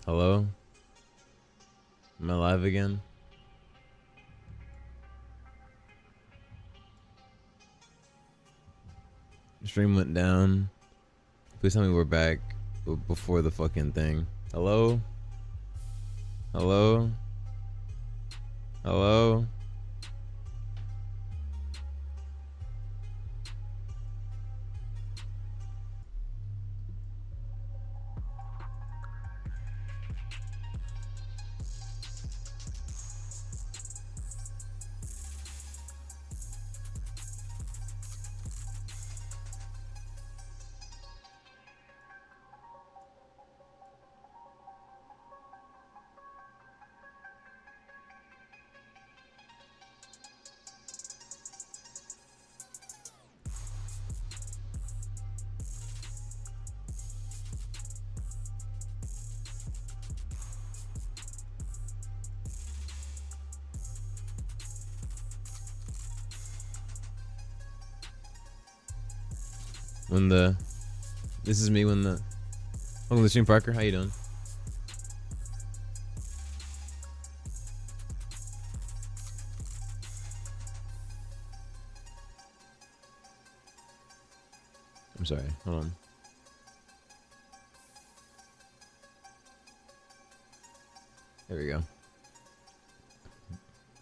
Hello? Am I live again? Stream went down. Please tell me we're back before the fucking thing. Hello? Hello? Hello? When the... This is me when the... Welcome to the stream, Parker. How you doing? I'm sorry. Hold on. There we go.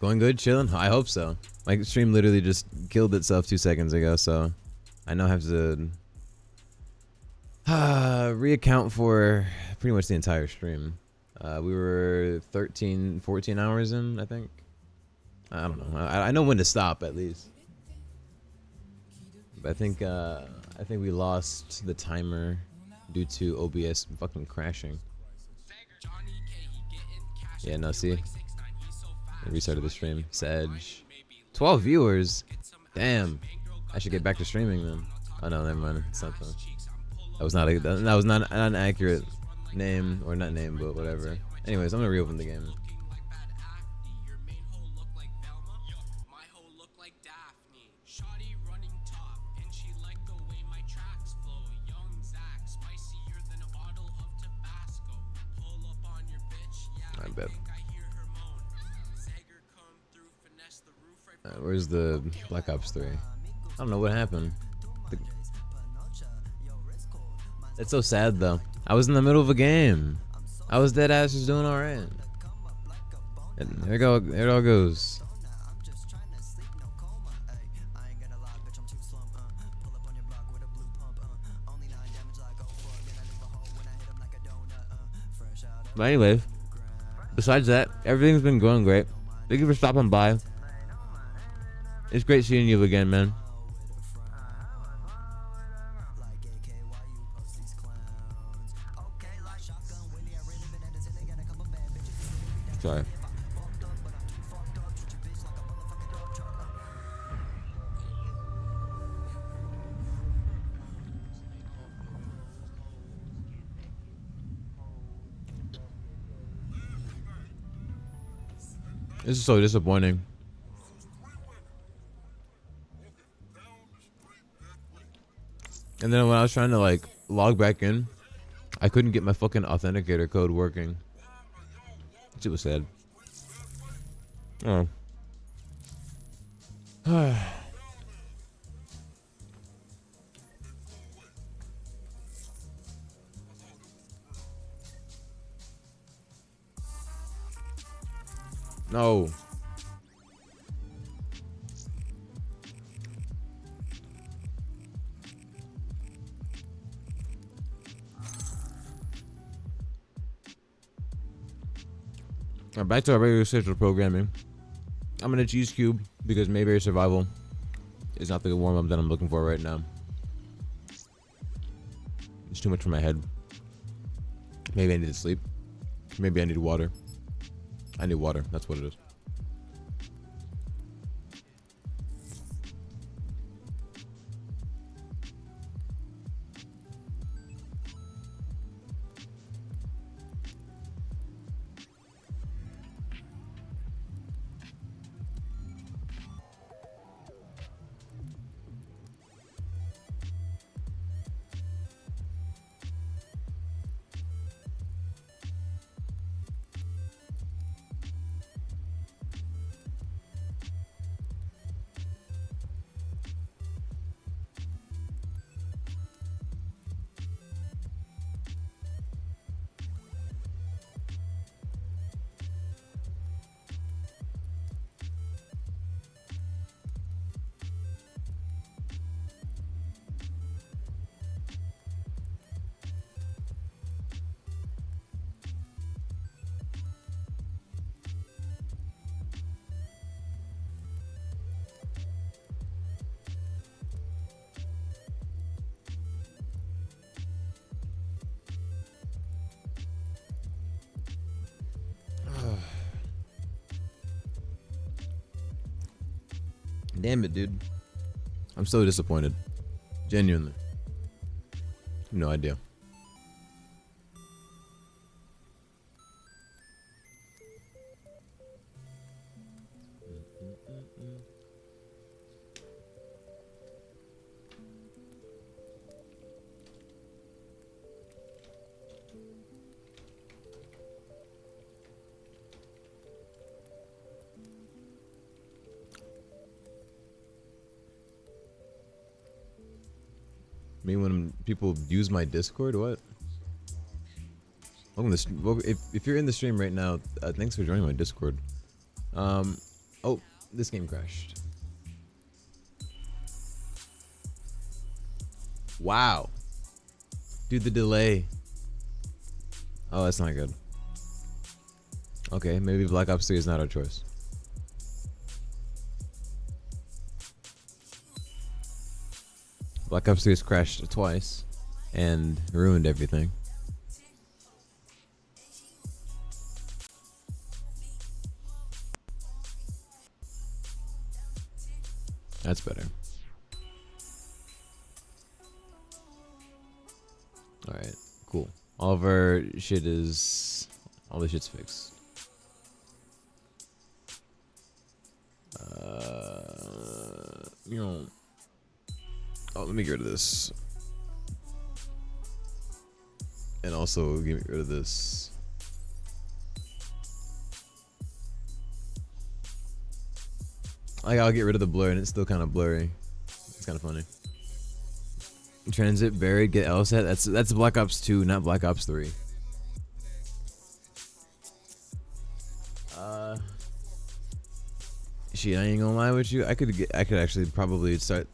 Going good? Chilling? I hope so. My stream literally just killed itself 2 seconds ago, so... I now have to... reaccount for pretty much the entire stream. We were 13, 14 hours in, I think. I don't know. I know when to stop, at least. But I think we lost the timer due to OBS fucking crashing. Yeah, no, see? I restarted the stream. Sedge. 12 viewers? Damn. I should get back to streaming then. Oh no, never mind. It's not the... That was not an accurate name, or not name, but whatever. Anyways, I'm gonna reopen the game. I bet. Where's the Black Ops 3? I don't know what happened. It's so sad though. I was in the middle of a game. I was dead ass just doing alright. And there it all goes. But anyway, besides that, everything's been going great. Thank you for stopping by. It's great seeing you again, man. Sorry. This is so disappointing. And then when I was trying to like log back in, I couldn't get my fucking authenticator code working. It was sad. Oh. No. Back to our regular scheduled programming. I'm gonna cheese cube because Mayberry Survival is not the warm up that I'm looking for right now. It's too much for my head. Maybe I need to sleep. Maybe I need water. I need water. That's what it is. Damn it, dude. I'm so disappointed. Genuinely. No idea. I mean, when people use my Discord, what? Welcome to if you're in the stream right now, thanks for joining my Discord. Oh, this game crashed. Wow, dude, the delay. Oh, that's not good. Okay, maybe Black Ops 3 is not our choice. Black Ops 3 has crashed twice and ruined everything. That's better. Alright, cool. All of our shit is... all the shit's fixed. You know... Oh, let me get rid of this. And also get rid of this. Like, I'll get rid of the blur and it's still kind of blurry. It's kind of funny. Transit, buried, get LSAT. That's Black Ops 2, not Black Ops 3. Shit, I ain't gonna lie with you. I could actually probably start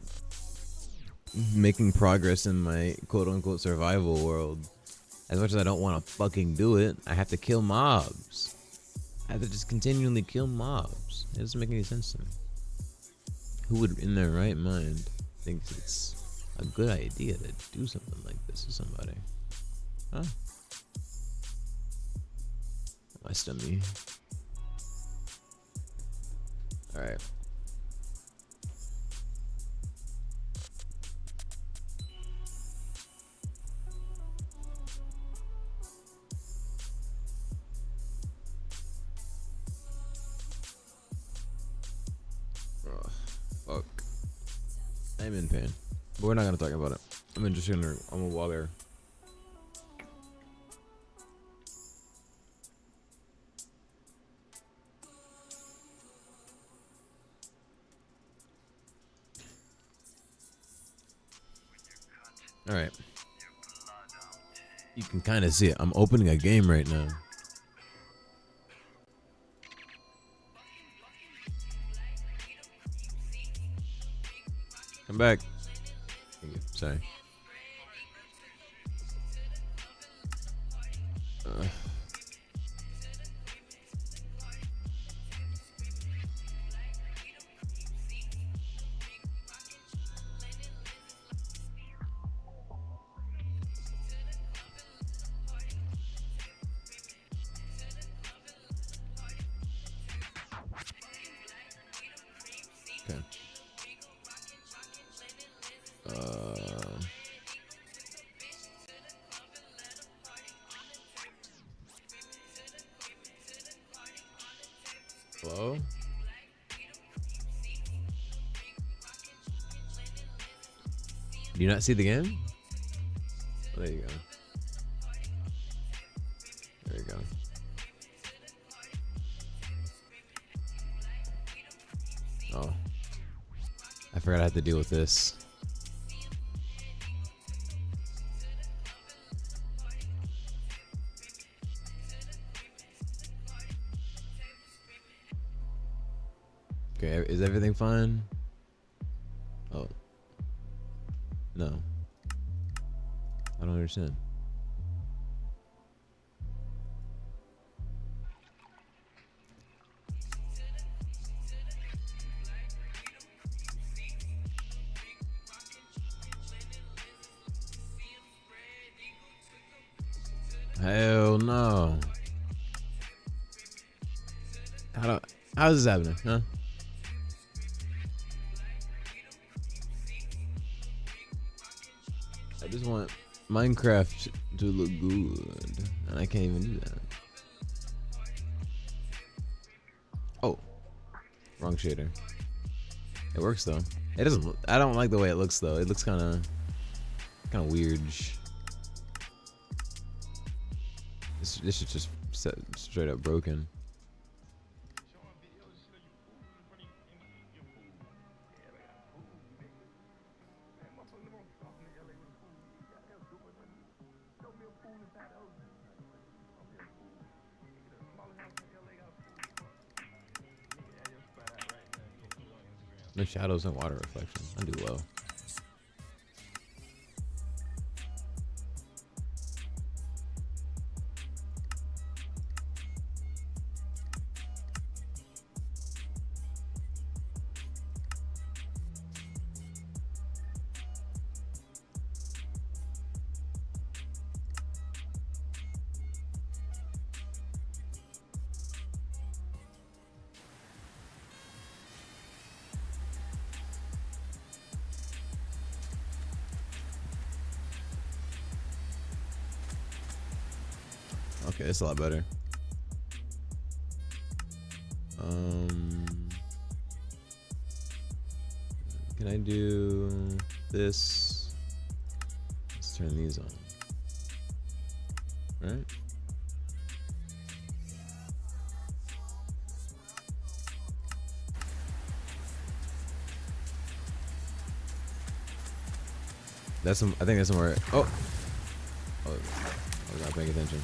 making progress in my quote-unquote survival world. As much as I don't want to fucking do it, I have to kill mobs. I have to just continually kill mobs. It doesn't make any sense to me. Who would, in their right mind, think it's a good idea to do something like this to somebody? Huh? My stomach. Alright. Fuck. I'm in pain. But we're not gonna talk about it. I'm just gonna walk there. Alright. You can kind of see it. I'm opening a game right now. Come back. Thank you. Sorry. Okay. Hello? Do you not see the game? Oh, there you go. There you go. Oh. I forgot I had to deal with this. Okay, is everything fine? Oh. No. I don't understand. Hell no. How is this happening, huh? I just want Minecraft to look good, and I can't even do that. Oh, wrong shader. It works though. It doesn't. I don't like the way it looks though. It looks kind of weird. This is just straight up broken. No shadows and water reflection. I do well. Okay, it's a lot better. Can I do this? Let's turn these on. Right? That's some. I think that's somewhere. Oh, I was not paying attention.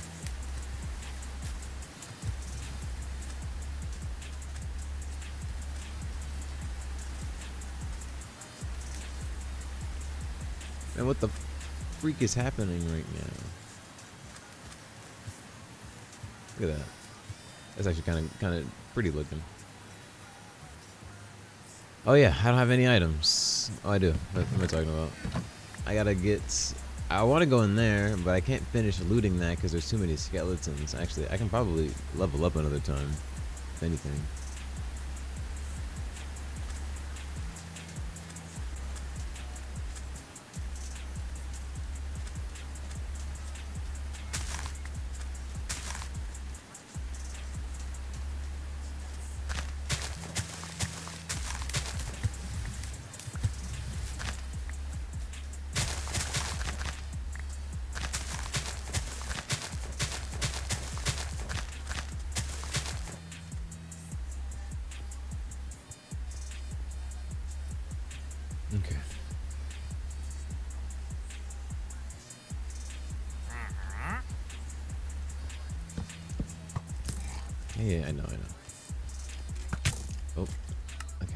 And what the freak is happening right now? Look at that. That's actually kind of pretty looking. Oh yeah, I don't have any items. Oh, I do. What am I talking about? I gotta get. I want to go in there, but I can't finish looting that because there's too many skeletons. Actually, I can probably level up another time, if anything. Okay. Yeah, I know. Oh, okay.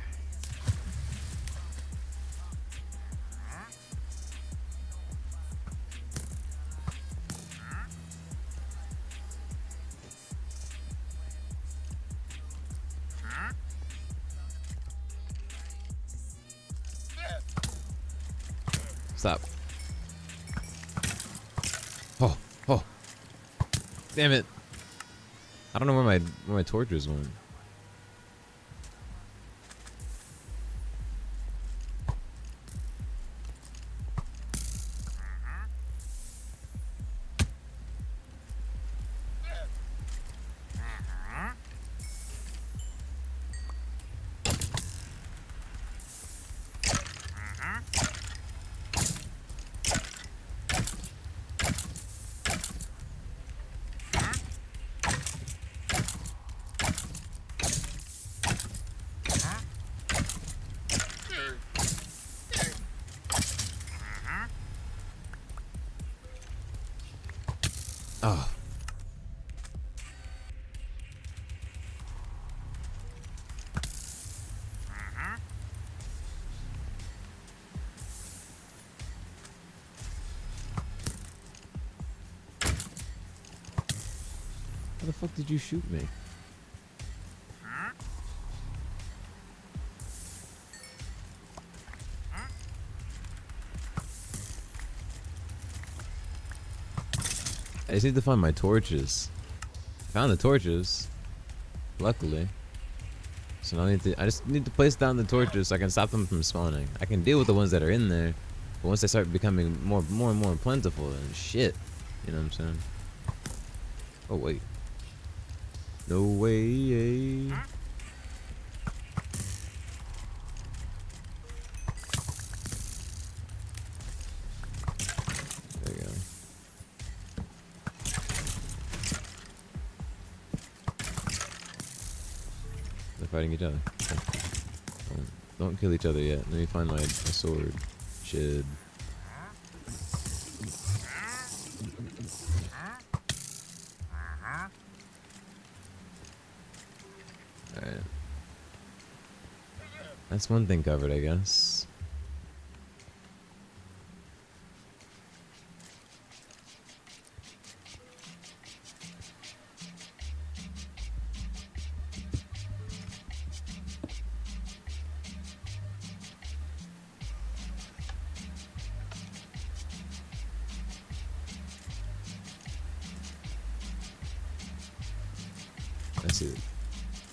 Stop. Oh. Damn it. I don't know where my torches went. Oh. How the fuck did you shoot me? I just need to find my torches. I found the torches, luckily. So now I just need to place down the torches so I can stop them from spawning. I can deal with the ones that are in there, But once they start becoming more and more plentiful, then shit. You know what I'm saying? Oh wait. No way. There you go. They're fighting each other. Don't kill each other yet. Let me find my sword. Shit. Alright. That's one thing covered, I guess.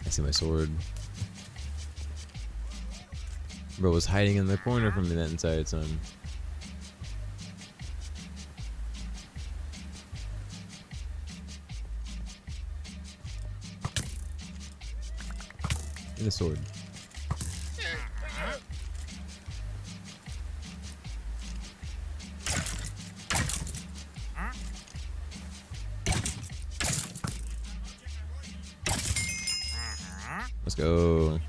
I see my sword. Bro was hiding in the corner from me that entire time. In the sword. Let's go.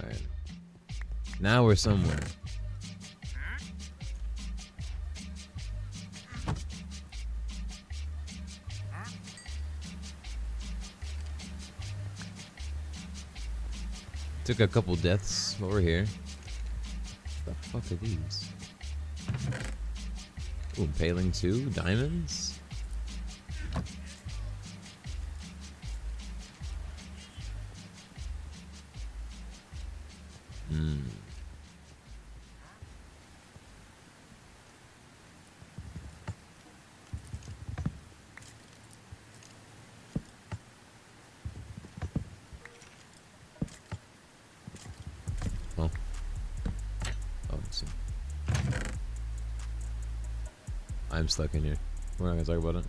Alright. Now we're somewhere. Took a couple deaths, but we're here. What the fuck are these? Ooh, impaling 2? Diamonds? Hmm. Oh. Oh, let's see. I'm stuck in here. We're not gonna talk about it.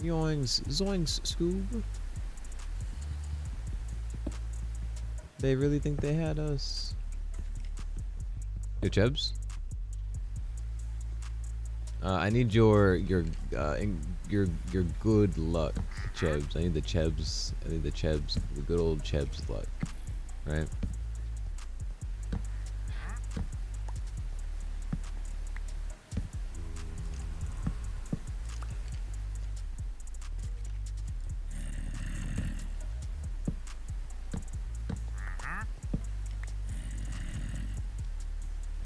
Yoinks, zoinks, Scoob. They really think they had us. Yo, Chebs. I need your good luck, Chebs. I need the Chebs. I need the Chebs. The good old Chebs luck, right?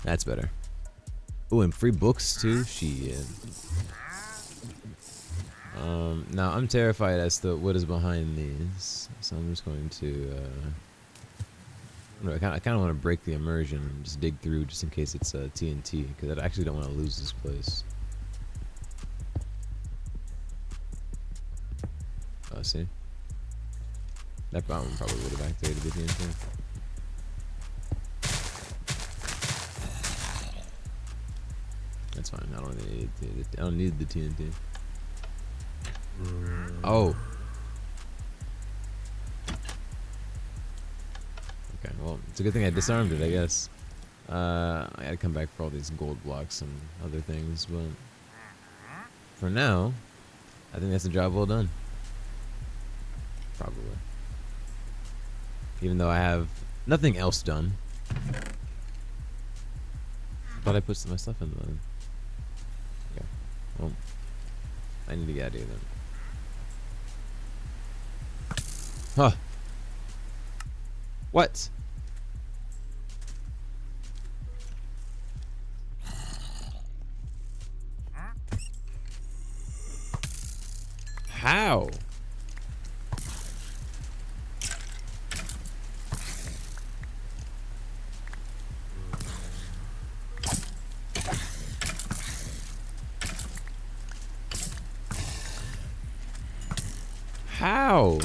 That's better. Ooh, and free books too? Shit. Now I'm terrified as to what is behind these. So I'm just going to, I kind of want to break the immersion and just dig through just in case it's TNT, because I actually don't want to lose this place. Oh, see? That bomb probably would have activated the TNT. That's fine. I don't need the TNT. Oh. Okay. Well, it's a good thing I disarmed it, I guess. I gotta come back for all these gold blocks and other things, but for now, I think that's a job well done. Probably. Even though I have nothing else done. But I put some of my stuff in the. Okay. Well, I need to get out of here then. Huh. What? How? How?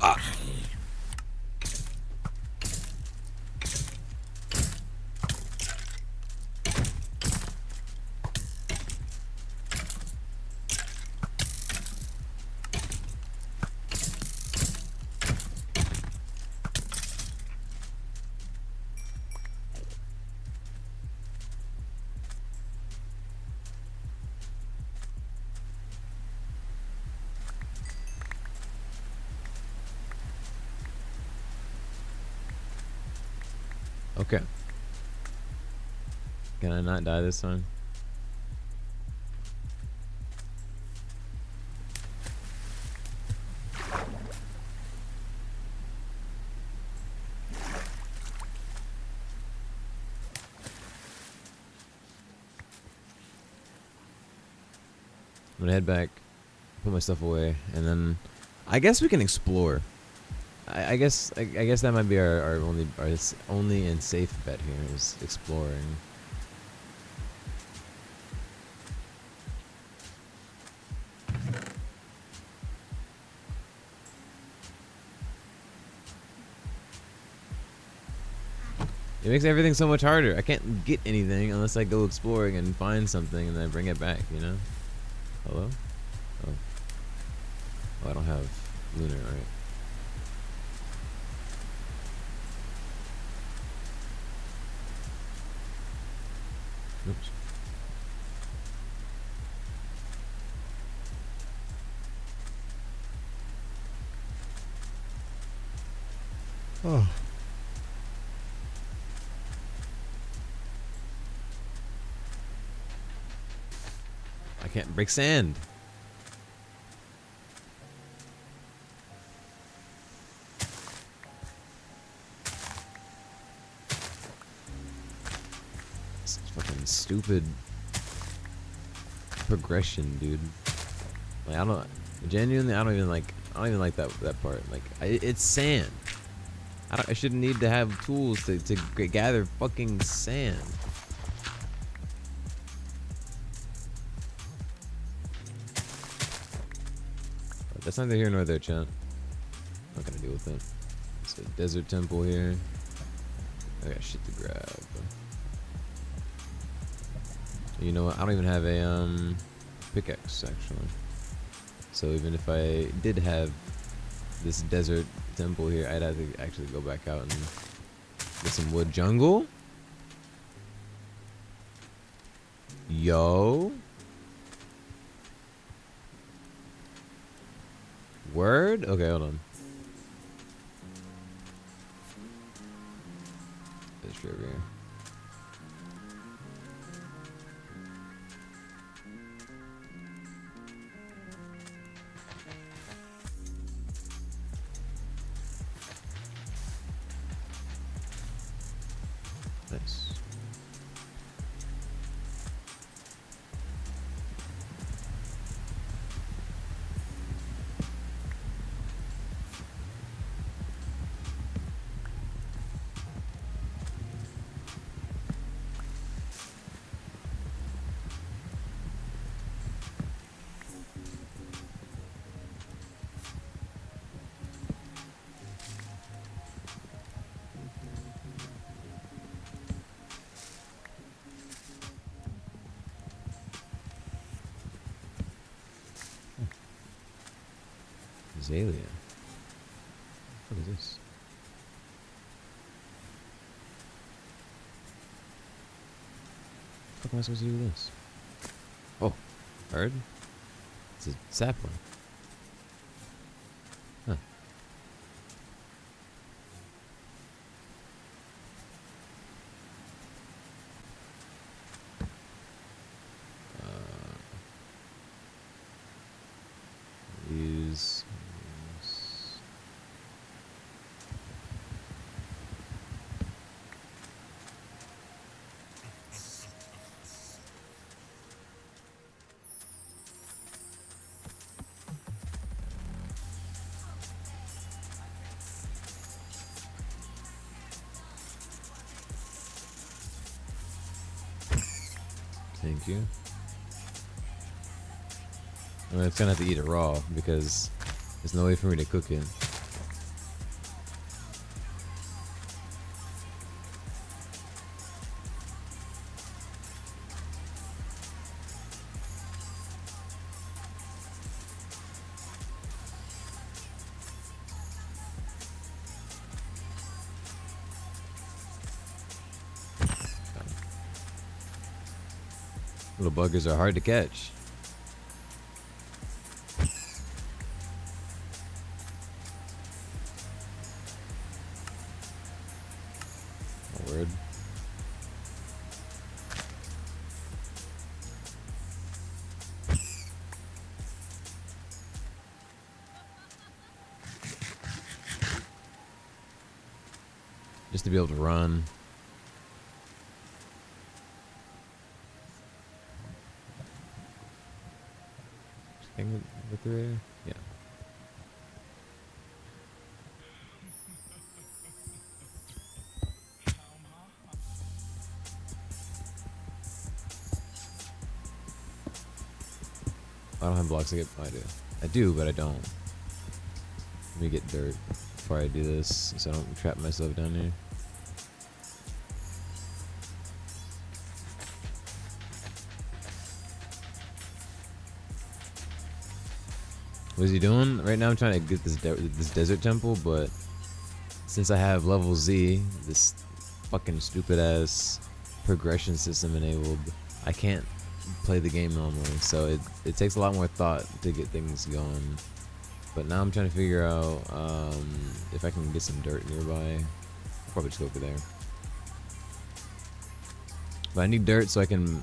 Ah. Okay. Can I not die this time? I'm gonna head back, put my stuff away, and then I guess we can explore. I guess that might be our only and safe bet here is exploring. It makes everything so much harder. I can't get anything unless I go exploring and find something and then bring it back, you know? Hello? Oh. Oh, I don't have lunar, right? Oops. Oh. I can't break sand. It's fucking stupid progression, dude. Like I don't genuinely I don't even like that part. Like it's sand. I shouldn't need to have tools to gather fucking sand. But that's neither here nor there, chat. Not gonna deal with it. It's a desert temple here. I got shit to grab. You know what? I don't even have a pickaxe actually. So even if I did have this desert temple here, I'd have to actually go back out and get some wood. Jungle? Yo. Word? Okay, hold on. This tree over here. Nice. Azalea. What is this? What am I supposed to do with this? Oh, bird? It's a sapling. Huh. Use. Thank you. I'm gonna have to eat it raw because there's no way for me to cook it. Little buggers are hard to catch. Oh, word. Just to be able to run. There? Yeah. I don't have blocks to get. I do. I do, but I don't. Let me get dirt before I do this, so I don't trap myself down here. What is he doing? Right now I'm trying to get this desert temple, but since I have level Z, this fucking stupid ass progression system enabled, I can't play the game normally. So it takes a lot more thought to get things going. But now I'm trying to figure out if I can get some dirt nearby. I'll probably just go over there. But I need dirt so I can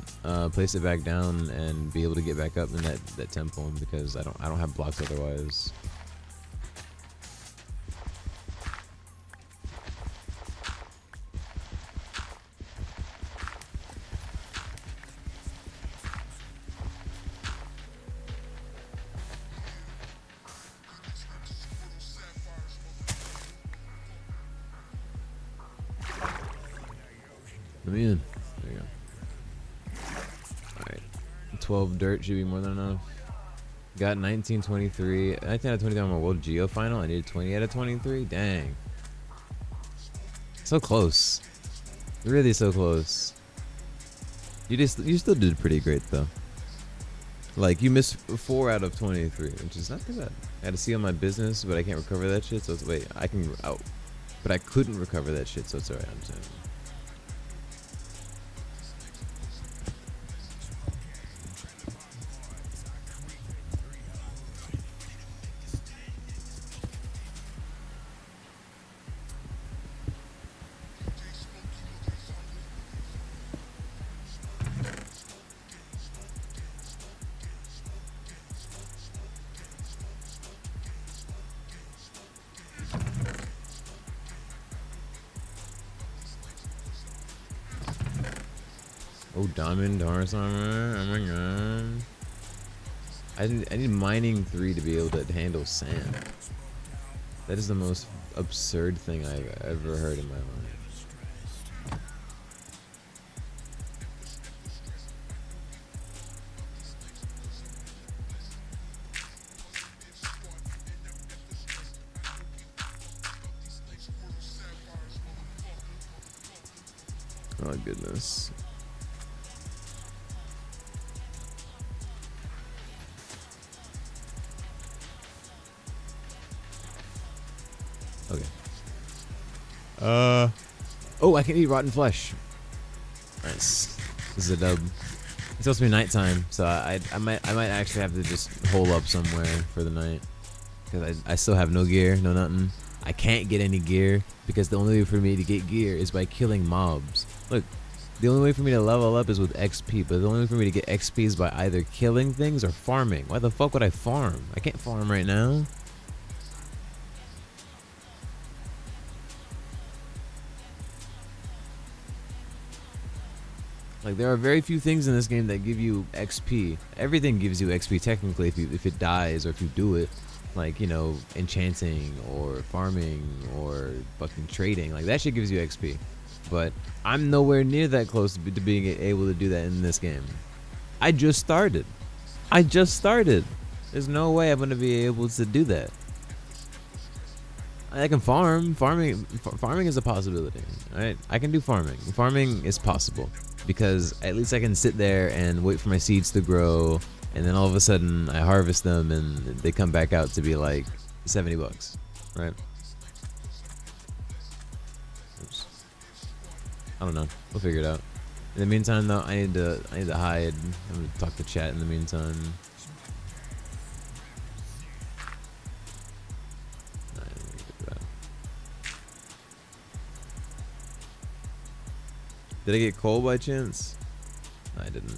place it back down and be able to get back up in that temple because I don't have blocks otherwise. Let me in. There you go. Alright. 12 dirt should be more than enough. Got 1923. 19 out of 23 on my World Geo final. I needed 20 out of 23. Dang. So close. Really so close. You still did pretty great though. Like you missed 4 out of 23, which is not too bad. I had to see on my business, but I can't recover that shit. So it's, wait, I can out, but I couldn't recover that shit. So it's alright. I'm saying. Oh, diamond horse armor. Oh my god. I need mining 3 to be able to handle sand. That is the most absurd thing I've ever heard in my life. Oh goodness. Okay. Oh, I can eat rotten flesh. Nice. This is a dub. It's supposed to be nighttime, so I might actually have to just hole up somewhere for the night because I still have no gear, no nothing. I can't get any gear because the only way for me to get gear is by killing mobs. Look, the only way for me to level up is with XP, but the only way for me to get XP is by either killing things or farming. Why the fuck would I farm? I can't farm right now. Like, there are very few things in this game that give you XP. Everything gives you XP technically if it dies or if you do it. Like, you know, enchanting or farming or fucking trading. Like, that shit gives you XP. But I'm nowhere near that close to being able to do that in this game. I just started. I just started. There's no way I'm gonna be able to do that. I can farm. Farming is a possibility. All right, I can do farming. Farming is possible because at least I can sit there and wait for my seeds to grow, and then all of a sudden I harvest them and they come back out to be like $70, right? Oops. I don't know. We'll figure it out. In the meantime, though, I need to hide. I'm gonna talk to chat in the meantime. Did I get coal by chance? No, I didn't.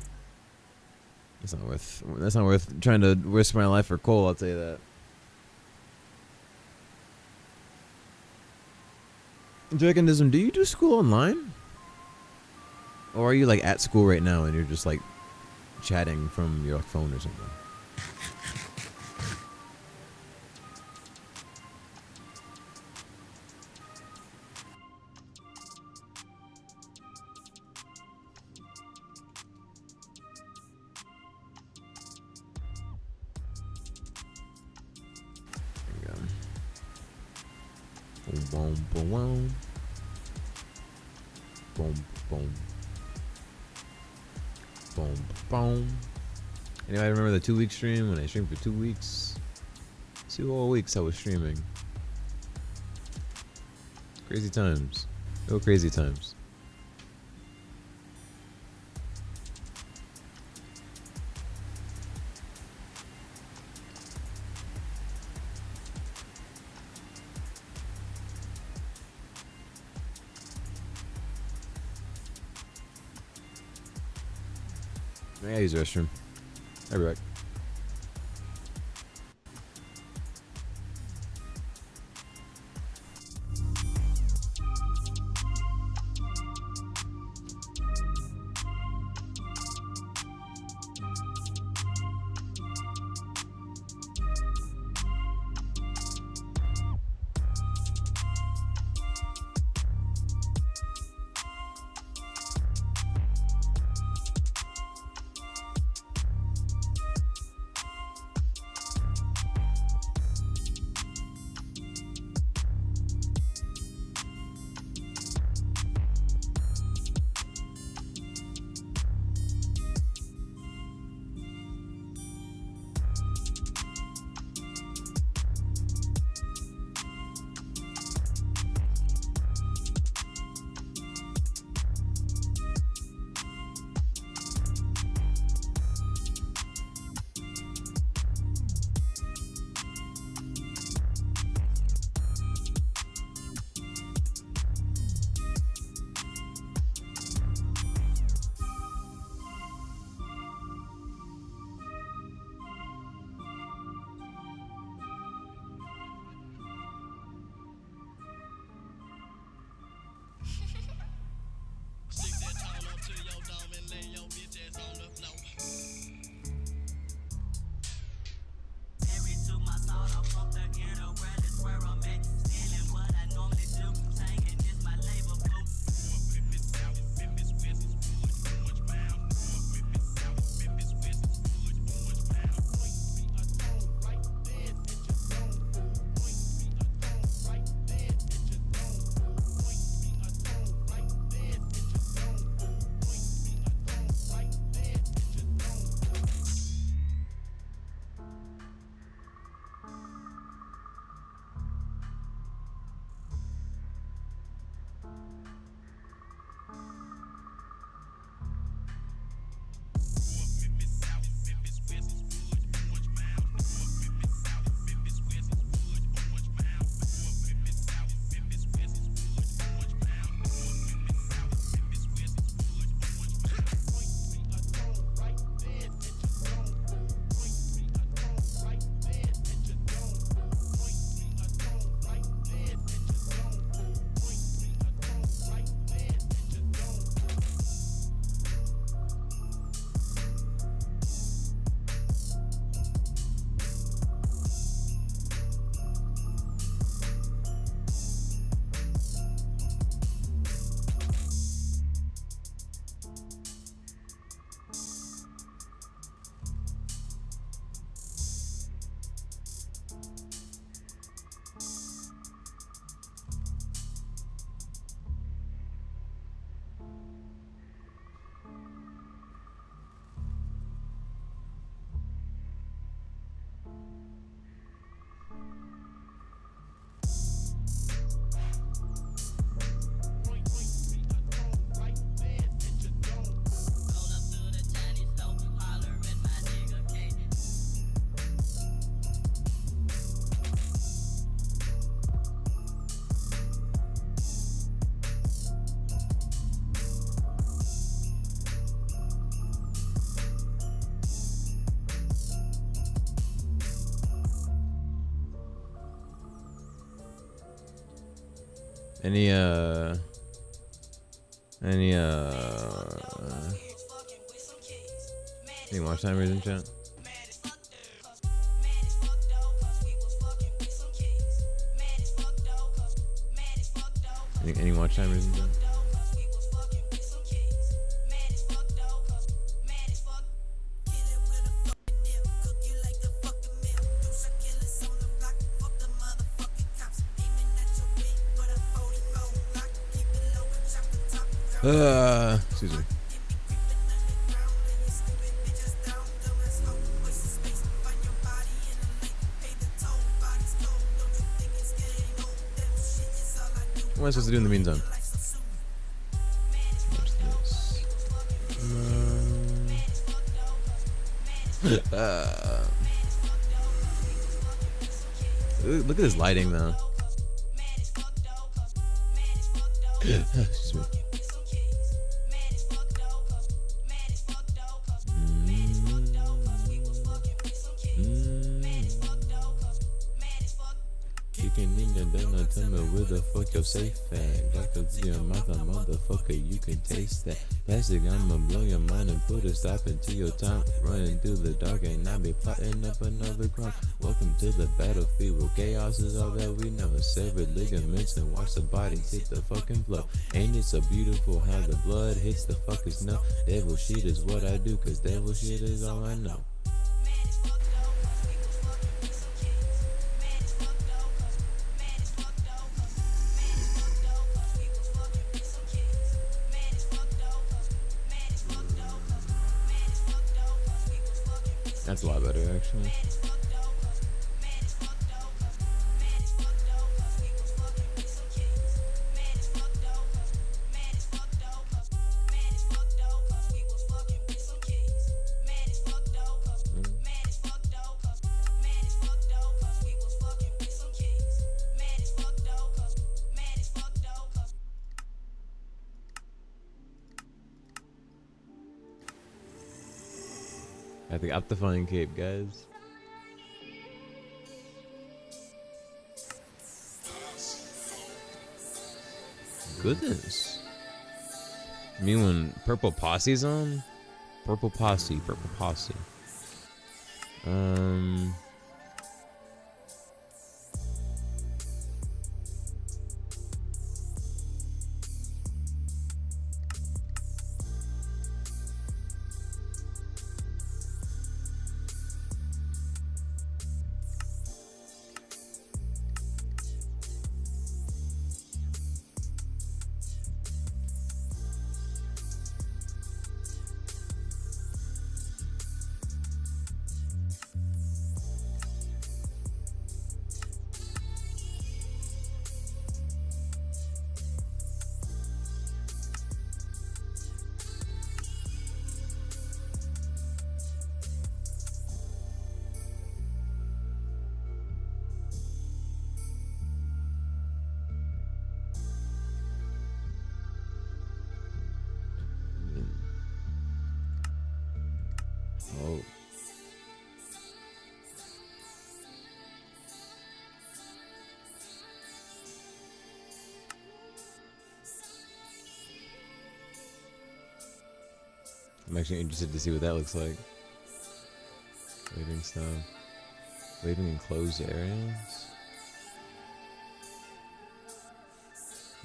That's not worth. That's not worth trying to risk my life for coal. I'll tell you that. Dragonism, do you do school online? Or are you like at school right now and you're just like chatting from your phone or something? There you go. Boom, boom, boom. Boom, boom. Boom, boom. Anybody remember the 2-week stream when I streamed for 2 weeks? 2 whole weeks I was streaming. Crazy times. Real crazy times. I gotta use the restroom. I'll be back. Any any watch timers in chat? Any watch timers in chat? Excuse me. What am I supposed to do in the meantime? Look at this lighting, though. Excuse me. Tell me where the fuck your safe at. Got to your mouth, a motherfucker, you can taste that. Plastic, I'ma blow your mind and put a stop into your time. Running through the dark and I be plotting up another crime. Welcome to the battlefield where chaos is all that we know. Severed ligaments and watch the body take the fucking flow. Ain't it so beautiful how the blood hits the fucking snow? Devil shit is what I do, cause devil shit is all I know. That's a lot better, actually. I think up the flying cape, guys. Goodness. You mean when Purple Posse's on? Purple Posse. Oh. I'm actually interested to see what that looks like. Waving stuff. Waving in closed areas.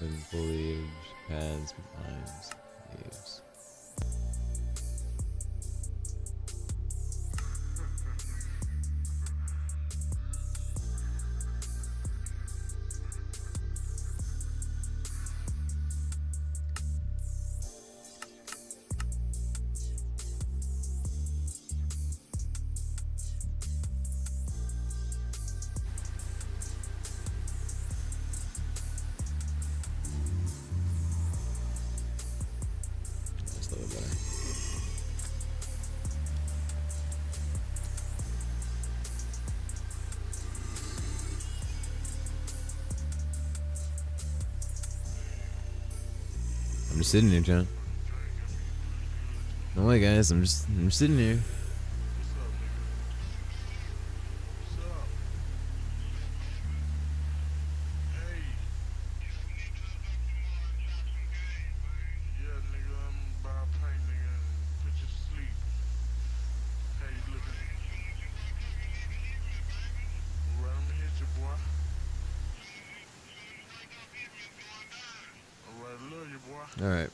Waving foliage, paths, lines, leaves. That's a little better. I'm just sitting here, John. No way, guys. I'm sitting here. All right.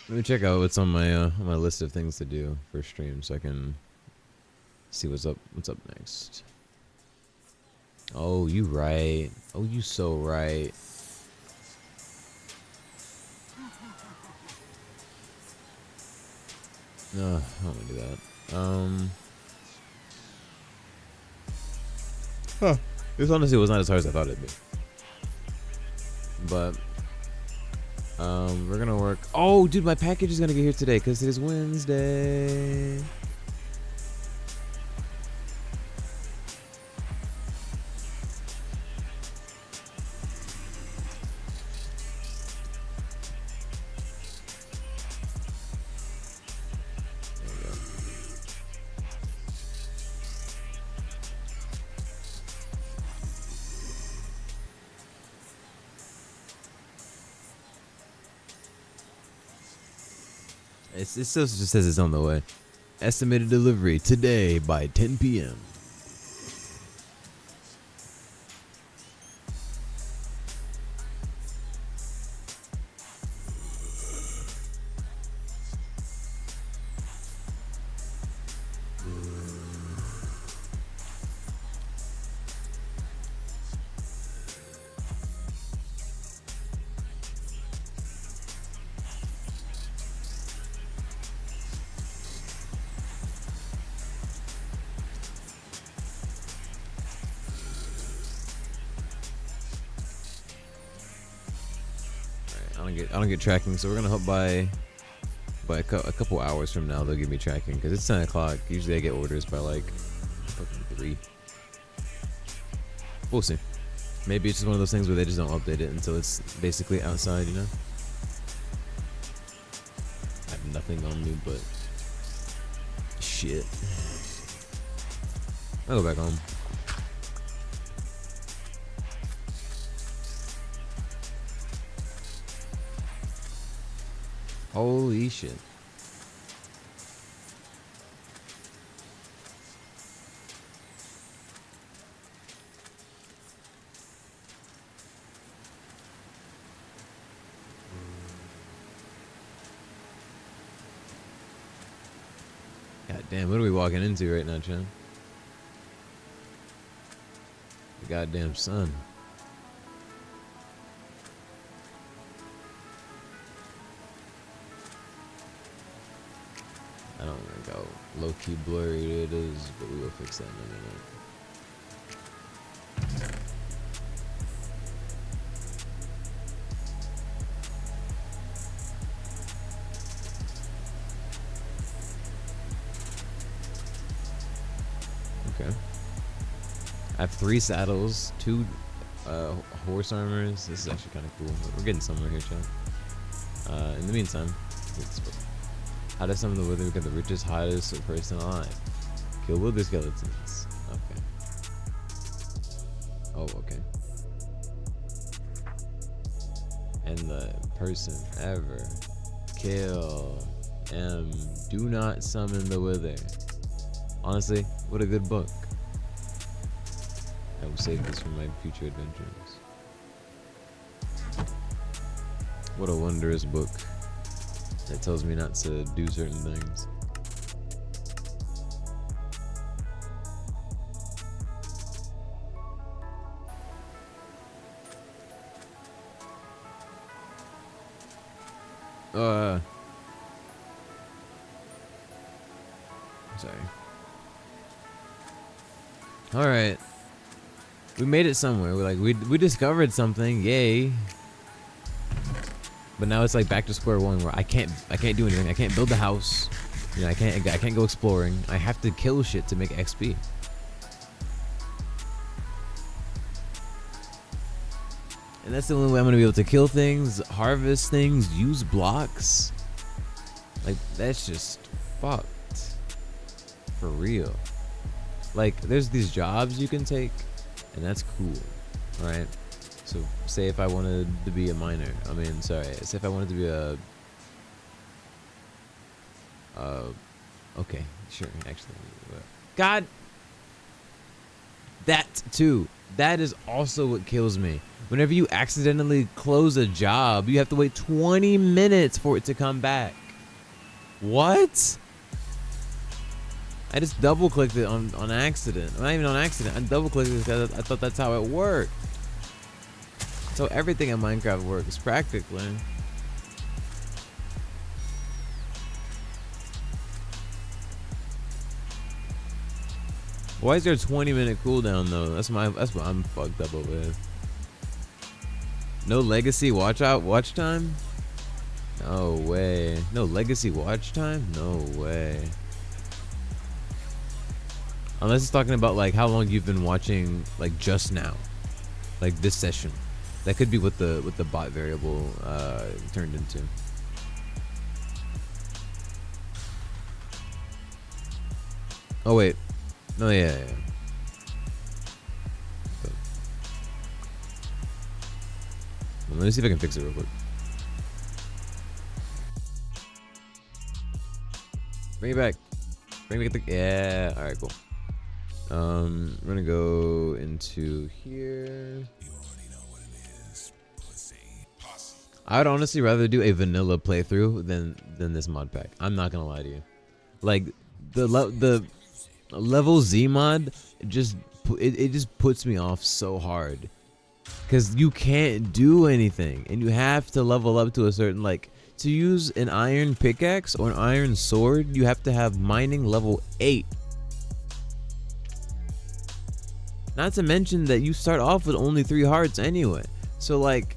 Let me check out what's on my list of things to do for stream, so I can see what's up. What's up next? Oh, you right. Oh, you so right. No, I don't want to do that. Huh. This honestly was not as hard as I thought it'd be. But we're gonna work. Oh, dude, my package is gonna get here today because it is Wednesday. It still just says it's on the way. Estimated delivery today by 10 p.m. I don't get tracking, so we're gonna hope by a couple hours from now they'll give me tracking because it's 10 o'clock. Usually I get orders by like fucking 3. We'll see. Maybe it's just one of those things where they just don't update it until it's basically outside, you know? I have nothing on me but shit. I'll go back home. Holy shit. God damn, what are we walking into right now, Chan? The goddamn sun. I don't like how low-key blurry it is, but we will fix that in a minute. Okay. I have 3 saddles, 2 horse armors. This is actually kind of cool. We're getting somewhere here, chat. In the meantime, how does some of the wither become the richest, hottest person alive? Kill wither skeletons. Okay. Oh, okay. And the person ever kill do not summon the wither. Honestly, what a good book. I will save this for my future adventures. What a wondrous book. That tells me not to do certain things. Sorry. All right. We made it somewhere. We discovered something. Yay. But now it's like back to square one where I can't do anything. I can't build the house. You know, I can't go exploring. I have to kill shit to make XP. And that's the only way I'm gonna be able to kill things, harvest things, use blocks. Like, that's just fucked. For real. Like, there's these jobs you can take, and that's cool, right? So, say if I wanted to be a miner. I mean, sorry. Say if I wanted to be a... okay, sure, actually. God! That, too. That is also what kills me. Whenever you accidentally close a job, you have to wait 20 minutes for it to come back. What? I just double clicked it on accident. Not even on accident. I double clicked it because I thought that's how it worked. So everything in Minecraft works practically. Why is there a 20-minute cooldown though? That's what I'm fucked up with. No legacy watch time? No way. No legacy watch time? No way. Unless it's talking about like how long you've been watching, like just now, like this session. That could be what the bot variable turned into. Oh wait, no, yeah. Let me see if I can fix it real quick. Bring it back. Bring me the yeah. All right, cool. We're gonna go into here. I would honestly rather do a vanilla playthrough than this mod pack. I'm not gonna lie to you. Like the level Z mod it just puts me off so hard because you can't do anything and you have to level up to a certain, like, to use an iron pickaxe or an iron sword you have to have mining level 8. Not to mention that you start off with only 3 hearts anyway. So like,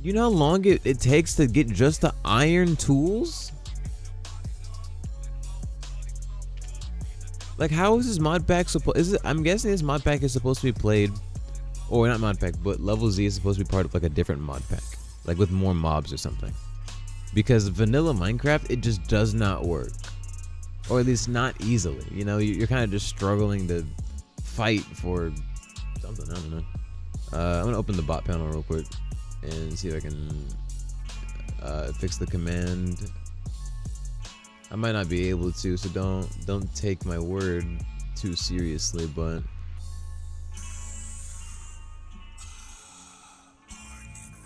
you know how long it takes to get just the iron tools? Like, how is this mod pack supposed? I'm guessing this mod pack is supposed to be played, or not mod pack, but level Z is supposed to be part of like a different mod pack, like with more mobs or something. Because vanilla Minecraft, it just does not work, or at least not easily. You know, you're kind of just struggling to fight for something. I don't know. I'm gonna open the bot panel real quick and see if I can fix the command. I might not be able to, so don't take my word too seriously, but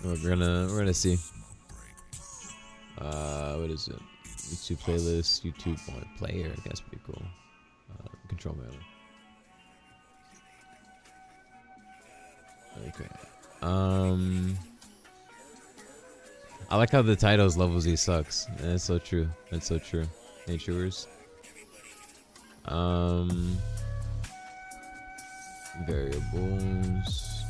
we're gonna see. What is it? YouTube playlist, YouTube one player. That's pretty cool. Control panel. Okay. I like how the title is Level Z Sucks. That's so true. That's so true. Naturers. Variables.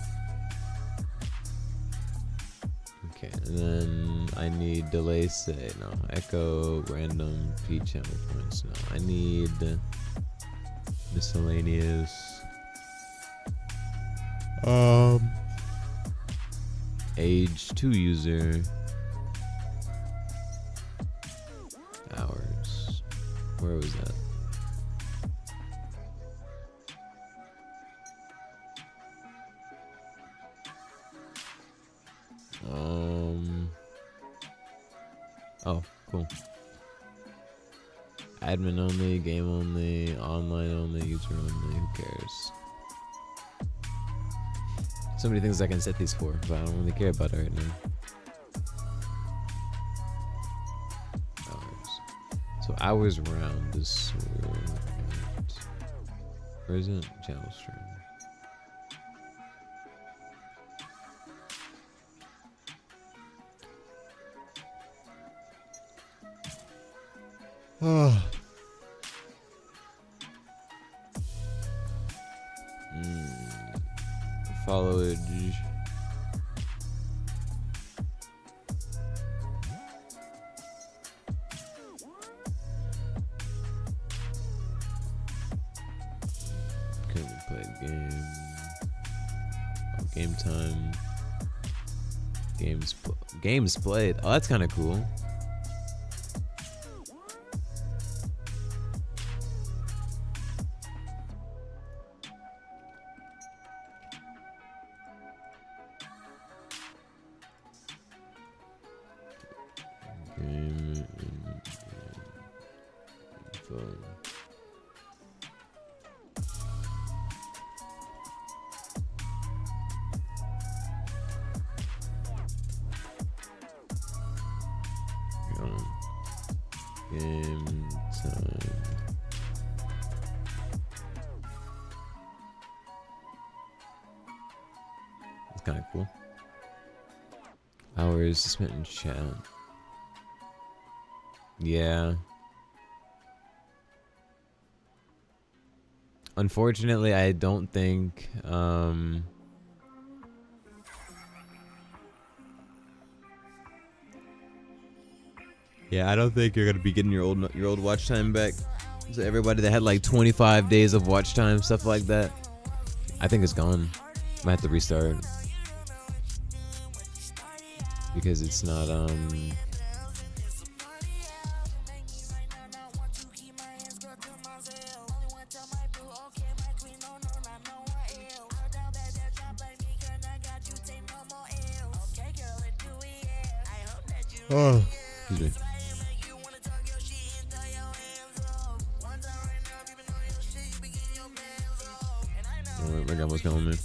Okay, and then I need delay say. No. Echo, random, P channel points. No. I need miscellaneous. Age 2 user. Hours. Where was that? Oh, cool. Admin only, game only, online only, user only. Who cares? So many things I can set these for, but I don't really care about it right now. So hours round is where is it? Channel stream. Oh. Followage. Currently play game. Oh, game time. Games played. Oh, that's kind of cool. Game time. It's kind of cool. Hours spent in chat. Yeah. Unfortunately, I don't think yeah, I don't think you're gonna be getting your old watch time back. So everybody that had like 25 days of watch time, stuff like that, I think it's gone. Might have to restart because it's not oh, excuse me. Oh, my God, what's calling me?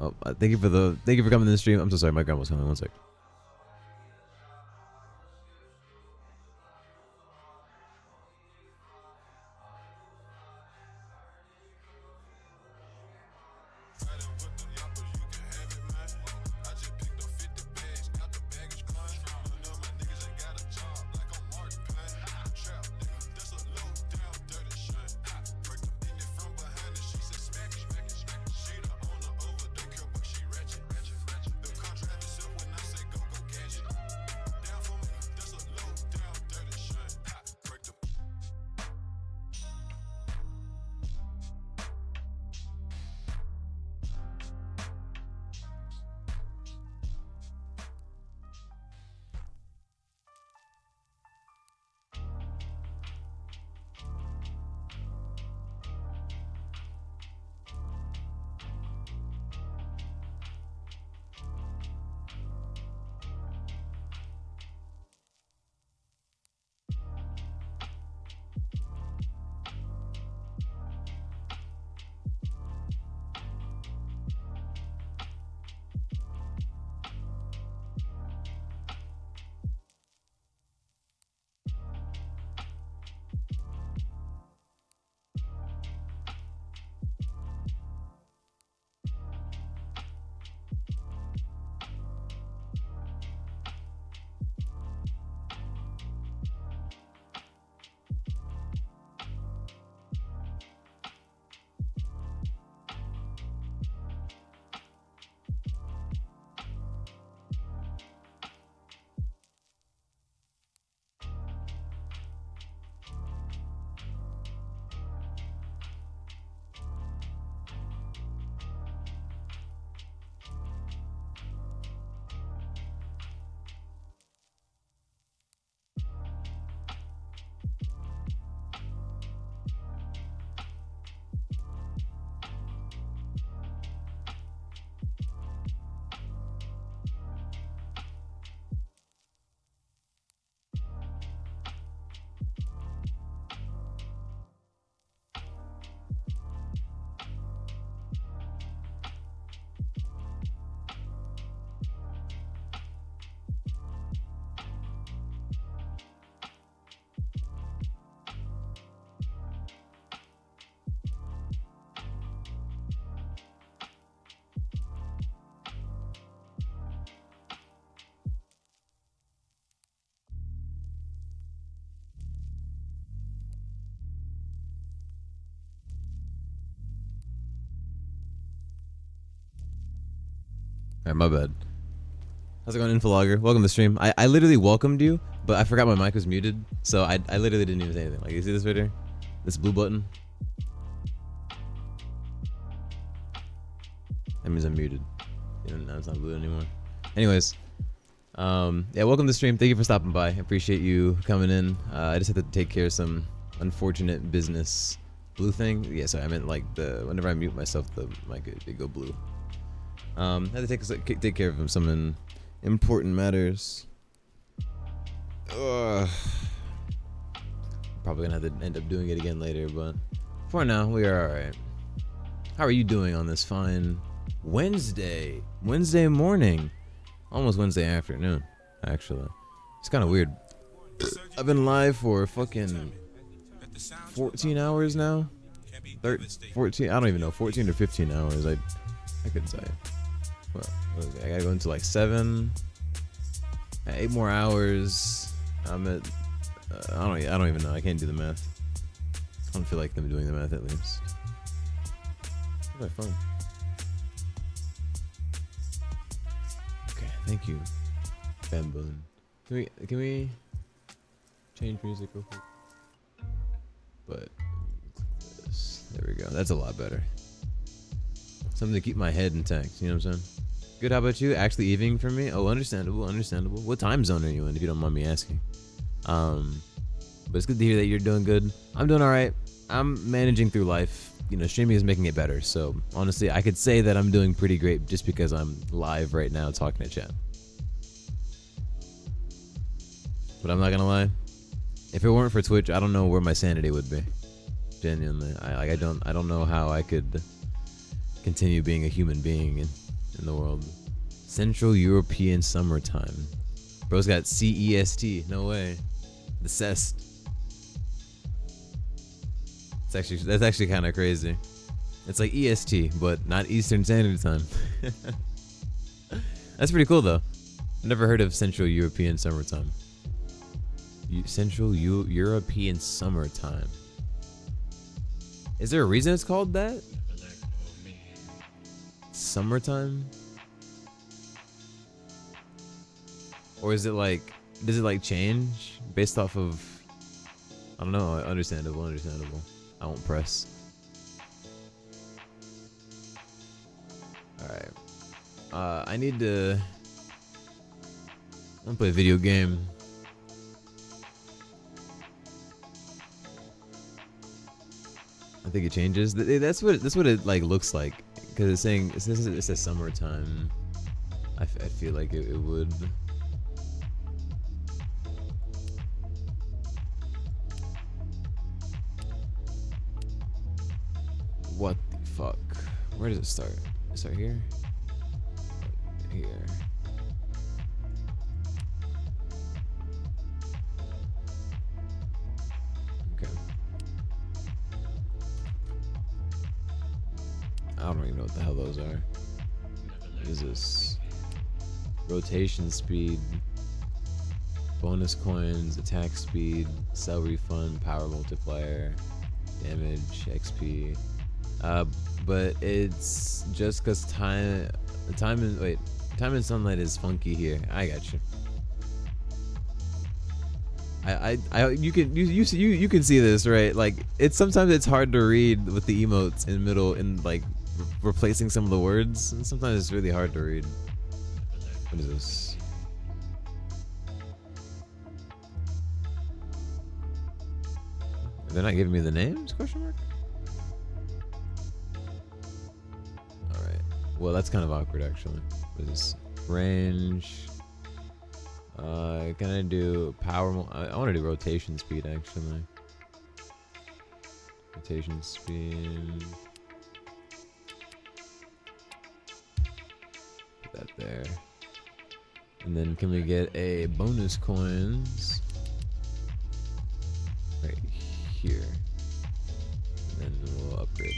Oh, thank you for coming to the stream. I'm so sorry, my grandma's coming. One sec. Alright, my bad. How's it going, Infologer? Welcome to the stream. I literally welcomed you, but I forgot my mic was muted, so I literally didn't even say anything. Like, you see this right here? This blue button? That means I'm muted. You know, now it's not blue anymore. Anyways, yeah, welcome to the stream. Thank you for stopping by. I appreciate you coming in. I just had to take care of some unfortunate business. Blue thing? Yeah, sorry, I meant like whenever I mute myself, the mic it go blue. Had to take care of some important matters. Probably gonna have to end up doing it again later, but for now, we are alright. How are you doing on this fine Wednesday morning? Almost Wednesday afternoon, actually. It's kind of weird. I've been live for fucking 14 hours now. 14, I don't even know, 14 or 15 hours. I couldn't say. Well, I gotta go into like 8 more hours. I'm at, I don't even know. I can't do the math. I don't feel like them doing the math at least. Where's my phone? Okay, thank you, Bamboon. Can we change music real quick? But there we go. That's a lot better. Something to keep my head intact. You know what I'm saying? Good. How about you? Actually, evening for me. Oh, understandable. What time zone are you in, if you don't mind me asking? But it's good to hear that you're doing good. I'm doing all right. I'm managing through life. You know, streaming is making it better. So honestly, I could say that I'm doing pretty great just because I'm live right now talking to chat. But I'm not gonna lie. If it weren't for Twitch, I don't know where my sanity would be. Genuinely, I don't know how I could continue being a human being in the world. Central European summertime. Bro's got CEST. No way. The CEST. That's actually kind of crazy. It's like EST, but not Eastern Standard Time. That's pretty cool though. Never heard of Central European summertime. Central European summertime. Is there a reason it's called that? Summertime? Or is it like, does it like change based off of, I don't know, understandable. I won't press. Alright. I need to, I want to play a video game. I think it changes. That's what it like looks like, because it's saying it says summertime. I feel like it would. What the fuck? Where does it start? It start here? Here. Okay. I don't even know what the hell those are. What is this? Rotation speed, bonus coins, attack speed, sell refund, power multiplier, damage, XP. But it's just because time in sunlight is funky here. I got you. You can see this, right? Like sometimes it's hard to read with the emotes in the middle and like replacing some of the words. And sometimes it's really hard to read. What is this? They're not giving me the names? Question mark. All right. Well, that's kind of awkward actually. What is this? Range. Can I do power? I want to do rotation speed actually. Rotation speed. Put that there. And then can we get a bonus coins right here? And then we'll upgrade.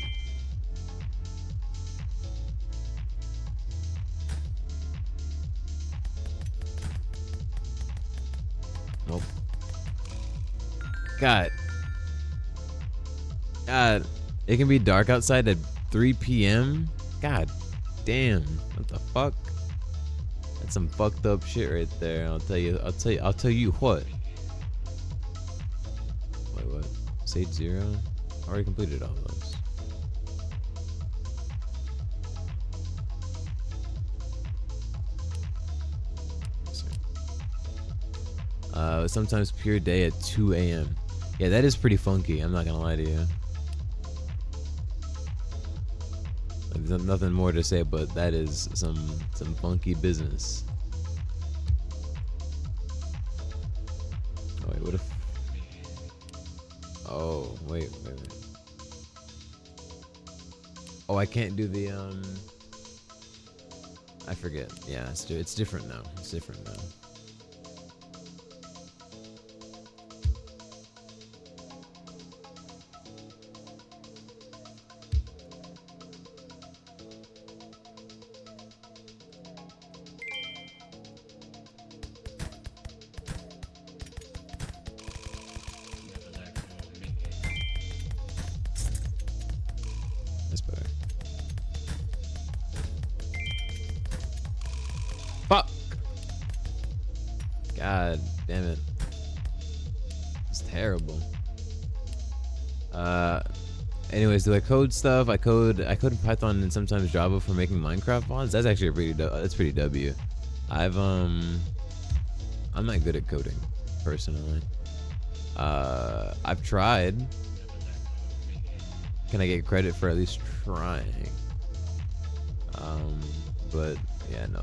Nope. God, it can be dark outside at 3 p.m. God damn, what the fuck? That's some fucked up shit right there. I'll tell you what. Wait, what? Stage 0? I already completed all those. Sometimes pure day at 2 a.m. Yeah, that is pretty funky. I'm not gonna lie to you. There's nothing more to say, but that is some funky business. Oh wait, what if? Oh wait. Oh, I can't do the I forget. Yeah, it's different now. It's different now. Fuck! God damn it. It's terrible. Anyways, do I code stuff? I code in Python and sometimes Java for making Minecraft mods. That's actually that's pretty W. I'm not good at coding, personally. I've tried. Can I get credit for at least trying? But yeah, no,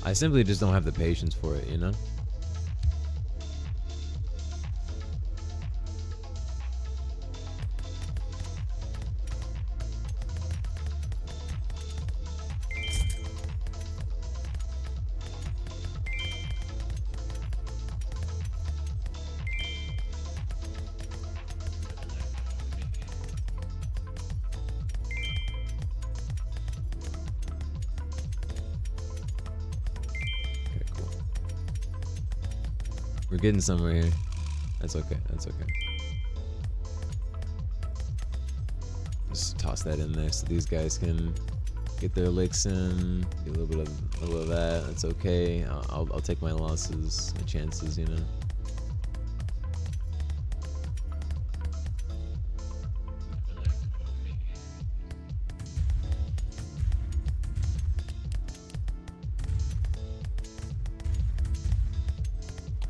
I simply just don't have the patience for it, you know? We're getting somewhere here. That's okay. That's okay. Just toss that in there so these guys can get their licks in. Get a little bit of that. That's okay. I'll take my losses, my chances, you know.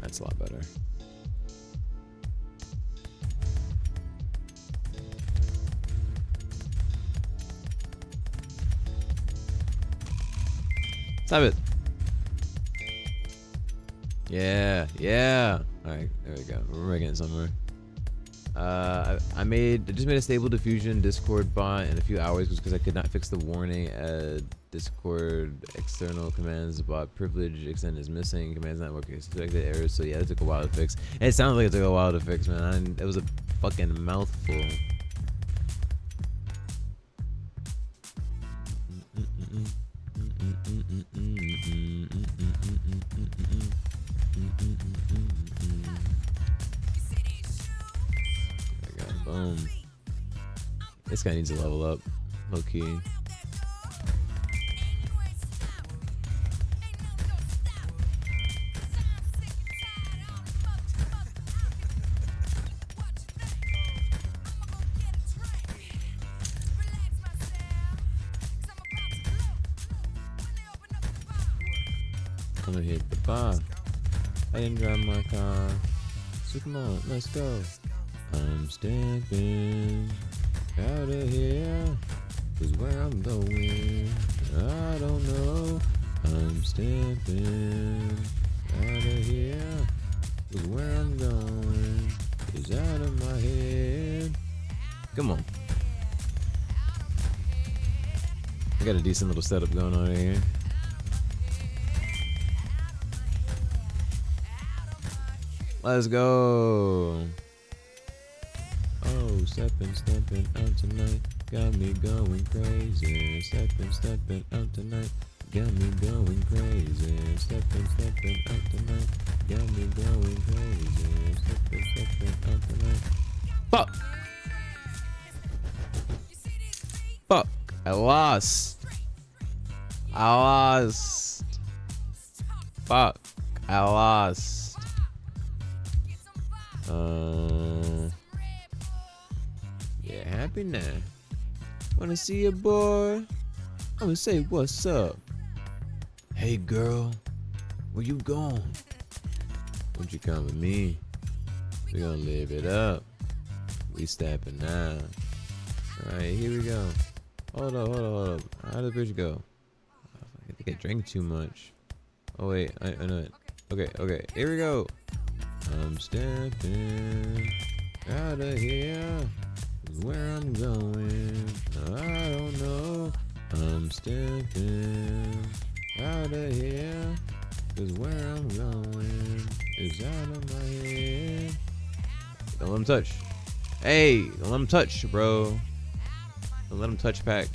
That's a lot better. Stop it. Yeah, yeah. All right, there we go. We're making it somewhere. I just made a stable diffusion Discord bot in a few hours because I could not fix the warning. Discord external commands bot privilege extend is missing. Commands not working. Suspected errors. So yeah, it took a while to fix. And it sounds like it took a while to fix, man. It was a fucking mouthful. Boom. This guy needs to level up, low key. I'm gonna hit the bar. I didn't drive my car. So come on, let's go. I'm stepping out of here, 'cause where I'm going, I don't know. I'm stepping out of here, 'cause where I'm going is out of my head. Come on. I got a decent little setup going on right here. Let's go. Oh, stepping out tonight, got me going crazy. Stepping out tonight, got me going crazy. Stepping out tonight, got me going crazy. Stepping out tonight. Fuck! Fuck! I lost. Fuck! I lost. Yeah, happy now. Wanna see a boy? I'ma say what's up. Hey girl, where you going? Won't you come with me? We gonna live it up. We stepping out. Alright, here we go. Hold up. How did the bridge go? I think I drank too much. Oh wait, I know it. Okay, here we go. I'm stepping out of here, 'cause where I'm going, I don't know. I'm stepping out of here, 'cause where I'm going is out of my head. Don't let him touch. Hey, don't let him touch, bro. Don't let him touch pack.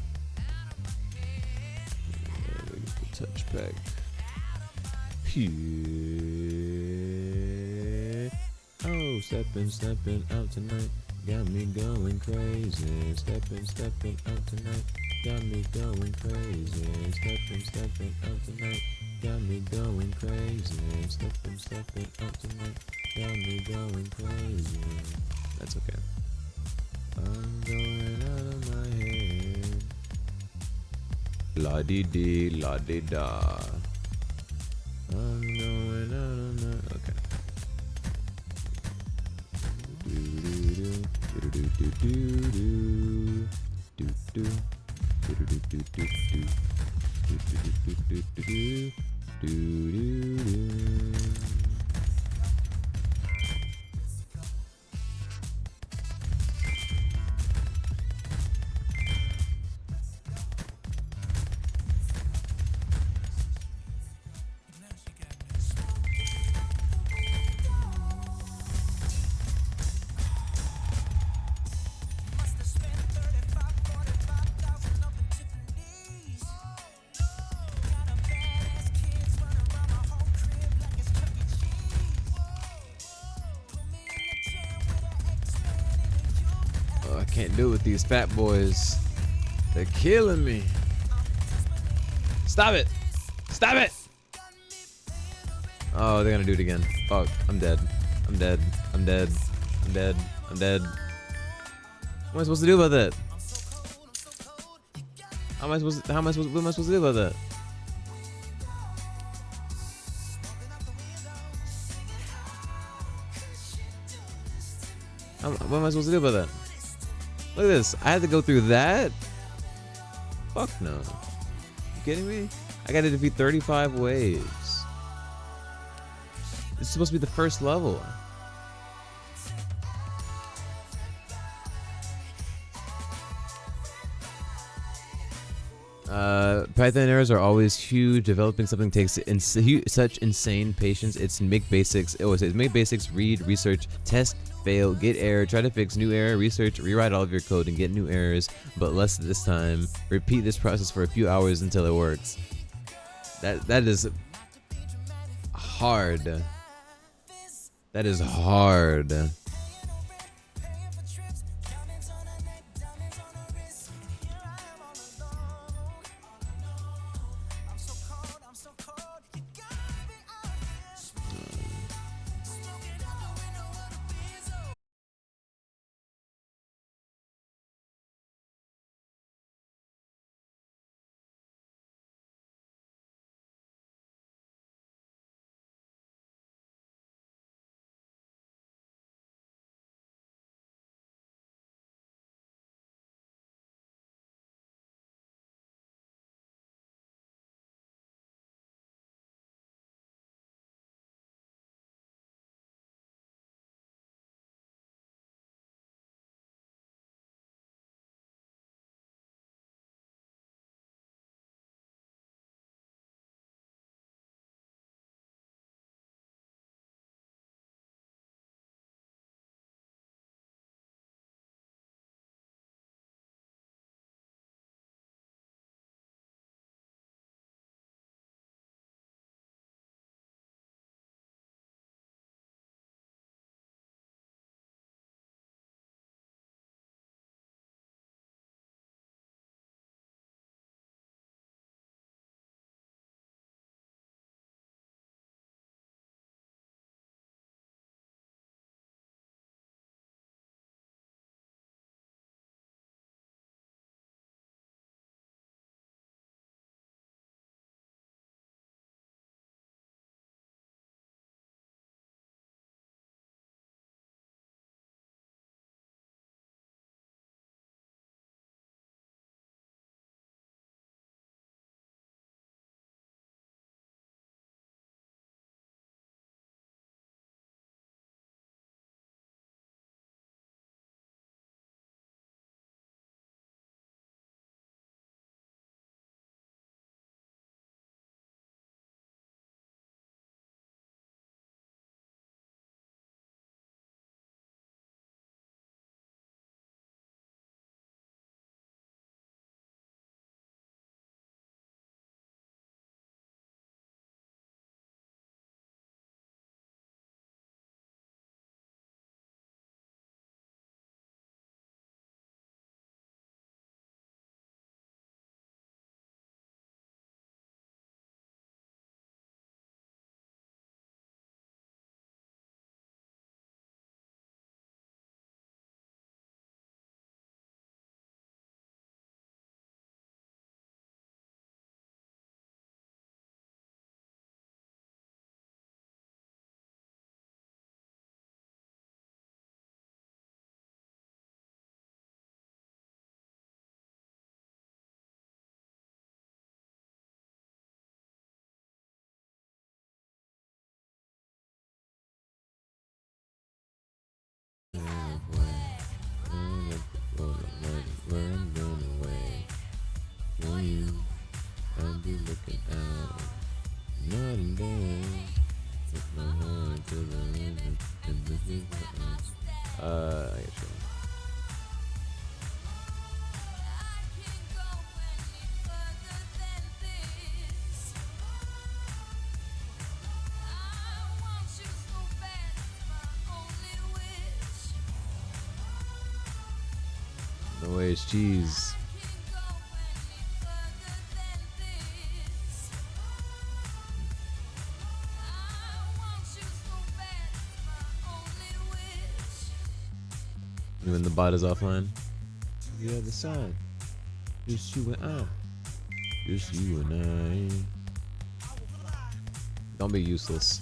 Touch pack. Oh, stepping out tonight, got me going crazy. Stepping out tonight, got me going crazy. Stepping out tonight, got me going crazy. Stepping out tonight, got me going crazy. That's okay. I'm going out of my head. La dee dee, la dee da. I'm going out of my. Okay. I can't do it with these fat boys. They're killing me. Stop it! Stop it! Oh, they're gonna do it again. Fuck, I'm dead. I'm dead. I'm dead. I'm dead. I'm dead. What am I supposed to do about that? What am I supposed to do about that? What am I supposed to do about that? Look at this. I had to go through that? Fuck no. You kidding me? I gotta defeat 35 waves. This is supposed to be the first level. Python errors are always huge. Developing something takes such insane patience. It's make basics. It says make basics, read, research, test, fail, get error, try to fix new error, research, rewrite all of your code and get new errors, but less this time. Repeat this process for a few hours until it works. That is hard. That is hard. I guess. No way, it's cheese. When the bot is offline. The other side. Just you and I. Just you and I. Don't be useless.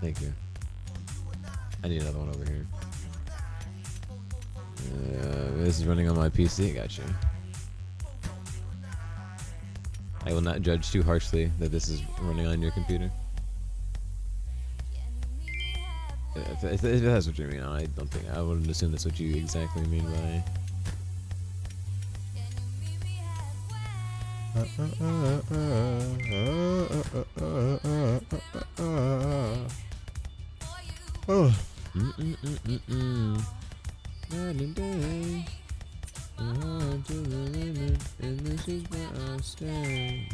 Thank you. I need another one over here. This is running on my PC. Gotcha. I will not judge too harshly that this is running on your computer. If that's what you mean, I don't think I wouldn't assume that's what you exactly mean by. And this is where I stay.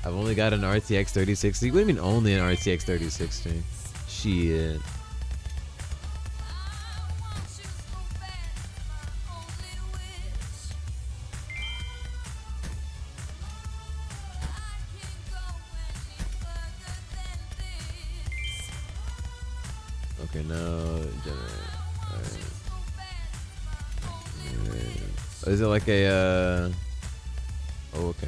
I've only got an RTX 3060. What do you mean only an RTX 3060? Shit. Okay, now generate. Alright. Is it like a oh, okay.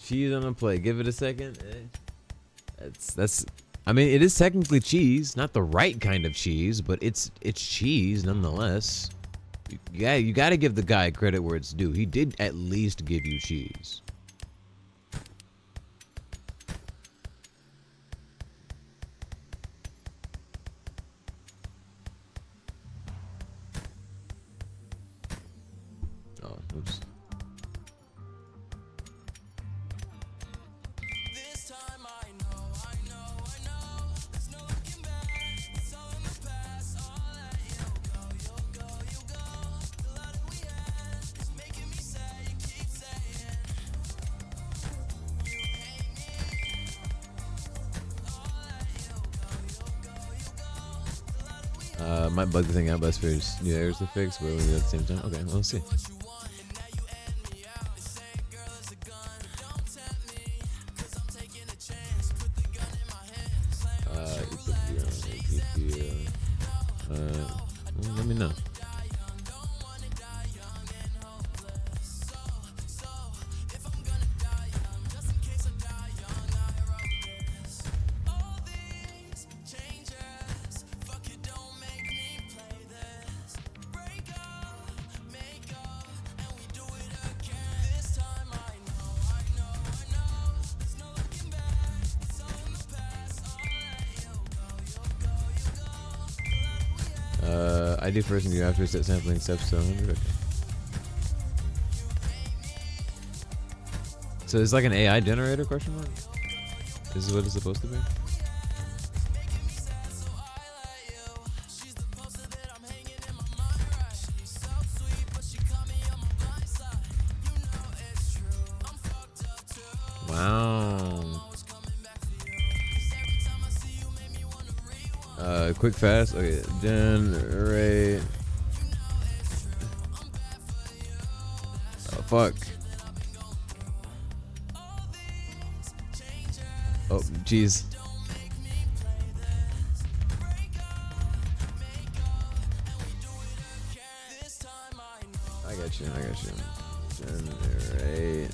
Cheese on a plate. Give it a second. That's. I mean, it is technically cheese, not the right kind of cheese, but it's cheese nonetheless. You got to give the guy credit where it's due. He did at least give you cheese. Oh, oops. Might bug the thing out, but there's new errors to fix, but we'll do it at the same time. Okay, well, let's see. Well, let me know. I do first and you after set sampling steps to 100. Okay. So it's like an AI generator question mark? This is what it's supposed to be? Wow. Quick fast. Okay, generate. Oh fuck. Oh jeez. I got you. Generate.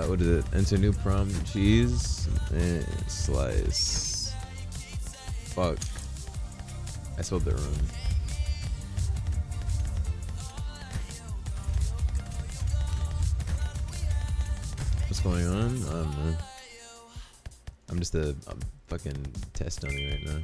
What is it? Enter new prompt. Cheese and slice. Fuck. I spelled it wrong. What's going on? I don't know. I'm just a fucking test dummy right now.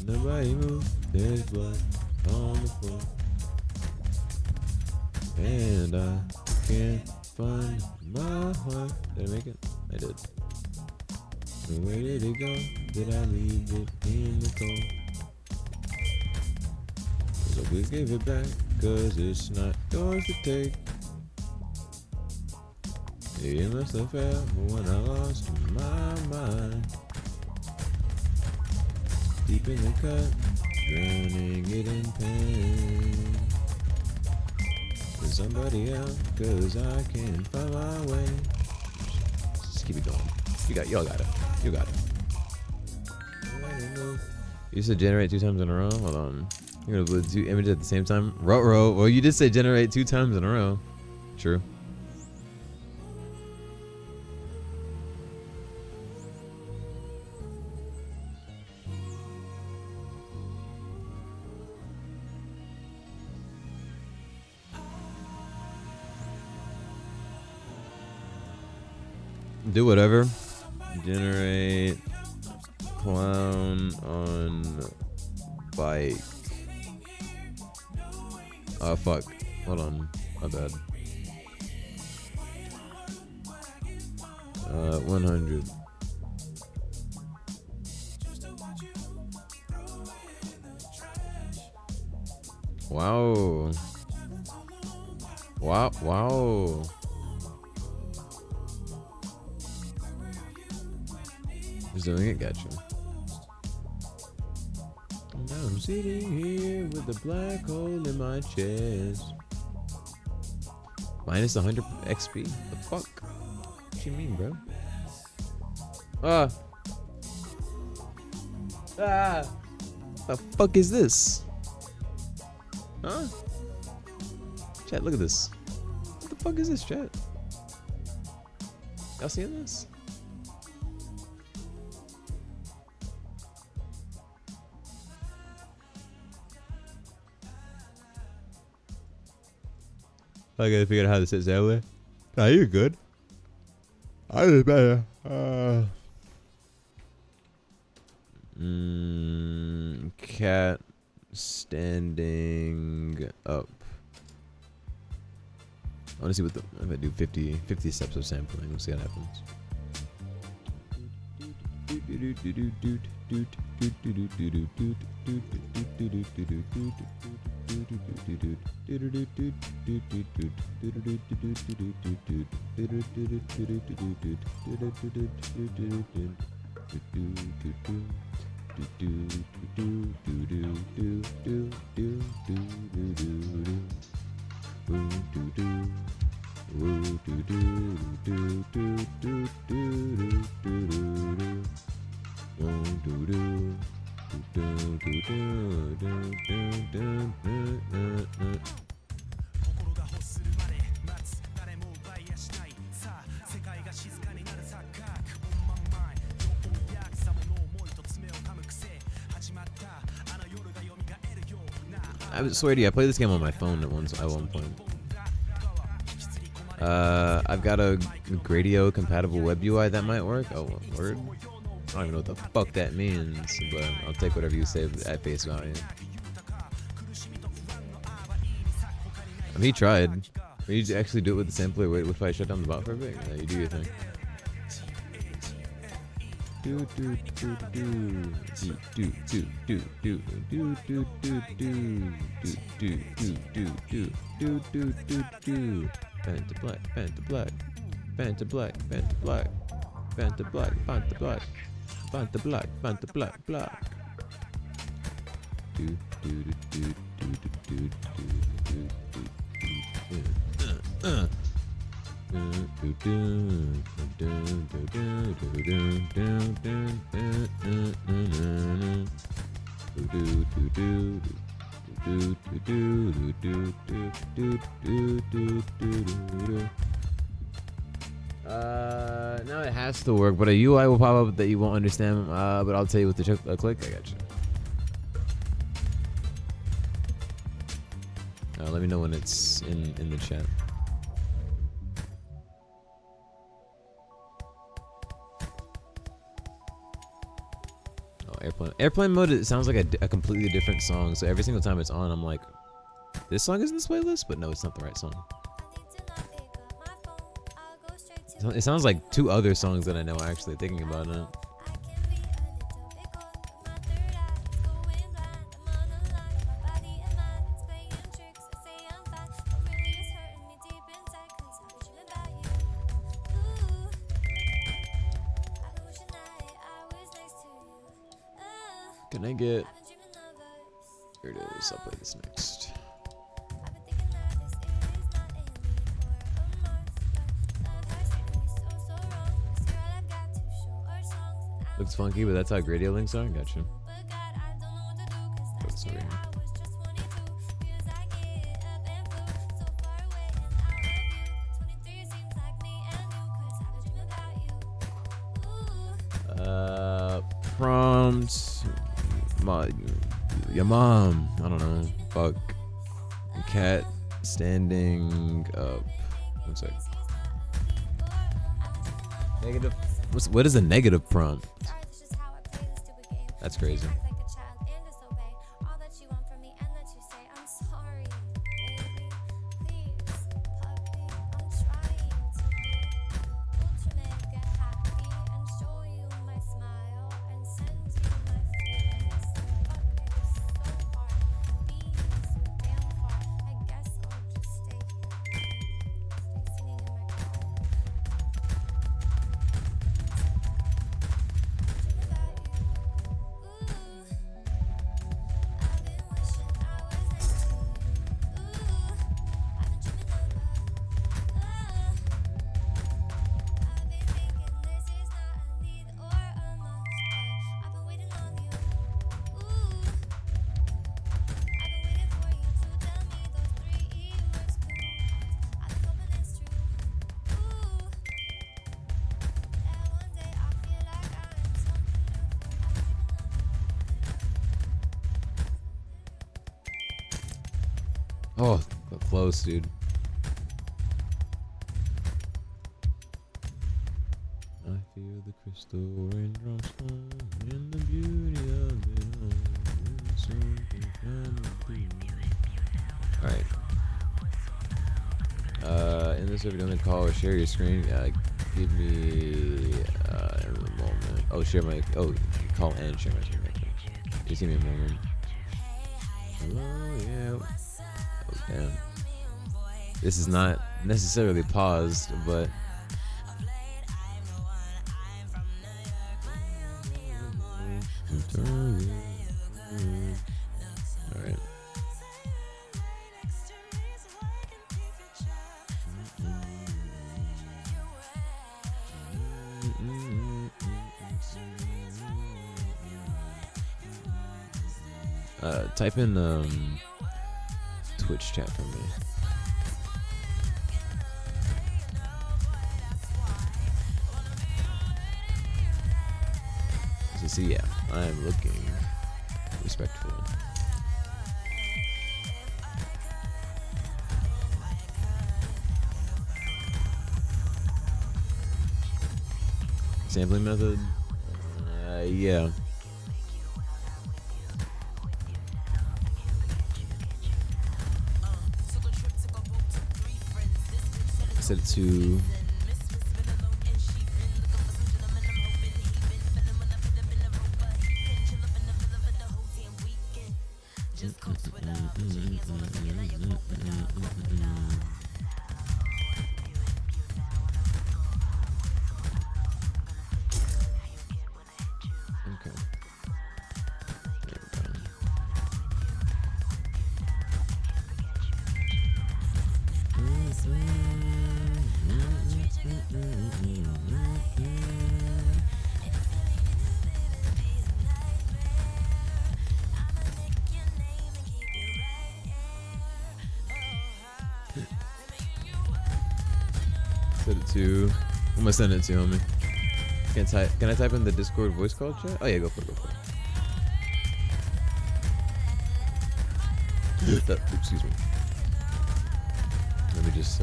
Nobody move, there's blood on the floor, and I can't find my heart. Did I make it? I did. Where did it go? Did I leave it in the cold? So please give it back, cause it's not yours to take. It must have felt when I lost my mind. Deep in the cut, drowning it in pain. With somebody else, cause I can't find my way. Just keep it going. Y'all got it. You got it. You said generate 2 times in a row? Hold on. You're gonna upload 2 images at the same time? Row. Well, you did say generate 2 times in a row. True. Do whatever. Generate clown on bike. Oh fuck. Hold on. My bad. 100. Wow. Wow. Just doing it, gotcha. Now I'm sitting here with a black hole in my chest. Minus 100 XP? The fuck? What you mean, bro? The fuck is this? Huh? Chat, look at this. What the fuck is this, chat? Y'all seeing this? I gotta figure out how to set Zelda. Nah, you're good. I did better. Cat standing up. I want to see what if I do 50 steps of sampling. We'll see what happens. I swear to you, I played this game on my phone at one point. I've got a Gradio compatible web UI that might work. Oh, word. I don't even know what the fuck that means, but I'll take whatever you say at face value. I mean, he tried. But you actually do it with the sampler. Wait, if I shut down the bot for a bit? Yeah, you do your thing. Fanta black, Fanta black, Fanta black, Fanta black, Fanta black, Fanta black, Fanta black, Fanta black, black. Now I it has to work, but a UI will pop up that you won't understand. But I'll tell you with the click. I got you. Let me know when it's in the chat. Oh, airplane. Airplane mode. It sounds like a completely different song. So every single time it's on, I'm like, this song is in this playlist, but no, it's not the right song. It sounds like two other songs that I know. Actually, thinking about it. Can I get? Here it is. I'll play this next. Looks funky, but that's how radio links are. Gotcha. What's over here? Prompt. Your mom. I don't know. Fuck. Cat standing up. One sec. Negative. What is a negative prompt? That's crazy. Oh, close, dude. I feel the crystal raindrops fall in the beauty of it all. Alright. In this video, I'm gonna call or share your screen. Give me a moment. Oh, share my. Oh, call and share my screen. Just give me a moment. Hello, yeah. Oh, damn. This is not necessarily paused, but alright. Type in Twitch chat for me. So yeah, I am looking respectful. Sampling method? Yeah. Set it to I'm gonna send it to you, homie. Can I type in the Discord voice call chat? Oh yeah, go for it. Go for it. Excuse me. Let me just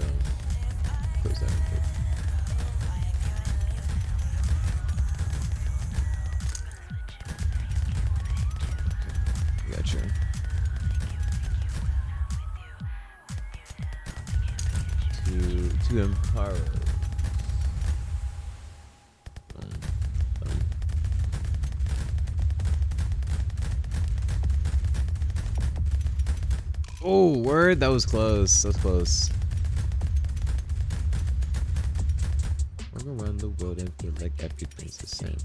close that real quick. Gotcha. Two Empire. Oh, word! That was close. That was close. I go around the world and feel like everything's the same.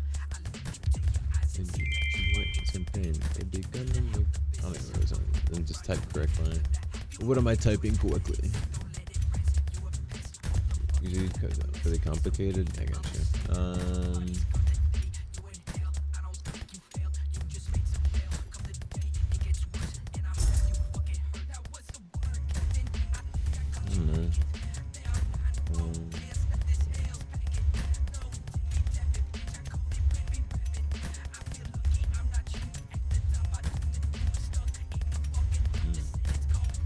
And you went some pain. It begun to make. I don't even know what it was. Let me just type correct line. What am I typing correctly? Usually because really complicated. I got you. I don't know.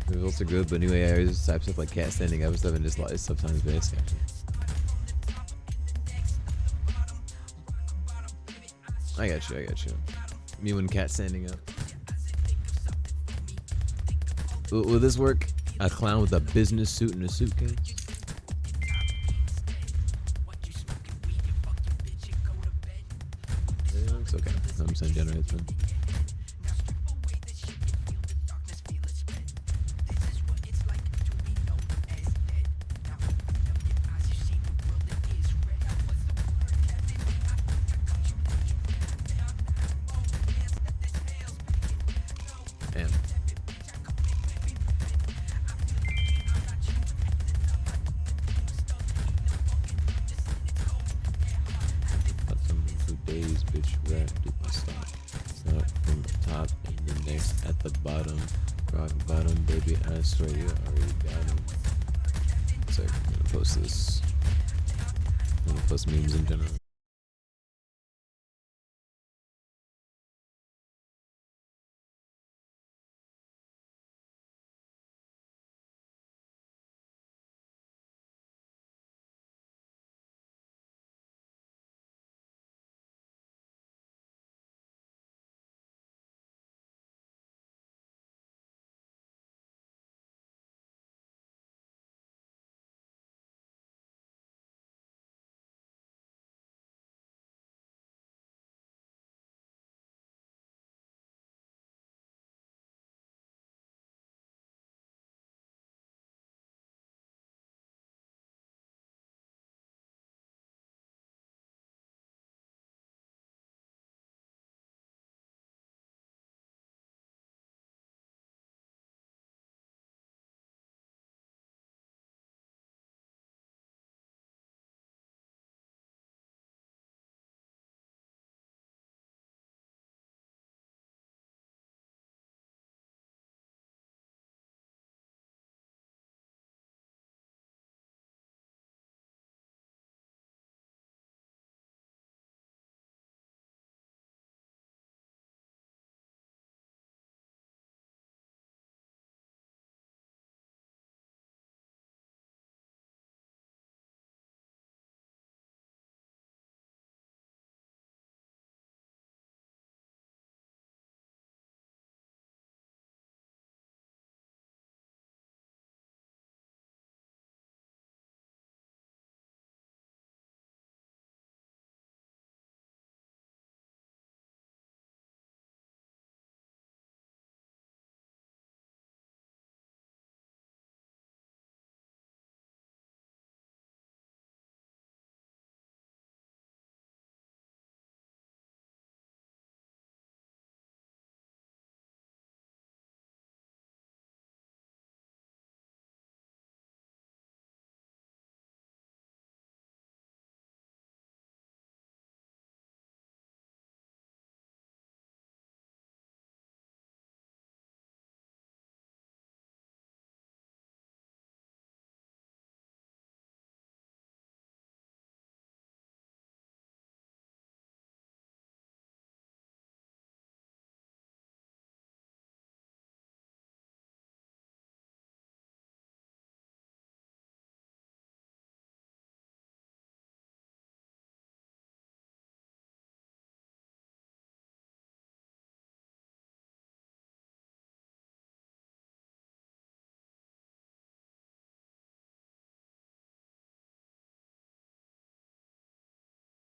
The results are good, but new AI always type stuff like cat standing up and stuff, and just like sometimes base caption. I got you. Me when cat standing up. Will this work? A clown with a business suit and a suitcase? Yeah, it's okay. I'm saying generate them. Damn. Days, bitch, rap, do my stop. Start from the top and the next at the bottom. Rock bottom, baby, I swear you already got him. So I'm gonna post this. I'm gonna post memes in general.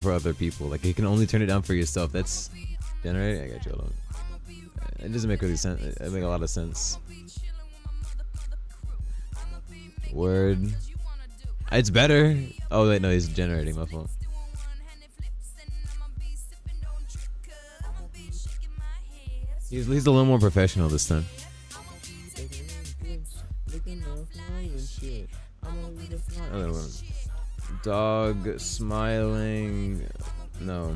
for other people. Like you can only turn it down for yourself. That's generating. I got you. Hold on. It doesn't make really sense. It make a lot of sense. Word. It's better. Oh wait, no, he's generating. My fault. He's a little more professional this time. Another one. Dog smiling. No.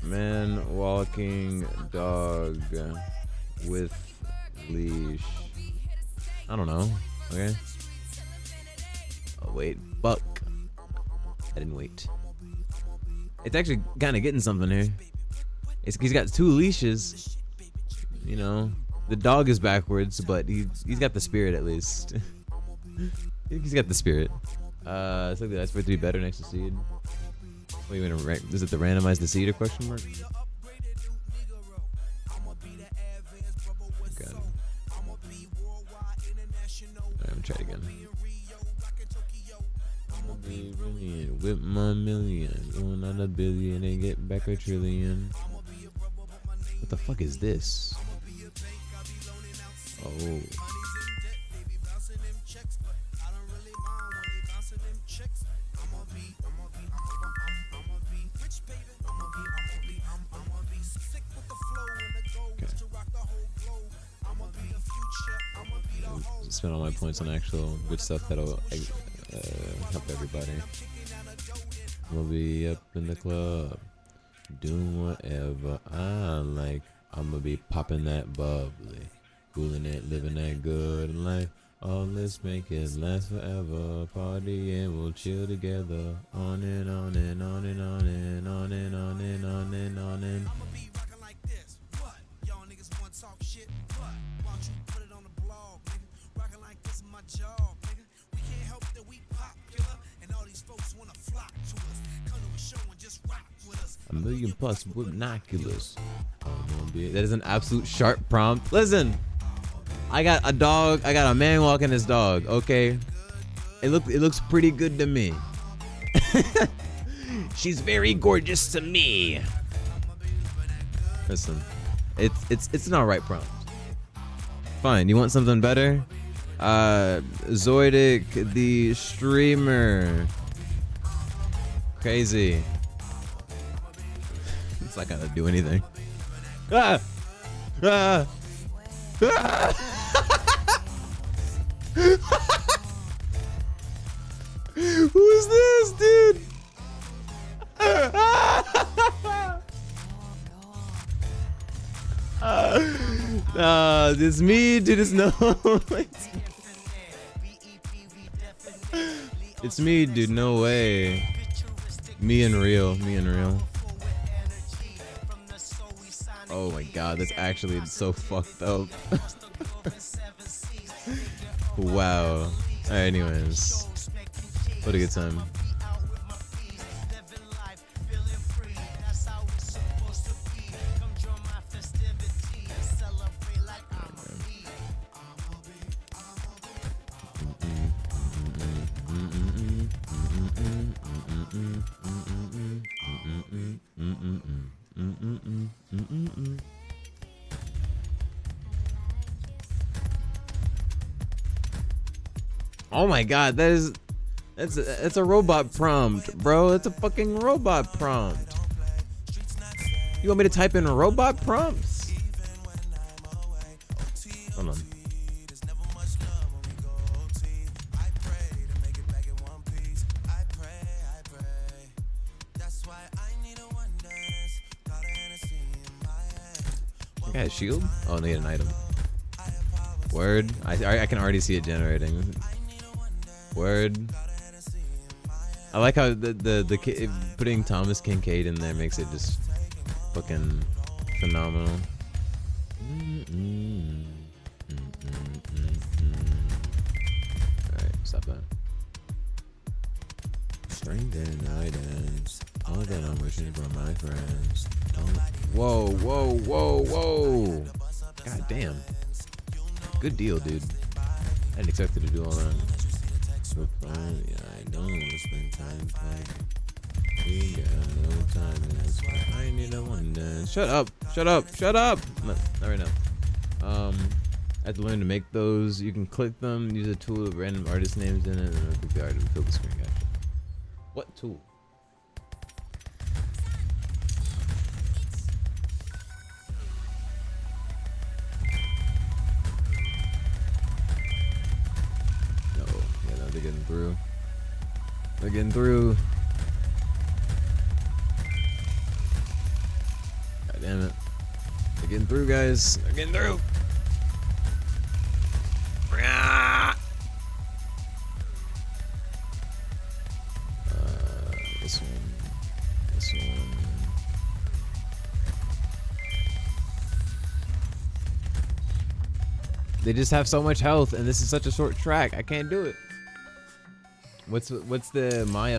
Man walking dog with leash. I don't know. Okay. Oh wait, fuck. I didn't wait. It's actually kind of getting something here. He's got 2 leashes. You know, the dog is backwards, but he's got the spirit at least. He's got the spirit. It's like that's for 3 better next to seed. Wait, you gonna rank? Is it the randomize the seed or question mark? Okay. Alright, I'm gonna try it again. With my million, going on a billion and get back a trillion. What the fuck is this? Oh. Spend all my points on actual good stuff that'll help everybody. We'll be up in the club, doing whatever I like. I'ma be popping that bubbly, cooling it, living that good life. Oh, let's make it last forever. Party and we'll chill together. On and on and on and on and on and on and on and on and. A million plus with binoculars. That is an absolute sharp prompt. Listen, I got a dog. I got a man walking his dog. Okay, it looks pretty good to me. She's very gorgeous to me. Listen, it's an alright prompt. Fine. You want something better? Zoidic the streamer. Crazy. It's not gonna do anything. Ah! Ah! Ah! Who is this, dude? This me, dude. It's no. It's me, dude. No way. Me and real. Me and real. Oh my god, that's actually so fucked up. Wow. Alright, anyways. What a good time. Oh my god, that's a robot prompt, bro. That's a fucking robot prompt. You want me to type in robot prompts? Hold on. I got a shield? Oh, need an item. Word. I can already see it generating. Word. I like how the putting Thomas Kincaid in there makes it just fucking phenomenal. Alright, stop that. Spring day night ends. All that I'm wishing for my friends. Whoa, whoa, whoa, whoa. God damn. Good deal, dude. I didn't expect it to do all that. for fun. Yeah, I don't wanna spend time fighting. We got no time, and that's why I need a one dance. Shut up! Shut up! Shut up! No, not right now. I have to learn to make those. You can click them, use a tool with random artist names in it, and it'll click the art and fill the screen. Gotcha. What tool? No, yeah, no, they're getting through. They're getting through. God damn it. They're getting through, guys. They're getting through. This one. This one. They just have so much health, and this is such a short track. I can't do it. What's the Maya?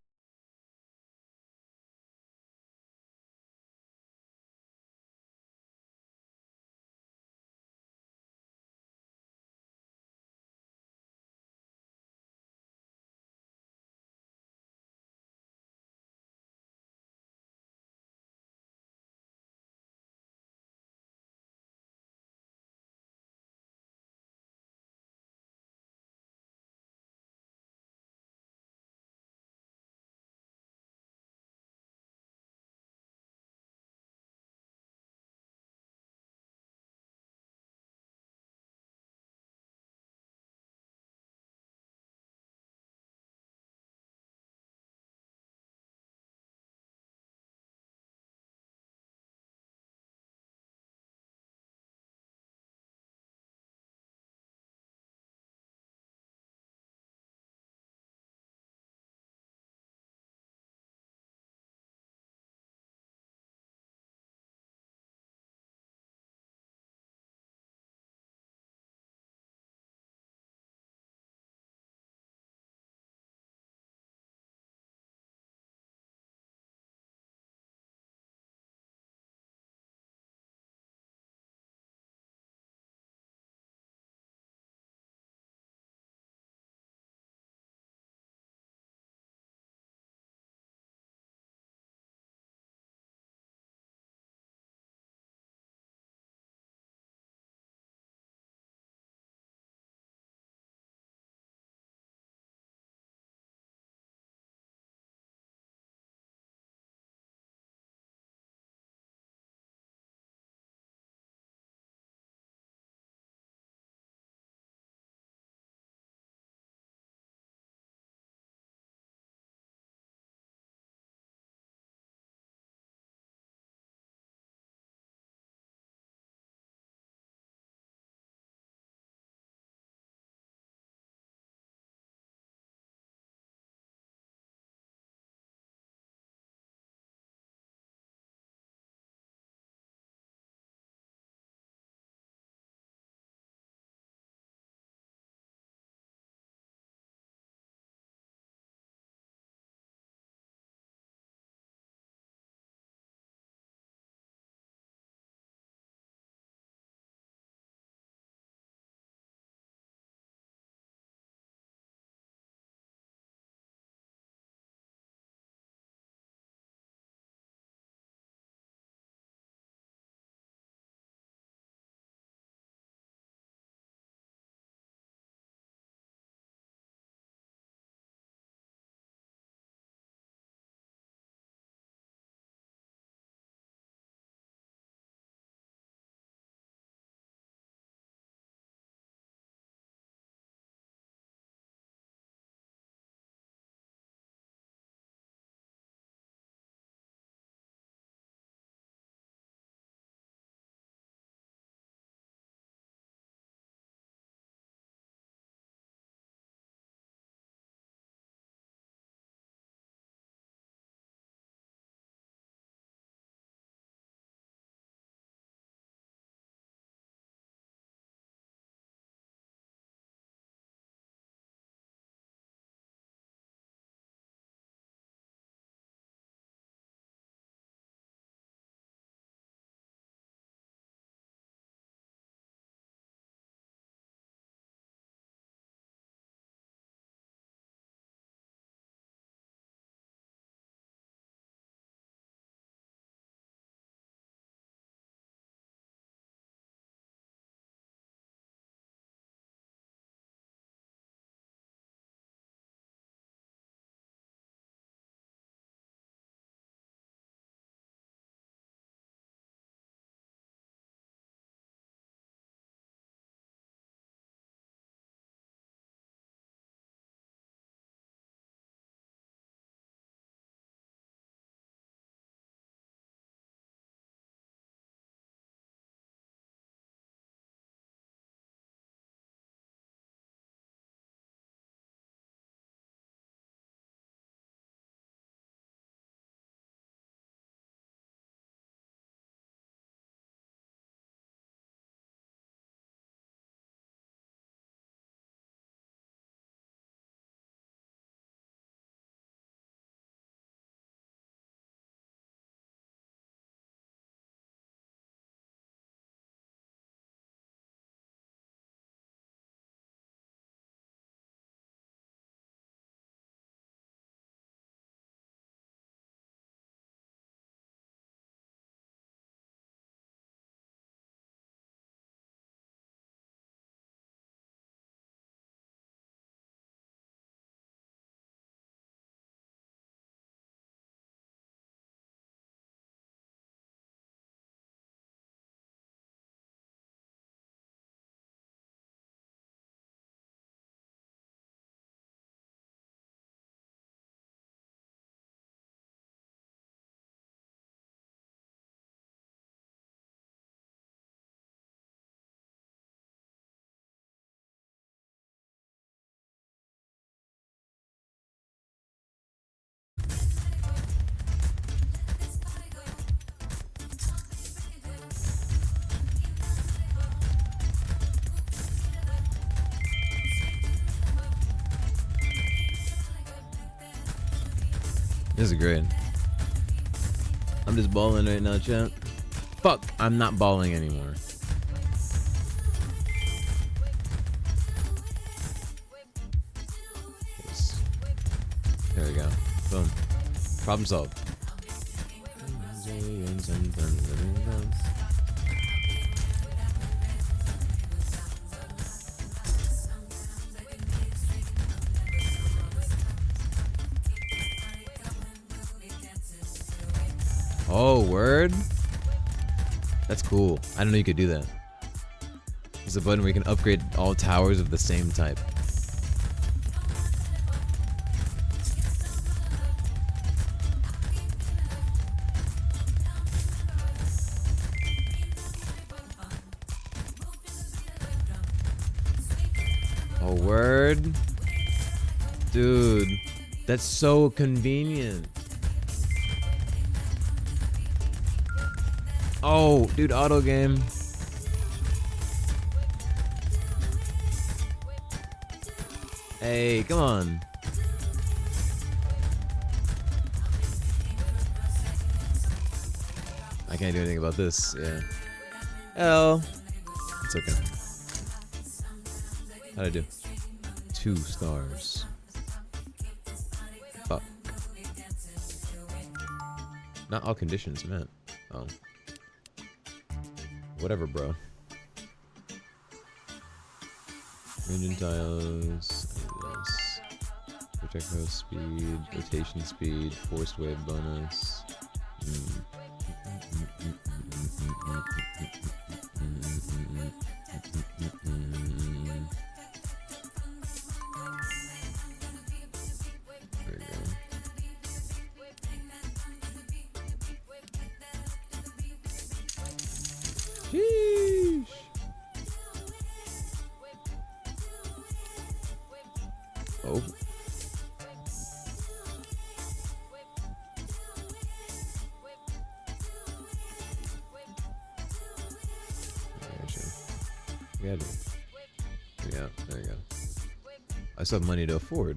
This is great. I'm just balling right now, chat. Fuck, I'm not balling anymore. Yes. There we go. Boom. Problem solved. Oh, word? That's cool. I didn't know you could do that. There's a button where you can upgrade all towers of the same type. Oh, word? Dude, that's so convenient. Oh, dude, auto game. Hey, come on. I can't do anything about this, yeah. Oh, it's okay. How'd I do? 2 stars. Fuck. Not all conditions, man. Oh. Whatever, bro. Engine tiles. Yes. Projectile speed. Rotation speed. Forced wave bonus. There we go. Sheesh. Oh. Yeah, there you go. I still have money to afford.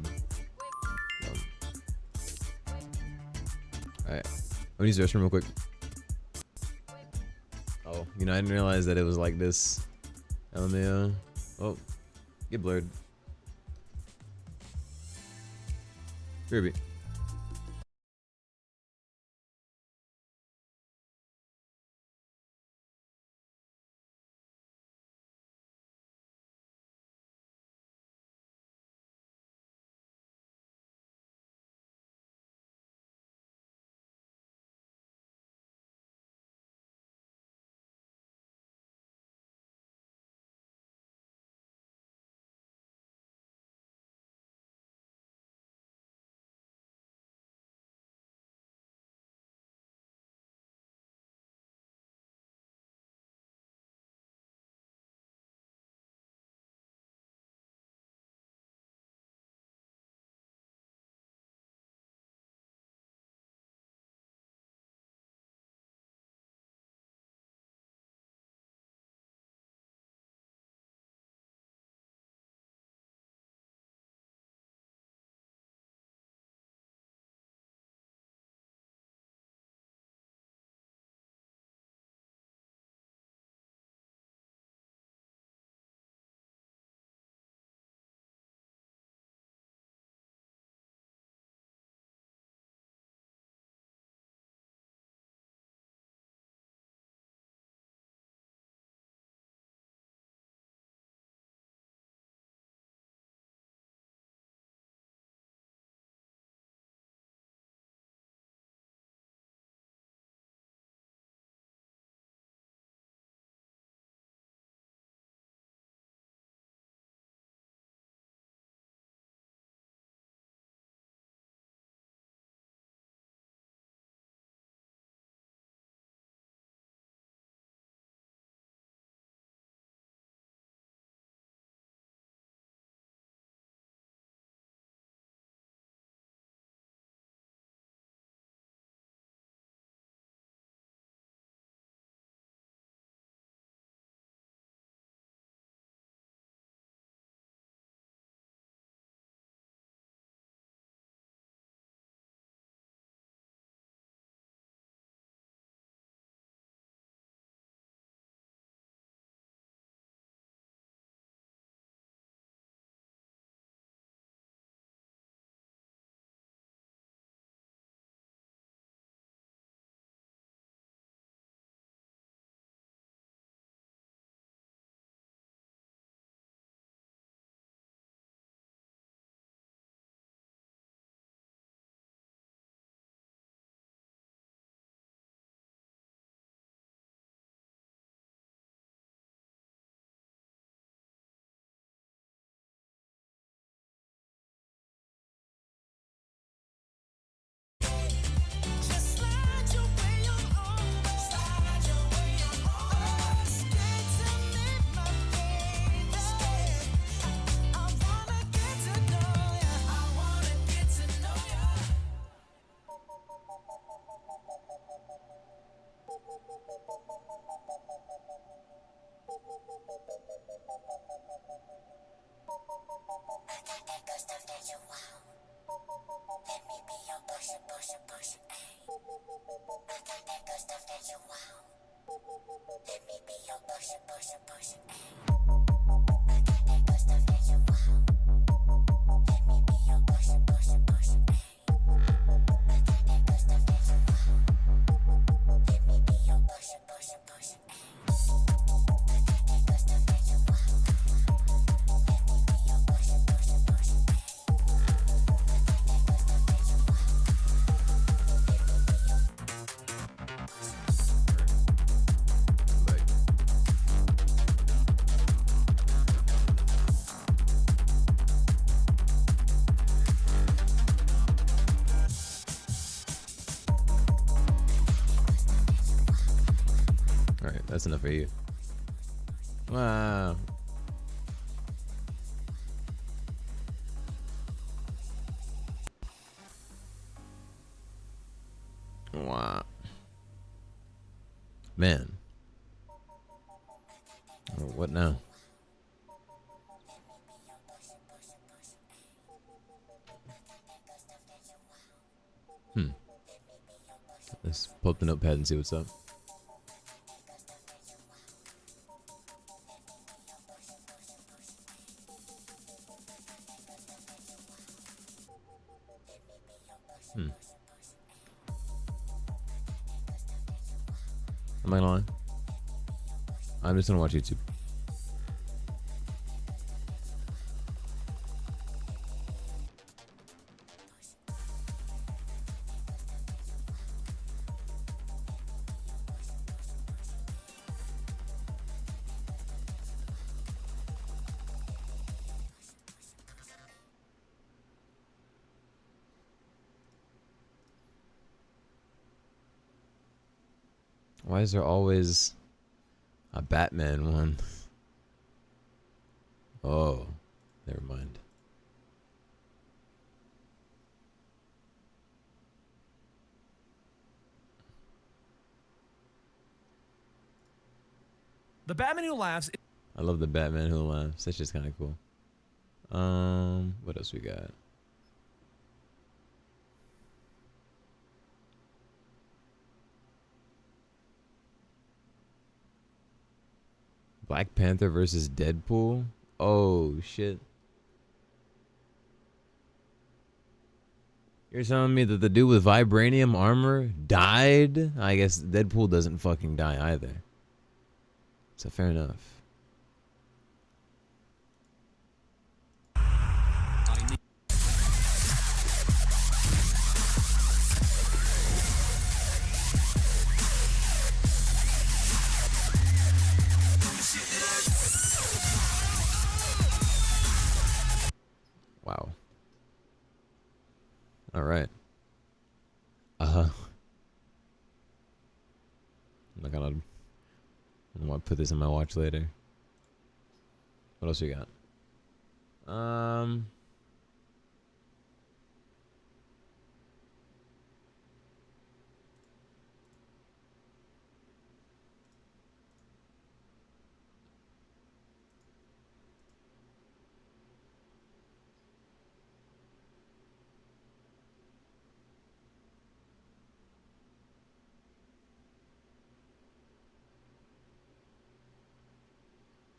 Alright. I'm gonna use the restroom real quick. Oh, you know, I didn't realize that it was like this. LMAO. Oh, get blurred. Ruby. All right, that's enough for you. Wow. Wow. Man. What now? Let's pull up the notepad and see what's up. Am I gonna lie? I'm just gonna watch YouTube. Why is there always a Batman one? Oh, never mind. The Batman Who Laughs. I love the Batman Who Laughs. That's just kind of cool. What else we got? Black Panther versus Deadpool? Oh, shit. You're telling me that the dude with vibranium armor died? I guess Deadpool doesn't fucking die either. So fair enough. Wow. All right. I'm not gonna. I want to put this in my watch later. What else we got?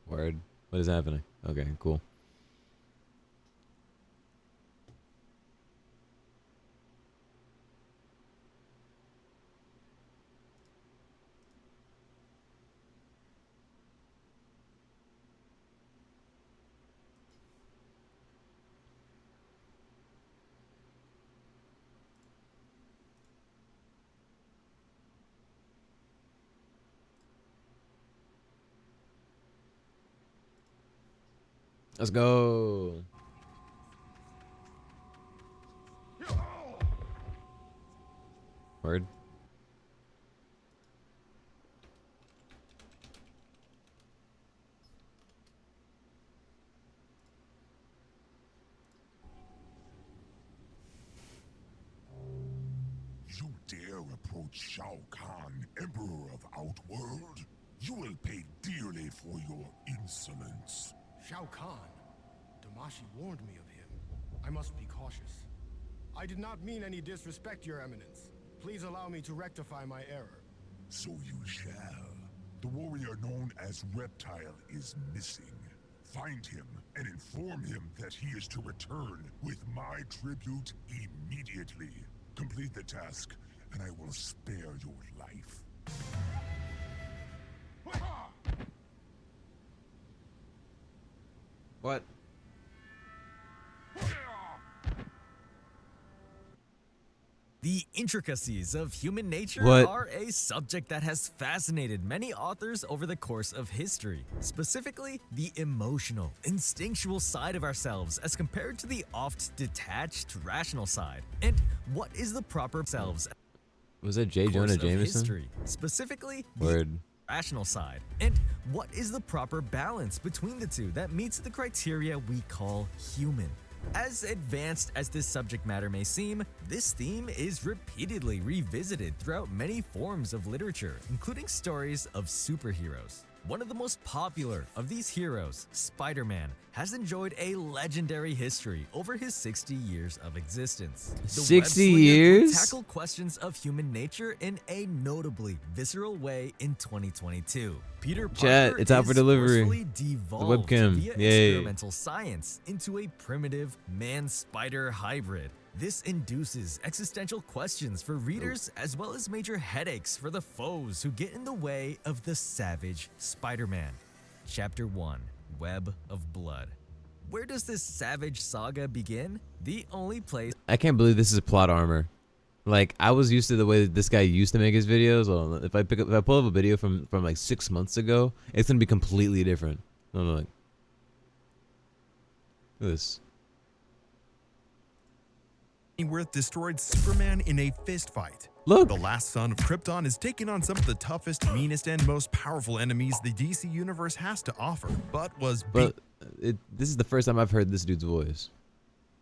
Word. What is happening? Okay, cool. Let's go. Word. You dare approach Shao Kahn, Emperor of Outworld? You will pay dearly for your insolence. Shao Kahn? Damashi warned me of him. I must be cautious. I did not mean any disrespect, Your Eminence. Please allow me to rectify my error. So you shall. The warrior known as Reptile is missing. Find him and inform him that he is to return with my tribute immediately. Complete the task, and I will spare your life. What? The intricacies of human nature What? are a subject that has fascinated many authors over the course of history. Specifically, the emotional, instinctual side of ourselves as compared to the oft detached, rational side. And what is the proper selves? Was that J. Course Jonah of Jameson? history, specifically the Word. rational side. And what is the proper balance between the two that meets the criteria we call human? As advanced as this subject matter may seem, this theme is repeatedly revisited throughout many forms of literature, including stories of superheroes. One of the most popular of these heroes, Spider-Man, has enjoyed a legendary history over his 60 years of existence. The 60 web-slinger would years? tackle questions of human nature in a notably visceral way in 2022. Peter Chat, Parker it's out for is delivery. forcefully devolved webcam, via yay. experimental science into a primitive man-spider hybrid. This induces existential questions for readers as well as major headaches for the foes who get in the way of the savage Spider-Man. Chapter 1: Web of Blood. Where does this savage saga begin? The only place I can't believe this is plot armor. Like, I was used to the way that this guy used to make his videos. Hold on, if I pull up a video from like 6 months ago, it's gonna be completely different. No, look. Look at this. Worth destroyed Superman in a fistfight. Look. The last son of Krypton is taking on some of the toughest, meanest, and most powerful enemies the DC universe has to offer, but was beat. But this is the first time I've heard this dude's voice.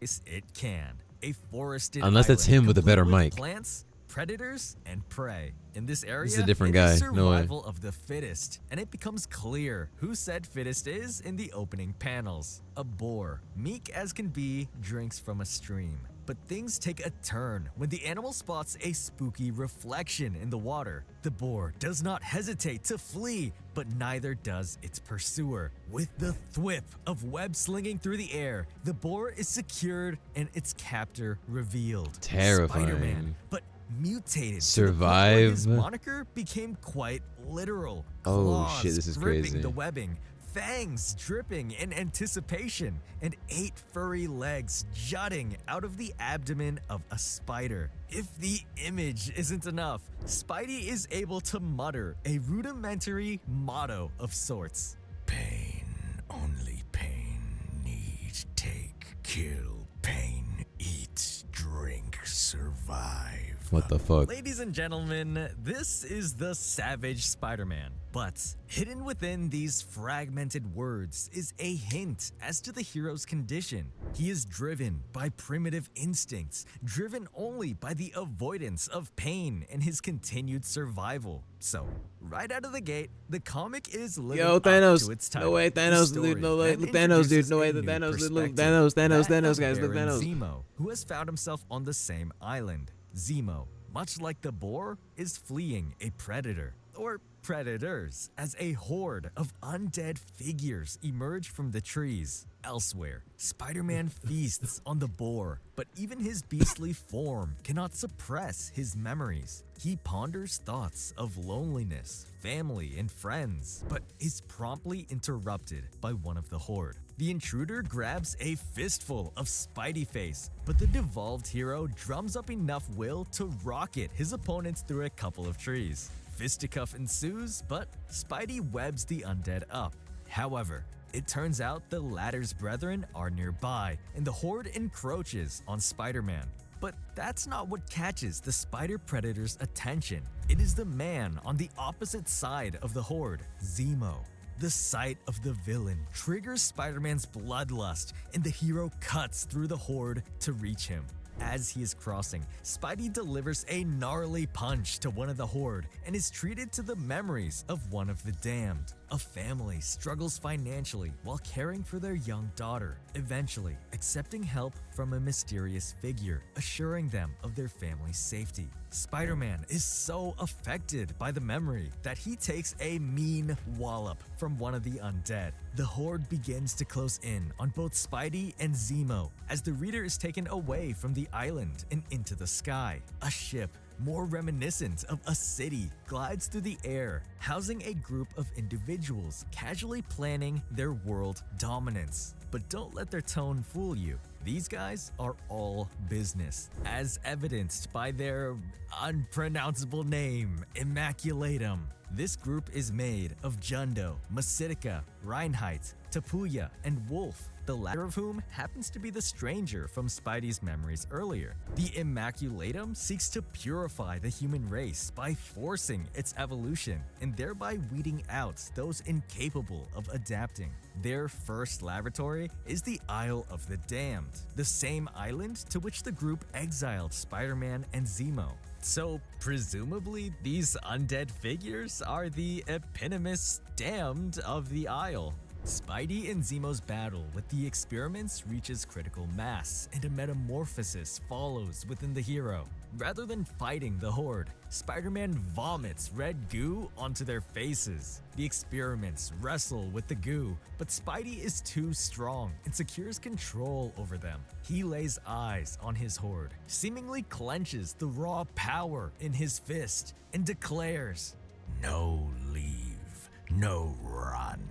it can. A forested Unless that's island him with a better complete mic. Plants, predators, and prey. In this area, is a different it is guy. No way. survival of the fittest, and it becomes clear who said fittest is in the opening panels. A boar, meek as can be, drinks from a stream. But things take a turn when the animal spots a spooky reflection in the water. The boar does not hesitate to flee, but neither does its pursuer. With the thwip of web slinging through the air, the boar is secured and its captor revealed. Terrifying. Spider-Man, but mutated. Survive. To the point where his moniker became quite literal. Oh, Claws shit, this is gripping crazy. the webbing, fangs dripping in anticipation, and 8 furry legs jutting out of the abdomen of a spider. If the image isn't enough, Spidey is able to mutter a rudimentary motto of sorts. Pain, only pain, need, take, kill, pain, eat, drink, survive. What the fuck? Ladies and gentlemen, this is the Savage Spider-Man. But hidden within these fragmented words is a hint as to the hero's condition. He is driven by primitive instincts, driven only by the avoidance of pain and his continued survival. So, right out of the gate, the comic is living Yo, up Thanos. to its title. No way, The Thanos, story dude. No way. that Look, Thanos, dude. introduces No way, a the new Thanos. Look, perspective, Thanos, that Thanos, of guys. Look, Baron Thanos. Zemo, who has found himself on the same island. Zemo, much like the boar, is fleeing a predator, or predators, as a horde of undead figures emerge from the trees. Elsewhere, Spider-Man feasts on the boar, but even his beastly form cannot suppress his memories. He ponders thoughts of loneliness, family, and friends, but is promptly interrupted by one of the horde. The intruder grabs a fistful of Spidey face, but the devolved hero drums up enough will to rocket his opponents through a couple of trees. Fisticuff ensues, but Spidey webs the undead up. However, it turns out the latter's brethren are nearby, and the horde encroaches on Spider-Man. But that's not what catches the spider predator's attention. It is the man on the opposite side of the horde, Zemo. The sight of the villain triggers Spider-Man's bloodlust, and the hero cuts through the horde to reach him. As he is crossing, Spidey delivers a gnarly punch to one of the horde and is treated to the memories of one of the damned. A family struggles financially while caring for their young daughter, eventually accepting help from a mysterious figure, assuring them of their family's safety. Spider-Man is so affected by the memory that he takes a mean wallop from one of the undead. The horde begins to close in on both Spidey and Zemo as the reader is taken away from the island and into the sky. A ship more reminiscent of a city glides through the air, housing a group of individuals casually planning their world dominance. But don't let their tone fool you. These guys are all business, as evidenced by their unpronounceable name, Immaculatum. This group is made of Jundo, Masitica, Reinheit, Tapuya, and Wolf, the latter of whom happens to be the stranger from Spidey's memories earlier. The Immaculatum seeks to purify the human race by forcing its evolution and thereby weeding out those incapable of adapting. Their first laboratory is the Isle of the Damned, the same island to which the group exiled Spider-Man and Zemo. So presumably these undead figures are the eponymous damned of the Isle. Spidey and Zemo's battle with the experiments reaches critical mass, and a metamorphosis follows within the hero. Rather than fighting the horde, Spider-Man vomits red goo onto their faces. The experiments wrestle with the goo, but Spidey is too strong and secures control over them. He lays eyes on his horde, seemingly clenches the raw power in his fist, and declares, "No leave, no run.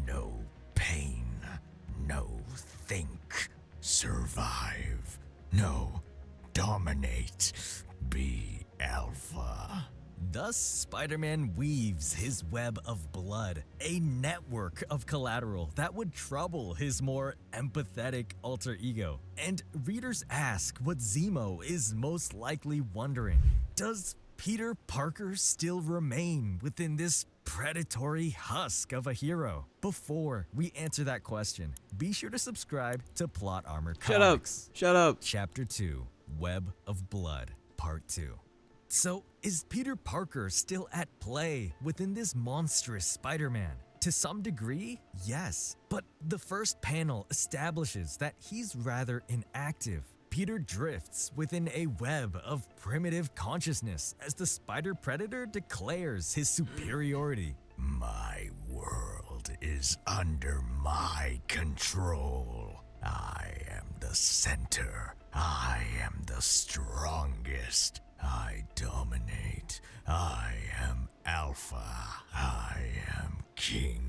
No pain, no think, survive, no dominate, be alpha." Thus, Spider-Man weaves his web of blood, a network of collateral that would trouble his more empathetic alter ego. And readers ask what Zemo is most likely wondering. Does Peter Parker still remain within this predatory husk of a hero? Before we answer that question, be sure to subscribe to Plot Armor Comics. Shut up. Chapter 2, Web of Blood, Part 2. So, is Peter Parker still at play within this monstrous Spider-Man? To some degree, yes. But the first panel establishes that he's rather inactive. Peter drifts within a web of primitive consciousness as the Spider Predator declares his superiority. "My world is under my control. I am the center. I am the strongest. I dominate. I am alpha. I am king."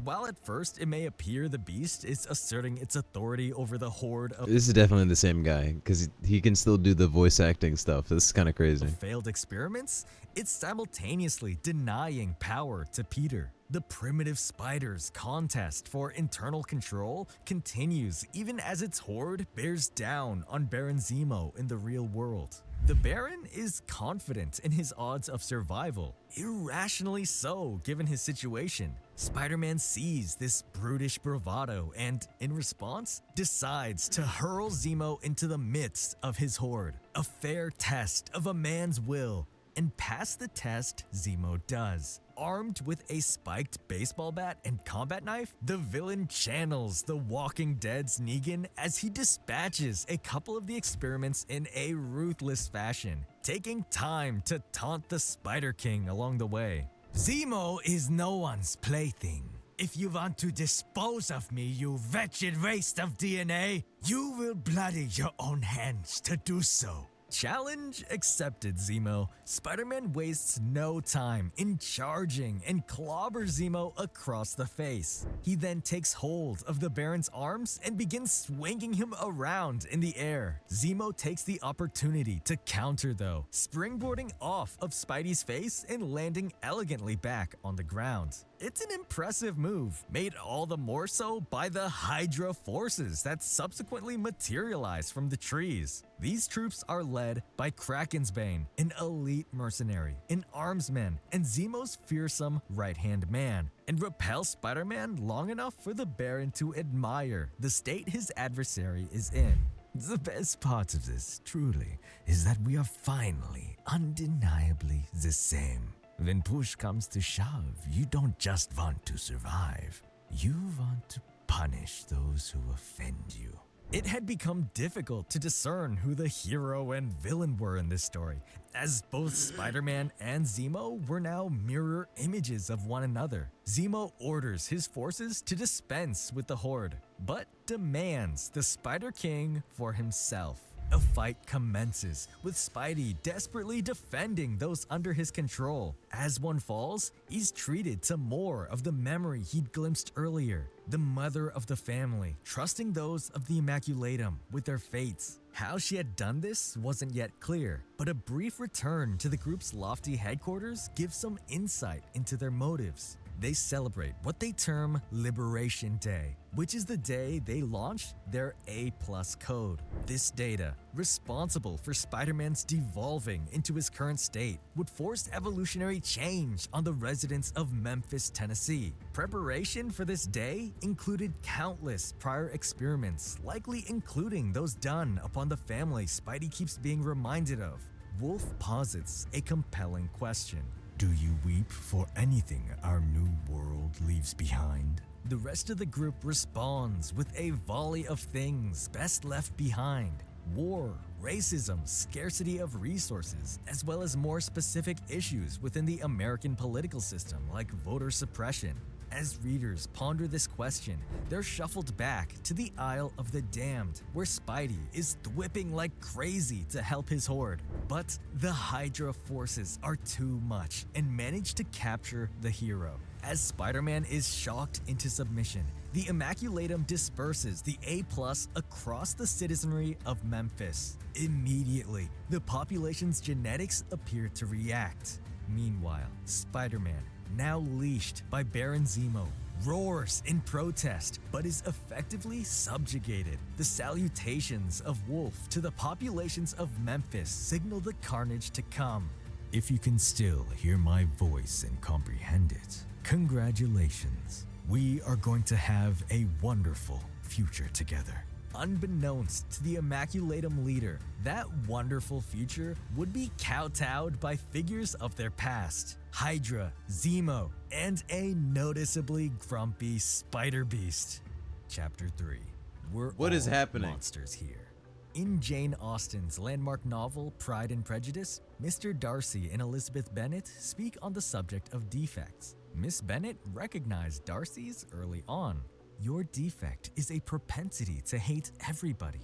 While at first it may appear the Beast is asserting its authority over the horde of This is definitely the same guy, because he can still do the voice acting stuff. This is kind of crazy. failed experiments, it's simultaneously denying power to Peter. The primitive spider's contest for internal control continues even as its horde bears down on Baron Zemo in the real world. The Baron is confident in his odds of survival, irrationally so given his situation. Spider-Man sees this brutish bravado and, in response, decides to hurl Zemo into the midst of his horde. A fair test of a man's will, and pass the test Zemo does. Armed with a spiked baseball bat and combat knife, the villain channels the Walking Dead's Negan as he dispatches a couple of the experiments in a ruthless fashion, taking time to taunt the Spider King along the way. "Zemo is no one's plaything. If you want to dispose of me, you wretched waste of DNA, you will bloody your own hands to do so." Challenge accepted, Zemo. Spider-Man wastes no time in charging and clobbers Zemo across the face. He then takes hold of the Baron's arms and begins swinging him around in the air. Zemo takes the opportunity to counter though, springboarding off of Spidey's face and landing elegantly back on the ground. It's an impressive move, made all the more so by the Hydra forces that subsequently materialize from the trees. These troops are led by Kraken's Bane, an elite mercenary, an armsman, and Zemo's fearsome right-hand man, and repel Spider-Man long enough for the Baron to admire the state his adversary is in. The best part of this, truly, is that we are finally, undeniably the same. When push comes to shove, you don't just want to survive. You want to punish those who offend you. It had become difficult to discern who the hero and villain were in this story, as both Spider-Man and Zemo were now mirror images of one another. Zemo orders his forces to dispense with the Horde, but demands the Spider King for himself. A fight commences, with Spidey desperately defending those under his control. As one falls, he's treated to more of the memory he'd glimpsed earlier. The mother of the family, trusting those of the Immaculatum with their fates. How she had done this wasn't yet clear, but a brief return to the group's lofty headquarters gives some insight into their motives. They celebrate what they term Liberation Day, which is the day they launched their A+ code. This data, responsible for Spider-Man's devolving into his current state, would force evolutionary change on the residents of Memphis, Tennessee. Preparation for this day included countless prior experiments, likely including those done upon the family Spidey keeps being reminded of. Wolf posits a compelling question. Do you weep for anything our new world leaves behind? The rest of the group responds with a volley of things best left behind. War, racism, scarcity of resources, as well as more specific issues within the American political system like voter suppression. As readers ponder this question, they're shuffled back to the Isle of the Damned, where Spidey is thwipping like crazy to help his horde. But the Hydra forces are too much and manage to capture the hero. As Spider-Man is shocked into submission, the Immaculatum disperses the A+ across the citizenry of Memphis. Immediately, the population's genetics appear to react. Meanwhile, Spider-Man, now leashed by Baron Zemo, roars in protest, but is effectively subjugated. The salutations of Wolf to the populations of Memphis signal the carnage to come. If you can still hear my voice and comprehend it, congratulations. We are going to have a wonderful future together. Unbeknownst to the Immaculatum leader, that wonderful future would be kowtowed by figures of their past. Hydra, Zemo, and a noticeably grumpy Spider Beast. Chapter 3. We're What is all happening? monsters here. In Jane Austen's landmark novel Pride and Prejudice, Mr. Darcy and Elizabeth Bennet speak on the subject of defects. Miss Bennet recognized Darcy's early on. Your defect is a propensity to hate everybody.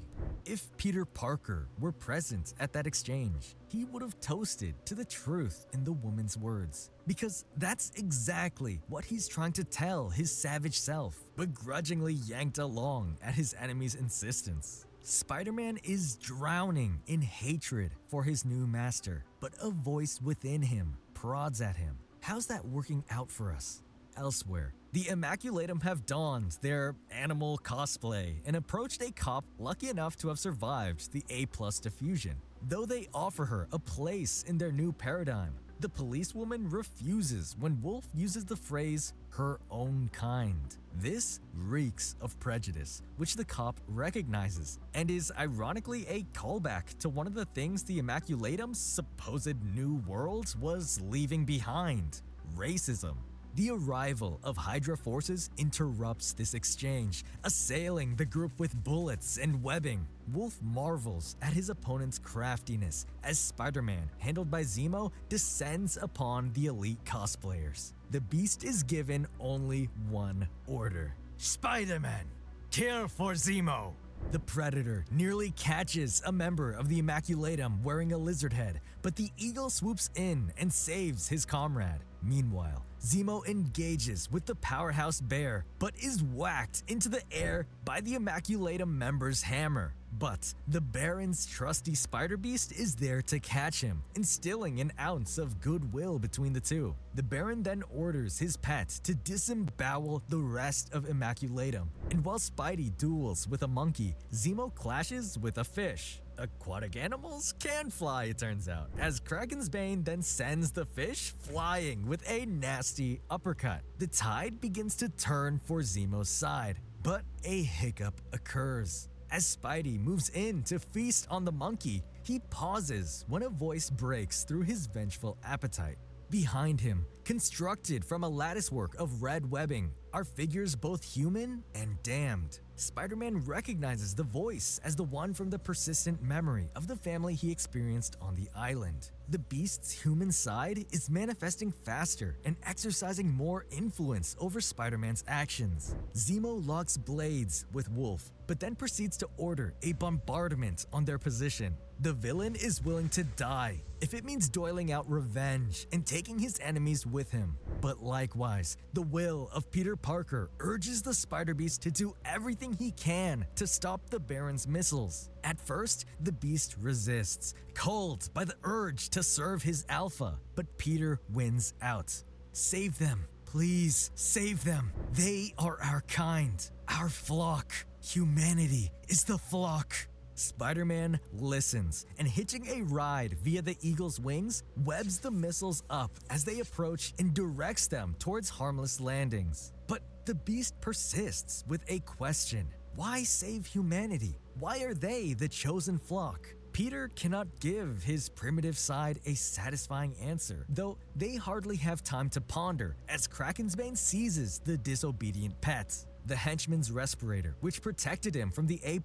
If Peter Parker were present at that exchange, he would have toasted to the truth in the woman's words. Because that's exactly what he's trying to tell his savage self, begrudgingly yanked along at his enemy's insistence. Spider-Man is drowning in hatred for his new master, but a voice within him prods at him. How's that working out for us? Elsewhere, the Immaculatum have donned their animal cosplay and approached a cop lucky enough to have survived the A+ diffusion. Though they offer her a place in their new paradigm, the policewoman refuses when Wolf uses the phrase, her own kind. This reeks of prejudice, which the cop recognizes, and is ironically a callback to one of the things the Immaculatum's supposed new world was leaving behind: racism. The arrival of Hydra forces interrupts this exchange, assailing the group with bullets and webbing. Wolf marvels at his opponent's craftiness as Spider-Man, handled by Zemo, descends upon the elite cosplayers. The Beast is given only one order: Spider-Man, kill for Zemo! The Predator nearly catches a member of the Immaculatum wearing a lizard head, but the Eagle swoops in and saves his comrade. Meanwhile, Zemo engages with the powerhouse bear, but is whacked into the air by the Immaculatum member's hammer. But the Baron's trusty Spider Beast is there to catch him, instilling an ounce of goodwill between the two. The Baron then orders his pet to disembowel the rest of Immaculatum, and while Spidey duels with a monkey, Zemo clashes with a fish. Aquatic animals can fly, it turns out, as Kraken's Bane then sends the fish flying with a nasty uppercut. The tide begins to turn for Zemo's side, but a hiccup occurs. As Spidey moves in to feast on the monkey, he pauses when a voice breaks through his vengeful appetite. Behind him, constructed from a latticework of red webbing, are figures both human and damned. Spider-Man recognizes the voice as the one from the persistent memory of the family he experienced on the island. The Beast's human side is manifesting faster and exercising more influence over Spider-Man's actions. Zemo locks blades with Wolf, but then proceeds to order a bombardment on their position. The villain is willing to die if it means doling out revenge and taking his enemies with him. But likewise, the will of Peter Parker urges the Spider-Beast to do everything he can to stop the Baron's missiles. At first, the Beast resists, called by the urge to serve his alpha, but Peter wins out. Save them. Please, save them. They are our kind, our flock. Humanity is the flock. Spider-Man listens and, hitching a ride via the Eagle's wings, webs the missiles up as they approach and directs them towards harmless landings. But the Beast persists with a question. Why save humanity? Why are they the chosen flock? Peter cannot give his primitive side a satisfying answer, though they hardly have time to ponder as Krakensbane seizes the disobedient pet. The henchman's respirator, which protected him from the A+,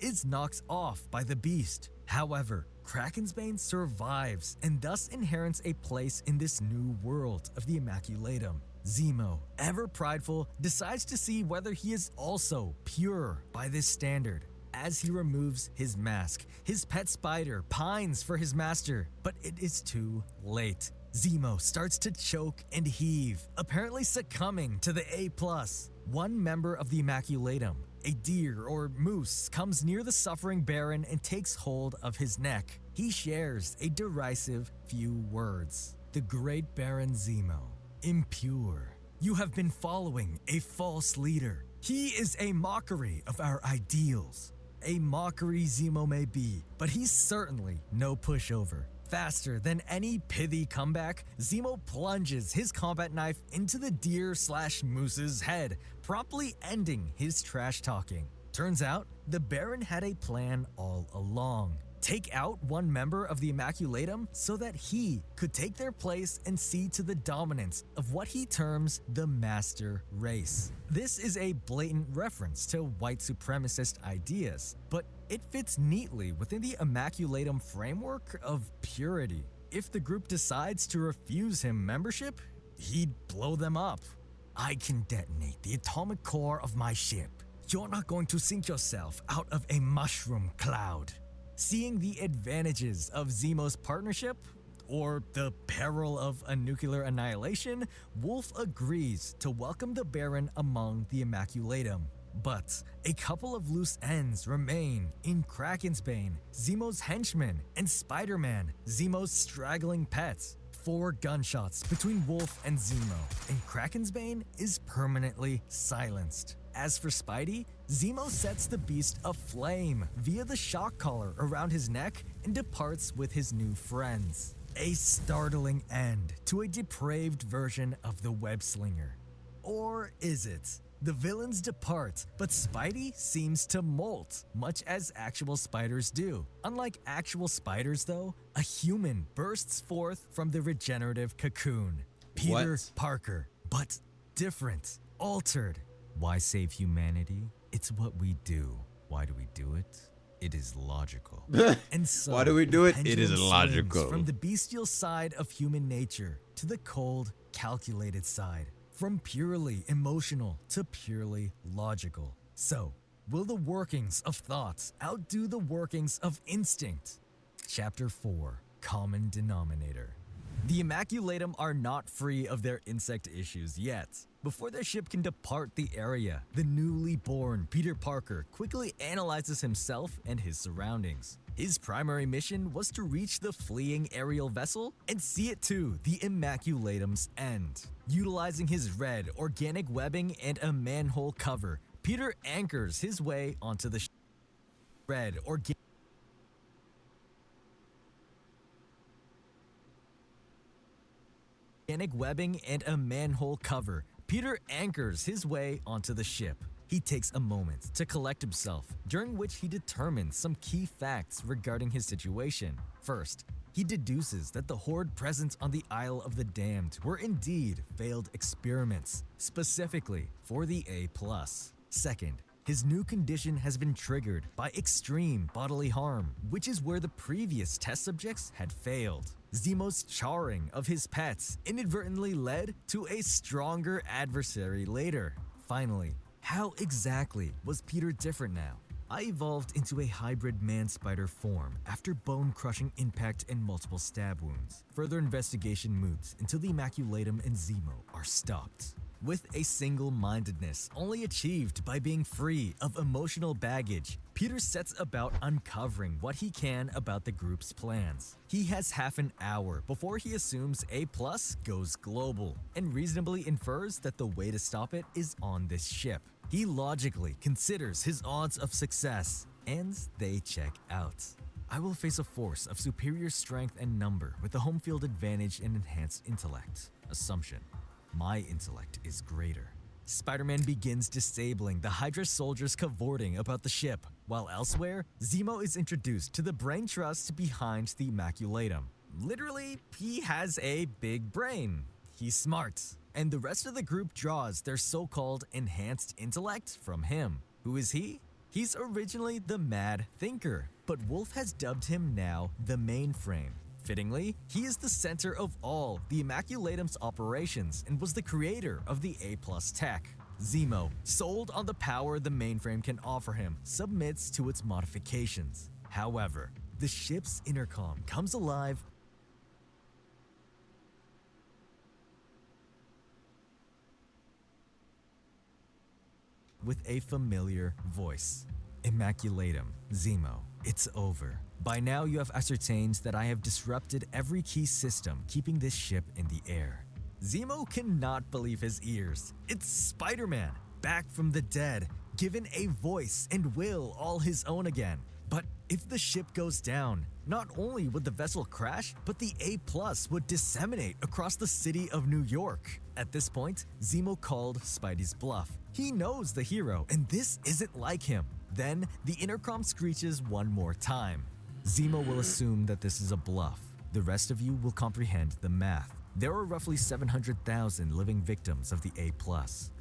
is knocked off by the Beast. However, Krakensbane survives and thus inherits a place in this new world of the Immaculatum. Zemo, ever prideful, decides to see whether he is also pure by this standard. As he removes his mask, his pet spider pines for his master, but it is too late. Zemo starts to choke and heave, apparently succumbing to the A+. One member of the Immaculatum, a deer or moose, comes near the suffering Baron and takes hold of his neck. He shares a derisive few words. The great Baron Zemo, impure. You have been following a false leader. He is a mockery of our ideals. A mockery Zemo may be, but he's certainly no pushover. Faster than any pithy comeback, Zemo plunges his combat knife into the deer/moose's head, promptly ending his trash talking. Turns out, the Baron had a plan all along. Take out one member of the Immaculatum so that he could take their place and see to the dominance of what he terms the master race. This is a blatant reference to white supremacist ideas, but it fits neatly within the Immaculatum framework of purity. If the group decides to refuse him membership, he'd blow them up. I can detonate the atomic core of my ship. You're not going to sink yourself out of a mushroom cloud. Seeing the advantages of Zemo's partnership, or the peril of a nuclear annihilation, Wolf agrees to welcome the Baron among the Immaculatum. But a couple of loose ends remain in Krakensbane, Zemo's henchman, and Spider-Man, Zemo's straggling pet. 4 gunshots between Wolf and Zemo, and Krakensbane is permanently silenced. As for Spidey, Zemo sets the Beast aflame via the shock collar around his neck and departs with his new friends. A startling end to a depraved version of the web slinger. Or is it? The villains depart, but Spidey seems to molt, much as actual spiders do. Unlike actual spiders though, a human bursts forth from the regenerative cocoon. Peter What? Parker, but different, altered. Why save humanity? It's what we do. Why do we do it? It is logical. And so, Why do we do it? the It is pendulum logical. swings from the bestial side of human nature to the cold, calculated side. From purely emotional to purely logical. So, will the workings of thoughts outdo the workings of instinct? Chapter 4, Common Denominator. The Immaculatum are not free of their insect issues yet. Before their ship can depart the area, the newly born Peter Parker quickly analyzes himself and his surroundings. His primary mission was to reach the fleeing aerial vessel and see it to the Immaculatum's end. Utilizing his red organic webbing and a manhole cover, Peter anchors his way onto the red organic webbing and a manhole cover. Peter anchors his way onto the ship. He takes a moment to collect himself, during which he determines some key facts regarding his situation. First, he deduces that the horde present on the Isle of the Damned were indeed failed experiments, specifically for the A+. Second, his new condition has been triggered by extreme bodily harm, which is where the previous test subjects had failed. Zemo's charring of his pets inadvertently led to a stronger adversary later. Finally, how exactly was Peter different now? I evolved into a hybrid man-spider form after bone-crushing impact and multiple stab wounds. Further investigation moves until the Immaculatum and Zemo are stopped. With a single-mindedness only achieved by being free of emotional baggage, Peter sets about uncovering what he can about the group's plans. He has half an hour before he assumes A+ goes global, and reasonably infers that the way to stop it is on this ship. He logically considers his odds of success, and they check out. I will face a force of superior strength and number with a home field advantage and enhanced intellect. Assumption: my intellect is greater. Spider-Man begins disabling the Hydra soldiers cavorting about the ship, while elsewhere, Zemo is introduced to the brain trust behind the Immaculatum. Literally, he has a big brain. He's smart, and the rest of the group draws their so-called enhanced intellect from him. Who is he? He's originally the Mad Thinker, but Wolf has dubbed him now the Mainframe. Fittingly, he is the center of all the Immaculatum's operations and was the creator of the A+ tech. Zemo, sold on the power the Mainframe can offer him, submits to its modifications. However, the ship's intercom comes alive with a familiar voice. Immaculatum, Zemo, it's over. By now you have ascertained that I have disrupted every key system keeping this ship in the air. Zemo cannot believe his ears. It's Spider-Man, back from the dead, given a voice and will all his own again. But if the ship goes down, not only would the vessel crash, but the A+ would disseminate across the city of New York. At this point, Zemo called Spidey's bluff. He knows the hero, and this isn't like him. Then, the intercom screeches one more time. Zemo will assume that this is a bluff. The rest of you will comprehend the math. There are roughly 700,000 living victims of the A+.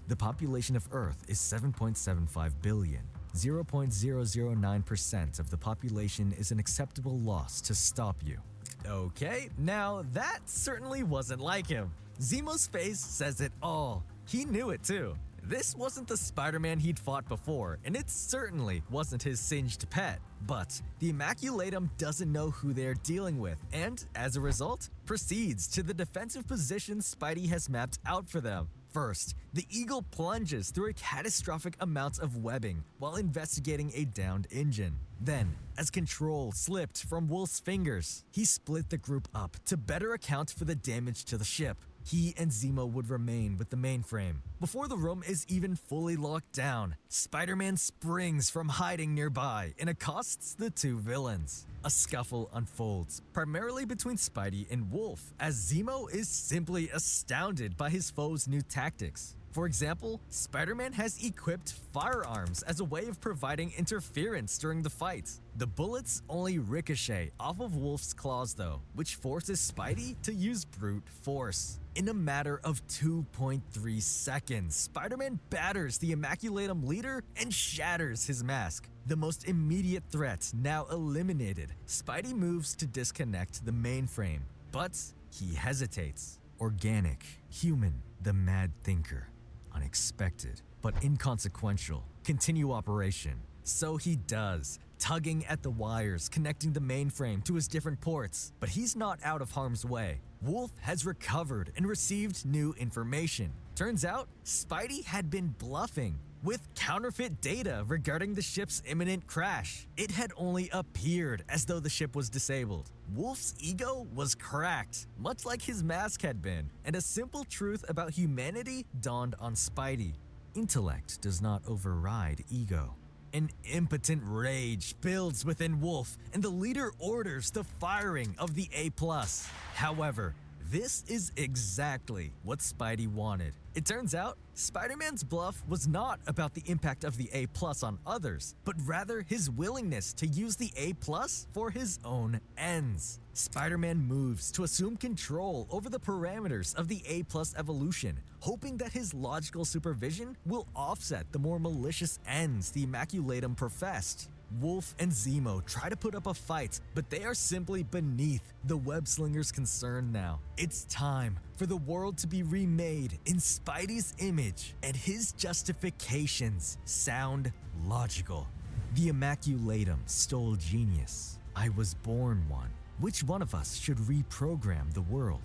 The population of Earth is 7.75 billion. 0.009% of the population is an acceptable loss to stop you. Okay, now that certainly wasn't like him. Zemo's face says it all. He knew it too. This wasn't the Spider-Man he'd fought before, and it certainly wasn't his singed pet. But the Immaculatum doesn't know who they're dealing with, and as a result, proceeds to the defensive position Spidey has mapped out for them. First, the Eagle plunges through a catastrophic amount of webbing while investigating a downed engine. Then, as control slipped from Wolf's fingers, he split the group up to better account for the damage to the ship. He and Zemo would remain with the Mainframe. Before the room is even fully locked down, Spider-Man springs from hiding nearby and accosts the two villains. A scuffle unfolds, primarily between Spidey and Wolf, as Zemo is simply astounded by his foe's new tactics. For example, Spider-Man has equipped firearms as a way of providing interference during the fight. The bullets only ricochet off of Wolf's claws though, which forces Spidey to use brute force. In a matter of 2.3 seconds, Spider-Man batters the Immaculatum leader and shatters his mask. The most immediate threat now eliminated, Spidey moves to disconnect the Mainframe, but he hesitates. Organic, human, the Mad Thinker. Unexpected, but inconsequential. Continue operation. So he does, tugging at the wires connecting the Mainframe to his different ports. But he's not out of harm's way. Wolf has recovered and received new information. Turns out, Spidey had been bluffing with counterfeit data regarding the ship's imminent crash. It had only appeared as though the ship was disabled. Wolf's ego was cracked, much like his mask had been, and a simple truth about humanity dawned on Spidey. Intellect does not override ego. An impotent rage builds within Wolf, and the leader orders the firing of the A+. However, this is exactly what Spidey wanted. It turns out, Spider-Man's bluff was not about the impact of the A+ on others, but rather his willingness to use the A+ for his own ends. Spider-Man moves to assume control over the parameters of the A+ evolution, hoping that his logical supervision will offset the more malicious ends the Immaculatum professed. Wolf and Zemo try to put up a fight, but they are simply beneath the web-slinger's concern now. It's time for the world to be remade in Spidey's image, and his justifications sound logical. The Immaculatum stole genius. I was born one. Which one of us should reprogram the world?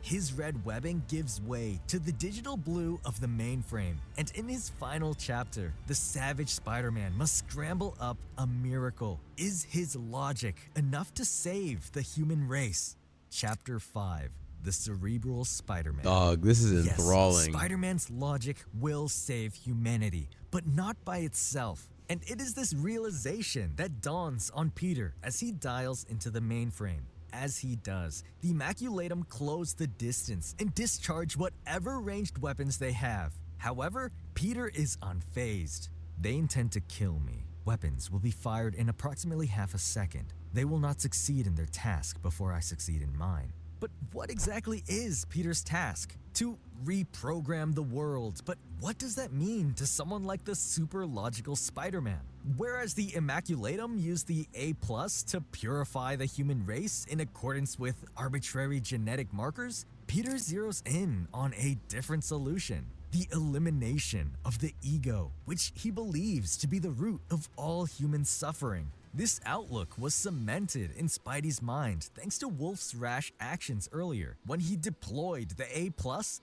His red webbing gives way to the digital blue of the mainframe, and in his final chapter, the savage Spider-Man must scramble up a miracle. Is his logic enough to save the human race? Chapter 5, The Cerebral Spider-Man. Dog, this is enthralling. Yes, Spider-Man's logic will save humanity, but not by itself. And it is this realization that dawns on Peter as he dials into the mainframe. As he does, the Immaculatum close the distance and discharge whatever ranged weapons they have. However, Peter is unfazed. They intend to kill me. Weapons will be fired in approximately half a second. They will not succeed in their task before I succeed in mine. But what exactly is Peter's task? To reprogram the world, but what does that mean to someone like the super logical Spider-Man? Whereas the Immaculatum used the A+ to purify the human race in accordance with arbitrary genetic markers, Peter zeroes in on a different solution: the elimination of the ego, which he believes to be the root of all human suffering. This outlook was cemented in Spidey's mind thanks to Wolf's rash actions earlier when he deployed the A+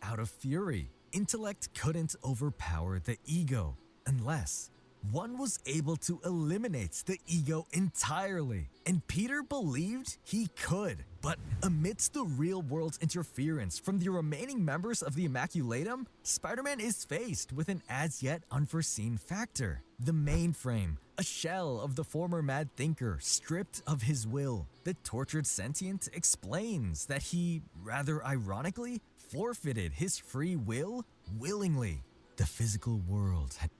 out of fury. Intellect couldn't overpower the ego unless one was able to eliminate the ego entirely, and Peter believed he could. But amidst the real-world interference from the remaining members of the Immaculatum, Spider-Man is faced with an as-yet unforeseen factor: the mainframe, a shell of the former mad thinker stripped of his will. The tortured sentient explains that he, rather ironically, forfeited his free will willingly. The physical world had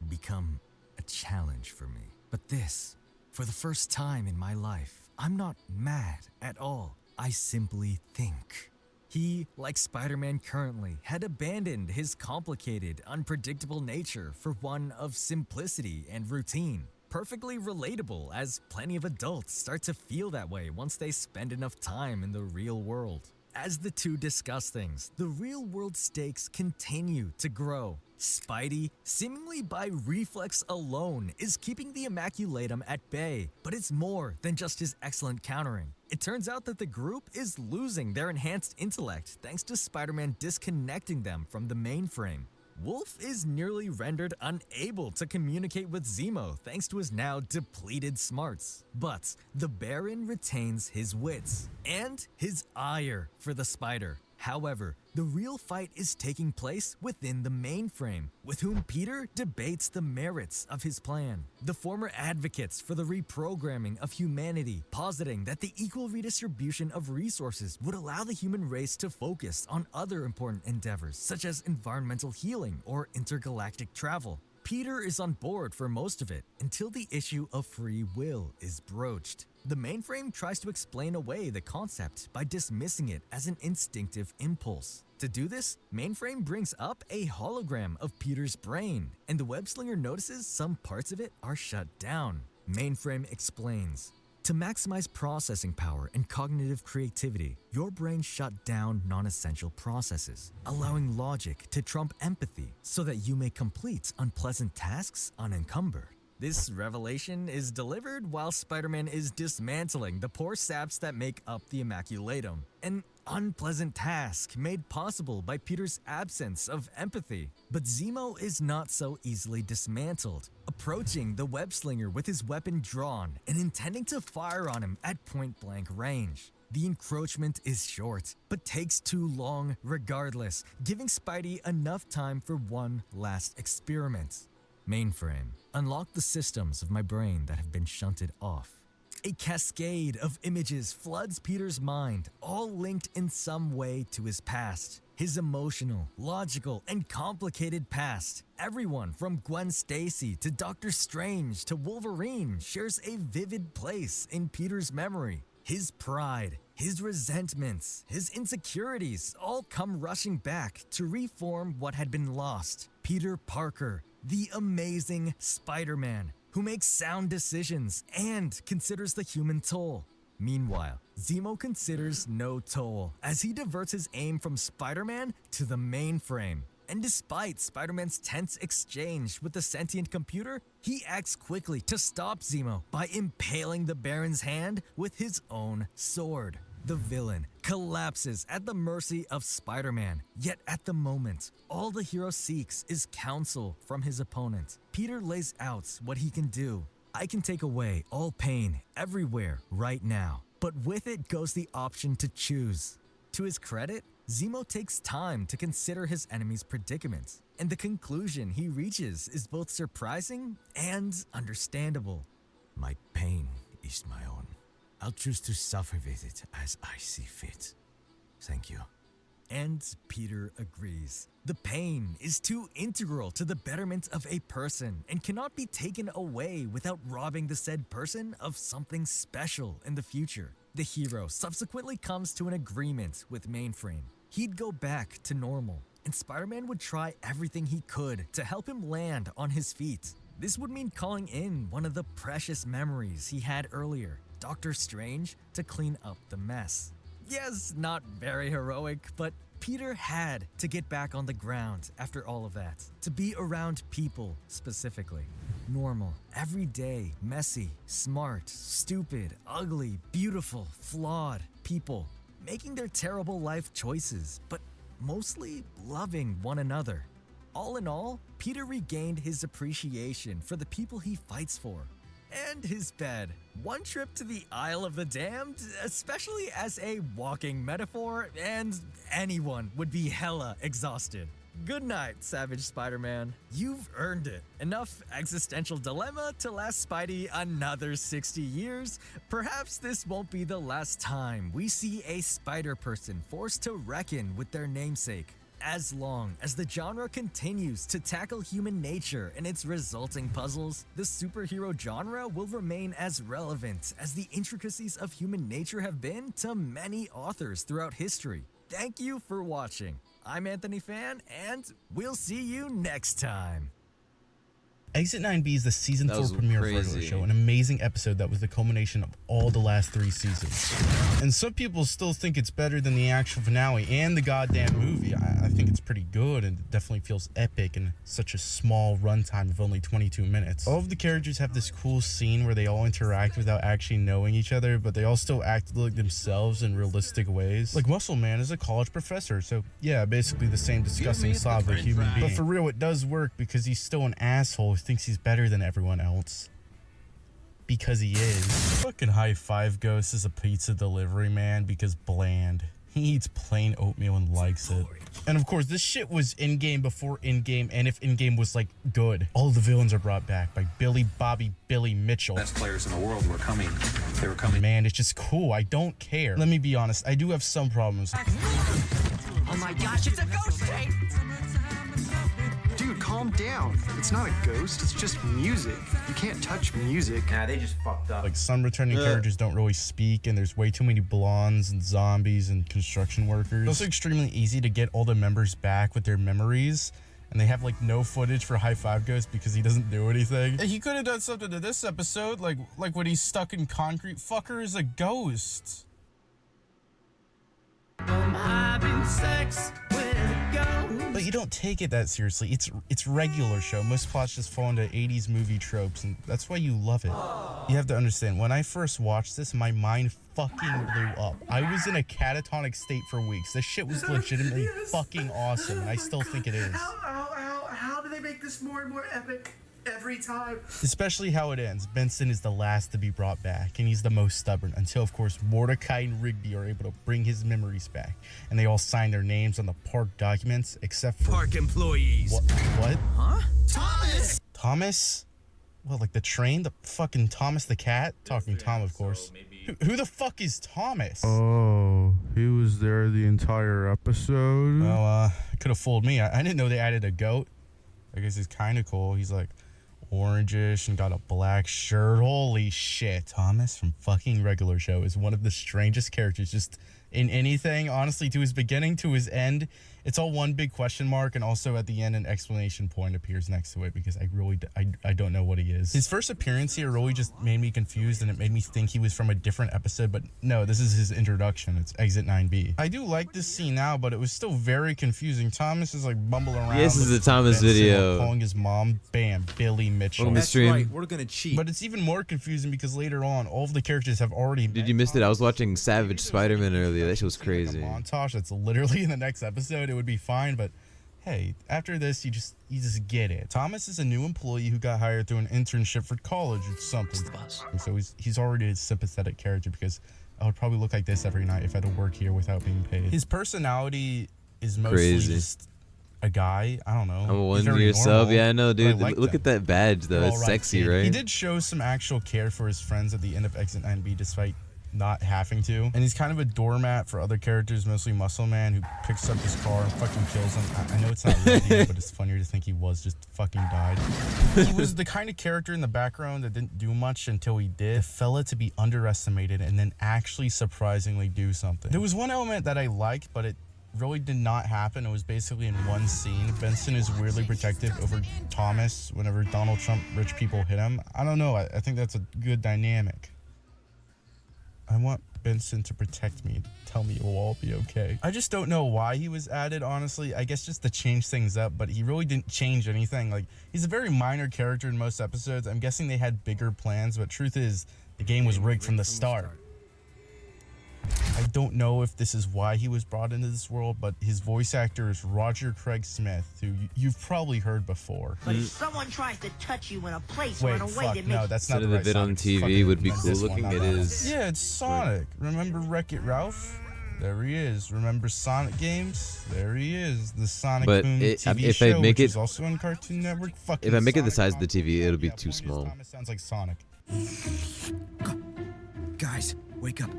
become a challenge for me. But this, for the first time in my life, I'm not mad at all. I simply think. He, like Spider-Man currently, had abandoned his complicated, unpredictable nature for one of simplicity and routine. Perfectly relatable, as plenty of adults start to feel that way once they spend enough time in the real world. As the two discuss things, the real-world stakes continue to grow. Spidey, seemingly by reflex alone, is keeping the Immaculatum at bay, but it's more than just his excellent countering. It turns out that the group is losing their enhanced intellect thanks to Spider-Man disconnecting them from the mainframe. Wolf is nearly rendered unable to communicate with Zemo thanks to his now depleted smarts. But the Baron retains his wits and his ire for the Spider. However, the real fight is taking place within the mainframe, with whom Peter debates the merits of his plan. The former advocates for the reprogramming of humanity, positing that the equal redistribution of resources would allow the human race to focus on other important endeavors, such as environmental healing or intergalactic travel. Peter is on board for most of it until the issue of free will is broached. The mainframe tries to explain away the concept by dismissing it as an instinctive impulse. To do this, mainframe brings up a hologram of Peter's brain, and the web-slinger notices some parts of it are shut down. Mainframe explains, to maximize processing power and cognitive creativity, your brain shut down non-essential processes, allowing logic to trump empathy so that you may complete unpleasant tasks unencumbered. This revelation is delivered while Spider-Man is dismantling the poor saps that make up the Immaculatum, an unpleasant task made possible by Peter's absence of empathy. But Zemo is not so easily dismantled, approaching the web-slinger with his weapon drawn and intending to fire on him at point-blank range. The encroachment is short, but takes too long regardless, giving Spidey enough time for one last experiment. Mainframe. Unlock the systems of my brain that have been shunted off. A cascade of images floods Peter's mind, all linked in some way to his past. His emotional, logical, and complicated past. Everyone from Gwen Stacy to Doctor Strange to Wolverine shares a vivid place in Peter's memory. His pride, his resentments, his insecurities all come rushing back to reform what had been lost. Peter Parker, the amazing Spider-Man, who makes sound decisions and considers the human toll. Meanwhile, Zemo considers no toll as he diverts his aim from Spider-Man to the mainframe. And despite Spider-Man's tense exchange with the sentient computer, he acts quickly to stop Zemo by impaling the Baron's hand with his own sword. The villain collapses at the mercy of Spider-Man, yet at the moment, all the hero seeks is counsel from his opponent. Peter lays out what he can do. I can take away all pain everywhere right now, but with it goes the option to choose. To his credit, Zemo takes time to consider his enemy's predicament, and the conclusion he reaches is both surprising and understandable. My pain is my own. I'll choose to suffer with it as I see fit. Thank you. And Peter agrees. The pain is too integral to the betterment of a person and cannot be taken away without robbing the said person of something special in the future. The hero subsequently comes to an agreement with Mainframe. He'd go back to normal, and Spider-Man would try everything he could to help him land on his feet. This would mean calling in one of the precious memories he had earlier, Doctor Strange, to clean up the mess. Yes, not very heroic, but Peter had to get back on the ground after all of that, to be around people specifically. Normal, everyday, messy, smart, stupid, ugly, beautiful, flawed people, making their terrible life choices, but mostly loving one another. All in all, Peter regained his appreciation for the people he fights for. And his bed. One trip to the Isle of the Damned, especially as a walking metaphor, and anyone would be hella exhausted. Good night, Savage Spider-Man. You've earned it. Enough existential dilemma to last Spidey another 60 years. Perhaps this won't be the last time we see a spider person forced to reckon with their namesake. As long as the genre continues to tackle human nature and its resulting puzzles, the superhero genre will remain as relevant as the intricacies of human nature have been to many authors throughout history. Thank you for watching. I'm Anthony Fan, and we'll see you next time. Exit 9B is the season That 4 was premiere of crazy. Regular Show, an amazing episode that was the culmination of all the last 3 seasons. And some people still think it's better than the actual finale and the goddamn movie. I think it's pretty good, and it definitely feels epic in such a small runtime of only 22 minutes. All of the characters have this cool scene where they all interact without actually knowing each other, but they all still act like themselves in realistic ways. Like Muscle Man is a college professor, so yeah, basically the same disgusting slob of a human being. But for real, it does work because he's still an asshole who thinks he's better than everyone else. Because he is. Fucking High Five Ghost is a pizza delivery man because bland. He eats plain oatmeal and likes it. And of course, this shit was in-game before in-game, and if in-game was like good. All the villains are brought back by Billy Bobby Billy Mitchell. Best players in the world were coming. They were coming. Man, it's just cool. I don't care. Let me be honest, I do have some problems. Oh my gosh, it's a ghost tape! Dude, calm down. It's not a ghost, it's just music. You can't touch music. Nah, they just fucked up. Like, some returning characters don't really speak, and there's way too many blondes and zombies and construction workers. It's also extremely easy to get all the members back with their memories, and they have like no footage for High Five Ghost because he doesn't do anything. He could have done something to this episode, like when he's stuck in concrete. Fucker is a ghost. But you don't take it that seriously. It's Regular Show. Most plots just fall into 80s movie tropes, and that's why you love it. You have to understand, when I first watched this, my mind fucking blew up. I was in a catatonic state for weeks. This shit was legitimately fucking awesome, and I still think it is. How do they make this more and more epic every time? Especially how it ends. Benson is the last to be brought back, and he's the most stubborn, until of course Mordecai and Rigby are able to bring his memories back, and they all sign their names on the park documents except for Park employees. What? Huh? Thomas! Thomas? Well, like the train? The fucking Thomas the cat? Talking Tom, of course. Who the fuck is Thomas? Oh, he was there the entire episode? Well, it could have fooled me. I didn't know they added a goat. I guess he's kind of cool. He's like orangish and got a black shirt. Holy shit. Thomas from fucking Regular Show is one of the strangest characters just in anything. Honestly, to his beginning to his end, it's all one big question mark, and also at the end an exclamation point appears next to it because I don't know what he is. His first appearance here really just made me confused, and it made me think he was from a different episode, but no, this is his introduction. It's Exit 9B. I do like this scene now, but it was still very confusing. Thomas is like bumbling around. This is the Thomas video. Calling his mom, bam, Billy Mitchell. That's right, we're gonna cheat. But it's even more confusing because later on, all of the characters have already. Did you miss it? I was watching Savage Spider-Man earlier. That shit was crazy. Like a montage that's literally in the next episode. It would be fine, but hey, after this, you just get it. Thomas is a new employee who got hired through an internship for college or something. And so he's already a sympathetic character because I would probably look like this every night if I had to work here without being paid. His personality is mostly just a guy. I don't know. I'm a 1 year sub. Yeah, I know, dude. Look at that badge, though. It's sexy, right? He did show some actual care for his friends at the end of Exit 9B, despite not having to. And he's kind of a doormat for other characters, mostly Muscle Man, who picks up his car and fucking kills him. I know it's not real, but it's funnier to think he was just fucking died. He was the kind of character in the background that didn't do much until he did. The fella to be underestimated and then actually surprisingly do something. There was one element that I liked, but it really did not happen. It was basically in one scene. Benson is weirdly protective over Thomas whenever Donald Trump rich people hit him. I don't know. I think that's a good dynamic. I want Benson to protect me, tell me it will all be okay. I just don't know why he was added, honestly. I guess just to change things up, but he really didn't change anything. Like, he's a very minor character in most episodes. I'm guessing they had bigger plans, but truth is, the game was rigged from the start. I don't know if this is why he was brought into this world, but his voice actor is Roger Craig Smith, who you've probably heard before. But if someone tries to touch you in a place or in a way that makes... no, that's not the right right bit on TV would be cool looking. It is. Yeah, it's Sonic. Remember Wreck-It Ralph? There he is. Remember Sonic games? There he is. The Sonic Boom TV show, which is also on Cartoon Network. If I make it the size of the TV, it'll be too small. Thomas sounds like Sonic. Guys, wake up.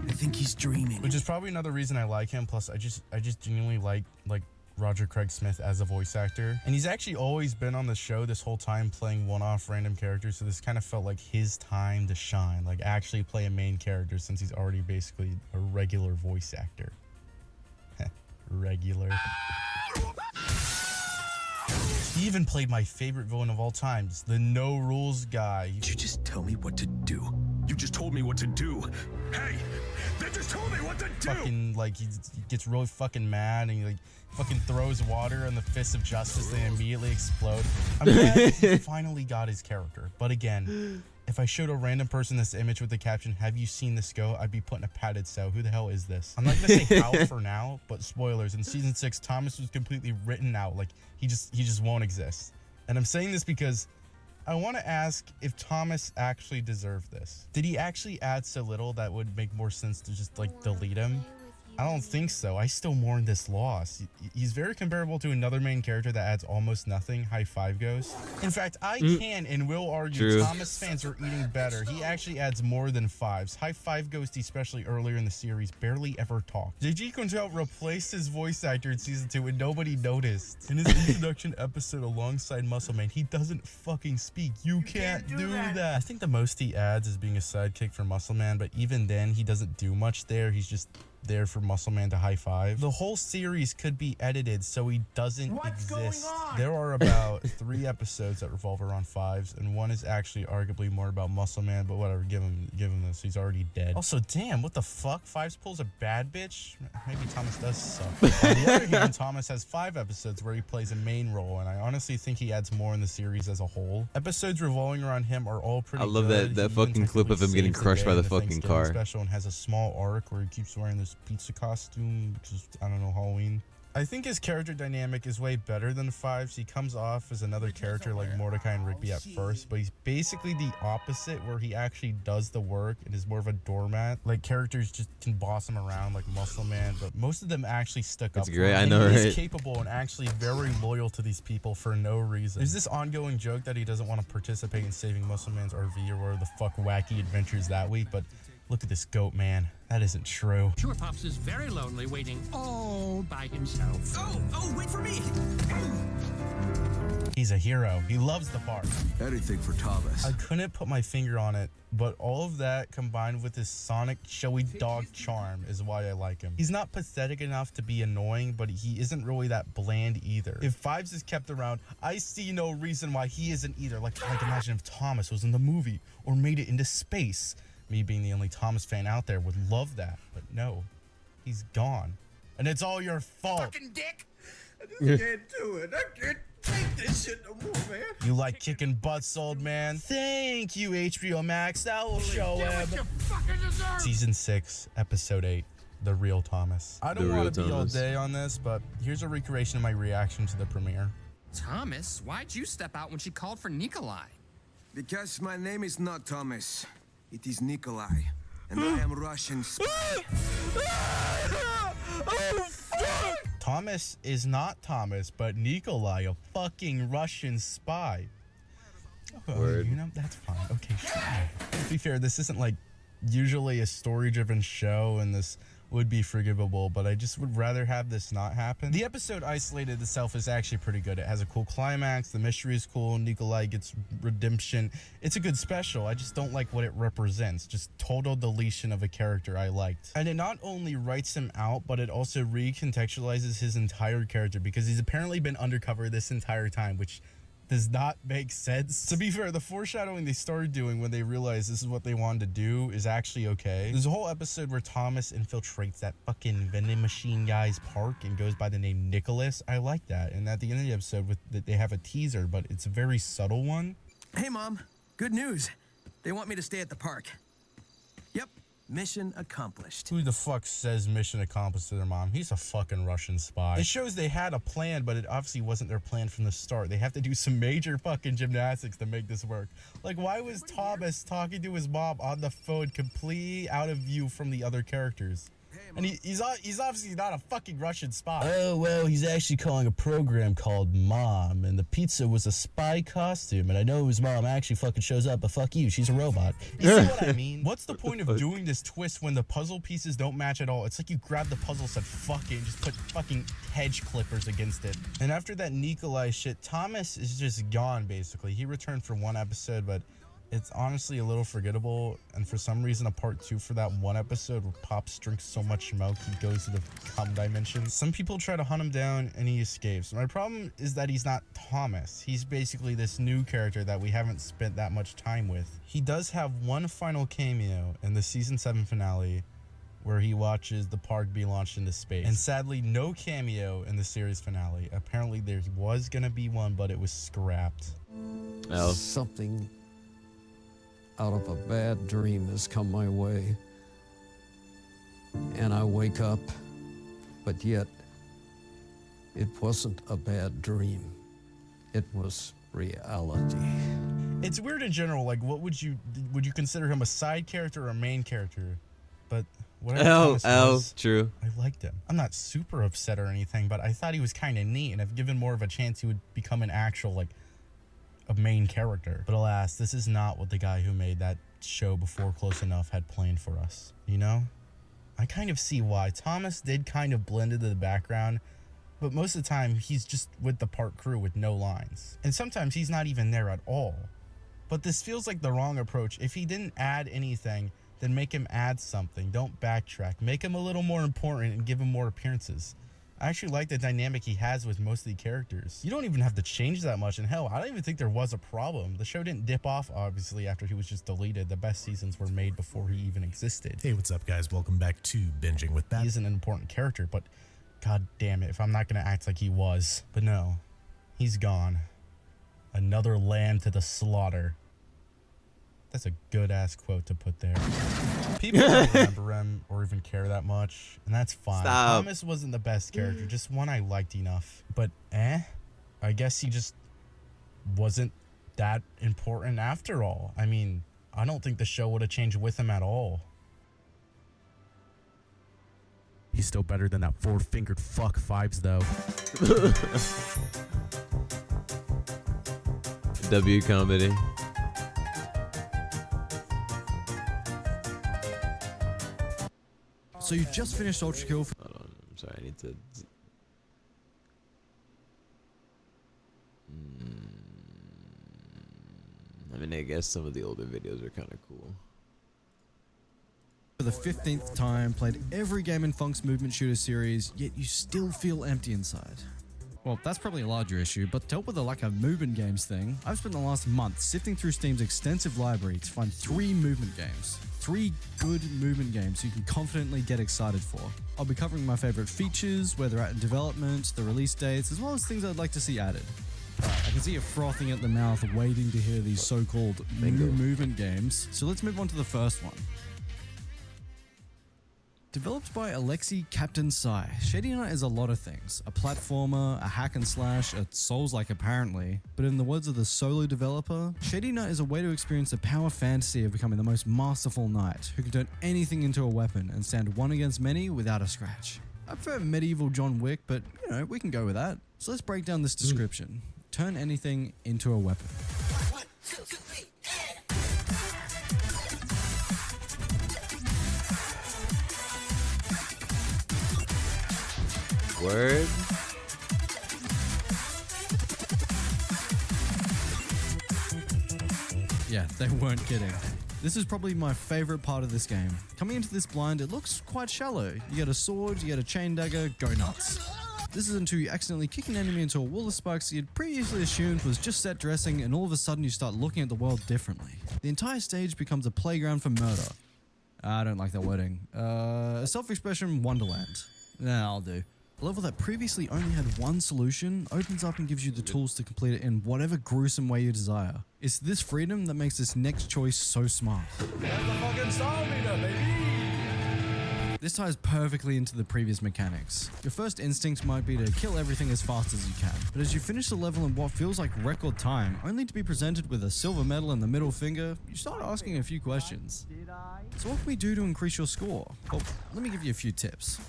I think he's dreaming. Which is probably another reason I like him. Plus, I just genuinely like Roger Craig Smith as a voice actor. And he's actually always been on the show this whole time playing one-off random characters. So this kind of felt like his time to shine. Like, actually play a main character since he's already basically a regular voice actor. Regular. He even played my favorite villain of all times, the No Rules guy. Did you just tell me what to do? You just told me what to do. Hey, they just told me what to do. Fucking, like, he gets really fucking mad and he, like, fucking throws water on the fists of justice. They immediately explode. I'm glad he finally got his character. But again, if I showed a random person this image with the caption, "Have you seen this go?" I'd be put in a padded cell. Who the hell is this? I'm not gonna say how for now, but spoilers. In season 6, Thomas was completely written out. Like, he just won't exist. And I'm saying this because I want to ask if Thomas actually deserved this. Did he actually add so little that would make more sense to just, like, delete him? I don't think so. I still mourn this loss. He's very comparable to another main character that adds almost nothing, High Five Ghost. In fact, I can and will argue Thomas fans are eating better. He actually adds more than fives. High Five Ghost, especially earlier in the series, barely ever talked. JG Quintel replaced his voice actor in season 2 and nobody noticed. In his introduction episode alongside Muscle Man, he doesn't fucking speak. You can't do that. I think the most he adds is being a sidekick for Muscle Man, but even then, he doesn't do much there. He's just there for Muscle Man to high five. The whole series could be edited so he doesn't exist. There are about 3 episodes that revolve around fives, and one is actually arguably more about Muscle Man, but whatever, give him this. He's already dead. Also, damn, what the fuck? Fives pulls a bad bitch? Maybe Thomas does suck. On the other hand, Thomas has 5 episodes where he plays a main role, and I honestly think he adds more in the series as a whole. Episodes revolving around him are all pretty good. I love that fucking clip of him getting crushed by the fucking car. Special, and has a small arc where he keeps wearing this pizza costume, which is, I don't know, Halloween. I think his character dynamic is way better than Five's. He comes off as another character like Mordecai and Rigby at first, but he's basically the opposite, where he actually does the work and is more of a doormat. Like, characters just can boss him around like Muscle Man, but most of them actually stuck up. It's great, I and know, he's right? capable and actually very loyal to these people for no reason. There's this ongoing joke that he doesn't want to participate in saving Muscle Man's RV or whatever the fuck wacky adventures that week, but look at this goat, man. That isn't true. Sure, Pops is very lonely, waiting all by himself. Oh, wait for me! He's a hero. He loves the park. Anything for Thomas. I couldn't put my finger on it, but all of that combined with his Sonic showy dog charm is why I like him. He's not pathetic enough to be annoying, but he isn't really that bland either. If Fives is kept around, I see no reason why he isn't either. Like imagine if Thomas was in the movie or made it into space. Me being the only Thomas fan out there would love that, but no, he's gone. And it's all your fault. Fucking dick! I just can't do it. I can't take this shit no more, man. You like kicking butts, old man? Thank you, HBO Max. That will show him. Season 6, Episode 8, The Real Thomas. I don't want to be all day on this, but here's a recreation of my reaction to the premiere. Thomas, why'd you step out when she called for Nikolai? Because my name is not Thomas. It is Nikolai, and I am Russian spy. Oh, fuck! Thomas is not Thomas, but Nikolai, a fucking Russian spy. Word. You know, that's fine. Okay, sure. To be fair, this isn't like usually a story-driven show, and this would be forgivable, but I just would rather have this not happen. The episode isolated itself is actually pretty good. It has a cool climax, the mystery is cool, Nikolai gets redemption. It's a good special. I just don't like what it represents. Just total deletion of a character I liked. And it not only writes him out, but it also recontextualizes his entire character, because he's apparently been undercover this entire time, which does not make sense. To be fair, the foreshadowing they started doing when they realized this is what they wanted to do is actually okay. There's a whole episode where Thomas infiltrates that fucking vending machine guy's park and goes by the name Nicholas. I like that. And at the end of the episode, they have a teaser, but it's a very subtle one. Hey, Mom. Good news. They want me to stay at the park. Yep. Mission accomplished. Who the fuck says mission accomplished to their mom? He's a fucking Russian spy. It shows they had a plan, but it obviously wasn't their plan from the start. They have to do some major fucking gymnastics to make this work. Like, why was Thomas talking to his mom on the phone completely out of view from the other characters? And he's obviously not a fucking Russian spy. Oh, well, he's actually calling a program called Mom, and the pizza was a spy costume, and I know his mom actually fucking shows up, but fuck you, she's a robot. You see what I mean? What's the point of doing this twist when the puzzle pieces don't match at all? It's like you grab the puzzle set, fuck it, and just put fucking hedge clippers against it. And after that Nikolai shit, Thomas is just gone, basically. He returned for one episode, but it's honestly a little forgettable, and for some reason a part 2 for that one episode where Pops drinks so much milk he goes to the cum dimension. Some people try to hunt him down and he escapes. My problem is that he's not Thomas. He's basically this new character that we haven't spent that much time with. He does have one final cameo in the season 7 finale where he watches the park be launched into space. And sadly, no cameo in the series finale. Apparently there was gonna be one, but it was scrapped. Oh. Something out of a bad dream has come my way, and I wake up, but yet it wasn't a bad dream. It was reality. It's weird in general. Like, what would you consider him a side character or a main character? But whatever Thomas was, true. I liked him. I'm not super upset or anything, but I thought he was kind of neat, and if given more of a chance, he would become an actual like a main character. But alas, this is not what the guy who made that show before Close Enough had planned for us, you know? I kind of see why. Thomas did kind of blend into the background, but most of the time he's just with the park crew with no lines. And sometimes he's not even there at all. But this feels like the wrong approach. If he didn't add anything, then make him add something. Don't backtrack. Make him a little more important and give him more appearances. I actually like the dynamic he has with most of the characters. You don't even have to change that much, and hell, I don't even think there was a problem. The show didn't dip off, obviously, after he was just deleted. The best seasons were made before he even existed. Hey, what's up, guys? Welcome back to Binging with Bat. He isn't an important character, but god damn it, if I'm not going to act like he was. But no, he's gone. Another lamb to the slaughter. That's a good ass quote to put there. People don't remember him or even care that much, and that's fine. Stop. Thomas wasn't the best character, just one I liked enough. But I guess he just wasn't that important after all. I mean, I don't think the show would have changed with him at all. He's still better than that four-fingered fuck Vibes, though. W comedy. So you just finished Ultra Kill. Hold on, I'm sorry, I need to. I mean, I guess some of the older videos are kind of cool. For the 15th time, played every game in Funk's movement shooter series, yet you still feel empty inside. Well, that's probably a larger issue, but to help with the lack of movement games thing, I've spent the last month sifting through Steam's extensive library to find 3 movement games. 3 good movement games you can confidently get excited for. I'll be covering my favorite features, where they're at in development, the release dates, as well as things I'd like to see added. I can see you frothing at the mouth waiting to hear these so-called new movement games, so let's move on to the first one. Developed by Alexei Captain Sai, Shady Knight is a lot of things. A platformer, a hack and slash, a Souls-like apparently. But in the words of the solo developer, Shady Knight is a way to experience the power fantasy of becoming the most masterful knight, who can turn anything into a weapon and stand one against many without a scratch. I prefer medieval John Wick, but you know, we can go with that. So let's break down this description. Turn anything into a weapon. Word. Yeah, they weren't kidding. This is probably my favorite part of this game. Coming into this blind, it looks quite shallow. You get a sword, you get a chain dagger, go nuts. This is until you accidentally kick an enemy into a wall of spikes you'd previously assumed was just set dressing, and all of a sudden you start looking at the world differently. The entire stage becomes a playground for murder. I don't like that wording. A self-expression wonderland. Nah, I'll do. A level that previously only had one solution opens up and gives you the tools to complete it in whatever gruesome way you desire. It's this freedom that makes this next choice so smart. This ties perfectly into the previous mechanics. Your first instinct might be to kill everything as fast as you can, but as you finish the level in what feels like record time, only to be presented with a silver medal and the middle finger, you start asking a few questions. So what can we do to increase your score? Well, let me give you a few tips.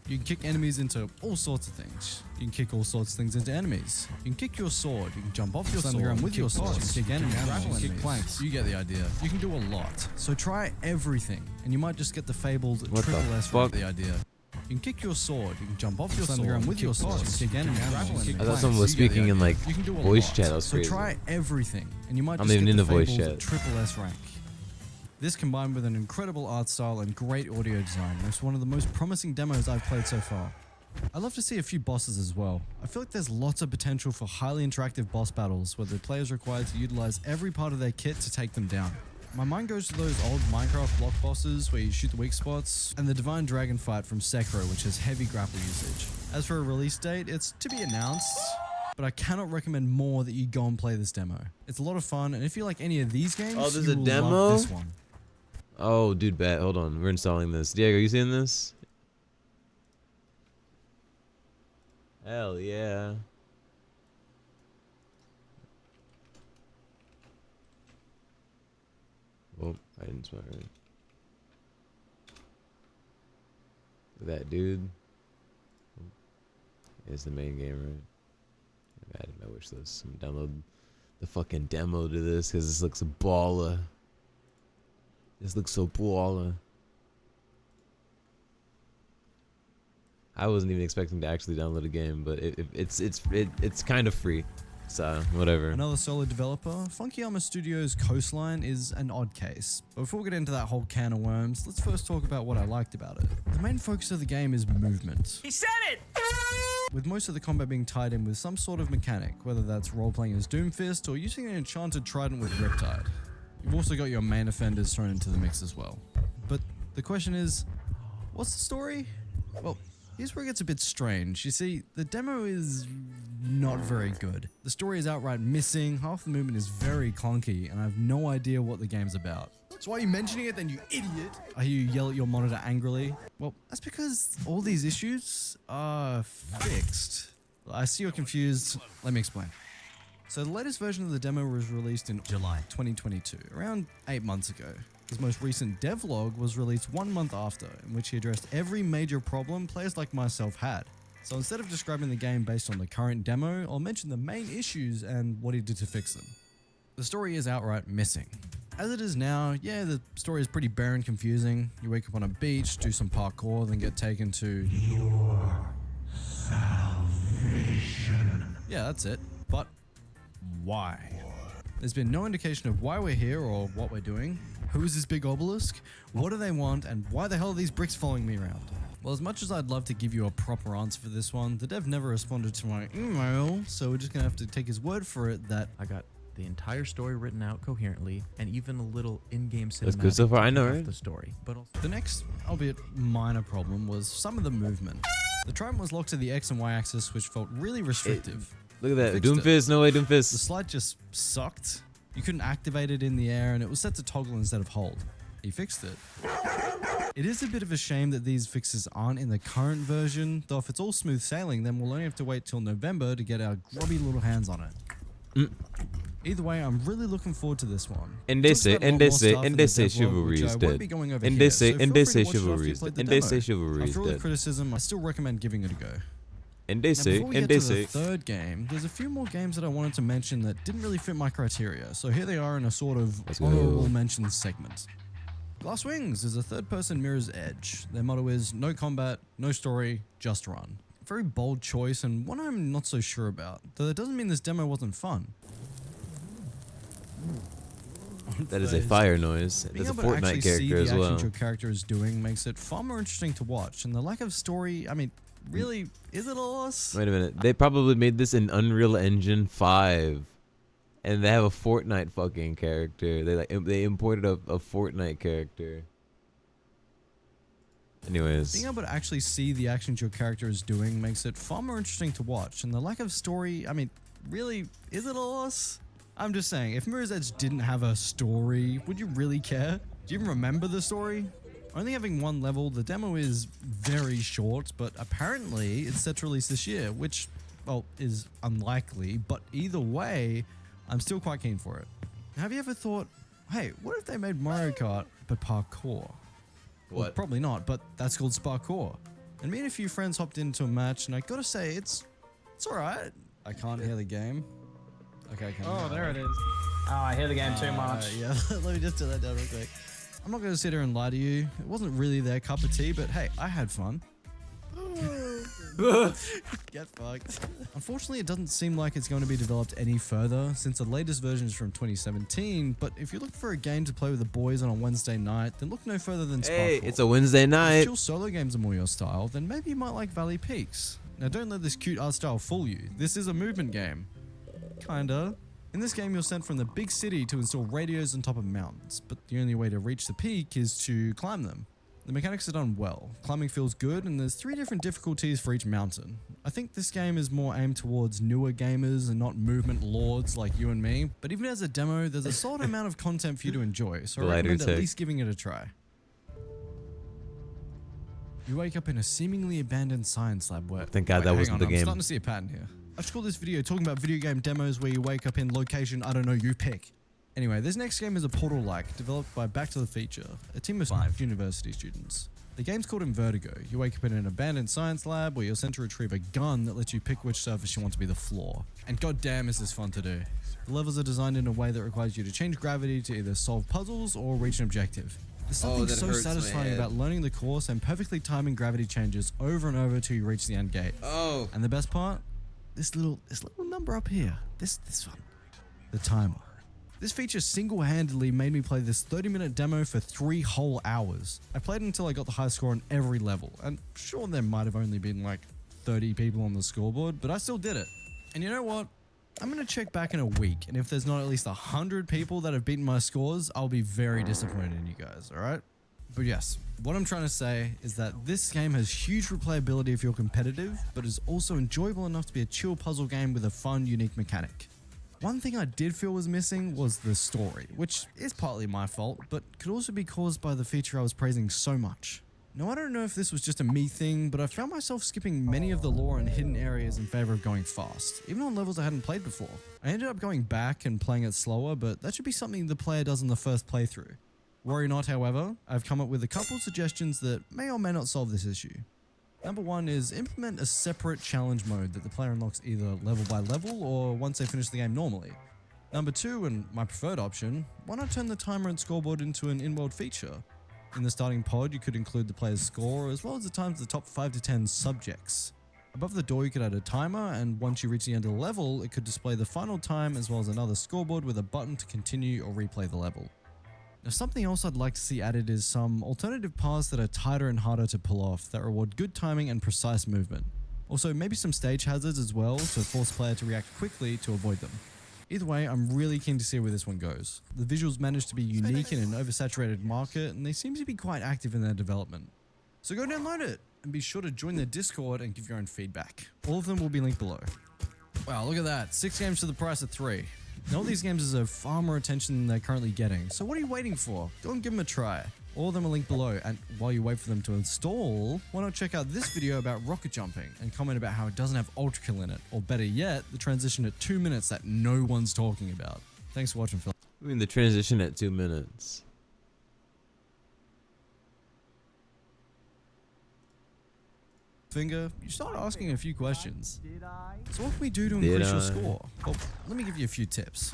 You can kick enemies into all sorts of things. You can kick all sorts of things into enemies. You can kick your sword. You can jump off your sword with your sword. You can kick enemies. You can kick planks. You get the idea. You can do a lot. So try everything, and you might just get the fabled triple S right. The idea. You can kick your sword. You can jump off your sword with your sword. You can kick enemies. I thought someone was speaking in like voice chat. That was crazy. So try everything, and you might I'm just even get in the the voice fabled chat. triple S rank. This combined with an incredible art style and great audio design makes one of the most promising demos I've played so far. I'd love to see a few bosses as well. I feel like there's lots of potential for highly interactive boss battles where the player is required to utilize every part of their kit to take them down. My mind goes to those old Minecraft block bosses where you shoot the weak spots, and the Divine Dragon fight from Sekiro, which has heavy grapple usage. As for a release date, it's to be announced, but I cannot recommend more that you go and play this demo. It's a lot of fun, and if you like any of these games, Oh, there's you a will demo? love this one. Oh, dude, bet. Hold on. We're installing this. Diego, you seeing this? Hell yeah. Oh, I didn't spell it right. Look at that, dude. It's the main game, right? Add to my wish list. I'm gonna download the fucking demo to this because this looks a baller. This looks so baller. I wasn't even expecting to actually download a game, but it's kind of free, so whatever. Another solo developer, Funky Armor Studios' Coastline is an odd case. But before we get into that whole can of worms, let's first talk about what I liked about it. The main focus of the game is movement. He said it! With most of the combat being tied in with some sort of mechanic, whether that's role-playing as Doomfist or using an enchanted trident with Riptide. You've also got your main offenders thrown into the mix as well. But the question is, what's the story? Well, here's Here's where it gets a bit strange. You see, the demo is not very good. The story is outright missing, half the movement is very clunky, and I have no idea what the game's about. So why are you mentioning it then, you idiot? I hear you yell at your monitor angrily. Well, that's because all these issues are fixed. I see you're confused. Let me explain. So the latest version of the demo was released in July 2022, around 8 months ago. His most recent devlog was released 1 month after, in which he addressed every major problem players like myself had. So instead of describing the game based on the current demo, I'll mention the main issues and what he did to fix them. The story is outright missing. As it is now, yeah, the story is pretty bare and confusing. You wake up on a beach, do some parkour, then get taken to your salvation. Yeah, that's it. But why? There's been no indication of why we're here or what we're doing. Who is this big obelisk? What do they want? And why the hell are these bricks following me around? Well, as much as I'd love to give you a proper answer for this one, the dev never responded to my email, so we're just gonna have to take his word for it that I got the entire story written out coherently and even a little in-game cinematic. That's good so far, I know, right? The story, but also the next, albeit minor problem was some of the movement. The trident was locked to the X and Y axis, which felt really restrictive. Look at that, Doomfist, no way, Doomfist. The slide just sucked. You couldn't activate it in the air, and it was set to toggle instead of hold. He fixed it. It is a bit of a shame that these fixes aren't in the current version, though if it's all smooth sailing, then we'll only have to wait till November to get our grubby little hands on it. Either way, I'm really looking forward to this one. And they say Chivalry is dead. And they say Chivalry is dead. And they say Chivalry is After all the dead. criticism, I still recommend giving it a go. And they say, Before we get to the third game, there's a few more games that I wanted to mention that didn't really fit my criteria, so here they are in a sort of honorable mentions segment. Glass Wings is a third-person Mirror's Edge. Their motto is no combat, no story, just run. A very bold choice and one I'm not so sure about, though that doesn't mean this demo wasn't fun. That is a fire noise. There's a Fortnite character as well. Being able to actually see the actions your character is doing makes it far more interesting to watch, and the lack of story, I mean, really, is it a loss? Wait a minute. They probably made this in Unreal Engine 5. And they have a Fortnite fucking character. They imported a Fortnite character. Anyways. Being able to actually see the actions your character is doing makes it far more interesting to watch. And the lack of story, I mean, really, is it a loss? I'm just saying, if Mirror's Edge didn't have a story, would you really care? Do you even remember the story? Only having one level, the demo is very short, but apparently it's set to release this year, which, well, is unlikely, but either way, I'm still quite keen for it. Have you ever thought, hey, what if they made Mario Kart but parkour? Well, probably not, but that's called Sparkour. And me and a few friends hopped into a match, and I gotta say, it's alright. I can't hear the game. Okay, I can. Oh, there it is. Oh, I hear the game too much. Yeah, let me just turn that down real quick. I'm not gonna sit here and lie to you. It wasn't really their cup of tea, but hey, I had fun. Get fucked. Unfortunately, it doesn't seem like it's going to be developed any further since the latest version is from 2017, but if you're looking for a game to play with the boys on a Wednesday night, then look no further than Sparkle. Hey, it's a Wednesday night. If chill solo games are more your style, then maybe you might like Valley Peaks. Now don't let this cute art style fool you. This is a movement game. Kinda. In this game, you're sent from the big city to install radios on top of mountains, but the only way to reach the peak is to climb them. The mechanics are done well, climbing feels good, and there's 3 different difficulties for each mountain. I think this game is more aimed towards newer gamers and not movement lords like you and me, but even as a demo, there's a solid amount of content for you to enjoy, so I recommend at least giving it a try. You wake up in a seemingly abandoned science lab where... Thank God that wasn't the game. I'm starting to see a pattern here. I should call this video talking about video game demos where you wake up in location, I don't know, you pick. Anyway, this next game is a Portal-like, developed by Back to the Future, a team of 5 university students. The game's called Vertigo. You wake up in an abandoned science lab where you're sent to retrieve a gun that lets you pick which surface you want to be the floor. And goddamn is this fun to do. The levels are designed in a way that requires you to change gravity to either solve puzzles or reach an objective. There's something so satisfying about learning the course and perfectly timing gravity changes over and over till you reach the end gate. Oh. And the best part? This little number up here. This one. The timer. This feature single-handedly made me play this 30-minute demo for 3 whole hours. I played until I got the high score on every level, and sure there might have only been like 30 people on the scoreboard, but I still did it. And you know what? I'm gonna check back in a week, and if there's not at least 100 people that have beaten my scores, I'll be very disappointed in you guys, alright? But yes, what I'm trying to say is that this game has huge replayability if you're competitive, but is also enjoyable enough to be a chill puzzle game with a fun, unique mechanic. One thing I did feel was missing was the story, which is partly my fault, but could also be caused by the feature I was praising so much. Now, I don't know if this was just a me thing, but I found myself skipping many of the lore and hidden areas in favor of going fast, even on levels I hadn't played before. I ended up going back and playing it slower, but that should be something the player does in the first playthrough. Worry not, however, I've come up with a couple suggestions that may or may not solve this issue. Number one is implement a separate challenge mode that the player unlocks either level by level or once they finish the game normally. Number two, and my preferred option, why not turn the timer and scoreboard into an in-world feature? In the starting pod, you could include the player's score as well as the times of the top 5 to 10 subjects. Above the door, you could add a timer, and once you reach the end of the level, it could display the final time as well as another scoreboard with a button to continue or replay the level. Now, something else I'd like to see added is some alternative paths that are tighter and harder to pull off that reward good timing and precise movement. Also, maybe some stage hazards as well to force the player to react quickly to avoid them. Either way, I'm really keen to see where this one goes. The visuals manage to be unique in an oversaturated market, and they seem to be quite active in their development. So go download it, and be sure to join their Discord and give your own feedback. All of them will be linked below. Wow, look at that, 6 games for the price of 3. Now all these games deserve far more attention than they're currently getting, so what are you waiting for? Go and give them a try. All of them are linked below, and while you wait for them to install, why not check out this video about rocket jumping and comment about how it doesn't have ultra kill in it, or better yet, the transition at 2 minutes that no one's talking about. Thanks for watching, Phil. I mean the transition at 2 minutes. Finger, you start asking a few questions. So what can we do to increase your score? Well, let me give you a few tips.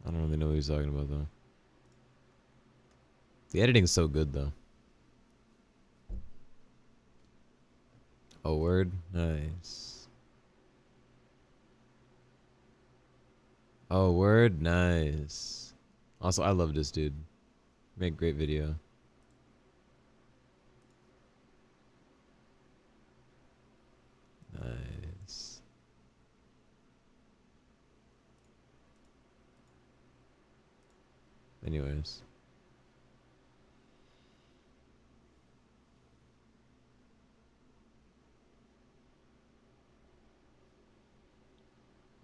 I don't really know what he's talking about though. The editing's so good though. Oh, word? Nice. Oh, word? Nice. Also, I love this dude. Make great video. Nice. Anyways.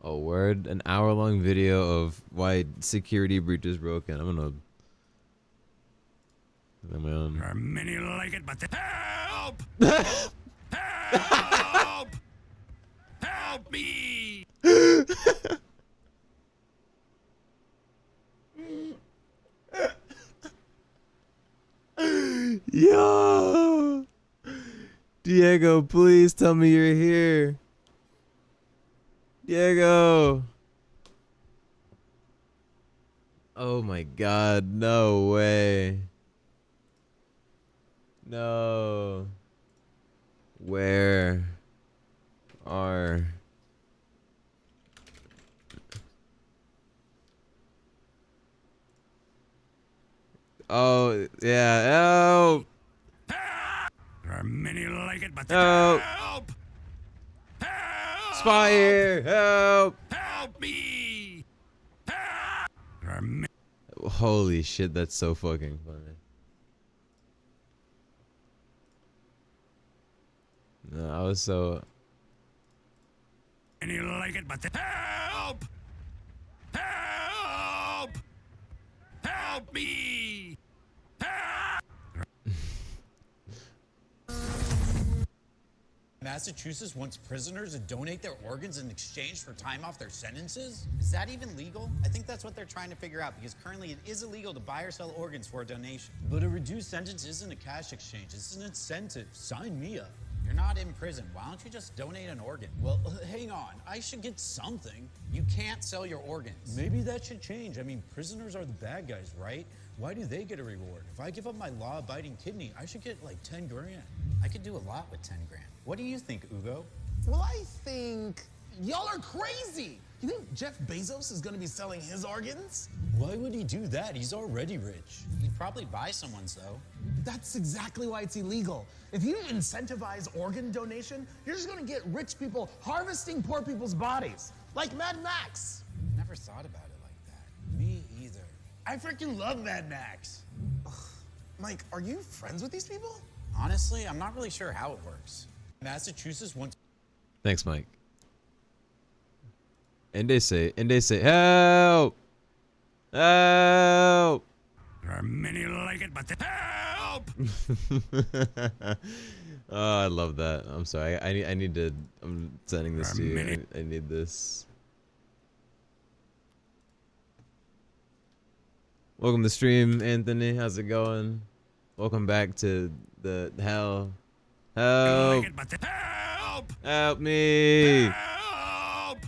Oh, word. An hour-long video of why security breach is broken. I'm gonna... on my own. There are many like it, but help! Help! Help me! Yo! Diego, please tell me you're here. Diego! Oh my god, no way. No. Where are... Oh, yeah, help! There are many like it, but Help! help! Help! Spy here, help! Help me! Help! There are many. Holy shit, that's so fucking funny. No, I was so... Many like it, but help! Help! Help me! Massachusetts wants prisoners to donate their organs in exchange for time off their sentences? Is that even legal? I think that's what they're trying to figure out, because currently it is illegal to buy or sell organs for a donation. But a reduced sentence isn't a cash exchange, it's an incentive. Sign me up. You're not in prison. Why don't you just donate an organ? Well, hang on. I should get something. You can't sell your organs. Maybe that should change. I mean, prisoners are the bad guys, right? Why do they get a reward? If I give up my law-abiding kidney, I should get like 10 grand. I could do a lot with 10 grand. What do you think, Ugo? Well, I think y'all are crazy. You think Jeff Bezos is going to be selling his organs? Why would he do that? He's already rich. He'd probably buy someone's, though. That's exactly why it's illegal. If you incentivize organ donation, you're just going to get rich people harvesting poor people's bodies, like Mad Max. Never thought about it like that. Me either. I freaking love Mad Max. Mike, are you friends with these people? Honestly, I'm not really sure how it works. Massachusetts wants. Thanks, Mike. And they say, help! Help! There are many like it, but help! Oh, I love that. I'm sorry. I need to. I'm sending this to you. I need this. Welcome to stream, Anthony. How's it going? Welcome back to the hell. Help! Help! Help me! Help!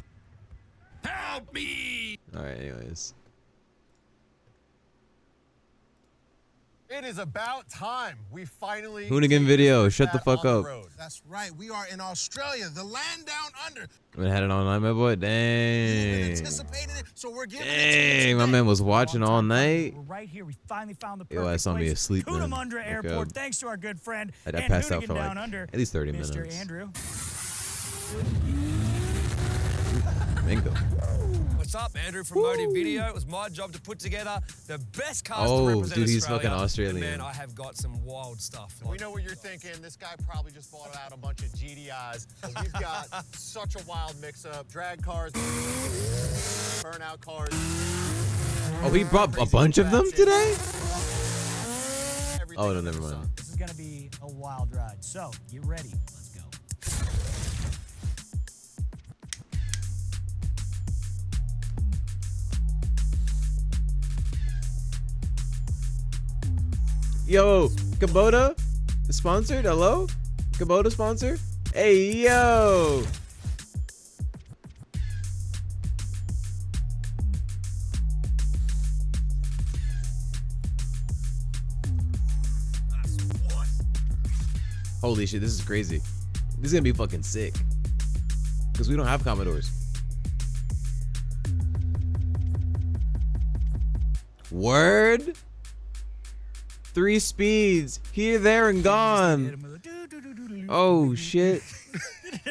Help me! All right. Anyways. It is about time we finally. Hoonigan video. Shut the fuck up. That's right. We are in Australia, the land down under. I had it online, my boy. Dang. Anticipated it, so we're giving Dang, my man was watching all night. We're right here. We finally found the Yo, perfect I saw me place. asleep, man. Cootamundra Airport. Thanks to our good friend I and passed out Hoonigan for like down under, at least 30 Mr. minutes. Andrew. Bingo. What's up, Andrew from Motive Video? It was my job to put together the best cast to Oh, represent dude, he's Australia. fucking Australian. And man, I have got some wild stuff. We know what you're thinking. This guy probably just bought out a bunch of GDIs. We've got such a wild mix-up. Drag cars, burnout cars. Oh, he brought a bunch of them today? Oh, no, never mind. This is going to be a wild ride. So, get ready. Let's go. Yo, Kubota? Sponsored? Hello? Kubota sponsor? Hey, yo! Holy shit, this is crazy. This is gonna be fucking sick. Because we don't have Commodores. Word? 3 speeds. Here, there, and gone. Oh, shit.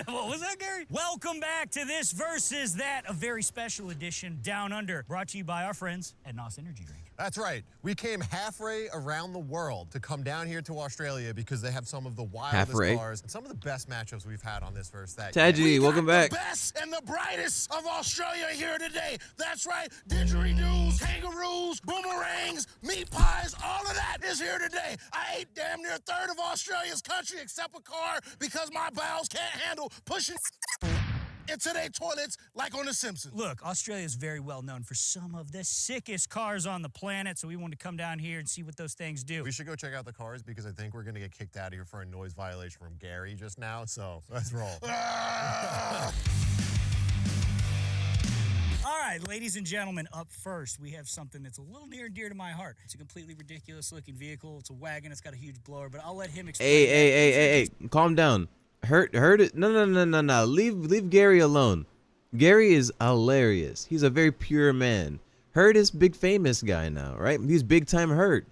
What was that, Gary? Welcome back to this versus that, a very special edition Down Under, brought to you by our friends at NOS Energy Drink. That's right. We came halfway around the world to come down here to Australia because they have some of the wildest Halfway? cars and some of the best matchups we've had on this verse. That Taji, welcome back. The best and the brightest of Australia here today. That's right. Didgeridoos, kangaroos, boomerangs, meat pies, all of that is here today. I ate damn near a third of Australia's country except a car because my bowels can't handle pushing into their toilets like on The Simpsons. Look, Australia is very well known for some of the sickest cars on the planet, so we wanted to come down here and see what those things do. We should go check out the cars because I think we're going to get kicked out of here for a noise violation from Gary just now. So let's roll. All right, ladies and gentlemen, up first, we have something that's a little near and dear to my heart. It's a completely ridiculous-looking vehicle. It's a wagon. It's got a huge blower, but I'll let him explain. Hey, calm down. Hurt it. No. Leave Gary alone. Gary is hilarious. He's a very pure man. Hurt is big famous guy now, right? He's big time Hurt.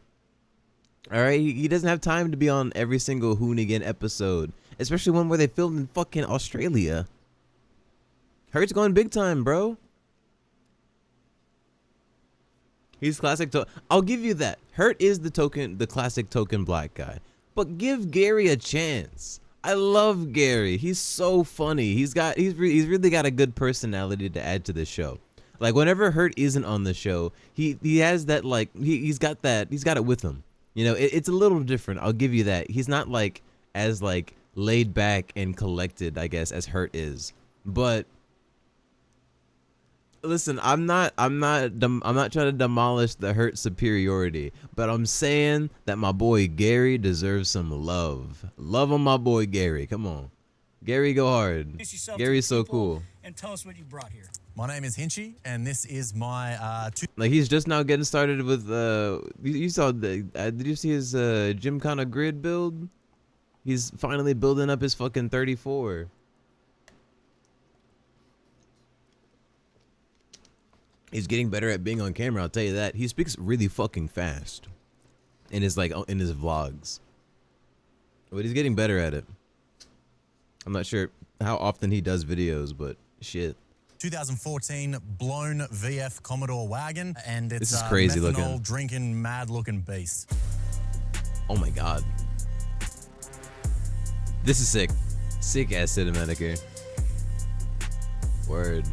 All right, he doesn't have time to be on every single Hoonigan episode, especially one where they filmed in fucking Australia. Hurt's going big time, bro. He's classic. I'll give you that. Hurt is the classic token black guy, but give Gary a chance. I love Gary. He's so funny. He's really got a good personality to add to the show. Like whenever Hurt isn't on the show, he has that like he's got it with him. You know, it's a little different. I'll give you that. He's not like as like laid back and collected, I guess, as Hurt is. But listen, I'm not trying to demolish the Hurt superiority, but I'm saying that my boy Gary deserves some love. Love on my boy Gary. Come on, Gary, go hard. Gary's so cool. And tell us what you brought here. My name is Hinchy, and this is my like he's just now getting started with you saw the did you see his Gymkhana grid build? He's finally building up his fucking 34. He's getting better at being on camera, I'll tell you that. He speaks really fucking fast in his vlogs. But he's getting better at it. I'm not sure how often he does videos, but shit. 2014 blown VF Commodore wagon, and it's this is crazy methanol looking. drinking mad looking beast. Oh my god. This is sick. Sick ass cinematic here. Word.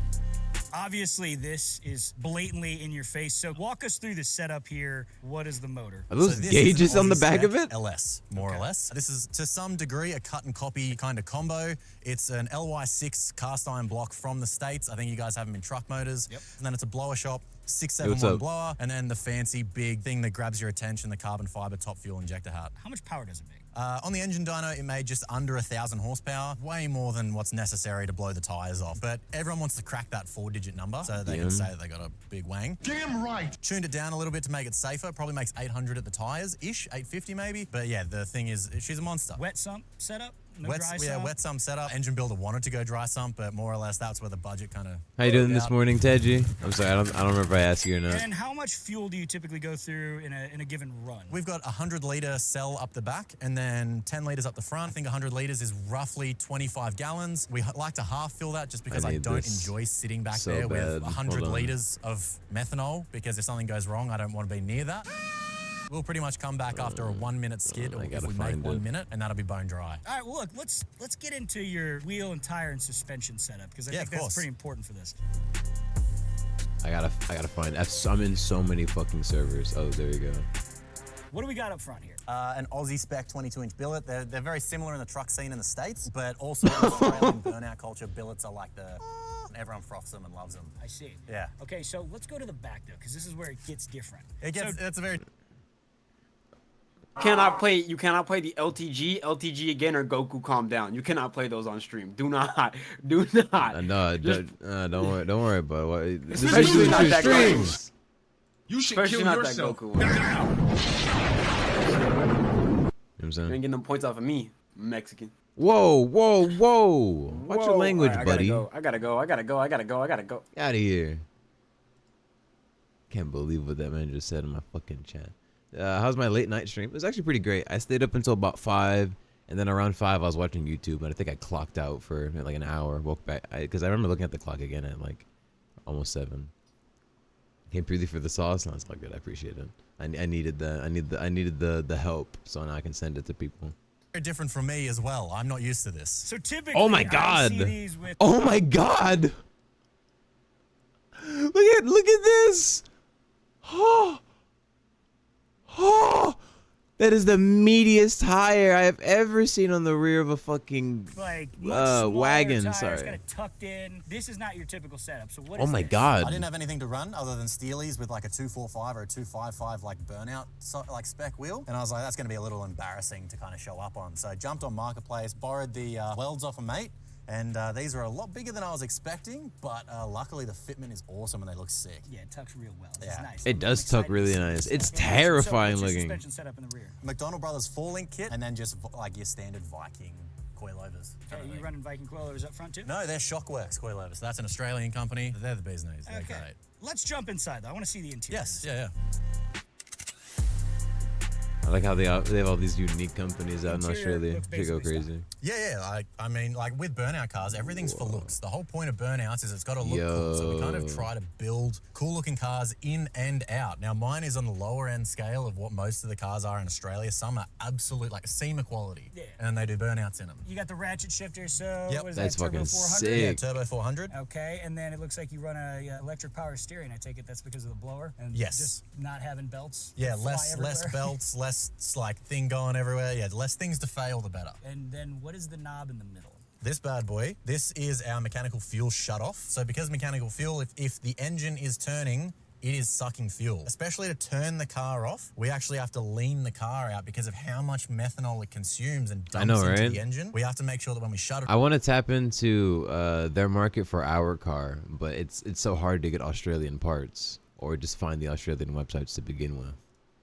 Obviously, this is blatantly in your face. So walk us through the setup here. What is the motor? Are those So this gauges is an on the Aussie back of spec it? LS, more or less. This is to some degree a cut and copy kind of combo. It's an LY6 cast iron block from the States. I think you guys have them in truck motors. Yep. And then it's a blower shop, 671 blower, and then the fancy big thing that grabs your attention, the carbon fiber top fuel injector hat. How much power does it make? On the engine dyno, it made just under 1,000 horsepower, way more than what's necessary to blow the tires off. But everyone wants to crack that 4-digit number, so they can say that they got a big wang. Damn right. Tuned it down a little bit to make it safer. Probably makes 800 at the tires-ish, 850 maybe. But yeah, the thing is, she's a monster. Wet sump setup? No dry Yeah, sump? wet sump setup. Engine builder wanted to go dry sump, but more or less that's where the budget kind of. How you doing this morning, Teji? I'm sorry, I don't remember if I asked you or not. And how much fuel do you typically go through in a given run? We've got a 100-liter cell up the back and then 10 liters up the front. I think 100 liters is roughly 25 gallons. We like to half fill that just because I don't enjoy sitting back there with 100 liters of methanol, because if something goes wrong, I don't want to be near that. We'll pretty much come back after a 1-minute skid, or if we make 1 minute, and that'll be bone dry. All right, well, look, let's get into your wheel and tire and suspension setup, because I think that's pretty important for this. I gotta find. I'm in so many fucking servers. Oh, there you go. What do we got up front here? An Aussie spec 22-inch billet. They're very similar in the truck scene in the States, but also in Australian burnout culture, billets are like everyone froths them and loves them. I see. Yeah. Okay, so let's go to the back, though, because this is where it gets different. It's a very... You cannot play the LTG again, or Goku Calm Down. You cannot play those on stream. Do not. No, don't worry about it. This Especially is not that streams. You should Especially kill not yourself. that Goku one. You know what I'm saying? You ain't getting them points off of me, Mexican. Whoa. Watch your language, buddy. I gotta go. Get out of here. Can't believe what that man just said in my fucking chat. How's my late night stream? It was actually pretty great. I stayed up until about 5, and then around 5 I was watching YouTube, and I think I clocked out for like an hour. Woke back because I remember looking at the clock again at like almost 7. Came purely for the sauce, and I was like, good, I appreciate it. I needed that. I needed the help, so now I can send it to people. Very different from me as well. I'm not used to this. So typically, oh my god! Oh my god! Look at this! Oh, that is the meatiest tire I have ever seen on the rear of a fucking wagon. Tires, Sorry. Kind of tucked in. This is not your typical setup. So what? Oh my god! I didn't have anything to run other than Steely's with like a 245 or a 255 like burnout like spec wheel, and I was like, that's going to be a little embarrassing to kind of show up on. So I jumped on Marketplace, borrowed the welds off a mate. And these are a lot bigger than I was expecting, but luckily the fitment is awesome and they look sick. Yeah, it tucks real well. It's nice. It does tuck really nice. It's terrifying so what's your looking. suspension setup in the rear? McDonnell Brothers 4-link kit, and then just like your standard Viking coilovers. Okay, you running Viking coilovers up front too? No, they're Shockworks coilovers. That's an Australian company. They're the bee's knees. They're Okay. great. Let's jump inside though. I want to see the interior. Yes, yeah. I like how they have all these unique companies out in Australia. Should go crazy. Yeah. I mean, like with burnout cars, everything's for looks. The whole point of burnouts is it's got to look cool. So we kind of try to build cool-looking cars in and out. Now, mine is on the lower-end scale of what most of the cars are in Australia. Some are absolute, like, SEMA quality. Yeah. And they do burnouts in them. You got the ratchet shifter, so yep. what is That's that, fucking Turbo 400? sick. Yeah, Turbo 400. Okay, and then it looks like you run a electric power steering. I take it that's because of the blower? And yes. Just not having belts? Yeah, less belts, less, like, thing going everywhere. Yeah, the less things to fail, the better. And then what is the knob in the middle? This bad boy, this is our mechanical fuel shutoff. So because mechanical fuel, if the engine is turning, it is sucking fuel. Especially to turn the car off, we actually have to lean the car out because of how much methanol it consumes and dumps into the engine. We have to make sure that when we shut it... I want to tap into their market for our car, but it's so hard to get Australian parts or just find the Australian websites to begin with.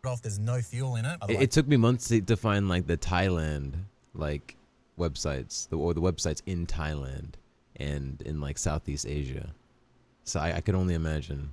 Off, there's no fuel in it. It took me months to find like the Thailand like websites, or the websites in Thailand and in like Southeast Asia. So I could only imagine.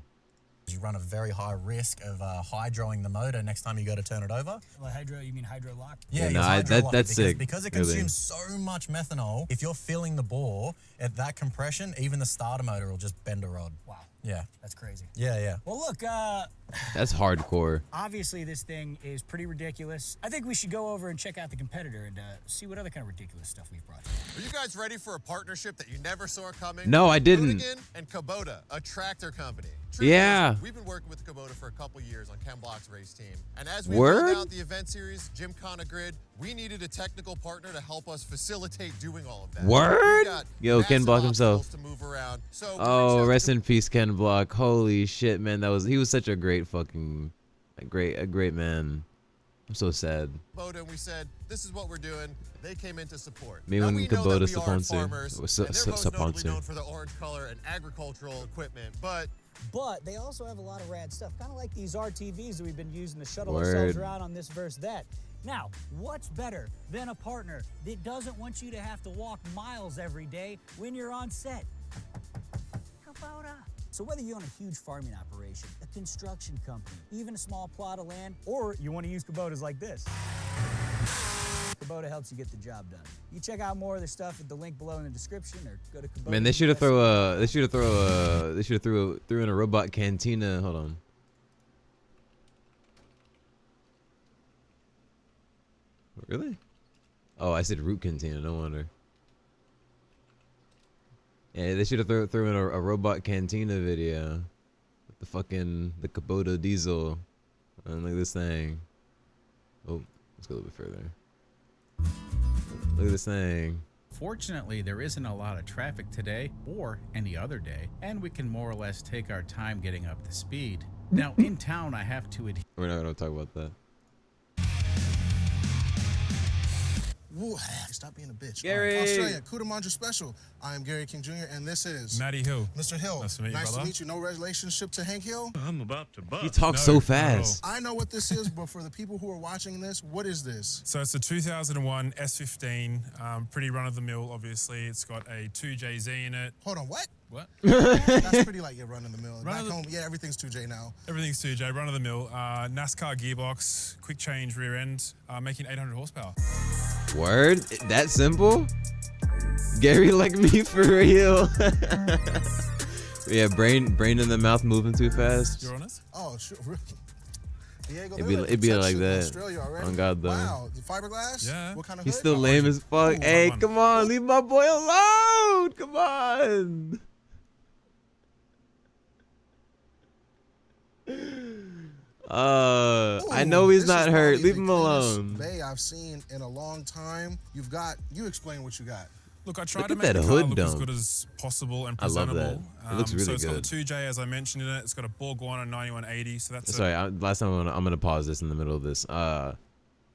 You run a very high risk of hydroing the motor next time you go to turn it over. Well, hydro, you mean hydro lock? Yeah, no, that's sick. Because it really. consumes so much methanol, if you're filling the bore at that compression, even the starter motor will just bend a rod. Wow. Yeah. That's crazy. Yeah, yeah. Well, look, that's hardcore. Obviously, this thing is pretty ridiculous. I think we should go over and check out the competitor and see what other kind of ridiculous stuff we've brought. Are you guys ready for a partnership that you never saw coming? No, I didn't. Hoonigan and Kubota, a tractor company. Yeah. We've been working with Kubota for a couple years on Ken Block's race team. And as we Word? rolled out the event series, Gymkhana Grid, we needed a technical partner to help us facilitate doing all of that. Word? Yo, Ken Block himself. To move around. So oh, rest in peace, Ken Block. Holy shit, man. He was such a great fucking, a great man. I'm so sad. Kubota, and we said, this is what we're doing. They came in to support. Me now, when we know Kubota that we are sponsor. farmers, and they're most notably known for the orange color and agricultural equipment, but they also have a lot of rad stuff, kind of like these RTVs that we've been using to shuttle ourselves around on this versus that. Now, what's better than a partner that doesn't want you to have to walk miles every day when you're on set? Kubota. So whether you own a huge farming operation, a construction company, even a small plot of land, or you want to use Kubotas like this, Kubota helps you get the job done. You check out more of their stuff at the link below in the description, or go to Kubota. Man, they should have threw in a robot cantina. Hold on. Really? Oh, I said root cantina. No wonder. Yeah, they should have threw in a robot cantina video with the Kubota diesel. And look at this thing. Oh, let's go a little bit further. Look at this thing. Fortunately, there isn't a lot of traffic today or any other day, and we can more or less take our time getting up to speed. Now, in town, I have to adhere. We're not going to talk about that. Woo, stop being a bitch. Gary. Australia, Cootamandra Special. I am Gary King Jr. and this is Matty Hill. Mr. Hill. Nice to meet you, Nice brother. to meet you. No relationship to Hank Hill? I'm about to bust. He talks so fast. I know what this is, but for the people who are watching this, what is this? So it's a 2001 S15, pretty run-of-the-mill, obviously. It's got a 2JZ in it. Hold on, what? What? That's pretty like your run-of-the-mill. Back home, yeah, everything's 2J now. Everything's 2J, run-of-the-mill. NASCAR gearbox, quick change rear end, making 800 horsepower. Word? That simple? Gary like me for real. Yeah, brain in the mouth moving too fast. You're honest? Oh, sure. Diego, It'd be like that. On God though. Wow, the fiberglass? Yeah. What kind of He's hood? still lame as fuck. Hey, come on, leave my boy alone. Come on. I know he's not hurt. Leave him alone. Bay I've seen in a long time. You explain what you got. Look, I tried Look to at make that the car hood look as dome. good as possible and I love presentable. that. It looks really so it's good. got the 2J, as I mentioned in it. It's got a Borgwana 9180. So that's Sorry, last time I'm gonna pause this in the middle of this.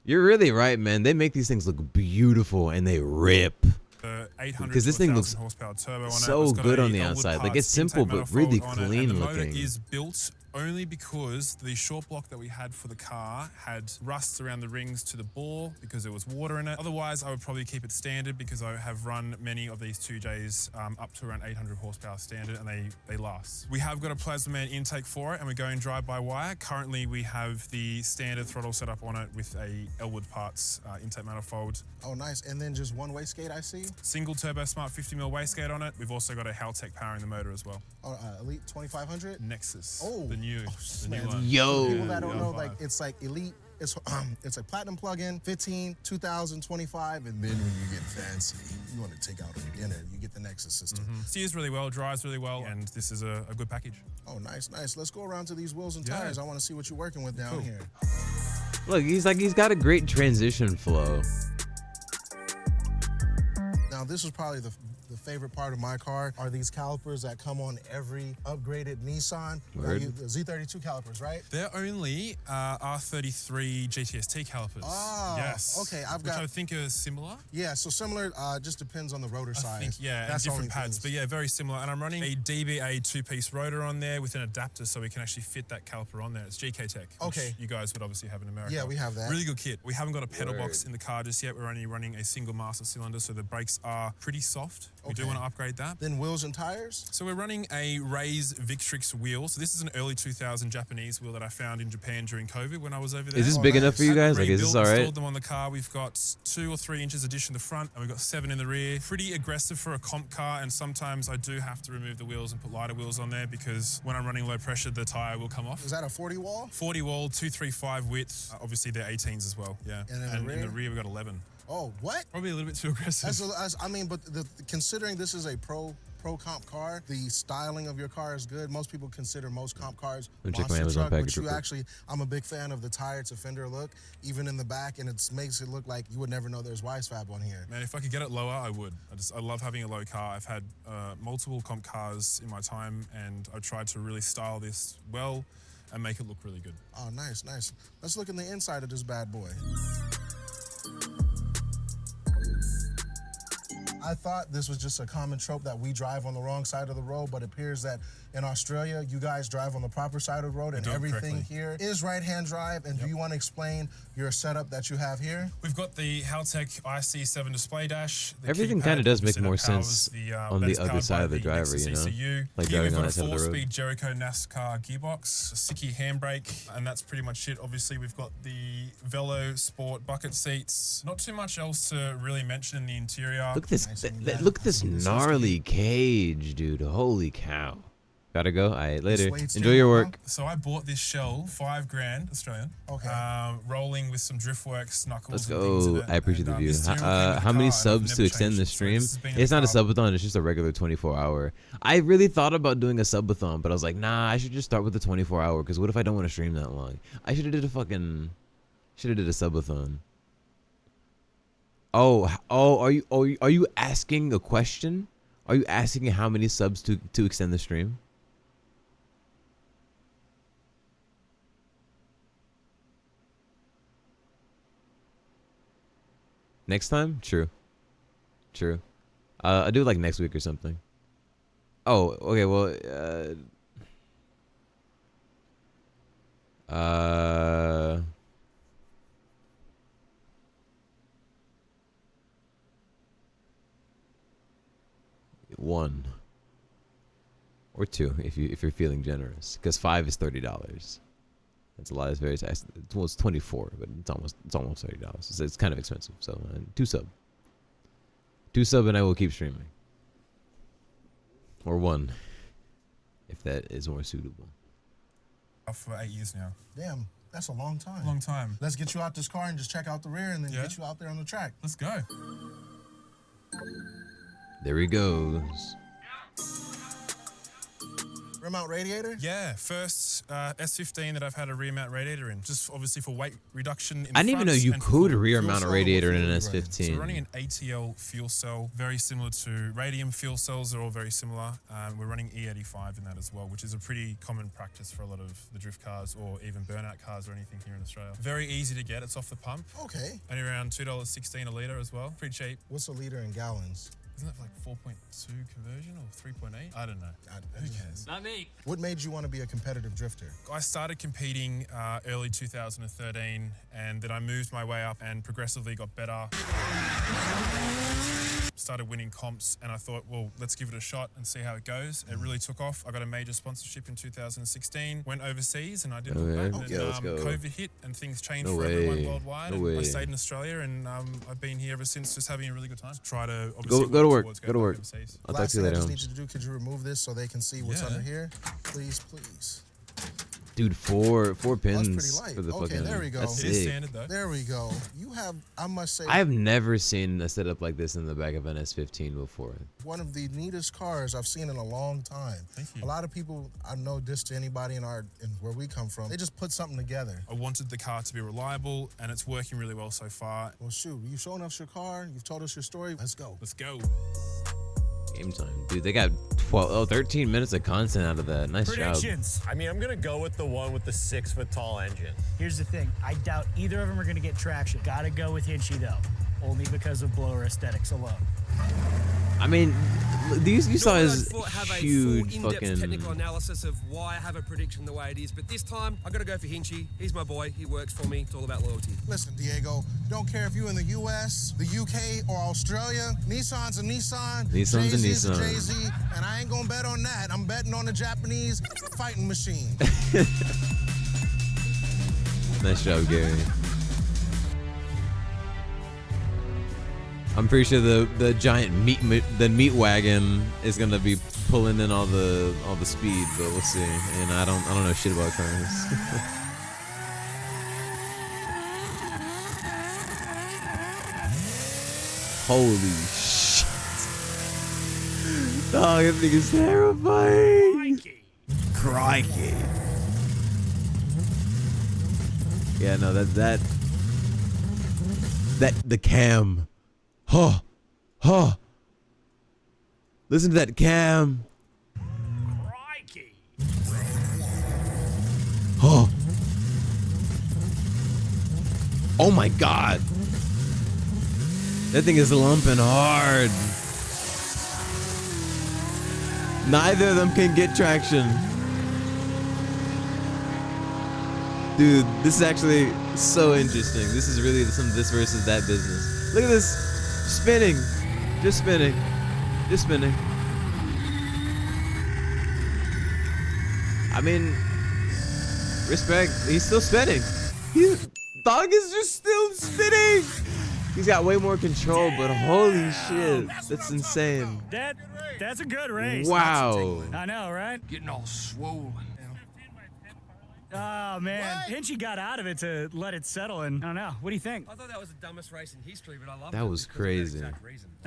You're really right, man. They make these things look beautiful and they rip. 800 Because this thing looks horsepower turbo on it. so It's got good a on the Elwood outside. Like parts it's simple intake but really manifold on it, clean and the looking. motor is built only because the short block that we had for the car had rust around the rings to the bore because there was water in it. Otherwise, I would probably keep it standard because I have run many of these 2Js up to around 800 horsepower standard and they last. We have got a Plasma Man intake for it and we're going drive-by-wire. Currently, we have the standard throttle set up on it with a Elwood parts intake manifold. Oh, nice. And then just one wastegate, I see. Single turbo smart 50mm wastegate on it. We've also got a Haltech powering the motor as well. Oh, Elite 2500? Nexus. Oh. The new Man, one. Yo. For people that don't know, like it's like Elite. It's a platinum plug-in, 15, 2000, 25, and then when you get fancy, you want to take out a beginner, you get the Nexus system. Steers really well, drives really well, and this is a good package. Oh, nice, nice. Let's go around to these wheels and tires. I want to see what you're working with down here. Look, he's got a great transition flow. Now, this is probably the favorite part of my car are these calipers that come on every upgraded Nissan. Word. The Z32 calipers, right? They're only R33 GTST calipers. Oh, yes. okay. Which I think are similar. Yeah, so similar, just depends on the rotor size. I think, yeah, that's and different pads, but yeah, very similar. And I'm running a DBA two-piece rotor on there with an adapter so we can actually fit that caliper on there. It's GK Tech, which you guys would obviously have in America. Yeah, we have that. Really good kit. We haven't got a pedal box in the car just yet. We're only running a single master cylinder, so the brakes are pretty soft We do want to upgrade that. Then wheels and tires? So we're running a Raise Victrix wheel. So this is an early 2000 Japanese wheel that I found in Japan during COVID when I was over there. Is this big enough for you guys? Like, is this all right? Installed them on the car. We've got 2 or 3 inches addition to the front, and we've got 7 in the rear. Pretty aggressive for a comp car, and sometimes I do have to remove the wheels and put lighter wheels on there because when I'm running low pressure, the tire will come off. Is that a 40 wall? 40 wall, 235 width. Obviously, they're 18s as well. Yeah. And in the rear, we've got 11. Oh, what? Probably a little bit too aggressive. I mean, but considering this is a pro comp car, the styling of your car is good. Most people consider most comp cars monster truck, but you actually, I'm a big fan of the tire to fender look, even in the back, and it makes it look like you would never know there's Wisefab on here. Man, if I could get it lower, I would. I love having a low car. I've had multiple comp cars in my time, and I tried to really style this well and make it look really good. Oh, nice, nice. Let's look in the inside of this bad boy. I thought this was just a common trope that we drive on the wrong side of the road, but it appears that in Australia, you guys drive on the proper side of the road, and everything here is right-hand drive. And do you want to explain your setup that you have here? We've got the Haltech IC7 display dash. Everything kind of does make more sense on the other side of the driver, you know? Like driving on that side of the road. We've got a 4-speed Jericho NASCAR gearbox, a Siki handbrake, and that's pretty much it. Obviously, we've got the Velo Sport bucket seats. Not too much else to really mention in the interior. Look at this, look at this gnarly cage, dude. Holy cow. Gotta go. All right, later. Enjoy your work. So I bought this shell, $5,000 Australian. Okay. Rolling with some Driftworks knuckles. Let's go. I appreciate the view. How many subs to extend the stream? It's not a subathon. It's just a regular 24-hour. I really thought about doing a subathon, but I was like, nah, I should just start with the 24-hour. Because what if I don't want to stream that long? I should have did a fucking. Should have did a subathon. Are you asking a question? Are you asking how many subs to extend the stream? Next time? True. I'll do it like next week or something. Oh, okay, well, one or two if you're feeling generous, because 5 is $30. That's a lot. It's very well, it's 24, but it's almost $30. It's kind of expensive. So 2 sub, and I will keep streaming. Or 1, if that is more suitable. For 8 years now. Damn, that's a long time. Long time. Let's get you out this car and just check out the rear, and then get you out there on the track. Let's go. There he goes. Rear mount radiator? Yeah, first S15 that I've had a rear mount radiator in, just obviously for weight reduction. I didn't even know you could rear mount a radiator in an S15. So we're running an ATL fuel cell, very similar to radium fuel cells. They're all very similar. We're running E85 in that as well, which is a pretty common practice for a lot of the drift cars or even burnout cars or anything here in Australia. Very easy to get. It's off the pump. Okay. Only around $2.16 a litre as well. Pretty cheap. What's a litre in gallons? Isn't that like 4.2 conversion or 3.8? I don't know. Who cares? Not me. What made you want to be a competitive drifter? I started competing early 2013, and then I moved my way up and progressively got better. Started winning comps, and I thought, well, let's give it a shot and see how it goes. It really took off. I got a major sponsorship in 2016, went overseas, and I didn't look back. Yeah, let's go. COVID hit, and things changed for everyone worldwide. I stayed in Australia, and I've been here ever since, just having a really good time. Try to obviously go to work. Go to work. Overseas. I'll talk to you later. Last thing I just need you to do, could you remove this so they can see what's under here? Please. Dude, four pins that's pretty light. for the fucking. There we go. That's It is sick. standard though. There we go. You have, I must say, I have never seen a setup like this in the back of an S15 before. one of the neatest cars I've seen in a long time. Thank you. A lot of people, I know this to anybody in where we come from, they just put something together. I wanted the car to be reliable, and it's working really well so far. Well, shoot, you've shown us your car, you've told us your story. Let's go. Let's go. Game time. Dude, they got 13 minutes of content out of that. Nice job. I mean, I'm going to go with the one with the 6-foot tall engine. Here's the thing. I doubt either of them are going to get traction. Gotta go with Hinchy, though. Only because of blower aesthetics alone. I mean, you saw his have a huge full in-depth fucking. technical analysis of why I have a prediction the way it is, but this time I gotta go for Hinchy. He's my boy. He works for me. It's all about loyalty. Listen, Diego, don't care if you're in the US, the UK, or Australia, Nissan's a Nissan, Nissan's a Jay-Z's a Nissan. Jay-Z, and I ain't gonna bet on that. I'm betting on the Japanese fighting machine. Nice job, Gary. I'm pretty sure the giant meat wagon is gonna be pulling in all the speed, but we'll see. And I don't know shit about cars. Holy shit! Dog, that thing is terrifying. Crikey! Yeah, no, that the cam. Huh. Huh. Listen to that cam. Crikey. Huh. Oh my god. That thing is lumping hard. Neither of them can get traction. Dude, this is actually so interesting. This is really some this versus that business. Look at this. Spinning. Just spinning. Just spinning. I mean, respect. He's still spinning. Dog is just still spinning. He's got way more control, but holy shit. That's insane. That's a good race. Wow. I know, right? Getting all swollen. Oh, man. Hinchy got out of it to let it settle, and I don't know. What do you think? I thought that was the dumbest race in history, but I love That was crazy.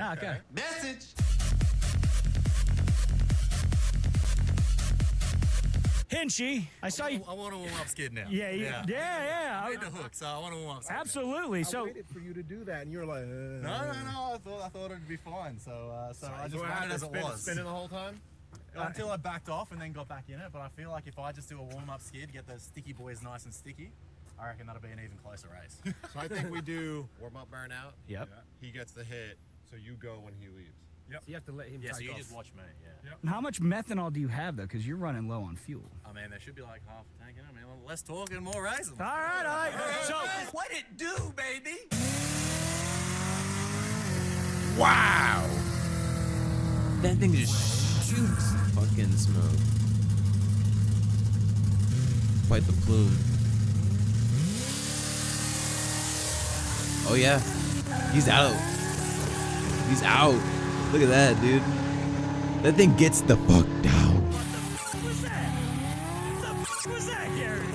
Ah, okay. Message. Hinchy, I saw you. I want to warm up skid now. Yeah. I made the hook, so I want to warm up skid. Absolutely. I So waited for you to do that, and you were like, no. I thought it'd be fun. So I just wanted it as it was. Spinning the whole time? Until I backed off and then got back in it. But I feel like if I just do a warm up skid, get the sticky boys nice and sticky, I reckon that'll be an even closer race. So I think we do warm up, burnout. Yep. He gets the hit, so you go when he leaves. Yep. So you have to let him take so you off. just watch me. Yeah. how much methanol do you have, though? Because you're running low on fuel. I mean, there should be like half a tank in it. I mean, less talking, more racing. All right. So, What it do, baby? Wow. That thing just shoots fucking smoke. Quite the plume. Oh yeah. He's out. He's out. Look at that, dude. That thing gets the fuck down. what was that? What the fuck was that, Gary?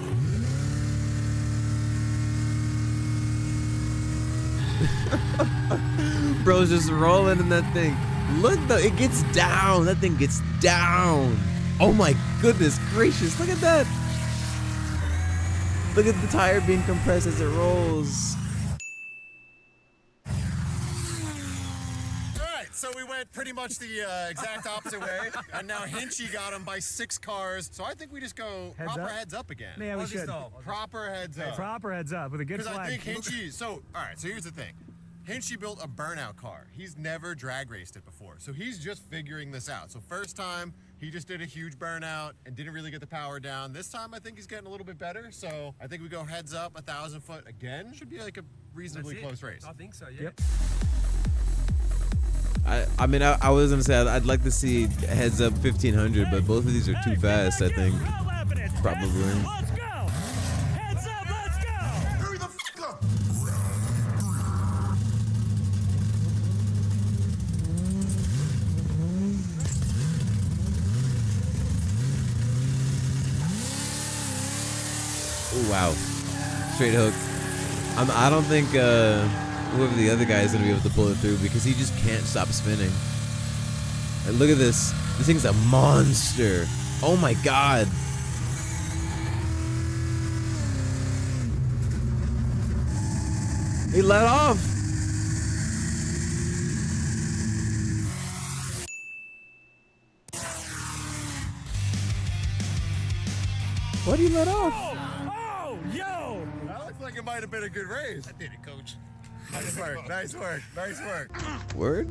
Bro's just rolling in that thing. Look though, it gets down. That thing gets down. Oh my goodness gracious, look at that. Look at the tire being compressed as it rolls. Alright, so we went pretty much the exact opposite way, and now Hinchy got him by 6 cars. So I think we just go Heads proper up? heads up again. Yeah, we should. Proper heads up. Proper heads up with a good Because I flag. think Hinchy, so here's the thing. Hinchy built a burnout car. He's never drag raced it before. So he's just figuring this out. So first time, he just did a huge burnout and didn't really get the power down. This time, I think he's getting a little bit better. So I think we go heads up, 1,000 foot again. Should be like a reasonably close race. I think so, yeah. Yep. I mean, I was gonna say I'd like to see heads up 1500, but both of these are too fast. I think probably. Let's go. Heads up. Let's go. Hurry the f up! Oh wow, straight hook. I don't think whoever the other guy is gonna be able to pull it through because he just can't stop spinning. And look at this. This thing's a monster. Oh my god. He let off. What did he let off? Oh, yo. That looks like it might have been a good race. I did it, coach. Nice work, nice work, nice work. Word?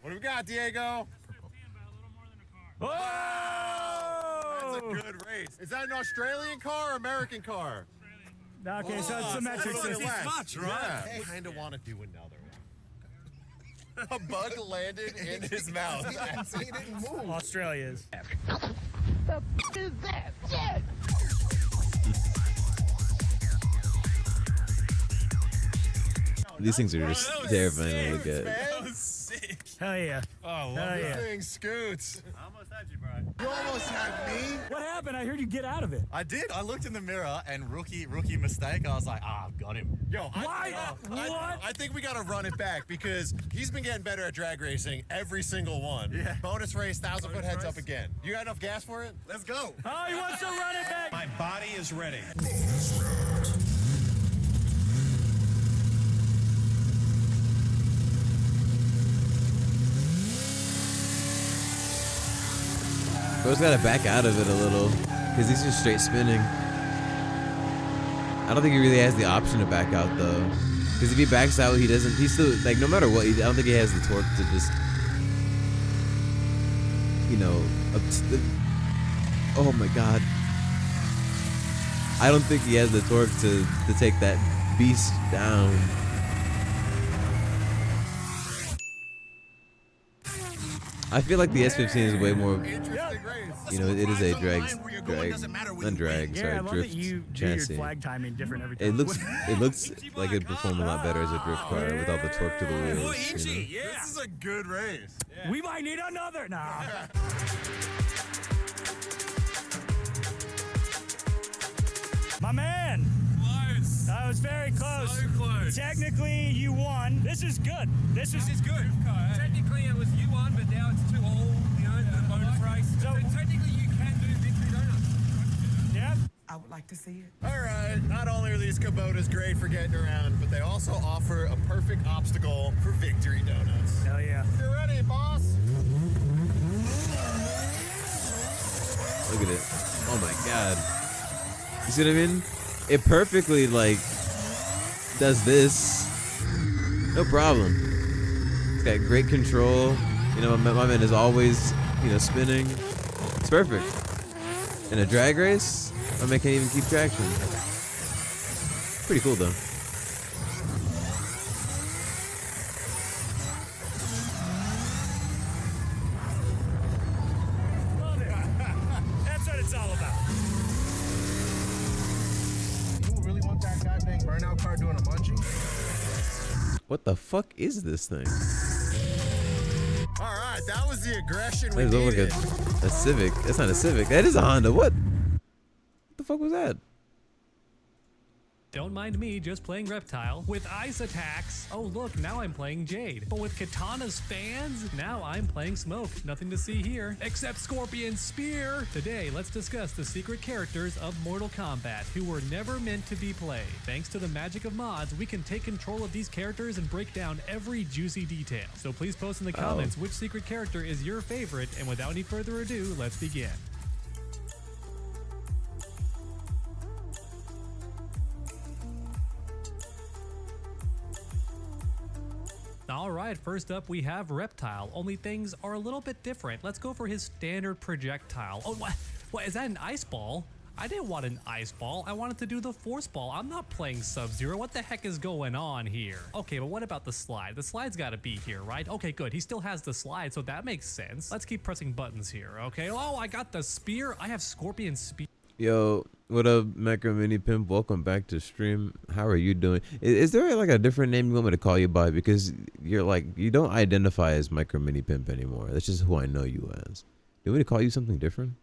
What do we got, Diego? Whoa! That's a good race. Is that an Australian car or American car? Okay, so it's the metric system. Much, right? I kind of want to do another one. A bug landed in his mouth. He didn't move. Australia's. The f is that? Shit! These things are just terrifying to look at. That was sick. Hell yeah. Oh, I love Hell this yeah. thing scoots. I almost had you, bro. You almost had me. What happened? I heard you get out of it. I did. I looked in the mirror and rookie mistake. I was like, I've got him. Yo, Why? What? I think we gotta run it back because he's been getting better at drag racing every single one. Yeah. Bonus race, 1,000-foot heads up again. You got enough gas for it? Let's go. Oh, he wants to run it back. My body is ready. Bro's gotta back out of it a little because he's just straight spinning. I don't think he really has the option to back out though, because if he backs out, he's still like, no matter what, I don't think he has the torque to just, you know, oh my god, I don't think he has the torque to take that beast down. I feel like the S15 is way more, you know, it is a drift chassis. Flag timing different every time. It looks like it'd perform a lot better as a drift car with all the torque to the wheels. You know? This is a good race. Yeah. We might need another now. My man. Close. That was very close. So close. Technically, you won. This is good. This is good. Technically, it was you won, but now it's 2 all. You know, the bonus race. So technically, you can do victory donuts. Yeah. I would like to see it. All right, not only are these Kubotas great for getting around, but they also offer a perfect obstacle for victory donuts. Hell yeah. You ready, boss? Look at it. Oh my god. You see what I mean? It perfectly, like, does this. No problem. It's got great control. You know, my man is always, you know, spinning. It's perfect. In a drag race, my man can't even keep traction. Pretty cool, though. That's what it's all about. You really want that goddamn burnout car doing a bungee? What the fuck is this thing? All right, that was the aggression we That looks needed. like a Civic. That's not a Civic. That is a Honda. What the fuck was that? Don't mind me just playing Reptile with ice attacks. Oh look, now I'm playing Jade. But with Katana's fans, now I'm playing Smoke. Nothing to see here except Scorpion Spear. Today, let's discuss the secret characters of Mortal Kombat who were never meant to be played. Thanks to the magic of mods, we can take control of these characters and break down every juicy detail. So please post in the comments which secret character is your favorite, and without any further ado, let's begin. Alright, first up we have Reptile, only things are a little bit different. Let's go for his standard projectile. Oh, what is that, an ice ball? I didn't want an ice ball, I wanted to do the force ball. I'm not playing Sub-Zero, what the heck is going on here? Okay, but what about the slide? The slide's gotta be here, right? Okay, good, he still has the slide, so that makes sense. Let's keep pressing buttons here, okay? Oh, I got the spear, I have Scorpion Spear. Yo, what up, Macro Mini Pimp? Welcome back to stream. How are you doing? Is there like a different name you want me to call you by? Because you're like, you don't identify as Micro Mini Pimp anymore. That's just who I know you as. Do you want me to call you something different?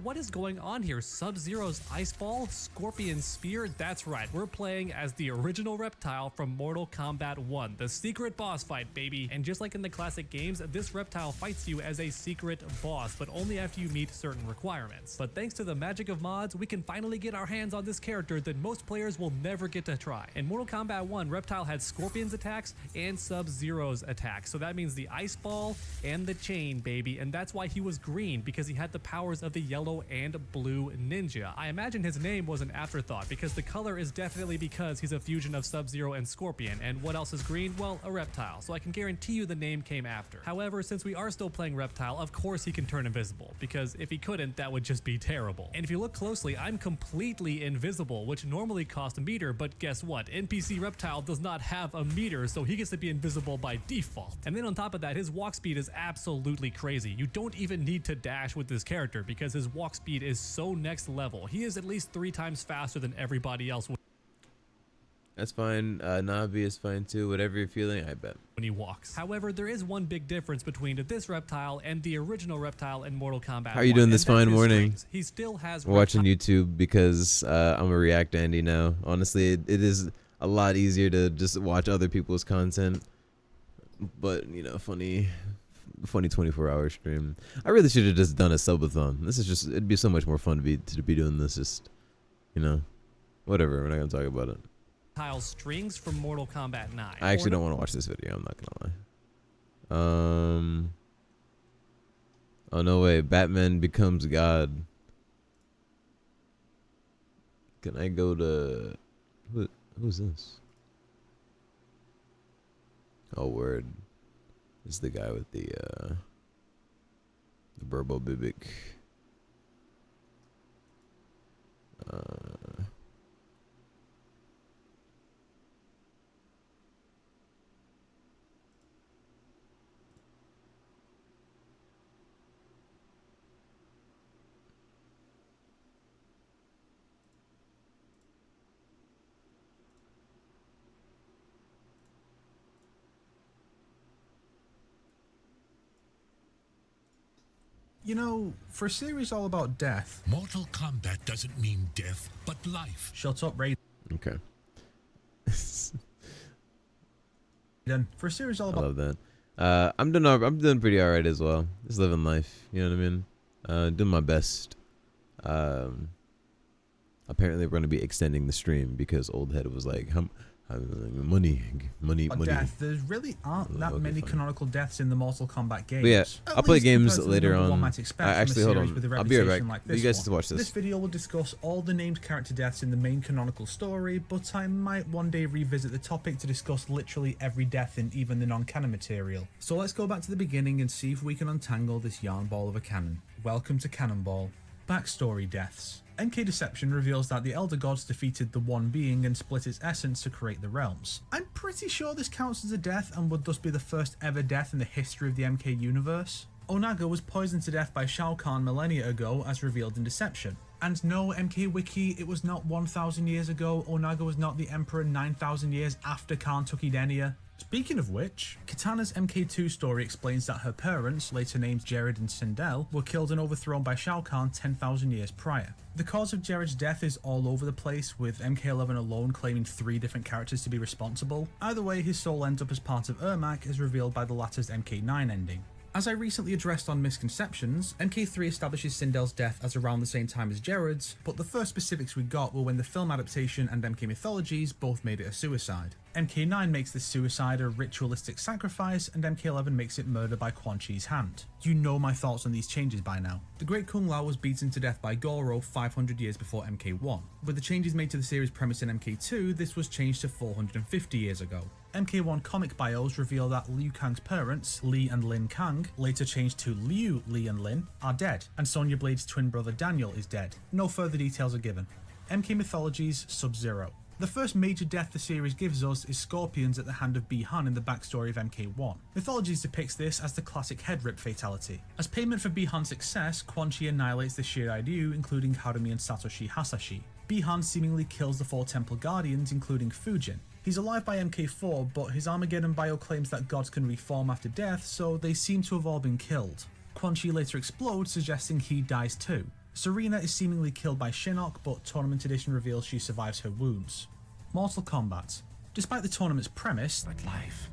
What is going on here? Sub-Zero's Ice Ball? Scorpion Spear? That's right, we're playing as the original Reptile from Mortal Kombat 1, the secret boss fight, baby. And just like in the classic games, this Reptile fights you as a secret boss, but only after you meet certain requirements. But thanks to the magic of mods, we can finally get our hands on this character that most players will never get to try. In Mortal Kombat 1, Reptile had Scorpion's attacks and Sub-Zero's attacks, so that means the Ice Ball and the Chain, baby. And that's why he was green, because he had the powers of the yellow and blue ninja. I imagine his name was an afterthought because the color is definitely because he's a fusion of Sub-Zero and Scorpion, and what else is green? Well, a reptile, so I can guarantee you the name came after. However, since we are still playing reptile, of course he can turn invisible, because if he couldn't, that would just be terrible. And if you look closely, I'm completely invisible, which normally costs a meter, but guess what? NPC reptile does not have a meter, so he gets to be invisible by default. And then on top of that, his walk speed is absolutely crazy. You don't even need to dash with this character because his walk speed is so next level. He is at least 3 times faster than everybody else. That's fine. Navi is fine too. Whatever you're feeling, I bet. When he walks. However, there is one big difference between this reptile and the original reptile in Mortal Kombat 1. How are you doing this fine morning? Strings. He still has We're watching YouTube because I'm a React Andy now. Honestly, it is a lot easier to just watch other people's content. But, you know, funny 24-hour stream. I really should have just done a subathon. This is just, it'd be so much more fun to be doing this. Just, you know, whatever. We're not gonna talk about it. Reptile strings from Mortal Kombat 9. I actually don't want to watch this video. I'm not gonna lie. Oh no way! Batman becomes God. Can I go to who's this? Oh word! This is the guy with the Burbo Bibic. You know, for a series all about death... Mortal Kombat doesn't mean death, but life. Shut up, Ray. Okay. Then for a series all I about... love that. I'm doing pretty alright as well. Just living life, you know what I mean? Doing my best. Apparently we're going to be extending the stream because Old Head was like, money. Death. There really aren't that many canonical deaths in the Mortal Kombat games. But yeah, I'll play games later on. One might expect Actually, from a hold series on. with a I'll be right reputation back. like this You guys one. just watch this. This video will discuss all the named character deaths in the main canonical story, but I might one day revisit the topic to discuss literally every death in even the non-canon material. So let's go back to the beginning and see if we can untangle this yarn ball of a canon. Welcome to Cannonball. Backstory deaths. MK Deception reveals that the Elder Gods defeated the One Being and split its essence to create the realms. I'm pretty sure this counts as a death and would thus be the first ever death in the history of the MK universe. Onaga was poisoned to death by Shao Kahn millennia ago as revealed in Deception. And no, MK Wiki, it was not 1,000 years ago. Onaga was not the Emperor 9,000 years after Khan took Edenia. Speaking of which, Kitana's MK2 story explains that her parents, later named Jared and Sindel, were killed and overthrown by Shao Kahn 10,000 years prior. The cause of Jared's death is all over the place, with MK11 alone claiming 3 different characters to be responsible. Either way, his soul ends up as part of Ermac, as revealed by the latter's MK9 ending. As I recently addressed on Misconceptions, MK3 establishes Sindel's death as around the same time as Jared's, but the first specifics we got were when the film adaptation and MK Mythologies both made it a suicide. MK9 makes this suicide a ritualistic sacrifice, and MK11 makes it murder by Quan Chi's hand. You know my thoughts on these changes by now. The Great Kung Lao was beaten to death by Goro 500 years before MK1. With the changes made to the series premise in MK2, this was changed to 450 years ago. MK1 comic bios reveal that Liu Kang's parents, Li and Lin Kang, later changed to Liu, Li and Lin, are dead, and Sonya Blade's twin brother Daniel is dead. No further details are given. MK Mythologies Sub-Zero. The first major death the series gives us is Scorpions at the hand of Bi-Han in the backstory of MK1. Mythologies depicts this as the classic head rip fatality. As payment for Bi-Han's success, Quan Chi annihilates the Shiryu, including Harumi and Satoshi Hasashi. Bi-Han seemingly kills the 4 Temple Guardians, including Fujin. He's alive by MK4, but his Armageddon bio claims that gods can reform after death, so they seem to have all been killed. Quan Chi later explodes, suggesting he dies too. Serena is seemingly killed by Shinnok, but Tournament Edition reveals she survives her wounds. Mortal Kombat. Despite the tournament's premise,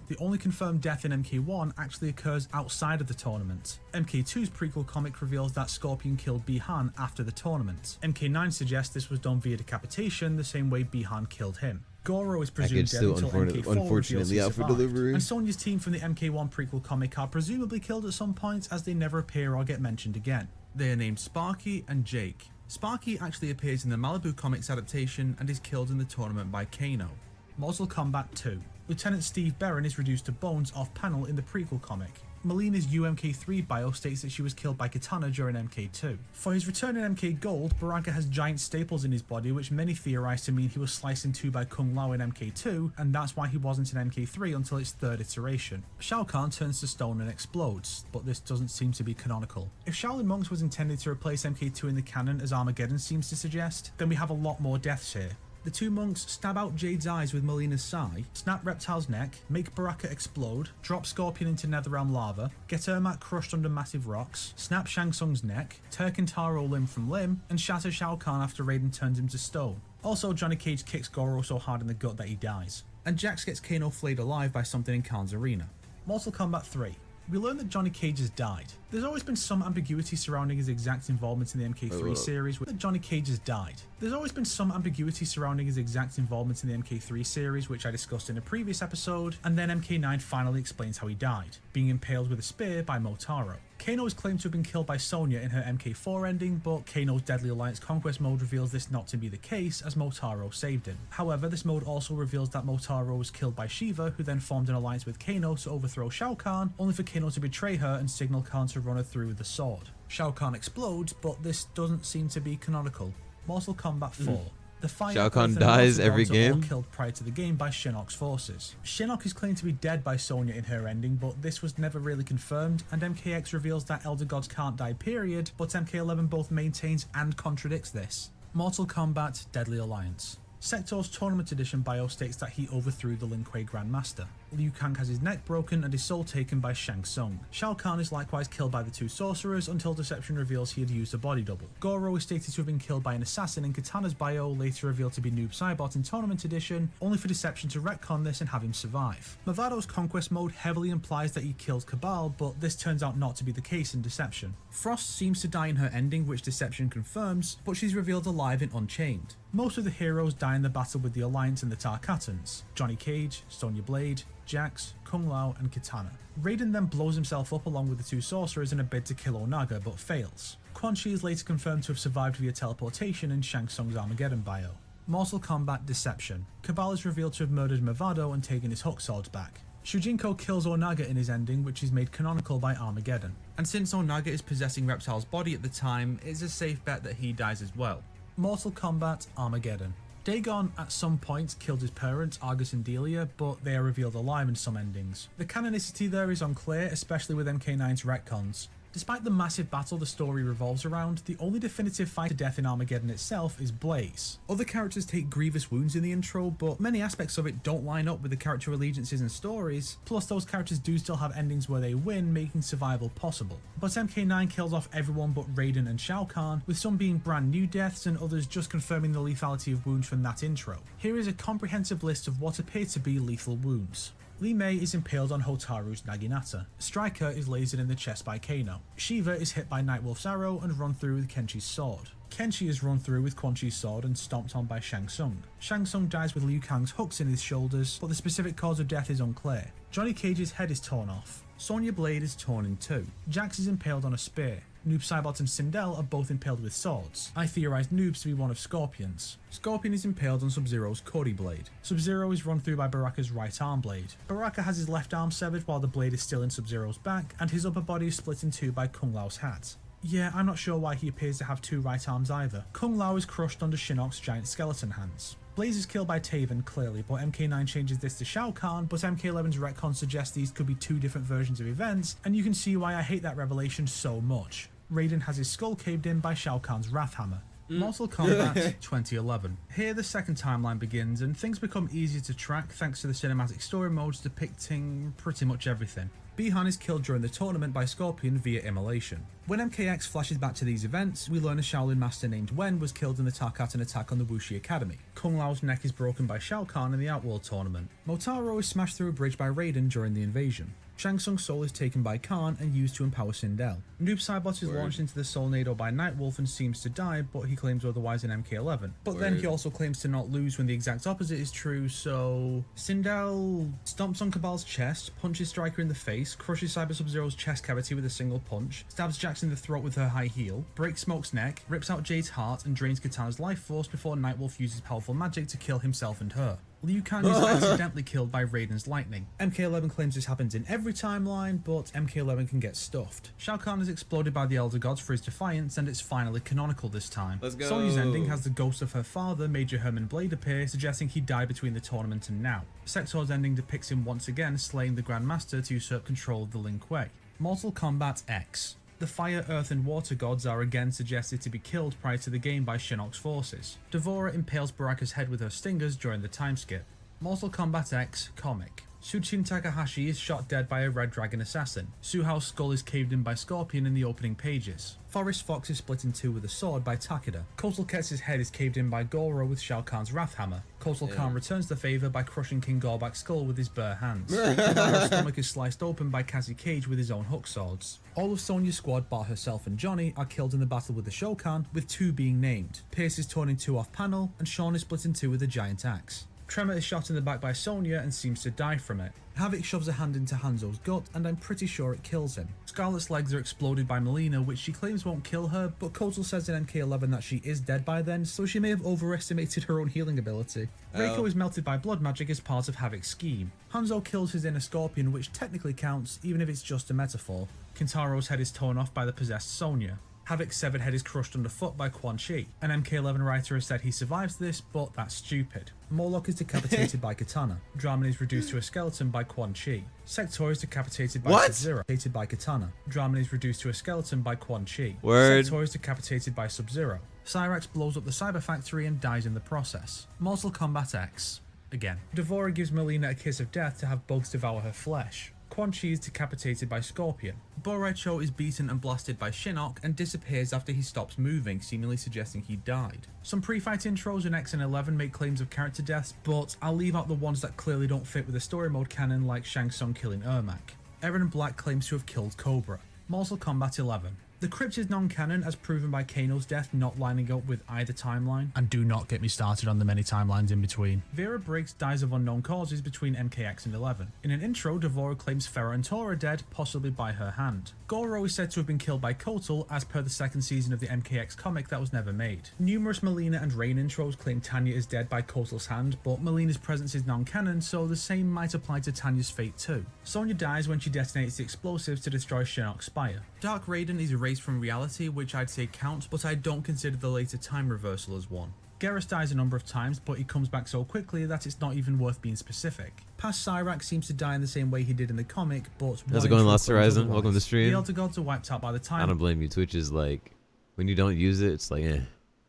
the only confirmed death in MK1 actually occurs outside of the tournament. MK2's prequel comic reveals that Scorpion killed Bi-Han after the tournament. MK9 suggests this was done via decapitation, the same way Bi-Han killed him. Goro is presumed dead until MK4 unfortunately out for delivery. And Sonya's team from the MK1 prequel comic are presumably killed at some point, as they never appear or get mentioned again. They are named Sparky and Jake. Sparky actually appears in the Malibu Comics adaptation and is killed in the tournament by Kano. Mortal Kombat 2. Lieutenant Steve Barron is reduced to bones off-panel in the prequel comic. Melina's UMK3 bio states that she was killed by Katana during MK2. For his return in MK Gold, Baraka has giant staples in his body which many theorize to mean he was sliced in two by Kung Lao in MK2, and that's why he wasn't in MK3 until its third iteration. Shao Kahn turns to stone and explodes, but this doesn't seem to be canonical. If Shaolin Monks was intended to replace MK2 in the canon as Armageddon seems to suggest, then we have a lot more deaths here. The two monks stab out Jade's eyes with Melina's sai, snap Reptile's neck, make Baraka explode, drop Scorpion into Netherrealm lava, get Ermac crushed under massive rocks, snap Shang Tsung's neck, tear Kintaro limb from limb, and shatter Shao Kahn after Raiden turns him to stone. Also, Johnny Cage kicks Goro so hard in the gut that he dies. And Jax gets Kano flayed alive by something in Khan's arena. Mortal Kombat 3. We learn that Johnny Cage has died. There's always been some ambiguity surrounding his exact involvement in the MK3 series that Johnny Cage has died. There's always been some ambiguity surrounding his exact involvement in the MK3 series, which I discussed in a previous episode, and then MK9 finally explains how he died, being impaled with a spear by Motaro. Kano is claimed to have been killed by Sonya in her MK4 ending, but Kano's Deadly Alliance Conquest mode reveals this not to be the case, as Motaro saved him. However, this mode also reveals that Motaro was killed by Shiva, who then formed an alliance with Kano to overthrow Shao Kahn, only for Kano to betray her and signal Kahn to run her through with the sword. Shao Kahn explodes, but this doesn't seem to be canonical. Mortal Kombat 4. The Fire, Shao Kahn Earth, and dies Water every gods are all game? killed prior to the game by Shinnok's forces. Shinnok is claimed to be dead by Sonya in her ending, but this was never really confirmed, and MKX reveals that Elder Gods can't die period, but MK11 both maintains and contradicts this. Mortal Kombat Deadly Alliance. Sector's Tournament Edition bio states that he overthrew the Lin Kuei Grandmaster. Liu Kang has his neck broken and his soul taken by Shang Tsung. Shao Kahn is likewise killed by the two sorcerers until Deception reveals he had used a body double. Goro is stated to have been killed by an assassin in Katana's bio, later revealed to be Noob Saibot in Tournament Edition, only for Deception to retcon this and have him survive. Mavado's Conquest mode heavily implies that he killed Cabal, but this turns out not to be the case in Deception. Frost seems to die in her ending, which Deception confirms, but she's revealed alive in Unchained. Most of the heroes die in the battle with the Alliance and the Tarkatans: Johnny Cage, Sonya Blade, Jax, Kung Lao, and Kitana. Raiden then blows himself up along with the two sorcerers in a bid to kill Onaga, but fails. Quan Chi is later confirmed to have survived via teleportation in Shang Tsung's Armageddon bio. Mortal Kombat Deception. Cabal is revealed to have murdered Mavado and taken his hook swords back. Shujinko kills Onaga in his ending, which is made canonical by Armageddon. And since Onaga is possessing Reptile's body at the time, it's a safe bet that he dies as well. Mortal Kombat Armageddon. Dagon at some point killed his parents, Argus and Delia, but they are revealed alive in some endings. The canonicity there is unclear, especially with MK9's retcons. Despite the massive battle the story revolves around, the only definitive fight to death in Armageddon itself is Blaze. Other characters take grievous wounds in the intro, but many aspects of it don't line up with the character allegiances and stories, plus those characters do still have endings where they win, making survival possible. But MK9 kills off everyone but Raiden and Shao Kahn, with some being brand new deaths and others just confirming the lethality of wounds from that intro. Here is a comprehensive list of what appear to be lethal wounds. Li Mei is impaled on Hotaru's Naginata. Striker is lasered in the chest by Kano. Shiva is hit by Nightwolf's arrow and run through with Kenchi's sword. Kenshi is run through with Quan Chi's sword and stomped on by Shang Tsung. Shang Tsung dies with Liu Kang's hooks in his shoulders, but the specific cause of death is unclear. Johnny Cage's head is torn off. Sonya Blade is torn in two. Jax is impaled on a spear. Noob Saibot and Sindel are both impaled with swords. I theorized Noobs to be one of Scorpion's. Scorpion is impaled on Sub-Zero's Cody blade. Sub-Zero is run through by Baraka's right arm blade. Baraka has his left arm severed while the blade is still in Sub-Zero's back, and his upper body is split in two by Kung Lao's hat. Yeah, I'm not sure why he appears to have two right arms either. Kung Lao is crushed under Shinnok's giant skeleton hands. Blaze is killed by Taven, clearly, but MK9 changes this to Shao Kahn, but MK11's retcon suggests these could be two different versions of events, and you can see why I hate that revelation so much. Raiden has his skull caved in by Shao Kahn's Wrath Hammer. Mortal Kombat 2011. Here the second timeline begins and things become easier to track thanks to the cinematic story modes depicting pretty much everything. Bihan is killed during the tournament by Scorpion via immolation. When MKX flashes back to these events, we learn a Shaolin master named Wen was killed in the Tarkatan attack on the Wuxi Academy. Kung Lao's neck is broken by Shao Kahn in the Outworld tournament. Motaro is smashed through a bridge by Raiden during the invasion. Shang Tsung's soul is taken by Khan and used to empower Sindel. Noob Saibot is launched into the Soulnado by Nightwolf and seems to die, but he claims otherwise in MK11. But then he also claims to not lose when the exact opposite is true, so... Sindel stomps on Cabal's chest, punches Stryker in the face, crushes Cyber Sub-Zero's chest cavity with a single punch, stabs Jax in the throat with her high heel, breaks Smoke's neck, rips out Jade's heart, and drains Katana's life force before Nightwolf uses powerful magic to kill himself and her. Liu Kang is accidentally killed by Raiden's lightning. MK11 claims this happens in every timeline, but MK11 can get stuffed. Shao Kahn is exploded by the Elder Gods for his defiance, and it's finally canonical this time. Let's go. Sonya's ending has the ghost of her father, Major Herman Blade, appear, suggesting he died between the tournament and now. Sektor's ending depicts him once again slaying the Grand Master to usurp control of the Lin Kuei. Mortal Kombat X. The fire, earth and water gods are again suggested to be killed prior to the game by Shinnok's forces. D'Vorah impales Baraka's head with her stingers during the time skip. Mortal Kombat X comic. Tsuchin Takahashi is shot dead by a Red Dragon assassin. Suhao's skull is caved in by Scorpion in the opening pages. Forest Fox is split in two with a sword by Takeda. Kotal Ketz's head is caved in by Goro with Shao Kahn's Wrath Hammer. Kotal Khan returns the favour by crushing King Gorbak's skull with his bare hands. His stomach is sliced open by Cassie Cage with his own hook swords. All of Sonya's squad, bar herself and Johnny, are killed in the battle with the Shokan, with two being named. Pierce is torn in two off panel, and Sean is split in two with a giant axe. Tremor is shot in the back by Sonya and seems to die from it. Havoc shoves a hand into Hanzo's gut, and I'm pretty sure it kills him. Scarlet's legs are exploded by Melina, which she claims won't kill her, but Kotal says in MK11 that she is dead by then, so she may have overestimated her own healing ability. Reiko is melted by blood magic as part of Havoc's scheme. Hanzo kills his inner Scorpion, which technically counts, even if it's just a metaphor. Kintaro's head is torn off by the possessed Sonya. Havoc's severed head is crushed underfoot by Quan Chi. An MK11 writer has said he survives this, but that's stupid. Morlock is decapitated by Katana. Draman is reduced to a skeleton by Quan Chi. Sector is decapitated by Sub-Zero. By Katana. Draman is reduced to a skeleton by Quan Chi. Sector is decapitated by Sub-Zero. Cyrax blows up the cyber factory and dies in the process. Mortal Kombat X. Again. D'Vorah gives Melina a kiss of death to have bugs devour her flesh. Quan Chi is decapitated by Scorpion. Bo3 is beaten and blasted by Shinnok and disappears after he stops moving, seemingly suggesting he died. Some pre-fight intros in X and 11 make claims of character deaths, but I'll leave out the ones that clearly don't fit with the story mode canon, like Shang Tsung killing Ermac. Eren Black claims to have killed Cobra. Mortal Kombat 11. The crypt is non-canon as proven by Kano's death not lining up with either timeline. And do not get me started on the many timelines in between. Vera Briggs dies of unknown causes between MKX and 11. In an intro, D'Vorah claims Farah and Tora are dead, possibly by her hand. Goro is said to have been killed by Kotal as per the second season of the MKX comic that was never made. Numerous Melina and Rain intros claim Tanya is dead by Kotal's hand, but Melina's presence is non-canon, so the same might apply to Tanya's fate too. Sonya dies when she detonates the explosives to destroy Shinnok's spire. Dark Raiden is erased from reality, which I'd say counts, but I don't consider the later time reversal as one. Garrus dies a number of times, but he comes back so quickly that it's not even worth being specific. Past Cyrax seems to die in the same way he did in the comic, but... How's it going, Lost Horizon? Welcome to the stream. The Elder Gods are wiped out by the time... I don't blame you. Twitch is like, when you don't use it, it's like,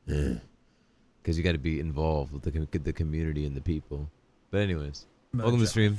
because you got to be involved with the community and the people. But anyways, welcome to the stream.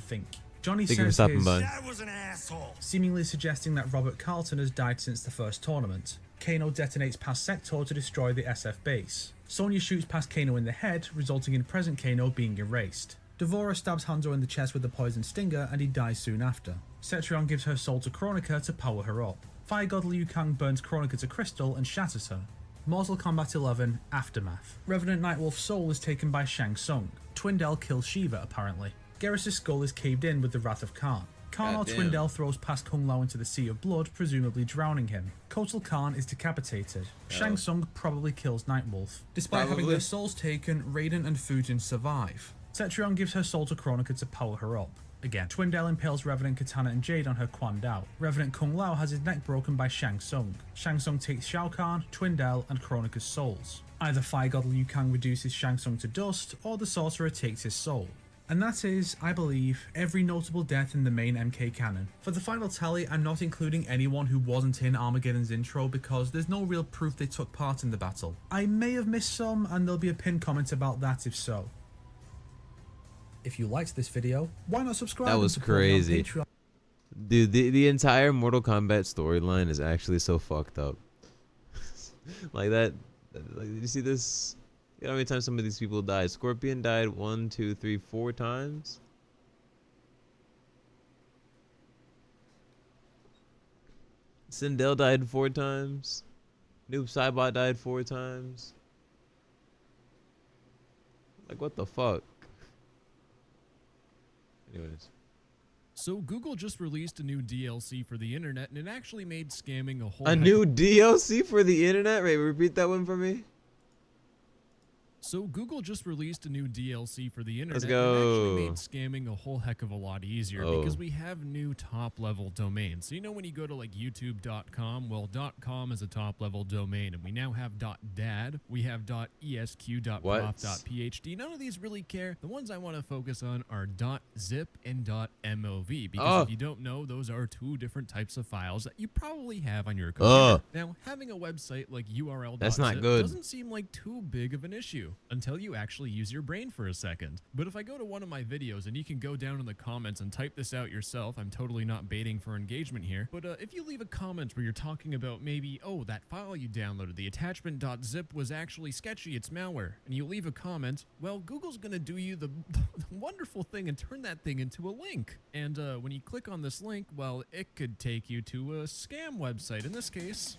Johnny Thank you for says stopping his, by. "That was an asshole," seemingly suggesting that Robert Carlton has died since the first tournament. Kano detonates past Sector to destroy the SF base. Sonya shoots past Kano in the head, resulting in present Kano being erased. D'Vorah stabs Hanzo in the chest with the poison stinger, and he dies soon after. Cetrion gives her soul to Kronika to power her up. Fire God Liu Kang burns Kronika to crystal and shatters her. Mortal Kombat 11 Aftermath. Revenant Nightwolf's soul is taken by Shang Tsung. Twindell kills Shiva, apparently. Garrus' skull is caved in with the Wrath of Khan. Khan or Twindell throws past Kung Lao into the sea of blood, presumably drowning him. Kotal Khan is decapitated. Shang Tsung probably kills Nightwolf. Despite having their souls taken, Raiden and Fujin survive. Cetrion gives her soul to Kronika to power her up. Again, Twindell impales Revenant Katana and Jade on her Quan Dao. Revenant Kung Lao has his neck broken by Shang Tsung. Shang Tsung takes Shao Kahn, Twindell, and Kronika's souls. Either Fire God Liu Kang reduces Shang Tsung to dust, or the Sorcerer takes his soul. And that is, I believe, every notable death in the main MK canon. For the final tally, I'm not including anyone who wasn't in Armageddon's intro because there's no real proof they took part in the battle. I may have missed some, and there'll be a pinned comment about that if so. If you liked this video, why not subscribe? That was crazy. Dude, the entire Mortal Kombat storyline is actually so fucked up. Like that, like, did you see this? You know how many times some of these people died? Scorpion died 1, 2, 3, 4 times. Sindel died 4 times. Noob Saibot died 4 times. Like, what the fuck? Anyways. So Google just released a new DLC for the internet, and it actually made scamming a whole A new DLC for the internet? Wait, repeat that one for me. So Google just released a new DLC for the internet. Let's go. And actually made scamming a whole heck of a lot easier because we have new top-level domains. So you know when you go to like youtube.com, well, .com is a top-level domain, and we now have .dad, we have .esq, .prof, .phd. None of these really care. The ones I want to focus on are .zip and .mov because if you don't know, those are 2 different types of files that you probably have on your computer. Now, having a website like URL.zip That's not good. doesn't seem like too big of an issue until you actually use your brain for a second. But if I go to one of my videos, and you can go down in the comments and type this out yourself, I'm totally not baiting for engagement here, but if you leave a comment where you're talking about maybe, oh, that file you downloaded, the attachment.zip was actually sketchy, it's malware, and you leave a comment, well, Google's gonna do you the wonderful thing and turn that thing into a link. And when you click on this link, well, it could take you to a scam website. In this case,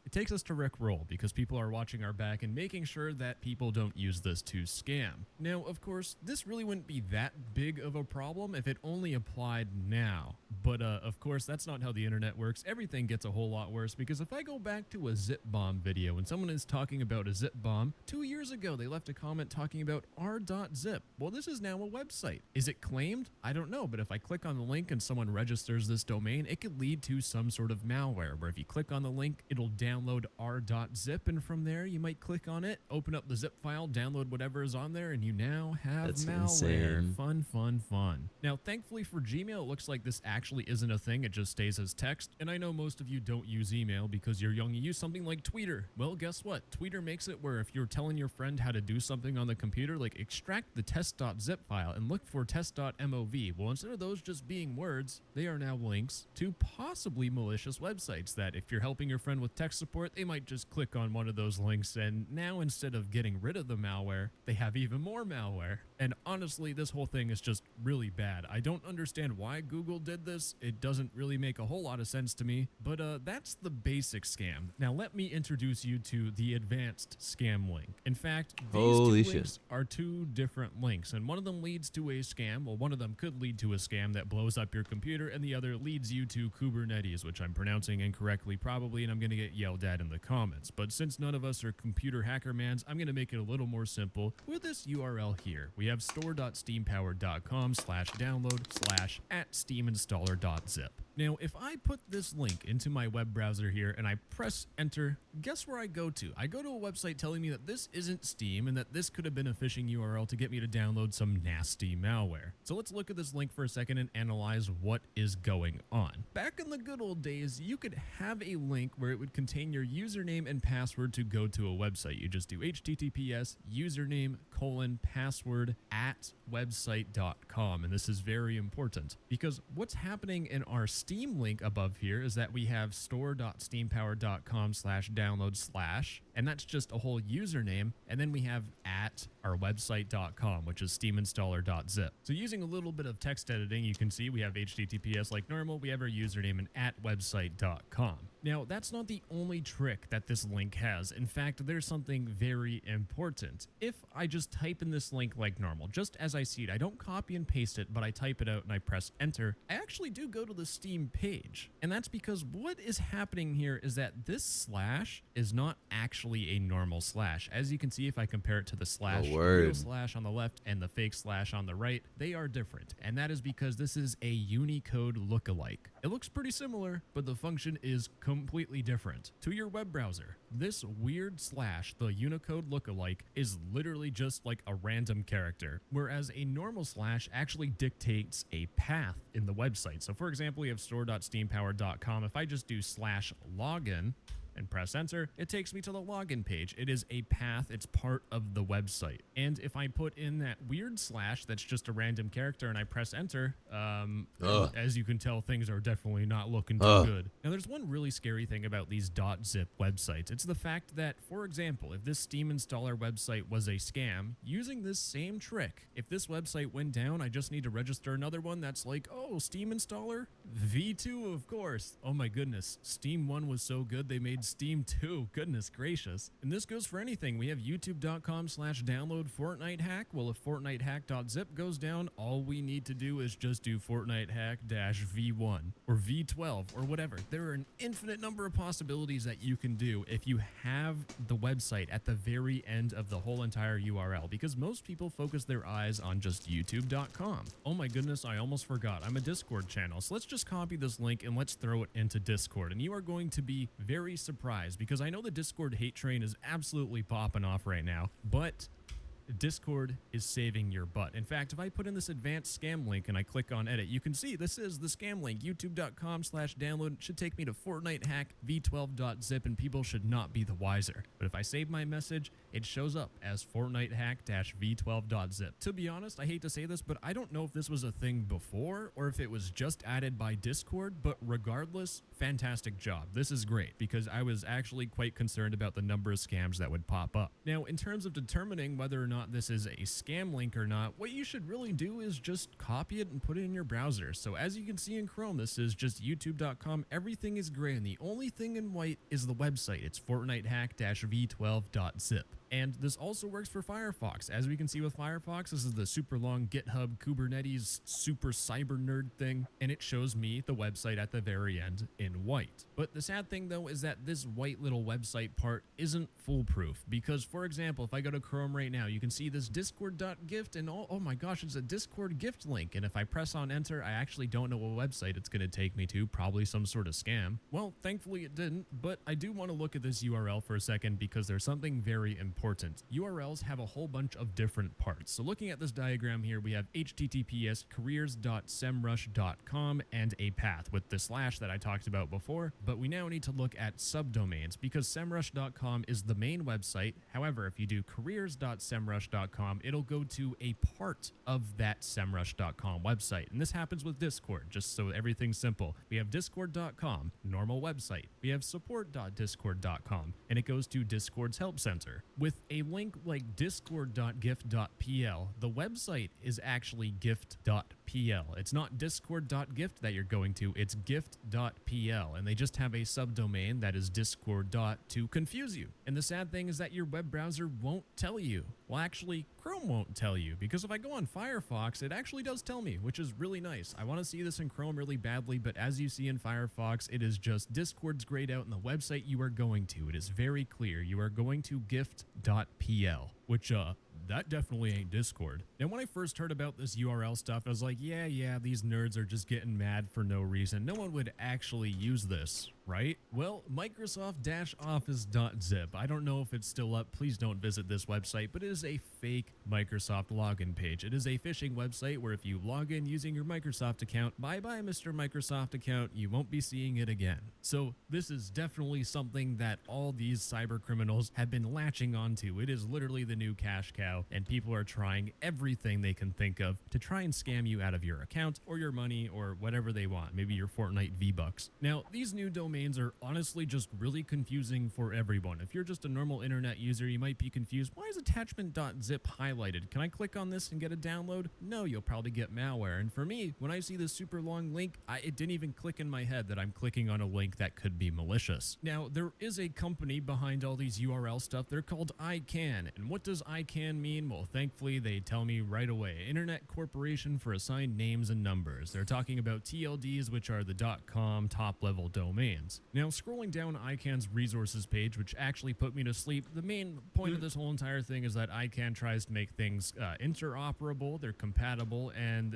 it takes us to Rickroll because people are watching our back and making sure that people don't use this to scam. Now, of course, this really wouldn't be that big of a problem if it only applied now. But of course, that's not how the internet works. Everything gets a whole lot worse because if I go back to a zip bomb video and someone is talking about a zip bomb, 2 years ago they left a comment talking about r.zip. Well, this is now a website. Is it claimed? I don't know, but if I click on the link and someone registers this domain, it could lead to some sort of malware where if you click on the link, it'll download r.zip, and from there you might click on it, open up the zip file, download whatever is on there, and you now have malware. Insane. Fun. Now, thankfully for Gmail, it looks like this actually isn't a thing. It just stays as text. And I know most of you don't use email because you're young. You use something like Tweeter. Well, guess what? Tweeter makes it where if you're telling your friend how to do something on the computer, like extract the test.zip file and look for test.mov. Well, instead of those just being words, they are now links to possibly malicious websites that if you're helping your friend with tech support, they might just click on one of those links, and now instead of getting rid of the malware, they have even more malware. And honestly, this whole thing is just really bad. I don't understand why Google did this. It doesn't really make a whole lot of sense to me, but that's the basic scam. Now let me introduce you to the advanced scam link. In fact, these two links are 2 different links, and one of them leads to a scam. Well, one of them could lead to a scam that blows up your computer, and the other leads you to Kubernetes, which I'm pronouncing incorrectly probably, and I'm gonna get yelled at in the comments. But since none of us are computer hacker mans, I'm gonna make it a little more simple with this URL here. We have store.steampower.com/download/@steaminstaller.zip. Now, if I put this link into my web browser here and I press enter, guess where I go to? I go to a website telling me that this isn't Steam and that this could have been a phishing URL to get me to download some nasty malware. So let's look at this link for a second and analyze what is going on. Back in the good old days, you could have a link where it would contain your username and password to go to a website. You just do https username:/password@website.com. And this is very important because what's happening in our Steam link above here is that we have store.steampower.com/download/, and that's just a whole username. And then we have at our website.com, which is steaminstaller.zip. So using a little bit of text editing, you can see we have https like normal. We have our username and at website.com. Now, that's not the only trick that this link has. In fact, there's something very important. If I just type in this link like normal, just as I see it, I don't copy and paste it, but I type it out and I press enter, I actually do go to the Steam page. And that's because what is happening here is that this slash is not actually a normal slash. As you can see, if I compare it to the slash, the real slash on the left and the fake slash on the right, they are different. And that is because this is a Unicode lookalike. It looks pretty similar, but the function is completely different. To your web browser, this weird slash, the Unicode lookalike, is literally just like a random character, whereas a normal slash actually dictates a path in the website. So for example, we have store.steampower.com. If I just do /login, and press enter, it takes me to the login page. It is a path. It's part of the website. And if I put in that weird slash that's just a random character and I press enter, as you can tell, things are definitely not looking too good. Now, there's one really scary thing about these .zip websites. It's the fact that, for example, if this Steam installer website was a scam, using this same trick, if this website went down, I just need to register another one that's like, oh, Steam installer? V2, of course. Oh my goodness. Steam 1 was so good, they made Steam 2. Goodness gracious. And this goes for anything. We have youtube.com/download Fortnite hack. Well, if Fortnite hack.zip goes down, all we need to do is just do Fortnite hack-v1 or v12 or whatever. There are an infinite number of possibilities that you can do if you have the website at the very end of the whole entire URL, because most people focus their eyes on just youtube.com. Oh my goodness, I almost forgot. I'm a Discord channel, so let's just copy this link and let's throw it into Discord. And you are going to be very surprised, because I know the Discord hate train is absolutely popping off right now, but Discord is saving your butt. In fact, if I put in this advanced scam link and I click on edit, you can see this is the scam link, youtube.com/download. It should take me to Fortnite hack v12.zip, and people should not be the wiser. But if I save my message, it shows up as Fortnite hack-v12.zip. To be honest, I hate to say this, but I don't know if this was a thing before or if it was just added by Discord, but regardless, fantastic job. This is great, because I was actually quite concerned about the number of scams that would pop up. Now, in terms of determining whether or not this is a scam link or not, what you should really do is just copy it and put it in your browser. So as you can see in Chrome, this is just youtube.com. Everything is gray, and the only thing in white is the website. It's Fortnite hack-v12.zip. And this also works for Firefox. As we can see with Firefox, this is the super long GitHub Kubernetes super cyber nerd thing, and it shows me the website at the very end in white. But the sad thing though is that this white little website part isn't foolproof, because for example, if I go to Chrome right now, you can see this discord.gift, and oh my gosh, it's a Discord gift link. And if I press on enter, I actually don't know what website it's going to take me to, probably some sort of scam. Well, thankfully it didn't, but I do want to look at this URL for a second, because there's something very important. URLs have a whole bunch of different parts. So looking at this diagram here, we have https careers.semrush.com and a path with the slash that I talked about before, but we now need to look at subdomains, because semrush.com is the main website. However, if you do careers.semrush.com, it'll go to a part of that semrush.com website. And this happens with Discord, just so everything's simple. We have discord.com, normal website. We have support.discord.com, and it goes to Discord's help center. With a link like discord.gift.pl, the website is actually gift.pl. It's not discord.gift that you're going to, it's gift.pl, and they just have a subdomain that is discord. To confuse you. And the sad thing is that your web browser won't tell you. Well, actually, Chrome won't tell you, because if I go on Firefox, it actually does tell me, which is really nice. I want to see this in Chrome really badly, but as you see in Firefox, it is just Discord's grayed out, and the website you are going to, it is very clear. You are going to gift.pl, which that definitely ain't Discord. Now, when I first heard about this URL stuff, I was like, yeah, these nerds are just getting mad for no reason. No one would actually use this, right? Well, Microsoft-Office.zip. I don't know if it's still up. Please don't visit this website, but it is a fake Microsoft login page. It is a phishing website where if you log in using your Microsoft account, bye-bye, Mr. Microsoft account, you won't be seeing it again. So this is definitely something that all these cyber criminals have been latching onto. It is literally the new cash cow, and people are trying everything they can think of to try and scam you out of your account or your money or whatever they want, maybe your Fortnite V-Bucks. Now, these new domains are honestly just really confusing for everyone. If you're just a normal internet user, you might be confused. Why is attachment.zip highlighted? Can I click on this and get a download? No, you'll probably get malware. And for me, when I see this super long link, it didn't even click in my head that I'm clicking on a link that could be malicious. Now, there is a company behind all these URL stuff. They're called ICANN. And what does ICANN mean? Well, thankfully, they tell me right away. Internet Corporation for Assigned Names and Numbers. They're talking about TLDs, which are the .com top-level domains. Now, scrolling down ICANN's resources page, which actually put me to sleep, the main point of this whole entire thing is that ICANN tries to make things interoperable, they're compatible, and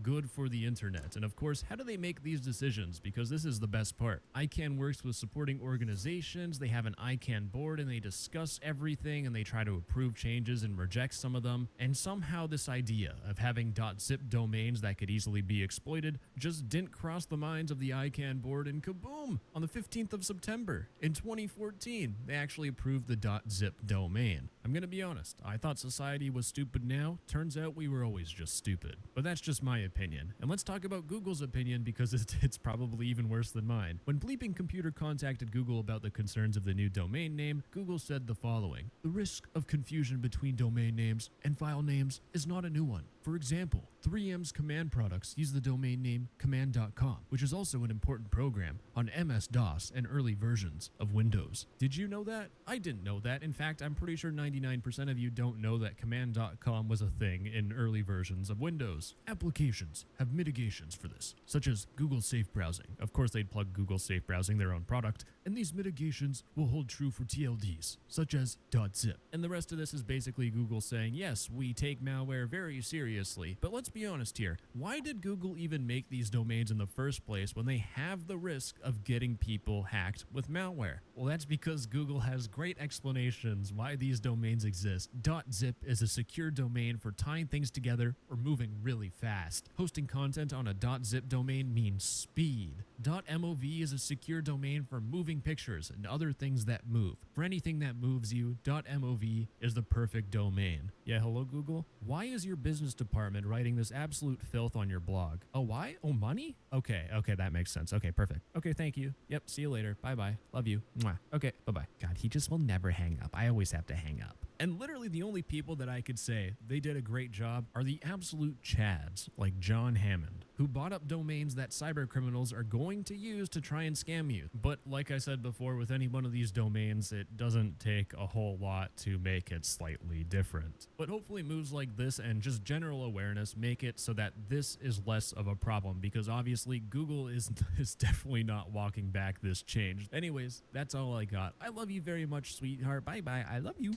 good for the internet. And of course, how do they make these decisions? Because this is the best part. ICANN works with supporting organizations, they have an ICANN board, and they discuss everything, and they try to approve changes and reject some of them. And somehow this idea of having .zip domains that could easily be exploited just didn't cross the minds of the ICANN board, and kaboom! On the 15th of September in 2014, they actually approved the .zip domain. I'm gonna be honest, I thought society was stupid now. Turns out we were always just stupid. But that's just my opinion. And let's talk about Google's opinion because it's probably even worse than mine. When Bleeping Computer contacted Google about the concerns of the new domain name, Google said the following: "The risk of confusion between domain names and file names is not a new one. For example, 3M's command products use the domain name command.com, which is also an important program on MS-DOS and early versions of Windows." Did you know that? I didn't know that. In fact, I'm pretty sure 99% of you don't know that command.com was a thing in early versions of Windows. Applications have mitigations for this, such as Google Safe Browsing. Of course, they'd plug Google Safe Browsing, their own product, and these mitigations will hold true for TLDs, such as .zip. And the rest of this is basically Google saying, yes, we take malware very seriously. But let's be honest here, why did Google even make these domains in the first place when they have the risk of getting people hacked with malware? Well, that's because Google has great explanations why these domains exist. .zip is a secure domain for tying things together or moving really fast. Hosting content on a .zip domain means speed. .mov is a secure domain for moving pictures and other things that move. For anything that moves you, .mov is the perfect domain. Yeah, hello Google? Why is your business department writing this absolute filth on your blog? Oh, why? Oh, money? Okay, that makes sense. Okay, perfect. Okay, thank you. Yep, see you later. Bye-bye. Love you. Mwah. Okay, bye-bye. God, he just will never hang up. I always have to hang up. And literally the only people that I could say they did a great job are the absolute chads, like John Hammond, who bought up domains that cyber criminals are going to use to try and scam you. But like I said before, with any one of these domains, it doesn't take a whole lot to make it slightly different. But hopefully moves like this and just general awareness make it so that this is less of a problem, because obviously Google is definitely not walking back this change. Anyways, that's all I got. I love you very much, sweetheart. Bye-bye. I love you.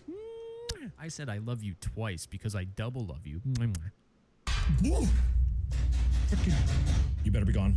I said I love you twice because I double love you. You better be gone.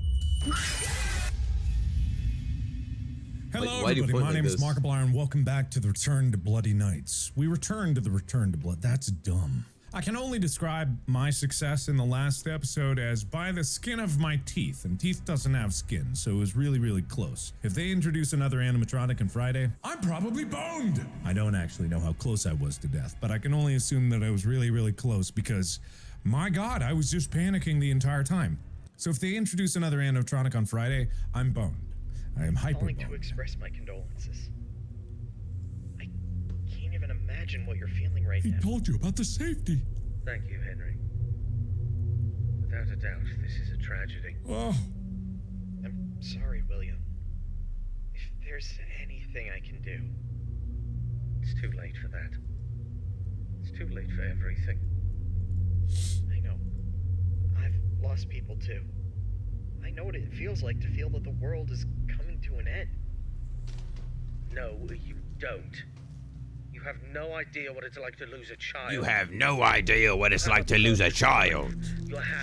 Hello, everybody. My name is Markiplier, and welcome back to the Return to Bloody Nights. We return to the Return to Blood. That's dumb. I can only describe my success in the last episode as by the skin of my teeth, and teeth doesn't have skin, so it was really, really close. If they introduce another animatronic on Friday, I'm probably boned! I don't actually know how close I was to death, but I can only assume that I was really, really close because, my God, I was just panicking the entire time. So if they introduce another animatronic on Friday, I'm boned. I am hyper-boned. To express my condolences. I can't even imagine what you're feeling right now. He told you about the safety. Thank you, Henry. Without a doubt, this is a tragedy. Oh. I'm sorry, William. If there's anything I can do, it's too late for that. It's too late for everything. I know. I've lost people too. I know what it feels like to feel that the world is coming to an end. No, you don't. You have no idea what it's like to lose a child. You have no idea what it's like to lose a child.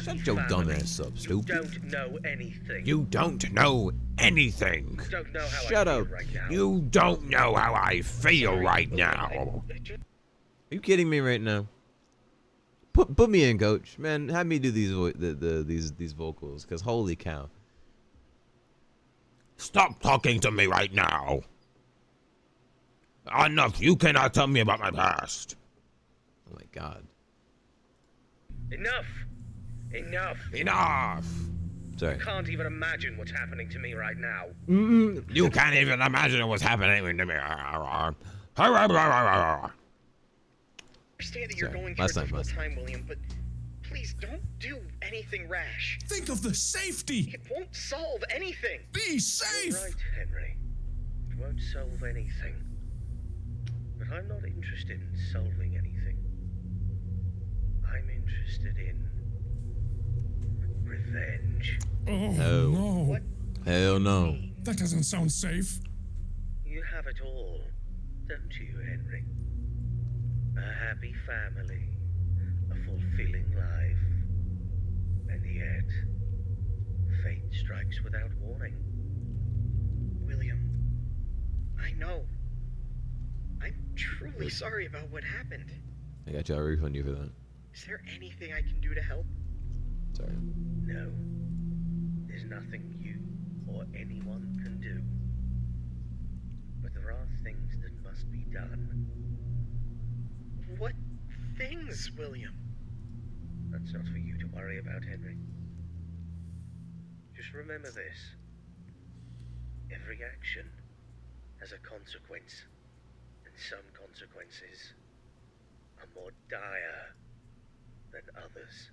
Shut your dumb ass up, stupid. You don't know anything. You don't know anything. You don't know how Shut I up. feel right now. You don't know how I feel right now. Are you kidding me right now? Put me in, coach. Man, have me do these vocals, because holy cow. Stop talking to me right now. Enough. You cannot tell me about my past. Oh my God. Enough. Enough. Enough. Sorry. You can't even imagine what's happening to me right now. You can't even imagine what's happening to me. I understand that you're going through a difficult time, William, but please don't do anything rash. Think of the safety. It won't solve anything. Be safe. You're right, Henry. It won't solve anything. But I'm not interested in solving anything. I'm interested in revenge. Oh, no. What? Hell no. That doesn't sound safe. You have it all, don't you, Henry? A happy family, a fulfilling life, and yet, fate strikes without warning. William, I know. I'm truly sorry about what happened. I got you. I'll refund you for that. Is there anything I can do to help? Sorry. No. There's nothing you or anyone can do. But there are things that must be done. What things, William? That's not for you to worry about, Henry. Just remember this. Every action has a consequence, and some consequences are more dire than others.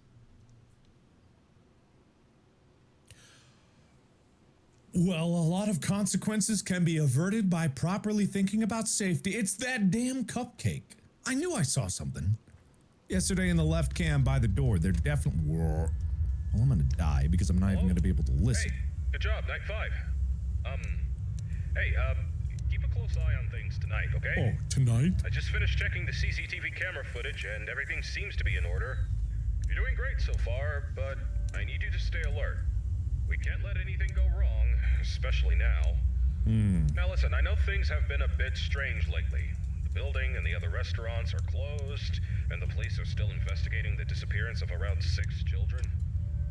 Well, a lot of consequences can be averted by properly thinking about safety. It's that damn cupcake. I knew I saw something. Yesterday in the left cam by the door, they're definitely... Well, I'm gonna die because I'm not even gonna be able to listen. Hey, good job, night 5. Keep a close eye on things tonight, okay? Oh, tonight? I just finished checking the CCTV camera footage and everything seems to be in order. You're doing great so far, but I need you to stay alert. We can't let anything go wrong, especially now. Now listen, I know things have been a bit strange lately. The building and the other restaurants are closed, and the police are still investigating the disappearance of around 6 children.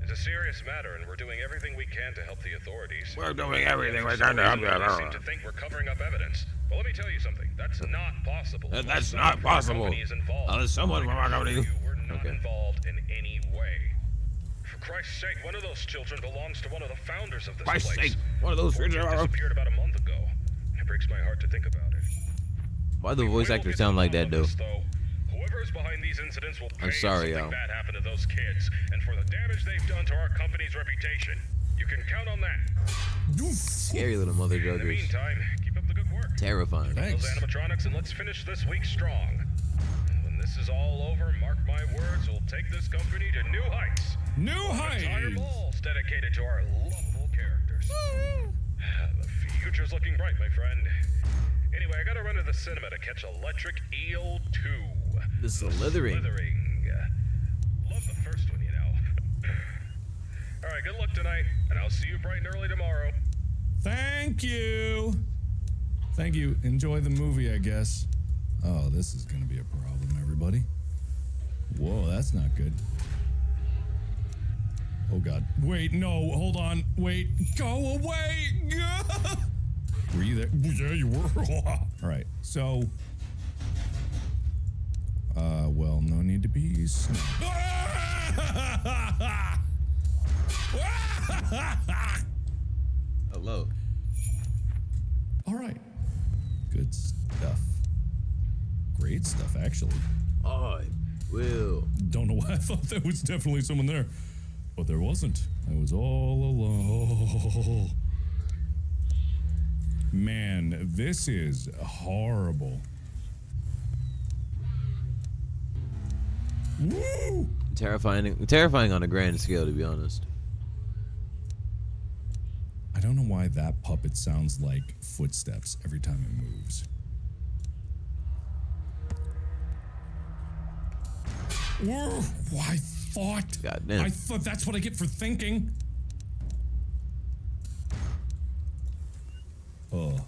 It's a serious matter, and we're doing everything we can to help the authorities. We're doing everything we can to help the They seem authorities. to think we're covering up evidence. But let me tell you something. That's not possible. That's not possible. Unless someone from our company... We're not involved in any way. For Christ's sake, one of those children belongs to one of the founders of this Christ's place. sake, one of those Poor kid children... disappeared about a month ago. It breaks my heart to think about it. Why do the voice actors sound like that, though? Whoever is behind these incidents will pay I'm sorry, if yo. something bad happened to those kids, and for the damage they've done to our company's reputation. You can count on that. Scary little mother In the jokers. meantime, keep up the good work. Terrifying. Those animatronics, and let's finish this week strong. When this is all over, mark my words, we'll take this company to new heights. New heights! Entire heights! malls dedicated to our lovable characters. The future's looking bright, my friend. Anyway, I gotta run to the cinema to catch Electric Eel 2. The Slithering. Love the first one, you know. Alright, good luck tonight, and I'll see you bright and early tomorrow. Thank you. Thank you. Enjoy the movie, I guess. Oh, this is gonna be a problem, everybody. Whoa, that's not good. Oh, God. Wait, no, hold on. Wait, go away. Were you there? Yeah, you were. All right, so... well, no need to be... Hello. All right. Good stuff. Great stuff, actually. I will. Don't know why I thought there was definitely someone there. But there wasn't. I was all alone. Man, this is horrible. Woo! Terrifying on a grand scale, to be honest. I don't know why that puppet sounds like footsteps every time it moves. Whoa, I thought that's what I get for thinking. Oh.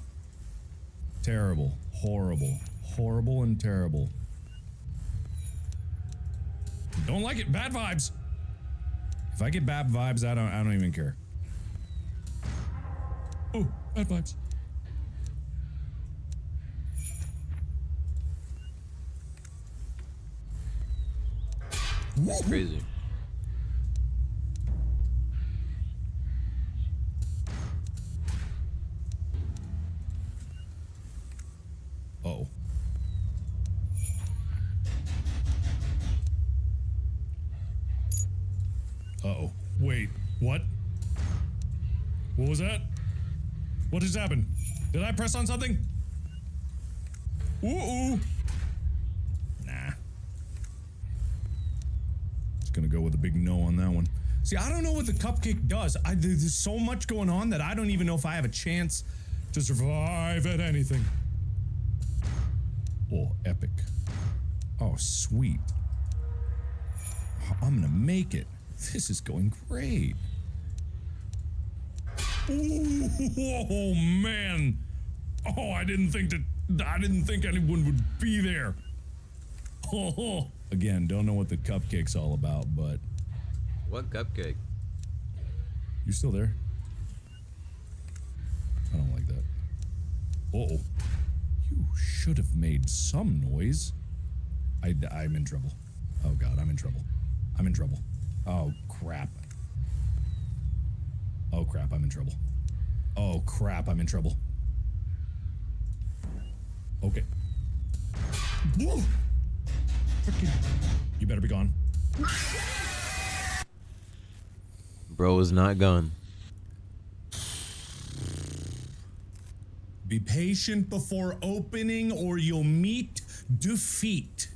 Terrible. Horrible. Horrible and terrible. Don't like it. Bad vibes. If I get bad vibes, I don't even care. Oh, bad vibes. It's crazy. Oh. Uh-oh. Wait, what? What was that? What just happened? Did I press on something? Ooh. Nah. Just gonna go with a big no on that one. See, I don't know what the cupcake does. There's so much going on that I don't even know if I have a chance to survive at anything. Oh, epic. Oh, sweet. I'm gonna make it. This is going great. Ooh, oh man. Oh, I didn't think anyone would be there. Oh. Again, don't know what the cupcake's all about, but What cupcake? you still there? Uh-oh. You should have made some noise. I'm in trouble. Oh God, I'm in trouble. I'm in trouble. Oh crap. Oh crap, I'm in trouble. Oh crap, I'm in trouble. Okay. Whoa! Frickin'. You better be gone. Bro is not gone. Be patient before opening or you'll meet defeat.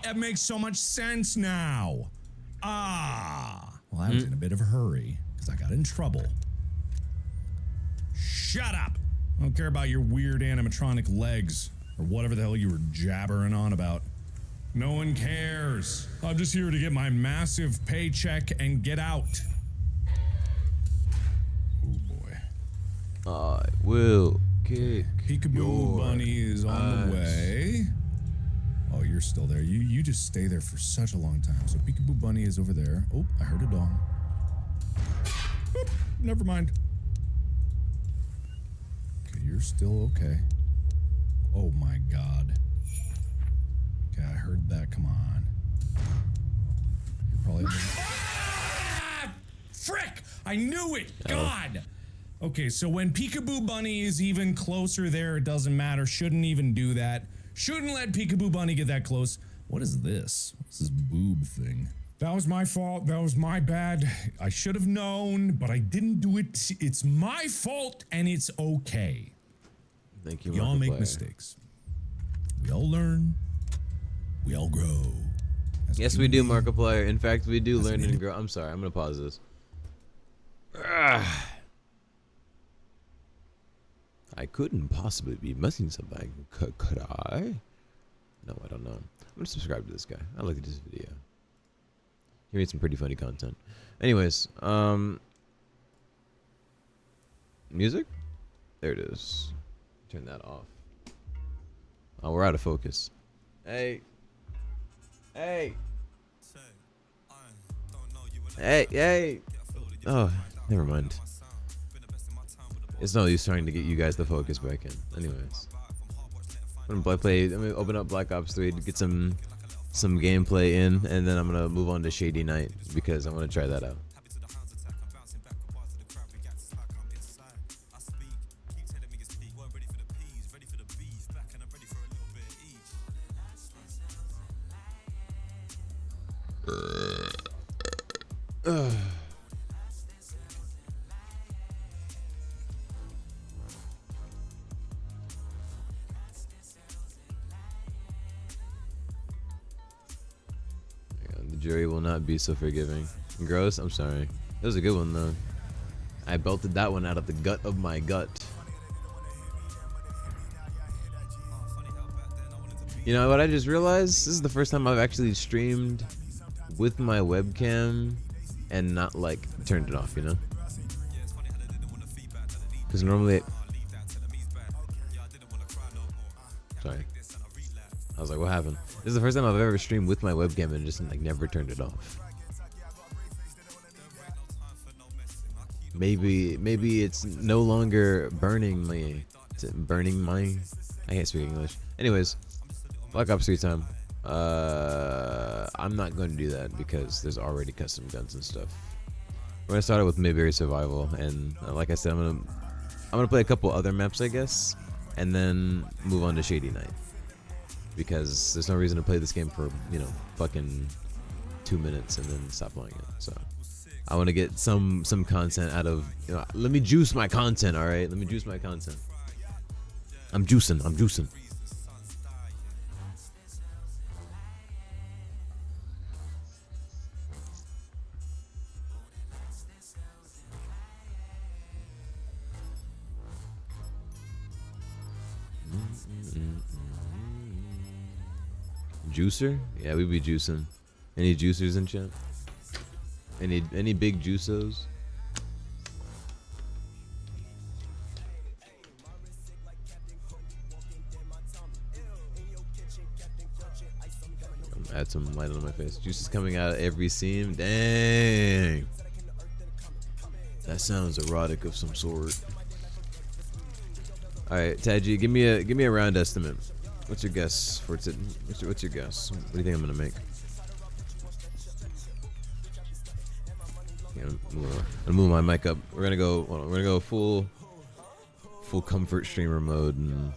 That makes so much sense now. Well, I was in a bit of a hurry because I got in trouble. Shut up. I don't care about your weird animatronic legs or whatever the hell you were jabbering on about. No one cares. I'm just here to get my massive paycheck and get out. Oh boy. I will kick Peekaboo Bunny is on the ass. way. Oh, you're still there. You just stay there for such a long time. So Peekaboo Bunny is over there. Oh, I heard a dong. Oop, never mind. Okay, you're still okay. Oh my God. Okay, I heard that. Come on. You're probably. Frick! I knew it! God! Okay, so when Peekaboo Bunny is even closer there, it doesn't matter. Shouldn't even do that. Shouldn't let Peekaboo Bunny get that close. What is this? What's this boob thing? That was my fault. That was my bad. I should have known, but I didn't do it. It's my fault, and it's okay. Thank you, We all make Markiplier. mistakes. We all learn. We all grow. Yes, we do, Markiplier. In fact, we do learn and grow. I'm sorry. I'm going to pause this. I couldn't possibly be missing something. Could I? No, I don't know. I'm going to subscribe to this guy. I looked at this video. He made some pretty funny content. Anyways, music? There it is. Turn that off. Oh, we're out of focus. Hey. Hey. Hey. Oh, never mind. It's no use trying to get you guys the focus back in. Anyways. I'm gonna open up Black Ops 3 to get some gameplay in, and then I'm gonna move on to Shady Night because I want to try that out. The jury will not be so forgiving. Gross, I'm sorry. That was a good one though. I belted that one out of the gut of my gut. You know what I just realized? This is the first time I've actually streamed with my webcam and not like turned it off, you know? Because normally sorry. I was like, what happened? This is the first time I've ever streamed with my webcam and just like never turned it off. Maybe it's no longer burning me. Is it burning my? I can't speak English. Anyways, Black Ops 3 time. I'm not going to do that because there's already custom guns and stuff. We're gonna start it with Mayberry Survival, and like I said, I'm gonna play a couple other maps, I guess, and then move on to Shady Night because there's no reason to play this game for fucking 2 minutes and then stop playing it. So I want to get some content out of. Let me juice my content, all right? Let me juice my content. I'm juicing. Juicer? Yeah, we be juicing. Any juicers in chat? Any big juicos? Add some light on my face. Juice is coming out of every seam. Dang. That sounds erotic of some sort. All right, Taji, give me a round estimate. What's your guess for it? What's your guess? What do you think I'm gonna make? Yeah, I'm gonna move my mic up. We're gonna go. Hold on, we're gonna go full comfort streamer mode, and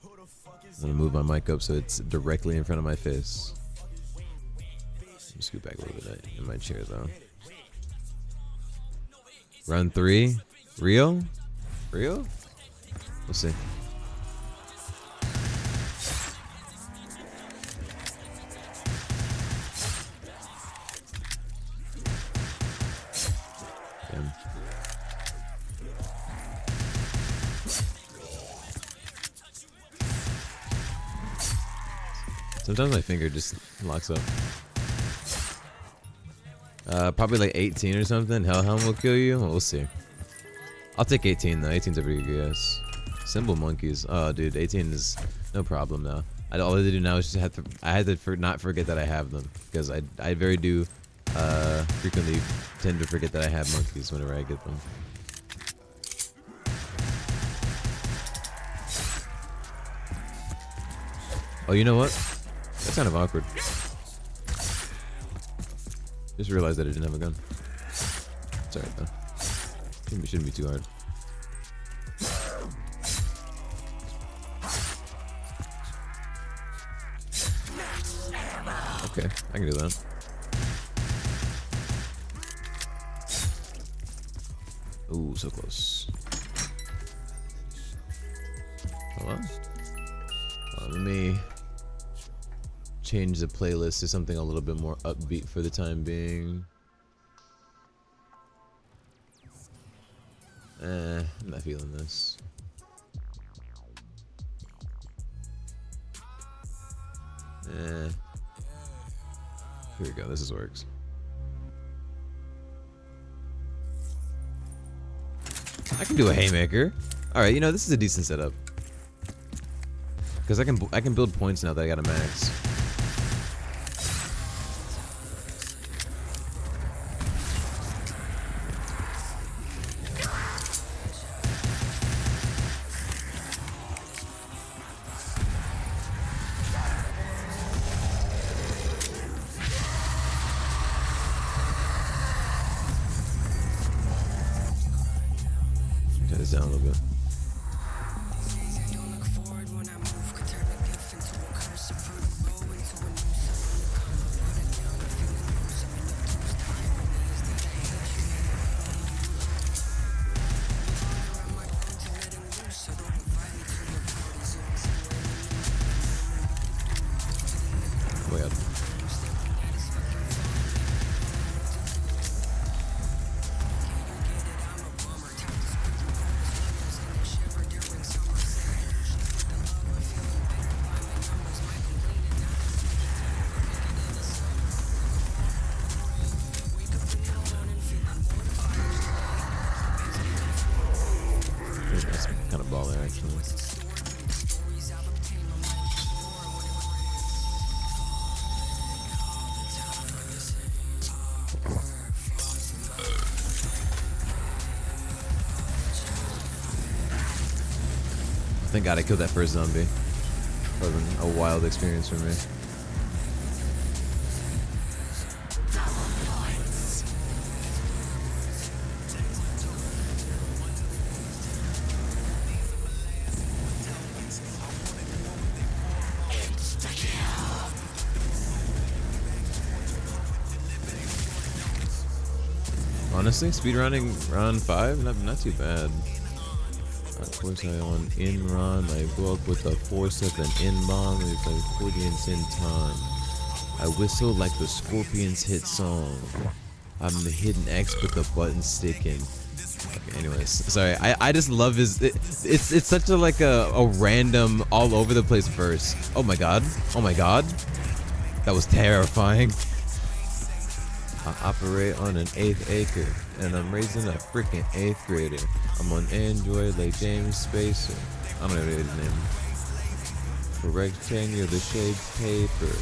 I'm gonna move my mic up so it's directly in front of my face. Scoot back a little bit in my chair though. Round 3, Rio? We'll see. Damn. Sometimes my finger just locks up. Probably like 18 or something. Hellhound will kill you. Well, we'll see. I'll take 18 though. 18's a pretty good guess. Symbol monkeys. Oh, dude, 18 is no problem now. All I have to do now is just not forget that I have them, because I very do frequently tend to forget that I have monkeys whenever I get them. Oh, you know what? That's kind of awkward. Just realized that I didn't have a gun. It's alright though. Shouldn't be too hard. Okay, I can do that. Ooh, so close. Hold on. Let me change the playlist to something a little bit more upbeat for the time being. I'm not feeling this. Here we go. This works. I can do a haymaker. All right, you know, this is a decent setup, because I can build points now that I got a max. Down a little bit. Oh yeah. That's kind of baller, actually. Thank God I killed that first zombie. That would have been a wild experience for me. Honestly, speedrunning round 5, not too bad. Of course, I on in run. I go up with a 4-7 in bomb with like 40 in time. I whistle like the Scorpions hit song. I'm the hidden X with the button sticking. Okay, anyways, sorry. I just love his. It's such a like a random all over the place verse. Oh my god. Oh my god. That was terrifying. I operate on an 8th acre, and I'm raising a freaking 8th grader. I'm on Android like James Spacer. I don't know his name. For rectangular shaped paper.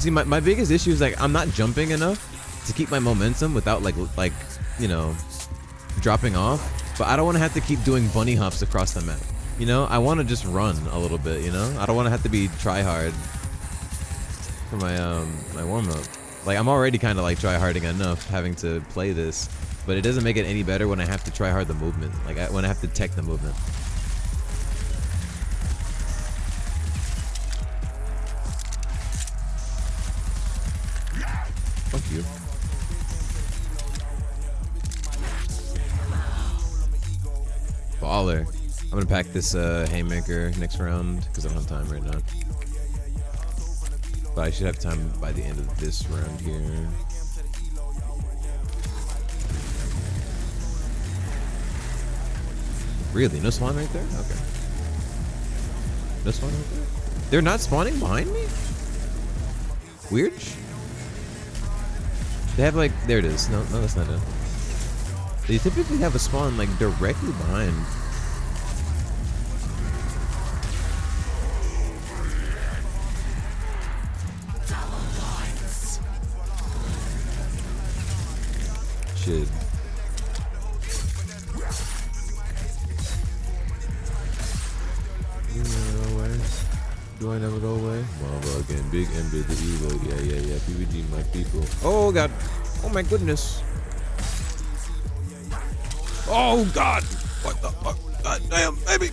See, my biggest issue is like I'm not jumping enough to keep my momentum without like you know, dropping off. But I don't want to have to keep doing bunny hops across the map. You know, I want to just run a little bit. You know, I don't want to have to be try hard for my my warm up. Like I'm already kind of like try harding enough having to play this, but it doesn't make it any better when I have to try hard the movement. Like when I have to tech the movement. Fuck you. Baller. I'm gonna pack this haymaker next round because I don't have time right now. But I should have time by the end of this round here. Really? No spawn right there? Okay. No spawn right there? They're not spawning behind me? Weird. They have like, there it is. No, that's not it. They typically have a spawn like directly behind. Shit. Do I never go away? Motherfucking big M to the evil. Yeah. PVG, my people. Oh god. Oh my goodness. Oh god. What the fuck? God damn, baby.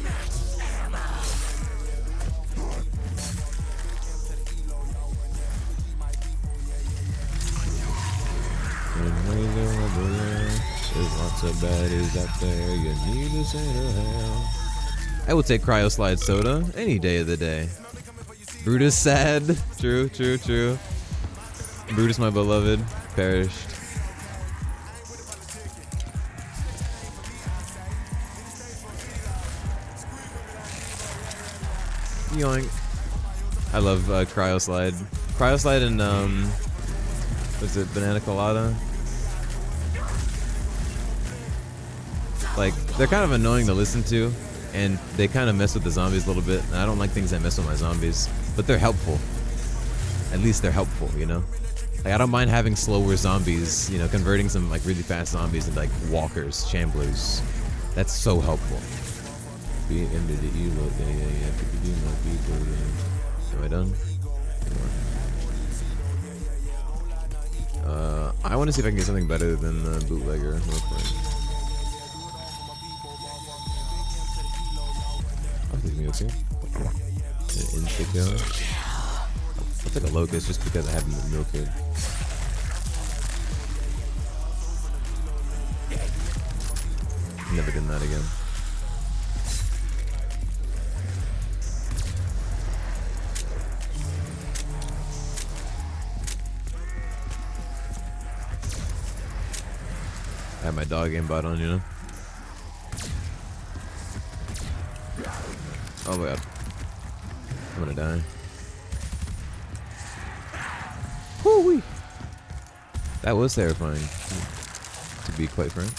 There's lots of baddies out there. You need to send to hell. I will take Cryo Slide Soda any day of the day. Brutus sad. True. Brutus, my beloved, perished. Yoink. I love Cryo Slide. Cryo Slide and was it Banana Colada? Like they're kind of annoying to listen to. And they kind of mess with the zombies a little bit. And I don't like things that mess with my zombies, but they're helpful. At least they're helpful, you know? Like I don't mind having slower zombies, you know, converting some like really fast zombies into like walkers, shamblers. That's so helpful. Be into the evil, yeah. Am I done? I want to see if I can get something better than the bootlegger real quick. Okay. An Indigo. I'll take a Locust just because I have the milk kid. Never done that again. I have my dog game bot on, you know? Oh my god. I'm gonna die. Woo-wee. That was terrifying, to be quite frank.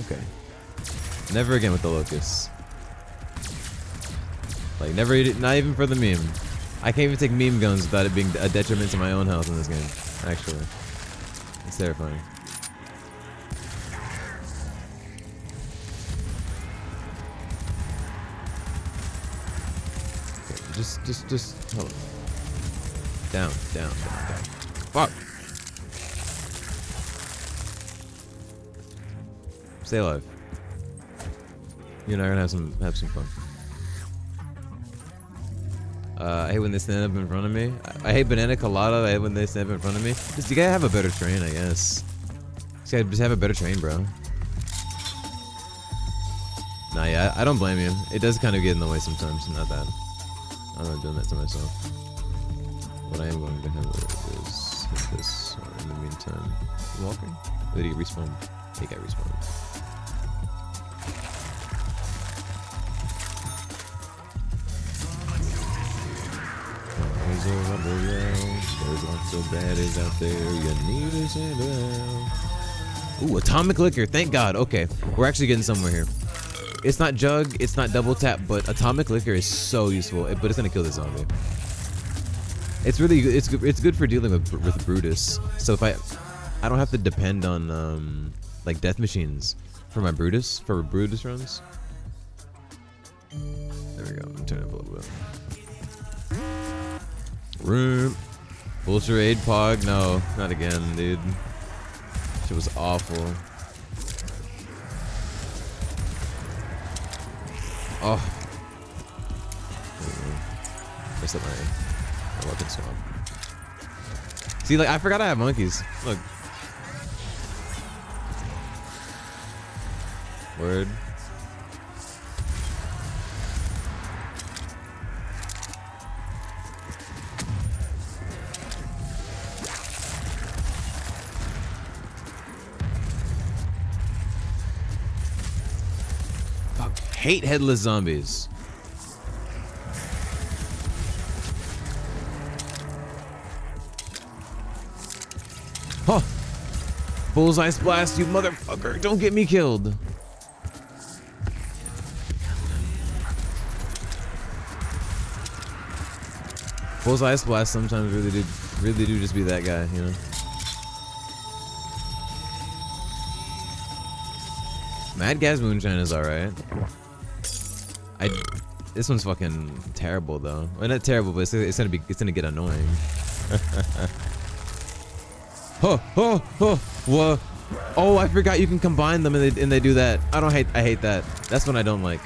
Okay. Never again with the Locusts. Like, never, not even for the meme. I can't even take meme guns without it being a detriment to my own health in this game, actually. It's terrifying. Just hold on. Down. Fuck. Stay alive. You and I are gonna have some fun. I hate when they stand up in front of me. I hate Banana Colada. I hate when they stand up in front of me. Just, you gotta have a better train, I guess. Just have a better train, bro. Nah, yeah, I don't blame you. It does kind of get in the way sometimes. Not that. I'm not doing that to myself. What I am going to handle is hit this in the meantime. Walking? Or did he respawn? He got respawned. There's lots of baddies out there. You need to send out. Ooh, Atomic Liquor. Thank God. Okay, we're actually getting somewhere here. It's not Jug, it's not Double Tap, but Atomic Liquor is so useful. But it's gonna kill the zombie. It's really it's good for dealing with Brutus. So if I don't have to depend on like death machines for my Brutus runs. There we go. I'm turning up a little bit. Room. Bull charade pog. No, not again, dude. Shit was awful. Oh. Messed up my weapon swap. See, like, I forgot I have monkeys. Look. Word. Fuck. Hate headless zombies. Huh. Bullseye blast, you motherfucker. Don't get me killed. Bullseye blast sometimes really do just be that guy, you know? Mad Gas Moonshine is alright. This one's fucking terrible though. Well, not terrible, but it's gonna get annoying. Whoa. Oh, I forgot you can combine them and they do that. I hate that. That's one I don't like.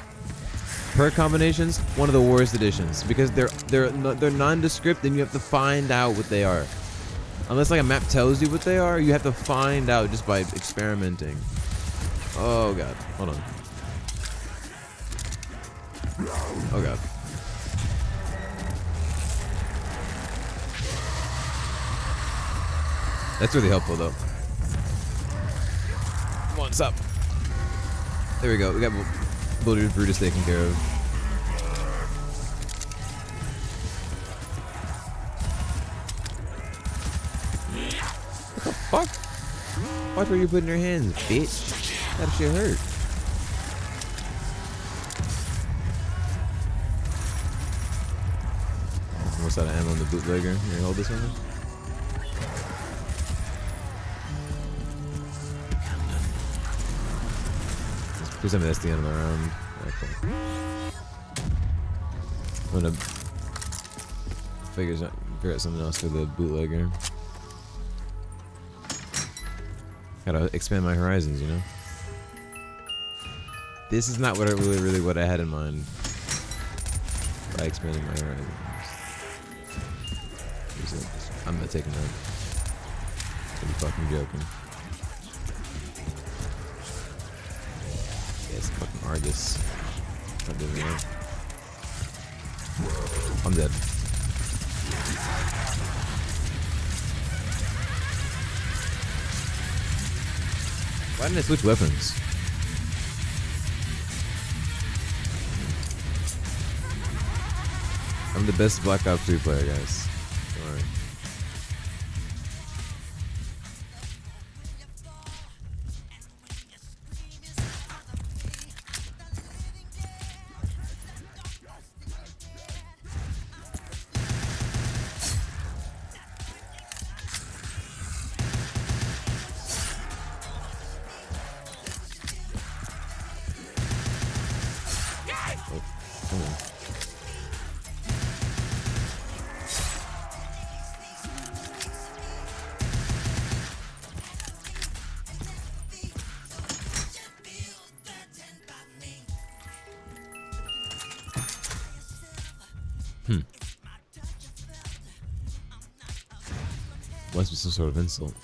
Perk combinations, one of the worst additions because they're nondescript and you have to find out what they are. Unless like a map tells you what they are, you have to find out just by experimenting. Oh god, hold on. Oh god. That's really helpful though. Come on, stop. There we go. We got Brutus taken care of. What the fuck? Watch where you putting your hands, bitch. That shit hurt. Almost out of ammo on the bootlegger. Here, hold this one. Please tell me that's the end of the round. Okay. I'm gonna figure out something else for the bootlegger. Gotta expand my horizons, you know? This is not what what I had in mind by expanding my horizons. I'm not taking that. Are you fucking joking? Yeah, it's fucking Argus. Not doing that. I'm dead. Why didn't I switch weapons? I'm the best Black Ops 3 player, guys. Don't worry. Must be some sort of insult.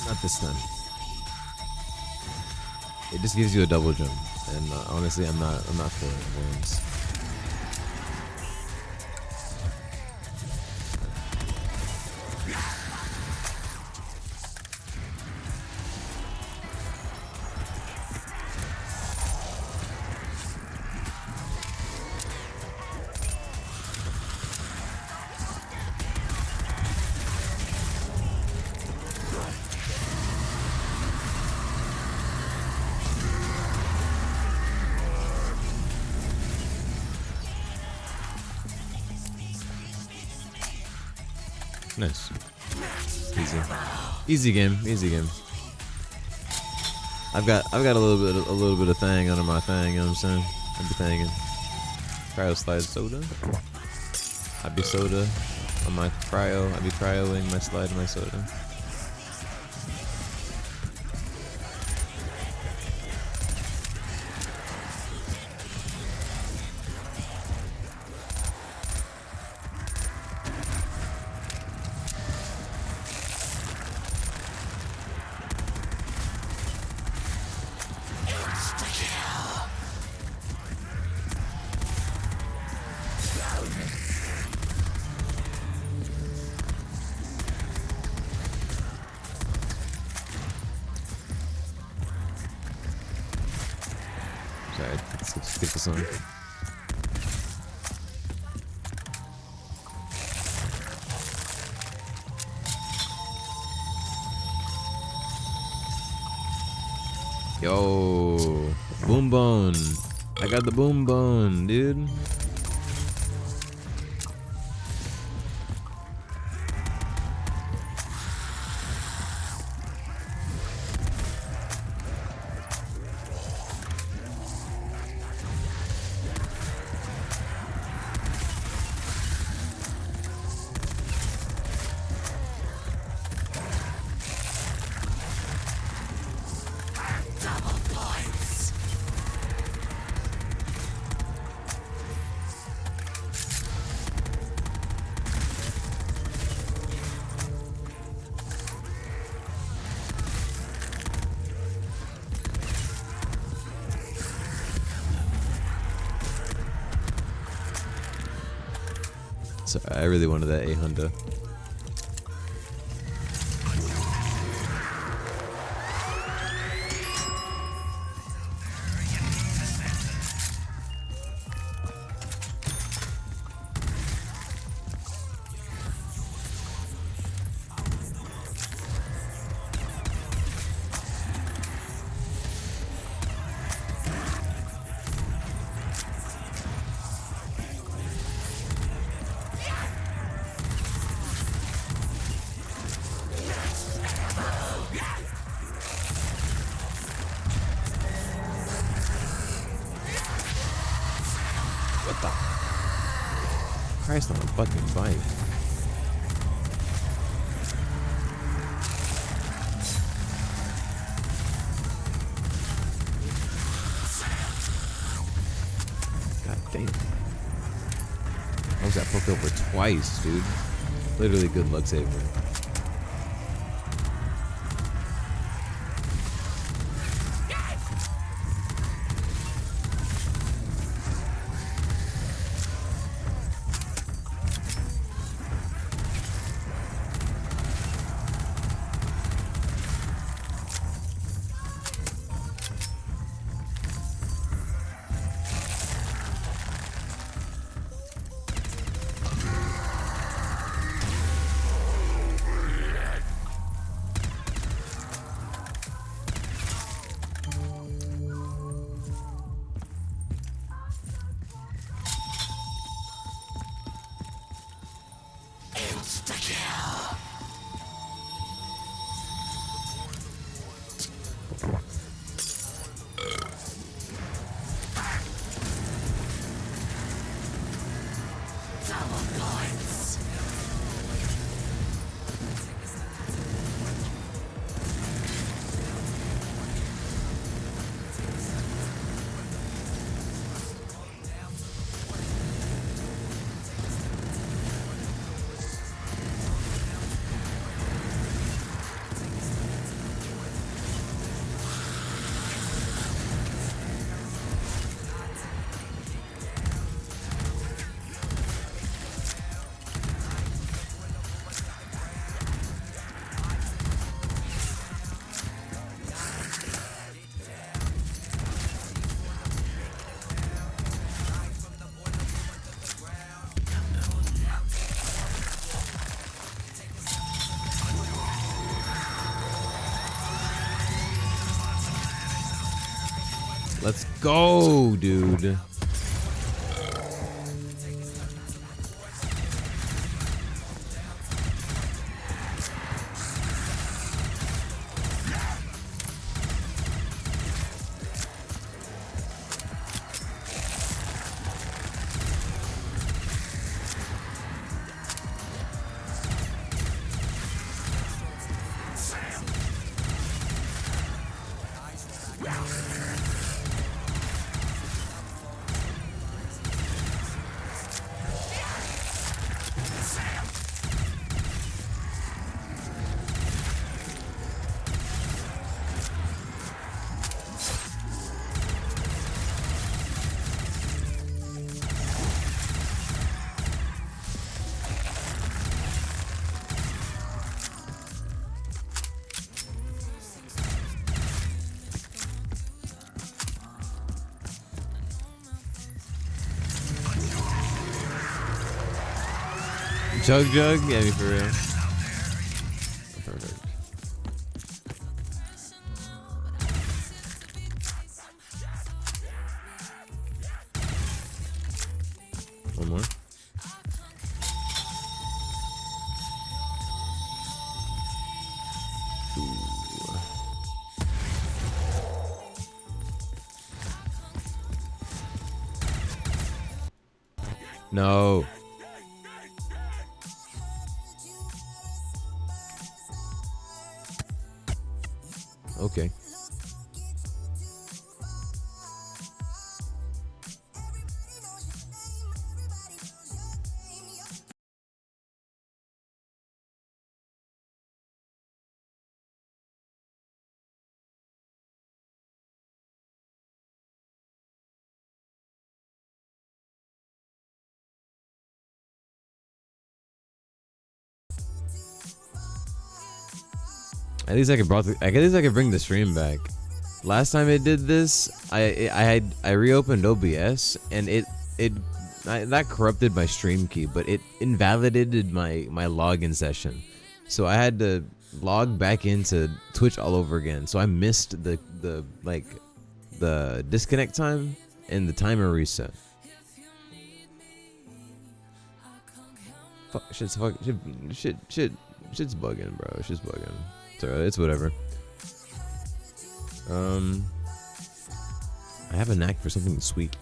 Not this time. It just gives you a double jump, and honestly, I'm not for it. Worms. Nice. Easy game. I've got a little bit of thing under my thing, you know what I'm saying? I'd be thinking. Cryo slide soda. I'd be soda on my cryo. I'd be cryoing my slide and my soda. Sorry, let's skip this one. Yo, boom bone. I got the boom bone, dude. So I really wanted that 800. What the? Christ on a fucking bike. God damn. I was got poked over twice, dude. Literally good luck saver. Let's go, dude. Jug, yeah, me for real. Perfect. One more. No. Okay. At least I could bring the stream back. Last time it did this, I reopened OBS and that corrupted my stream key, but it invalidated my login session. So I had to log back into Twitch all over again. So I missed the disconnect time and the timer reset. Fuck, shit's bugging, bro. Shit's bugging. It's whatever. I have a knack for something sweet.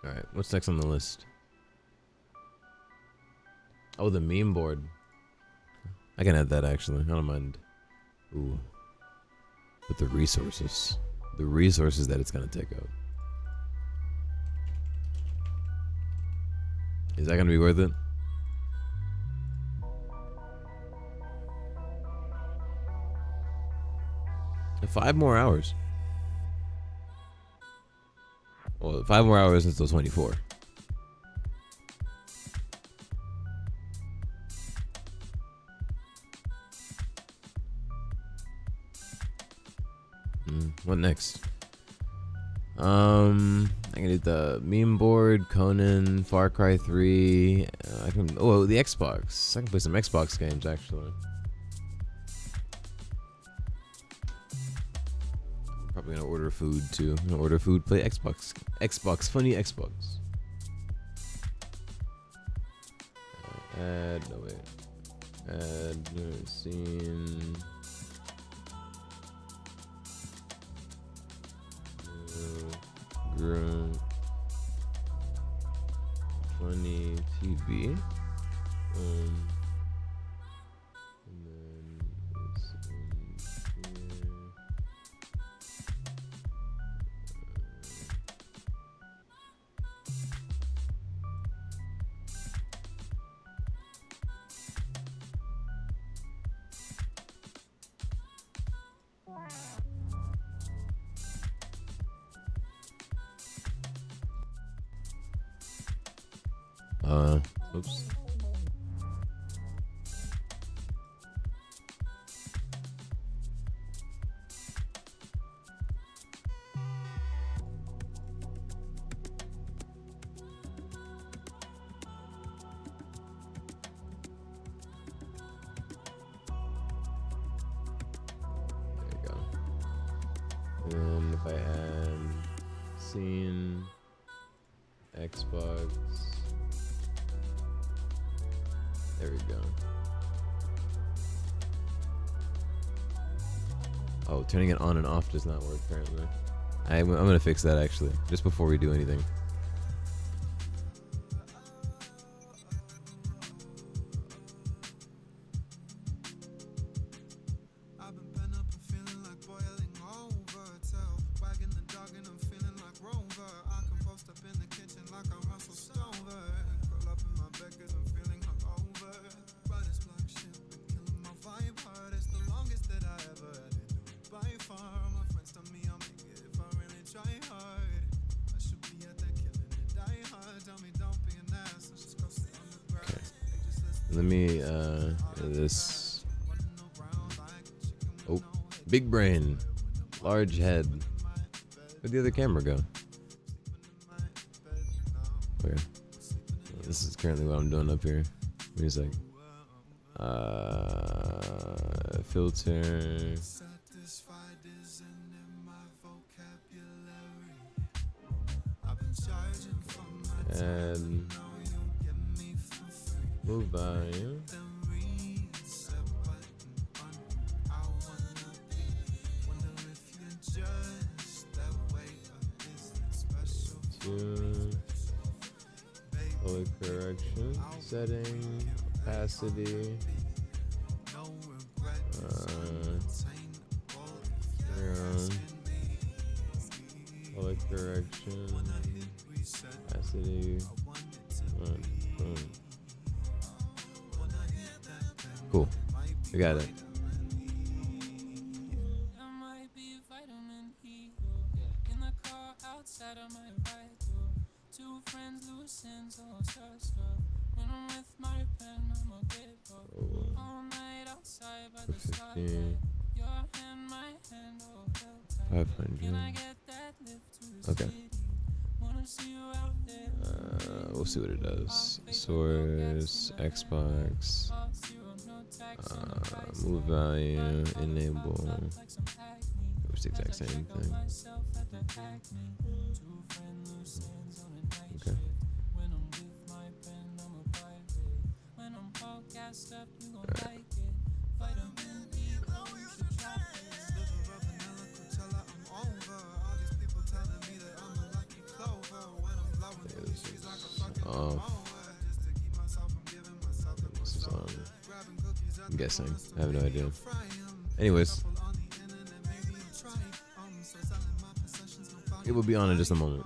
All right, what's next on the list? Oh, the meme board. I can add that actually. I don't mind. Ooh. But the resources that it's gonna take out. Is that gonna be worth it? Five more hours. Well, 5 more hours until 24. What next? I can do the meme board, Conan, Far Cry 3. I can the Xbox. I can play some Xbox games actually. Probably gonna order food too. I'm gonna order food, play Xbox. Funny Xbox. Add scene. Grunt 20 TB. And then it's in here. Oops. And if I add scene, Xbox, there we go. Oh, turning it on and off does not work currently. I'm gonna fix that actually, just before we do anything. Let me this. Oh, big brain, large head. Where'd the other camera go? Okay. This is currently what I'm doing up here. Music. Filter. And move volume. Color correction, setting, opacity, color correction, opacity, boom. Cool, we got it. Okay. We'll see what it does. Source, Xbox, move value, enable. It's the exact same thing. Okay. Alright. This is on. I'm guessing. I have no idea. Anyways, it will be on in just a moment.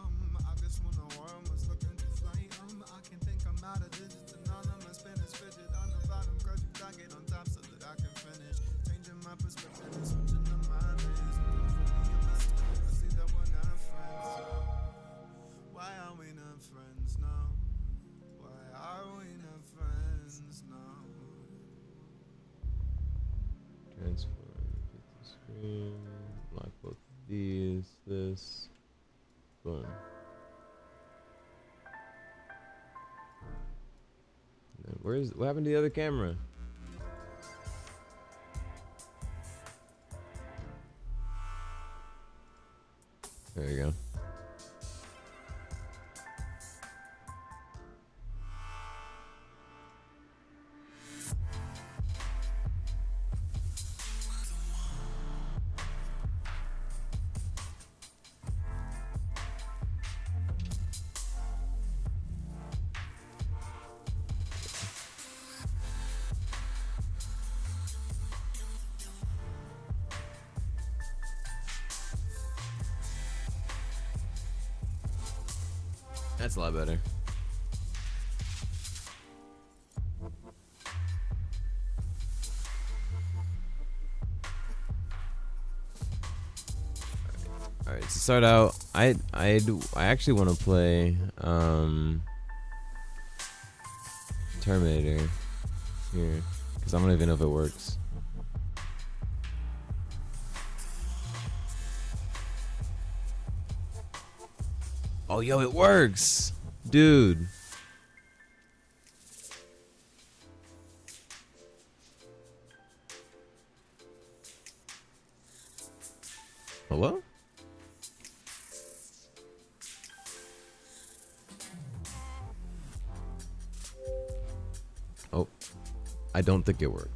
Transform, hit the screen, lock both these, this, boom. And then what happened to the other camera? There you go. That's a lot better. All right, to start out, I actually want to play Terminator here because I don't even know if it works. Oh, yo, it works, dude. Hello? I don't think it worked.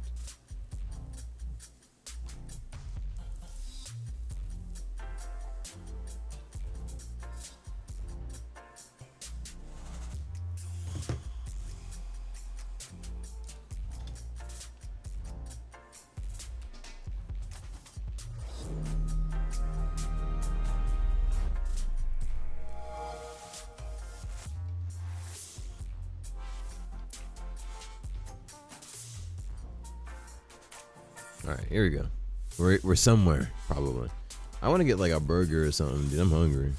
All right, here we go. We're somewhere probably. I want to get like a burger or something, dude. I'm hungry.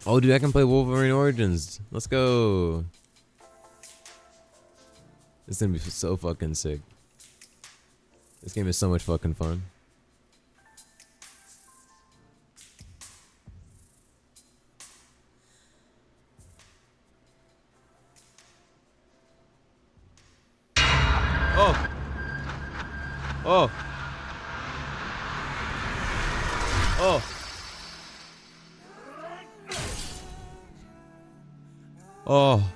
Oh, dude, I can play Wolverine Origins. Let's go. This is gonna be so fucking sick. This game is so much fucking fun. Oh. Oh. Oh. Oh.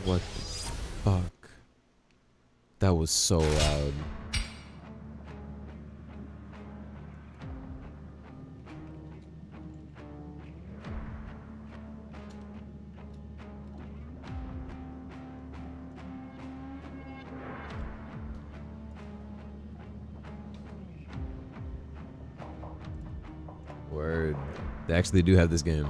What the fuck? That was so loud. Word. They actually do have this game.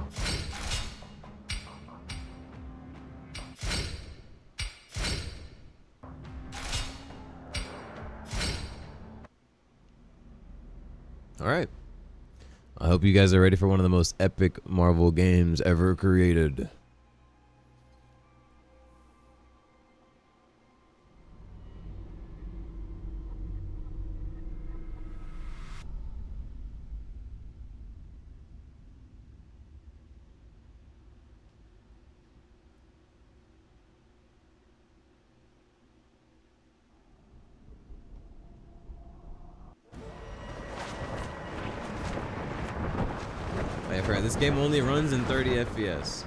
All right. I hope you guys are ready for one of the most epic Marvel games ever created. I forgot, this game only runs in 30 FPS.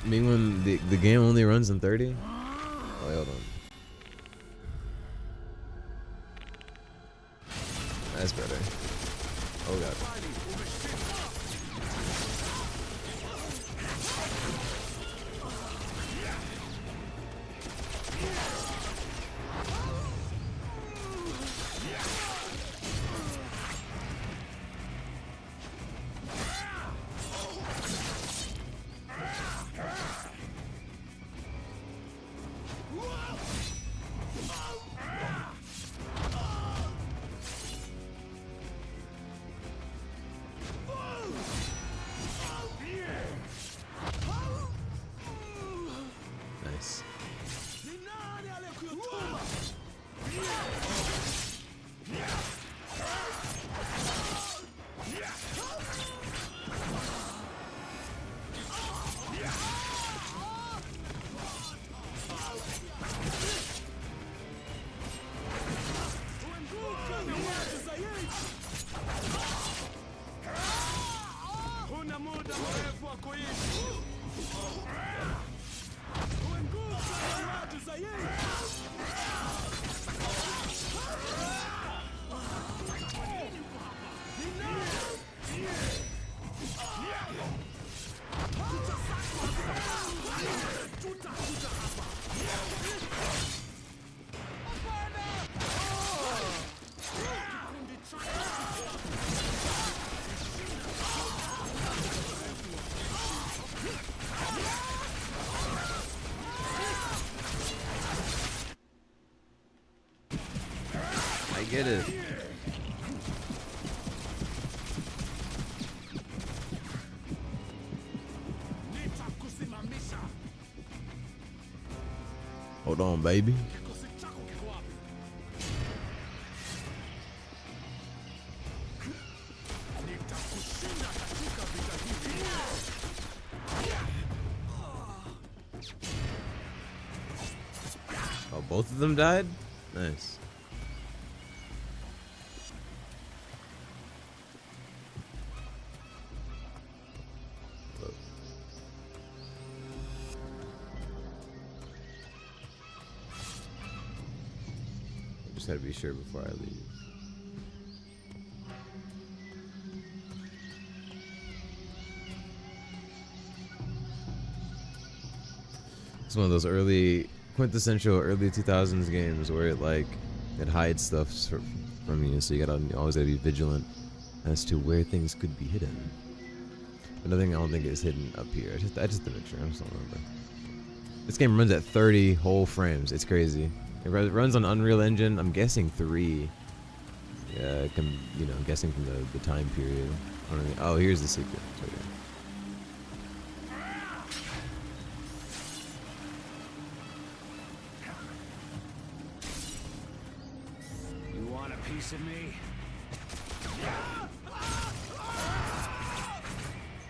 I mean, when the game only runs in 30? Oh, wait, hold on. That's better. Oh god. Nice. I get it. Hold on, baby. Oh, both of them died? Nice. Just gotta be sure before I leave. It's one of those quintessential early 2000s games where it hides stuff from you, so you always gotta be vigilant as to where things could be hidden. Another thing I don't think is hidden up here. I just didn't make sure. I just don't remember. This game runs at 30 whole frames. It's crazy. It runs on Unreal Engine. I'm guessing 3. Yeah, I'm guessing from the time period. I don't know. Oh, here's the secret. It's right here. You want a piece of me?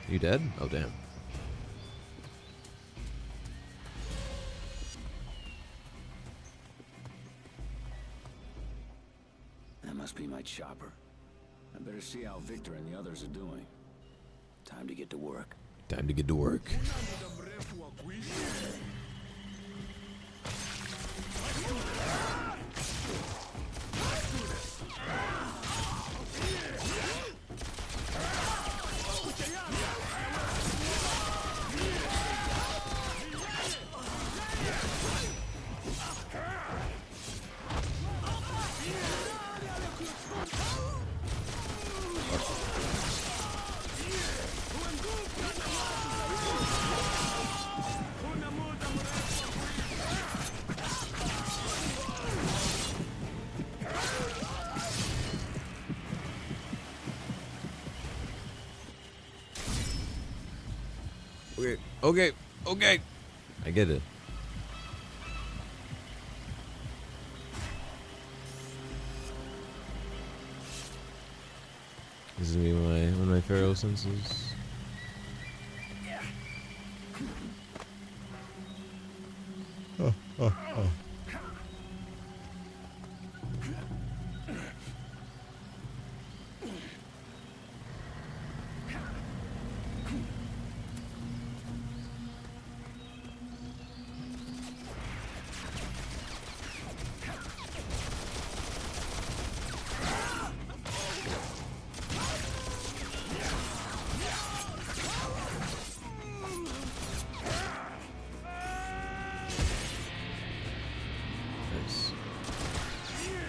You dead? Oh, damn. That must be my chopper. I better see how Victor and the others are doing. Time to get to work. Time to get to work. Okay. I get it. This is me one of my feral senses. Oh.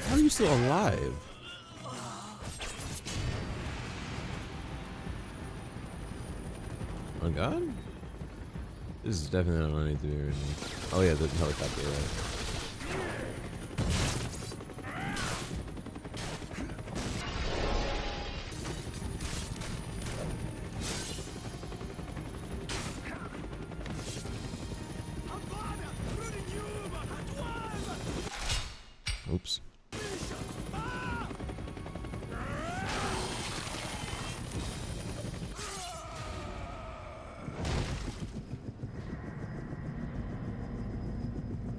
How are you still alive? Oh god? This is definitely not what I need to do right now. Oh yeah, the helicopter, right? Oops.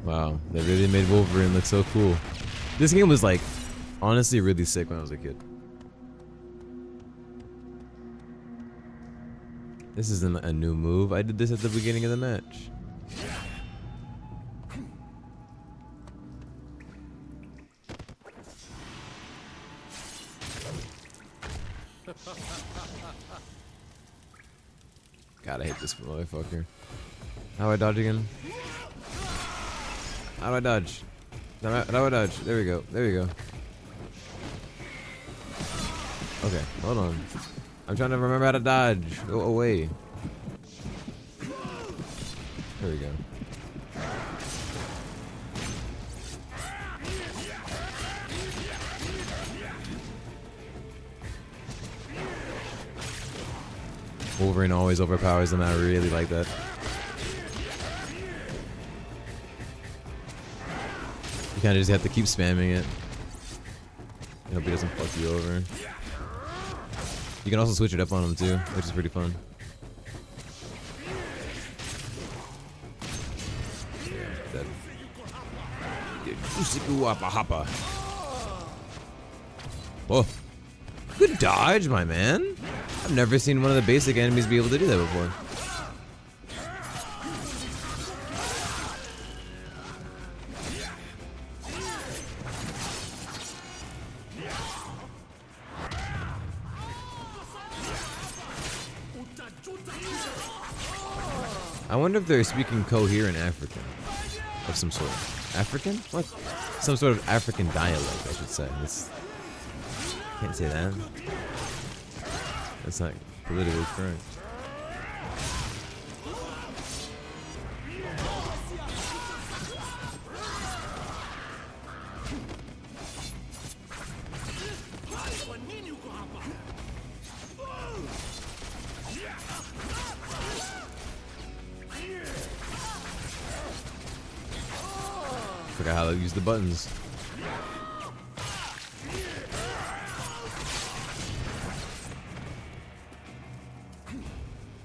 Wow, they really made Wolverine look so cool. This game was like, honestly, really sick when I was a kid. This isn't a new move. I did this at the beginning of the match. God, I hate this motherfucker. How do I dodge again? How do I dodge? How do I dodge? There we go. There we go. Okay, hold on. I'm trying to remember how to dodge. Go away. There we go. Wolverine always overpowers them. I really like that. You kind of just have to keep spamming it. I hope he doesn't fuck you over. You can also switch it up on him too, which is pretty fun. Yeah, that. Whoa. Good dodge, my man. I've never seen one of the basic enemies be able to do that before. I wonder if they're speaking coherent African of some sort. African? What? Some sort of African dialect, I should say. Can't say that. That's not politically correct. Forgot how to use the buttons.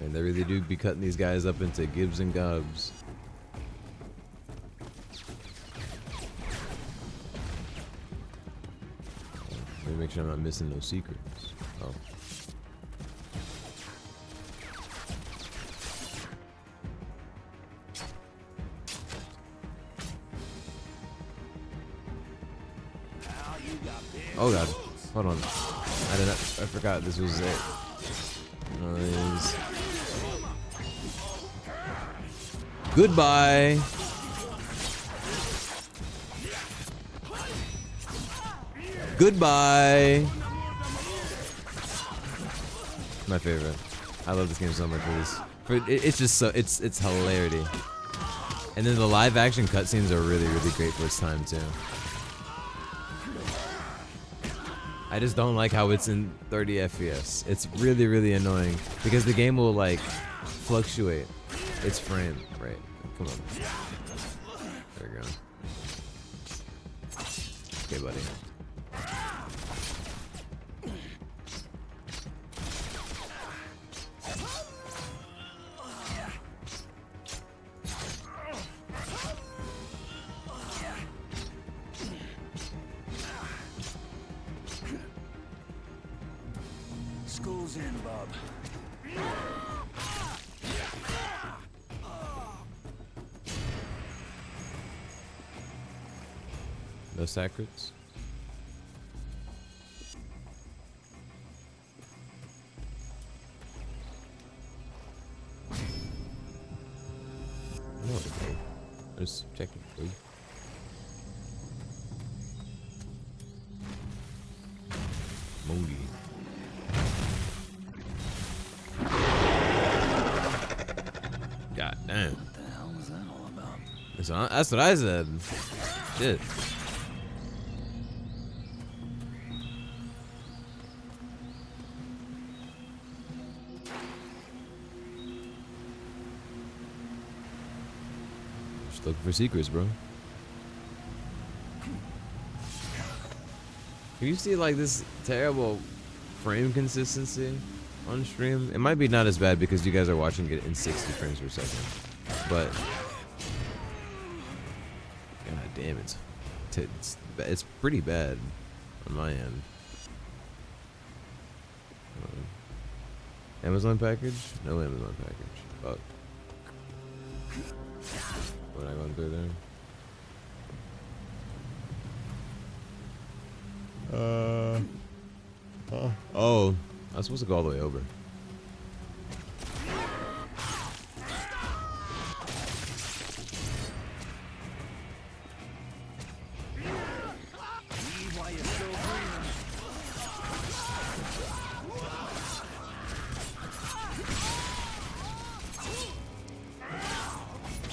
And they really do be cutting these guys up into gibs and gobs. Let me make sure I'm not missing no secrets. Oh. Oh god. Hold on. I forgot this was it. Nice. Goodbye. Goodbye. My favorite. I love this game so much for this. It's just so it's hilarity. And then the live action cutscenes are really great for its time too. I just don't like how it's in 30 FPS. It's really annoying because the game will like fluctuate its frame rate. Come on. There we go. Okay, buddy. School's in, bub. No secrets. I know what to do. Just check it, please. Moody. God damn. What the hell was that all about? That's what I said. Shit. Just looking for secrets, bro. Can you see like this terrible frame consistency on stream? It might be not as bad because you guys are watching it in 60 frames per second, but god damn, it's pretty bad on my end. Amazon package? No Amazon package. Fuck. What am I going through there? Oh, I was supposed to go all the way over.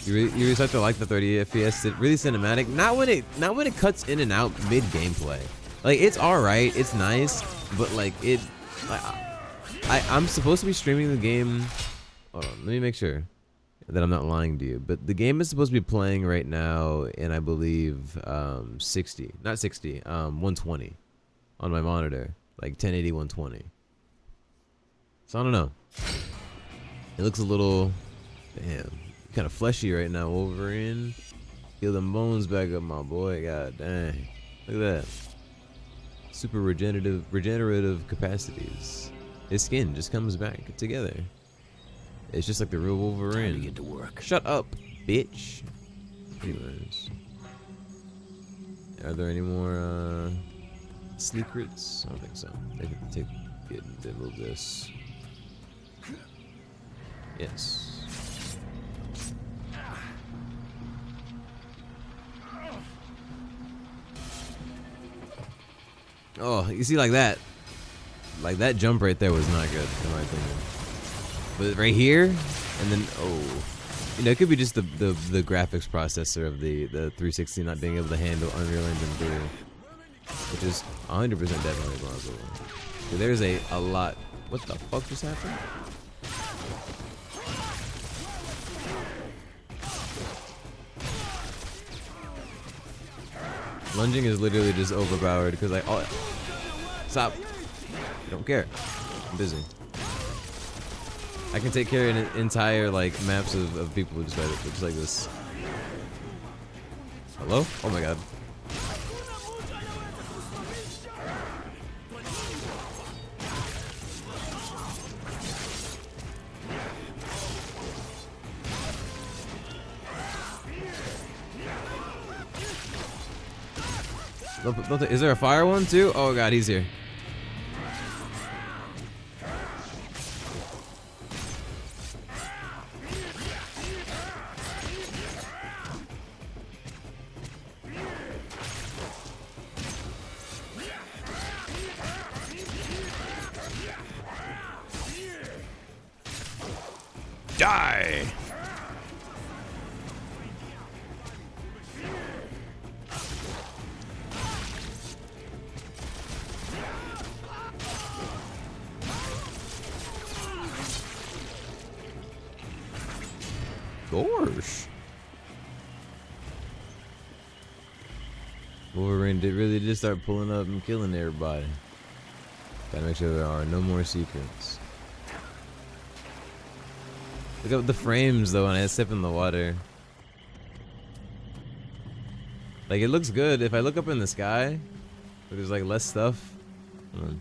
You really start to like the 30 FPS. It's really cinematic. Not when it cuts in and out mid gameplay. Like it's all right, it's nice, but like it, I'm supposed to be streaming the game. Hold on, let me make sure. that I'm not lying to you. But the game is supposed to be playing right now in, I believe, 60. Not 60, 120 on my monitor. Like 1080, 120. So I don't know. It looks a little, damn, kind of fleshy right now. Wolverine. Heal them bones back up, my boy. God dang. Look at that. Super regenerative capacities. His skin just comes back together. It's just like the real Wolverine. Time to get to work. Shut up, bitch. Anyways. Are there any more secrets? I don't think so. They can move this. Yes. Oh, you see, like that jump right there was not good in my opinion. But right here, and then you know, it could be just the graphics processor of the 360 not being able to handle Unreal Engine 3, which is 100% definitely plausible. So there's a lot. What the fuck just happened? Lunging is literally just overpowered because stop. I don't care. I'm busy. I can take care of an entire like maps of people just like this. Hello? Oh my god. Is there a fire one too? Oh god, he's here. Die! Gosh. Wolverine really did start pulling up and killing everybody. Gotta make sure there are no more secrets. Look at the frames though when I step in the water. Like it looks good. If I look up in the sky, there's like less stuff. Hold on.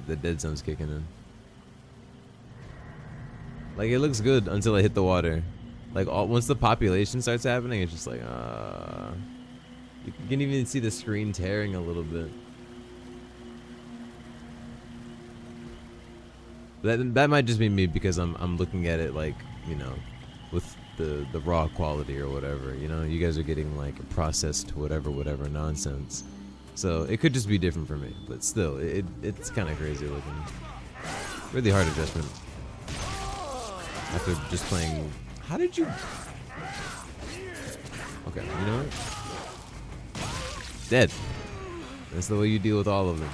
The dead sun's kicking in. Like it looks good until I hit the water. Like once the population starts happening, it's just like you can even see the screen tearing a little bit. That might just be me because I'm looking at it like, you know, with the raw quality or whatever. You know, you guys are getting like processed whatever nonsense. So it could just be different for me, but still, it's kind of crazy looking. Really hard adjustment. After just playing, how did you? Okay, you know what? Dead. That's the way you deal with all of them.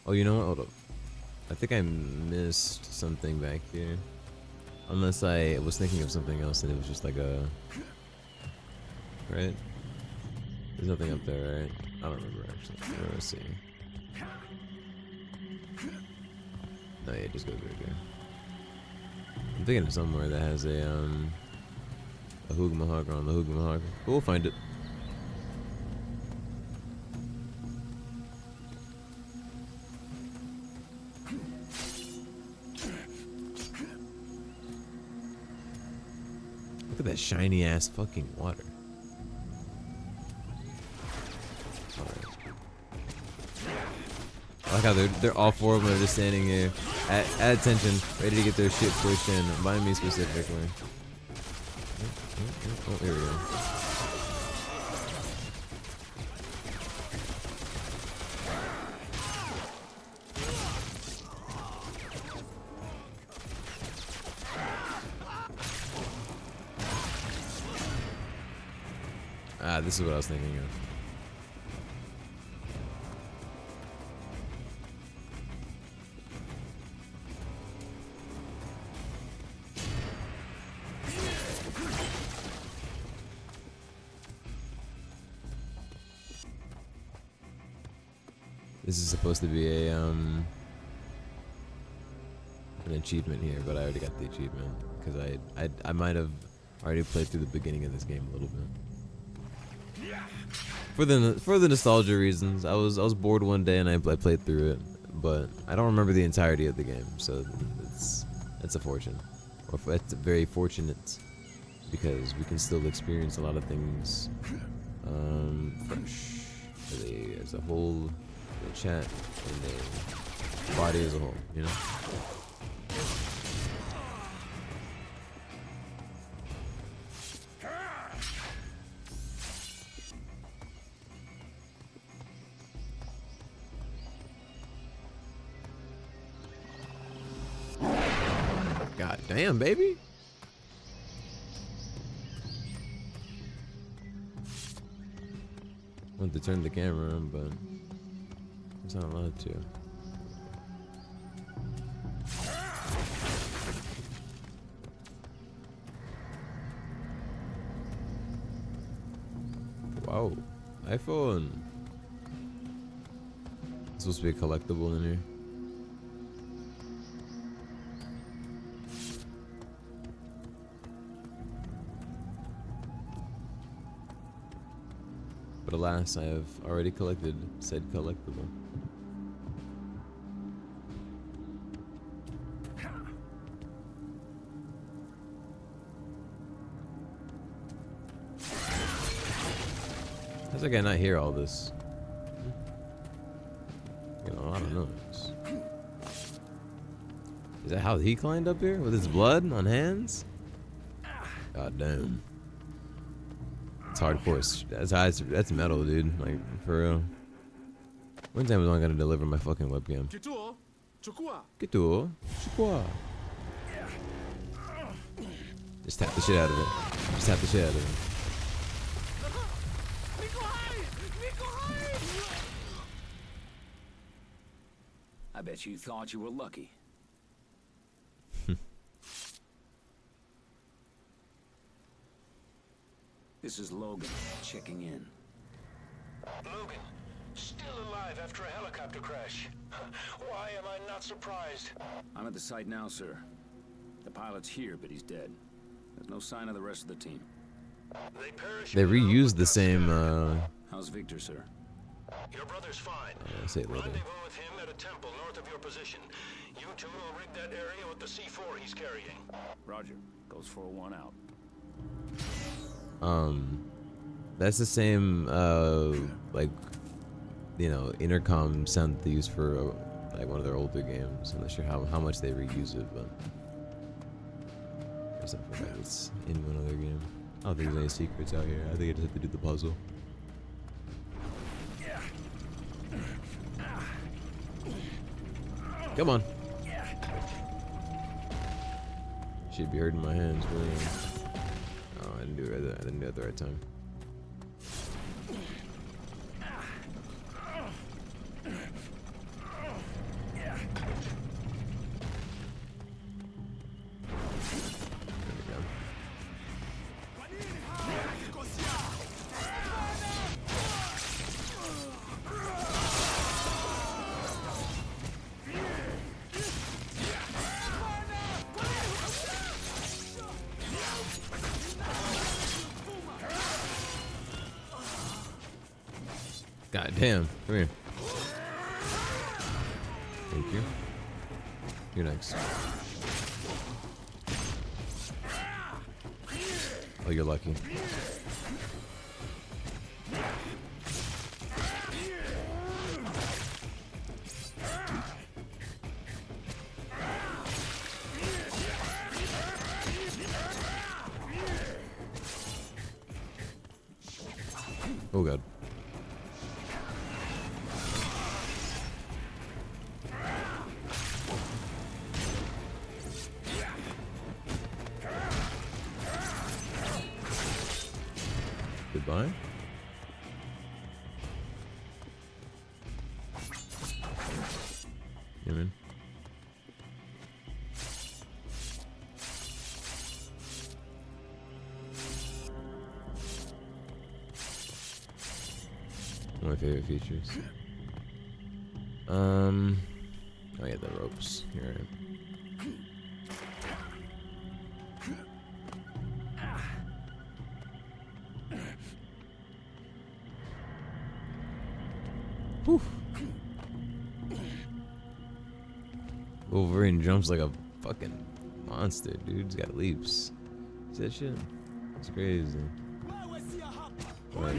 Oh, you know what? Hold up. I think I missed something back here. Unless I was thinking of something else and it was just like a... Right? There's nothing up there, right? I don't remember actually. Let's see. No, yeah, it just goes right there. I'm thinking of somewhere that has a Hoogmahawker on the Hoogmahawker. But we'll find it. Look at that shiny ass fucking water. Alright. I like how they're all four of them are just standing here at attention, ready to get their shit pushed in by me specifically. Oh, here we go. Ah, this is what I was thinking of. This is supposed to be a an achievement here, but I already got the achievement because I might have already played through the beginning of this game a little bit. For the nostalgia reasons, I was bored one day and I played through it, but I don't remember the entirety of the game, so it's a fortune. Or it's very fortunate because we can still experience a lot of things fresh as a whole, the chat and the body as a whole, you know. God damn, baby. I want to turn the camera on, but it's not allowed to. Wow, iPhone. It's supposed to be a collectible in here. But alas, I have already collected said collectible. How's that guy not hear all this? You know, a lot of noise. Is that how he climbed up here? With his blood on hands? God damn. It's hardcore. That's metal, dude. Like, for real. When's Amazon gonna deliver my fucking webcam? Chukua. Just tap the shit out of it. Just tap the shit out of it. I bet you thought you were lucky. This is Logan, checking in. Logan, still alive after a helicopter crash. Why am I not surprised? I'm at the site now, sir. The pilot's here, but he's dead. There's no sign of the rest of the team. They reused the same, How's Victor, sir? Your brother's fine. I'll say it later. Rendezvous with him at a temple north of your position. You two will rig that area with the C4 he's carrying. Roger. Goes for a 1 out. That's the same, like, you know, intercom sound that they use for, like, one of their older games. I'm not sure how much they reuse it, but there's something like it's in one other game. I don't think there's any secrets out here. I think I just have to do the puzzle. Come on. Should be hurting my hands, really. Oh, I didn't do it. I didn't do it at the right time. God damn. Come here. Thank you. You're next. Oh, you're lucky. Oh god. Goodbye. Yeah, man. One of my favorite features. Oh yeah, the ropes. Here. Whew. Wolverine jumps like a fucking monster, dude. He's got leaps. See that shit? It's crazy. Right.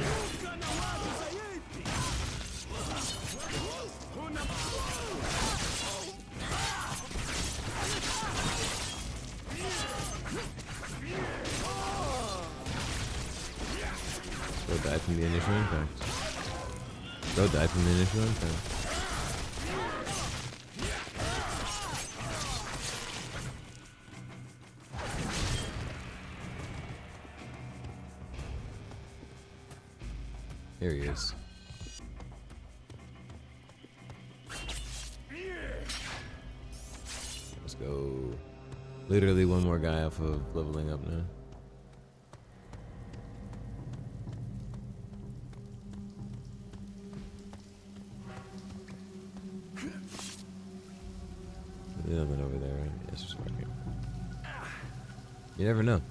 Bro died from the initial impact. Bro died from the initial impact. Here he is. Let's go. Literally one more guy off of leveling up now. There's nothing over there, right? Yeah, it's just right here. You never know.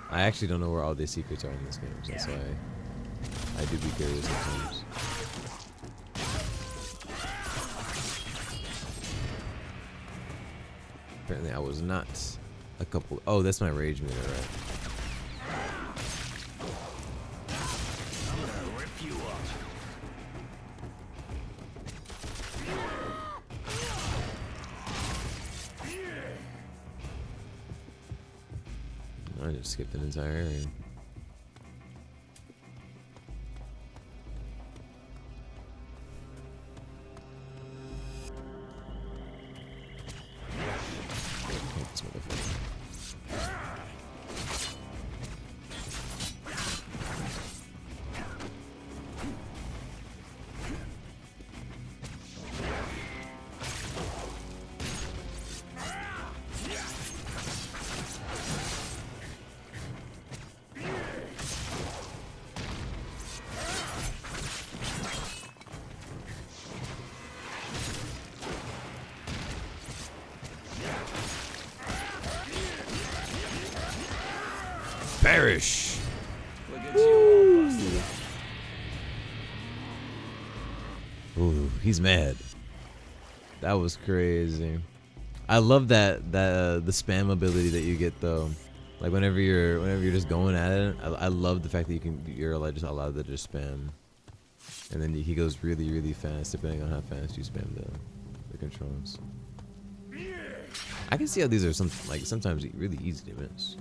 I actually don't know where all these secrets are in this game, so that's why I do be curious sometimes. Apparently I was not a couple. Oh, that's my rage meter, right? I just skipped an entire area. Perish. Ooh, he's mad. That was crazy. I love that the spam ability that you get though. Like whenever you're just going at it, I love the fact that you're like just allowed to just spam, and then he goes really fast depending on how fast you spam the controls. I can see how these are sometimes really easy to miss.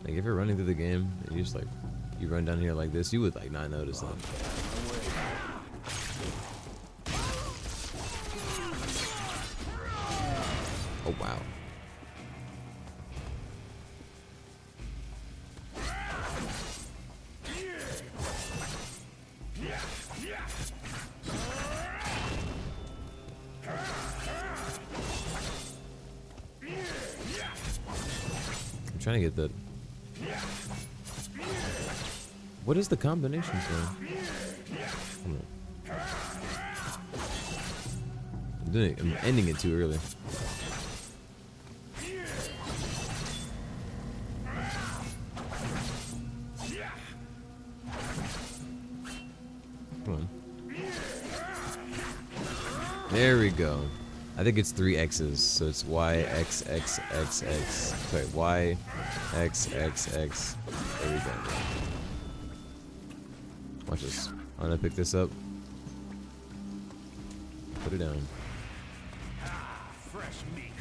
Like if you're running through the game and you just like you run down here like this, you would like not notice that. Oh wow. I'm trying to get that. What is the combination for? I'm ending it too early. Come on. There we go. I think it's 3 X's, so it's Y, X, X, X, X. Sorry, Y, X, X, X. There we go. Watch this. I'm gonna pick this up. Put it down. Fresh meat.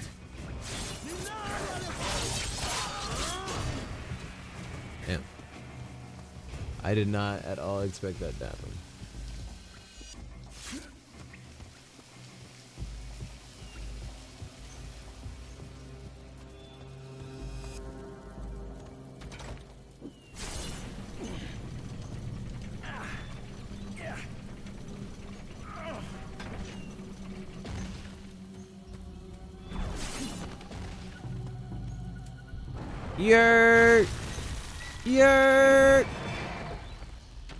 Damn. I did not at all expect that to happen. Yurt! Yurt!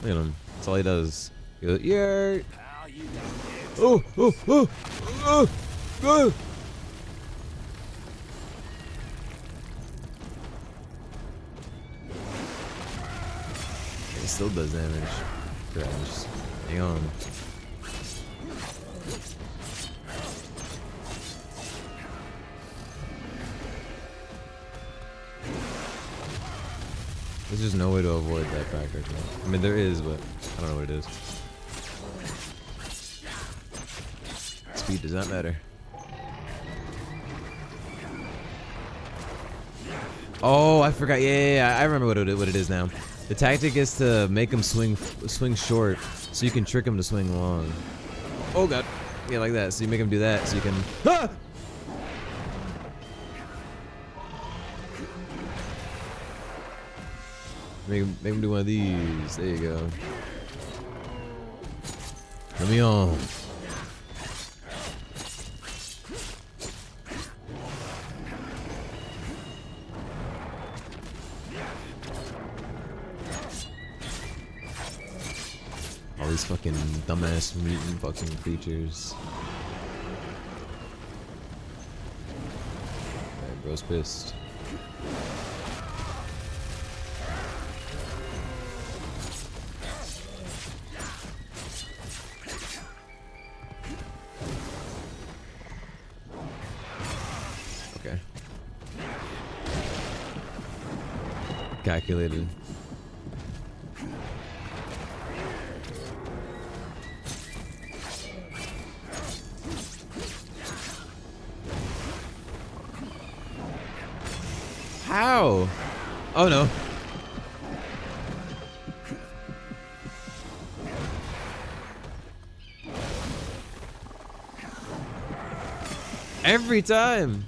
Look at him. That's all he does. He goes, Yurt! Pal, you done did Oh, oh, oh, oh, oh. It still does damage. Crash. Hang on. There's just no way to avoid that factor. I mean, there is, but I don't know what it is. Speed does not matter. Oh, I forgot. Yeah. I remember what it is now. The tactic is to make him swing short, so you can trick him to swing long. Oh god. Yeah, like that. So you make him do that, so you can. Ah! Make him do one of these. There you go. Let me on. All these fucking dumbass mutant fucking creatures. Alright, bro's pissed. Okay. Calculated. How? Oh no. Every time.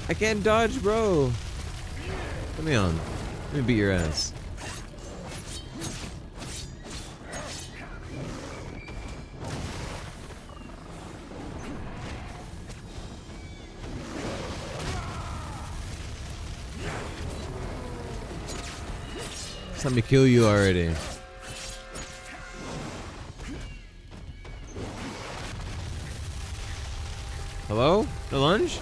I can't dodge, bro. Let me on. Let me beat your ass. Let me kill you already. Hello? The lunge?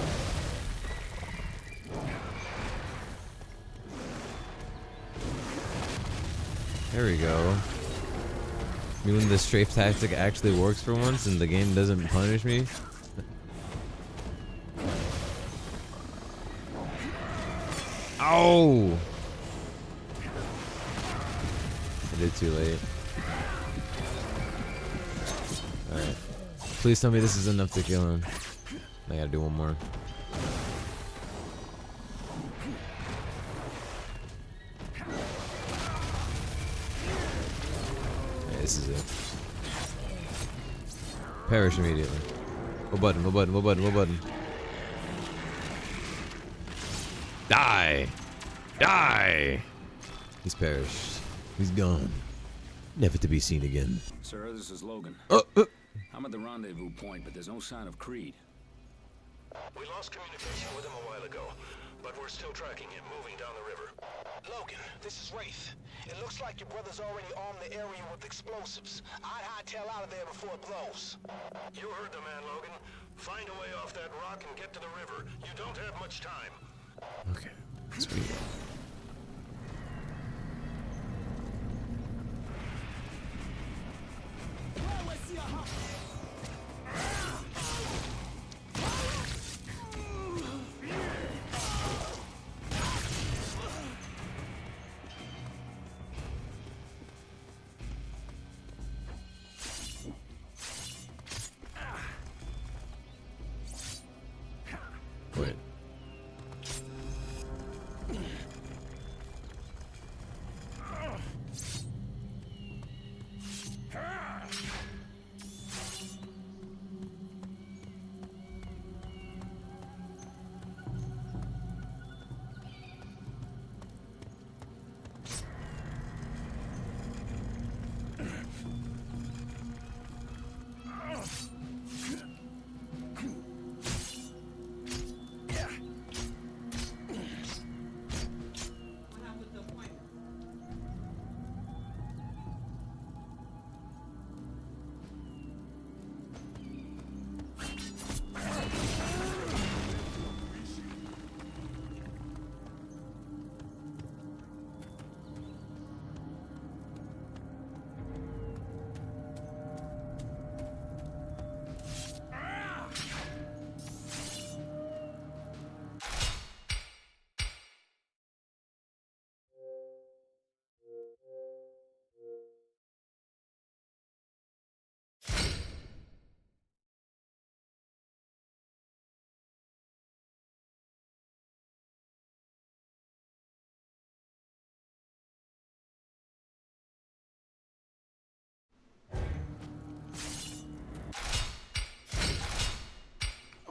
There we go. I mean, when the strafe tactic actually works for once and the game doesn't punish me. Ow! I did too late. Alright. Please tell me this is enough to kill him. I gotta do one more. Okay, this is it. Perish immediately. What button? What button? What button? What button? Die! Die! He's perished. He's gone. Never to be seen again. Sir, this is Logan. I'm at the rendezvous point, but there's no sign of Creed. We lost communication with him a while ago, but we're still tracking him, moving down the river. Logan, this is Wraith. It looks like your brother's already armed the area with explosives. I'd hightail out of there before it blows. You heard the man, Logan. Find a way off that rock and get to the river. You don't have much time. Okay. Sweet. Wait.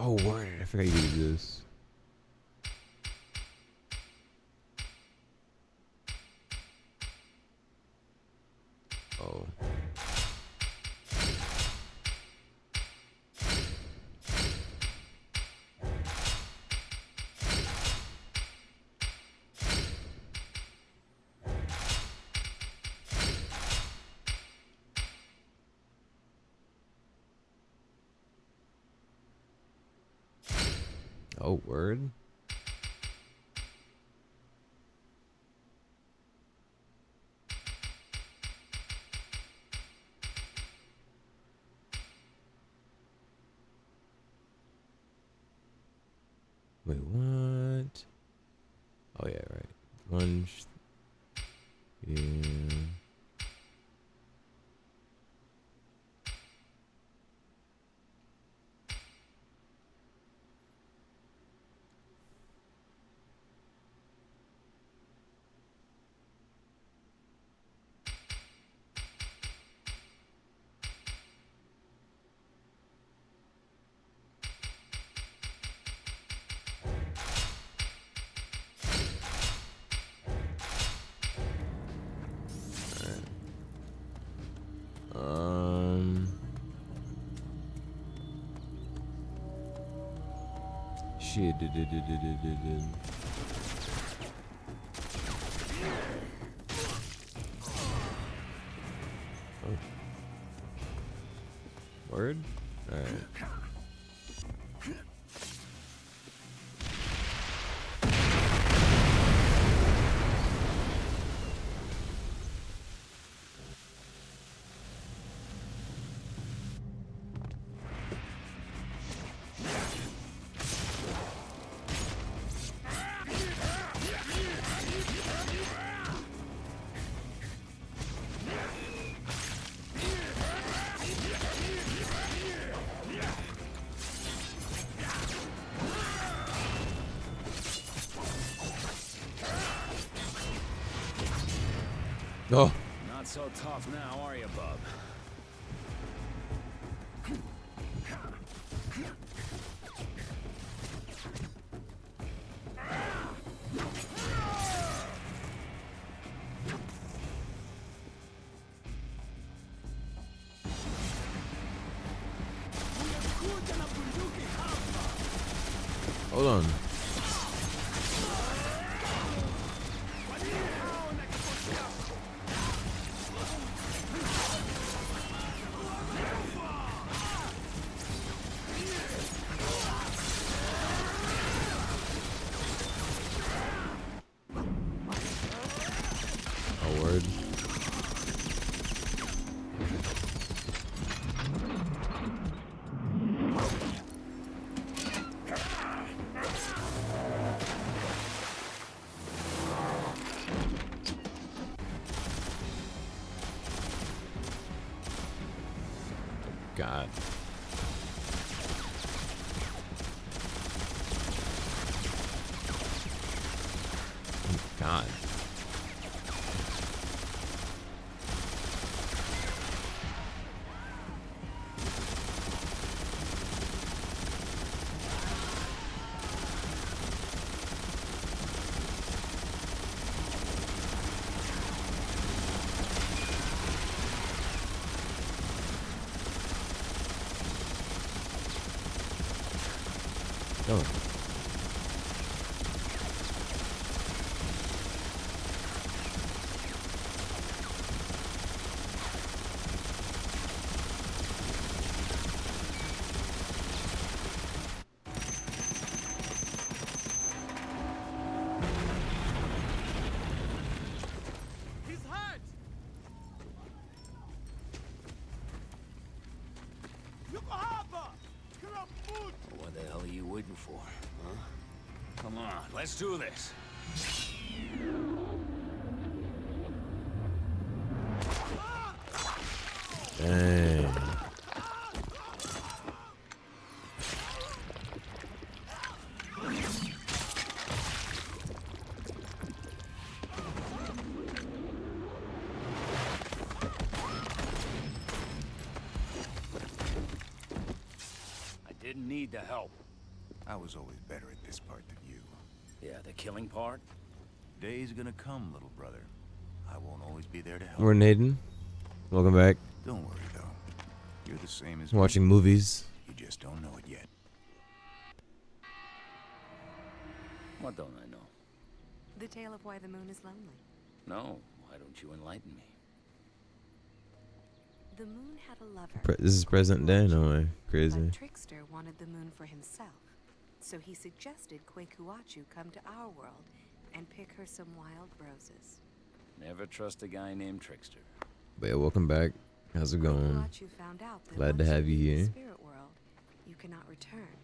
Oh, word. I forgot you could do this. Oh. Oh, word. Wait, what? Oh, yeah, right. Lunge. Yeah. Shit. Oh. Word? Alright. Oh. Not so tough now, are you, bub? Hold on. Oh, word. God. God. Oh. He's hurt! What the hell are you waiting for, huh? Come on, let's do this. Dang. I didn't need the help. I was always better at this part than you. Yeah, the killing part? Day's gonna come, little brother. I won't always be there to help. We're Nathan. Welcome back. Don't worry, though. You're the same as Watching me. movies. You just don't know it yet. What don't I know? The tale of why the moon is lonely. No, why don't you enlighten me? The moon had a lover. This is present day, no way. Crazy. But Trickster wanted the moon for himself, so he suggested Kwekuachu come to our world and pick her some wild roses. Never trust a guy named Trickster. But yeah, welcome back. How's it going? Kwekuachu found out that Glad to once have you leave the here. Spirit world, you cannot return.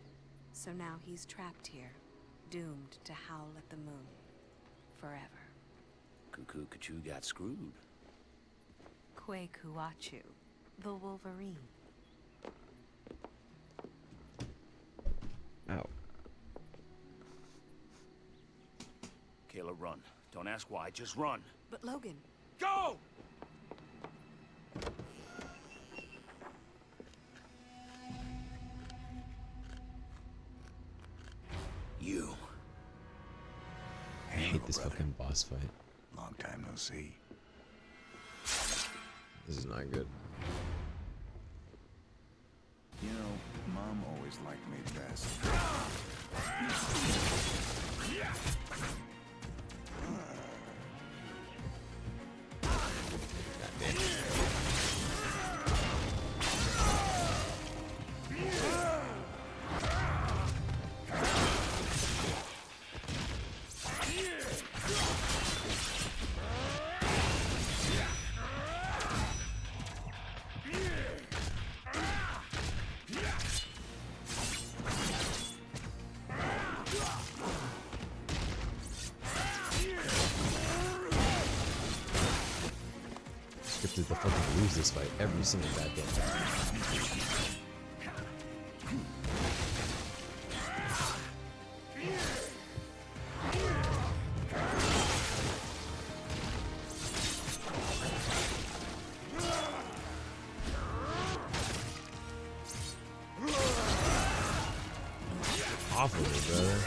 So now he's trapped here, doomed to howl at the moon forever. Cuckoo got screwed. Kwekuachu, the Wolverine. Ow. Kayla, run. Don't ask why, just run. But Logan. Go! You. I hate this fucking boss fight. Long time no see. This is not good. You know, Mom always liked me best. Scripted to fucking lose this fight every single goddamn time. Awful, brother.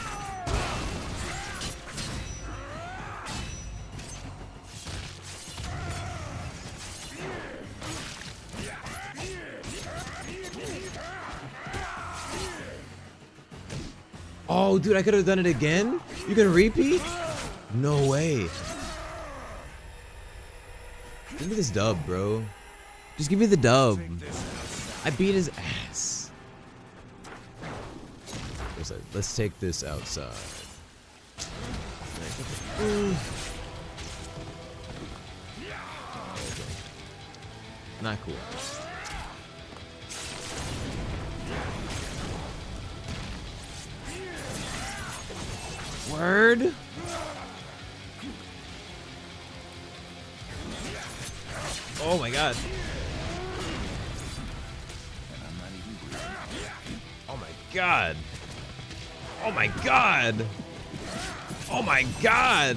Oh, dude, I could have done it again? You can repeat? No way. Give me this dub, bro. Just give me the dub. I beat his ass. Let's take this outside. Ooh. Not cool. Word. Oh my god. Oh my god. Oh my god. Oh my god.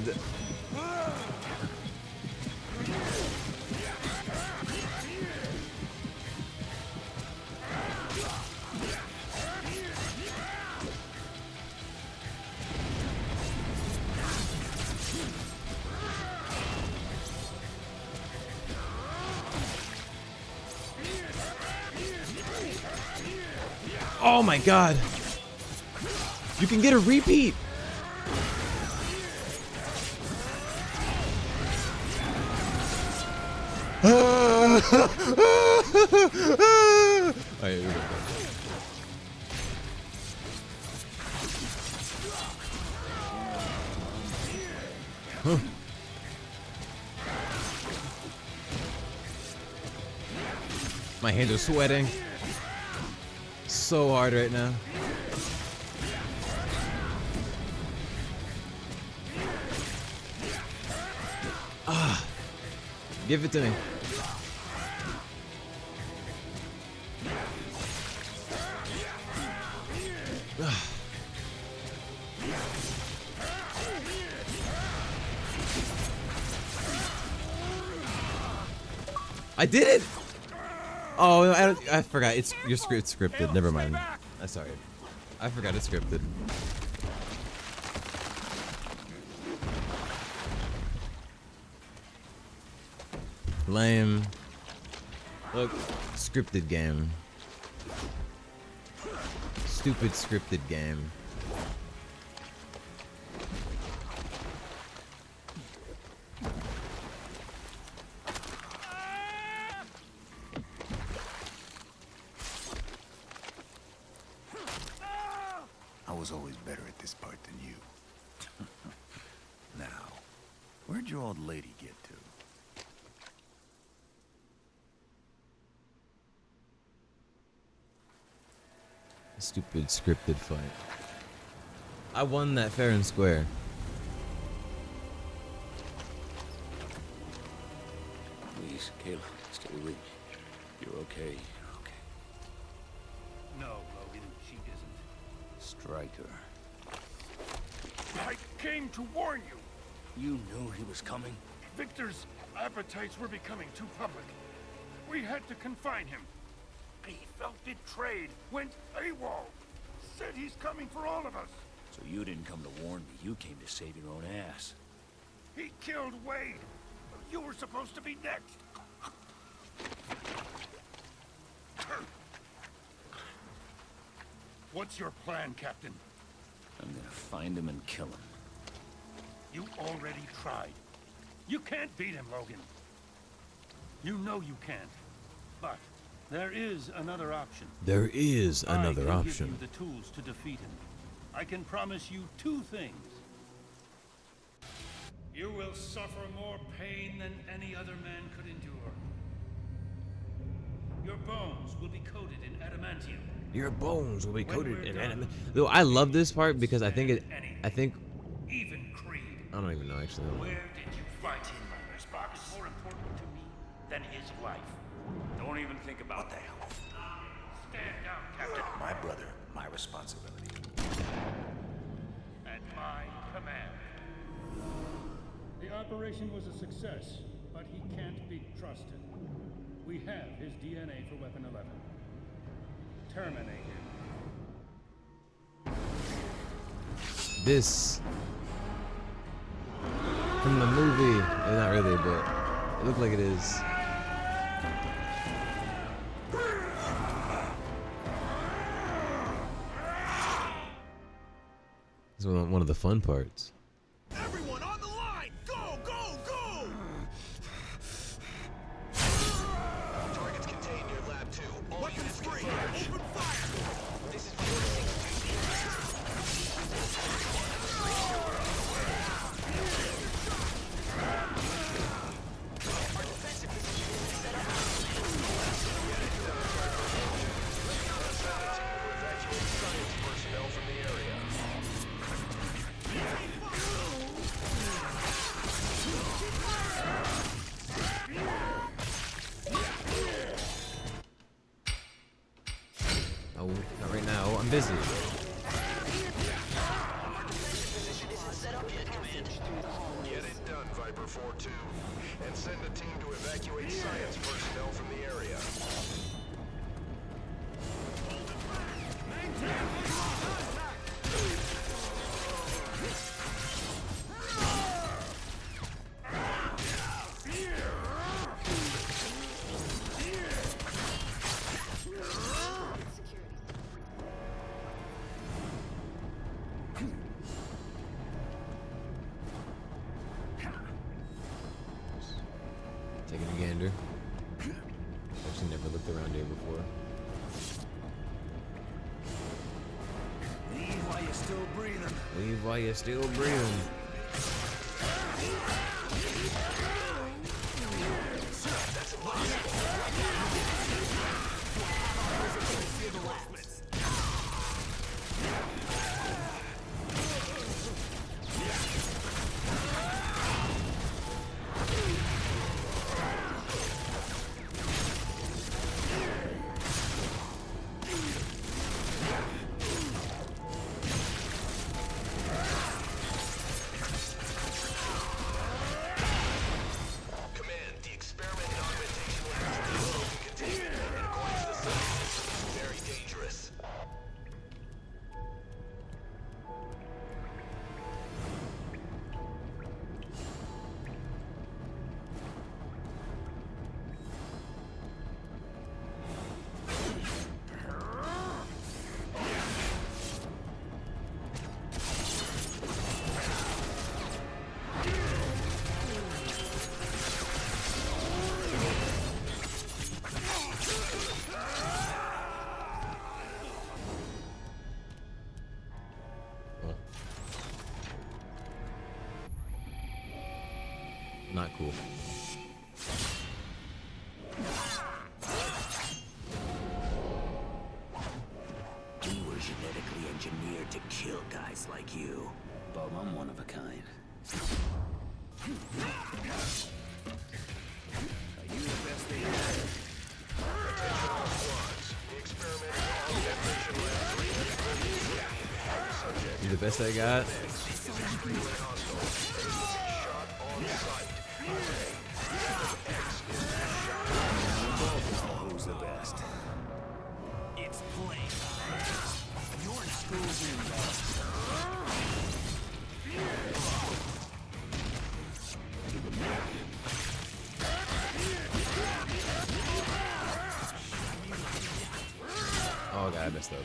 Oh my god. You can get a repeat. Alright, here we go. Huh. My hands are sweating so hard right now. Ah, give it to me. Ah. I did it. Oh, I forgot. It's scripted. Never mind. I'm sorry. I forgot it's scripted. Lame. Look, scripted game. Stupid scripted game. I was always better at this part than you. Now, where'd your old lady get to? Stupid scripted fight. I won that fair and square. Please, Kayla, stay with me. You're okay. You're okay. No, Logan, she isn't. Stryker. I came to warn you. You knew he was coming? Victor's appetites were becoming too public. We had to confine him. He felt betrayed, went AWOL, said he's coming for all of us. So you didn't come to warn me, you came to save your own ass. He killed Wade. You were supposed to be next. What's your plan, Captain? I'm gonna find him and kill him. You already tried. You can't beat him, Logan. You know you can't. But there is another option. There is another I can option. give you the tools to defeat him. I can promise you two things. You will suffer more pain than any other man could endure. Your bones will be coated in adamantium. Your bones will be coated in anime. Though I love this part because I think Even Creed. I don't even know actually. Where did you fight him? This box is more important to me than his life. Don't even think about What the hell? Stand down, Captain. My brother, my responsibility. At my command. The operation was a success, but he can't be trusted. We have his DNA for Weapon 11. Terminate him. This from the movie, not really, but it looked like it is. This is one of the fun parts. Everyone on the line! Go, go, go! Targets contained near Lab 2. All Weapons units free! converge. Open fire! This is bo3. Our defensive position is set up. Send a team to evacuate science personnel from the area. Oh, not right now. I'm busy. Our defensive position isn't set up yet, Command. Get it done, Viper 4-2. And send a team to evacuate science personnel from the area. Taking a gander. Actually never looked around here before. Leave while you're still breathing. Leave while you're still breathing. That's impossible. Command, the experiment in augmentation labs not cool. We were genetically engineered to kill guys like you. Bob, I'm one of a kind. Are you the best they have? Attention all squads. The experimental detonation lab 3 has subject. You the best I got? Is extremely hostile and is to be shot on sight. X is to be shot on sight. Who's the best? It's playtime. Your school's in, Oh god, I messed up.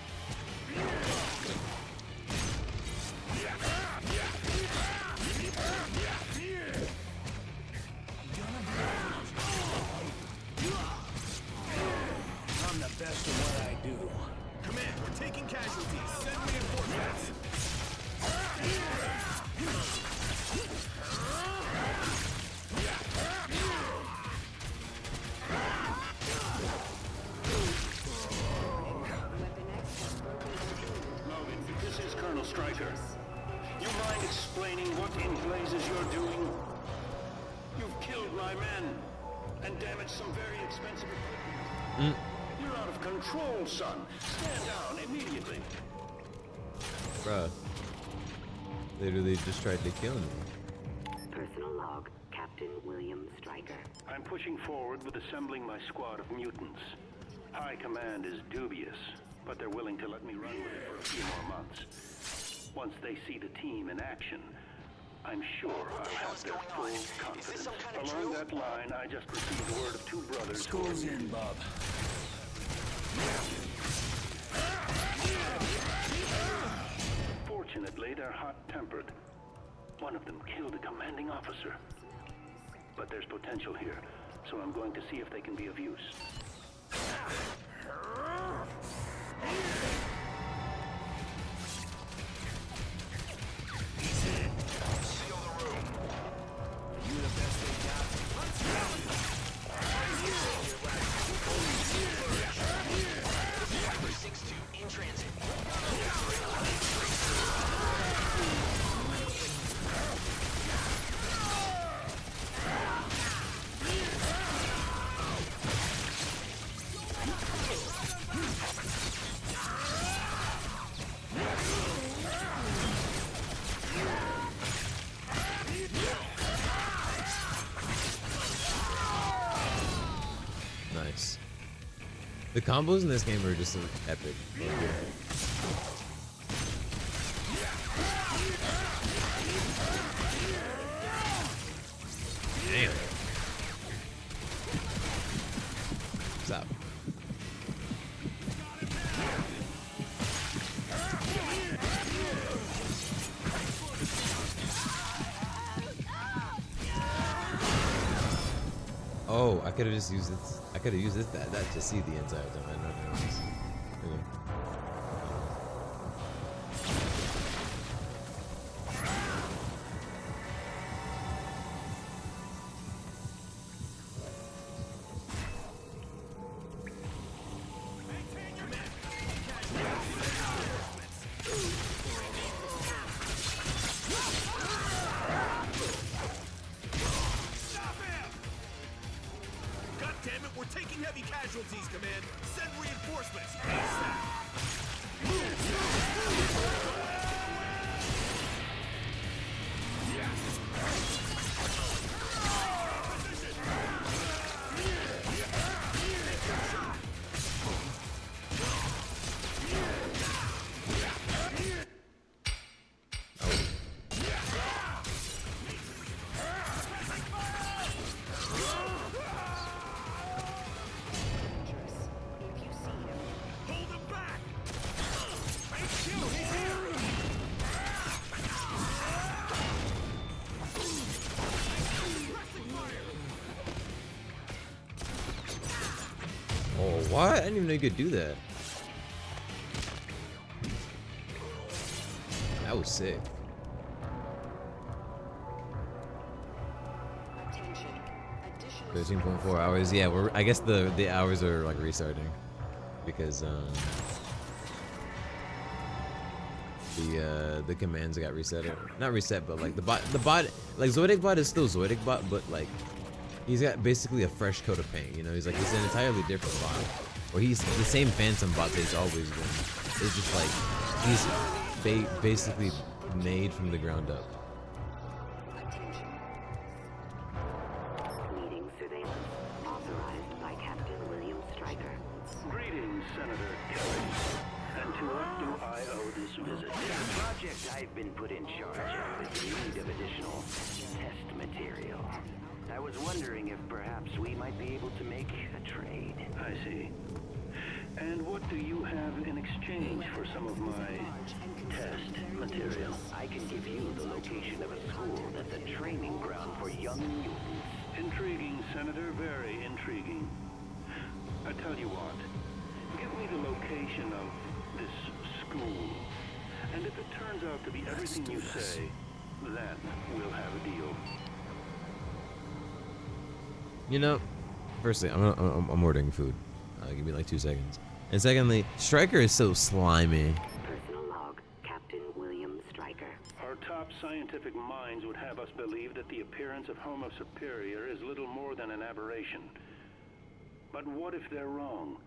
I'm the best at what I do. Command, we're taking casualties. Send reinforcements. Logan, this is Colonel Stryker. You mind explaining what in blazes you're doing? You've killed my men and damaged some very expensive equipment. You're out of control, son. Stand down immediately. Bruh. Literally just tried to kill me. Personal log, Captain William Stryker. I'm pushing forward with assembling my squad of mutants. High command is dubious, but they're willing to let me run with it for a few more months. Once they see the team in action, I'm sure I'll have their full confidence. Along that line, I just received word of two brothers. School's in, Bob. Fortunately, they're hot-tempered. One of them killed a commanding officer. But there's potential here, so I'm going to see if they can be of use. Seal the room. You the best they got? Viper 6-2 in transit. Nice. The combos in this game are just epic. Damn. Stop. Oh, I could have just used it. I could have used it that to see the entire time. I don't know. Okay. God damn it, we're taking heavy casualties, Command. Send reinforcements. ASAP. Hold him back! HQ, he's here! Oh, what? I didn't even know you could do that. That was sick. Attention 13.4 hours. Yeah, I guess the hours are like restarting because the commands got reset. Not reset, but like the bot like Zoidic bot is still Zoidic bot, but like he's got basically a fresh coat of paint. You know, he's an entirely different bot. Or he's the same Phantom bot that he's always been. It's just like he's basically made from the ground up. Meeting surveillance authorized by Captain William Stryker. Greetings, Senator Kelly. And to what do I owe this visit? The project I've been put in charge of is in need of additional test material. I was wondering if perhaps we might be able to make a trade. I see. And what do you have in exchange for some of my test material? I can give you the location of a school that's a training ground for young mutants. Intriguing, Senator, very intriguing. I tell you what, give me the location of this school, and if it turns out to be everything you say, then we'll have a deal. You know, firstly, I'm ordering food. Give me like 2 seconds. And secondly, Stryker is so slimy. Personal log, Captain William Stryker. Our top scientific minds would have us believe that the appearance of Homo superior is little more than an aberration. But what if they're wrong?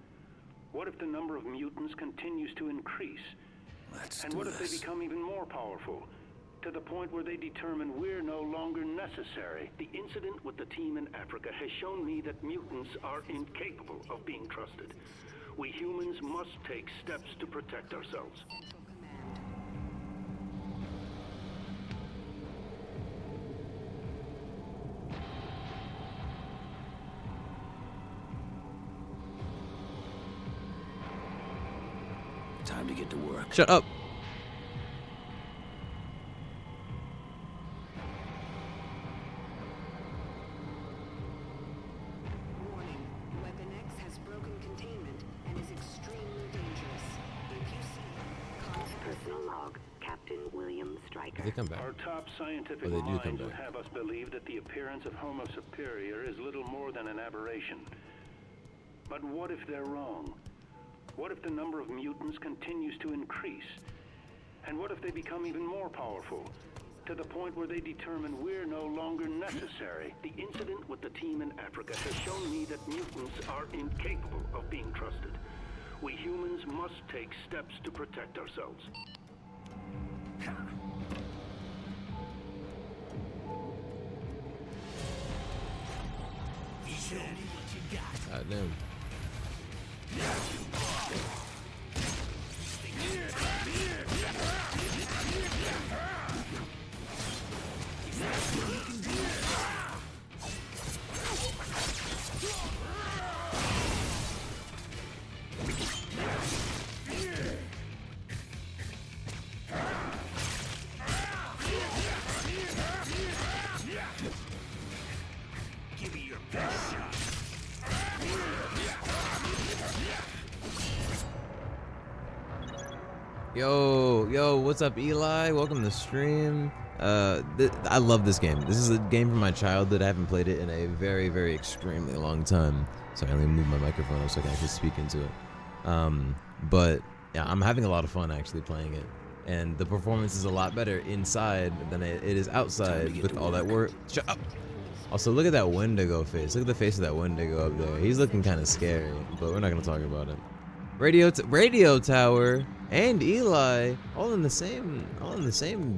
What if the number of mutants continues to increase? And what if they become even more powerful? To the point where they determine we're no longer necessary. The incident with the team in Africa has shown me that mutants are incapable of being trusted. We humans must take steps to protect ourselves. Time to get to work. Shut up. They come back. Our top scientific Or they do come minds would back. have us believe that the appearance of Homo superior is little more than an aberration. But what if they're wrong? What if the number of mutants continues to increase? And what if they become even more powerful? To the point where they determine we're no longer necessary. The incident with the team in Africa has shown me that mutants are incapable of being trusted. We humans must take steps to protect ourselves. Show me what you got. God damn. Give me your best shot. Yo, what's up, Eli? Welcome to the stream. I love this game. This is a game from my childhood. I haven't played it in a very, very extremely long time. Sorry, let me move my microphone up so I can actually speak into it. But yeah, I'm having a lot of fun actually playing it. And the performance is a lot better inside than it is outside with all that work. Shut up! Also, look at that Wendigo face. Look at the face of that Wendigo up there. He's looking kind of scary, but we're not going to talk about it. Radio Tower and Eli all in the same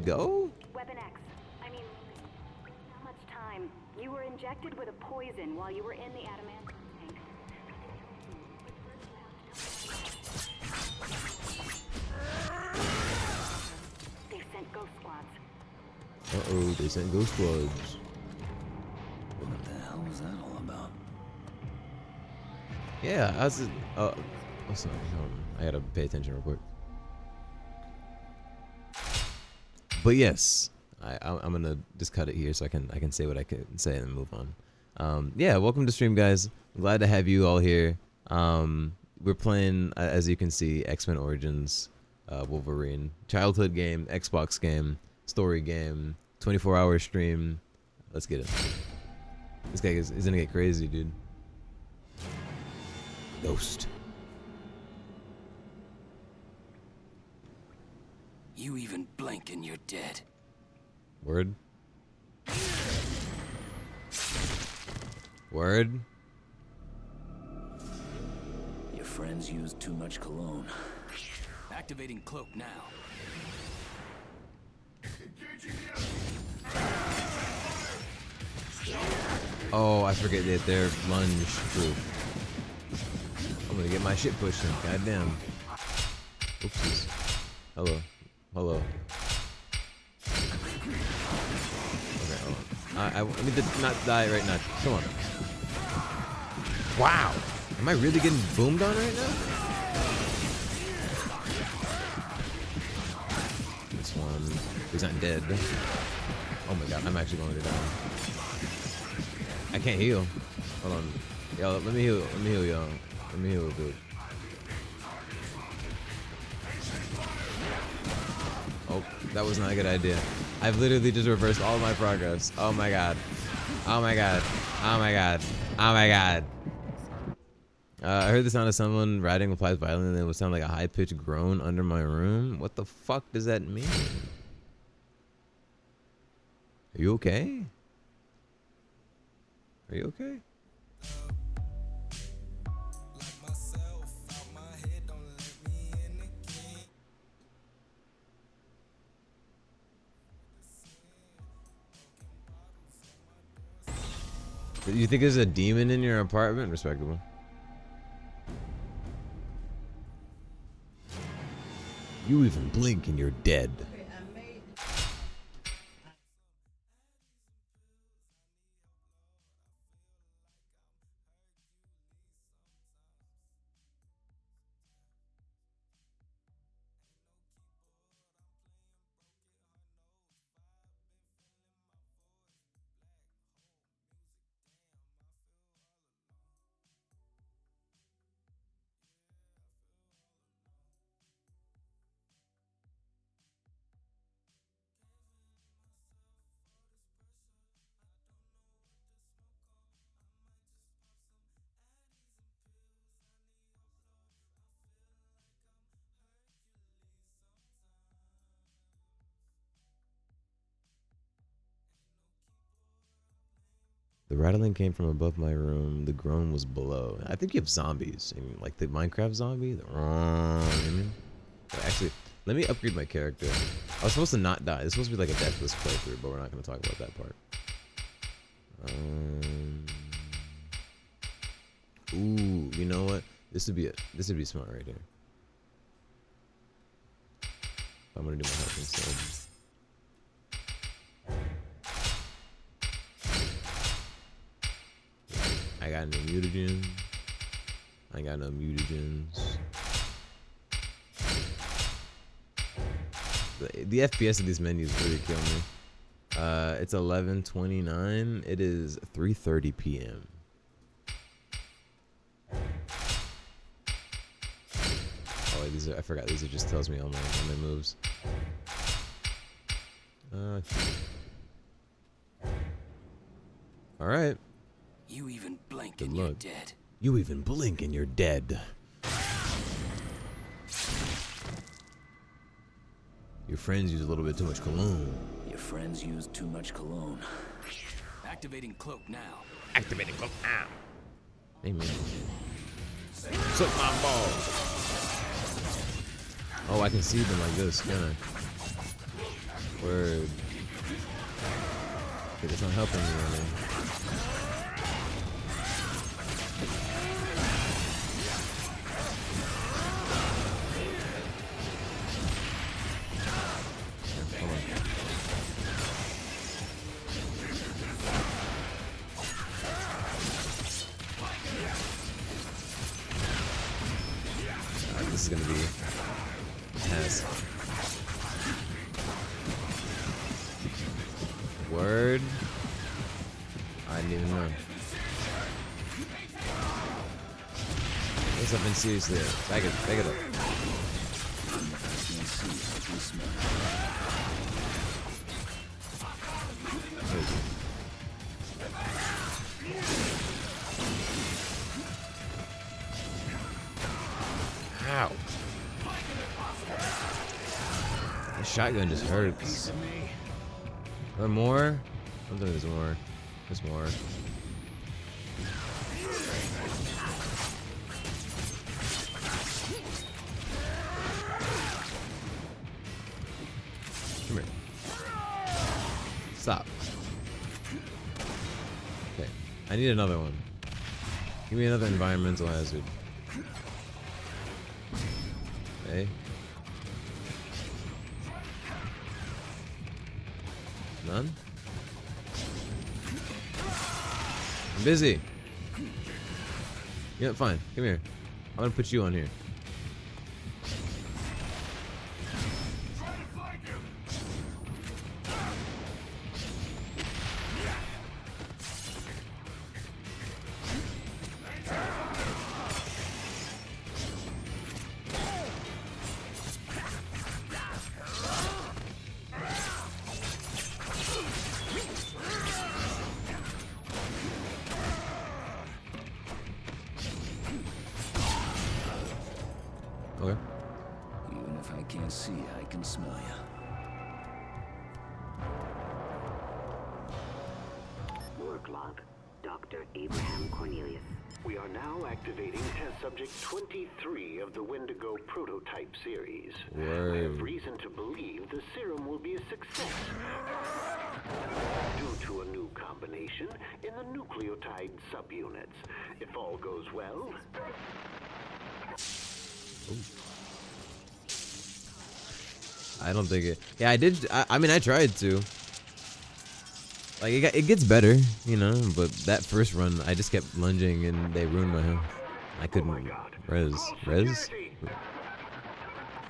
go? Weapon X. I mean, not much time. You were injected with a poison while you were in the adamantine tank. They've sent ghost squads. Uh-oh, they sent ghost squads. What the hell was that all about? Yeah, I was. Oh, sorry. I gotta pay attention real quick. But yes, I'm gonna just cut it here so I can say what I can say and then move on. Yeah, welcome to stream, guys. I'm glad to have you all here. We're playing, as you can see, X-Men Origins, Wolverine, childhood game, Xbox game, story game, 24-hour stream. Let's get it. This guy is gonna get crazy, dude. Ghost. You even blink and you're dead. Word. Word. Your friends used too much cologne. Activating cloak now. Oh, I forget that they're lunge proof. I'm gonna get my shit pushing. Goddamn. Oopsies. Hello. Hello. Okay, hold on. I need to not die right now. Come on. Wow. Am I really getting boomed on right now? This one. He's not dead. Oh my god, I'm actually going to die. I can't heal. Hold on. Yo, let me heal. Let me heal, y'all. Let me heal, dude. Oh, that was not a good idea. I've literally just reversed all of my progress. Oh my god. Oh my god. Oh my god. Oh my god. I heard the sound of someone riding replies violently and it would sound like a high-pitched groan under my room. What the fuck does that mean? Are you okay? Are you okay? You think there's a demon in your apartment? Respectable. You even blink and you're dead. The rattling came from above my room. The groan was below. I think you have zombies. I mean, like the Minecraft zombie. You know what I mean? Actually, let me upgrade my character. I was supposed to not die. This is supposed to be like a deathless playthrough, but we're not going to talk about that part. Ooh, you know what? This would be smart right here. I'm gonna do my health instead. I got no mutagens. I got no mutagens. The FPS of these menus really kill me. It's 11:29. It is 3:30 p.m. Oh, wait, these are, I forgot. These are just tells me all my moves. All right. You even blink Good and luck. you're dead. You even blink and you're dead. Your friends use a little bit too much cologne. Your friends used too much cologne. Activating cloak now. Activating cloak now. Hey man. Suck my balls. Oh, I can see them like this, can I? Word. Okay, it's not helping me really. This is gonna be a task. Word. I didn't even know. What's up in seriously? Back it up. Ow. The shotgun just hurts. Or more? I don't think there's more. There's more. Come here. Stop. Okay. I need another one. Give me another environmental hazard. Okay. None? I'm busy. Yeah, fine. Come here. I'm gonna put you on here. Okay. Even if I can't see you, I can smell you. Work log. Dr. Abraham Cornelius. We are now activating test subject 23 of the Wendigo prototype series. I have Word. reason to believe the serum will be a success. Due to a new combination in the nucleotide subunits. If all goes well... I don't think it. Yeah, I did. I mean, I tried to. Like, it gets better, you know, but that first run, I just kept lunging and they ruined my health. I couldn't res.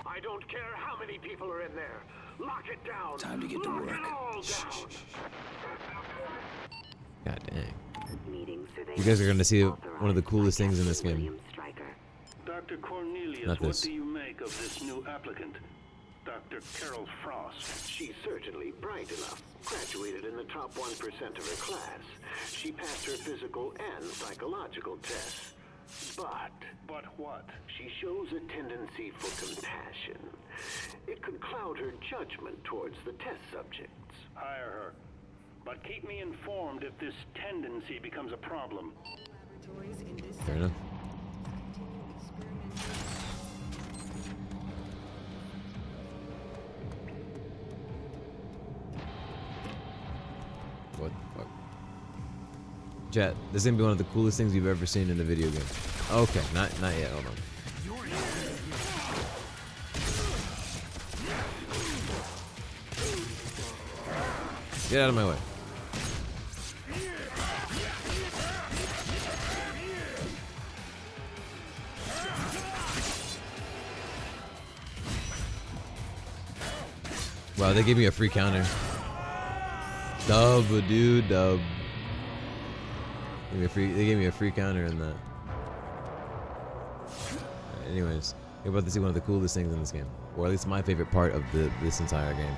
I don't care how many people are in there. Lock it down. Time to get to work. God dang. You guys are gonna see one of the coolest things in this game. Dr. Cornelius, Not this. what do you make of this new applicant? Dr. Carol Frost. She's certainly bright enough. Graduated in the top 1% of her class. She passed her physical and psychological tests. But what? She shows a tendency for compassion. It could cloud her judgment towards the test subjects. Hire her. But keep me informed if this tendency becomes a problem. Fair enough. What the fuck? Chat, this is gonna be one of the coolest things you've ever seen in a video game. Okay, not yet, hold on. Get out of my way. Wow, they gave me a free counter. Dub, dude, dub. They gave me a free counter in that. Right, anyways, you're about to see one of the coolest things in this game, or at least my favorite part of this entire game.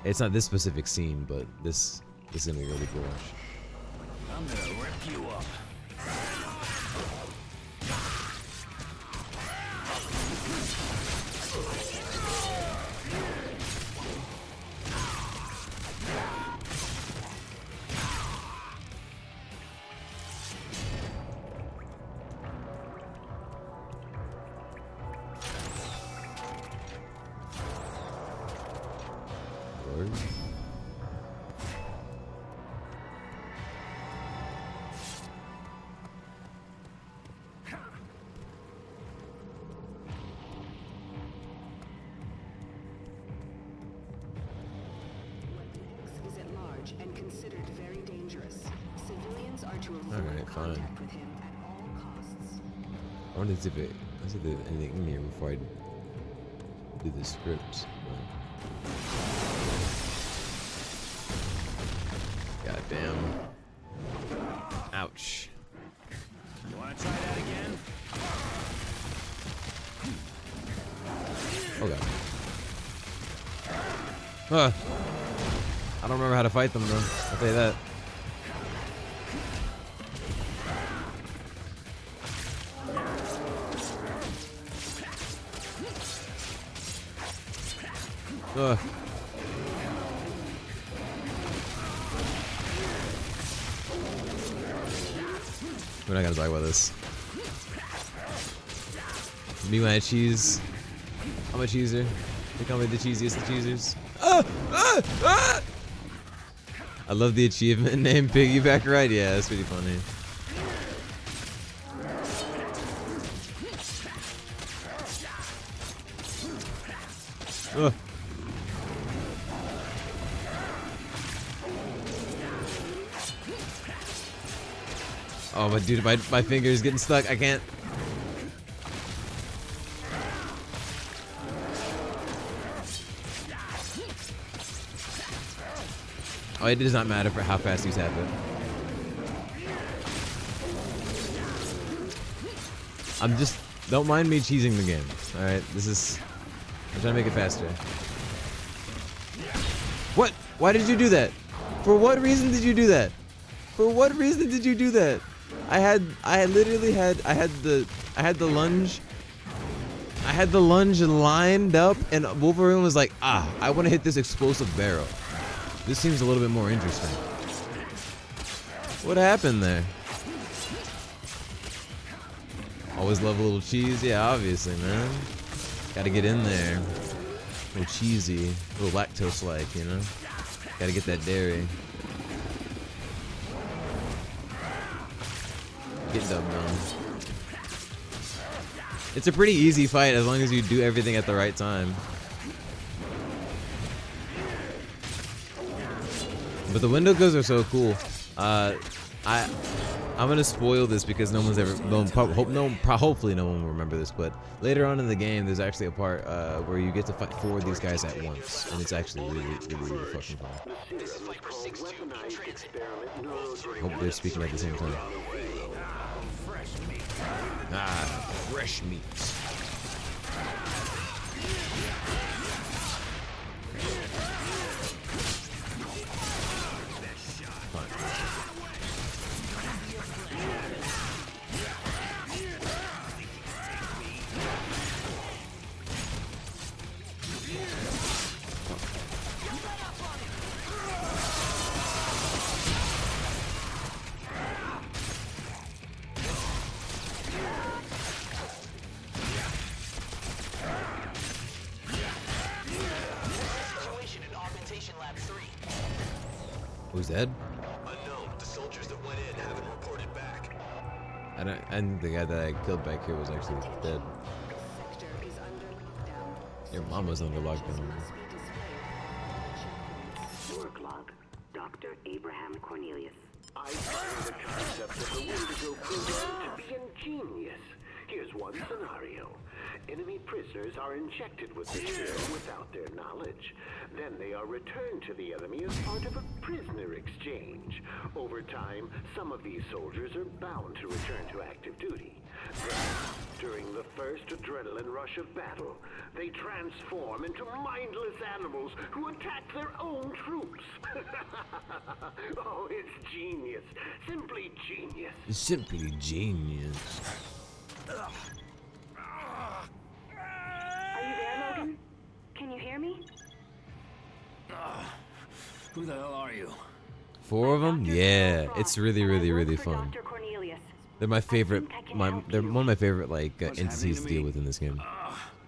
It's not this specific scene, but this is gonna be really cool. I'm gonna rip you up. Lord. Is at large and considered very dangerous. Civilians are to avoid Alright, fine. contact with him at all costs. I wanted to see if there's anything in here before I do the scripts. God damn. Ouch. You wanna try that again? Oh god. I don't remember how to fight them though. I'll tell you that. Ugh. We're not gonna talk about this. Me, my cheese. I'm a cheeser. They call me the cheesiest of cheesers. I love the achievement name Piggyback Ride. Yeah, that's pretty funny. Ugh. Oh, my dude, my finger is getting stuck. I can't. Oh, it does not matter for how fast you tap it. I'm just, don't mind me cheesing the game. All right, this is, I'm trying to make it faster. What? Why did you do that? For what reason did you do that? For what reason did you do that? I had the lunge lined up, and Wolverine was like, ah, I want to hit this explosive barrel. This seems a little bit more interesting. What happened there? Always love a little cheese? Yeah, obviously, man. Gotta get in there. A little cheesy, a little lactose-like, you know? Gotta get that dairy. Get done. It's a pretty easy fight as long as you do everything at the right time. But the window goes are so cool. I'm gonna spoil this because no one's ever, hopefully no one will remember this. But later on in the game, there's actually a part where you get to fight 4 of these guys at once, and it's actually really fucking fun. Hope they're speaking at the same time. Ah, fresh meat. Who's dead? Unknown. The soldiers that went in haven't reported back. I think the guy that I killed back here was actually dead. Your mom was under lockdown. Work log. Dr. Abraham Cornelius. I find the concept of the Wendigo program to be ingenious. Here's one scenario. Enemy prisoners are injected with the material without their knowledge. Then they are returned to the enemy as part of a prisoner exchange. Over time, some of these soldiers are bound to return to active duty. Then, during the first adrenaline rush of battle, they transform into mindless animals who attack their own troops. Oh, it's genius. Simply genius. Simply genius. Are you there, Logan? Can you hear me? Who the hell are you? 4 of them? Yeah, it's really fun. They're my favorite. They're one of my favorite like entities to deal with in this game.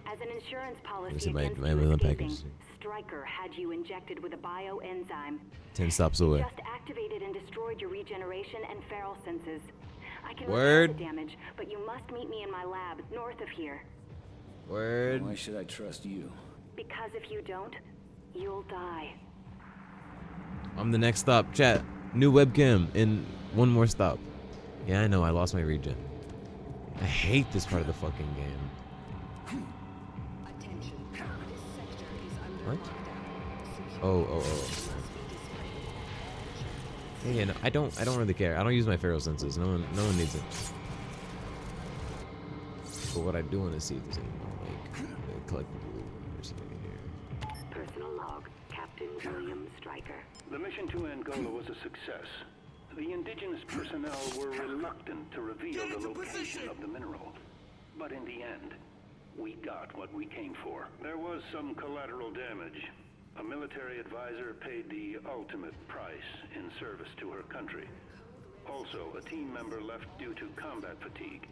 As an insurance policy Let me see my against Amazon escaping, package. Stryker had you injected with a bioenzyme. 10 stops away. Just activated and destroyed your regeneration and feral senses. I can Word. repair the damage, but you must meet me in my lab north of here. Word. Why should I trust you? Because if you don't, you'll die. I'm the next stop. Chat. New webcam in one more stop. Yeah, I know. I lost my regen. I hate this part of the fucking game. What? Oh. Yeah, no, I don't really care. I don't use my feral senses. No one needs it. But what I do want to see if there's any like collectible or something here. Personal log. Captain William Stryker. The mission to Angola was a success. The indigenous personnel were reluctant to reveal the location of the mineral. But in the end, we got what we came for. There was some collateral damage. A military advisor paid the ultimate price in service to her country. Also, a team member left due to combat fatigue.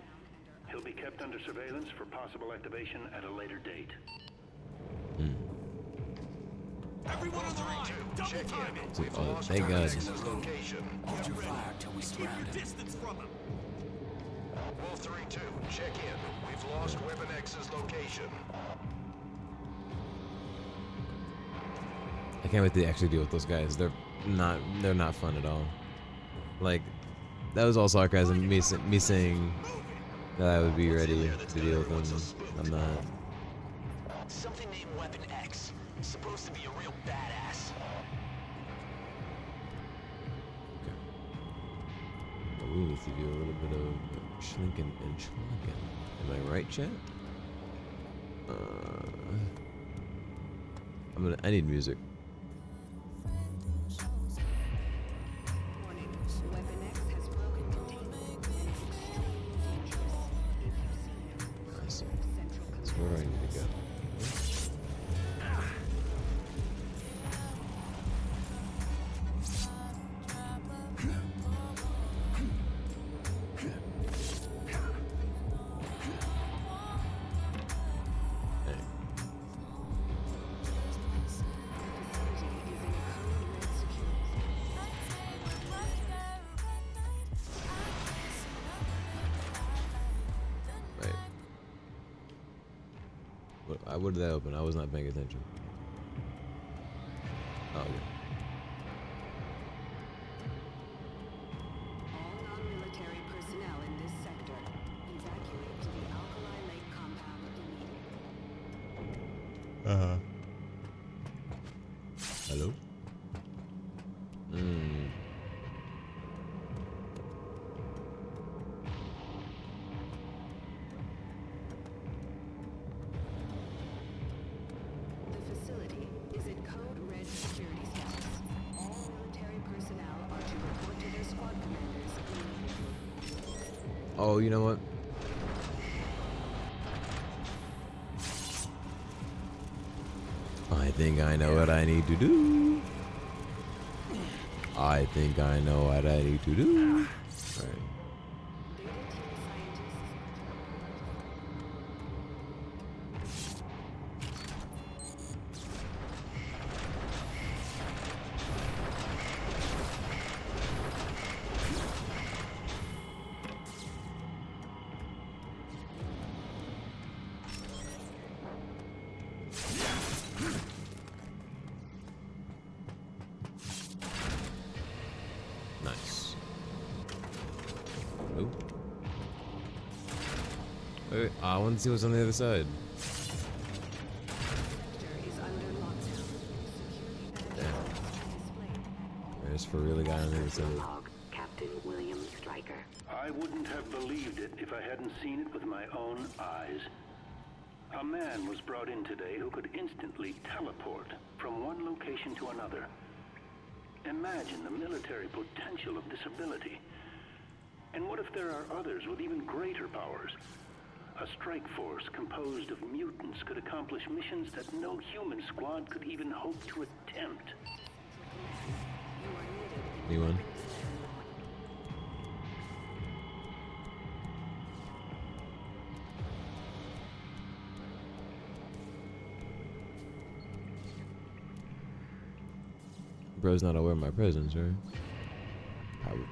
He'll be kept under surveillance for possible activation at a later date. Everyone on the line, double time it. We've lost thank God. Location. Hold your fire till we surround Keep him. your distance from him. Wolf 3-2, check in. We've lost Weapon X's location. I can't wait to actually deal with those guys. They're not fun at all. Like, that was all sarcasm. Me saying that I would be ready to deal with them. I'm not. Something named Weapon X. Supposed to be a real badass. But we need to do a little bit of schlinking and schlunking. Am I right, chat? I need music. I see. So where do I need to go? What did that open? I was not paying attention. Oh, okay. All non-military personnel in this sector, evacuate to the Alkali Lake compound immediately. Hello? The facility is in code red security status. All military personnel are to report to their squad commanders immediately. Oh, you know what? I think I know what I need to do. I think I know what I need to do. Right. Nice. Oh. Wait, I want to see what's on the other side. Damn. There's for real a guy on the other side. Captain William Stryker. I wouldn't have believed it if I hadn't seen it with my own eyes. A man was brought in today who could instantly teleport from one location to another. Imagine the military potential of this ability. And what if there are others with even greater powers? A strike force composed of mutants could accomplish missions that no human squad could even hope to attempt. Anyone? Bro's not aware of my presence, right? Probably.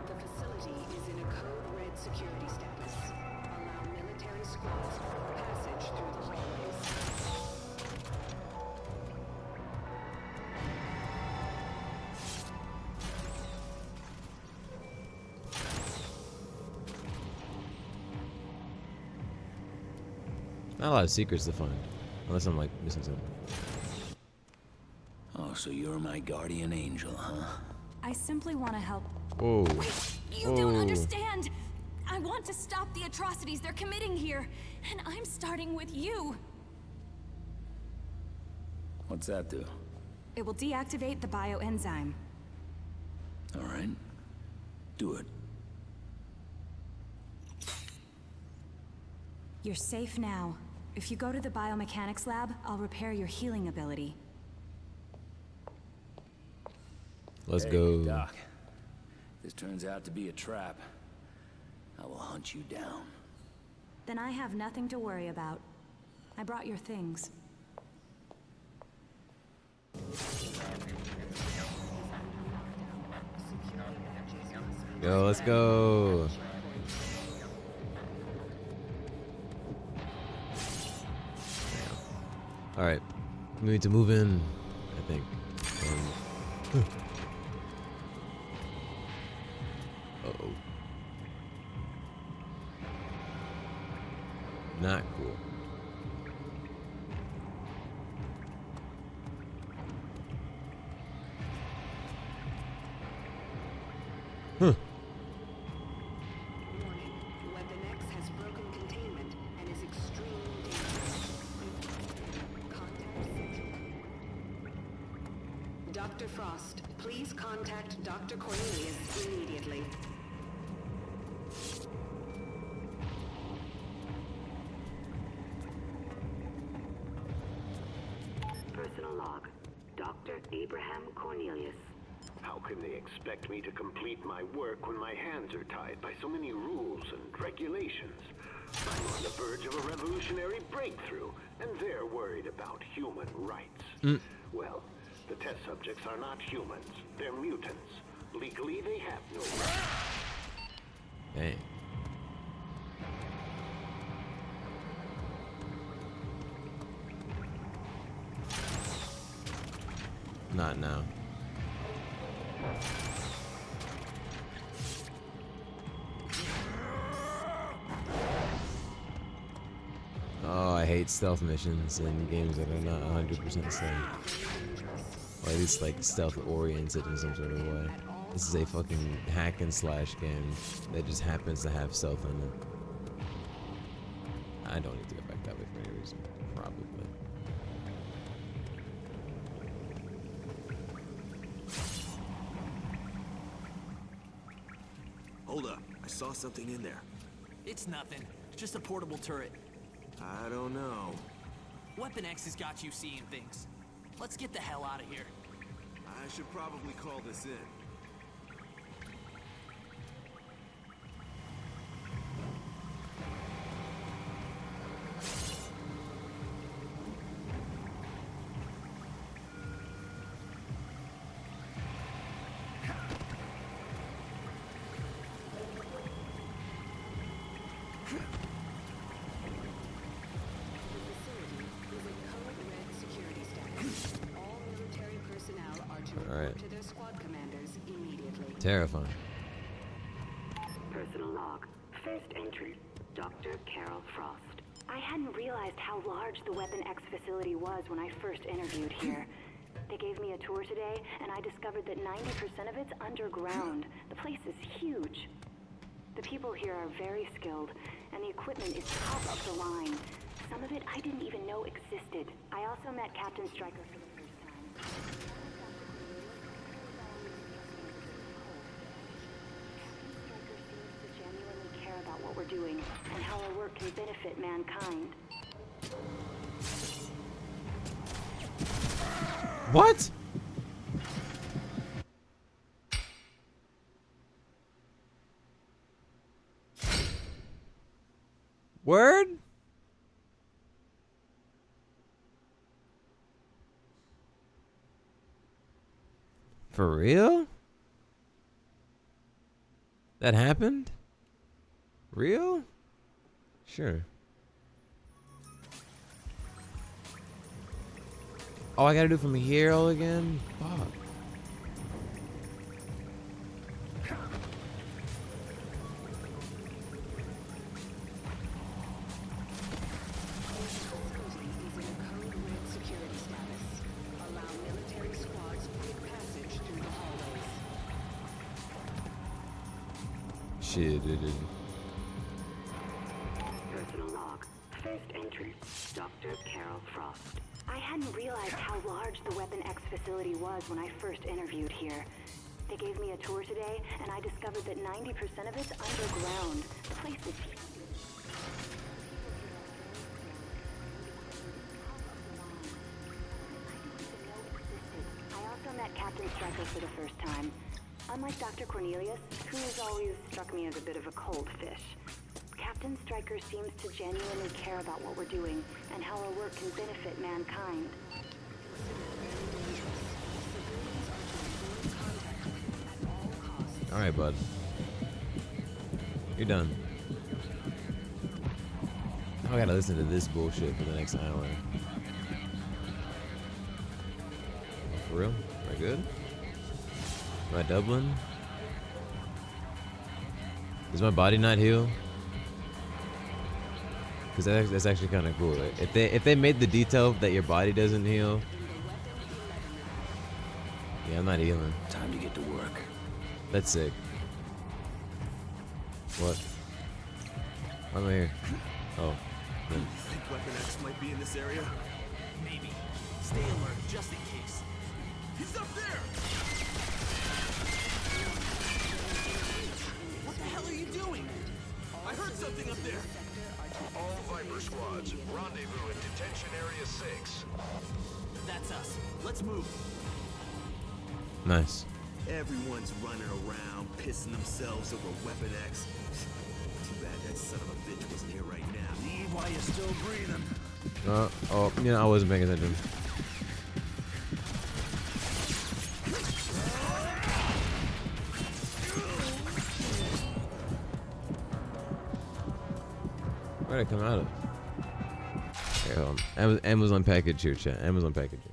The facility is in a code red security status. Allow military squads passage through the hallways. Not a lot of secrets to find, unless I'm like missing something. Oh, so you're my guardian angel, huh? I simply want to help. Whoa. You don't understand. I want to stop the atrocities they're committing here, and I'm starting with you. What's that do? It will deactivate the bioenzyme. All right. Do it. You're safe now. If you go to the biomechanics lab, I'll repair your healing ability. Let's Hey, go. Doc. If this turns out to be a trap, I will hunt you down. Then I have nothing to worry about. I brought your things. Yo, let's go. All right, we need to move in, I think. Uh-oh. Not cool. Huh. Weapon X has broken containment and is extremely dangerous. Contact Central. Dr. Frost, please contact Dr. Cornelius immediately. Personal log. Dr. Abraham Cornelius. How can they expect me to complete my work when my hands are tied by so many rules and regulations? I'm on the verge of a revolutionary breakthrough, and they're worried about human rights. Well, the test subjects are not humans. They're mutants. Legally, they have no rights. Dang. Not now. Oh, I hate stealth missions in games that are not 100% safe. Or at least like stealth oriented in some sort of way. This is a fucking hack and slash game that just happens to have stealth in it. I don't need to go back that way for any reason. Probably. Hold up. I saw something in there. It's nothing. Just a portable turret. I don't know. Weapon X has got you seeing things. Let's get the hell out of here. I should probably call this in. Alright. To their squad commanders immediately. Terrifying. Personal log. First entry. Dr. Carol Frost. I hadn't realized how large the Weapon X facility was when I first interviewed here. They gave me a tour today, and I discovered that 90% of it's underground. The place is huge. The people here are very skilled, and the equipment is top of the line. Some of it I didn't even know existed. I also met Captain Stryker for the first time. About what we're doing and how our work can benefit mankind. What? Word? For real? That happened? Real? Sure. Oh, I gotta do it from here all again? Fuck. Shit, it is. Personal log. First entry. Dr. Carol Frost. I hadn't realized how large the Weapon X facility was when I first interviewed here. They gave me a tour today, and I discovered that 90% of it's underground. The place is... I also met Captain Stryker for the first time. Unlike Dr. Cornelius, who's always struck me as a bit of a cold fish, Captain Stryker seems to genuinely care about what we're doing and how our work can benefit mankind. All right, bud. You're done. I gotta listen to this bullshit for the next hour. For real? Am I good? Am I Dublin? Does my body not heal? Because that's actually kind of cool. If they made the detail that your body doesn't heal, yeah, I'm not healing. Time to get to work. That's sick. What? Why am I here? Oh. Think Weapon X might be in this area? Maybe. Stay alert, just in case. He's up there! What the hell are you doing? I heard something up there! All Viper squads, rendezvous in Detention Area 6. That's us. Let's move. Nice. Everyone's running around, pissing themselves over Weapon X. Too bad that son of a bitch wasn't here right now. Leave while you're still breathing. Oh, you know, I wasn't paying attention. Where'd it come out of? Here, hold on. Amazon package here, chat. Amazon package here.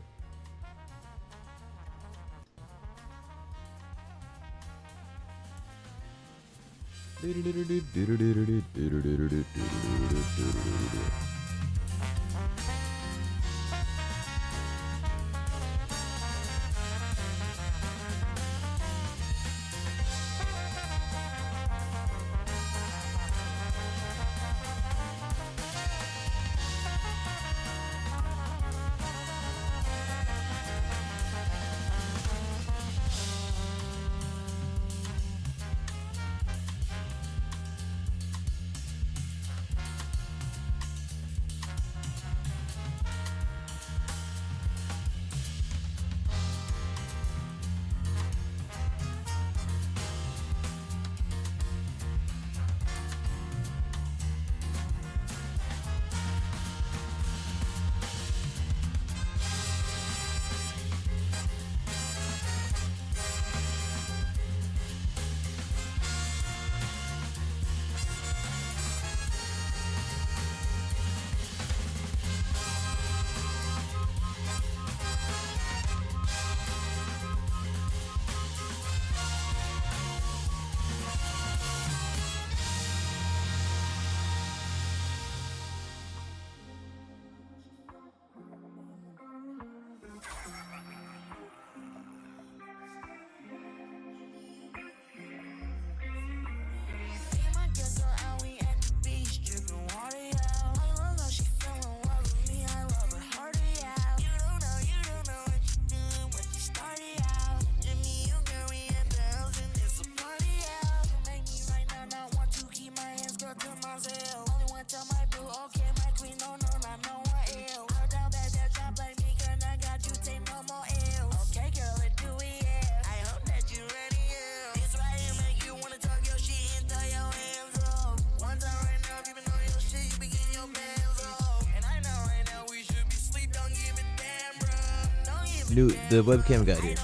The webcam got here.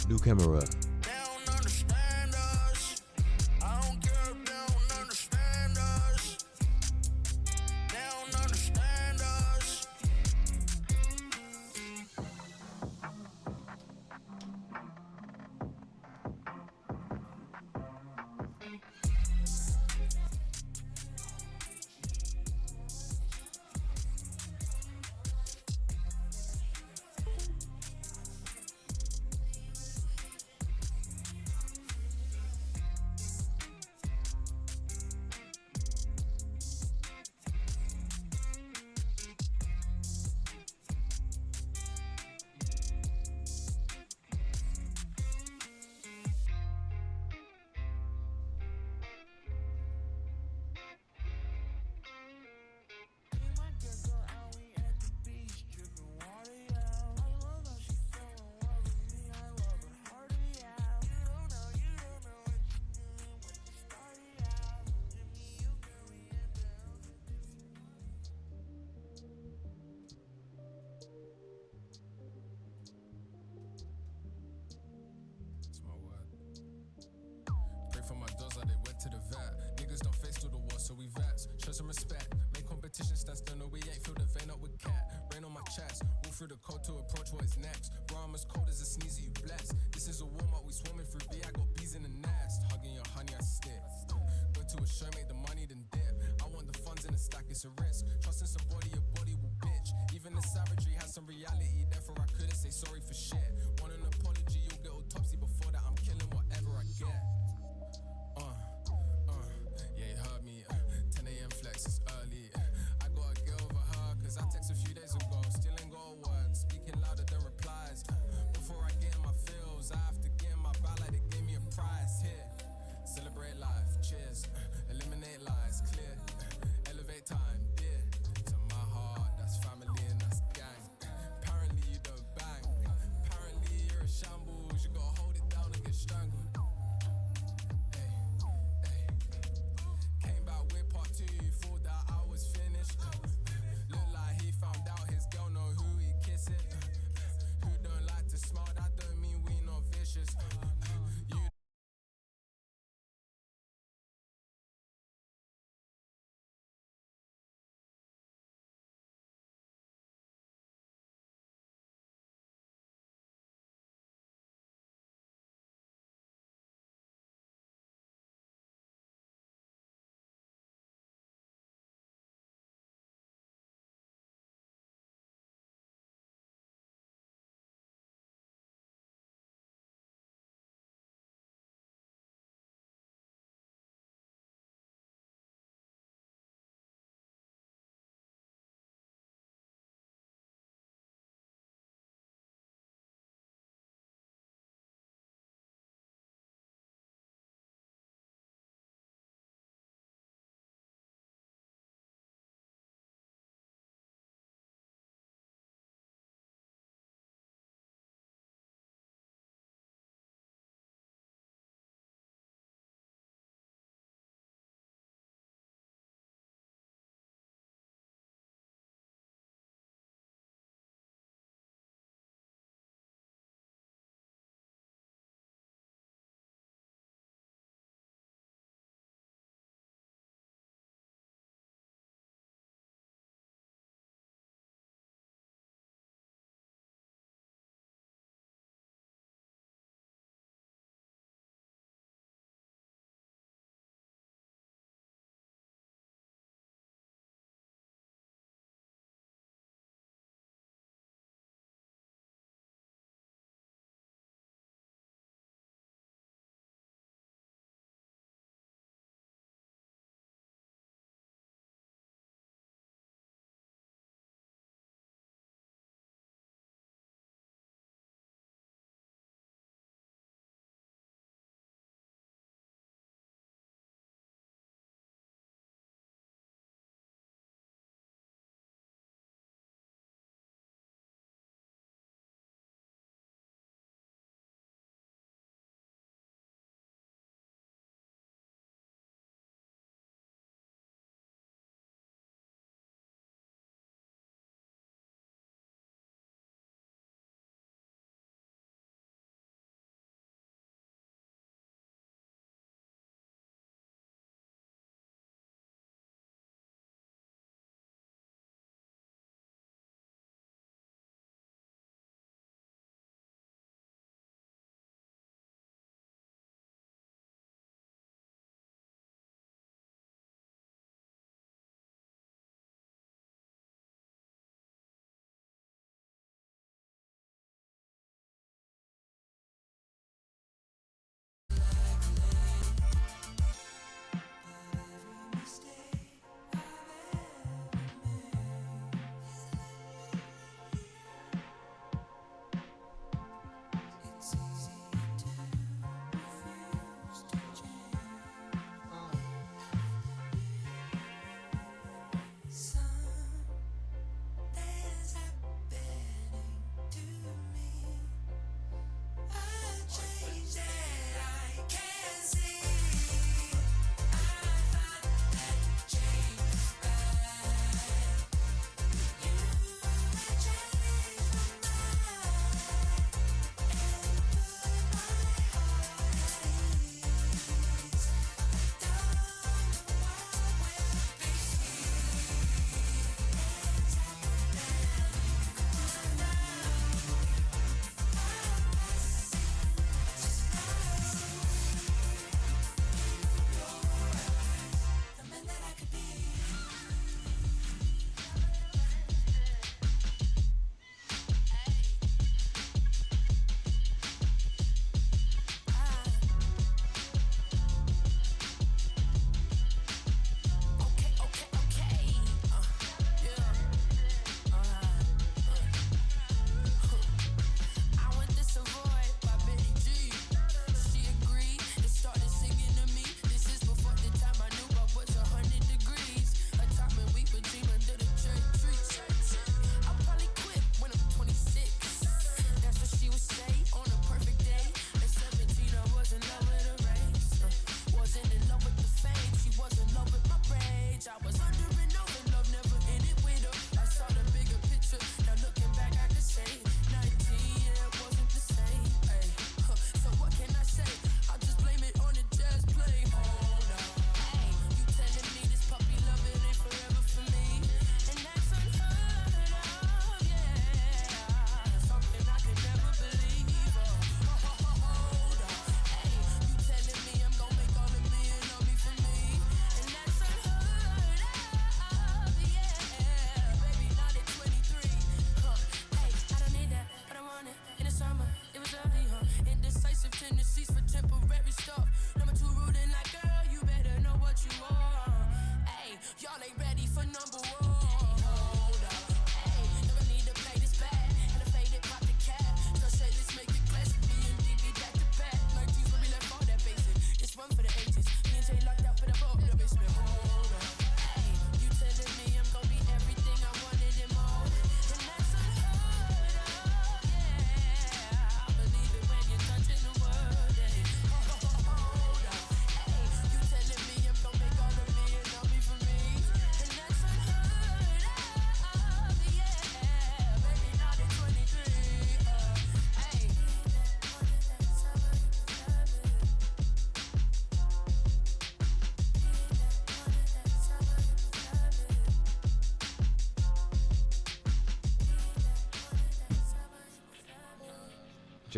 New camera. some respect. Make competition stand still, no we ain't fill the vein up with cat. Rain on my chest, walk through the cold to approach what is next. Bro, I'm as cold as a sneezer, you blessed. This is a warm up, we swarming through B, I got bees in the nest. Hugging your honey, I stick. Go to a show, make the money, then dip. I want the funds in the stack, it's a risk. Trusting somebody, your body will bitch. Even the savagery has some reality, therefore I couldn't say sorry for shit. Want an apology, you'll get autopsy. Before that, I'm killing whatever I get. Yeah, you heard me. 10 a.m. flex, it's early. I got a girl over her, cause I text a few days ago. Still ain't got a word, speaking louder than replies. Before I get in my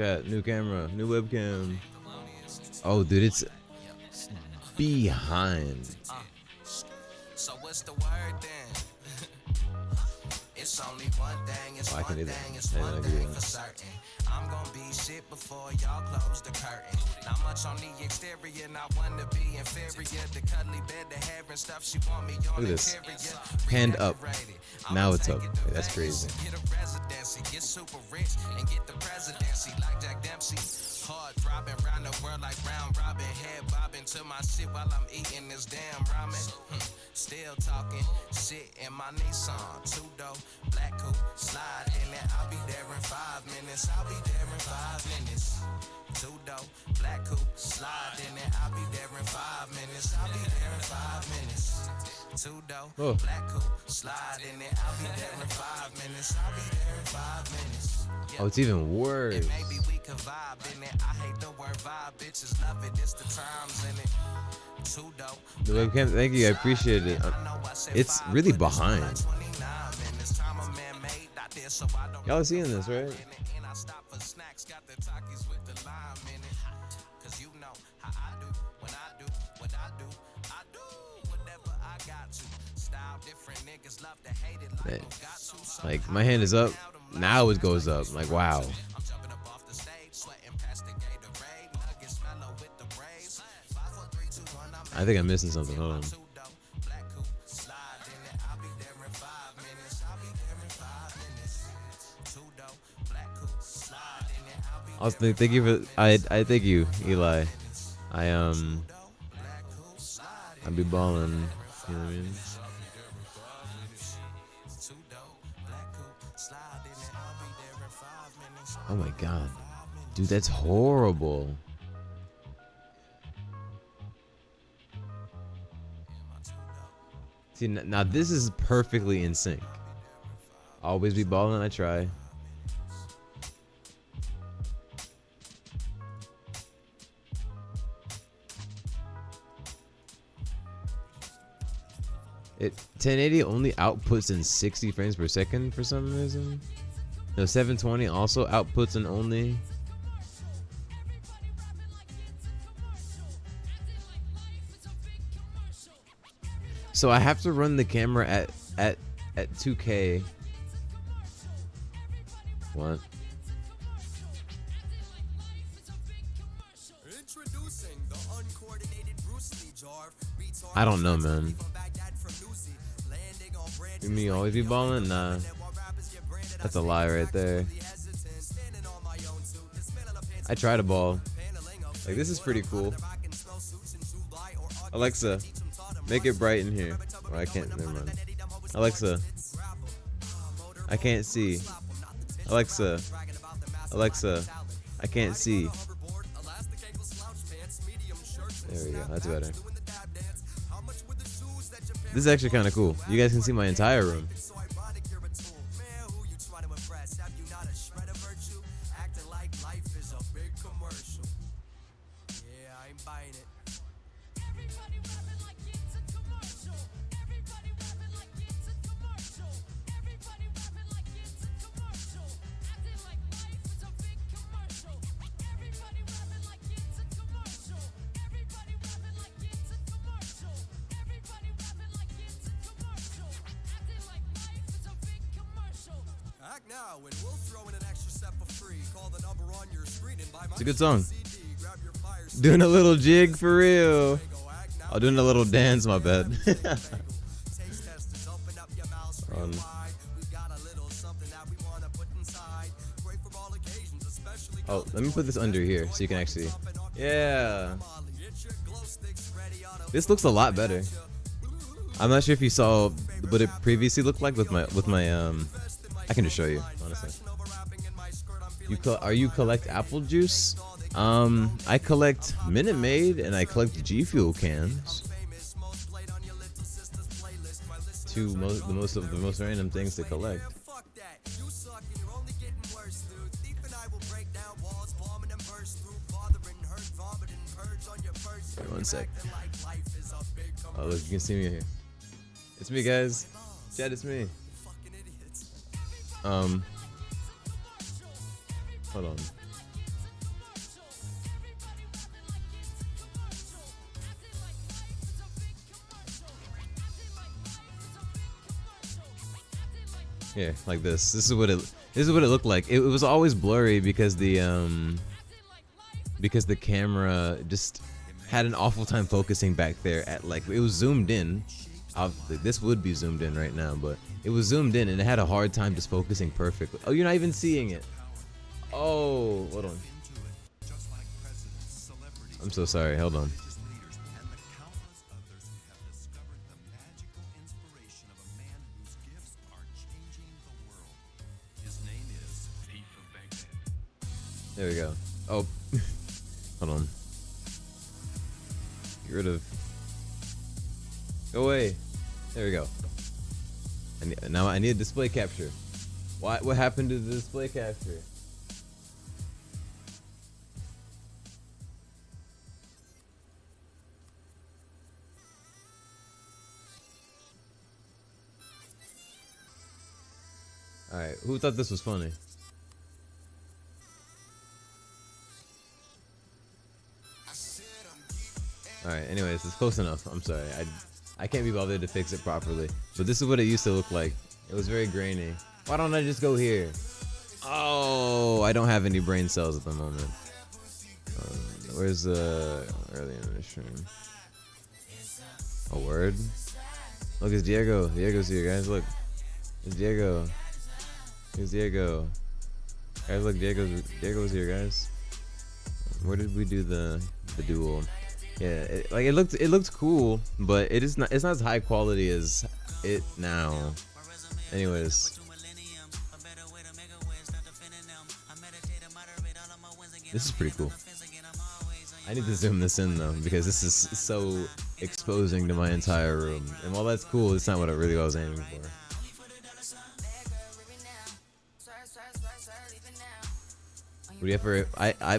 Chat, new camera, new webcam. Oh, dude, it's behind. So what's the word then? It's only one thing, it's one thing, it's one thing for certain. I'm gonna be shit before y'all close the curtain. Not much on the exterior, not one to be inferior. The cuddly bed, the hair and stuff, she want me on Look at this. Hand up. Now it's up. Hey, that's crazy. Get a residency, get super rich, and get the presidency like Jack Dempsey. Hard throbbing round the world like round robin. Head bobbing to my shit while I'm eating this damn ramen. Still talking shit in my Nissan. Two-door, black coupe, slide in it. I'll be there in 5 minutes. I'll be there in 5 minutes. Two-door, black coupe, slide in it. I'll be there in 5 minutes. I'll be there in 5 minutes. Two-door, black coupe, slide in it. I'll be there in 5 minutes. I'll be there in 5 minutes. Oh, it's even worse. And maybe we could vibe in it. I hate the word vibe, bitches love it. It's the times in it. The webcam, thank you, I appreciate it. It's really behind. Y'all seeing this, right? Man, like my hand is up, now it goes up. Like wow. I think I'm missing something. Hold on. Also, thank you for I thank you, Eli. I'll be balling. You know what I mean? Oh my god, dude, that's horrible. See, now this is perfectly in sync. Always be balling, I try. It 1080 only outputs in 60 frames per second for some reason. No, 720 also outputs in only. So I have to run the camera at 2K. What? I don't know, man. You mean always be balling? Nah. That's a lie right there. I try to ball. Like, this is pretty cool. Alexa, make it bright in here. Oh, I can't. Never mind. Alexa, I can't see. Alexa, I can't see. There we go. That's better. This is actually kind of cool. You guys can see my entire room. It's a good song. Doing a little jig for real. Oh, doing a little dance, my bad. Oh, let me put this under here so you can actually. Yeah. This looks a lot better. I'm not sure if you saw what it previously looked like with my I can just show you, honestly. Are you collect apple juice? I collect Minute Maid and I collect G Fuel cans. The most random things to collect. Wait, one sec. Oh, look, you can see me here. It's me, guys. Chat, it's me. Hold on. Yeah, like this. This is what it looked like. It was always blurry because the camera just had an awful time focusing back there at like it was zoomed in. This would be zoomed in right now, but it was zoomed in and it had a hard time just focusing perfectly. Oh, you're not even seeing it. Oh, hold on. I'm so sorry. Hold on. There we go. Oh, hold on. Get rid of. Go away. There we go. Now I need a display capture. What happened to the display capture? All right, who thought this was funny? All right. Anyways, it's close enough. I'm sorry. I can't be bothered to fix it properly. But this is what it used to look like. It was very grainy. Why don't I just go here? Oh, I don't have any brain cells at the moment. Where's early in the stream? A word? Look, it's Diego. Diego's here, guys. Look, it's Diego. Here's Diego. Guys, look, Diego's here, guys. Where did we do the duel? Yeah, it looked cool, but it's not as high quality as it now. Anyways, this is pretty cool. I need to zoom this in though because this is so exposing to my entire room. And while that's cool, it's not what I really was aiming for. What do you have for?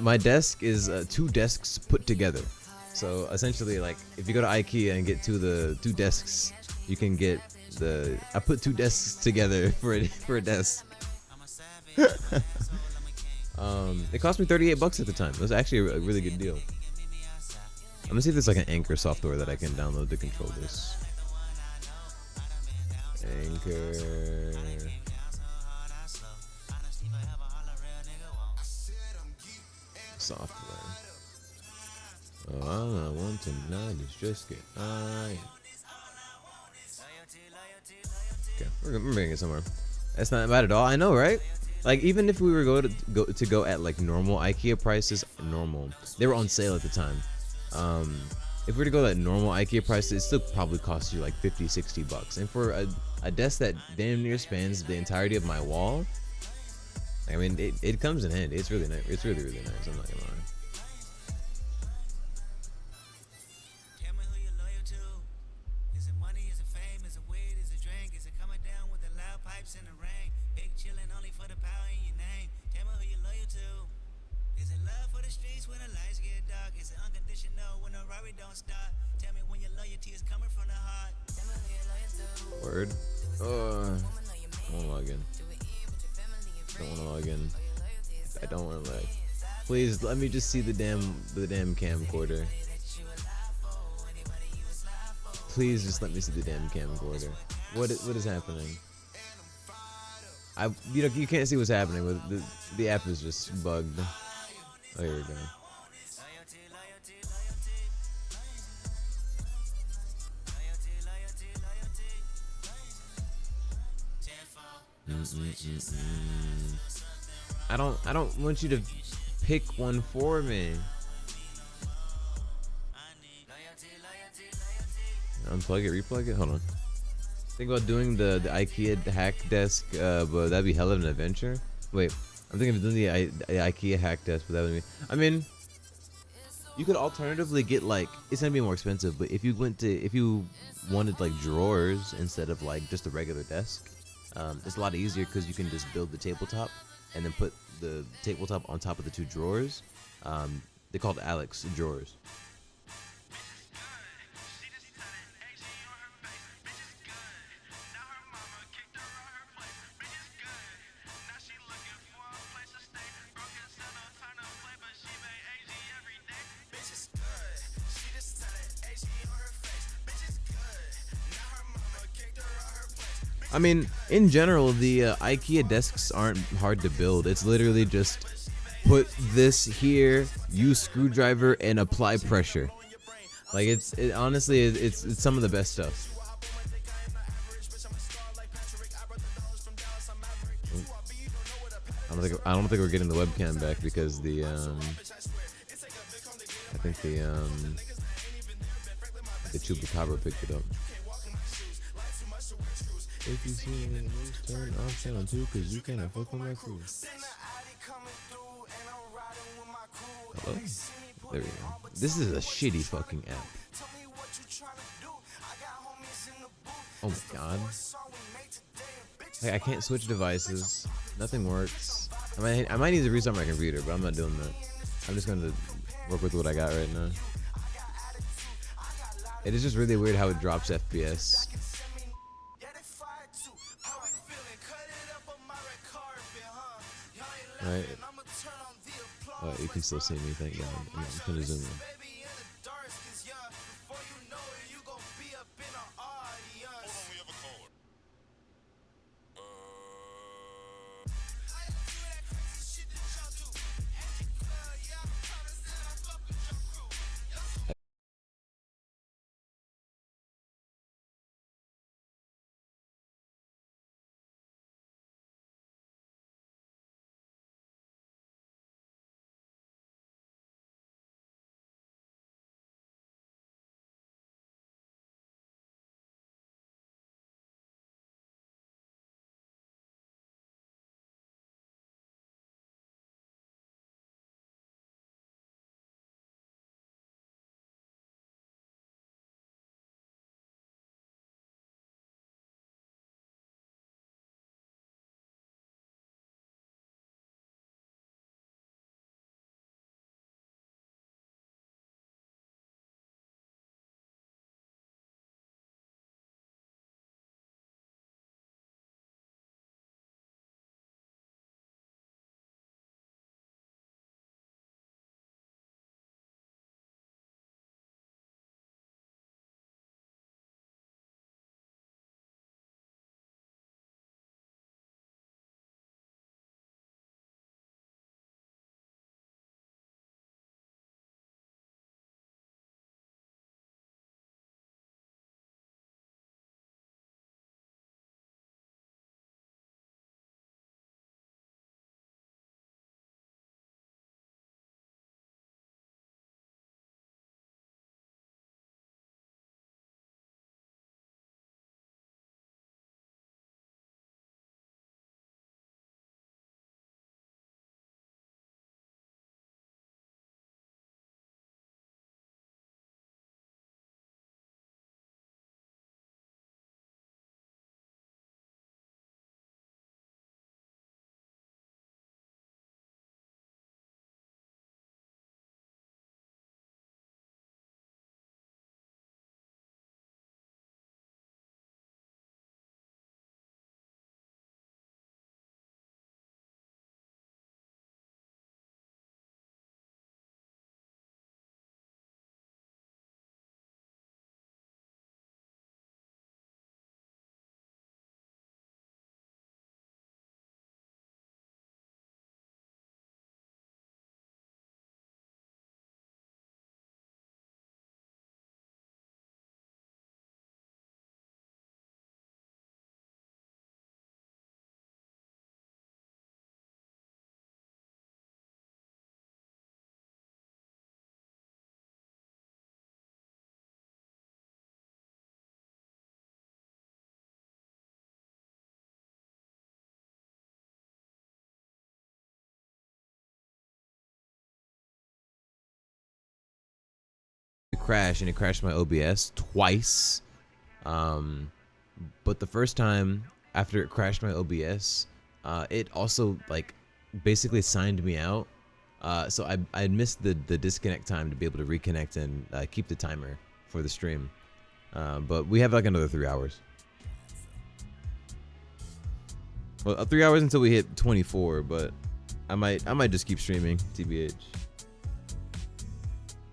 My desk is 2 desks put together. So essentially, like, if you go to IKEA and get two desks, you can get I put 2 desks together for a desk. It cost me $38 at the time. It was actually a really good deal. I'm gonna see if there's like an Anchor software that I can download to control this. Anchor. Software. Oh, all I want tonight is just get high. Okay, we're bringing it somewhere. That's not bad at all. I know, right? Like, even if we were to go at like normal IKEA prices, they were on sale at the time. If we were to go at normal IKEA prices, it still probably cost you like $50-$60. And for a desk that damn near spans the entirety of my wall, I mean, it comes in handy. It's really nice. It's really, really nice. I'm not gonna lie. Word. Don't want to log in. Don't want to log in. I don't want to lag. Please let me just see the damn camcorder. Please just let me see the damn camcorder. What is happening? You can't see what's happening, but the app is just bugged. Oh, here we go. I don't want you to pick one for me. Unplug it, replug it. Hold on. Think about doing the IKEA hack desk, but that'd be hell of an adventure. Wait, I'm thinking of doing the IKEA hack desk, but that would be. I mean, you could alternatively get like it's gonna be more expensive, but if you wanted like drawers instead of like just a regular desk. It's a lot easier because you can just build the tabletop and then put the tabletop on top of the 2 drawers. They're called Alex drawers. I mean, in general, the IKEA desks aren't hard to build. It's literally just put this here, use screwdriver, and apply pressure. Like honestly, it's some of the best stuff. I don't think we're getting the webcam back because the I think the chupacabra picked it up. If you see any news, turn off channel 2 because you cannot fuck with my crew. Hello? There we go. This is a shitty fucking app. Oh my god. Like, I can't switch devices. Nothing works. I might need to restart my computer, but I'm not doing that. I'm just going to work with what I got right now. It is just really weird how it drops FPS. Right. Oh, you can still see me, thank God. I'm gonna zoom in. Crash, and it crashed my OBS twice. But the first time after it crashed my OBS, it also like basically signed me out. So I missed the disconnect time to be able to reconnect and keep the timer for the stream. But we have like another 3 hours. Well, 3 hours until we hit 24, but I might just keep streaming, TBH.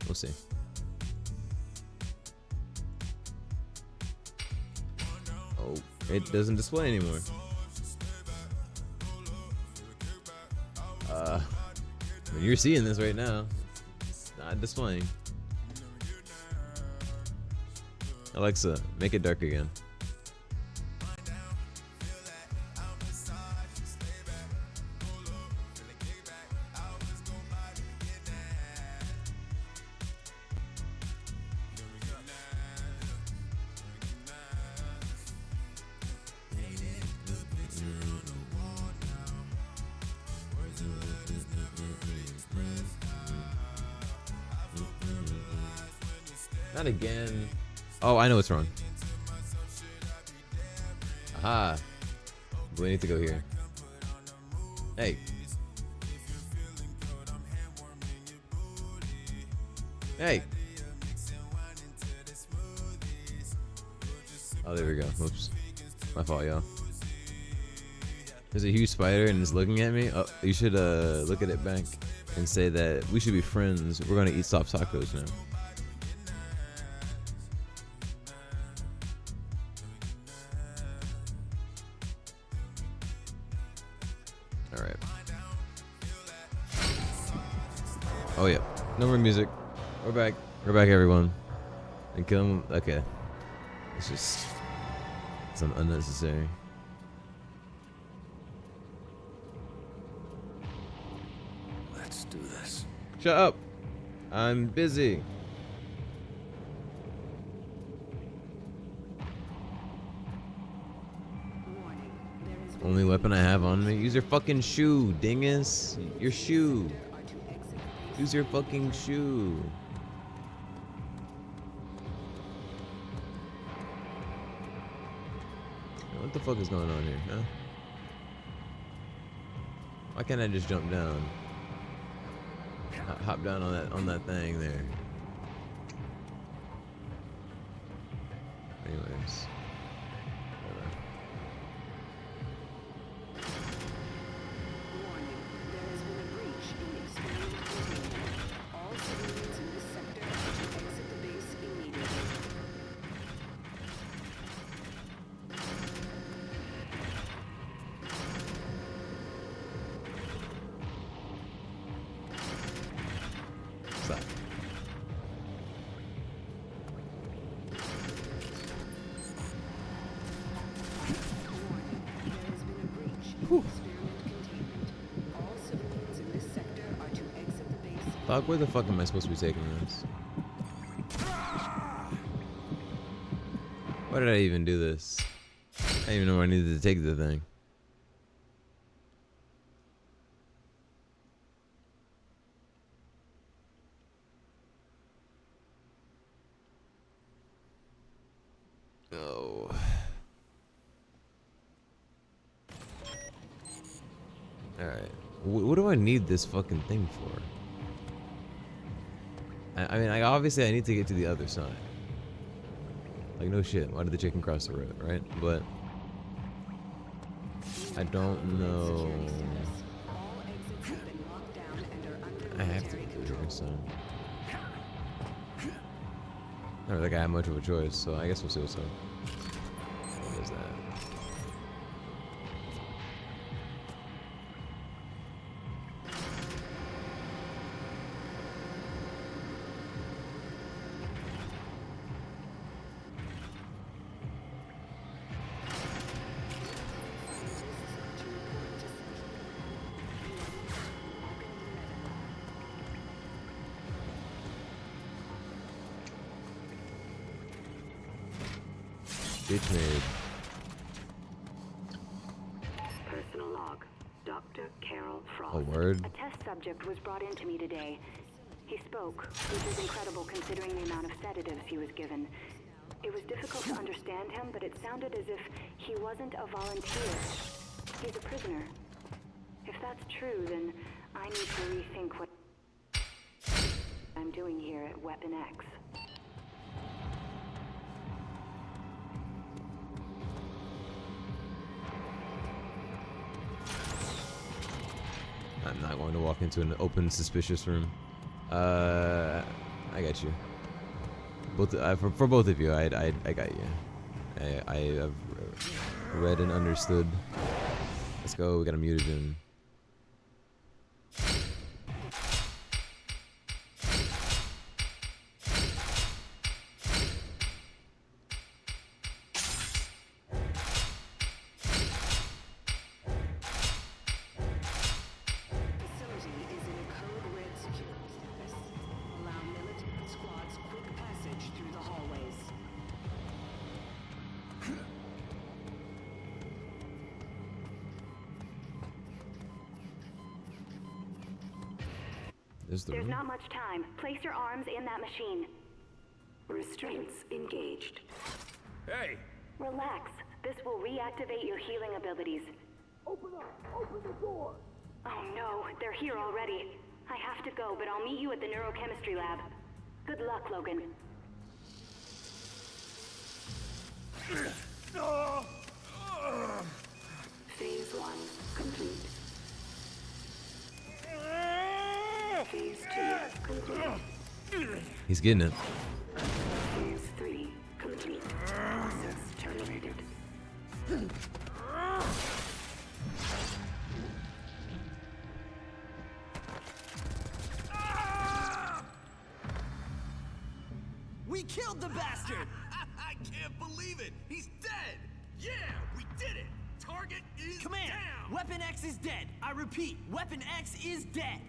We'll see. Oh, it doesn't display anymore. I mean, you're seeing this right now. It's not displaying. Alexa, make it dark again. Not again. Oh, I know what's wrong. Aha. We need to go here. Hey. Hey. Oh, there we go. Whoops. My fault, y'all. There's a huge spider and it's looking at me. Oh, you should look at it back and say that we should be friends. We're gonna eat soft tacos now. Alright. Oh yeah. No more music. We're back. We're back, everyone. And kill him. Okay. It's just some unnecessary. Let's do this. Shut up. I'm busy. Only weapon I have on me. Use your fucking shoe, dingus. Your shoe. Use your fucking shoe. What the fuck is going on here, huh? Why can't I just jump down? Hop down on that thing there. Anyways. Fuck, where the fuck am I supposed to be taking this? Why did I even do this? I didn't even know where I needed to take the thing. Oh. Alright. What do I need this fucking thing for? I mean, obviously I need to get to the other side. Like, no shit. Why did the chicken cross the road, right? But I don't know. I have to get to the other side. I don't think I have much of a choice, so I guess we'll see what's up. What is that? Bitch made. Personal log. Dr. Carol Frost. A word? A test subject was brought in to me today. He spoke, which is incredible considering the amount of sedatives he was given. It was difficult to understand him, but it sounded as if he wasn't a volunteer. He's a prisoner. If that's true, then I need to rethink what I'm doing here at Weapon X. I'm not going to walk into an open, suspicious room. I got you. Both for both of you, I got you. I have Read and understood. Let's go. We got a mutagen. There's not much time. Place your arms in that machine. Restraints engaged. Hey! Relax. This will reactivate your healing abilities. Open up! Open the door! Oh no, they're here already. I have to go, but I'll meet you at the neurochemistry lab. Good luck, Logan. Phase 1 complete. Phase 2 complete. He's getting it. Phase 3 complete. Process terminated. We killed the bastard! I can't believe it! He's dead! Yeah, we did it! Target is Command! down! Weapon X is dead. I repeat, Weapon X is dead.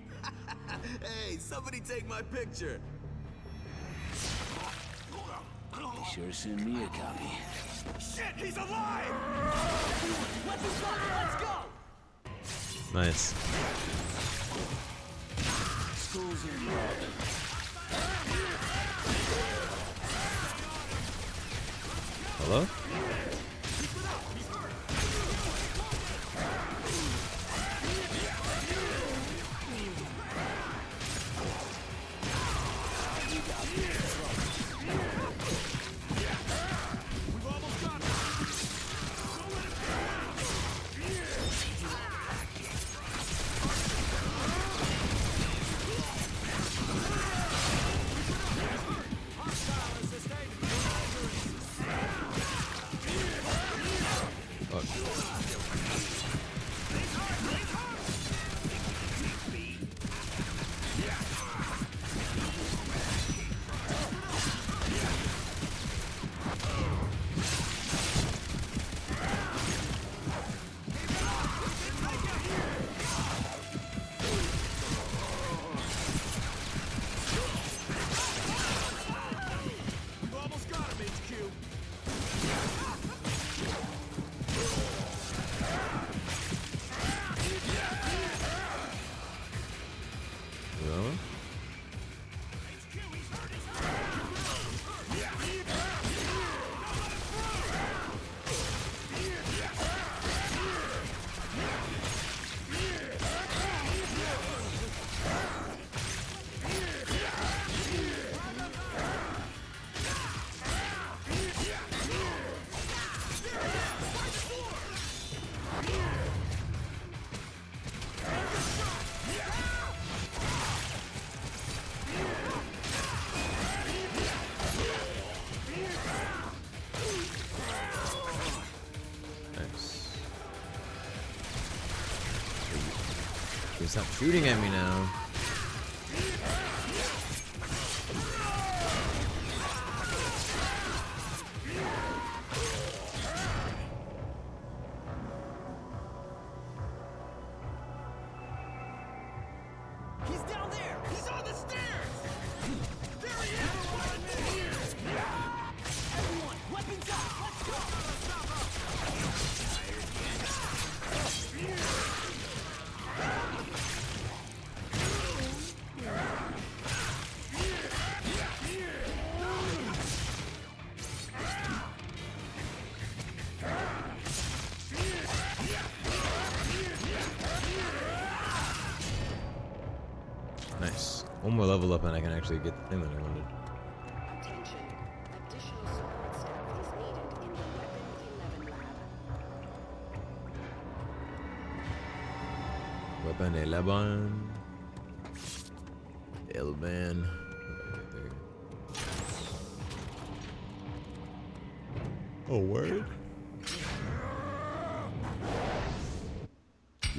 Hey, somebody take my picture. Be sure to send me a copy. Shit, he's alive! Weapons up, let's go! Nice. School's involved. Hello? Stop shooting at me now. He's down there! He's on the stairs! There he is! Everyone, weapons up! Let's go! Nice. One more level up and I can actually get the thing that I wanted. Attention. Additional support staff is needed in the Weapon 11 lab. Weapon 11. Elban. Oh, word?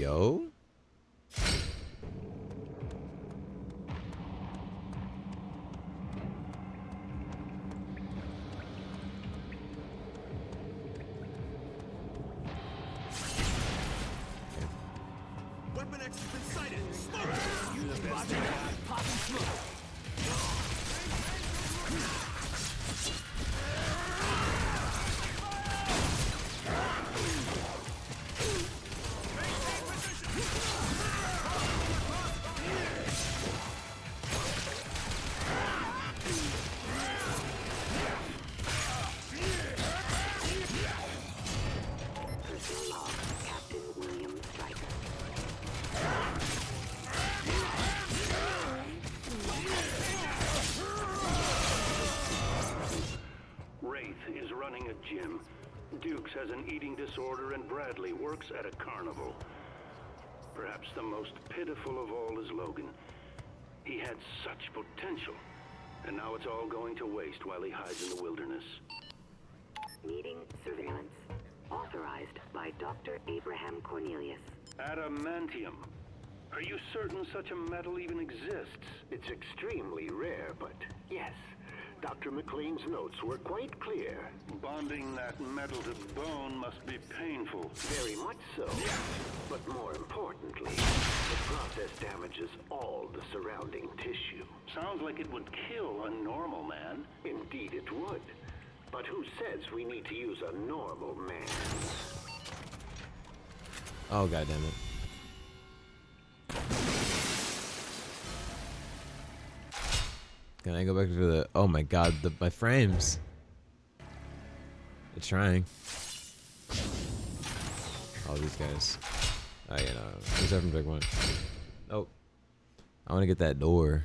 Yo. Weapon X has been sighted. Smoke! You the best. Popping smoke. Is running a gym. Dukes has an eating disorder and Bradley works at a carnival. Perhaps the most pitiful of all is Logan. He had such potential, and now it's all going to waste while he hides in the wilderness. Needing surveillance. Authorized by Dr. Abraham Cornelius. Adamantium. Are you certain such a metal even exists? It's extremely rare, but yes. Dr. McLean's notes were quite clear. Bonding that metal to bone must be painful. Very much so. But more importantly, the process damages all the surrounding tissue. Sounds like it would kill a normal man. Indeed it would. But who says we need to use a normal man? Oh, goddammit. Can I go back to the... Oh my god, my frames. They're trying. All these guys. Oh, you know. Who's having big one? Nope. I want to get that door.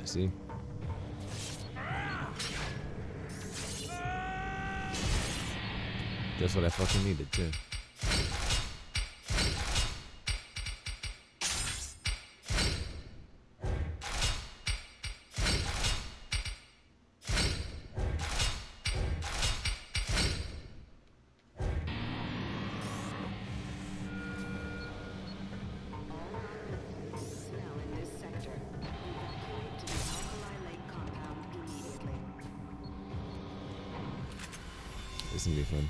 See? Just what I fucking needed too. This is gonna be fun.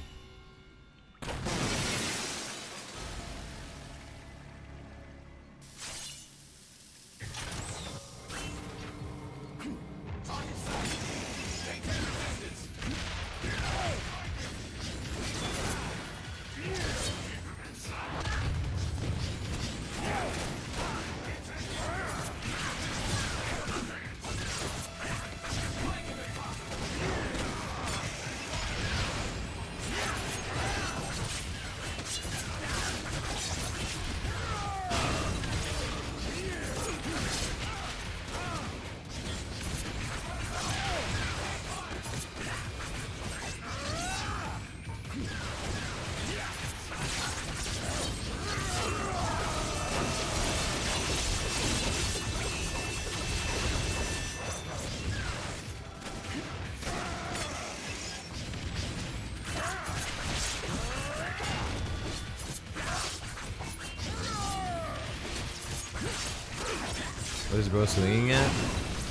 What is bro swinging at?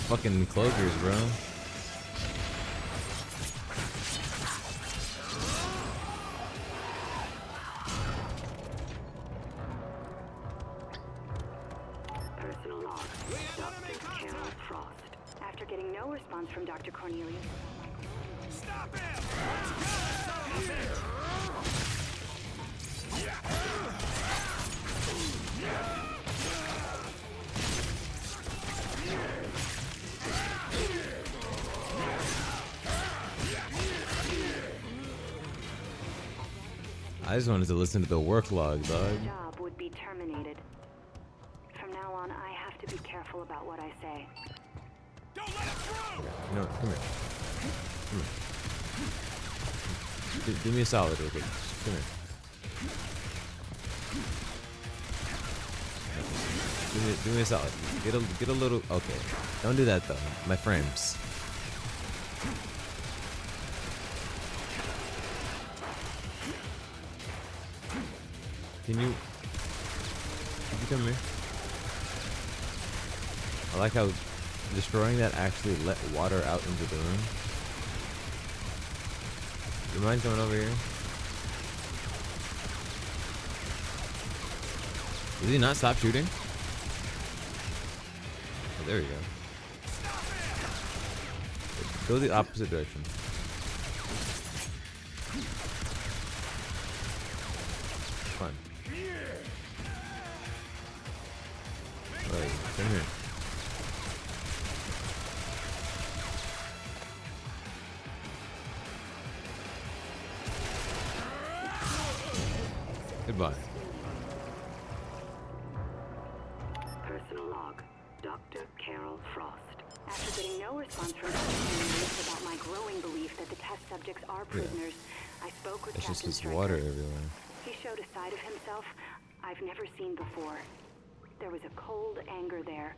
Fucking cloakers, bro. Personal log. Dr. Carol Frost. After getting no response from Dr. Cornelius. Stop him! Stop him! I just wanted to listen to the work log, dog. Job would be terminated. From now on, I have to be careful about what I say. Don't let him through! You know what? Come here. Come here. Do me a solid real quick. Come here. Do me a solid. Get a little. Okay. Don't do that though. My frames. Can you come here? I like how destroying that actually let water out into the room. You mind coming over here? Did he not stop shooting? Oh, there we go. Go the opposite direction. Fine. Alright, come here. Goodbye. Personal log, Dr. Carol Frost. After getting no response from Dr. about my growing belief that the test subjects are prisoners, I spoke with It's just Captain this Stryker. water everywhere. He showed a side of himself I've never seen before. There was a cold anger there,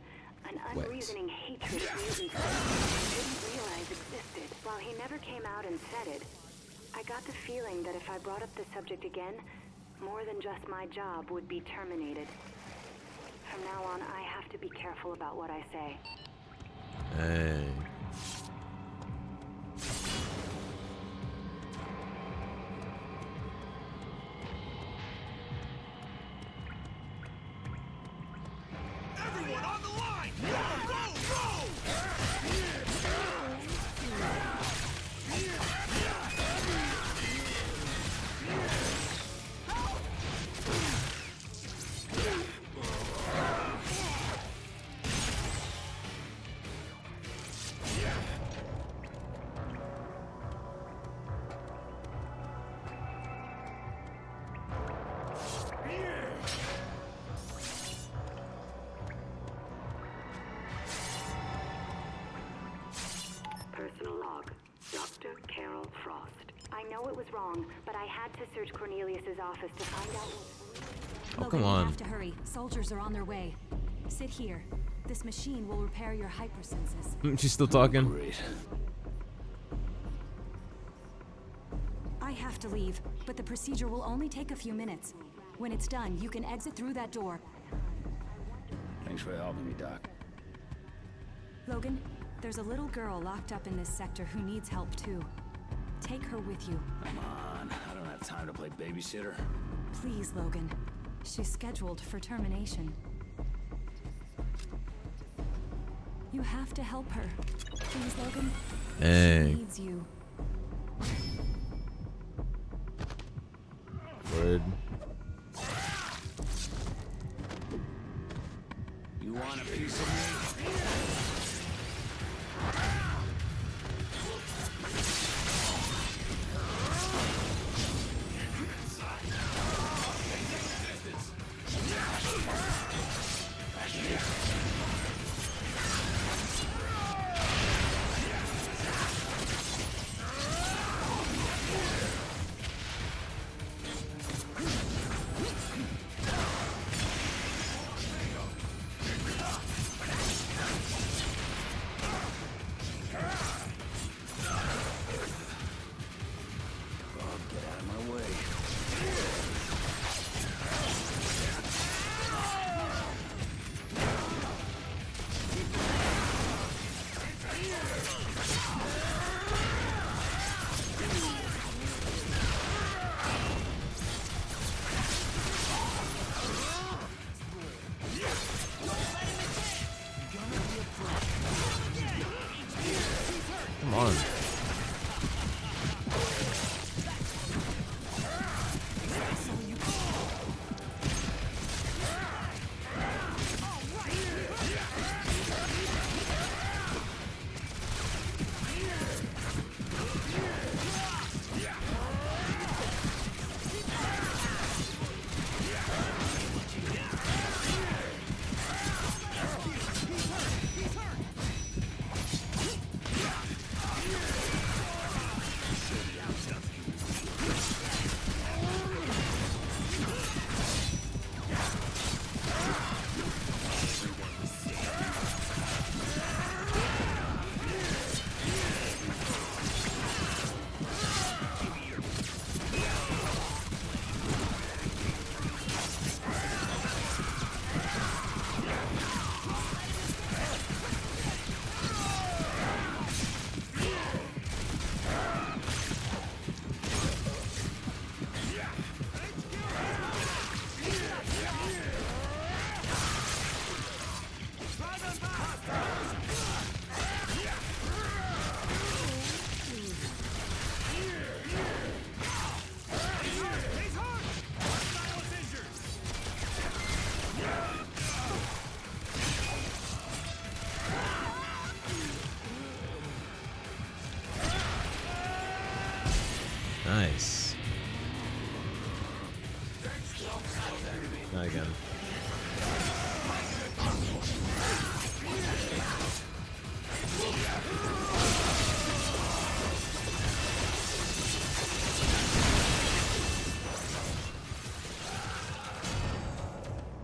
an unreasoning hatred of mutants that I didn't realize existed. While he never came out and said it, I got the feeling that if I brought up the subject again, more than just my job would be terminated. From now on, I have to be careful about what I say. Hey. Everyone on the line! Go, go, go! Personal log, Dr. Carol Frost. I know it was wrong, but I had to search Cornelius's office to find out. Oh, Logan, come on. You have to hurry. Soldiers are on their way. Sit here. This machine will repair your hypersenses. She's still talking. Great. I have to leave, but the procedure will only take a few minutes. When it's done, you can exit through that door. Thanks for helping me, Doc. Logan, there's a little girl locked up in this sector who needs help too. Take her with you. Come on, I don't have time to play babysitter. Please, Logan. She's scheduled for termination. You have to help her. Please, Logan. Hey. She needs you. Word. You want a piece of me?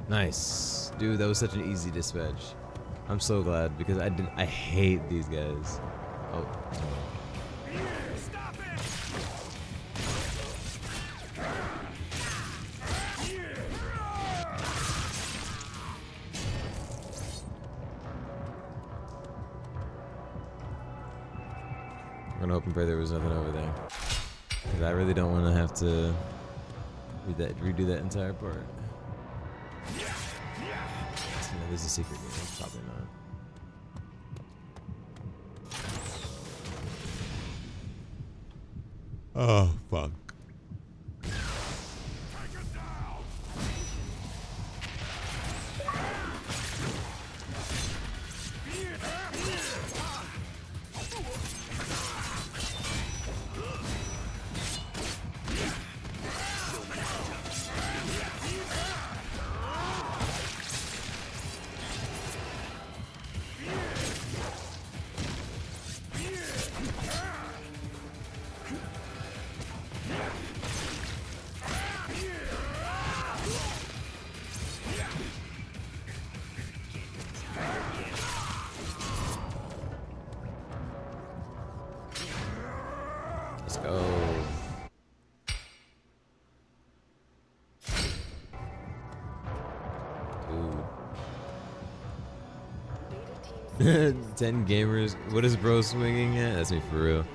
Nice. Dude, that was such an easy dispatch. I'm so glad because I hate these guys. Oh. I'm gonna hope and pray there was nothing over there. Because I really don't want to have to redo that entire part. There's a secret game. Probably not. Oh, fuck. Let's go. Dude. 10 gamers. What is bro swinging at? That's me for real.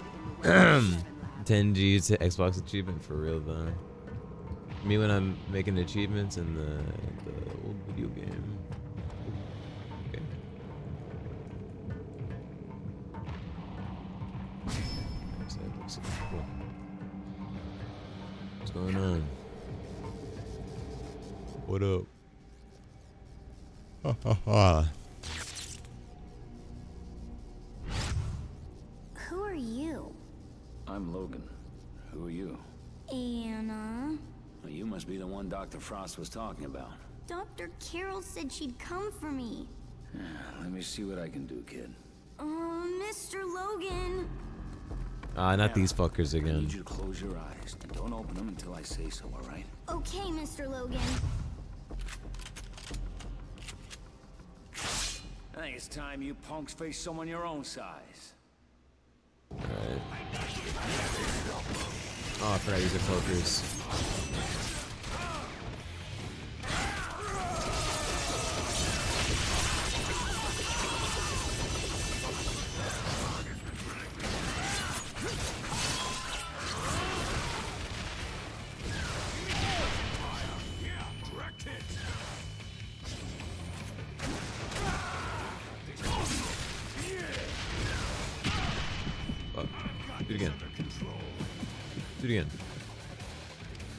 10G to Xbox achievement for real though. Me when I'm making achievements in the old video game. Okay. Cool. What's going on? What up? Ha ha ha. Who are you? I'm Logan. Who are you? Anna. Well, you must be the one Dr. Frost was talking about. Dr. Carroll said she'd come for me. Let me see what I can do, kid. Mr. Logan. Not these fuckers I again. need you to close your eyes and don't open them until I say so, all right? Okay, Mr. Logan. I think it's time you punks face someone your own size. Alright. Oh, I forgot these are pokers. Do it again. Do it again.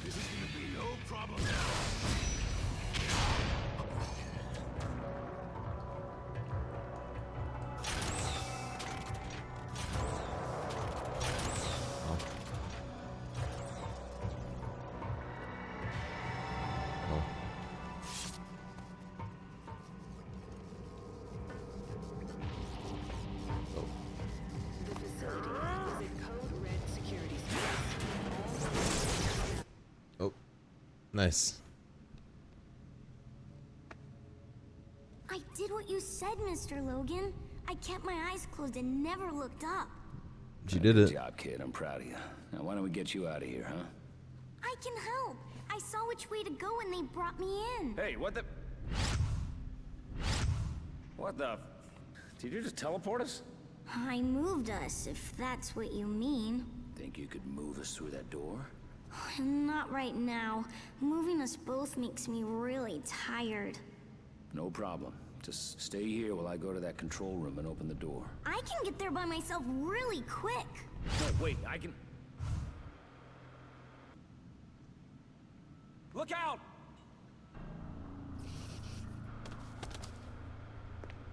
This is gonna be no problem. Nice. I did what you said, Mr. Logan. I kept my eyes closed and never looked up. You did it. Good job, kid. I'm proud of you. Now, why don't we get you out of here, huh? I can help. I saw which way to go and they brought me in. Hey, what the... What the... Did you just teleport us? I moved us, if that's what you mean. Think you could move us through that door? Not right now. Moving us both makes me really tired. No problem. Just stay here while I go to that control room and open the door. I can get there by myself really quick. No, wait, I can... Look out!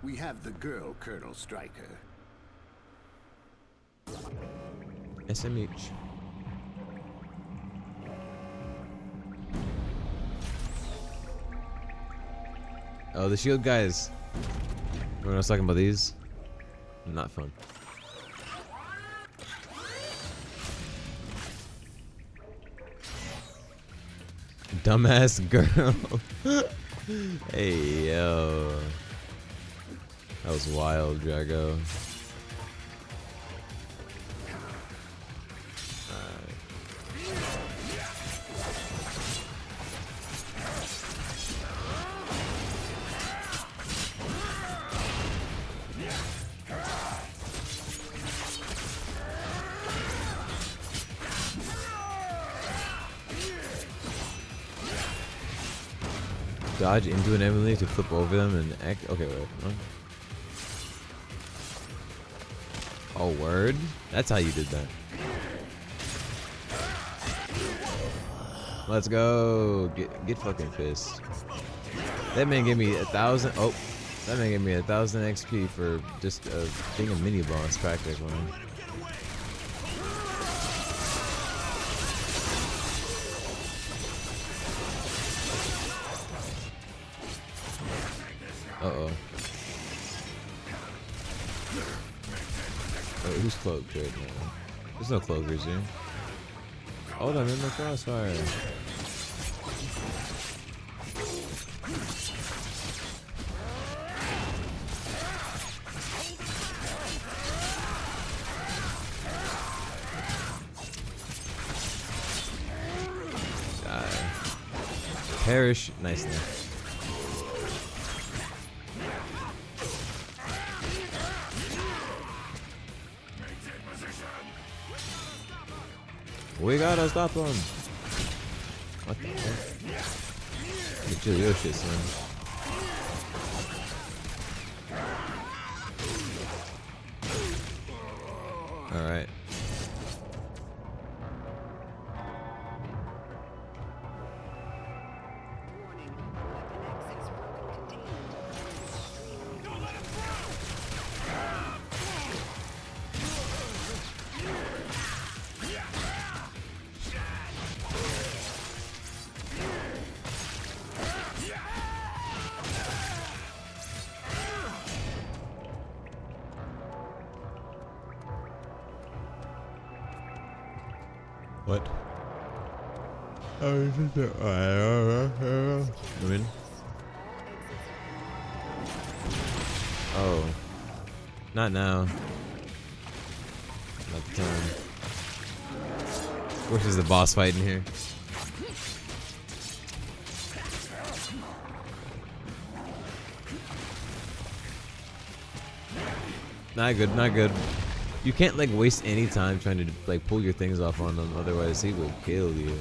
We have the girl, Colonel Stryker. SMH. Oh, the shield guys. When I was talking about these, not fun. Dumbass girl. Hey yo, that was wild, Drago. Dodge into an enemy to flip over them and act. Okay, wait. Huh? Oh, word? That's how you did that. Let's go. Get fucking pissed. That man gave me 1,000. Oh, that man gave me 1,000 XP for just being a mini boss practically. Uh-oh. Wait, who's cloaked right now? There's no cloakers here. Hold on, in the crossfire. Die. Perish. Nice. We gotta stop him. What the heck? Get your shit, son. Alright. What? Oh, I'm in. Oh. Not now. Not the time. Of course there's a boss fight in here. Not good, not good. You can't like waste any time trying to like pull your things off on him, otherwise he will kill you.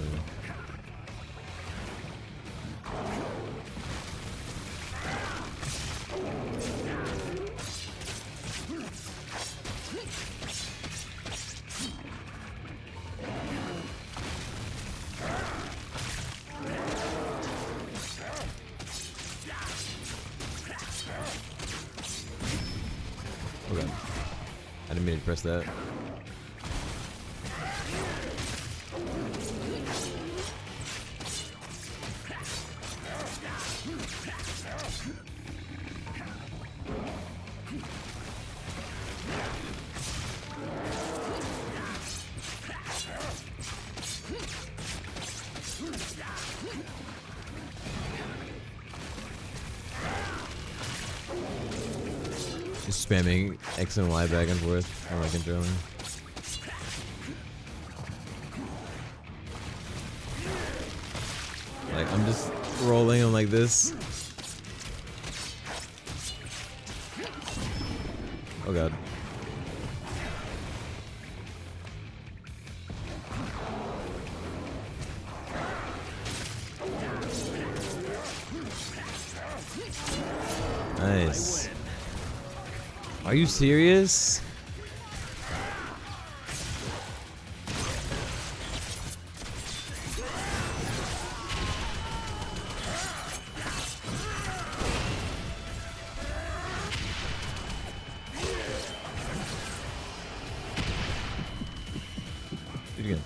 Okay. I didn't mean to press that. Just spamming X and Y back and forth on my controller. Like, I'm just rolling them like this. Oh god. Nice. Are you serious? Do it again.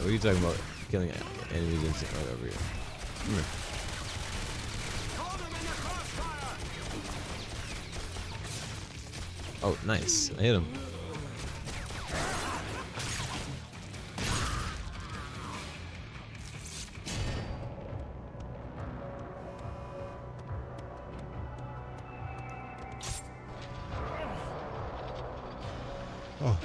What are you talking about? Killing enemies instant right over here. Come here. Oh, nice. I hit him. Oh.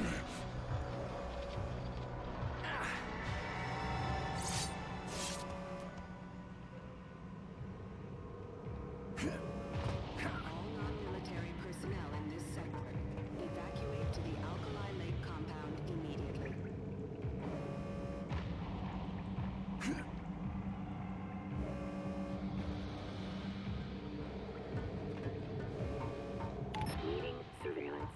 Non-military personnel in this sector, evacuate to the Alkali Lake compound immediately. Meeting surveillance.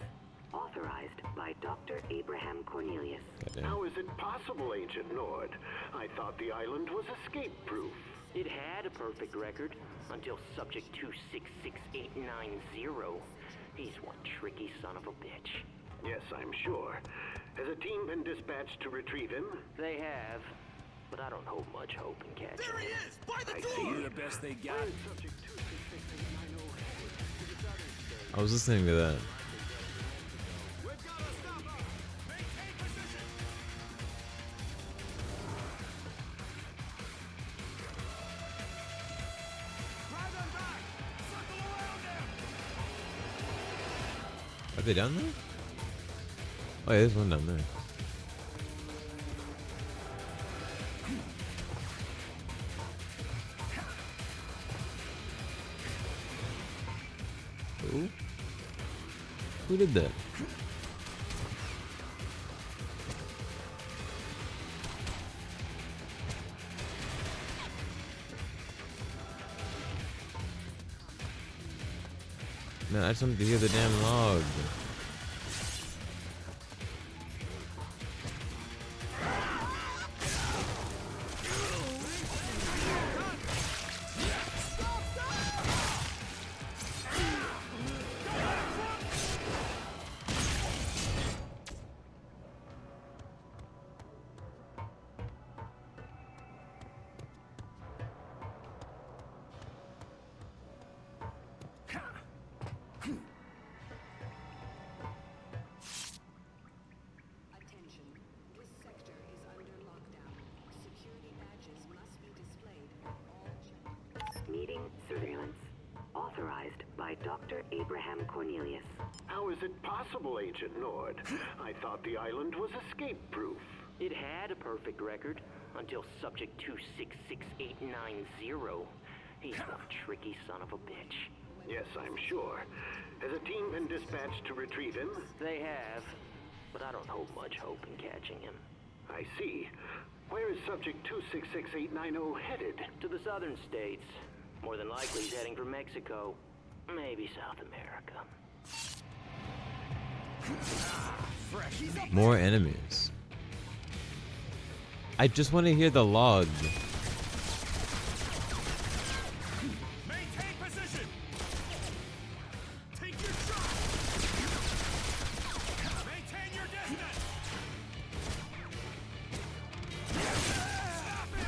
Authorized by Dr. Abraham Cornelius. How is it possible, Agent Nord? I thought the island was escape-proof. It had a perfect record until Subject 266890. He's one tricky son of a bitch. Yes, I'm sure. Has a team been dispatched to retrieve him? They have, but I don't hold much hope in catching him. There he is! By the I door! see. You're the best they got. Subject 266890. I was listening to that. We've got to stop him! Maintain position! Drive them back! Circle around him! Are they down there? Oh yeah, there's one down there. Who? Who did that? Man, I just wanted to hear the damn log. Attention. This sector is under lockdown. Security badges must be displayed at all checkpoints. Meeting surveillance. Authorized by Dr. Abraham Cornelius. How is it possible, Agent Nord? I thought the island was escape-proof. It had a perfect record until Subject 266890. He's one tricky son of a bitch. Yes, I'm sure. Has a team been dispatched to retrieve him? They have, but I don't hold much hope in catching him. I see. Where is Subject 266890 headed? To the southern states. More than likely he's heading for Mexico. Maybe South America. More enemies. I just want to hear the log. Maintain position! Take your shot! Maintain your distance! Stop it!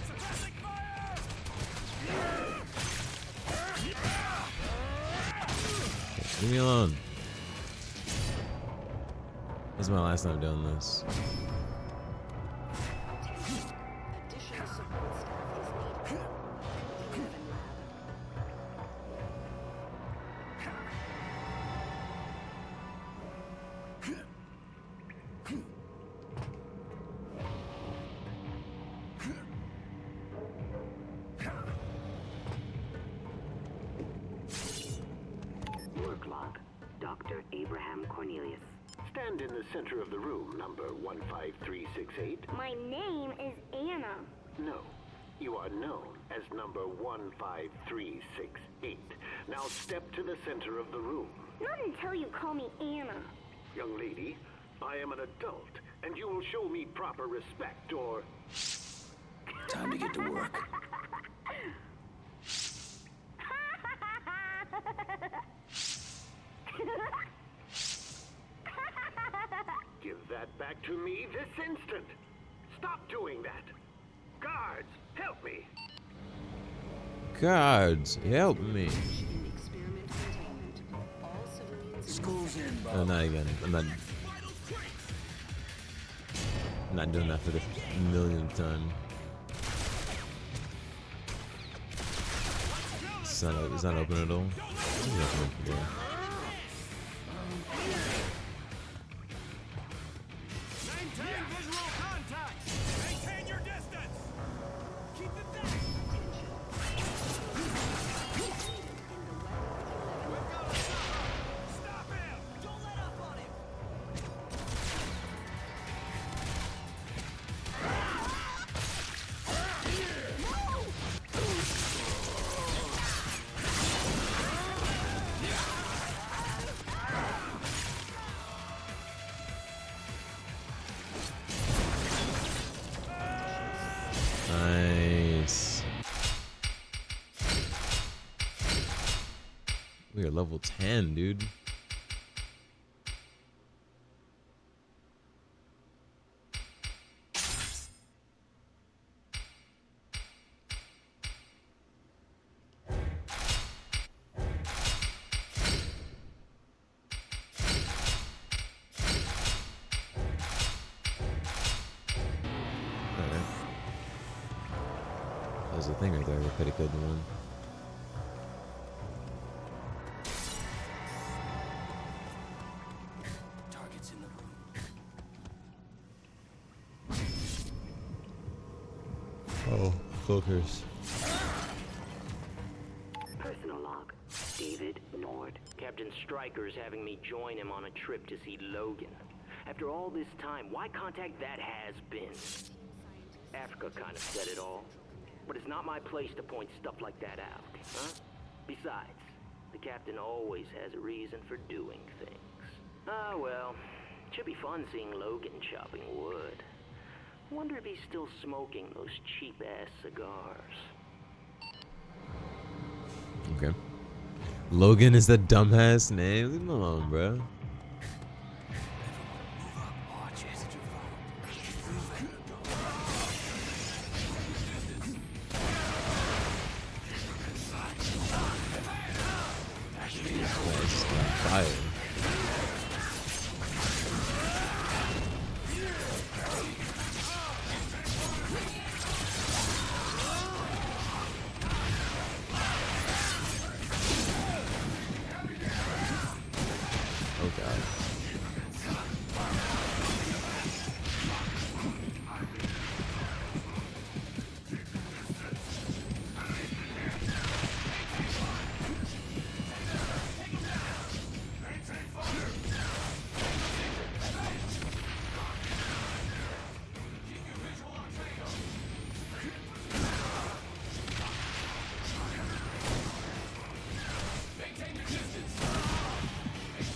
Suppressing fire! Leave me alone. This is my last time doing this. Additional support staff is needed. 11 lab. Work log. Dr. Abraham Cornelius. Stand in the center of the room, number 15368. My name is Anna. No, you are known as number 15368. Now step to the center of the room. Not until you call me Anna. Young lady, I am an adult, and you will show me proper respect or... Time to get to work. that back to me this instant. Stop doing that. Guards, help me. Guards, help me. School's in, Bob. Oh, not again. I'm not doing that for the millionth time. It's not open at all. Yeah. Maintain visual contact. Maintain your distance. Keep it there. We've got to stop him. Don't let up on him. Nice. We are level 10, dude. There's a thing right there. We could have killed the one. Targets in the room. Oh, focus. Personal log. David Nord. Captain Stryker's having me join him on a trip to see Logan. After all this time, why contact that has-been? Africa kind of said it all. But it's not my place to point stuff like that out, huh? Besides, the captain always has a reason for doing things. Ah, well, should be fun seeing Logan chopping wood. Wonder if he's still smoking those cheap-ass cigars. Okay. Logan is the dumbass name. Leave him alone, bro. Fire. Oh god.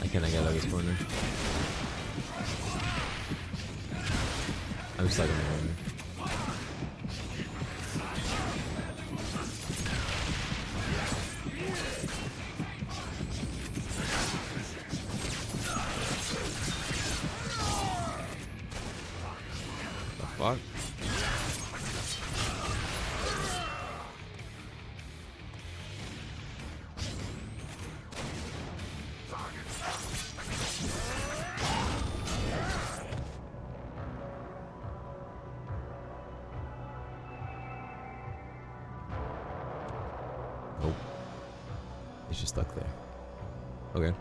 Can I get out of this corner? I'm stuck in the corner. The fuck? Nope. It's just stuck there. Okay.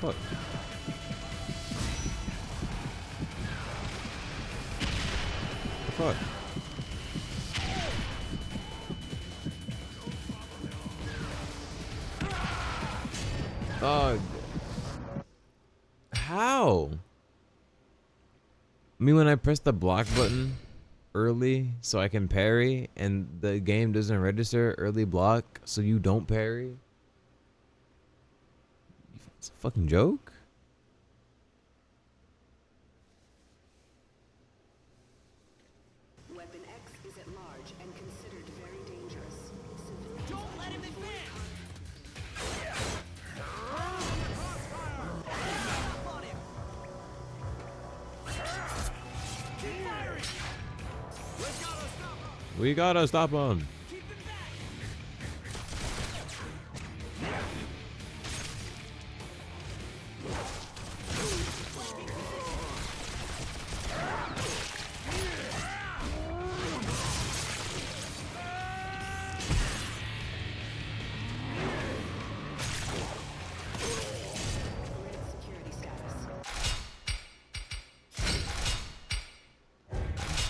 Fuck. Fuck. How? I mean, when I press the block button early so I can parry and the game doesn't register early block so you don't parry? It's a fucking joke. Weapon X is at large and considered very dangerous. Don't let him advance! We gotta stop him.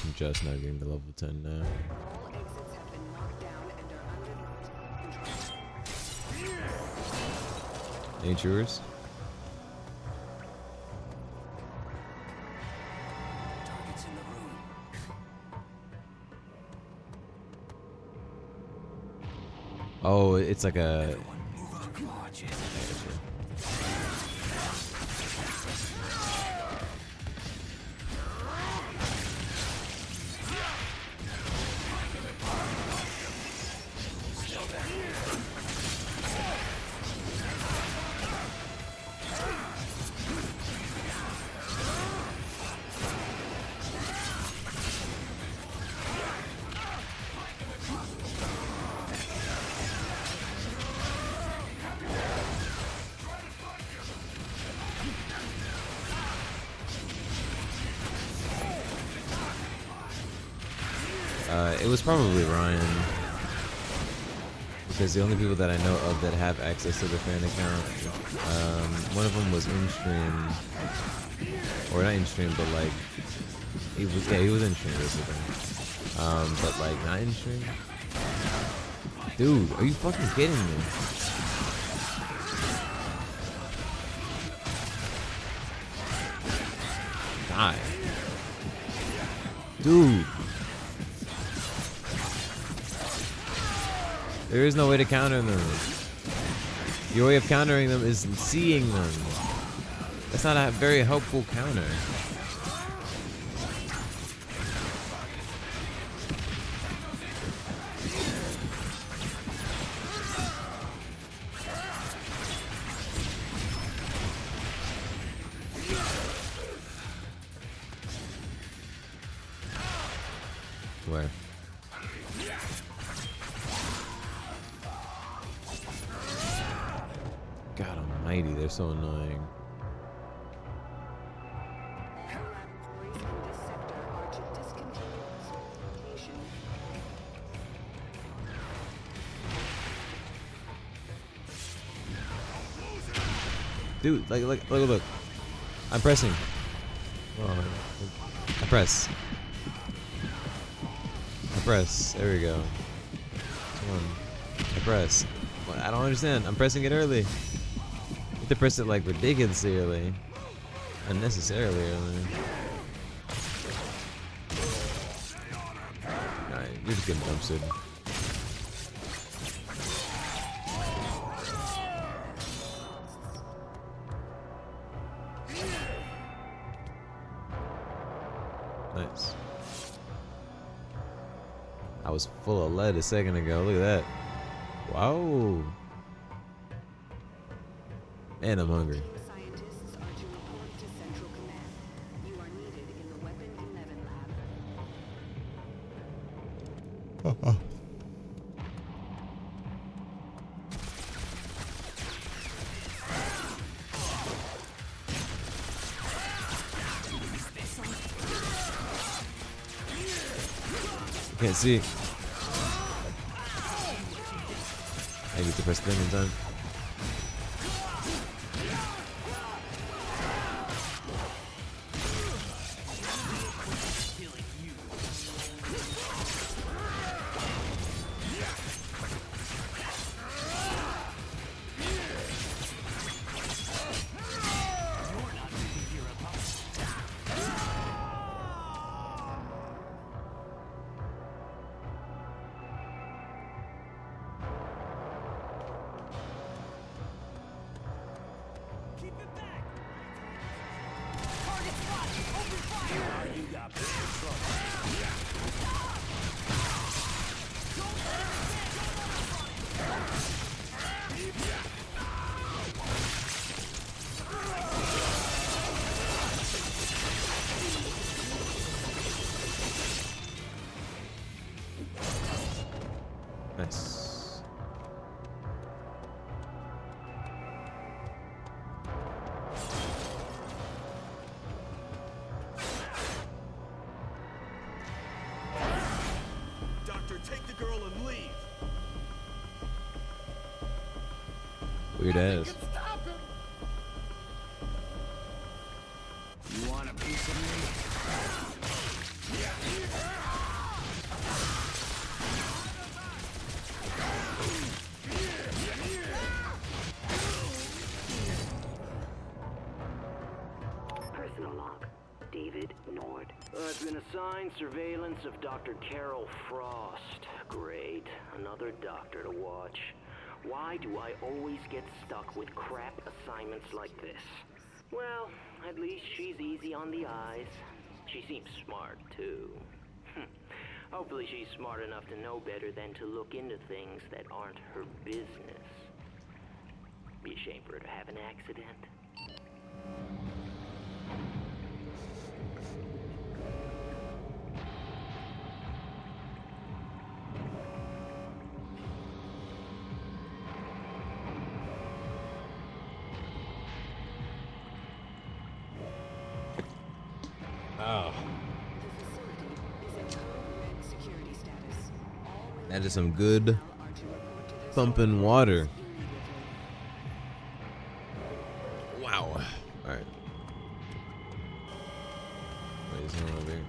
I'm just now getting to level 10 now. All exits have been locked down and are under control. Ain't yours? Targets in the room. Oh, it's like a. It was probably Ryan, because the only people that I know of that have access to the fan account, one of them was in stream, or not in stream, but like he was in stream basically, but like not in stream. Dude, are you fucking kidding me? Die, dude. There is no way to counter them. Your way of countering them is seeing them. That's not a very helpful counter. Where? God almighty, they're so annoying. Laboratories in this sector are to discontinue experimentation. Dude, look. I'm pressing. Oh, I press. There we go. Come on. I press. Well, I don't understand. I'm pressing it early. You have to press it like ridiculously early. Unnecessarily early. Alright, you're just getting dumpstered. Nice. I was full of lead a second ago. Look at that. Wow. And I'm hungry. Scientists are to report to Central Command. You are needed in the Weapon 11 lab. Can't see. I get to press the thing in time. Weird ass. You want a piece of me? Personal log. David Nord. I've been assigned surveillance of Dr. Carol Frost. Great. Another doctor to watch. Why do I always get stuck with crap assignments like this? Well, at least she's easy on the eyes. She seems smart, too. Hopefully she's smart enough to know better than to look into things that aren't her business. Be a shame for her to have an accident. Oh. That is some good thumping water. Wow. Alright. Wait, is someone over here?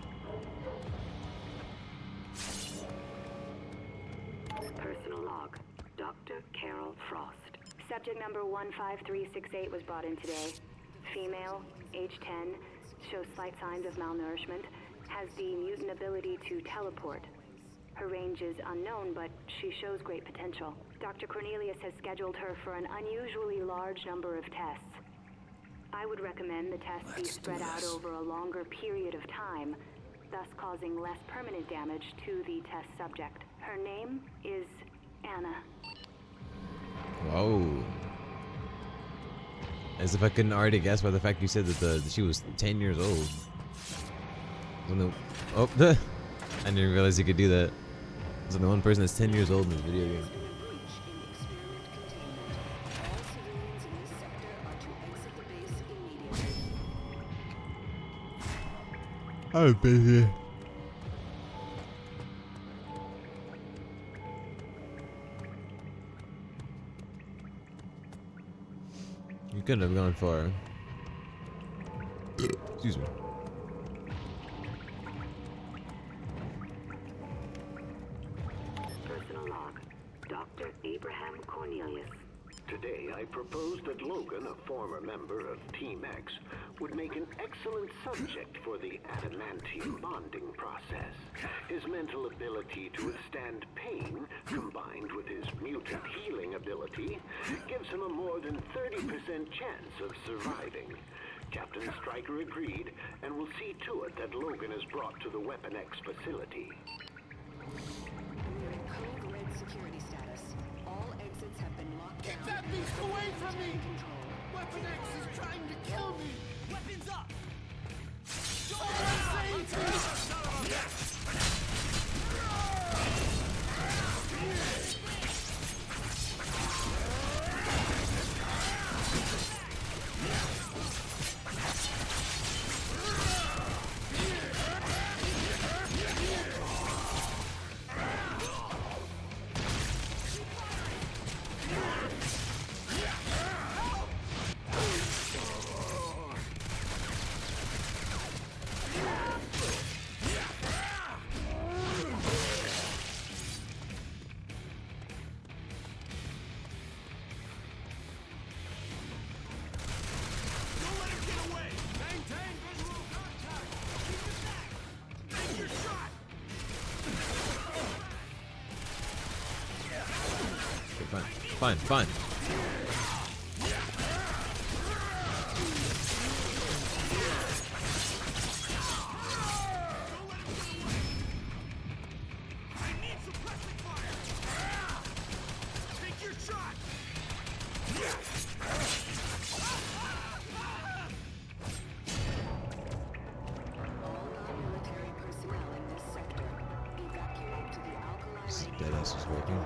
Personal log. Dr. Carol Frost. Subject number 15368 was brought in today. Female, age 10, shows slight signs of malnourishment, has the mutant ability to teleport. Her range is unknown, but she shows great potential. Dr. Cornelius has scheduled her for an unusually large number of tests. I would recommend the tests be spread out over a longer period of time, thus causing less permanent damage to the test subject. Her name is Anna. Whoa. As if I couldn't already guess by the fact you said that she was 10 years old. Oh, I didn't realize you could do that. There's only one person that's 10 years old in this video game. I've been here. You couldn't have gone far. Excuse me. Personal log. Dr. Abraham Cornelius. Today, I proposed that Logan, a former member of Team X, would make an excellent subject for the adamantium bonding process. His mental ability to withstand pain, combined with his mutant healing ability, gives him a more than 30% chance of surviving. Captain Stryker agreed, and will see to it that Logan is brought to the Weapon X facility. We're in code red security status. All exits have been locked down. Keep that beast away from me! Weapon X is trying to kill me! Weapons up! Fine. Deadass is working.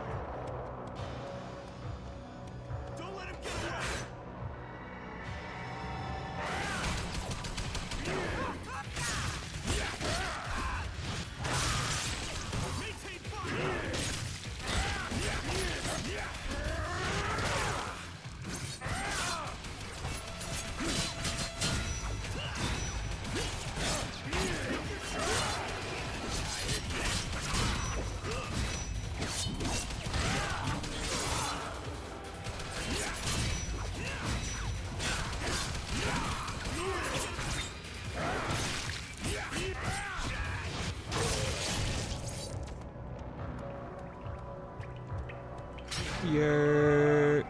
Yeah.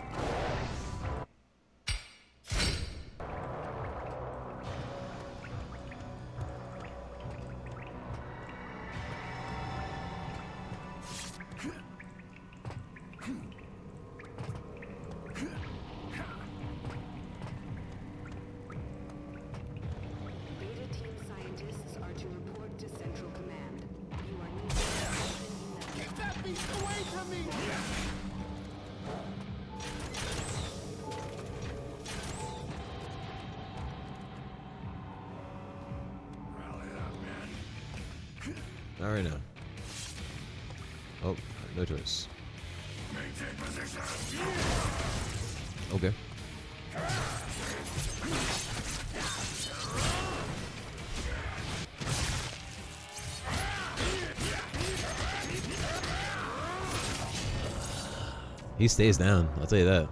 Beta team scientists are to report to Central Command. You are needed. Keep that beast away from me! All right now. Oh, no choice. Maintain position! Okay. He stays down, I'll tell you that.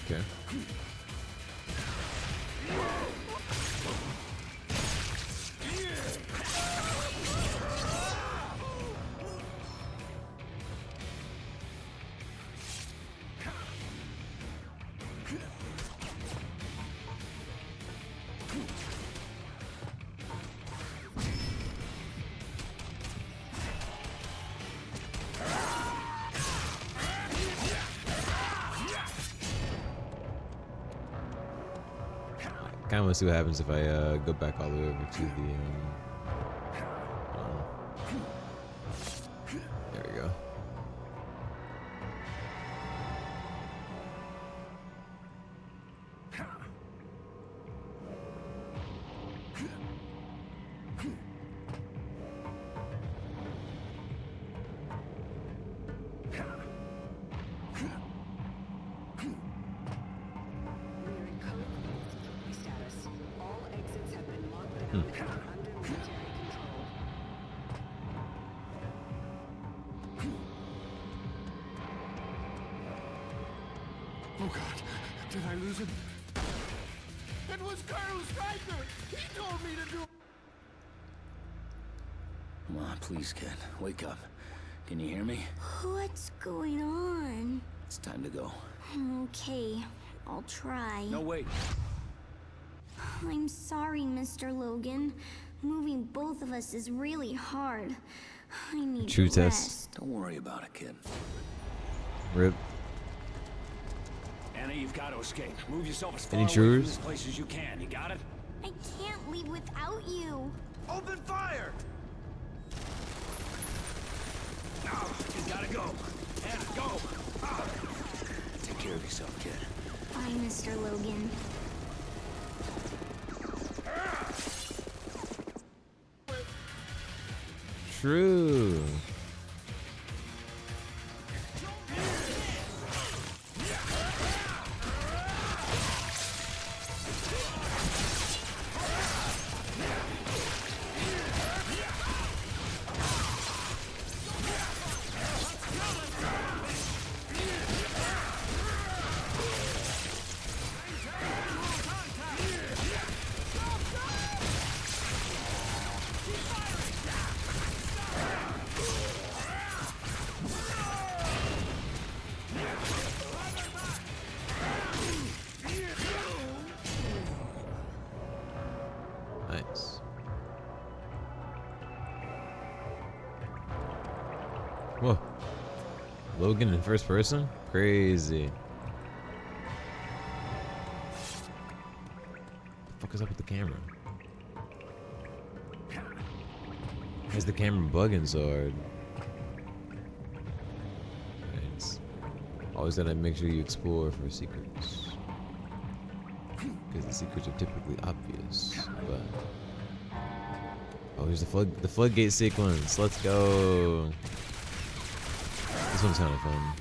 Okay. Kind of want to see what happens if I go back all the way over to the. There we go. Status. All exits have been locked down and under military control. Oh God, did I lose him? It was Colonel Stryker! He told me to do... Come on, please, kid. Wake up. Can you hear me? What's going on? It's time to go. Okay, I'll try. No, wait. I'm sorry, Mr. Logan. Moving both of us is really hard. I need True to test. rest. Don't worry about it, kid. Rip. Anna, you've got to escape. Move yourself as Any far away from intruders? this place as you can. You got it? I can't leave without you. Open fire! No, you gotta go. Anna, go. Take care of yourself, kid. Bye, Mr. Logan. True. Nice. Whoa. Logan in first person? Crazy. What the fuck is up with the camera? Why is the camera bugging so hard? Right. Always gotta make sure you explore for secrets. Because the secrets are typically obvious, but Oh, here's the floodgate sequence. Let's go. This one's kind of fun.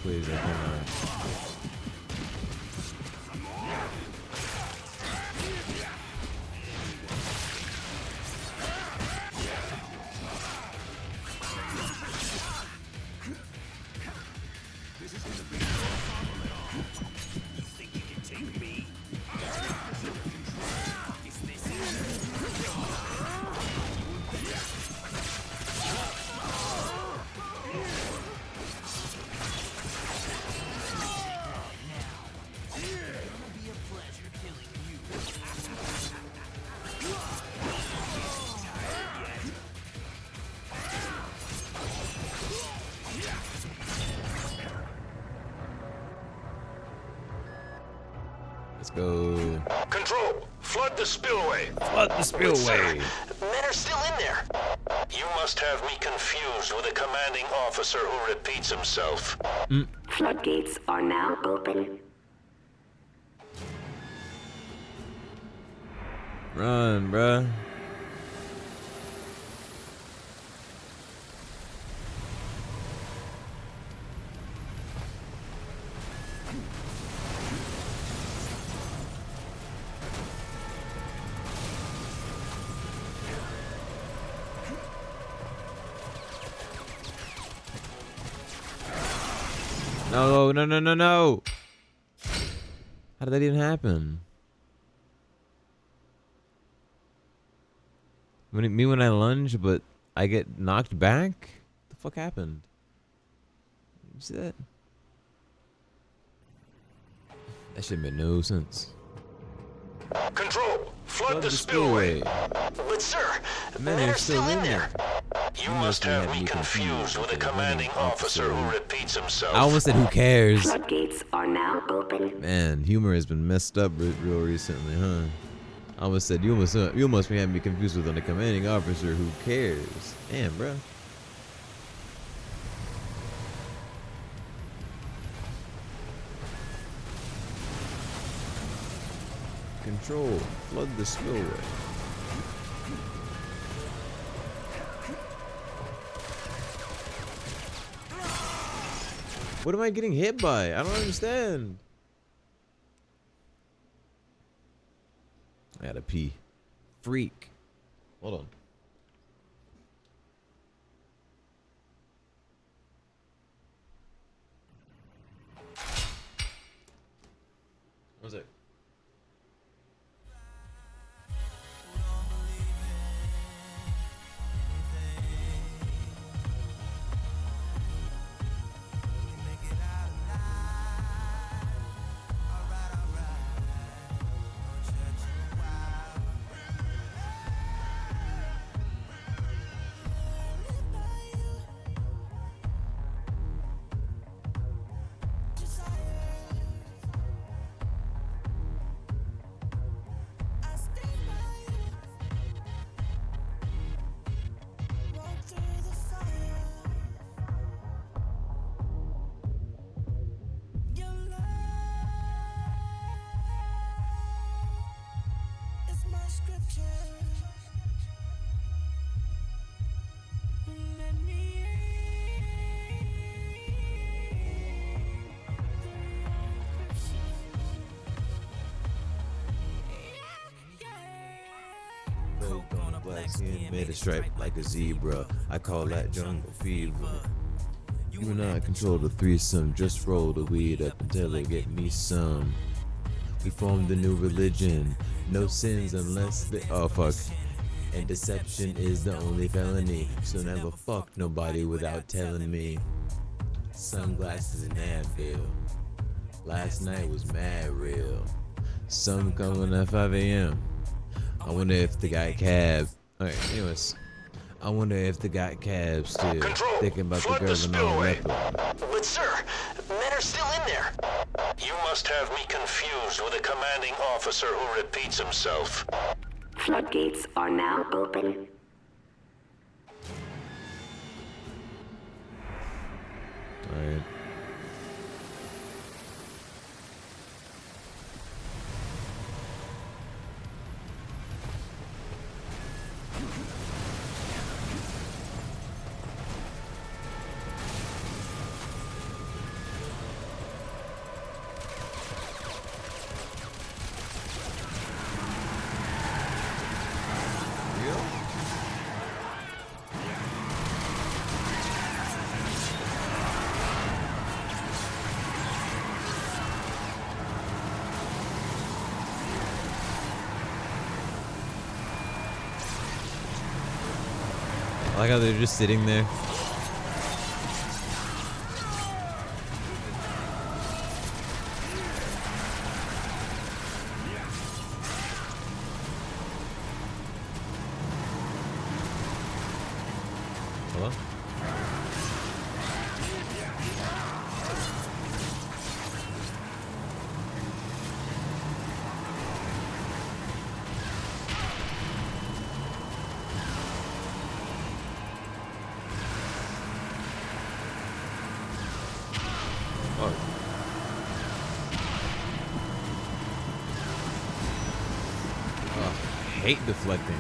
Please, I cannot. Let's go. Control, flood the spillway. Flood the spillway. Sir, men are still in there. You must have me confused with a commanding officer who repeats himself. Floodgates are now open. Run, bruh. No, no, no, no, no. How did that even happen? When I lunge, but I get knocked back? What the fuck happened? You see that? That shit made no sense. Control, flood the spillway. But sir, men are still in there. You must have me confused with a commanding officer who repeats himself. I almost said who cares. Floodgates are now open. Man, humor has been messed up real recently, huh? I almost said you must be having me confused with a commanding officer who cares. Damn, bro. Control, flood the spillway. What am I getting hit by? I don't understand. I gotta pee. Freak. Hold on. One sec. Black skin made a stripe like a zebra. I call that jungle fever. You and I control the threesome. Just roll the weed up until they get me some. We formed a new religion. No sins unless they. Oh fuck. And deception is the only felony. So never fuck nobody without telling me. Sunglasses and Advil. Last night was mad real. Some coming at 5 a.m. I wonder if they got cab. Alright, anyways. I wonder if they got cab still. Control, Thinking about the flood girl the in all spillway. leopard. But sir, men are still in there. You must have me confused with a commanding officer who repeats himself. Floodgates are now open. Alright. I like how they're just sitting there. Hello? Hate deflecting.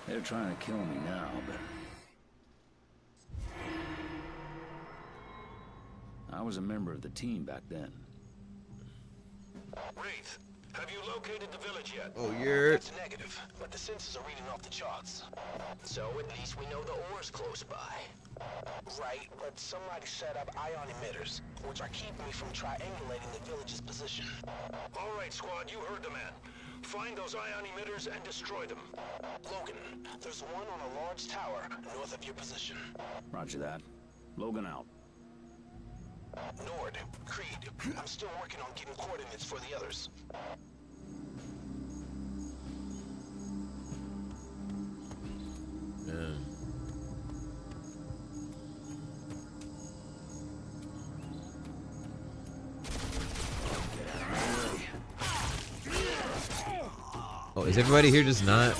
They're trying to kill me now, but I was a member of the team back then. Wraith, have you located the village yet? Oh, you're... That's negative, but the sensors are reading off the charts. So at least we know the ore's close by. Right, but somebody set up ion emitters, which are keeping me from triangulating the village's position. All right, squad, you heard the man. Find those ion emitters and destroy them. Logan, there's one on a large tower north of your position. Roger that. Logan out. Nord, Creed, I'm still working on getting coordinates for the others. Yeah. Oh, is everybody here just not?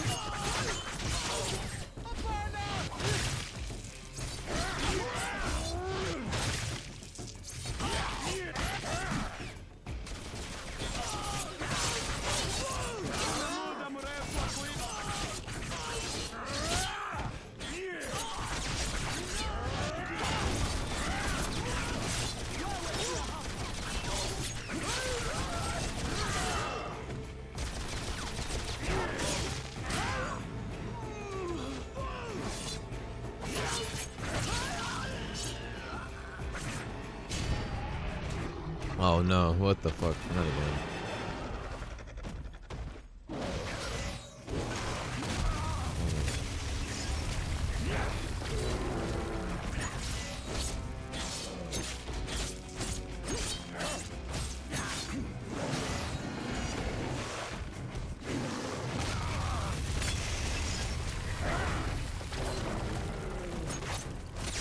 Oh no, what the fuck? Not again.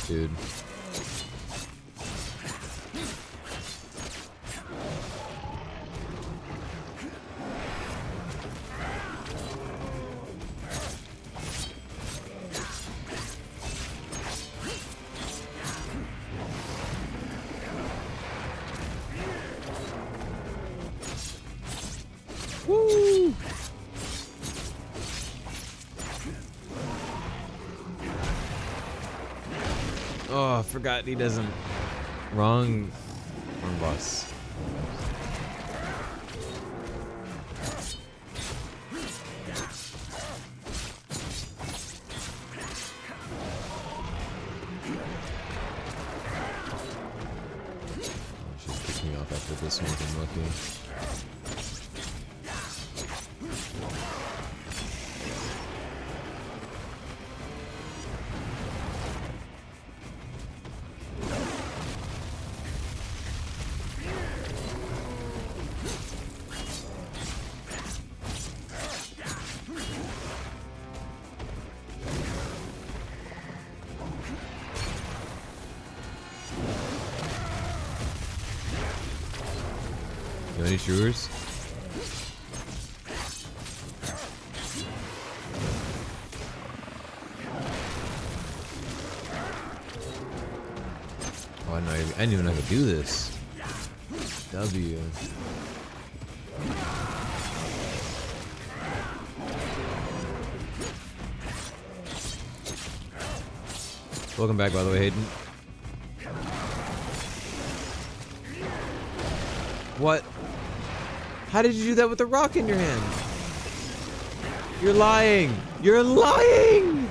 Dude. Woo! Oh, I forgot he doesn't. Wrong boss. Get this one from Lucky. You have any shooters? Oh, I didn't even know I could do this. W. Welcome back, by the way, Hayden. What? How did you do that with the rock in your hand? You're lying! You're lying!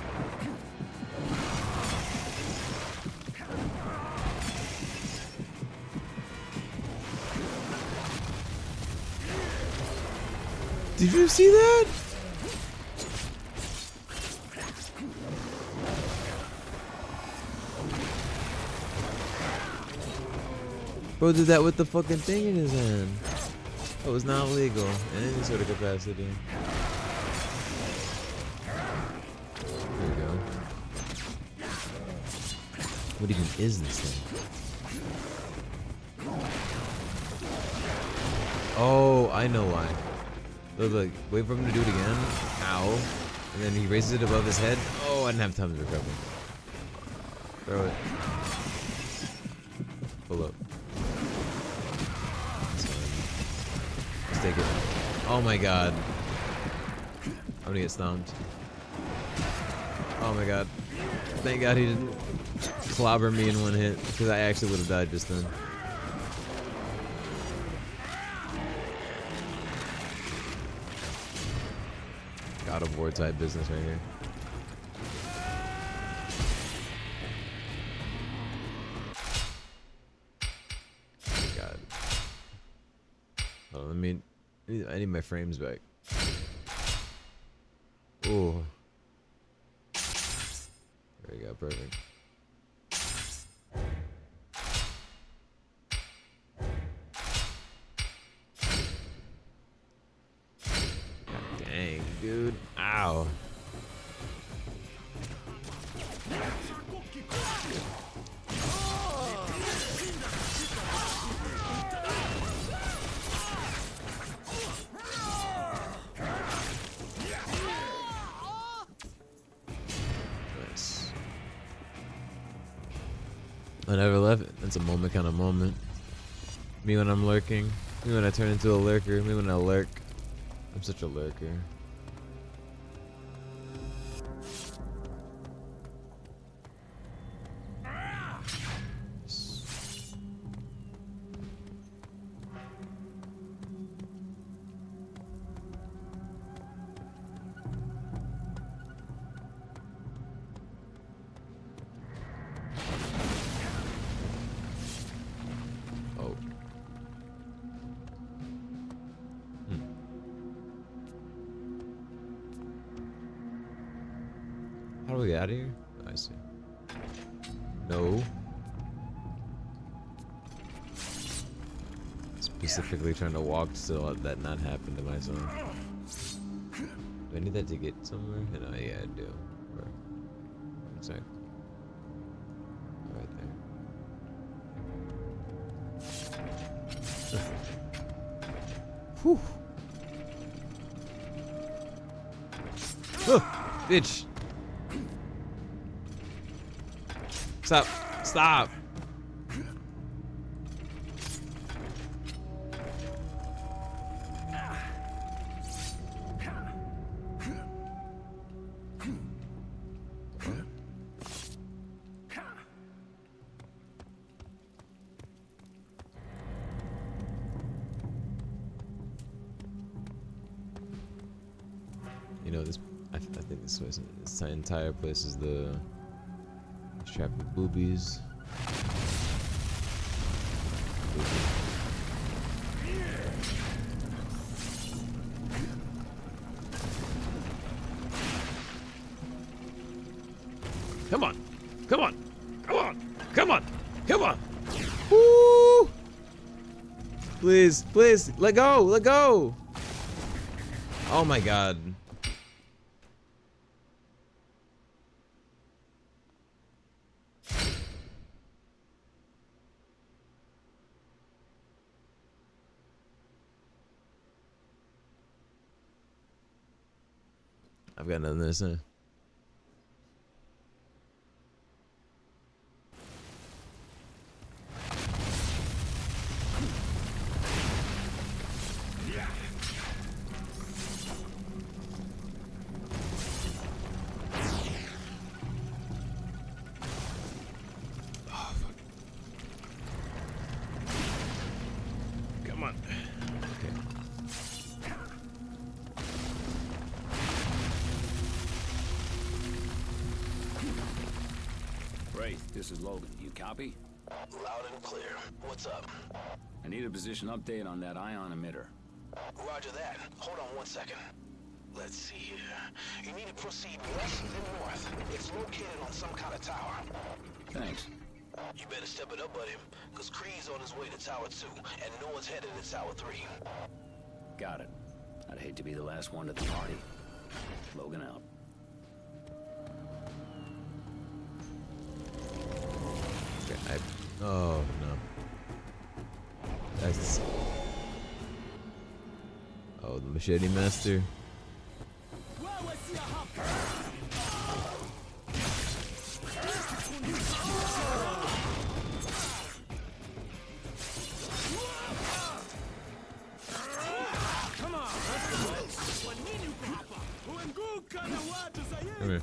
Did you see that? Bro did that with the fucking thing in his hand. It was not legal in any sort of capacity. There we go. What even is this thing? Oh, I know why. Look, wait for him to do it again. Ow. And then he raises it above his head. Oh, I didn't have time to recover. Throw it. Pull up. Let's take it. Oh my god. I'm gonna get stomped. Oh my god. Thank god he didn't clobber me in one hit, because I actually would have died just then. God of War type business right here. Oh god. Oh, I need my frames back. Oh. There we go, perfect. Dang, dude. Ow. Nice. I never left it. It's a moment kind of moment. Me when I'm lurking. Me when I turn into a lurker. Me when I lurk. I'm such a lurker. Oh. How do we get out of here? Oh, I see. No. Specifically trying to walk still let that not happen to myself. Do I need that to get somewhere? No, yeah, I do. Or, one sec. Right there. Whew. Oh, bitch. Stop. Stop. You know, this. I think this entire place is the trap with boobies. Come on. Come on. Come on. Come on. Come on. Woo! Please, please, let go. Let go. Oh my god. I've got nothing to say. Come on. Okay. Wraith, this is Logan. You copy? Loud and clear. What's up? I need a position update on that ion emitter. Roger that. Hold on 1 second. Let's see here. You need to proceed west then north. It's located on some kind of tower. Thanks. You better step it up, buddy, because Kree's on his way to Tower 2, and no one's headed to Tower 3. Got it. I'd hate to be the last one to the party. Logan out. Okay, oh no. That's... Oh, the machete master. Come here.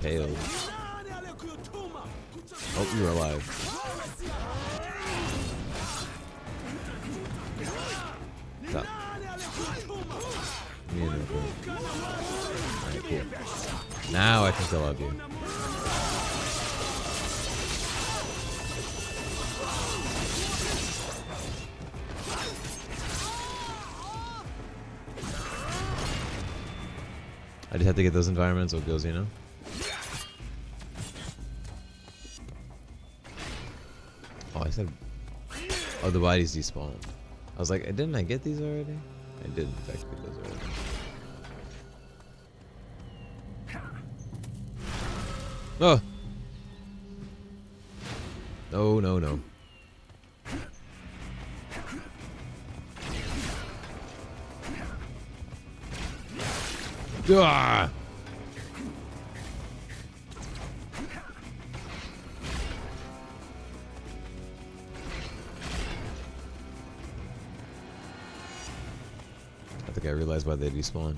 Impaled. Hope you're alive. Stop. Me and him. Alright, cool. Now I think I love you. I just have to get those environmental kills, you know? Oh, I said... Oh, the bodies despawned. I was like, didn't I get these already? I did, in fact, get those already. Oh! No, no, no. Ah! I think I realized why they despawned.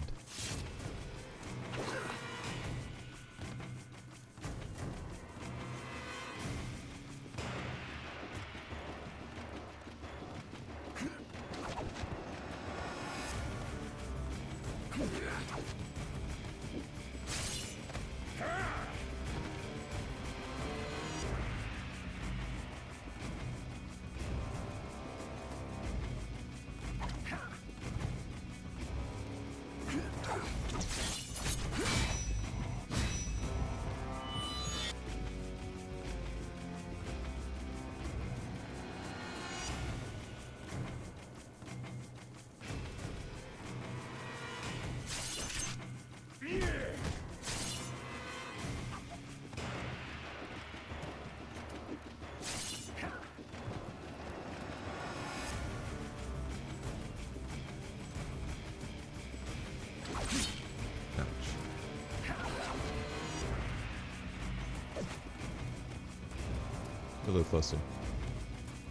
A little closer.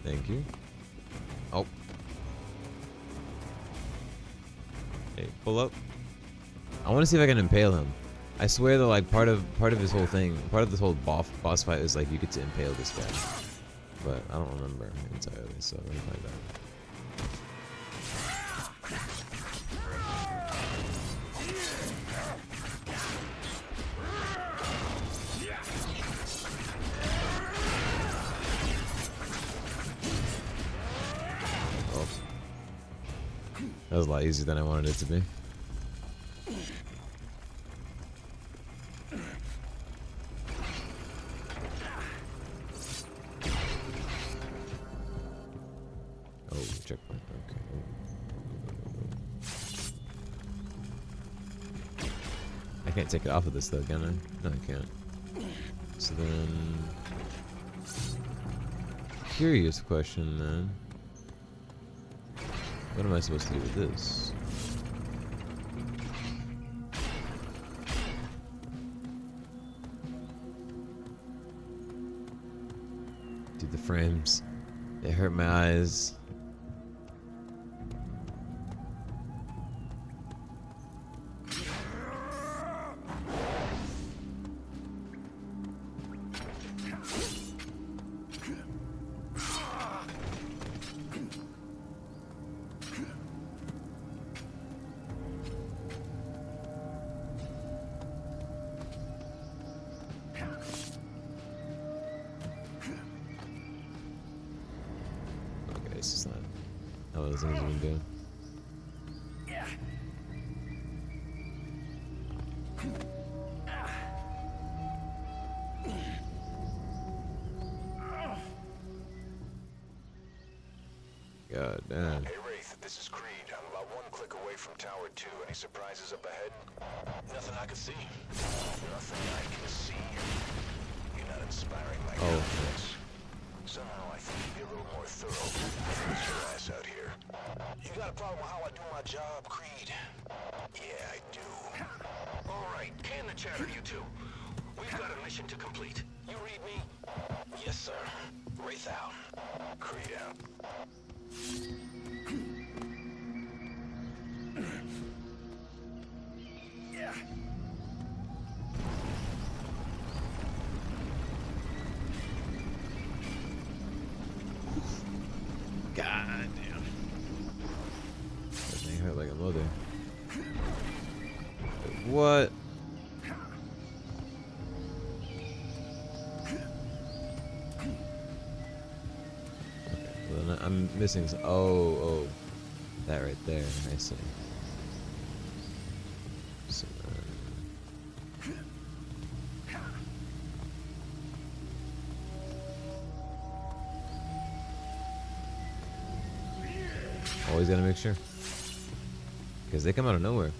Thank you. Oh. Hey, pull up. I want to see if I can impale him. I swear that like part of his whole thing, part of this whole boss fight is like you get to impale this guy. But I don't remember entirely, so we're gonna find out. That was a lot easier than I wanted it to be. Oh, checkpoint. Okay. I can't take it off of this though, can I? No, I can't. So then... Curious question then. What am I supposed to do with this? Dude, the frames. They hurt my eyes. It's just not how those things even do. God damn. Hey Wraith, this is Creed. I'm about one click away from Tower 2. Any surprises up ahead? Nothing I can see. Nothing I can see. You're not inspiring my confidence. Somehow I think you'd be a little more thorough. Get your ass out here. You got a problem with how I do my job, Creed? Yeah, I do. Alright, can the chatter, you two. We've got a mission to complete. You read me? Yes, sir. Wraith out. Creed out. Yeah. God damn. That thing hurt like a mother. What? Okay, well, I'm missing some. Oh. That right there. I see. So, always gotta make sure. Because they come out of nowhere.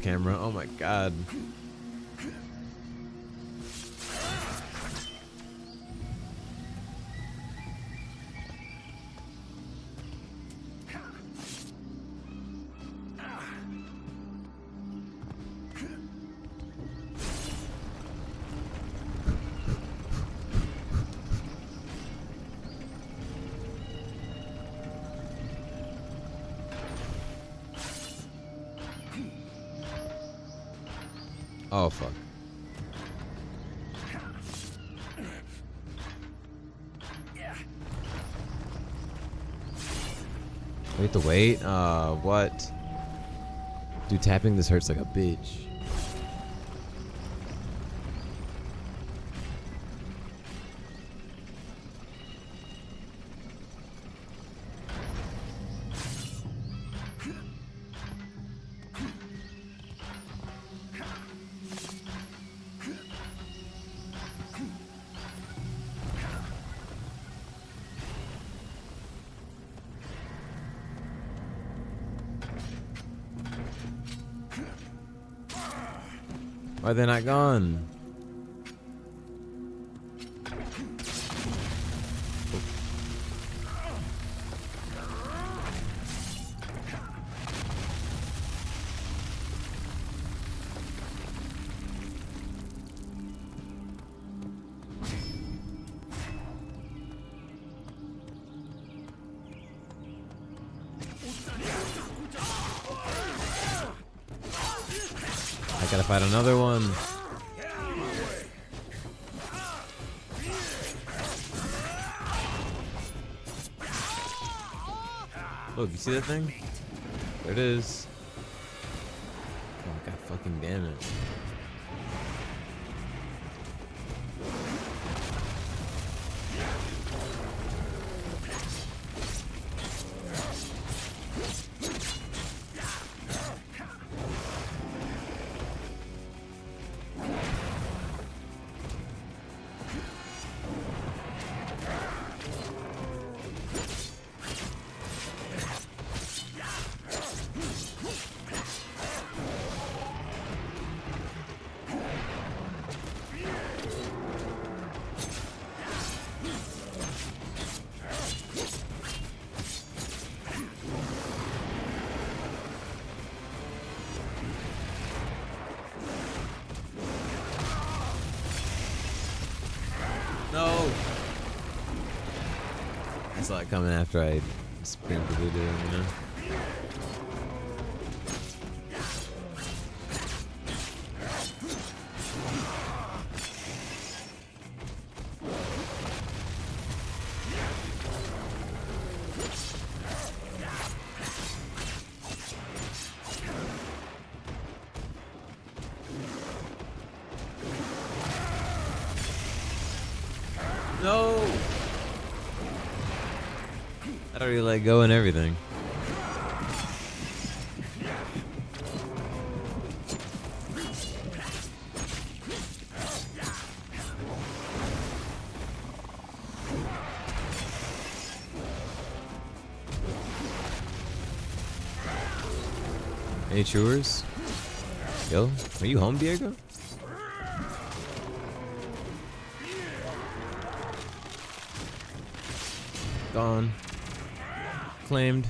Camera, oh my god. Oh fuck. We have to wait? What? Dude, tapping this hurts like a bitch. Why are they not gone? I gotta fight another one. Look, you see that thing? There it is. Oh god fucking damn it. No! I saw it coming after I sprinted it in, you know? No! I don't really let go and everything. Any chewers? Yo, are you home, Diego? Gone. Claimed.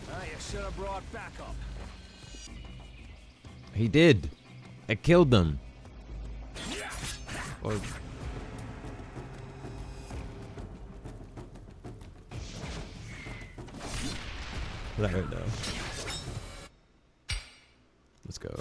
You should have brought backup. He did. I killed them. Or that right now. Let's go.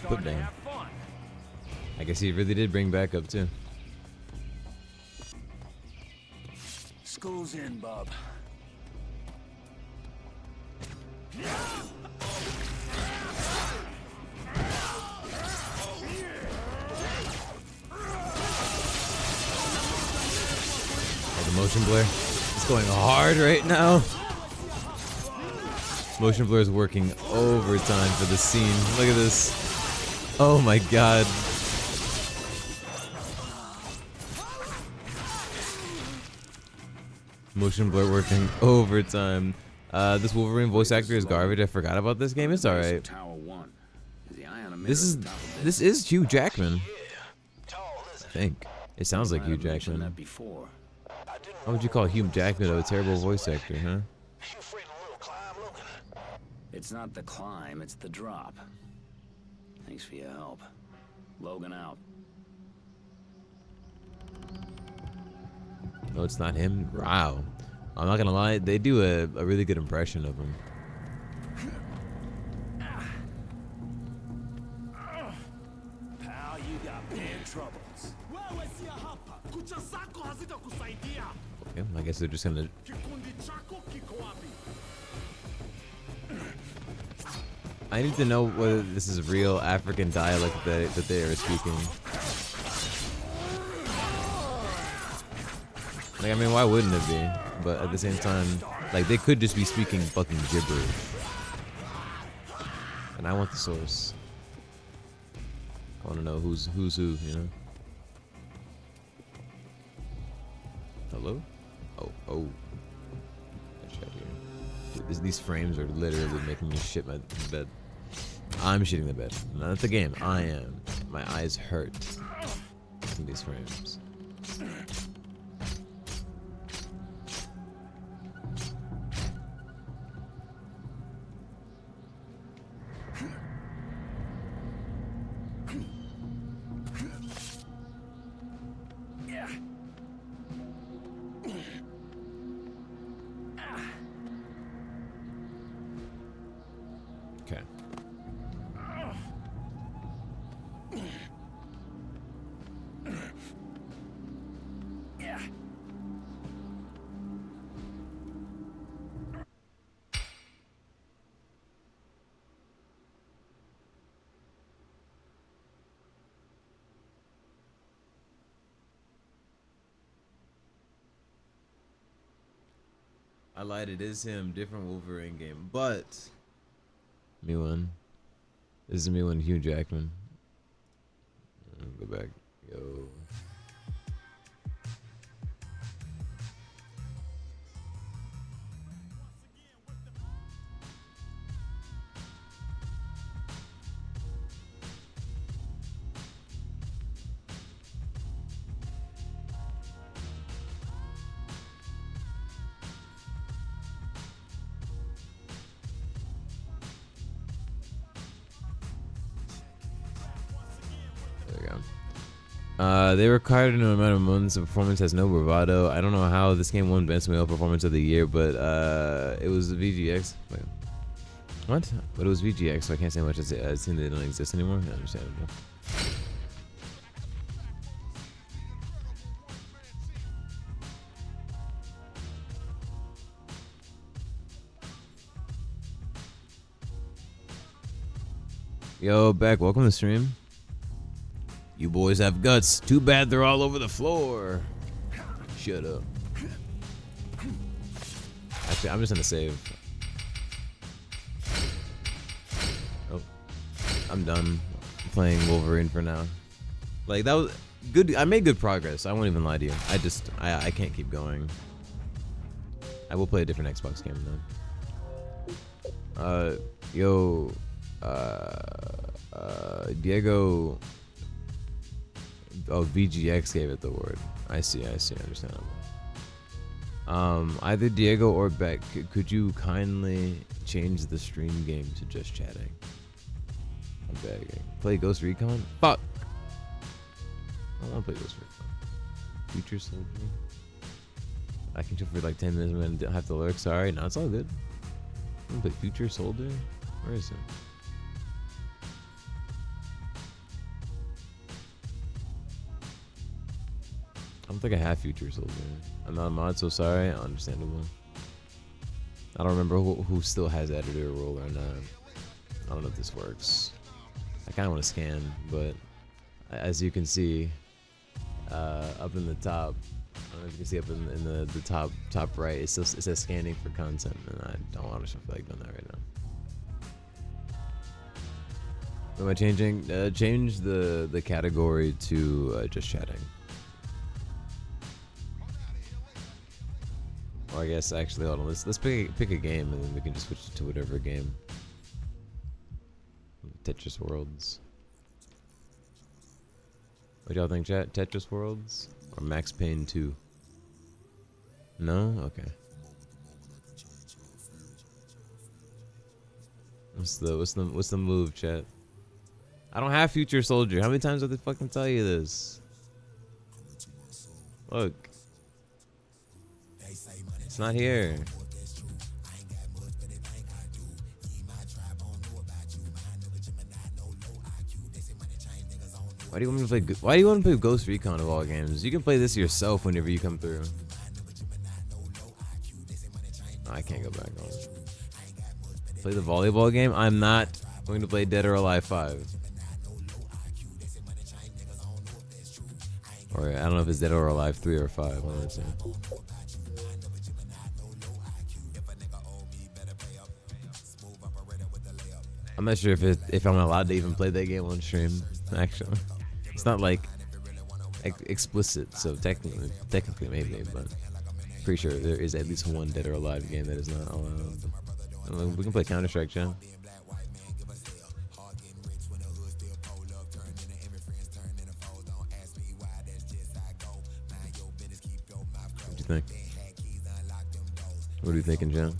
Put down. I guess he really did bring backup too. School's in, bub. Oh, the motion blur. It's going hard right now. Motion blur is working overtime for the scene. Look at this. Oh my god. Motion blur working overtime. This Wolverine voice actor is garbage. I forgot about this game. It's alright. This is Hugh Jackman. I think. It sounds like Hugh Jackman. How would you call Hugh Jackman a terrible voice actor, huh? It's not the climb, it's the drop. Thanks for your help. Logan out. No, it's not him. Wow. I'm not gonna lie, they do a really good impression of him. Pal, you got big troubles. Okay, I guess they're just gonna. I need to know whether this is real African dialect that they are speaking. Like, I mean, why wouldn't it be? But at the same time, like, they could just be speaking fucking gibberish. And I want the source. I want to know who's who, you know? Hello? Oh. That's right here. Dude, these frames are literally making me shit my bed. I'm shitting the bed. Not the game. I am. My eyes hurt from these frames. Okay. I lied, it is him, different Wolverine game, but me one. This is me one, Hugh Jackman. Go back, yo. There we go. They required an amount of moments of performance has no bravado. I don't know how this game won Best Male Performance of the Year, but it was the VGX. Wait, what? But it was VGX, so I can't say much. I've seen they don't exist anymore. Yeah, understandable. Yo, Beck, welcome to the stream. You boys have guts. Too bad they're all over the floor. Shut up. Actually, I'm just gonna save. Oh, I'm done playing Wolverine for now. Like, that was good. I made good progress. I won't even lie to you. I can't keep going. I will play a different Xbox game though. Yo, Diego. Oh, VGX gave it the word. I see, understandable. Either Diego or Beck, could you kindly change the stream game to just chatting? I'm begging. Play Ghost Recon? Fuck! I don't want to play Ghost Recon. Future Soldier? I can chill for like 10 minutes and then have to lurk. Sorry, no, it's all good. I'm gonna play Future Soldier? Where is it? I don't think I have Future Soldier. I'm not a mod, so sorry. Understandable. I don't remember who still has editor role or not. I don't know if this works. I kind of want to scan, but as you can see, up in the top, I don't know if you can see up in the top right, it says scanning for content, and I don't honestly feel like doing that right now. Am I changing? Change the category to just chatting. Or I guess actually, hold on. Let's pick a game, and then we can just switch it to whatever game. Tetris Worlds. What y'all think, chat? Tetris Worlds or Max Payne 2? No? Okay. What's the move, chat? I don't have Future Soldier. How many times have they fucking tell you this? Look. It's not here. Why do you want me to play? Why do you want to play Ghost Recon of all games? You can play this yourself whenever you come through. Oh, I can't go back on. Play the volleyball game. I'm not going to play Dead or Alive 5. Or I don't know if it's Dead or Alive 3 or 5. One of the two. I'm not sure if I'm allowed to even play that game on stream. Actually, it's not like explicit, so technically maybe, but pretty sure there is at least one Dead or Alive game that is not allowed. We can play Counter-Strike, John. What do you think? What are you thinking, John?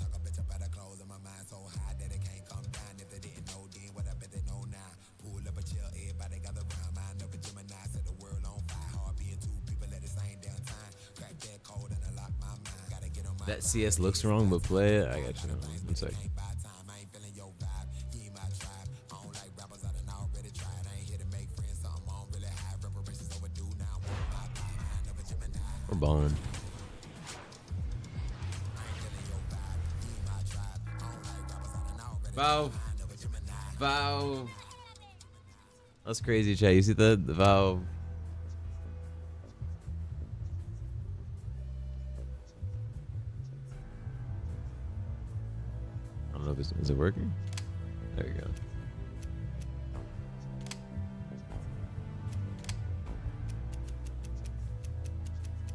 That CS looks wrong, but play it. I got you. One sec. We're balling. Valve. Valve. That's crazy, chat. You see the Valve? I don't know if is it working? There you go.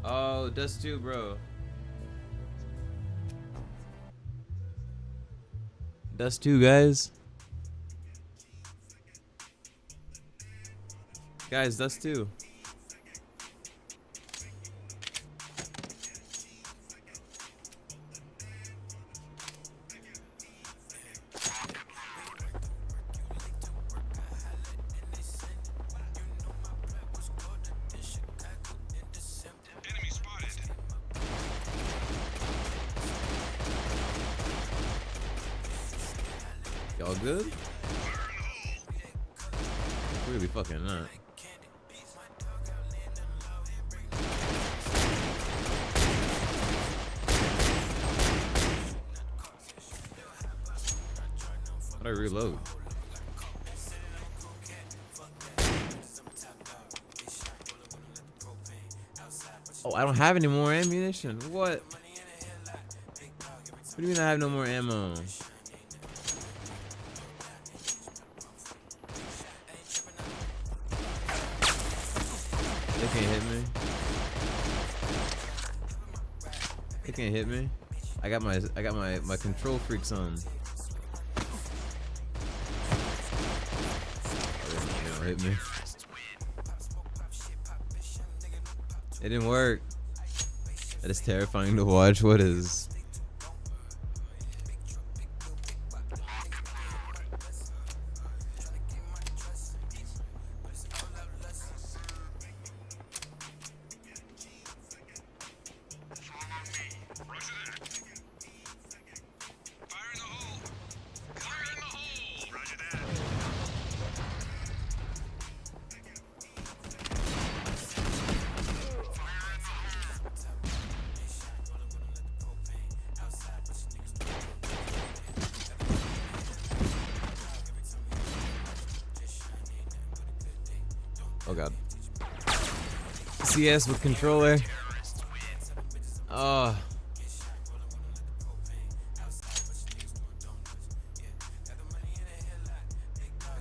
Oh, Dust 2, bro. Dust 2, guys. Guys, Dust 2. Y'all good? We're gonna be fucking not. How do I reload? Oh, I don't have any more ammunition. What? What do you mean I have no more ammo? They can't hit me. They can't hit me. I got my control freaks on. They don't hit me. It didn't work. That is terrifying to watch. What is? Oh god. CS with controller. Oh.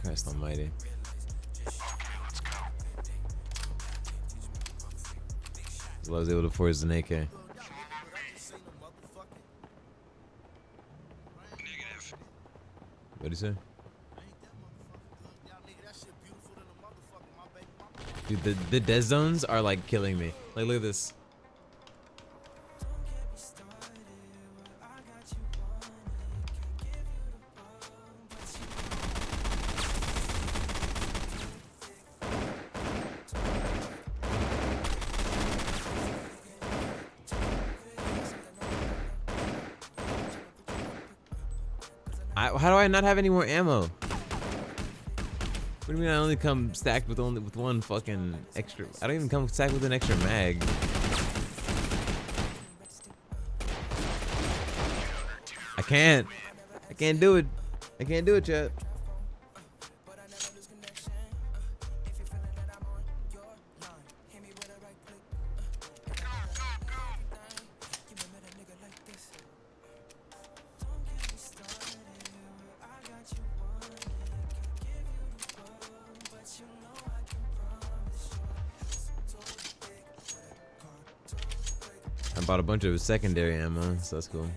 Christ almighty. I was able to force an AK. What'd you say? Dude, the dead zones are like killing me. Like, look at this. How do I not have any more ammo? do you mean I only come stacked with one fucking extra? I don't even come stacked with an extra mag. I can't do it. I can't do it, chat. I bought a bunch of secondary ammo, so that's cool.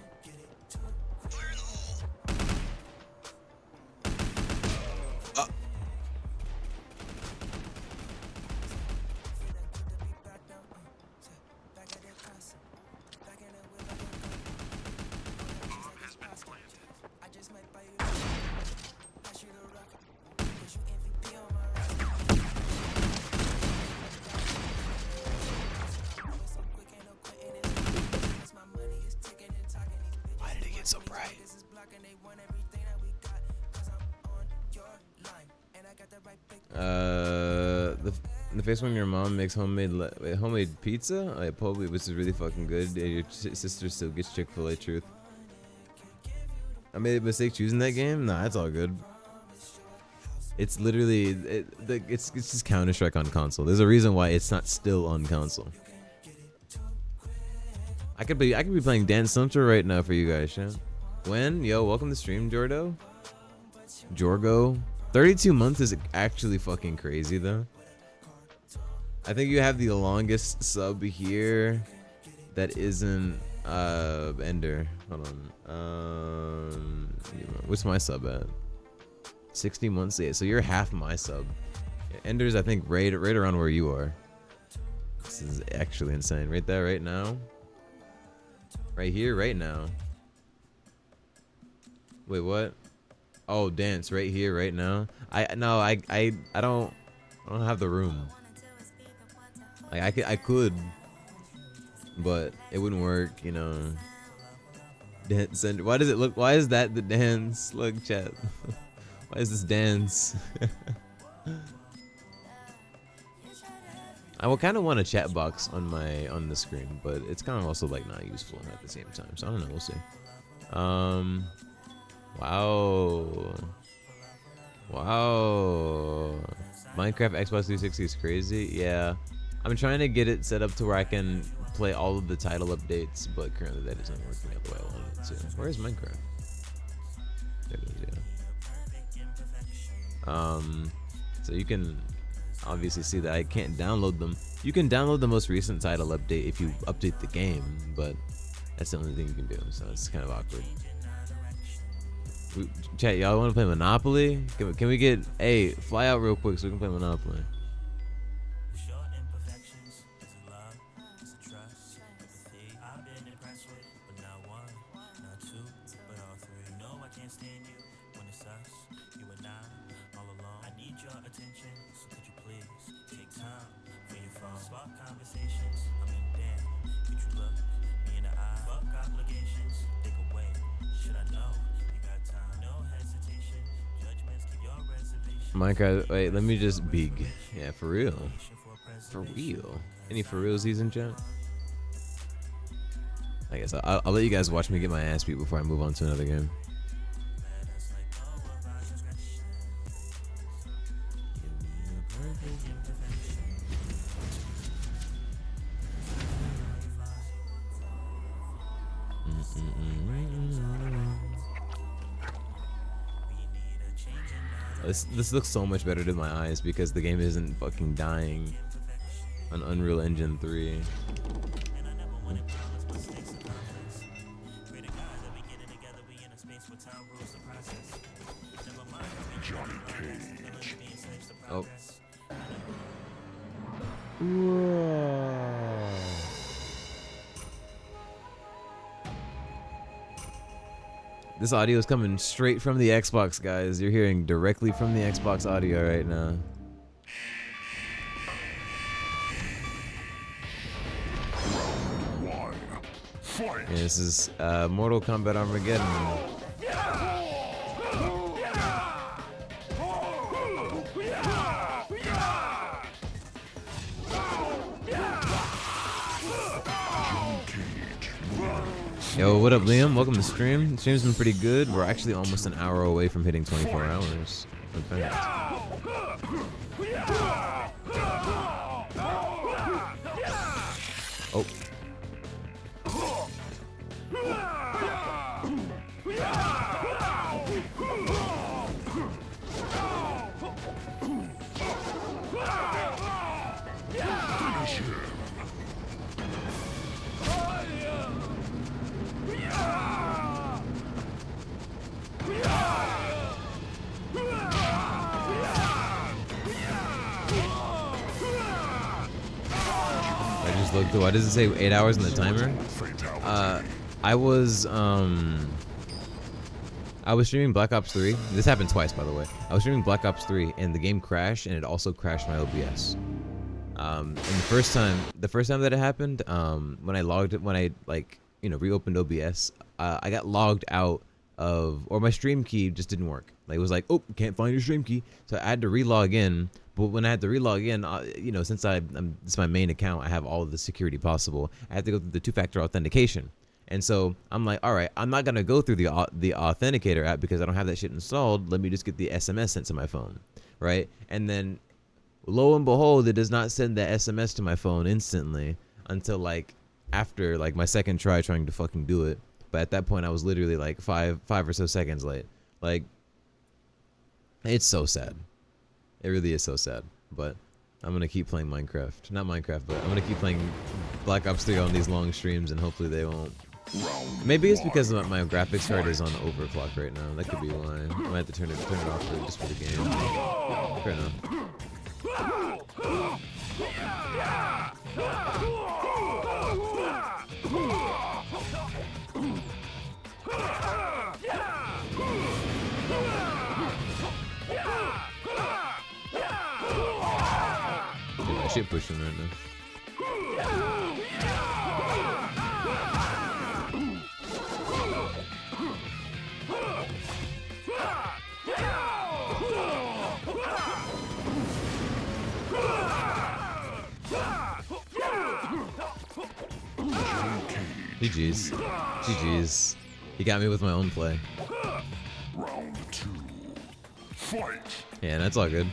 Why did it get so bright? The face when your mom makes homemade pizza, probably, which is really fucking good. Yeah, your sister still gets Chick-fil-A. Truth. I made a mistake choosing that game. Nah, that's all good. It's literally it's just Counter-Strike on console. There's a reason why it's not still on console. I could be playing Dance Central right now for you guys, yeah. When? Yo, welcome to stream, Jordo. 32 months is actually fucking crazy though. I think you have the longest sub here that isn't Ender. Hold on. What's my sub at? 60 months. Yeah, so you're half my sub. Yeah, Ender's I think right around where you are. This is actually insane. Right there, right now. Right here, right now. Wait, what? Oh, dance right here, right now. I don't have the room. Like I could, but it wouldn't work, you know. Dance and why does it look? Why is that the dance? Look, chat. Why is this dance? I would kind of want a chat box on the screen, but it's kind of also like not useful at the same time. So I don't know. We'll see. Wow. Minecraft Xbox 360 is crazy. Yeah. I'm trying to get it set up to where I can play all of the title updates, but currently that isn't working out the way I wanted it to. Where is Minecraft? There it is, yeah. So you can obviously see that I can't download them. You can download the most recent title update if you update the game, but that's the only thing you can do, so it's kind of awkward. Chat, y'all want to play Monopoly? Can we get, hey, fly out real quick so we can play Monopoly. Minecraft, wait, let me just big. Yeah, for real. For real. Any for realsies in chat? I guess I'll let you guys watch me get my ass beat before I move on to another game. This looks so much better to my eyes because the game isn't fucking dying on Unreal Engine 3. Oh. Whoa. This audio is coming straight from the Xbox, guys. You're hearing directly from the Xbox audio right now. Yeah, this is Mortal Kombat Armageddon. Yo, what up, Liam? Welcome to the stream. The stream's been pretty good. We're actually almost an hour away from hitting 24 hours. In fact. Oh. I just looked. Why does it say 8 hours on the timer? I was streaming Black Ops 3. This happened twice, by the way. I was streaming Black Ops 3, and the game crashed, and it also crashed my OBS. And the first time that it happened, when I reopened OBS, I got logged out of, or my stream key just didn't work. Like, it was like, oh, can't find your stream key, so I had to relog in. But when I had to relog in, since this is my main account, I have all of the security possible. I had to go through the two-factor authentication. And so I'm like, all right, I'm not gonna go through the authenticator app because I don't have that shit installed. Let me just get the SMS sent to my phone, right? And then, lo and behold, it does not send the SMS to my phone instantly until like after like my second trying to fucking do it. But at that point, I was literally like five or so seconds late. Like, it's so sad. It really is so sad. But I'm gonna keep playing Minecraft. Not Minecraft, but I'm gonna keep playing Black Ops 3 on these long streams, and hopefully they won't. Maybe it's because my graphics card is on overclock right now. That could be why. I might have to turn it off just for the game. Fair enough. Dude, that shit pushing right now. GG's. GG's. He got me with my own play. Round 2. Fight. Yeah, that's all good.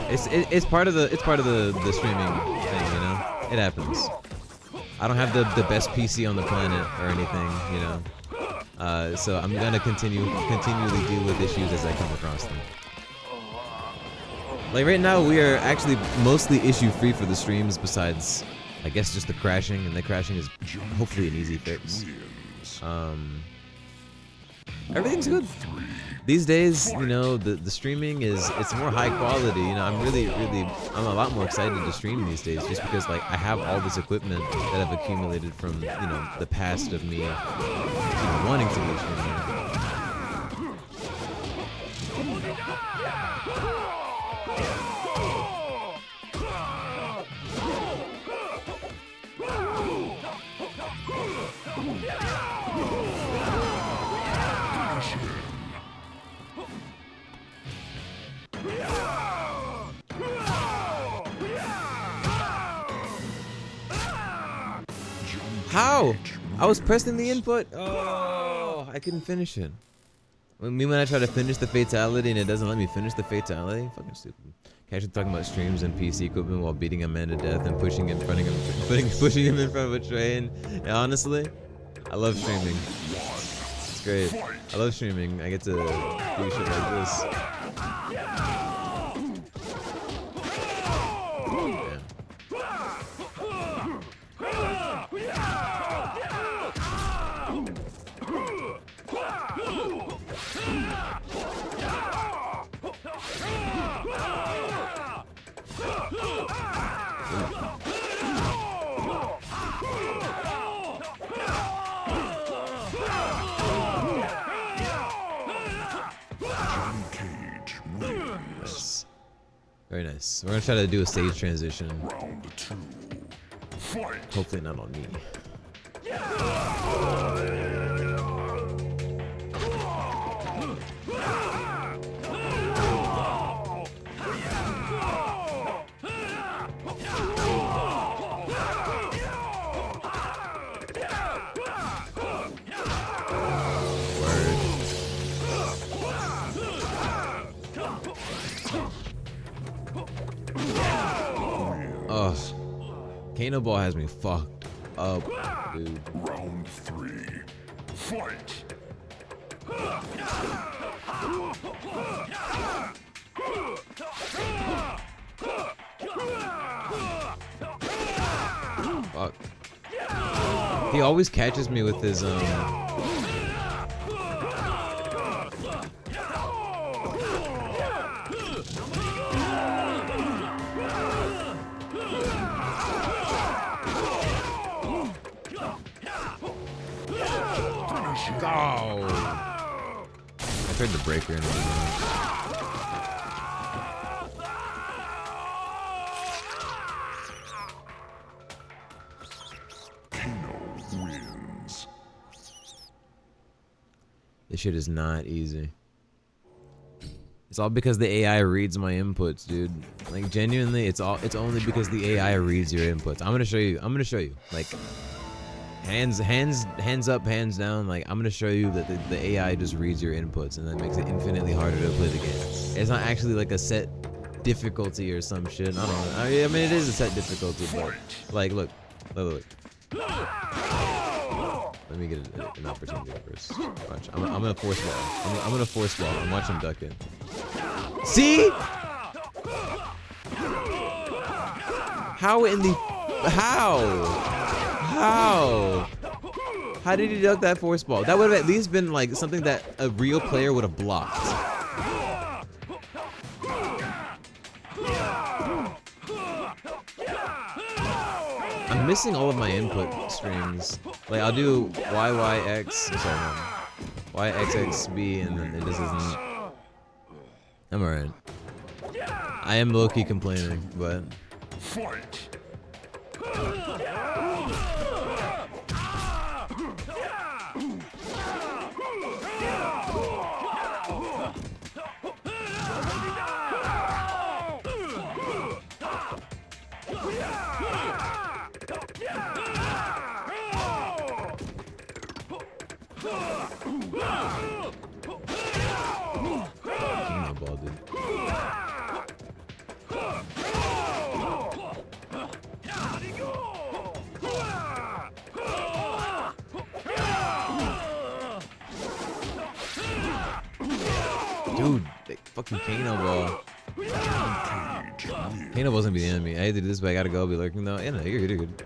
It's part of the streaming thing, you know. It happens. I don't have the best PC on the planet or anything, you know. So I'm gonna continually deal with issues as I come across them. Like right now, we are actually mostly issue free for the streams, besides, I guess, just the crashing, and the crashing is hopefully an easy fix. Everything's good. These days, you know, the streaming it's more high quality. You know, I'm a lot more excited to stream these days, just because like I have all this equipment that I've accumulated from, you know, the past of me, you know, wanting to be a streamer. How? I was pressing the input. Oh, I couldn't finish it. When I try to finish the fatality and it doesn't let me finish the fatality, fucking stupid. Casually talking about streams and PC equipment while beating a man to death and pushing him in front of a train. And honestly, I love streaming. It's great. I love streaming. I get to do shit like this. Nice. Very nice. We're gonna try to do a stage transition. Round 2. Fight. Hopefully not on me. Kano Ball has me fucked up, dude. Round 3. Fight! Fuck. He always catches me with his Go! I tried the breaker in the Wins. This shit is not easy. It's all because the AI reads my inputs, dude. Like genuinely, it's only because the AI reads your inputs. I'm gonna show you. Like hands up, hands down. Like I'm gonna show you that the AI just reads your inputs, and that makes it infinitely harder to play the game. It's not actually like a set difficulty or some shit. I don't know. I mean, it is a set difficulty, but like, look. Let me get an opportunity first. Watch. I'm gonna force ball. I'm gonna force ball and watch him duck in. See? How in the How did he duck that force ball? That would have at least been like something that a real player would have blocked. I'm missing all of my input strings. Like I'll do YYX, sorry, no. YXXB, and then it just isn't. I'm alright. I am low-key complaining, but. Fight! Ball, dude. Dude, they fucking Kano Ball. Kano Ball's gonna be the enemy. I hate to do this, but I gotta go. I'll be lurking though. Yeah, no, you're good, you're good.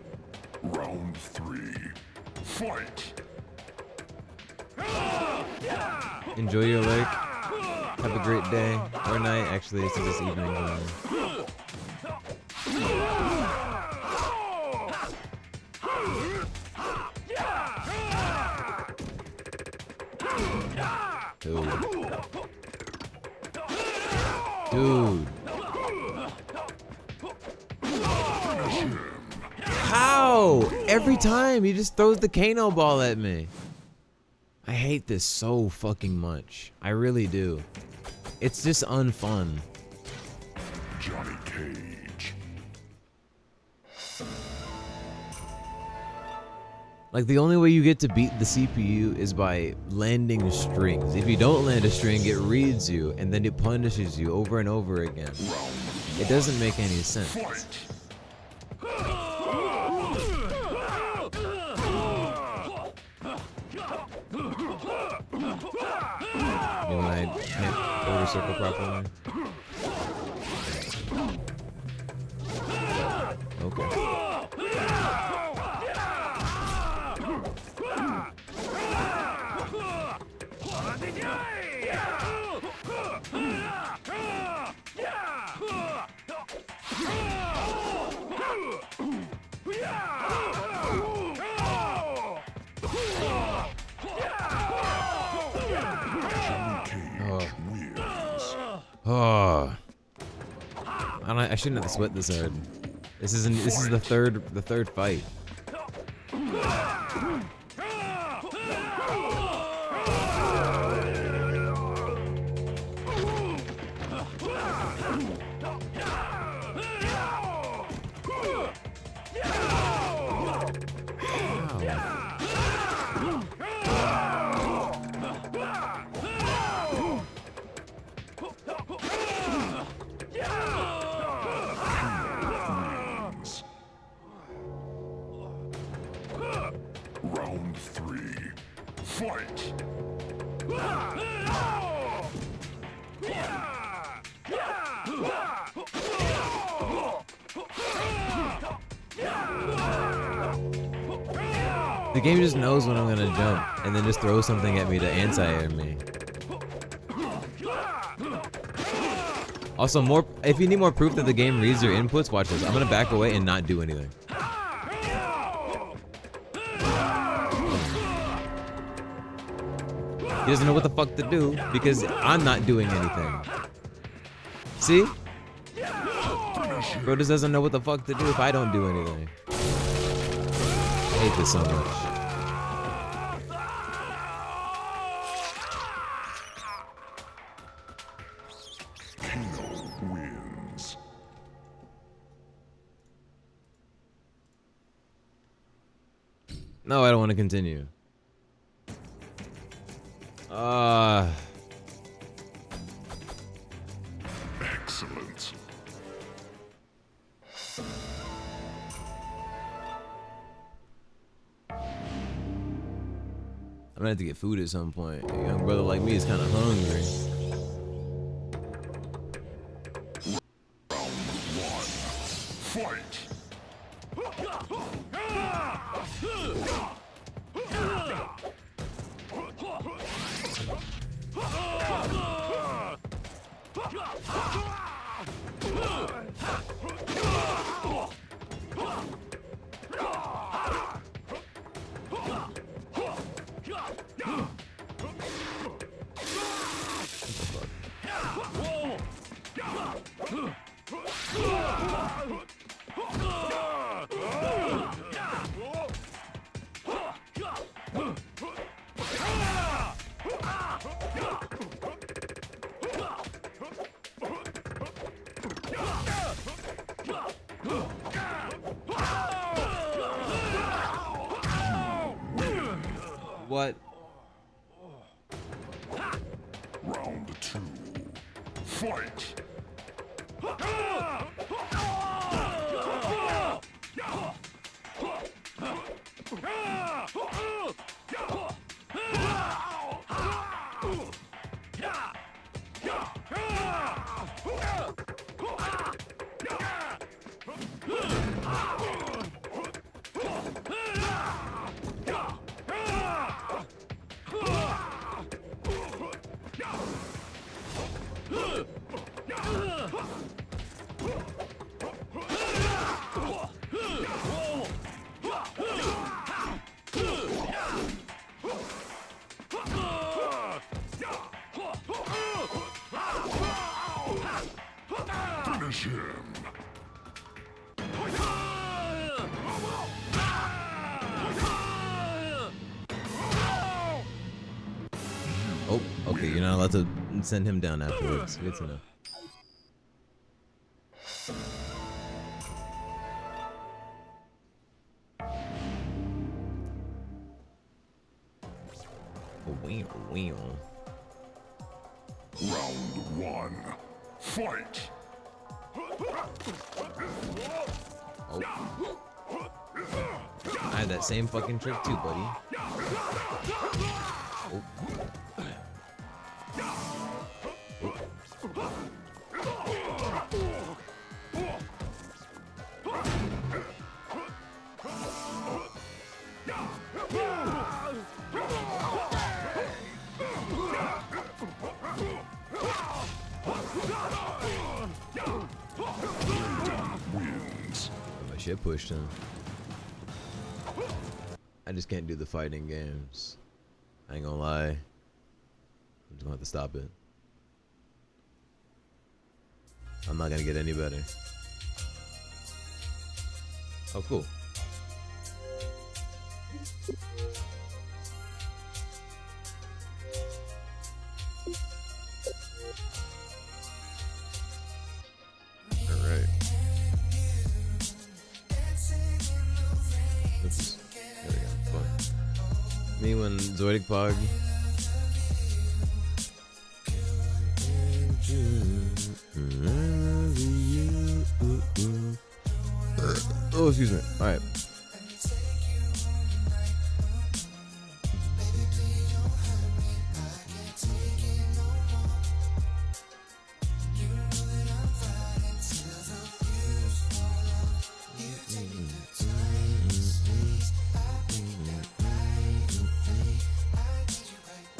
Round 3. Fight! Enjoy your lurk. Have a great day or night. Actually, it's this evening. Dude. How? Every time he just throws the Kano Ball at me. I hate this so fucking much. I really do. It's just unfun. Johnny Cage. Like the only way you get to beat the CPU is by landing strings. If you don't land a string, it reads you and then it punishes you over and over again. It doesn't make any sense. When I can't order circle properly. Okay. Oh, I shouldn't have sweat this hard. This is the third fight. Round 3. Fight! The game just knows when I'm gonna jump and then just throws something at me to anti-air me. Also, more if you need more proof that the game reads your inputs, watch this. I'm gonna back away and not do anything. He doesn't know what the fuck to do because I'm not doing anything. See? Bro just doesn't know what the fuck to do if I don't do anything. I hate this so much. Kano wins. No, I don't want to continue. Excellent. I'm gonna have to get food at some point. A young brother like me is kind of hungry. Round 1. Fight! What? Round 2. Fight! Finish him. Oh, okay, you're not allowed to send him down afterwards. Good to know. Round 1. Fight! Oh. I had that same fucking trick too, buddy. Oh. My shit pushed him. I just can't do the fighting games. I ain't gonna lie. I'm just gonna have to stop it. I'm not gonna get any better. Oh, cool. Alright. Oops. There we go. Fuck. Me when Zoidic Pog. Oh, excuse me. Alright.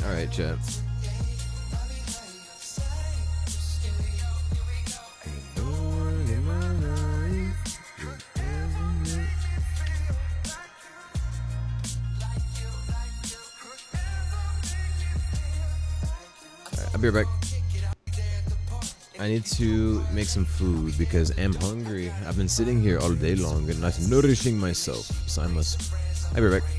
All right, chat. I'll be right back. I need to make some food because I'm hungry. I've been sitting here all day long and not nourishing myself, so I must. I'll be right back.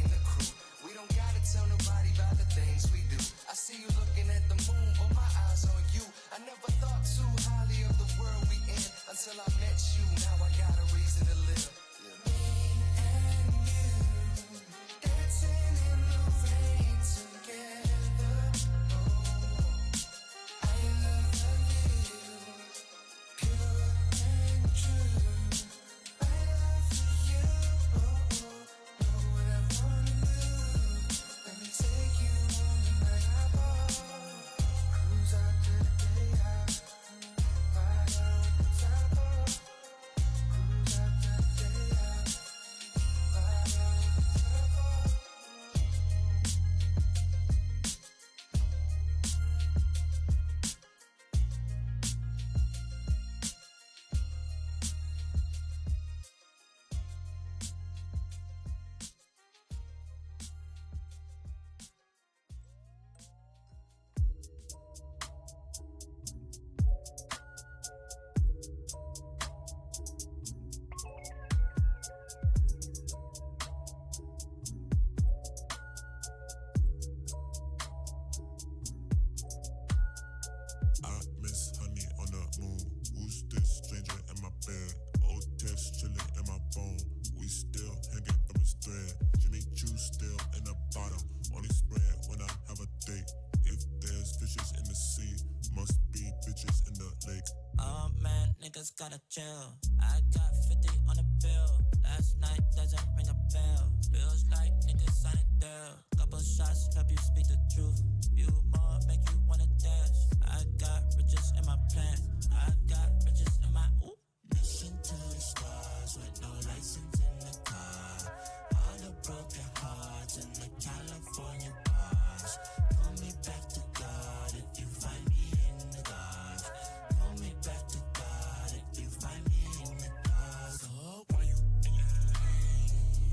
Gotta chill. I got 50 on the bill. Last night doesn't ring a bell. Feels like niggas sign a deal. Couple shots help you speak the truth. Few more make you wanna dance. I got riches in my plan. I got riches in my ooh. Mission to the stars with no license in the car. All the broken hearts in the California bars. Pull me back to God if you find me in the dark. Pull me back to God if you find me in the dark. So why you in LA?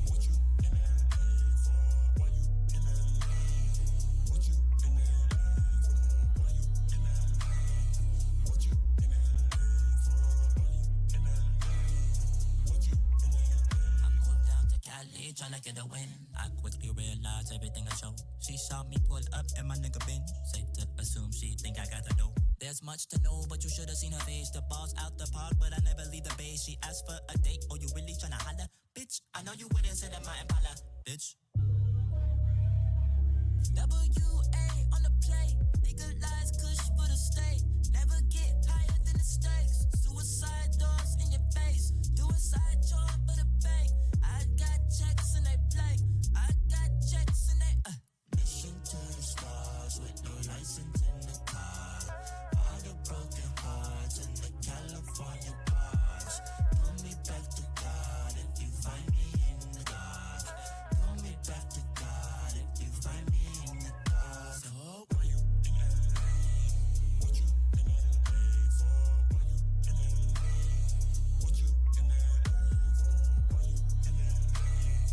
What you in LA for? Why you in LA? What you in LA for? Why you in LA? What you in LA for? Why you in LA? What you in LA? I moved down to Cali tryna get a win. I quickly realized everything I show. She saw me pull up and my nigga bin. Safe to assume she think I got the dough. There's much to know, but you should've seen her face. The ball's out the park, but I never leave the base. She asked for a date, oh, you really tryna holla? Bitch, I know you wouldn't sit in my Impala. Bitch. WA on the plate. Legalize kush for the state. Never get higher than the stakes. Suicide doors in your face. Do a side job for the bank. I got checks and they blank. I got checks and they Mission to the stars with no license in the car. All the broken hearts in the California bars. Pull me back to God if you find me in the dark. Pull me back to God if you find me in the dark. So why you in LA? What you in LA for? Why you in LA? What you in LA for? Why you in LA?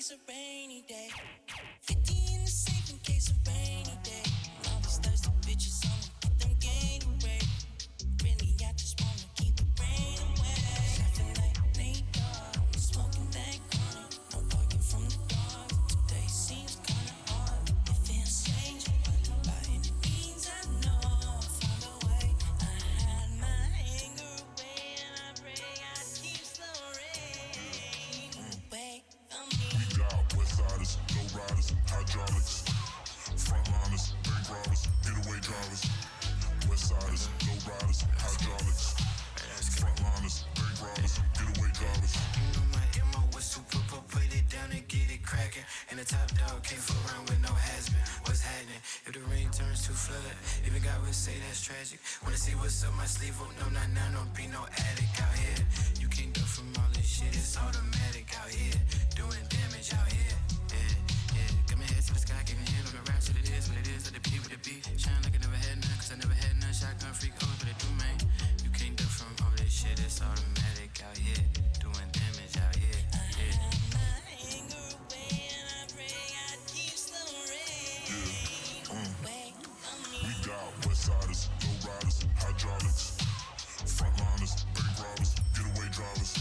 case of rainy day. 50 in the safe in case of rainy day. All these thirsty bitches on me, get them gain away. Really, I just wanna keep the rain away. Laughing like late dog, smoking that corner. No working from the dark. Today seems kinda hard. It feels strange, but by any means I know I'll find a way. I hide my anger away and I pray I keep the rain away from me. We got west siders, low riders, hydraulics, frontliners, bank robbers, getaway drivers. West siders, low riders, hydraulics, frontliners, bank robbers, getaway drivers. You know my MO was super, put it down and get it cracking. And the top dog can't fool around with no has-been. What's happening? If the rain turns to flood, even God would say that's tragic. Wanna see what's up my sleeve? Oh no, not now, don't be no addict out here. You can't do from all this shit, it's automatic out here. Doing damage out here. Yeah. Got my head to the sky, giving hand on the rap shit. It is what it is, let the beat with the beat. Shine like I never had none, cause I never had none. Shotgun freak, oh, but it do, man. You can't do from all this shit, it's automatic out here. Doing damage out here. Yeah. We got west siders, low riders, hydraulics, frontliners, bank robbers, getaway drivers.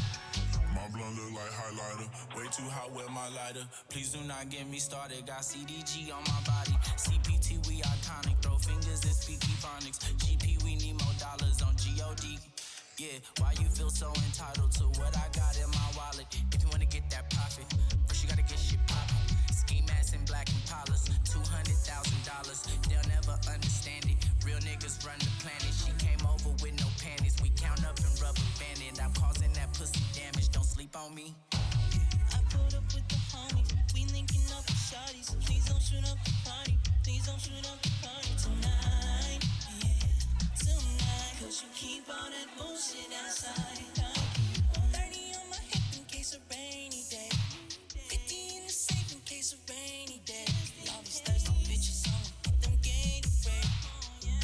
My blunt look like highlighter, way too hot with my lighter. Please do not get me started, got CDG on my body. CPT, we iconic, throw fingers and speak phonics. GP, we need more dollars on GOD. Yeah, why you feel so entitled to what I got in my wallet? If you wanna get that profit, first you gotta get shit poppin'. Ski masks and black Impalas, $200,000. They'll never understand it. Real niggas run the planet. She came over with no panties. We count up and rubber band it. I'm causing that pussy damage. Don't sleep on me. I pulled up with the homies. We linking up with shawties. Please don't shoot up the party. Please don't shoot up the party tonight. Yeah, tonight. Cause you keep all that bullshit outside. 30 on my hip in case of rainy day. 50 in the safe in case of rainy day. All these thirsty bitches on me, get them gain away.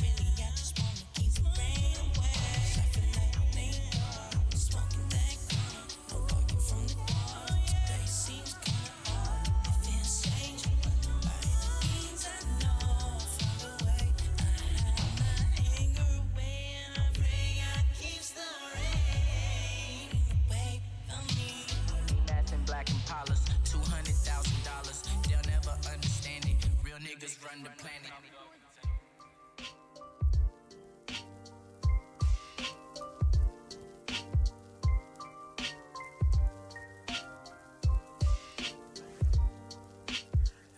Really, I just wanna keep the rain away. Laughing like late dog, smoking that corner. No working from the dark. Today seems kinda hard. It feels strange, but by any means I know I'll find a way. I hide my anger away and I pray God keeps the rain away from me. Ski and black Impalas, $200,000. They'll never understand it. Real niggas run the planet.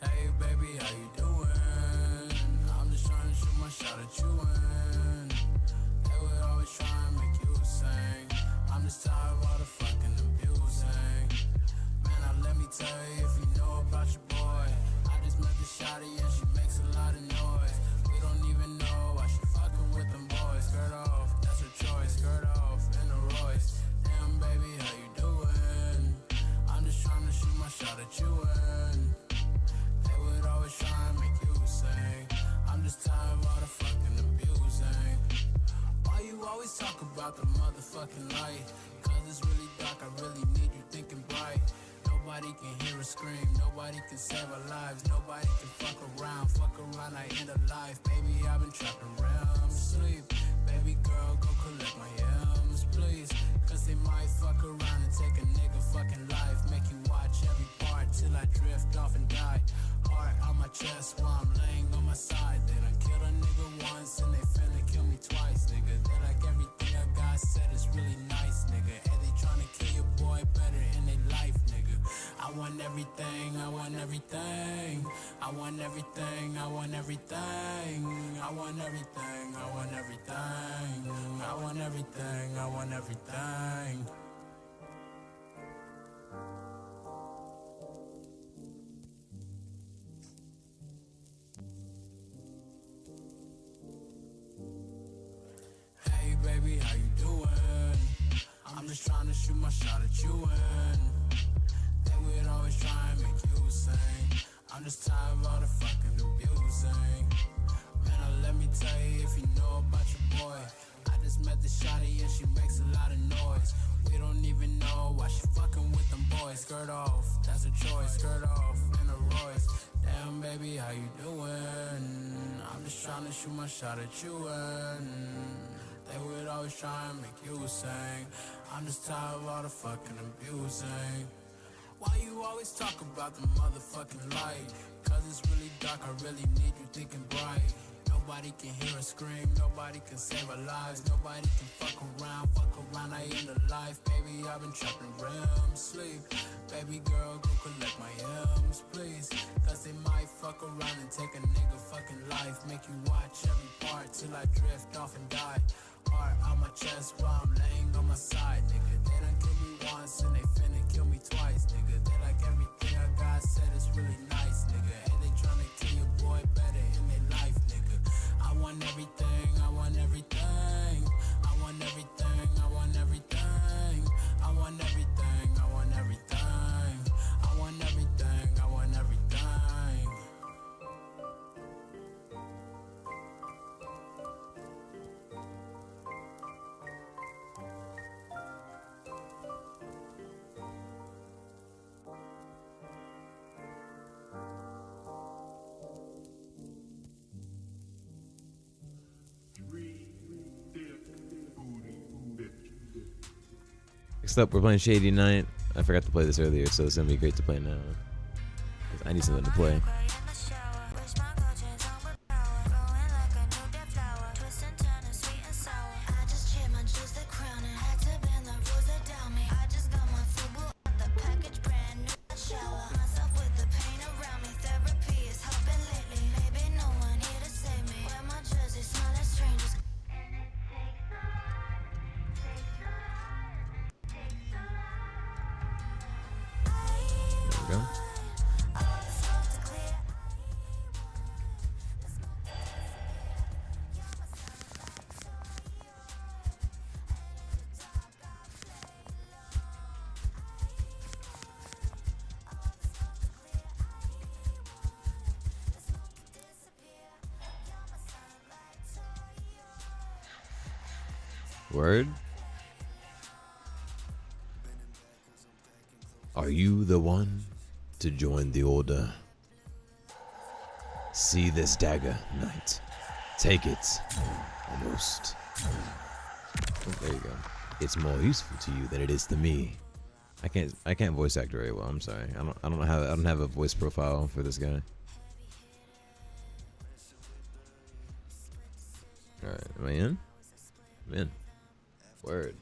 Hey baby, how you doing? I'm just trying to shoot my shot at you and they would always try and make you sing. I'm just tired of all the fucking abusing. Man, now let me tell you if you know about your boy. I just met the shawty and she makes a lot of noise. We don't even know why she fucking with them boys. Skirt off, that's her choice. Skirt off in the Royce. Damn baby, how you doing? I'm just trying to shoot my shot at you and they would always try and make you sing. I'm just tired of all the fucking abusing. Why you always talk about the motherfucking light? Cause it's really dark, I really need you thinking bright. Nobody can hear a scream, nobody can save our lives. Nobody can fuck around, I end a life. Baby, I've been trapped around sleep. Baby girl, go collect my M's, please. Cause they might fuck around and take a nigga fucking life. Make you watch every part till I drift off and die. Heart on my chest while I'm laying on my side. They done killed a nigga once and they finna kill me twice, nigga. They like everything I got said is really nice, nigga. And they tryna kill your boy better in their life, nigga. I want everything, I want everything. I want everything, I want everything. I want everything, I want everything. I want everything, I want everything. Hey baby, how you doing? I'm just trying to shoot my shot at you and they would always try and make you sing. I'm just tired of all the fucking abusing. Man, now let me tell you if you know about your boy. I just met the shawty and she makes a lot of noise. We don't even know why she fucking with them boys. Skirt off, that's her a choice. Skirt off in a Royce. Damn, baby, how you doing? I'm just trying to shoot my shot at you, and they would always try and make you sing. I'm just tired of all the fucking abusing. Why you always talk about the motherfucking light? Cause it's really dark, I really need you thinking bright. Nobody can hear us scream, nobody can save our lives. Nobody can fuck around, I end a life. Baby, I've been trapping REM sleep. Baby girl, go collect my M's, please. Cause they might fuck around and take a nigga fucking life. Make you watch every part till I drift off and die. Heart on my chest while I'm laying on my side, nigga. They done killed me once and they finna kill me twice, nigga. They like everything I got said is really nice, nigga. And they tryna kill your boy better in their life, nigga. I want everything, I want everything. I want everything, I want everything. I want everything, I want everything. I want everything, I want everything. Next up, we're playing Shady Night. I forgot to play this earlier, so it's gonna be great to play now. 'Cause I need something to play. Word? Are you the one to join the order? See this dagger, knight. Take it. Almost. Oh, there you go. It's more useful to you than it is to me. I can't voice act very well. I'm sorry. I don't have a voice profile for this guy. All right, am I in? I'm in. Word.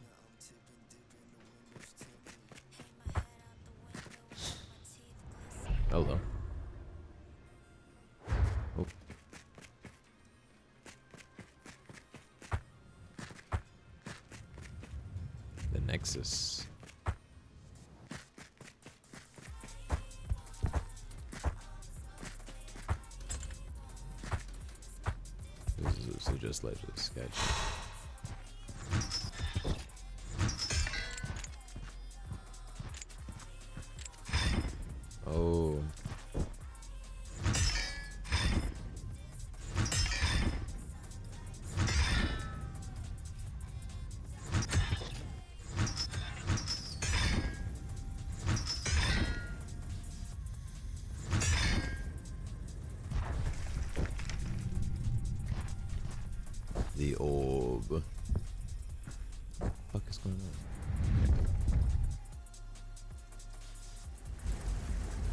Hello. Oh. The Nexus. So just like this, gotcha. Oh. The orb. What the fuck is going on?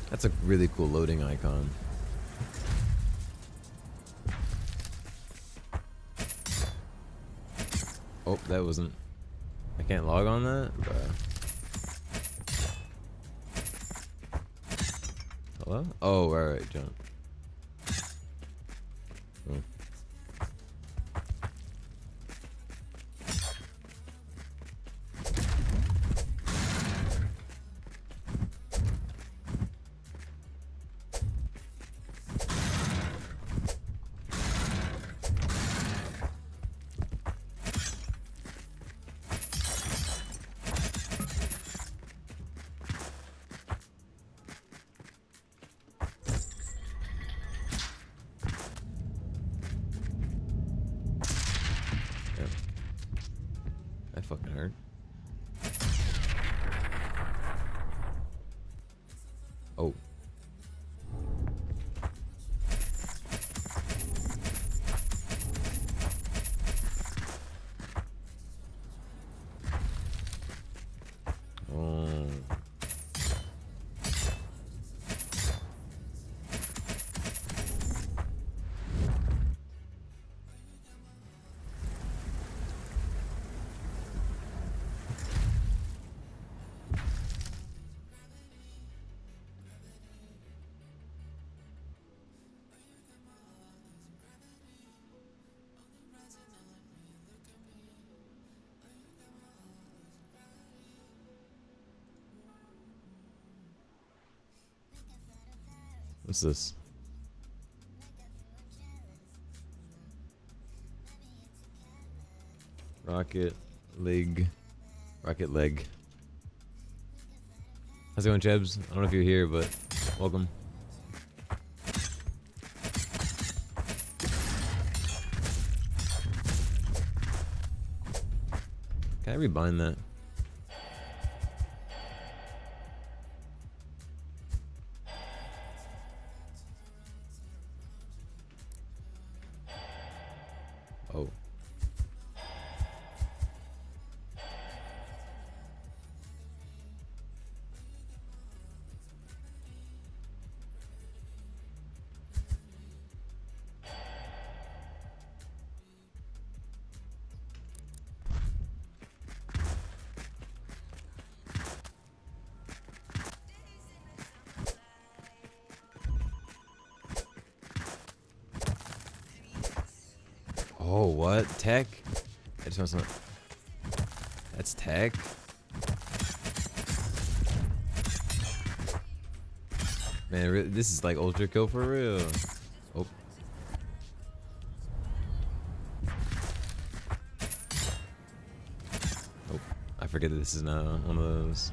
That's a really cool loading icon. Oh, that wasn't. I can't log on that? Hello? Oh, alright, jump. Oh. That fucking hurt. Oh. Oh. What's this? Rocket leg. Rocket leg. How's it going, Chebs? I don't know if you're here, but welcome. Can I rebind that? Oh. Oh, what? Tech? I just want some. That's tech? Man, this is like ultra kill for real. Oh. Oh, I forget that this is not one of those.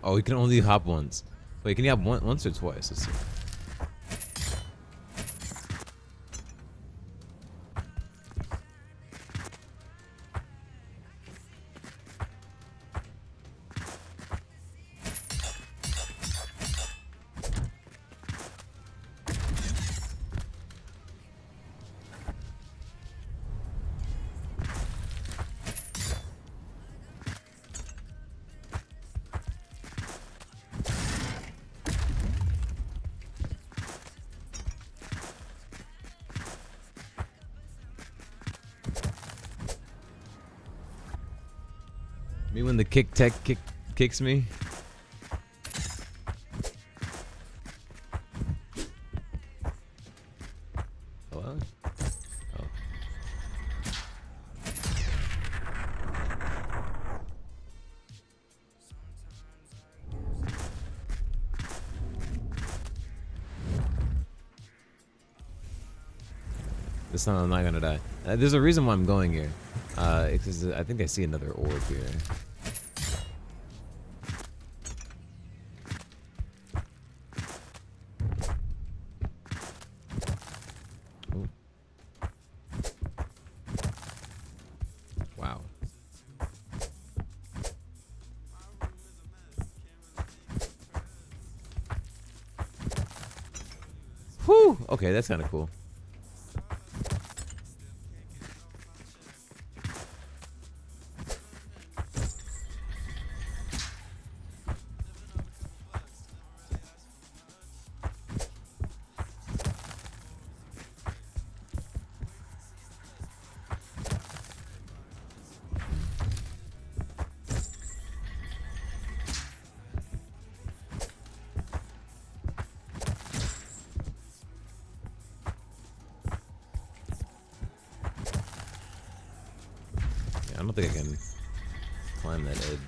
Oh, you can only hop once. Wait, can you hop once or twice? Let's see. Me when the kick tech kicks me. Hello? Oh. This time I'm not gonna die. There's a reason why I'm going here. Because I think I see another orb here. Oh. Wow. Whew! Okay, that's kind of cool. I don't think I can climb that edge.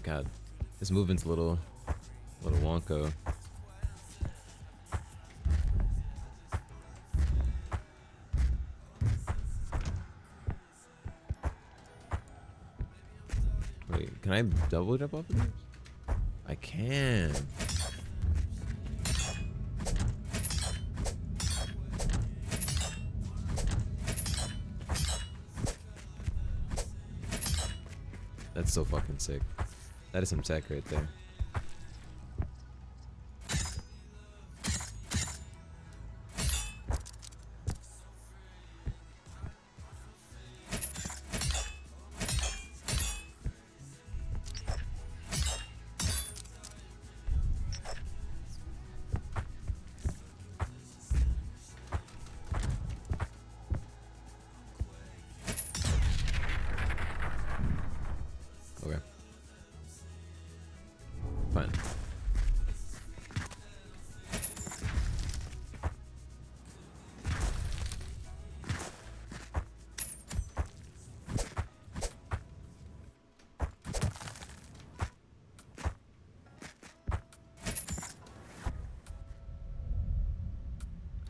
God, this movement's a little wonko. Wait, can I double jump off of this? I can. That's so fucking sick. That is some tech right there. Okay. Fine.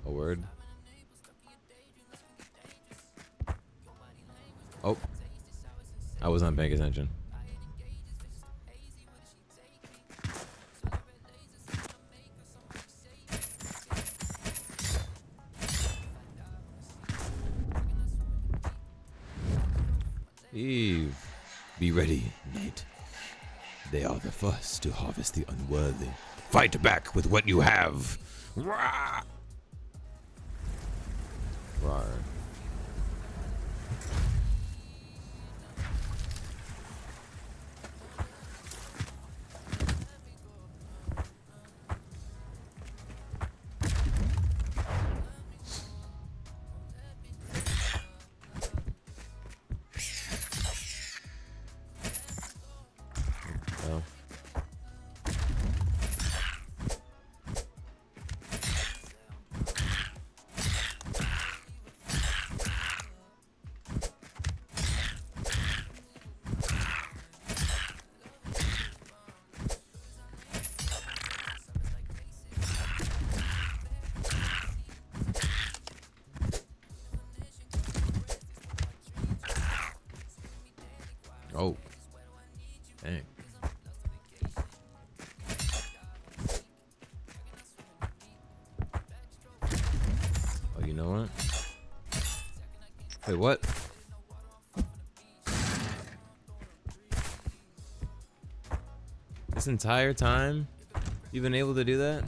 A word. Oh. I was not paying attention. Eve, be ready, Nate. They are the first to harvest the unworthy. Fight back with what you have. Rawr. Rawr. Well. Oh. Dang. Oh, you know what? Wait, what? This entire time, you've been able to do that?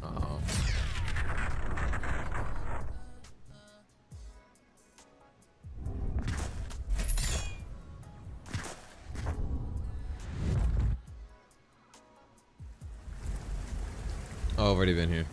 Oh. Oh, I've already been here.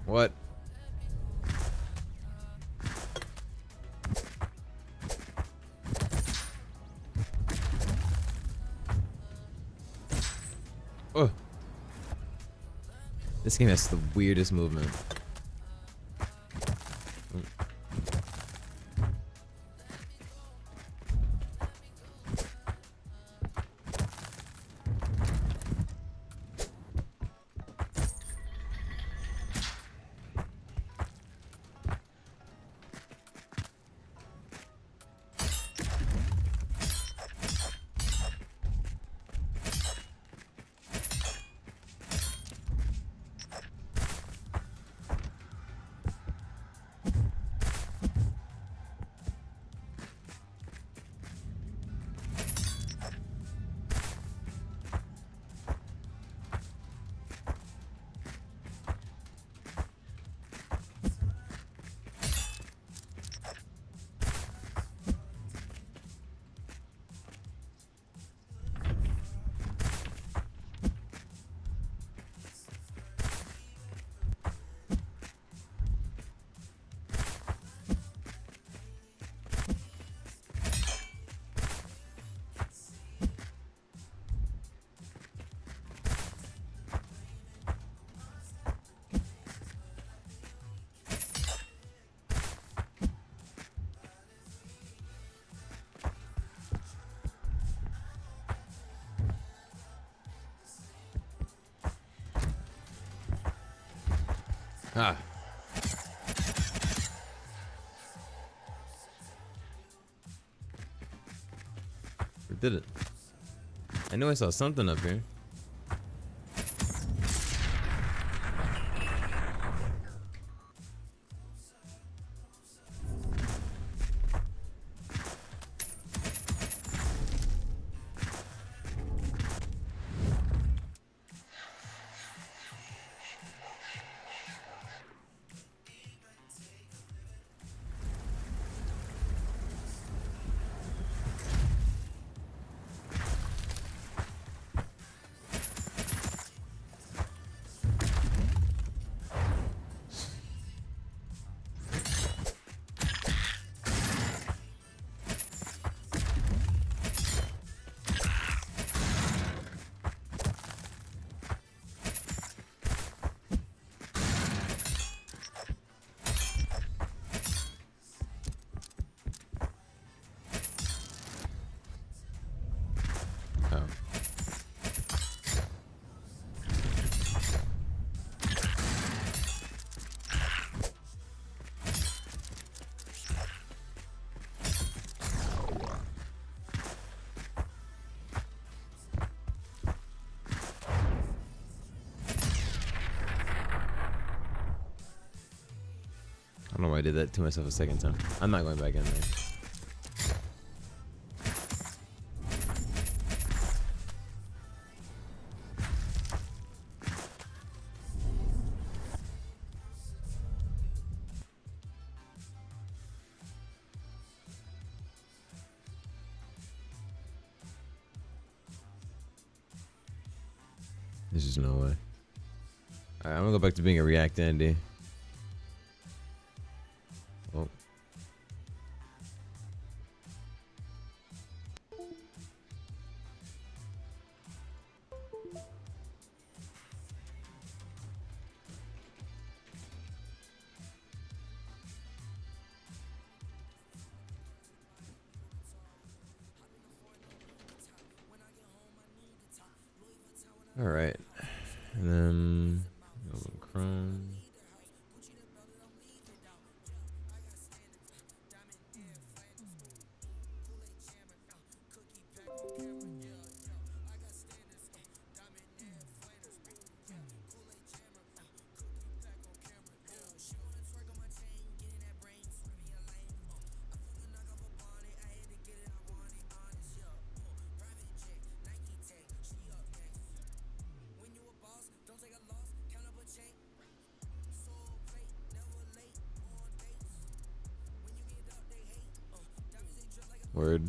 What? Oh. This game has the weirdest movement. Ah. We did it. I knew I saw something up here. I don't know why I did that to myself a second time. I'm not going back in there. There's just no way. Alright, I'm gonna go back to being a React Andy. Oh. Alright. And then open Chrome. Word.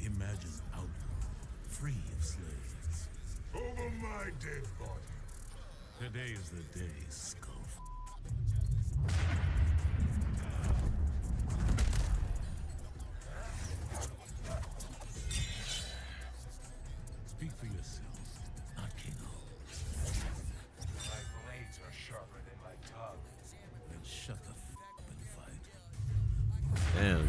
Imagine outlaw, free of slaves. Over my dead body. Today is the day, Skull. Speak for yourselves, not King Ho. My blades are sharper than my tongue. Then shut the f and fight. Damn.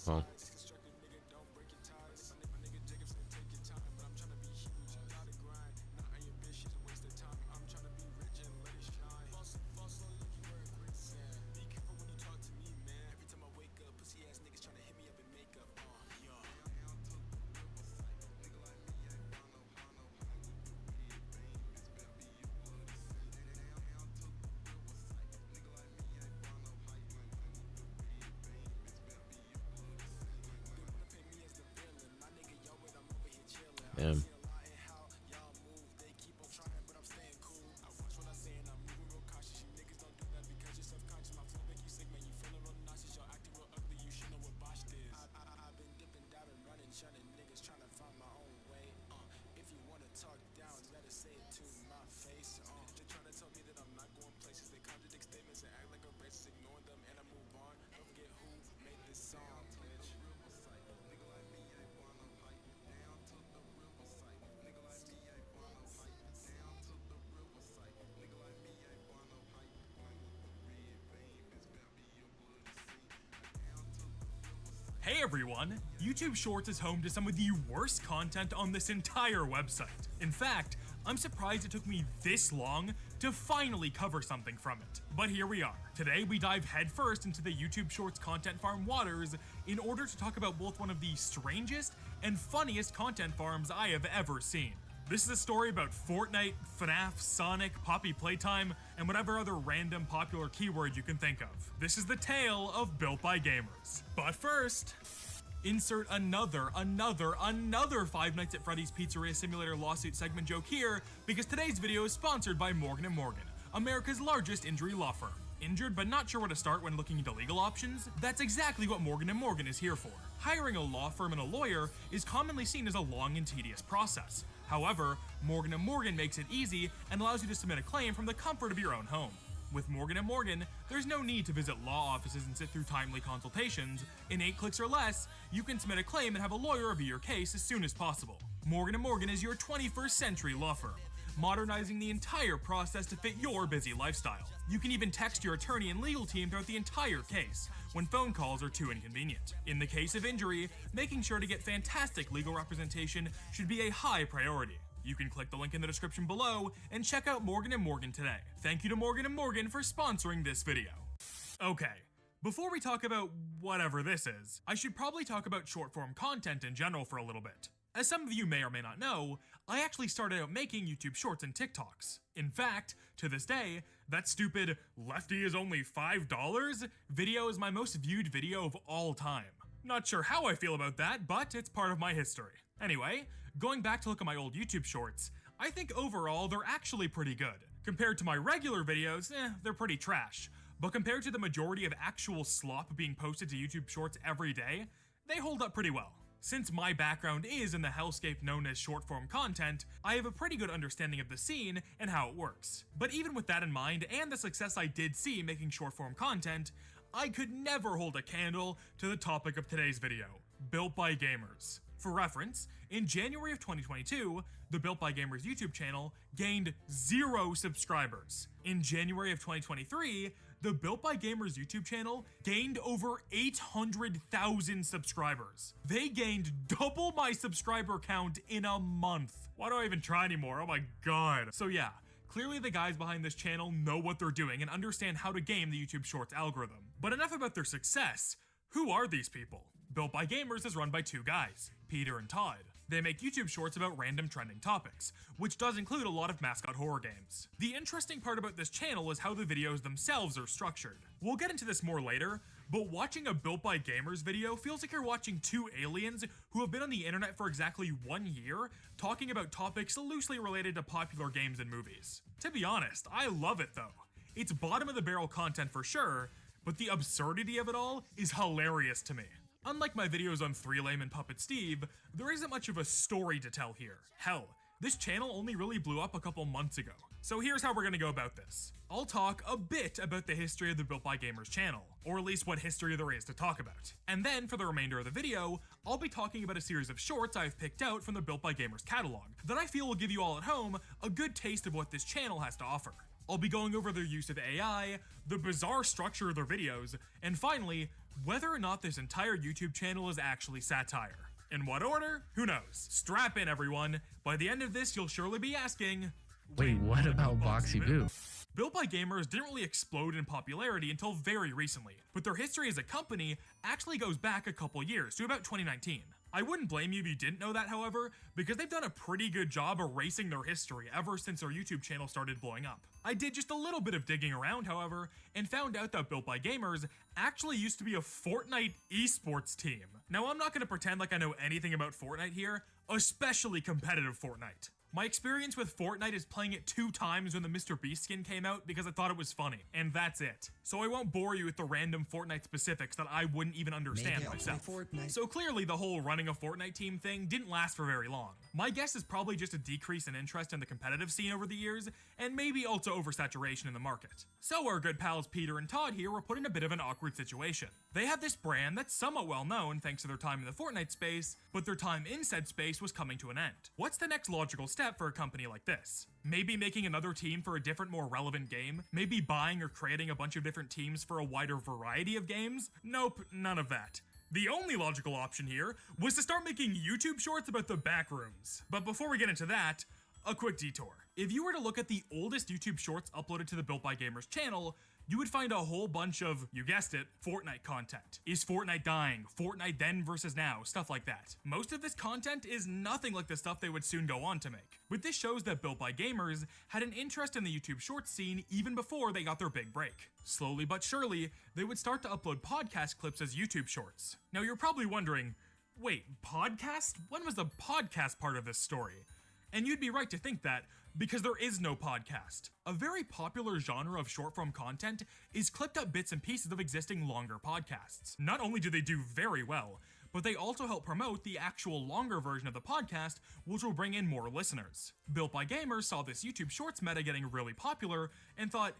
Oh. Damn. Hey everyone! YouTube Shorts is home to some of the worst content on this entire website. In fact, I'm surprised it took me this long to finally cover something from it. But here we are. Today we dive headfirst into the YouTube Shorts content farm waters in order to talk about both one of the strangest and funniest content farms I have ever seen. This is a story about Fortnite, FNAF, Sonic, Poppy Playtime, and whatever other random popular keyword you can think of. This is the tale of Built by Gamers. But first, insert another Five Nights at Freddy's Pizzeria Simulator lawsuit segment joke here, because today's video is sponsored by Morgan & Morgan, America's largest injury law firm. Injured but not sure where to start when looking into legal options? That's exactly what Morgan & Morgan is here for. Hiring a law firm and a lawyer is commonly seen as a long and tedious process. However, Morgan & Morgan makes it easy and allows you to submit a claim from the comfort of your own home. With Morgan & Morgan, there's no need to visit law offices and sit through timely consultations. In 8 clicks or less, you can submit a claim and have a lawyer review your case as soon as possible. Morgan & Morgan is your 21st century law firm, modernizing the entire process to fit your busy lifestyle. You can even text your attorney and legal team throughout the entire case when phone calls are too inconvenient. In the case of injury, making sure to get fantastic legal representation should be a high priority. You can click the link in the description below and check out Morgan & Morgan today. Thank you to Morgan & Morgan for sponsoring this video. Okay, before we talk about whatever this is, I should probably talk about short form content in general for a little bit. As some of you may or may not know, I actually started out making YouTube Shorts and TikToks. In fact, to this day, that stupid "Lefty is only $5" video is my most viewed video of all time. Not sure how I feel about that, but it's part of my history. Anyway, going back to look at my old YouTube Shorts, I think overall they're actually pretty good. Compared to my regular videos, they're pretty trash. But compared to the majority of actual slop being posted to YouTube Shorts every day, they hold up pretty well. Since my background is in the hellscape known as short-form content, I have a pretty good understanding of the scene and how it works. But even with that in mind, and the success I did see making short-form content, I could never hold a candle to the topic of today's video, Built by Gamers. For reference, in January of 2022, the Built by Gamers YouTube channel gained 0 subscribers. In January of 2023, the Built by Gamers YouTube channel gained over 800,000 subscribers. They gained double my subscriber count in a month. Why do I even try anymore? Oh my god. So yeah, clearly the guys behind this channel know what they're doing and understand how to game the YouTube Shorts algorithm. But enough about their success. Who are these people? Built by Gamers is run by 2 guys, Peter and Todd. They make YouTube Shorts about random trending topics, which does include a lot of mascot horror games. The interesting part about this channel is how the videos themselves are structured. We'll get into this more later, but watching a Built by Gamers video feels like you're watching 2 aliens who have been on the internet for exactly 1 year, talking about topics loosely related to popular games and movies. To be honest, I love it though. It's bottom of the barrel content for sure, but the absurdity of it all is hilarious to me. Unlike my videos on 3Lame and Puppet Steve, there isn't much of a story to tell here. Hell, this channel only really blew up a couple months ago. So here's how we're gonna go about this. I'll talk a bit about the history of the Built by Gamers channel, or at least what history there is to talk about. And then for the remainder of the video, I'll be talking about a series of shorts I've picked out from the Built by Gamers catalog that I feel will give you all at home a good taste of what this channel has to offer. I'll be going over their use of AI, the bizarre structure of their videos, and finally, whether or not this entire YouTube channel is actually satire. In what order? Who knows? Strap in, everyone. By the end of this, you'll surely be asking, wait, what about Boxy Boo? Built by Gamers didn't really explode in popularity until very recently, but their history as a company actually goes back a couple years to about 2019. I wouldn't blame you if you didn't know that, however, because they've done a pretty good job erasing their history ever since their YouTube channel started blowing up. I did just a little bit of digging around, however, and found out that Built by Gamers actually used to be a Fortnite esports team. Now, I'm not going to pretend like I know anything about Fortnite here, especially competitive Fortnite. My experience with Fortnite is playing it 2 times when the Mr. Beast skin came out because I thought it was funny, and that's it. So I won't bore you with the random Fortnite specifics that I wouldn't even understand Maybe I'll play myself. Fortnite. So clearly the whole running a Fortnite team thing didn't last for very long. My guess is probably just a decrease in interest in the competitive scene over the years, and maybe also oversaturation in the market. So our good pals Peter and Todd here were put in a bit of an awkward situation. They have this brand that's somewhat well known thanks to their time in the Fortnite space, but their time in said space was coming to an end. What's the next logical step for a company like this? Maybe making another team for a different, more relevant game? Maybe buying or creating a bunch of different teams for a wider variety of games? Nope, none of that. The only logical option here was to start making YouTube shorts about the back rooms. But before we get into that, a quick detour. If you were to look at the oldest YouTube shorts uploaded to the Built by Gamers channel, you would find a whole bunch of, you guessed it, Fortnite content. Is Fortnite dying? Fortnite then versus now? Stuff like that. Most of this content is nothing like the stuff they would soon go on to make. But this shows that Built by Gamers had an interest in the YouTube shorts scene even before they got their big break. Slowly but surely, they would start to upload podcast clips as YouTube shorts. Now you're probably wondering, wait, podcast? When was the podcast part of this story? And you'd be right to think that, because there is no podcast. A very popular genre of short-form content is clipped up bits and pieces of existing longer podcasts. Not only do they do very well, but they also help promote the actual longer version of the podcast, which will bring in more listeners. Built by Gamers saw this YouTube Shorts meta getting really popular and thought,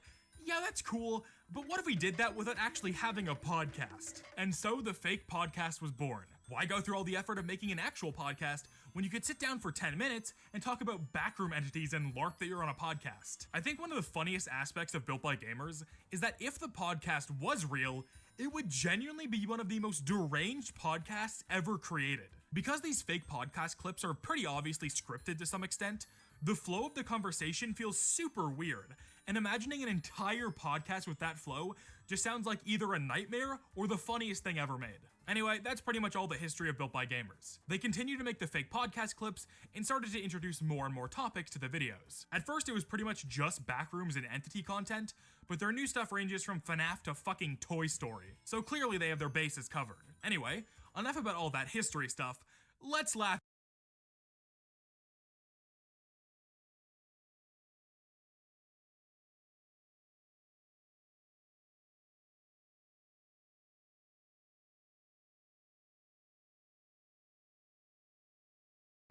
yeah, that's cool, but what if we did that without actually having a podcast? And so the fake podcast was born. Why go through all the effort of making an actual podcast when you could sit down for 10 minutes and talk about backroom entities and LARP that you're on a podcast? I think one of the funniest aspects of Built by Gamers is that if the podcast was real, it would genuinely be one of the most deranged podcasts ever created. Because these fake podcast clips are pretty obviously scripted to some extent, the flow of the conversation feels super weird, and imagining an entire podcast with that flow just sounds like either a nightmare or the funniest thing ever made. Anyway, that's pretty much all the history of Built by Gamers. They continued to make the fake podcast clips and started to introduce more and more topics to the videos. At first, it was pretty much just backrooms and entity content, but their new stuff ranges from FNAF to fucking Toy Story. So clearly they have their bases covered. Anyway, enough about all that history stuff. Let's laugh.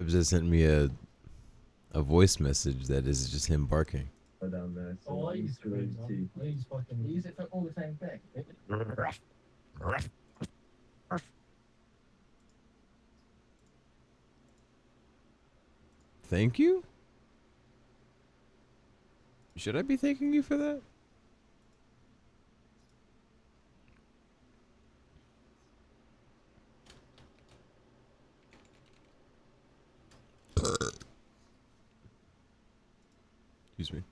Just sent me a voice message that is just him barking. Down there. So I use it for all the same thing. Thank you? Should I be thanking you for that? Excuse me.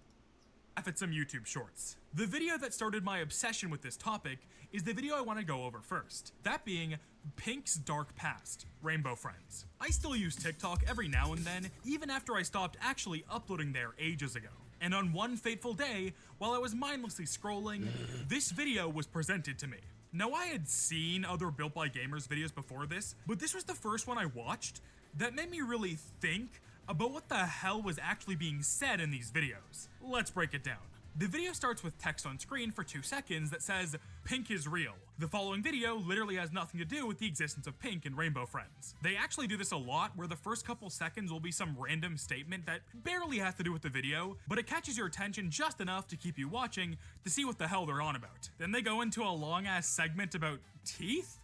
At some YouTube shorts. The video that started my obsession with this topic is the video I want to go over first. That being Pink's Dark Past, Rainbow Friends. I still use TikTok every now and then, even after I stopped actually uploading there ages ago. And on one fateful day, while I was mindlessly scrolling, this video was presented to me. Now I had seen other Built by Gamers videos before this, but this was the first one I watched that made me really think about what the hell was actually being said in these videos. Let's break it down. The video starts with text on screen for 2 seconds that says, Pink is real. The following video literally has nothing to do with the existence of Pink and Rainbow Friends. They actually do this a lot, where the first couple seconds will be some random statement that barely has to do with the video, but it catches your attention just enough to keep you watching to see what the hell they're on about. Then they go into a long ass segment about teeth?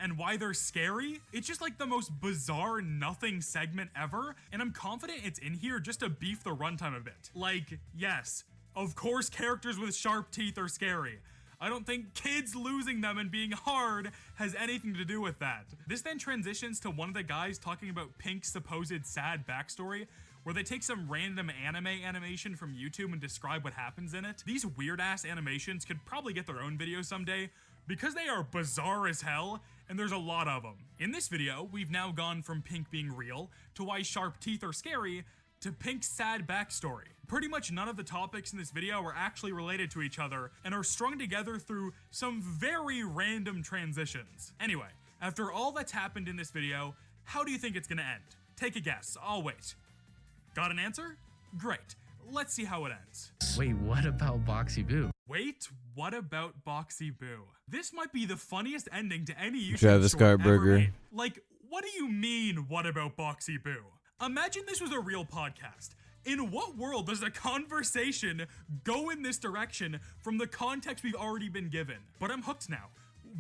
And why they're scary. It's just like the most bizarre nothing segment ever, and I'm confident it's in here just to beef the runtime a bit. Like, yes, of course characters with sharp teeth are scary. I don't think kids losing them and being hard has anything to do with that. This then transitions to one of the guys talking about Pink's supposed sad backstory, where they take some random anime animation from YouTube and describe what happens in it. These weird ass animations could probably get their own video someday, because they are bizarre as hell, and there's a lot of them. In this video, we've now gone from Pink being real, to why sharp teeth are scary, to Pink's sad backstory. Pretty much none of the topics in this video are actually related to each other, and are strung together through some very random transitions. Anyway, after all that's happened in this video, how do you think it's gonna end? Take a guess, I'll wait. Got an answer? Great. Let's see how it ends. Wait, what about Boxy Boo? Wait, what about Boxy Boo? This might be the funniest ending to any YouTube Travis short ever Cartburger. made. Like, what do you mean, what about Boxy Boo? Imagine this was a real podcast. In what world does a conversation go in this direction from the context we've already been given? But I'm hooked now.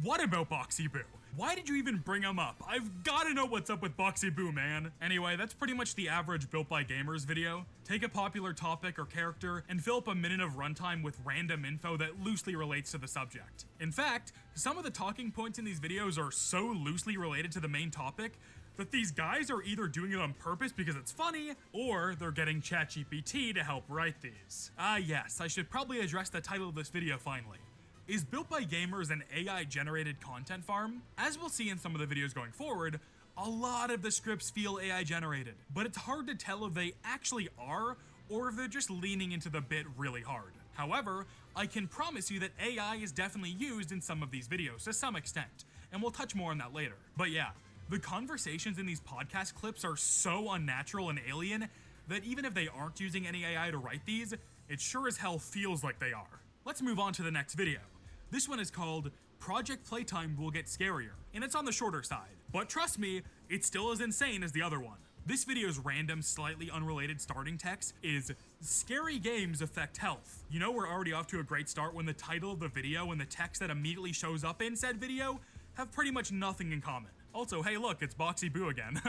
What about Boxy Boo? Why did you even bring him up? I've gotta know what's up with Boxy Boo, man. Anyway, that's pretty much the average Built by Gamers video. Take a popular topic or character and fill up a minute of runtime with random info that loosely relates to the subject. In fact, some of the talking points in these videos are so loosely related to the main topic that these guys are either doing it on purpose because it's funny, or they're getting ChatGPT to help write these. Yes, I should probably address the title of this video finally. Is Built by Gamers an AI-generated content farm? As we'll see in some of the videos going forward, a lot of the scripts feel AI-generated, but it's hard to tell if they actually are, or if they're just leaning into the bit really hard. However, I can promise you that AI is definitely used in some of these videos to some extent, and we'll touch more on that later. But yeah, the conversations in these podcast clips are so unnatural and alien that even if they aren't using any AI to write these, it sure as hell feels like they are. Let's move on to the next video. This one is called Project Playtime Will Get Scarier, and it's on the shorter side. But trust me, it's still as insane as the other one. This video's random, slightly unrelated starting text is Scary Games Affect Health. You know we're already off to a great start when the title of the video and the text that immediately shows up in said video have pretty much nothing in common. Also, hey look, it's Boxy Boo again.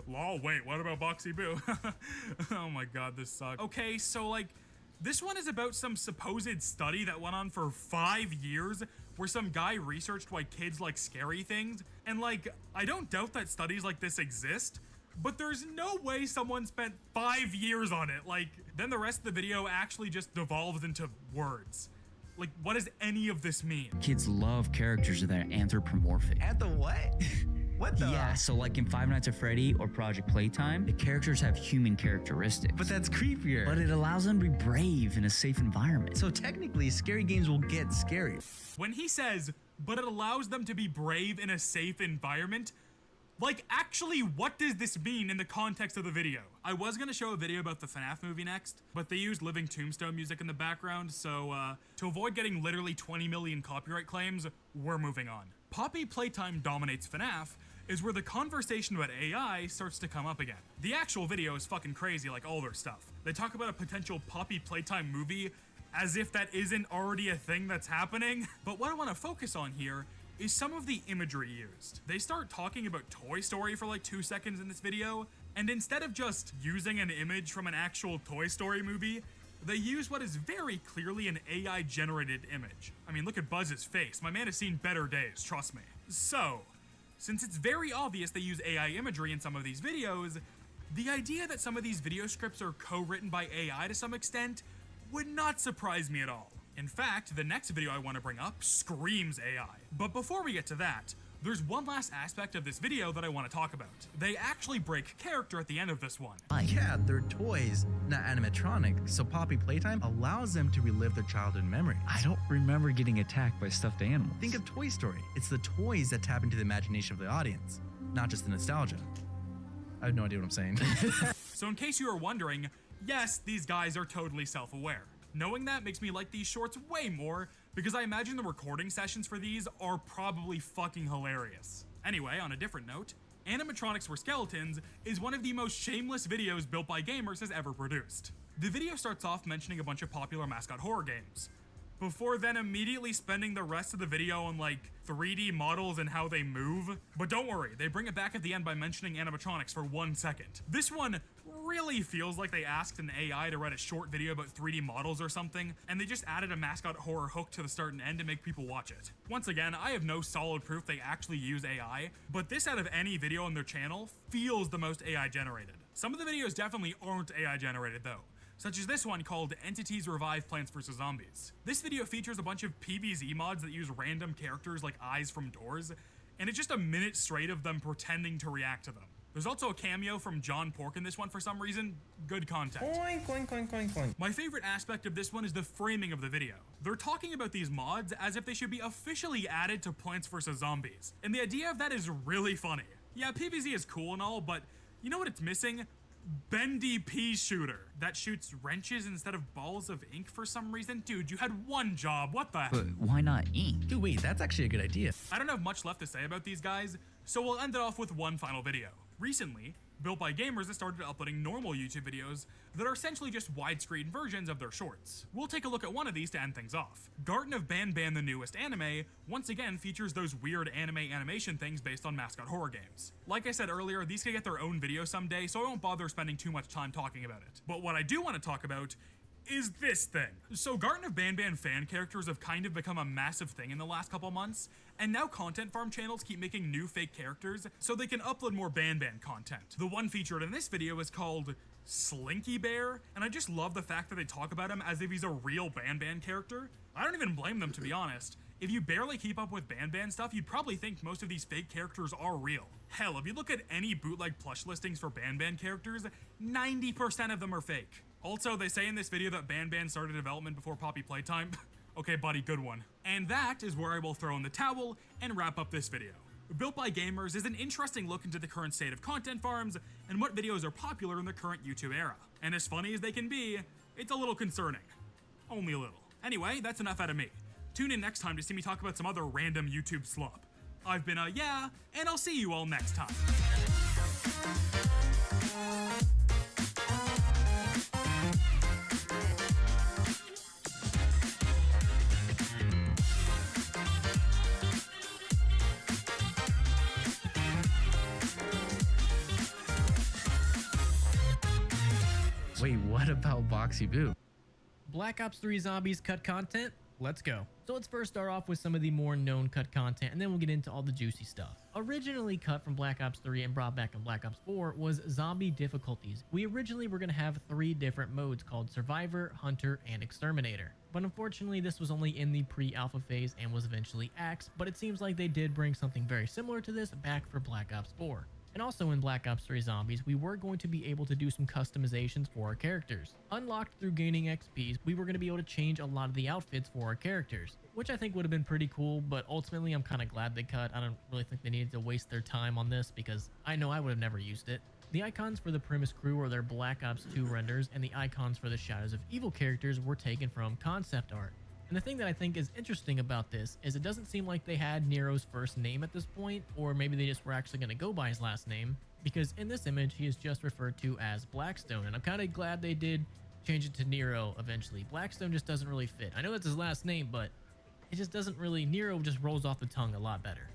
Lol, wait, what about Boxy Boo? Oh my god, this sucks. Okay, so like, this one is about some supposed study that went on for 5 years where some guy researched why kids like scary things. And like, I don't doubt that studies like this exist, but there's no way someone spent 5 years on it. Like, then the rest of the video actually just devolves into words. Like, what does any of this mean? Kids love characters that are anthropomorphic. At the what? What the? Yeah, so like in Five Nights at Freddy or Project Playtime, the characters have human characteristics. But that's creepier. But it allows them to be brave in a safe environment. So technically, scary games will get scary. When he says, but it allows them to be brave in a safe environment, like, actually, what does this mean in the context of the video? I was gonna show a video about the FNAF movie next, but they used Living Tombstone music in the background, so to avoid getting literally 20 million copyright claims, we're moving on. Poppy Playtime Dominates FNAF is where the conversation about AI starts to come up again. The actual video is fucking crazy like all their stuff. They talk about a potential Poppy Playtime movie as if that isn't already a thing that's happening. But what I want to focus on here is some of the imagery used. They start talking about Toy Story for like 2 seconds in this video, and instead of just using an image from an actual Toy Story movie, they use what is very clearly an AI-generated image. I mean, look at Buzz's face. My man has seen better days, trust me. So, since it's very obvious they use AI imagery in some of these videos, the idea that some of these video scripts are co-written by AI to some extent would not surprise me at all. In fact, the next video I want to bring up screams AI. But before we get to that, there's one last aspect of this video that I want to talk about. They actually break character at the end of this one. Yeah, they're toys, not animatronic, so Poppy Playtime allows them to relive their childhood memories. I don't remember getting attacked by stuffed animals. Think of Toy Story. It's the toys that tap into the imagination of the audience, not just the nostalgia. I have no idea what I'm saying. So in case you are wondering, yes, these guys are totally self-aware. Knowing that makes me like these shorts way more, because I imagine the recording sessions for these are probably fucking hilarious. Anyway, on a different note, Animatronics for Skeletons is one of the most shameless videos Built by Gamers has ever produced. The video starts off mentioning a bunch of popular mascot horror games, before then immediately spending the rest of the video on like 3D models and how they move. But don't worry, they bring it back at the end by mentioning animatronics for 1 second. This one really feels like they asked an AI to write a short video about 3D models or something, and they just added a mascot horror hook to the start and end to make people watch it. Once again, I have no solid proof they actually use AI, but this out of any video on their channel feels the most AI generated. Some of the videos definitely aren't AI generated though. such as this one called Entities Revive Plants vs. Zombies. This video features a bunch of PvZ mods that use random characters like eyes from doors, and it's just a minute straight of them pretending to react to them. There's also a cameo from John Pork in this one for some reason. Good content. Oink, oink, oink, oink, oink. My favorite aspect of this one is the framing of the video. They're talking about these mods as if they should be officially added to Plants vs. Zombies, and the idea of that is really funny. Yeah, PvZ is cool and all, but you know what it's missing? Bendy pea shooter that shoots wrenches instead of balls of ink for some reason. Dude, you had one job. What the? But why not ink? Dude, wait, that's actually a good idea. I don't have much left to say about these guys, so we'll end it off with one final video. Recently, Built by Gamers has started uploading normal YouTube videos that are essentially just widescreen versions of their shorts. We'll take a look at one of these to end things off. Garten of Banban, the newest anime, once again features those weird anime animation things based on mascot horror games. Like I said earlier, these could get their own video someday, so I won't bother spending too much time talking about it. But what I do want to talk about is this thing. So Garten of Banban fan characters have kind of become a massive thing in the last couple months, and now content farm channels keep making new fake characters so they can upload more Banban content. The one featured in this video is called Slinky Bear, and I just love the fact that they talk about him as if he's a real Banban character. I don't even blame them, to be honest. If you barely keep up with Banban stuff, you'd probably think most of these fake characters are real. Hell, if you look at any bootleg plush listings for Banban characters, 90% of them are fake. Also, they say in this video that Banban started development before Poppy Playtime. Okay, buddy, good one. And that is where I will throw in the towel and wrap up this video. Built by Gamers is an interesting look into the current state of content farms and what videos are popular in the current YouTube era. And as funny as they can be, it's a little concerning. Only a little. Anyway, that's enough out of me. Tune in next time to see me talk about some other random YouTube slop. I've been yeah, and I'll see you all next time. Wait, what about Boxy Boo? Black Ops 3 Zombies cut content? Let's go. So let's first start off with some of the more known cut content, and then we'll get into all the juicy stuff. Originally cut from Black Ops 3 and brought back in Black Ops 4 was zombie difficulties. We originally were going to have 3 different modes called Survivor, Hunter, and Exterminator. But unfortunately, this was only in the pre-alpha phase and was eventually axed, but it seems like they did bring something very similar to this back for Black Ops 4. And also in Black Ops 3 Zombies, we were going to be able to do some customizations for our characters. Unlocked through gaining XPs, we were going to be able to change a lot of the outfits for our characters, which I think would have been pretty cool, but ultimately I'm kind of glad they cut. I don't really think they needed to waste their time on this because I know I would have never used it. The icons for the Primus crew are their Black Ops 2 renders, and the icons for the Shadows of Evil characters were taken from concept art. And the thing that I think is interesting about this is it doesn't seem like they had Nero's first name at this point, or maybe they just were actually going to go by his last name, because in this image he is just referred to as Blackstone, and I'm kind of glad they did change it to Nero eventually. Blackstone just doesn't really fit. I know that's his last name, but it just doesn't really, Nero just rolls off the tongue a lot better.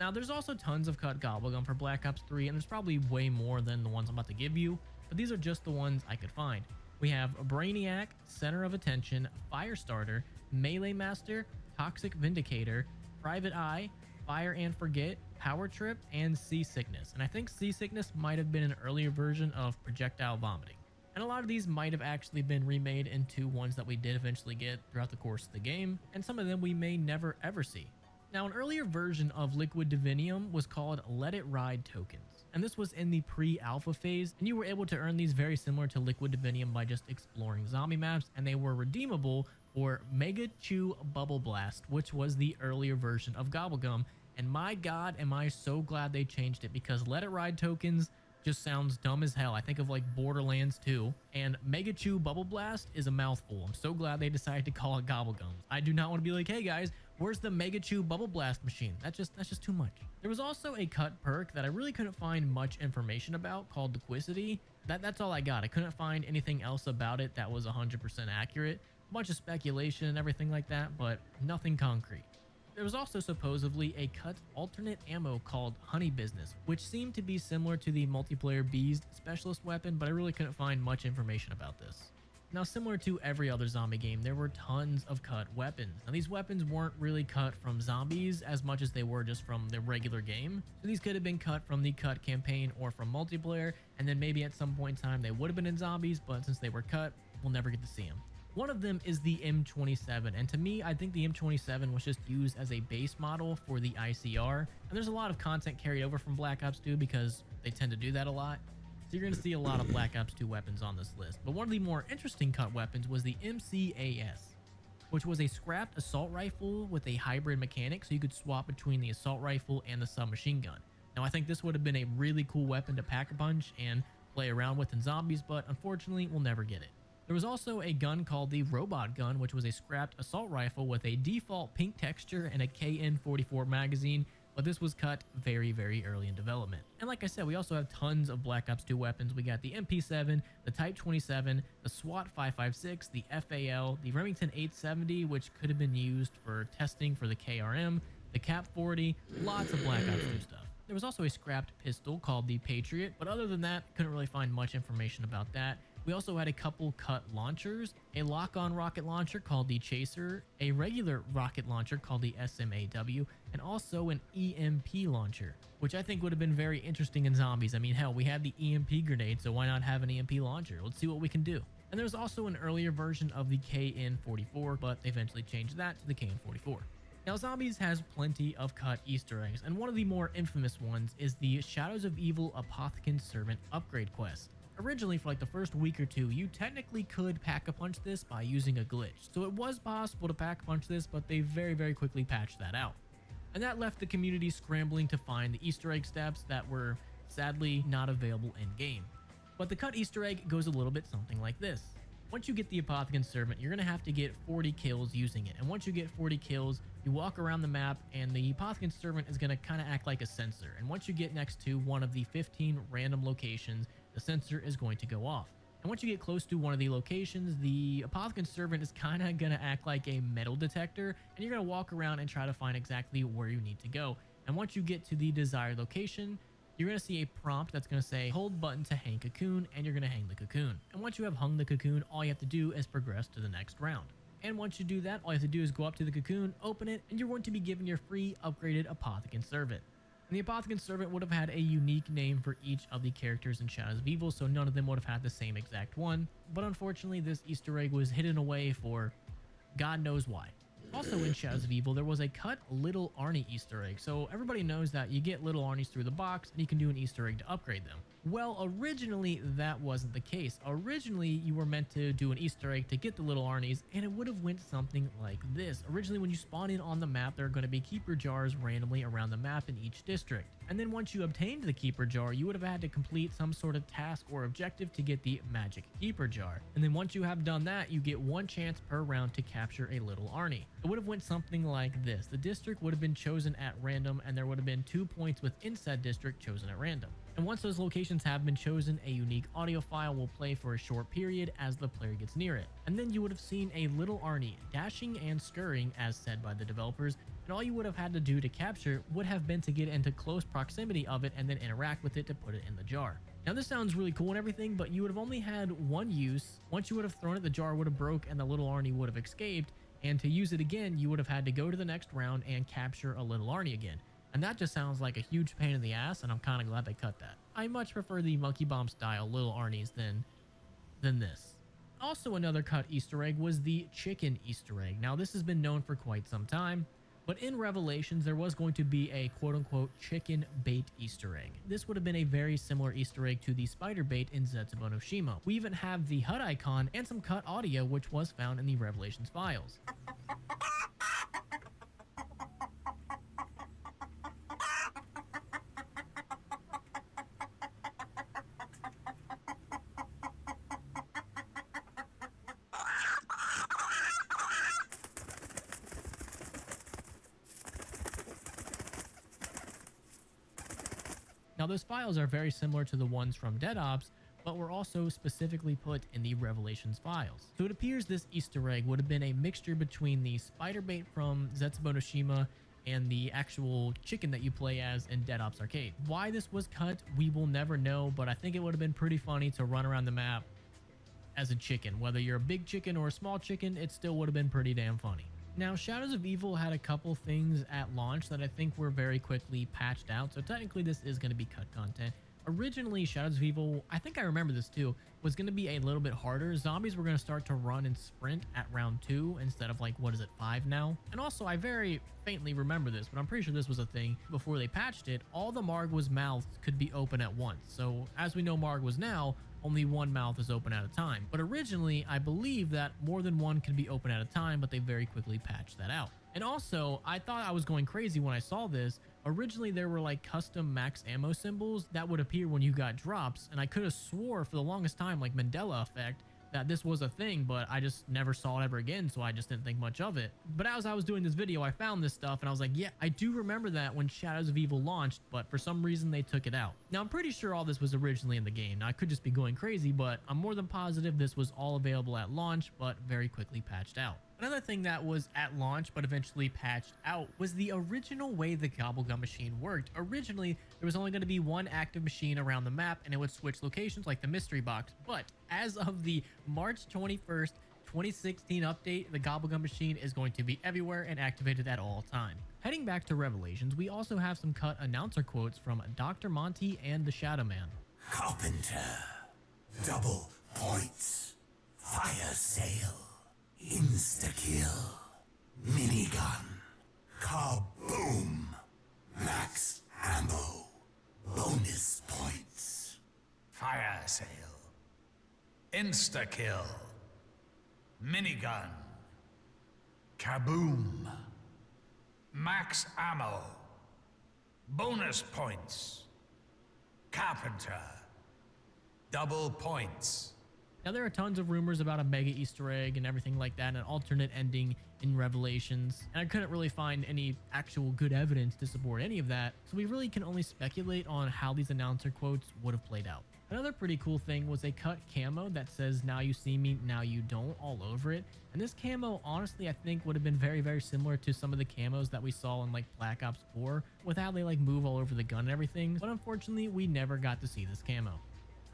Now there's also tons of cut gobblegum for Black Ops 3, and there's probably way more than the ones I'm about to give you, but these are just the ones I could find. We have Brainiac, Center of Attention, Firestarter, Melee Master, Toxic Vindicator, Private Eye, Fire and Forget, Power Trip, and Seasickness. And I think Seasickness might have been an earlier version of Projectile Vomiting. And a lot of these might have actually been remade into ones that we did eventually get throughout the course of the game, and some of them we may never ever see. Now, an earlier version of Liquid Divinium was called Let It Ride tokens, and this was in the pre-alpha phase, and you were able to earn these very similar to Liquid Divinium by just exploring zombie maps, and they were redeemable for Mega Chew Bubble Blast, which was the earlier version of Gobblegum. And my god, am I so glad they changed it, because Let It Ride tokens just sounds dumb as hell. I think of like Borderlands 2, and Mega Chew Bubble Blast is a mouthful. I'm so glad they decided to call it Gobblegums. I do not want to be like, hey guys, where's the Mega Chew Bubble Blast machine? That's just too much. There was also a cut perk that I really couldn't find much information about called Liquidity. That's all I got. I couldn't find anything else about it that was 100% accurate. A bunch of speculation and everything like that, but nothing concrete. There was also supposedly a cut alternate ammo called Honey Business, which seemed to be similar to the multiplayer Beast specialist weapon, but I really couldn't find much information about this. Now, similar to every other zombie game, there were tons of cut weapons. Now, these weapons weren't really cut from zombies as much as they were just from the regular game. So these could have been cut from the cut campaign or from multiplayer, and then maybe at some point in time they would have been in zombies, but since they were cut, we'll never get to see them. One of them is the M27, and to me, I think the M27 was just used as a base model for the ICR, and there's a lot of content carried over from Black Ops 2 because they tend to do that a lot. So you're going to see a lot of Black Ops 2 weapons on this list. But one of the more interesting cut weapons was the MCAS, which was a scrapped assault rifle with a hybrid mechanic, so you could swap between the assault rifle and the submachine gun. Now, I think this would have been a really cool weapon to pack a punch and play around with in zombies, but unfortunately, we'll never get it. There was also a gun called the Robot Gun, which was a scrapped assault rifle with a default pink texture and a KN-44 magazine, but this was cut very, very early in development. And like I said, we also have tons of Black Ops 2 weapons. We got the MP7, the Type 27, the SWAT 556, the FAL, the Remington 870, which could have been used for testing for the KRM, the Cap 40, lots of Black Ops 2 stuff. There was also a scrapped pistol called the Patriot, but other than that, couldn't really find much information about that. We also had a couple cut launchers, a lock-on rocket launcher called the Chaser, a regular rocket launcher called the SMAW, and also an EMP launcher, which I think would have been very interesting in zombies. I mean, hell, we had the EMP grenade, so why not have an EMP launcher? Let's see what we can do. And there's also an earlier version of the KN-44, but they eventually changed that to the KN-44. Now, Zombies has plenty of cut Easter eggs, and one of the more infamous ones is the Shadows of Evil Apothicon Servant upgrade quest. Originally, for like the first week or two, you technically could pack-a-punch this by using a glitch. So it was possible to pack-a-punch this, but they very, very quickly patched that out. And that left the community scrambling to find the Easter egg steps that were sadly not available in-game. But the cut Easter egg goes a little bit something like this. Once you get the Apothicon Servant, you're going to have to get 40 kills using it. And once you get 40 kills, you walk around the map, and the Apothicon Servant is going to kind of act like a sensor. And once you get next to one of the 15 random locations, the sensor is going to go off. And once you get close to one of the locations, the Apothicon Servant is kind of going to act like a metal detector, and you're going to walk around and try to find exactly where you need to go. And once you get to the desired location, you're going to see a prompt that's going to say hold button to hang cocoon, and you're going to hang the cocoon. And once you have hung the cocoon, all you have to do is progress to the next round. And once you do that, all you have to do is go up to the cocoon, open it, and you're going to be given your free upgraded Apothicon Servant. And the Apothicon Servant would have had a unique name for each of the characters in Shadows of Evil, so none of them would have had the same exact one. But unfortunately, this Easter egg was hidden away for God knows why. Also in Shadows of Evil, there was a cut Little Arnie Easter egg. So everybody knows that you get Little Arnies through the box, and you can do an Easter egg to upgrade them. Well, originally that wasn't the case. Originally, you were meant to do an Easter egg to get the Little Arnies, and it would have went something like this. Originally, when you spawn in on the map, there are going to be keeper jars randomly around the map in each district. And then once you obtained the keeper jar, you would have had to complete some sort of task or objective to get the magic keeper jar. And then once you have done that, you get one chance per round to capture a Little Arnie. It would have went something like this. The district would have been chosen at random, and there would have been 2 points within said district chosen at random. And once those locations have been chosen, a unique audio file will play for a short period as the player gets near it. And then you would have seen a Little Arnie dashing and scurrying as said by the developers, and all you would have had to do to capture would have been to get into close proximity of it and then interact with it to put it in the jar. Now this sounds really cool and everything, but you would have only had one use. Once you would have thrown it, the jar would have broke and the Little Arnie would have escaped, and to use it again, you would have had to go to the next round and capture a Little Arnie again. And that just sounds like a huge pain in the ass, and I'm kind of glad they cut that. I much prefer the Monkey Bomb style Little Arnies than this. Also another cut Easter egg was the chicken Easter egg. Now this has been known for quite some time, but in Revelations there was going to be a quote-unquote chicken bait Easter egg. This would have been a very similar Easter egg to the spider bait in Zetsubo no Shima. We even have the HUD icon and some cut audio which was found in the Revelations files. Now those files are very similar to the ones from Dead Ops, but were also specifically put in the Revelations files. So it appears this Easter egg would have been a mixture between the spider bait from Zetsubo no Shima and the actual chicken that you play as in Dead Ops Arcade. Why this was cut, we will never know, but I think it would have been pretty funny to run around the map as a chicken. Whether you're a big chicken or a small chicken, it still would have been pretty damn funny. Now, Shadows of Evil had a couple things at launch that I think were very quickly patched out, so technically this is going to be cut content. Originally, Shadows of Evil, I think I remember this too, was going to be a little bit harder. Zombies were going to start to run and sprint at round 2 instead of like, what is it, 5 now? And also, I very faintly remember this, but I'm pretty sure this was a thing before they patched it. All the Margwa's mouths could be open at once. So as we know Margwa's now, only one mouth is open at a time. But originally, I believe that more than one can be open at a time, but they very quickly patched that out. And also, I thought I was going crazy when I saw this. Originally, there were like custom max ammo symbols that would appear when you got drops, and I could have swore for the longest time, like Mandela effect, that this was a thing, but I just never saw it ever again, so I just didn't think much of it. But as I was doing this video, I found this stuff, and I was like, yeah, I do remember that when Shadows of Evil launched, but for some reason they took it out. Now, I'm pretty sure all this was originally in the game. Now, I could just be going crazy, but I'm more than positive this was all available at launch, but very quickly patched out. Another thing that was at launch but eventually patched out was the original way the Gobblegum machine worked. Originally, there was only going to be one active machine around the map and it would switch locations like the mystery box. But as of the March 21st, 2016 update, the Gobblegum machine is going to be everywhere and activated at all times. Heading back to Revelations, we also have some cut announcer quotes from Dr. Monty and the Shadow Man. Carpenter, double points, fire sale, insta-kill, minigun, kaboom, max ammo, bonus points. Fire sale, insta-kill, minigun, kaboom, max ammo, bonus points, carpenter, double points. Now, there are tons of rumors about a mega Easter egg and everything like that, and an alternate ending in Revelations, and I couldn't really find any actual good evidence to support any of that, so we really can only speculate on how these announcer quotes would have played out. Another pretty cool thing was a cut camo that says "Now you see me, now you don't" all over it, and this camo honestly I think would have been very, very similar to some of the camos that we saw in like Black Ops 4 with how they like move all over the gun and everything, but unfortunately we never got to see this camo.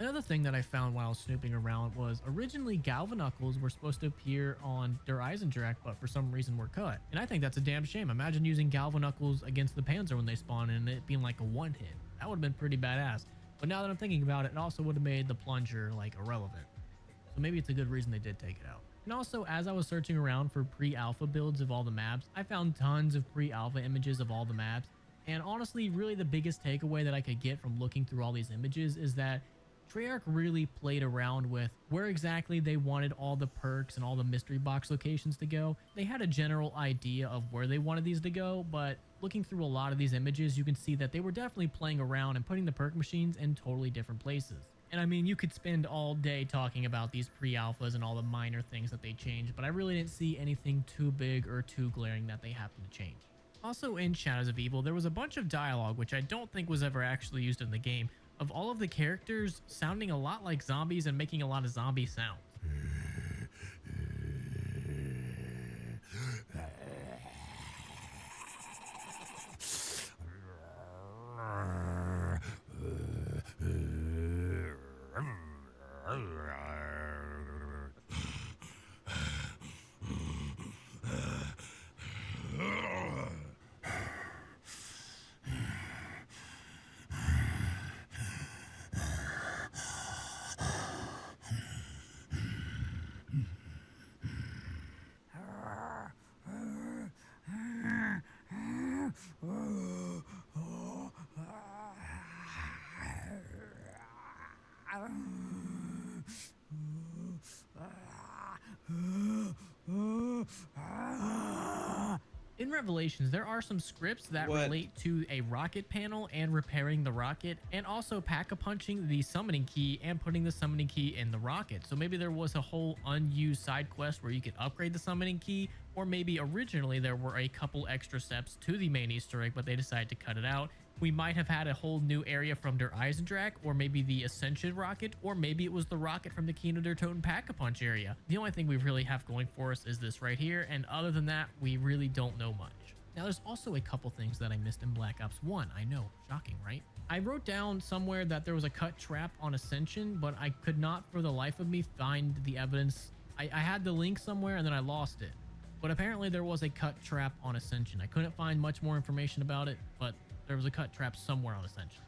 Another thing that I found while I was snooping around was originally Galvanuckles were supposed to appear on Der Eisendrache, but for some reason were cut. And I think that's a damn shame. Imagine using Galvanuckles against the Panzer when they spawn and it being like a one hit. That would have been pretty badass. But now that I'm thinking about it, it also would have made the plunger like irrelevant. So maybe it's a good reason they did take it out. And also, as I was searching around for pre-alpha builds of all the maps, I found tons of pre-alpha images of all the maps. And honestly, really the biggest takeaway that I could get from looking through all these images is that Treyarch really played around with where exactly they wanted all the perks and all the mystery box locations to go. They had a general idea of where they wanted these to go, but looking through a lot of these images, you can see that they were definitely playing around and putting the perk machines in totally different places. And I mean, you could spend all day talking about these pre-alphas and all the minor things that they changed, but I really didn't see anything too big or too glaring that they happened to change. Also in Shadows of Evil, there was a bunch of dialogue, which I don't think was ever actually used in the game, of all of the characters sounding a lot like zombies and making a lot of zombie sounds. In Revelations, there are some scripts that relate to a rocket panel and repairing the rocket, and also pack-a-punching the summoning key and putting the summoning key in the rocket. So maybe there was a whole unused side quest where you could upgrade the summoning key, or maybe originally there were a couple extra steps to the main Easter egg, but they decided to cut it out. We might have had a whole new area from Der Eisendrache, or maybe the Ascension rocket, or maybe it was the rocket from the Kino der Toten Pack-a-Punch area. The only thing we really have going for us is this right here, and other than that, we really don't know much. Now, there's also a couple things that I missed in Black Ops 1. I know, shocking, right? I wrote down somewhere that there was a cut trap on Ascension, but I could not for the life of me find the evidence. I had the link somewhere and then I lost it. But apparently there was a cut trap on Ascension. I couldn't find much more information about it, but there was a cut trap somewhere on Ascension.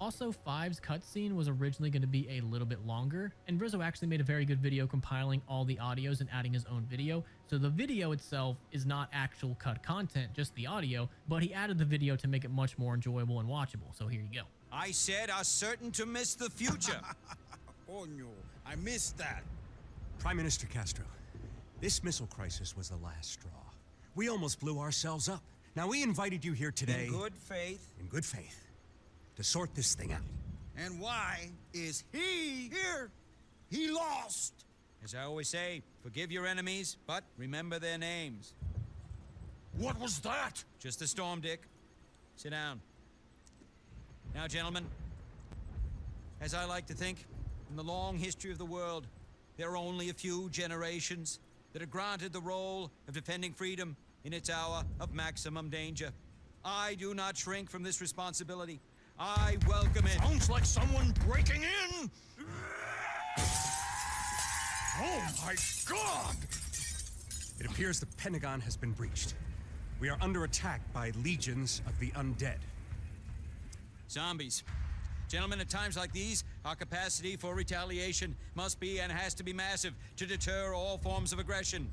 Also, 5's cutscene was originally going to be a little bit longer, and Rizzo actually made a very good video compiling all the audios and adding his own video. So the video itself is not actual cut content, just the audio, but he added the video to make it much more enjoyable and watchable. So here you go. I said are certain to miss the future. Oh no, I missed that. Prime Minister Castro, this missile crisis was the last straw. We almost blew ourselves up. Now, we invited you here today... In good faith. In good faith. To sort this thing out. And why is he here? He lost. As I always say, forgive your enemies, but remember their names. What was that? Just a storm, Dick. Sit down. Now, gentlemen, as I like to think, in the long history of the world, there are only a few generations that are granted the role of defending freedom in its hour of maximum danger. I do not shrink from this responsibility. I welcome it. Sounds like someone breaking in! Oh my God! It appears the Pentagon has been breached. We are under attack by legions of the undead. Zombies. Gentlemen, at times like these, our capacity for retaliation must be and has to be massive to deter all forms of aggression.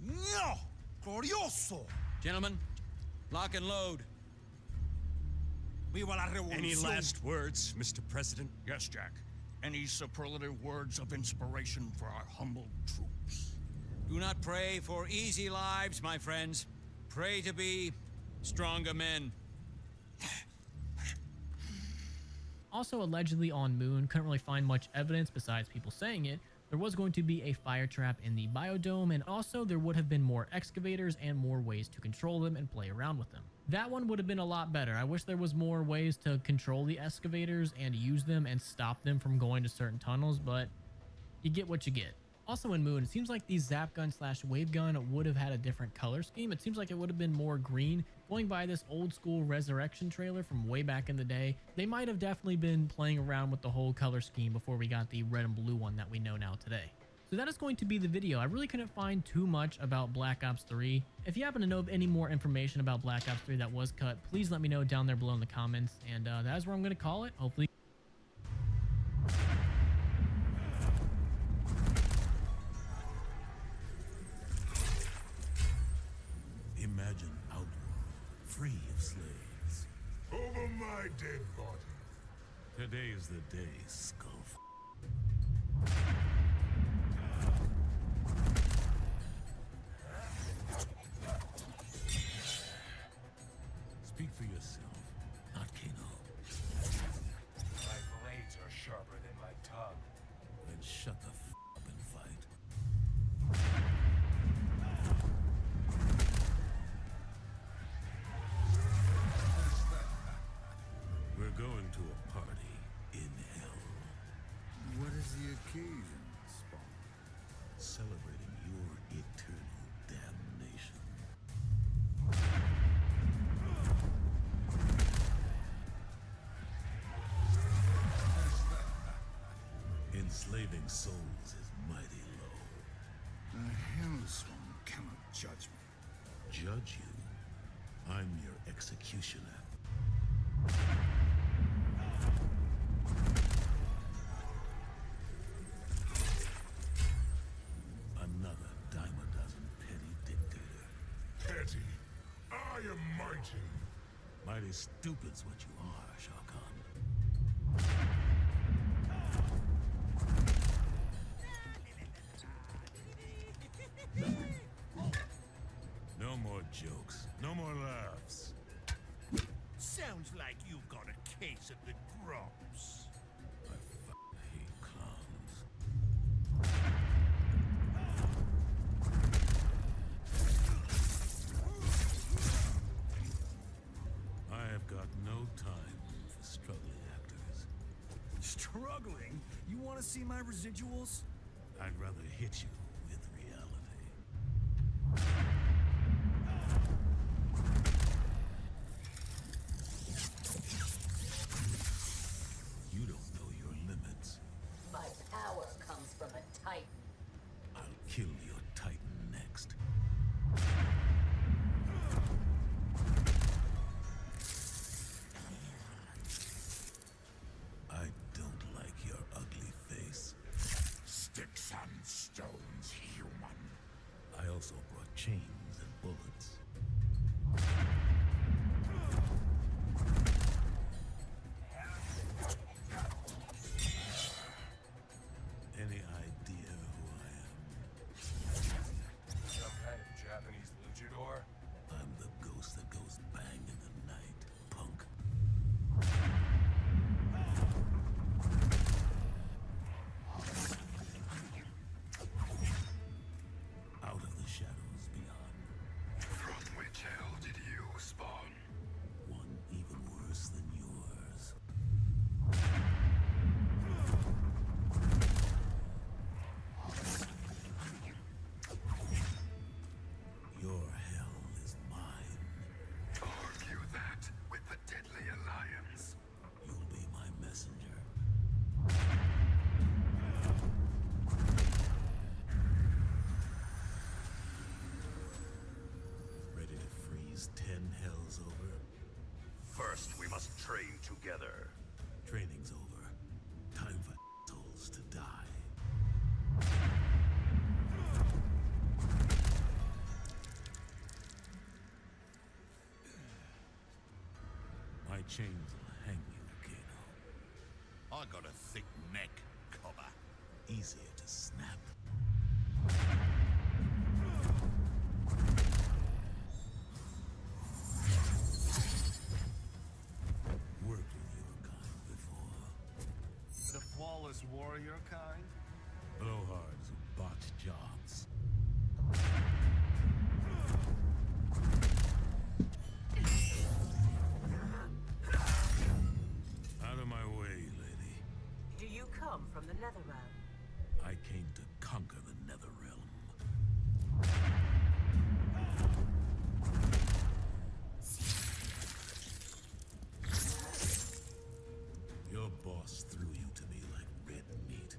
No! Glorioso! Gentlemen, lock and load. Viva la revolución. Any last words, Mr. President? Yes, Jack. Any superlative words of inspiration for our humble troops? Do not pray for easy lives, my friends. Pray to be stronger men. Also, allegedly on Moon, couldn't really find much evidence besides people saying it. There was going to be a fire trap in the biodome, and also there would have been more excavators and more ways to control them and play around with them. That one would have been a lot better. I wish there was more ways to control the excavators and use them and stop them from going to certain tunnels, but you get what you get. Also in Moon, it seems like the zap gun / wave gun would have had a different color scheme. It seems like it would have been more green. Going by this old school Resurrection trailer from way back in the day, they might have definitely been playing around with the whole color scheme before we got the red and blue one that we know now today. So that is going to be the video. I really couldn't find too much about Black Ops 3. If you happen to know of any more information about Black Ops 3 that was cut, please let me know down there below in the comments. And that is where I'm going to call it. Hopefully. Imagine Outworld, free of slaves. Over my dead body. Today is the day, Skull. Speak for yourself, not Kano. My blades are sharper than my tongue. Then shut the up and fight. We're going to a party in hell. What is the occasion, Spawn? Celebrating your eternal damnation. Enslaving souls is mighty low. The Hellspawn cannot judge me. Judge you? I'm your executioner. Another dime a dozen petty dictator. Petty. I am mighty. Mighty stupid's what you are, Shao Kahn. No more jokes. No more laughs. Sounds like you've got a case of the grumps. I hate clowns. I have got no time for struggling actors. Struggling? You want to see my residuals? I'd rather hit you with reality. You don't know your limits. My power comes from a Titan. I'll kill your Titan next. Then hell's over. First, we must train together. Training's over. Time for assholes to die. My chains will hang you, Kano. I got a thick neck, cobber. Easier to snap. Worked with your kind before. The flawless warrior kind? Blowhards who botch jobs. Out of my way, lady. Do you come from the Netherrealm? I came to conquer the Netherrealm. Your boss threw you to me like red meat.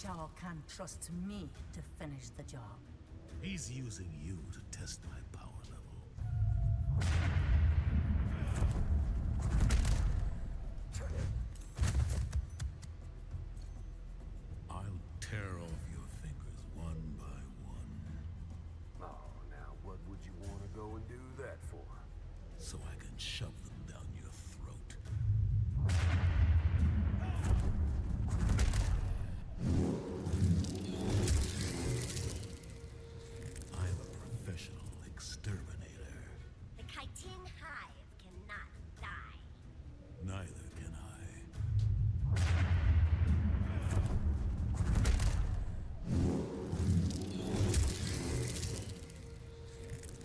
Shao Kahn trusts me to finish the job. He's using you to test my power level. I'll tear off your fingers one by one. Oh, now what would you want to go and do that for? So I can shove them down your throat. I'm a professional exterminator. The Chitin Hive cannot die. Neither can I.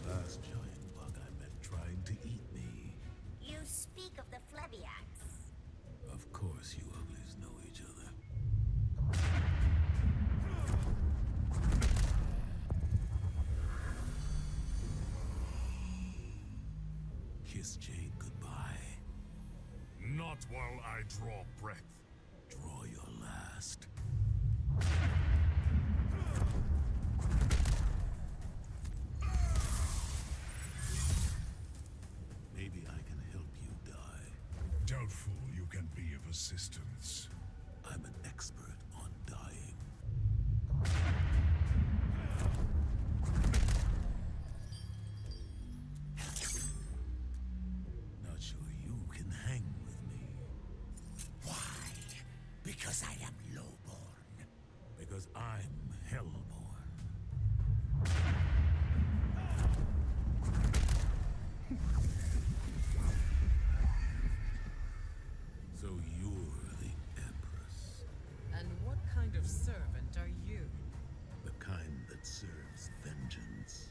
Last giant bug I met trying to eat me. You speak of the Flebiacs. Of course you uglies know each other. Kiss Jade goodbye. Not while I draw breath. Draw your last. Maybe I can help you die. Doubtful you can be of assistance. I'm an expert on dying. Not sure you can hang with me. Why? Because I am lowborn. Because I'm hellborn. So you're the Empress. And what kind of servant are you? The kind that serves vengeance.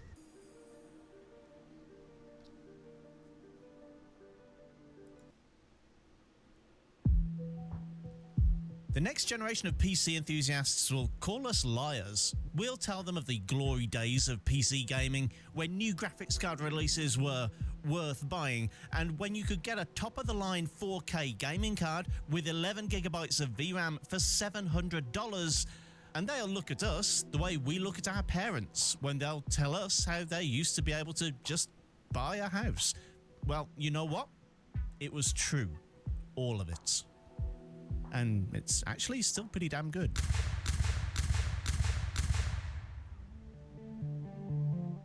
The next generation of PC enthusiasts will call us liars. We'll tell them of the glory days of PC gaming, when new graphics card releases were worth buying, and when you could get a top-of-the-line 4K gaming card with 11 gigabytes of VRAM for $700. And they'll look at us the way we look at our parents when they'll tell us how they used to be able to just buy a house. Well, you know what? It was true. All of it. And it's actually still pretty damn good.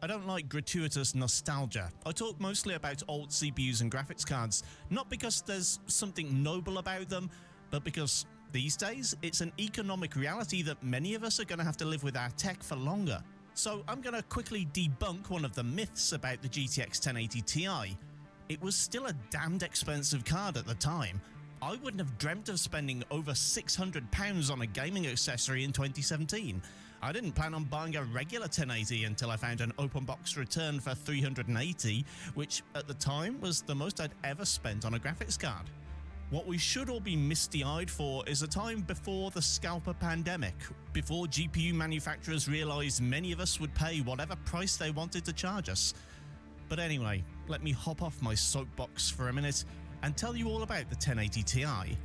I don't like gratuitous nostalgia. I talk mostly about old CPUs and graphics cards, not because there's something noble about them, but because these days it's an economic reality that many of us are going to have to live with our tech for longer. So I'm going to quickly debunk one of the myths about the GTX 1080 Ti. It was still a damned expensive card at the time. I wouldn't have dreamt of spending over £600 on a gaming accessory in 2017. I didn't plan on buying a regular 1080 until I found an open box return for $380, which at the time was the most I'd ever spent on a graphics card. What we should all be misty-eyed for is a time before the scalper pandemic, before GPU manufacturers realized many of us would pay whatever price they wanted to charge us. But anyway, let me hop off my soapbox for a minute and tell you all about the 1080 Ti.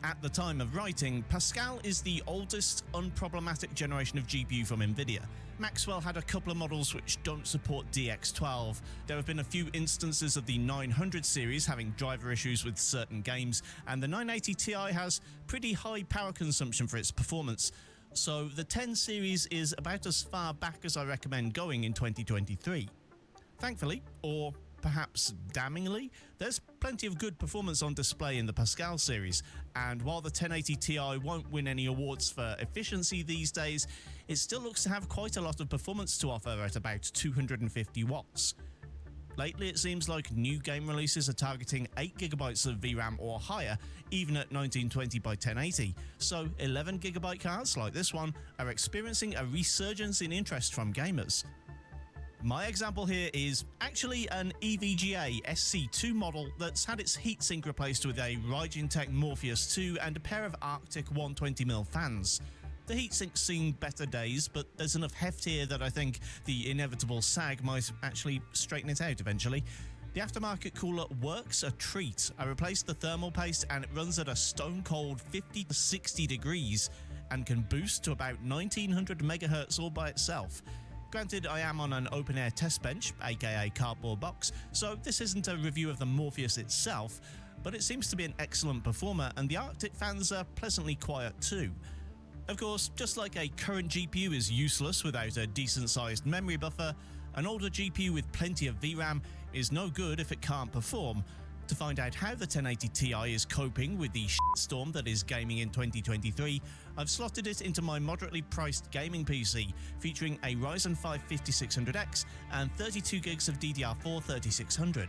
At the time of writing, Pascal is the oldest unproblematic generation of GPU from Nvidia. Maxwell had a couple of models which don't support DX12. There have been a few instances of the 900 series having driver issues with certain games, and the 980 Ti has pretty high power consumption for its performance. So the 10 series is about as far back as I recommend going in 2023. Thankfully, or perhaps damningly, there's plenty of good performance on display in the Pascal series, and while the 1080 Ti won't win any awards for efficiency these days, it still looks to have quite a lot of performance to offer at about 250 watts. Lately, it seems like new game releases are targeting 8GB of VRAM or higher, even at 1920 by 1080, so 11GB cards like this one are experiencing a resurgence in interest from gamers. My example here is actually an EVGA SC2 model that's had its heatsink replaced with a Raijin Tech Morpheus 2 and a pair of Arctic 120mm fans. The heatsink's seen better days, but there's enough heft here that I think the inevitable sag might actually straighten it out eventually. The aftermarket cooler works a treat. I replaced the thermal paste and it runs at a stone cold 50 to 60 degrees and can boost to about 1900 MHz all by itself. Granted, I am on an open-air test bench, aka cardboard box, so this isn't a review of the Morpheus itself, but it seems to be an excellent performer, and the Arctic fans are pleasantly quiet too. Of course, just like a current GPU is useless without a decent-sized memory buffer, an older GPU with plenty of VRAM is no good if it can't perform. To find out how the 1080 Ti is coping with the shitstorm that is gaming in 2023, I've slotted it into my moderately priced gaming PC, featuring a Ryzen 5 5600X and 32GB of DDR4 3600.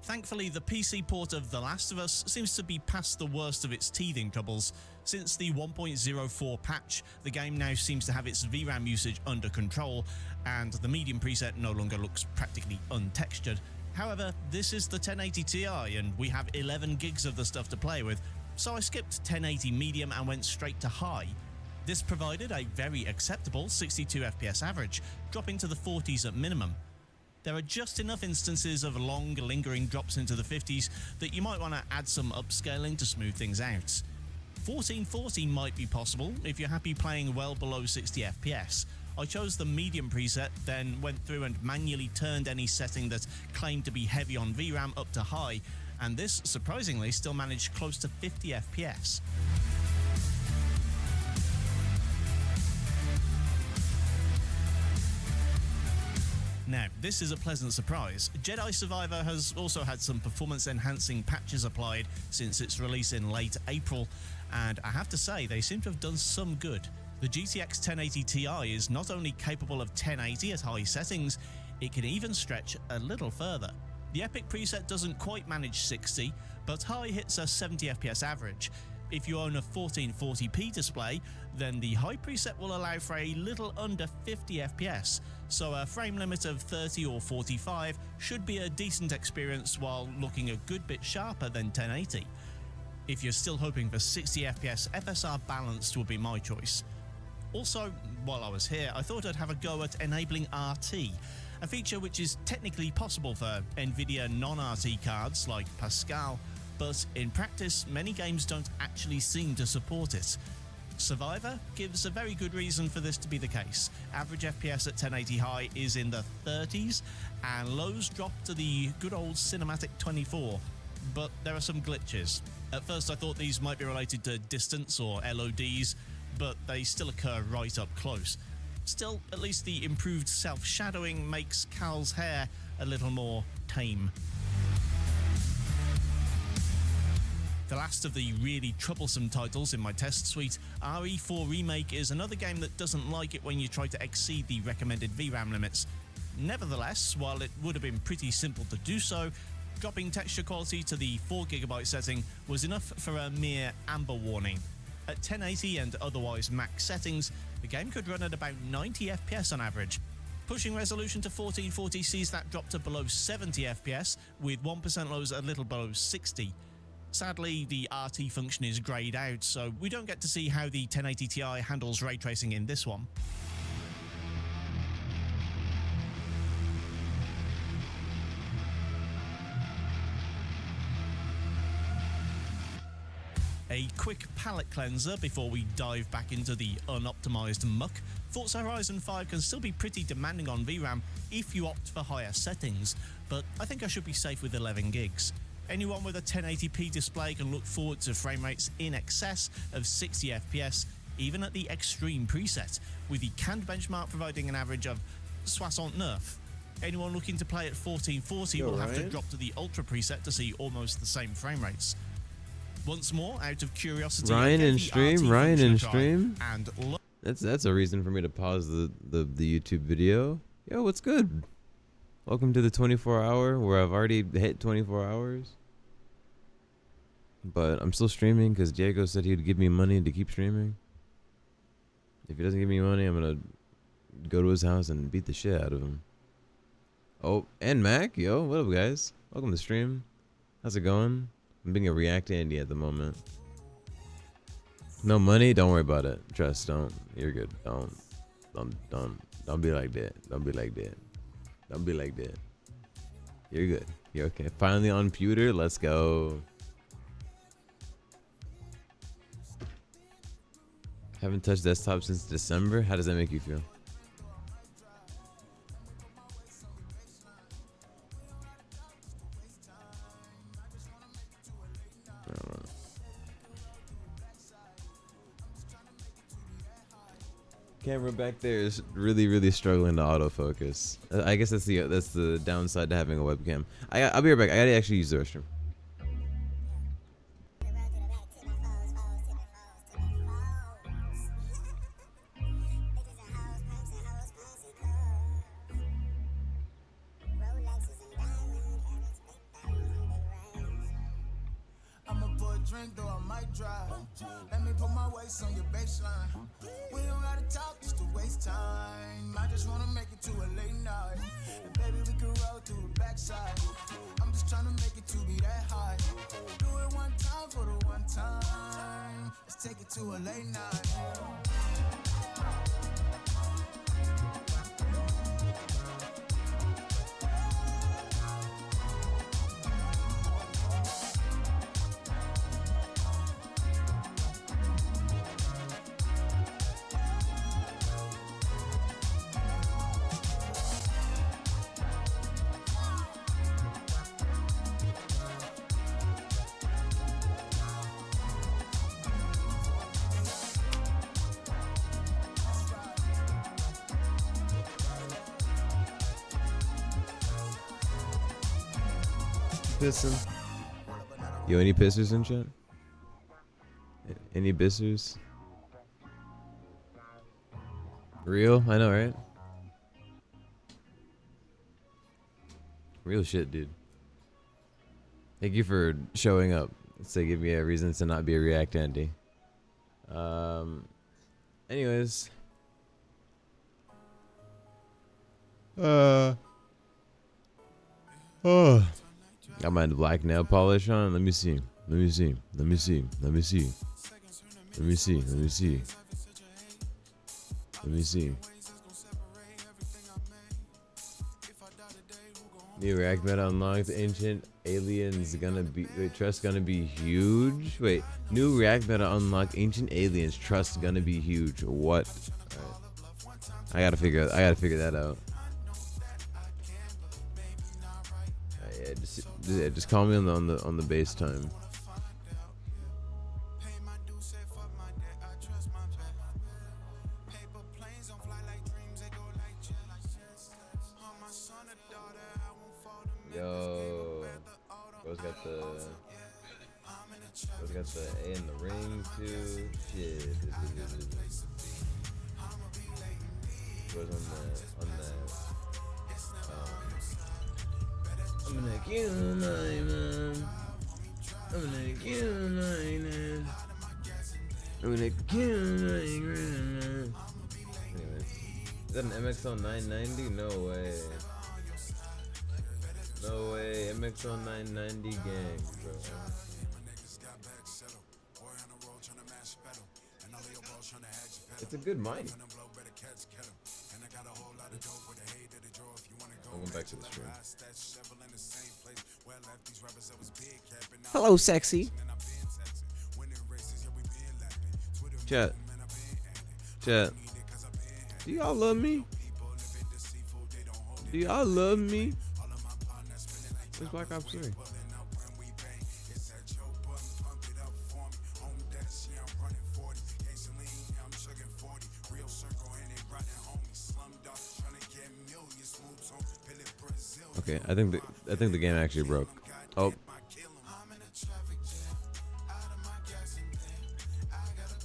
Thankfully, the PC port of The Last of Us seems to be past the worst of its teething troubles. Since the 1.04 patch, the game now seems to have its VRAM usage under control, and the medium preset no longer looks practically untextured. However, this is the 1080 Ti, and we have 11 gigs of the stuff to play with, so I skipped 1080 medium and went straight to high. This provided a very acceptable 62 FPS average, dropping to the 40s at minimum. There are just enough instances of long, lingering drops into the 50s that you might want to add some upscaling to smooth things out. 1440 might be possible if you're happy playing well below 60 FPS. I chose the medium preset, then went through and manually turned any setting that claimed to be heavy on VRAM up to high, and this, surprisingly, still managed close to 50 FPS. Now, this is a pleasant surprise. Jedi Survivor has also had some performance-enhancing patches applied since its release in late April, and I have to say, they seem to have done some good. The GTX 1080 Ti is not only capable of 1080 at high settings, it can even stretch a little further. The Epic preset doesn't quite manage 60, but high hits a 70 FPS average. If you own a 1440p display, then the high preset will allow for a little under 50 FPS, so a frame limit of 30 or 45 should be a decent experience while looking a good bit sharper than 1080. If you're still hoping for 60 FPS, FSR balanced would be my choice. Also, while I was here, I thought I'd have a go at enabling RT, a feature which is technically possible for Nvidia non-RT cards like Pascal, but in practice, many games don't actually seem to support it. Survivor gives a very good reason for this to be the case. Average FPS at 1080 high is in the 30s, and lows drop to the good old cinematic 24, but there are some glitches. At first I thought these might be related to distance or LODs, but they still occur right up close. Still, at least the improved self-shadowing makes Cal's hair a little more tame. The last of the really troublesome titles in my test suite, RE4 Remake is another game that doesn't like it when you try to exceed the recommended VRAM limits. Nevertheless, while it would have been pretty simple to do so, dropping texture quality to the 4GB setting was enough for a mere amber warning. At 1080 and otherwise max settings, the game could run at about 90 FPS on average. Pushing resolution to 1440 sees that drop to below 70 FPS, with 1% lows a little below 60. Sadly, the RT function is greyed out, so we don't get to see how the 1080 Ti handles ray tracing in this one. A quick palette cleanser before we dive back into the unoptimized muck. Forza Horizon 5 can still be pretty demanding on VRAM if you opt for higher settings, but I think I should be safe with 11 gigs. Anyone with a 1080p display can look forward to frame rates in excess of 60 FPS, even at the extreme preset, with the canned benchmark providing an average of 69. Anyone looking to play at 1440 will have to drop to the ultra preset to see almost the same frame rates. Once more, out of curiosity, Ryan in stream, Ryan in stream. And that's a reason for me to pause the YouTube video. Yo, what's good? Welcome to the 24-hour where I've already hit 24 hours. But I'm still streaming because Diego said he'd give me money to keep streaming. If he doesn't give me money, I'm gonna go to his house and beat the shit out of him. Oh, and Mac, yo, what up, guys? Welcome to the stream. How's it going? I'm being a React Andy at the moment. No money? Don't worry about it. Trust, don't. You're good. Don't be like that. Don't be like that. Don't be like that. You're good. You're okay. Finally on pewter. Let's go. Haven't touched desktop since December. How does that make you feel? Camera back there is really struggling to autofocus. I guess that's the downside to having a webcam. I'll be right back. I gotta actually use the restroom. I'ma pour a drink, though I might drive. Let me put my waist on your baseline. We don't gotta talk just to waste time. I just wanna make it to a late night. And baby, we can roll through the backside. I'm just trying to make it to be that high. Do it one time for the one time. Let's take it to a late night. Pissing. Yo, any pissers in chat? Any bissers? Real? I know, right? Real shit, dude. Thank you for showing up. To give me a reason to not be a React Andy. Anyways. Oh. Got my black nail polish on. Let me see. Let me see. Let me see. Let me see. Let me see. Let me see. Let me see. New React meta unlocked. Ancient aliens gonna be. Wait, trust gonna be huge. Wait, new React meta unlocked. Ancient aliens trust gonna be huge. What? Right. I gotta figure that out. Just call me on the base time. Yo, bro's got the A in the ring too. Shit. Bro's on that. I'm gonna kill my mom. I'm gonna kill my dad. I'm gonna kill my grandma. Anyways, is that an MXL 990? No way. No way. MXL 990 gang, bro. It's a good mic. Welcome back to the stream. Hello, sexy. Chat. Chat. Do y'all love me? Do y'all love me? It's Black Ops 3. Okay, I think the game actually broke. Oh.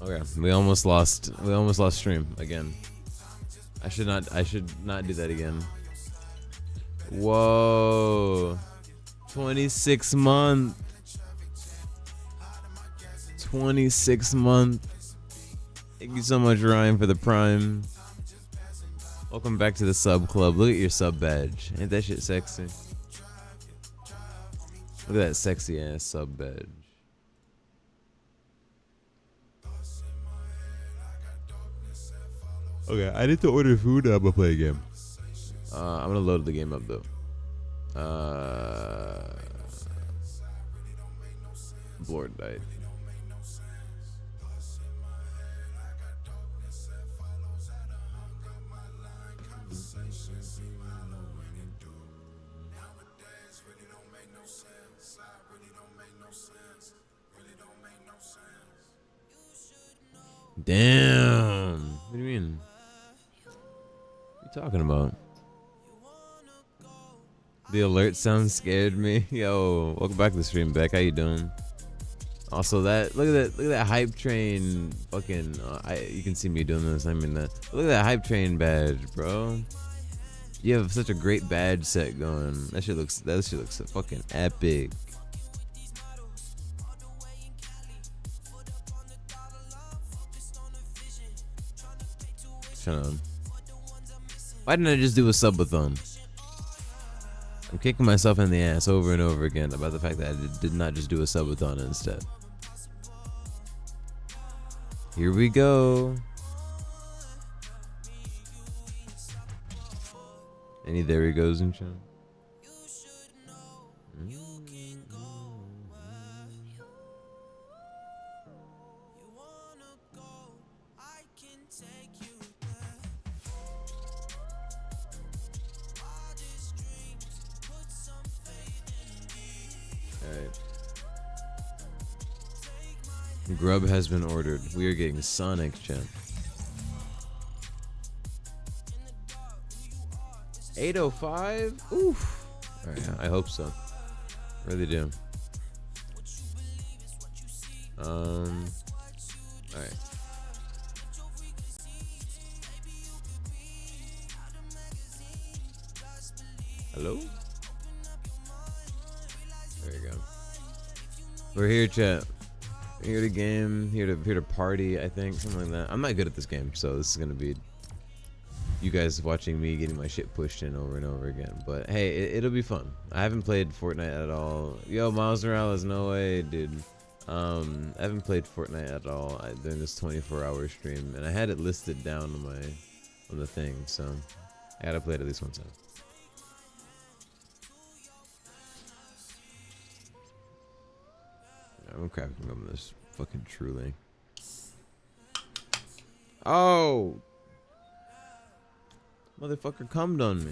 Okay, we almost lost stream again. I should not do that again. Whoa. 26 month. 26 month. Thank you so much, Ryan, for the prime. Welcome back to the sub club. Look at your sub badge. Ain't that shit sexy? Look at that sexy ass sub badge. Okay, I need to order food. I'm gonna play a game. I'm gonna load the game up though. Board died. Damn. What do you mean? What are you talking about? The alert sound scared me. Yo, welcome back to the stream, Beck. How you doing? Also, look at that hype train. Fucking, you can see me doing this. I mean that. Look at that hype train badge, bro. You have such a great badge set going. That shit looks fucking epic. Shut up. Why didn't I just do a subathon? I'm kicking myself in the ass over and over again about the fact that I did not just do a subathon instead. Here we go. Any there he goes in chat. Alright. Grub has been ordered. We are getting Sonic, chat. 805? Oof. Alright, I hope so. Really do. Alright. Hello? There you go. We're here, chat. Here to game, here to party, I think, something like that. I'm not good at this game, so this is gonna be you guys watching me getting my shit pushed in over and over again. But hey, it'll be fun. I haven't played Fortnite at all. Yo, Miles Morales, no way, dude. I haven't played Fortnite at all during this 24-hour stream, and I had it listed down on the thing, so I gotta play it at least one time. I'm cracking on this fucking truly. Oh! Motherfucker cummed on me.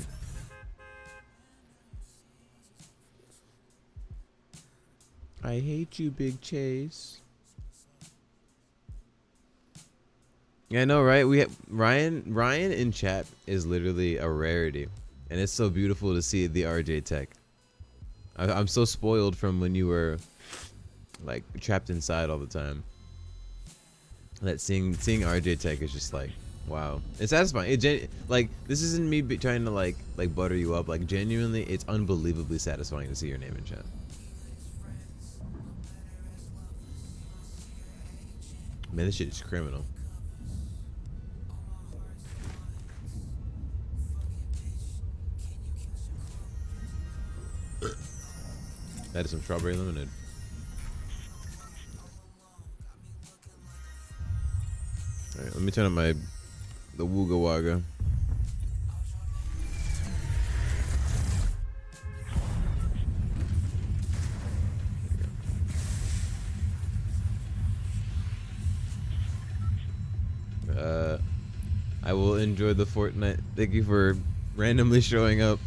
I hate you, Big Chase. Yeah, I know, right? We have Ryan in chat is literally a rarity, and it's so beautiful to see the RJ tech. I'm so spoiled from when you were like trapped inside all the time. That seeing RJ tech is just like, wow, it's satisfying. Like, this isn't me trying to like butter you up. Like, genuinely, it's unbelievably satisfying to see your name in chat. Man, this shit is criminal. That is some strawberry lemonade. Alright, let me turn on the Wooga Waga. I will enjoy the Fortnite. Thank you for randomly showing up.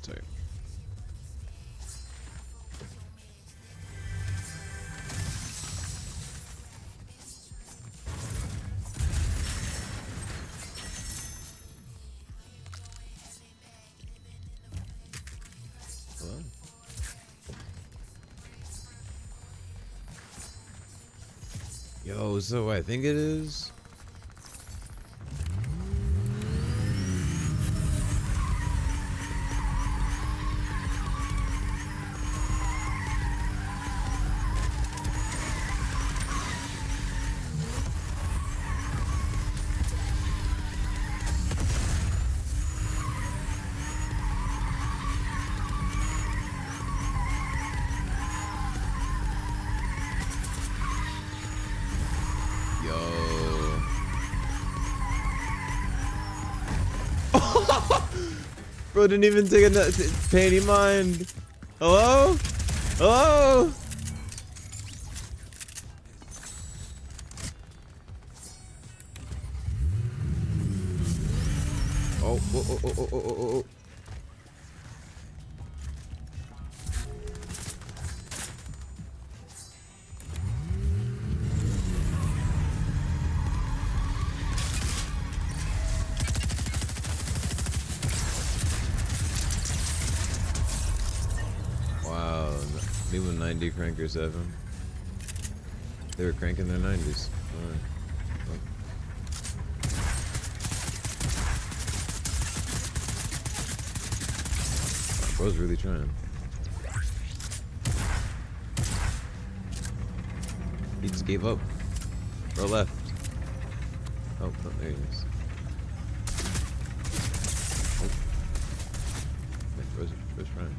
Sorry. Hello? Yo, so I think it is. Bro didn't even take a pay any mind. Hello? Hello? Oh, oh. Wow, new 90 cranker 7. They were cranking their 90s. Alright. Bro's really trying. He just gave up. Bro left. Oh, there he is. Oh. Man, bro's trying.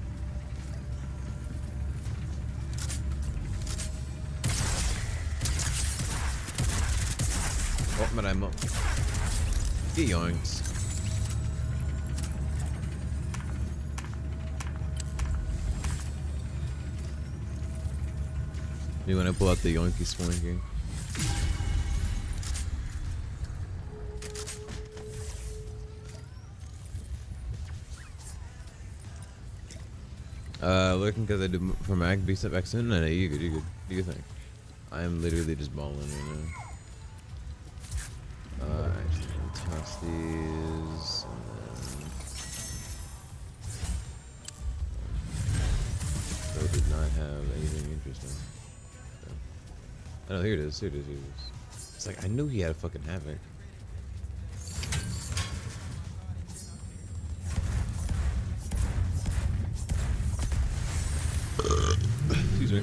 Oh, but I'm up. Get yoinks. Me when I pull out the yoinky swanky. Looking because I did for Mag be set back soon. No, you good, you good. Do you think? I am literally just balling right now. Actually, I'll toss these. And then did not have anything interesting. Oh, here it is. Here it is. Here it is. It's like I knew he had a fucking havoc. Excuse me.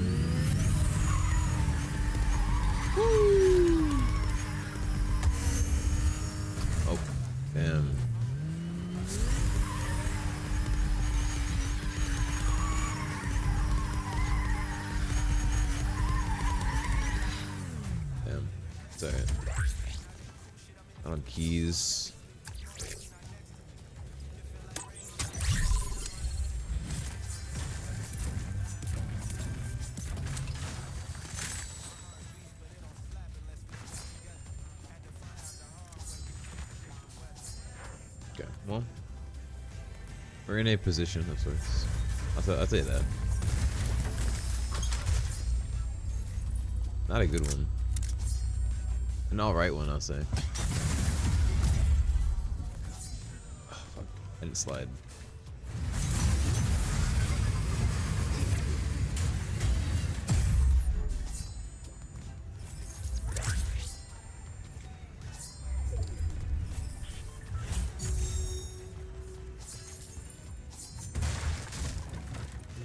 Woo! Oh, damn. Damn. It's alright. On keys. Okay, well, we're in a position of sorts. I'll tell you that. Not a good one. An alright one, I'll say. Oh, fuck. I didn't slide.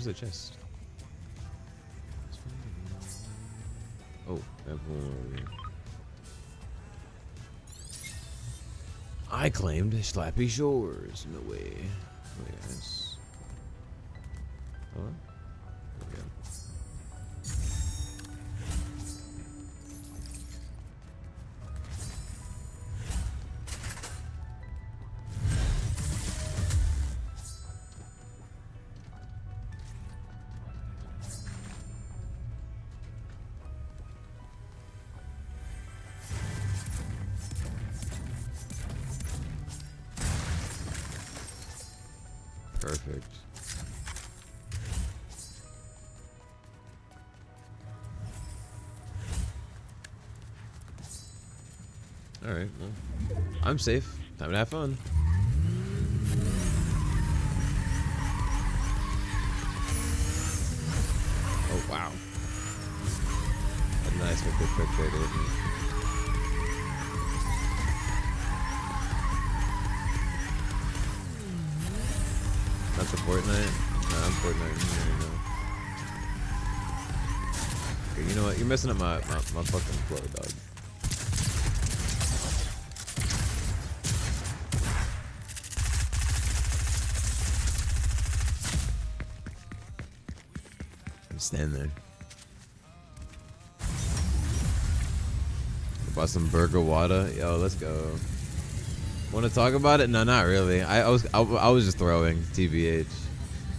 the chest? Oh, I have one over here. I claimed Slappy Shores. No way. Oh, yes. Oh, there we go. Perfect. All right, well, I'm safe. Time to have fun. Oh wow! A nice with the quick there to hit me. That's a Fortnite? No, I'm Fortnite here now. Okay, you know what? You're messing up my fucking flow, dog. Stand there. Bought some burger water. Yo, let's go. Want to talk about it? No, not really. I was just throwing. TBH.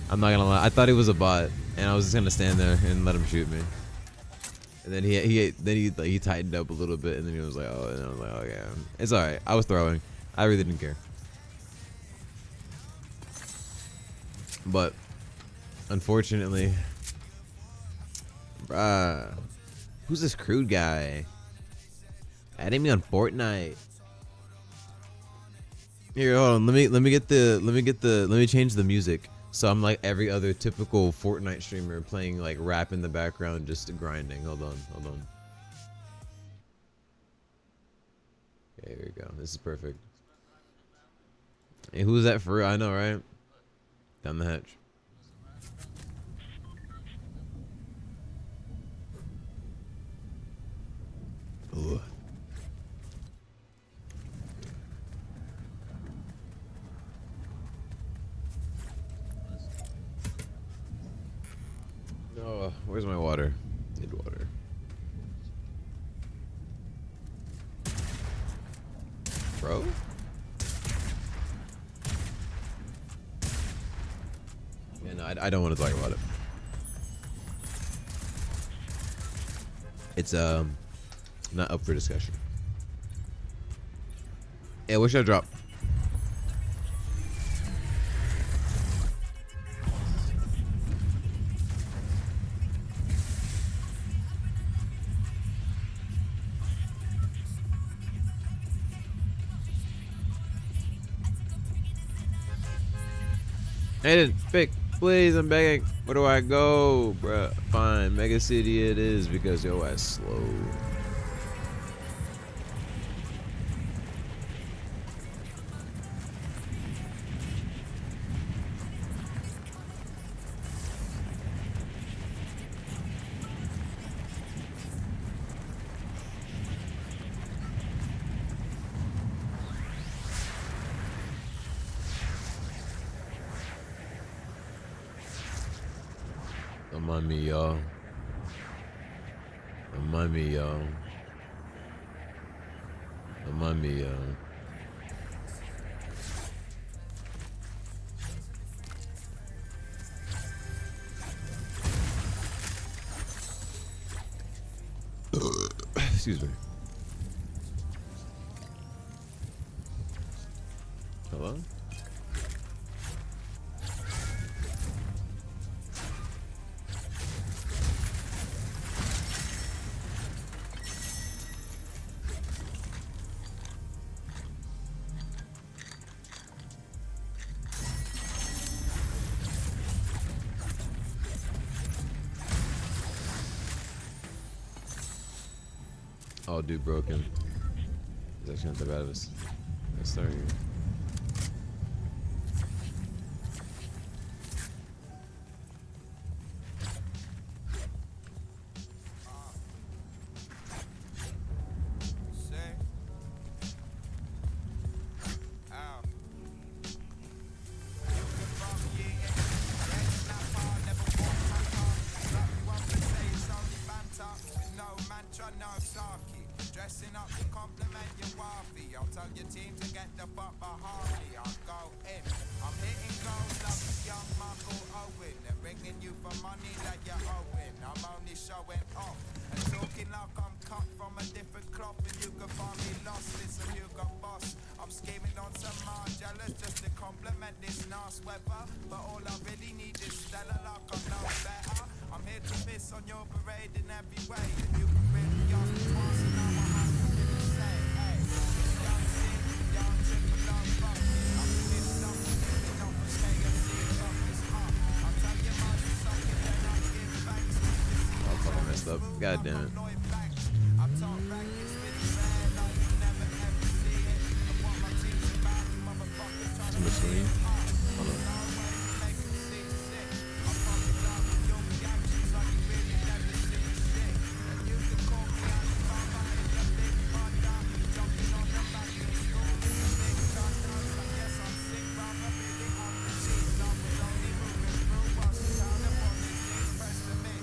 I'm not gonna lie. I thought he was a bot, and I was just gonna stand there and let him shoot me. And then he tightened up a little bit, and then he was like, oh, and I was like, oh yeah, it's all right. I was throwing. I really didn't care. But unfortunately. Bruh. Who's this crude guy? Adding me on Fortnite. Here, hold on. Let me change the music. So I'm like every other typical Fortnite streamer playing like rap in the background, just grinding. Hold on. Okay, here we go. This is perfect. Hey, who's that for real? I know, right? Down the hatch. Ugh. Oh, where's my water? Need water. Bro? Yeah, no, I don't want to talk about it. It's not up for discussion. Yeah, what should I drop? Aiden, pick, please, I'm begging. Where do I go, bruh? Fine, Mega City it is because yo ass slow. Don't mind me, y'all. Don't mind me, y'all. Don't mind me, y'all. Excuse me. Hello? Oh, dude, broken. It's actually not that bad of us. Let's start here. tell your team to get the fuck behind me. I go in. I'm hitting goals like a young Michael Owen. And ringing you for money that you're owing. I'm only showing off. And talking like I'm cut from a different cloth. And you can find me lost. Listen, you got boss. I'm scheming on some more jealous just to compliment this nice weather. But all I really need is Stella like I know better. I'm here to miss on your parade in every way. And you can really ask me twice and now I have nothing to say. Hey, young Sid, young triple O. I'm pissed off and living off of KFC buckets up. I'll tell you my sucking then I give thanks to the Oh fuck, I messed up. God damn it. I'm top rank, it's really rare, like you never ever see it. And what my team's about, you motherfuckers trying to see it. Hold on. No way you make them see sick. I'm fucking up with your reactions like you really never seen shit. And you can call me Alibaba in the big panda. Jumping on the back of school in the big thunder. Yes, I'm sick, brother, really on the seat. I was only moving through whilst the town upon his knees pressed to me.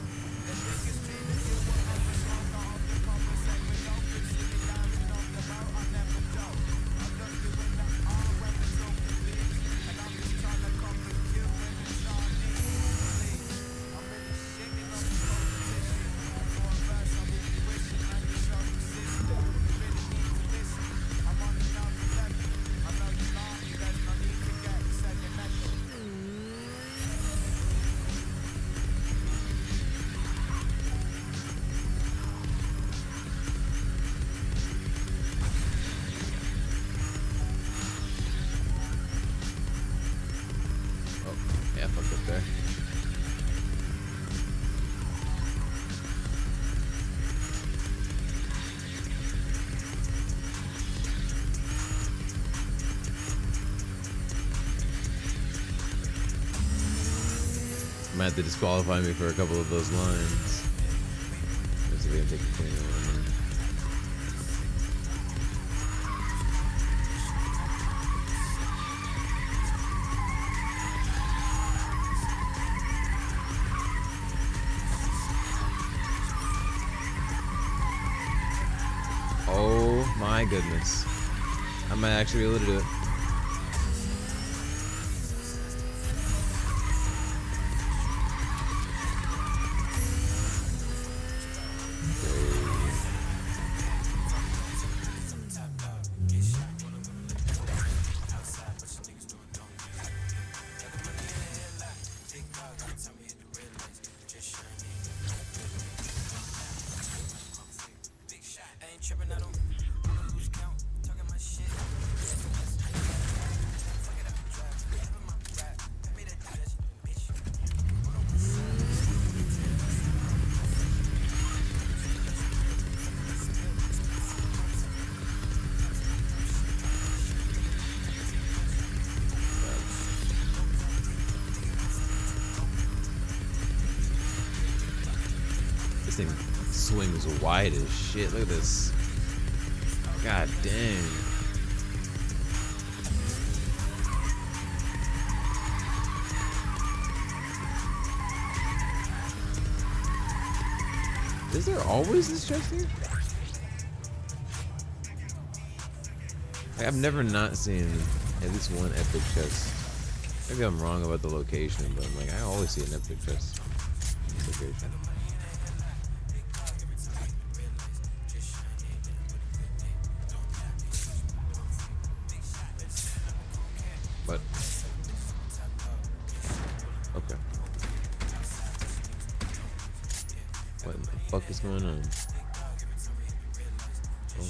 The biggest dream that you will ever smoke off the conversation with no good silly landing on the boat. I never joke. I look you in the eye when we're talking beef. And I'm just trying to comfort you when you're Chinese. Please, I'm really shitting on the competition. And for a verse I will be wishing and you show persistent. You really need to listen. I'm on another level. I know you like me, there's no need to get sentimental. Oh, yeah, I fucked up there. Might have to disqualify me for a couple of those lines. Just so we can take the clean one. Oh my goodness. I might actually be able to do it. This thing swings wide as shit. Look at this. God dang. Is there always this chest here? Like, I've never not seen at least one epic chest. Maybe I'm wrong about the location, but I'm like, I always see an epic chest. Location. But okay. What in the fuck is going on? Oh.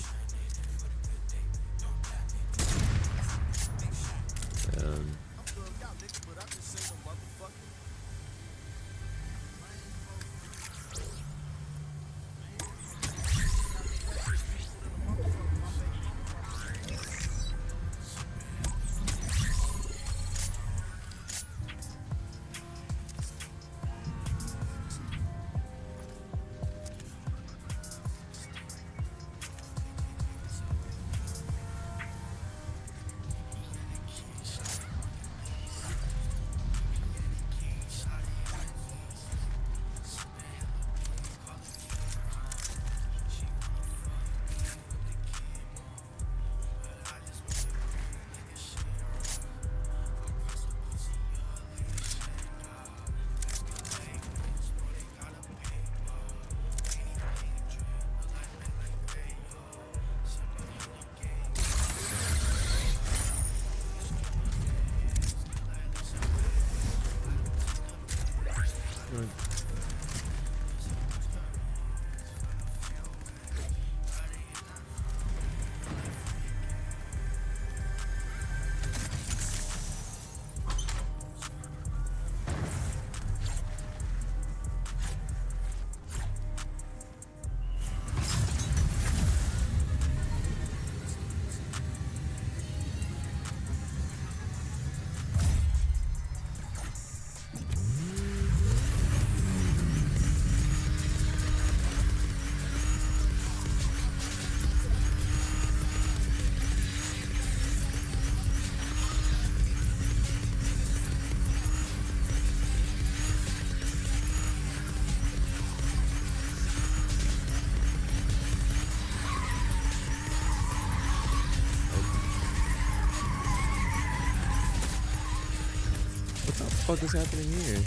fuck is happening here?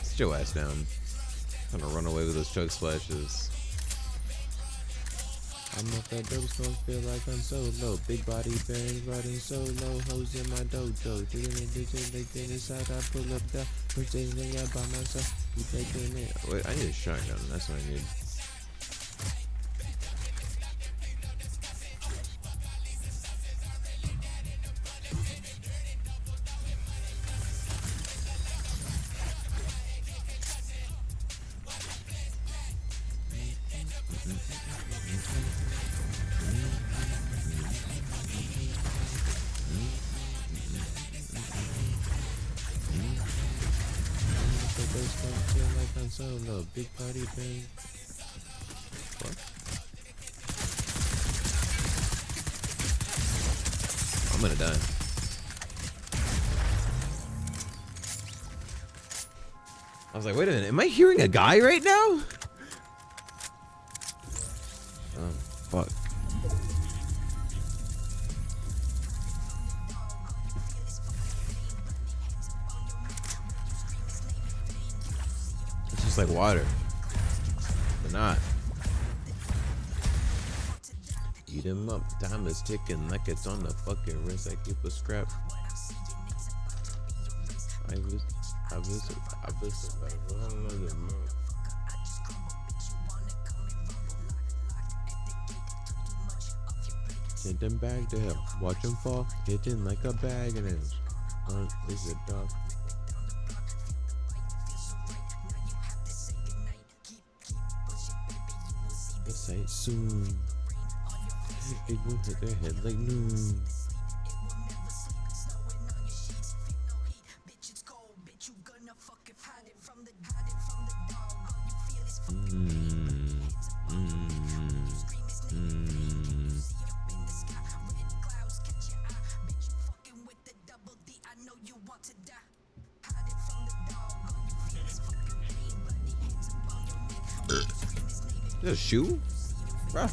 Sit your ass down. I'm gonna run away with those choke splashes. I'm off that dope, so feel like I'm solo. Big body bands riding solo. Hoes in my dojo. Digging in bitches, they get inside. I pull up the pretending out by myself. You taking it. Wait, I need a shotgun. That's what I need. Solo, big party bang. What? I'm gonna die. I was like, wait a minute, am I hearing a guy right now? Oh, fuck. It's just like water, but not. Eat him up, time is ticking like it's on the fucking wrist. I keep a scrap. I was Send them back to hell. Watch him fall, hitting like a bag and it's is a dog. The sight soon. It will hit their head like noon. Is that a shoe? Bruh.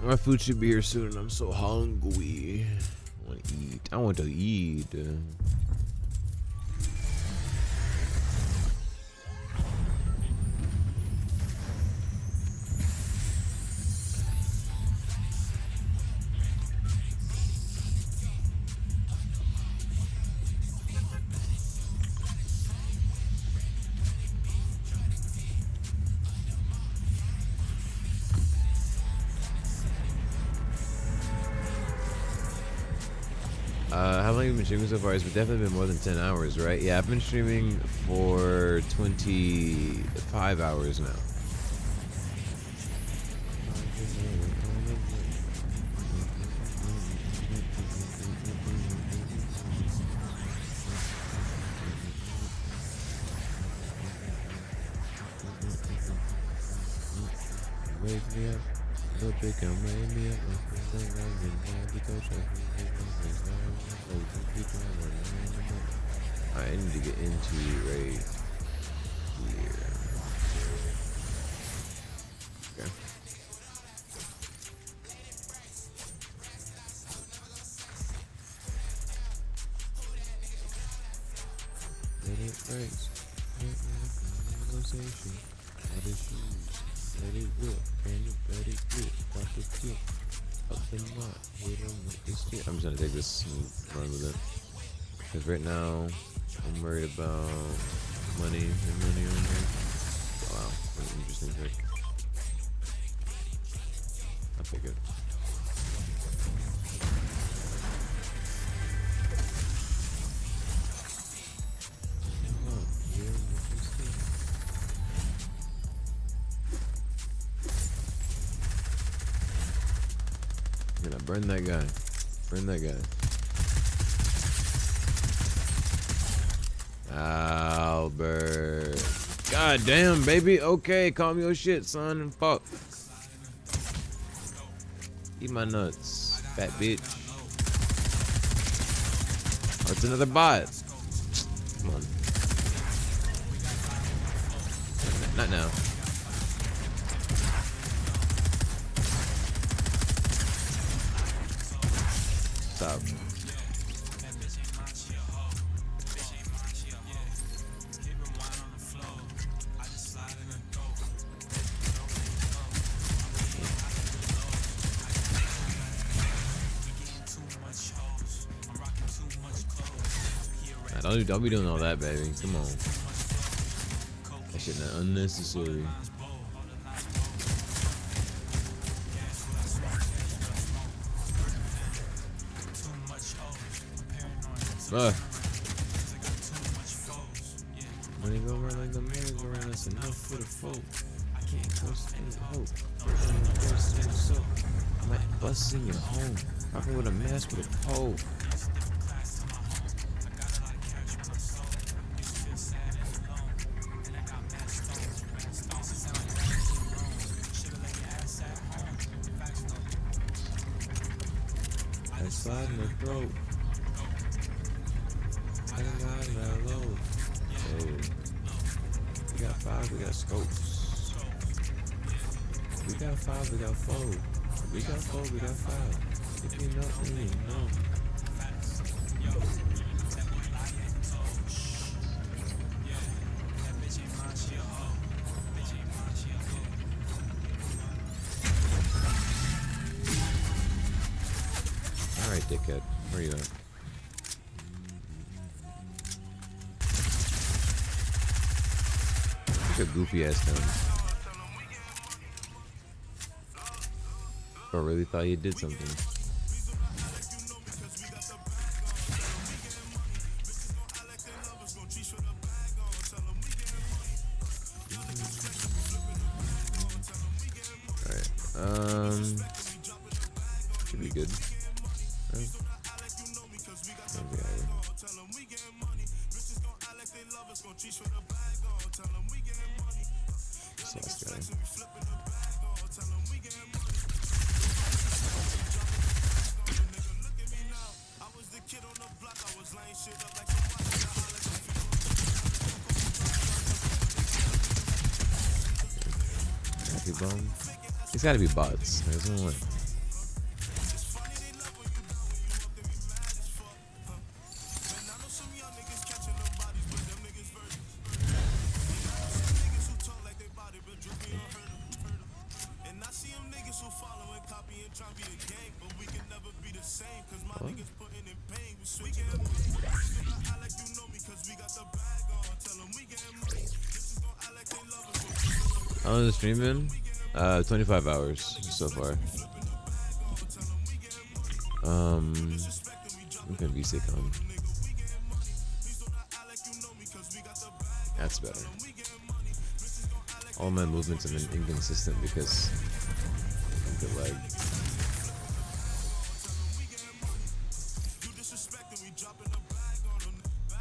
My food should be here soon and I'm so hungry. I want to eat. I want to eat. How long have you been streaming so far? It's definitely been more than 10 hours, right? Yeah, I've been streaming for 25 hours now. Wake me up, look big and wake me up. I need to get into right here. Okay. Let it race. Realization. Let it shoes. Let it whip. And you better grip. Watch it flip. Up the knot. Hit him with this stick. I'm just gonna take this and run with it. Because right now, I'm worried about money and money only. Wow, what an interesting trick. I figured. I'm gonna burn that guy. Burn that guy. Albert. God damn, baby. Okay, calm your shit, son. And fuck. Eat my nuts, fat bitch. Oh, it's another bot. Come on. Not now. Stop. Nah, don't be doing all that, baby. Come on. That shit not unnecessary. Money go around like the money go around. That's enough for the folk. I can't trust any hope. I might bust in your home. Rockin' with a mask with a pole. I slide in the throat. I got that low. Hey. We got 5, we got scopes. We got 5, we got 4. We got 4, we got 5. If you know, then you know. Alright, dickhead. Where you at? Such a goofy ass gun. I really thought he did something. Alright, should be good. Right. So let's go. Happy bum. It's gotta be bots. There's no way. How long is the stream been? 25 hours so far. I'm gonna be sick on. That's better. All my movements have been inconsistent because of the lag.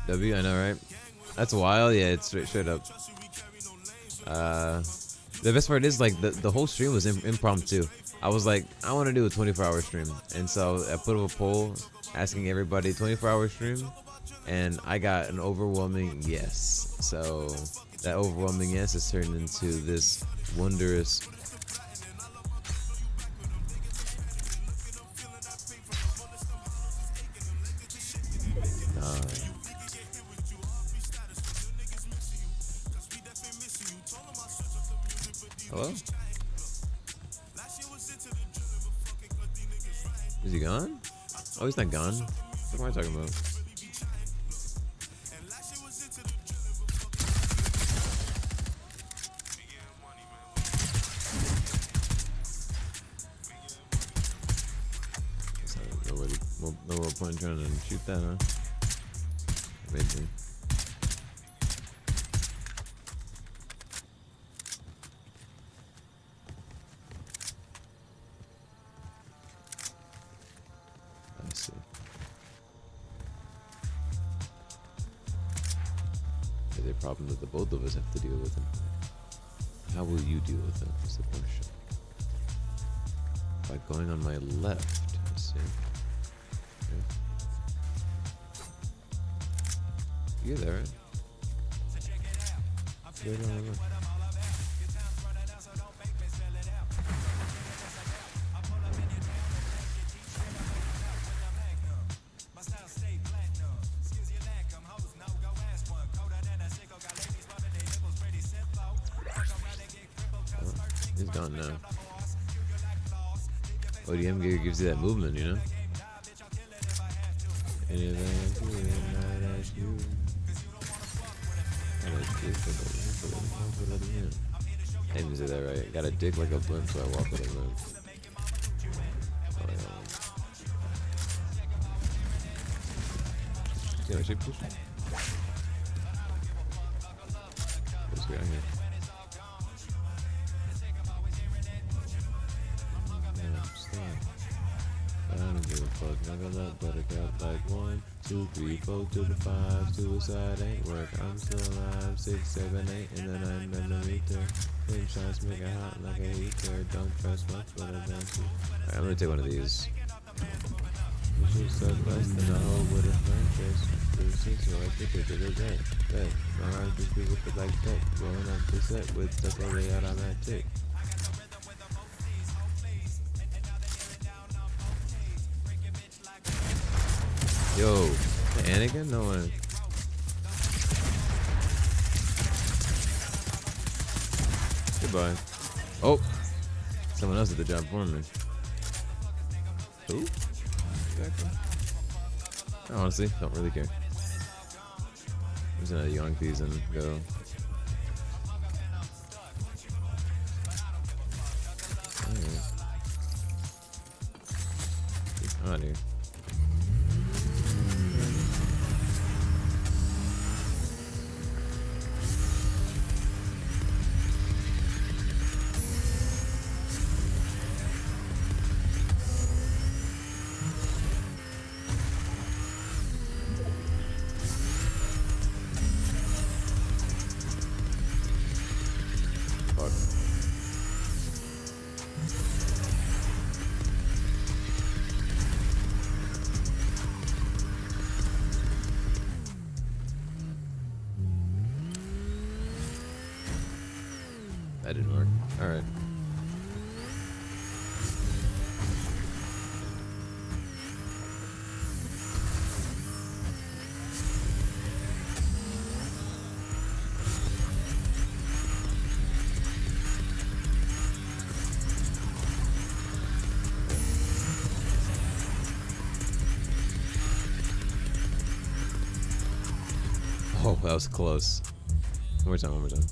W, I know, right? That's wild. Yeah, it's straight up. The best part is like the whole stream was impromptu. I was like, I want to do a 24-hour stream, and so I put up a poll asking everybody 24-hour stream, and I got an overwhelming yes. So that overwhelming yes has turned into this wondrous. Hello? Is he gone? Oh, he's not gone. What am I talking about? No real point trying to shoot that, huh? Amazing. I see. is a problem that the both of us have to deal with. And how will you deal with it? Is the question. By going on my left, let's see. Okay. You're there, right? You're on my left. He's gone now. ODM gear gives you that movement, you know? I didn't say that right. Got a dick like a blimp, so I walk with a limp. Oh, yeah. Yeah, shape push. What's going on here? I don't give a fuck, knuckle up, buttercup like 1, 2, 3, 4 to the 5. Suicide ain't work, I'm still alive. 6, 7, 8, and then I'm millimeter. 10 shots make it hot like a heater. Don't trust much, but I don't see. Alright, I'm gonna take one of these. You should suck less than a hoe with a franchise. 36, so I think it is that. My heart just be with it like that. Going up the set with the way automatic. Yo, Anakin? No one. Goodbye. Oh, someone else did the job for me. Who? Exactly. I honestly don't really care. I'm just gonna yoink these and go. Alright. Get out of here. That didn't work. Alright. Oh, that was close. One more time, one more time.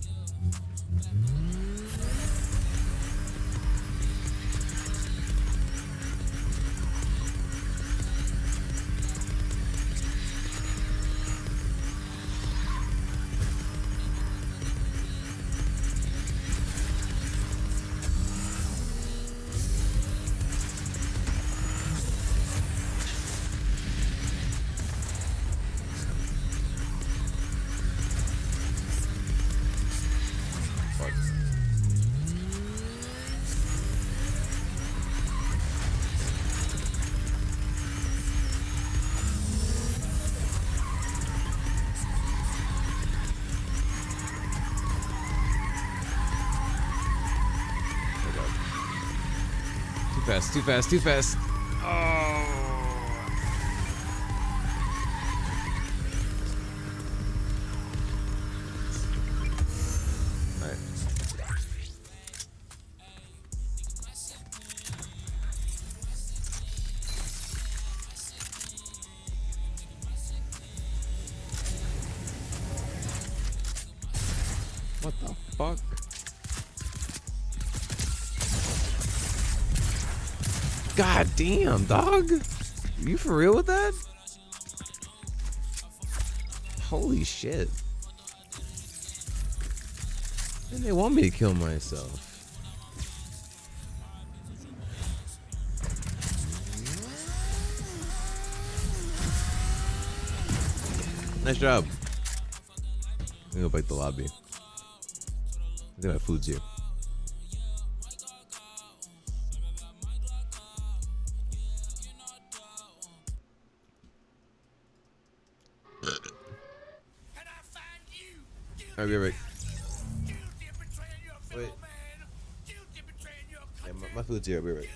Too fast, too fast. Oh. Alright. What the fuck? God damn, dog. You for real with that? Holy shit. And they want me to kill myself. Nice job. me go back to the lobby. I think my food's here. Alright, be right back. Wait. Yeah, my food's here. I'll be right back.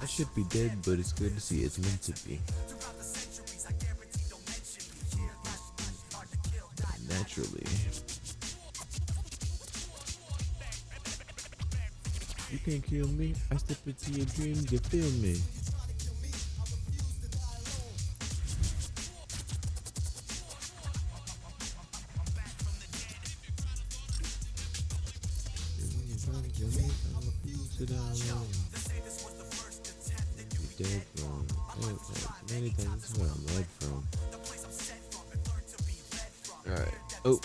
I should be dead, but it's good to see it's meant to be. Naturally. You can't kill me. I step into your dreams, you feel me. Dead from many times where I'm led from. Alright. Oh.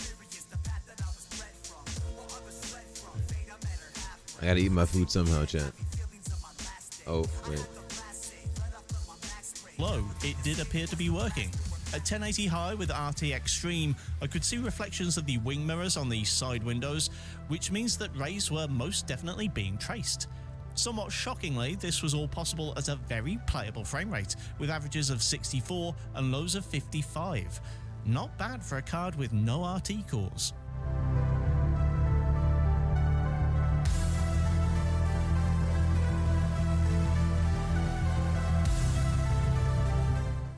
I gotta eat my food somehow, chat. Oh, wait. Low, it did appear to be working. At 1080 high with RT Extreme, I could see reflections of the wing mirrors on the side windows, which means that rays were most definitely being traced. Somewhat shockingly, this was all possible at a very playable frame rate, with averages of 64 and lows of 55. Not bad for a card with no RT cores.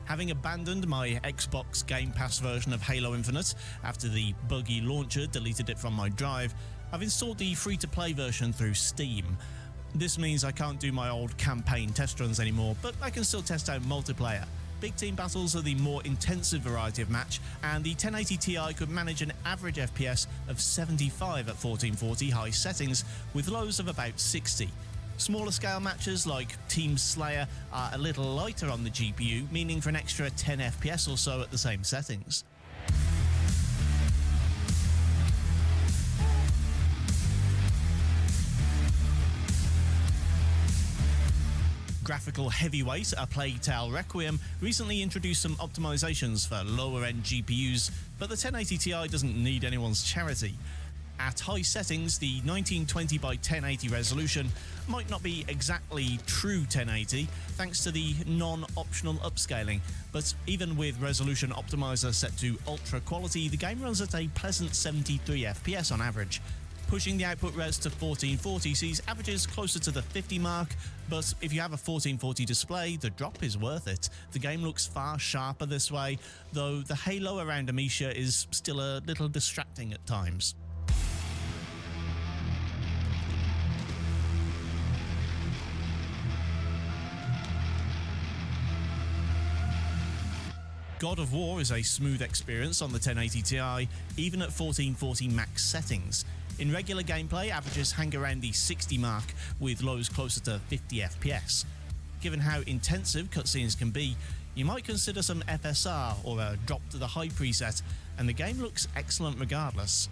Having abandoned my Xbox Game Pass version of Halo Infinite after the buggy launcher deleted it from my drive, I've installed the free-to-play version through Steam. This means I can't do my old campaign test runs anymore, but I can still test out multiplayer. Big team battles are the more intensive variety of match, and the 1080 Ti could manage an average FPS of 75 at 1440 high settings, with lows of about 60. Smaller scale matches like Team Slayer are a little lighter on the GPU, meaning for an extra 10 FPS or so at the same settings. Graphical heavyweight A Plague Tale Requiem recently introduced some optimizations for lower-end GPUs, but the 1080 Ti doesn't need anyone's charity. At high settings, the 1920 by 1080 resolution might not be exactly true 1080 thanks to the non-optional upscaling, but even with resolution optimizer set to ultra quality, the game runs at a pleasant 73 FPS on average. Pushing the output res to 1440 sees averages closer to the 50 mark, but if you have a 1440 display, the drop is worth it. The game looks far sharper this way, though the halo around Amicia is still a little distracting at times. God of War is a smooth experience on the 1080 Ti, even at 1440 max settings. In regular gameplay, averages hang around the 60 mark, with lows closer to 50 FPS. Given how intensive cutscenes can be, you might consider some FSR or a drop to the high preset, and the game looks excellent regardless.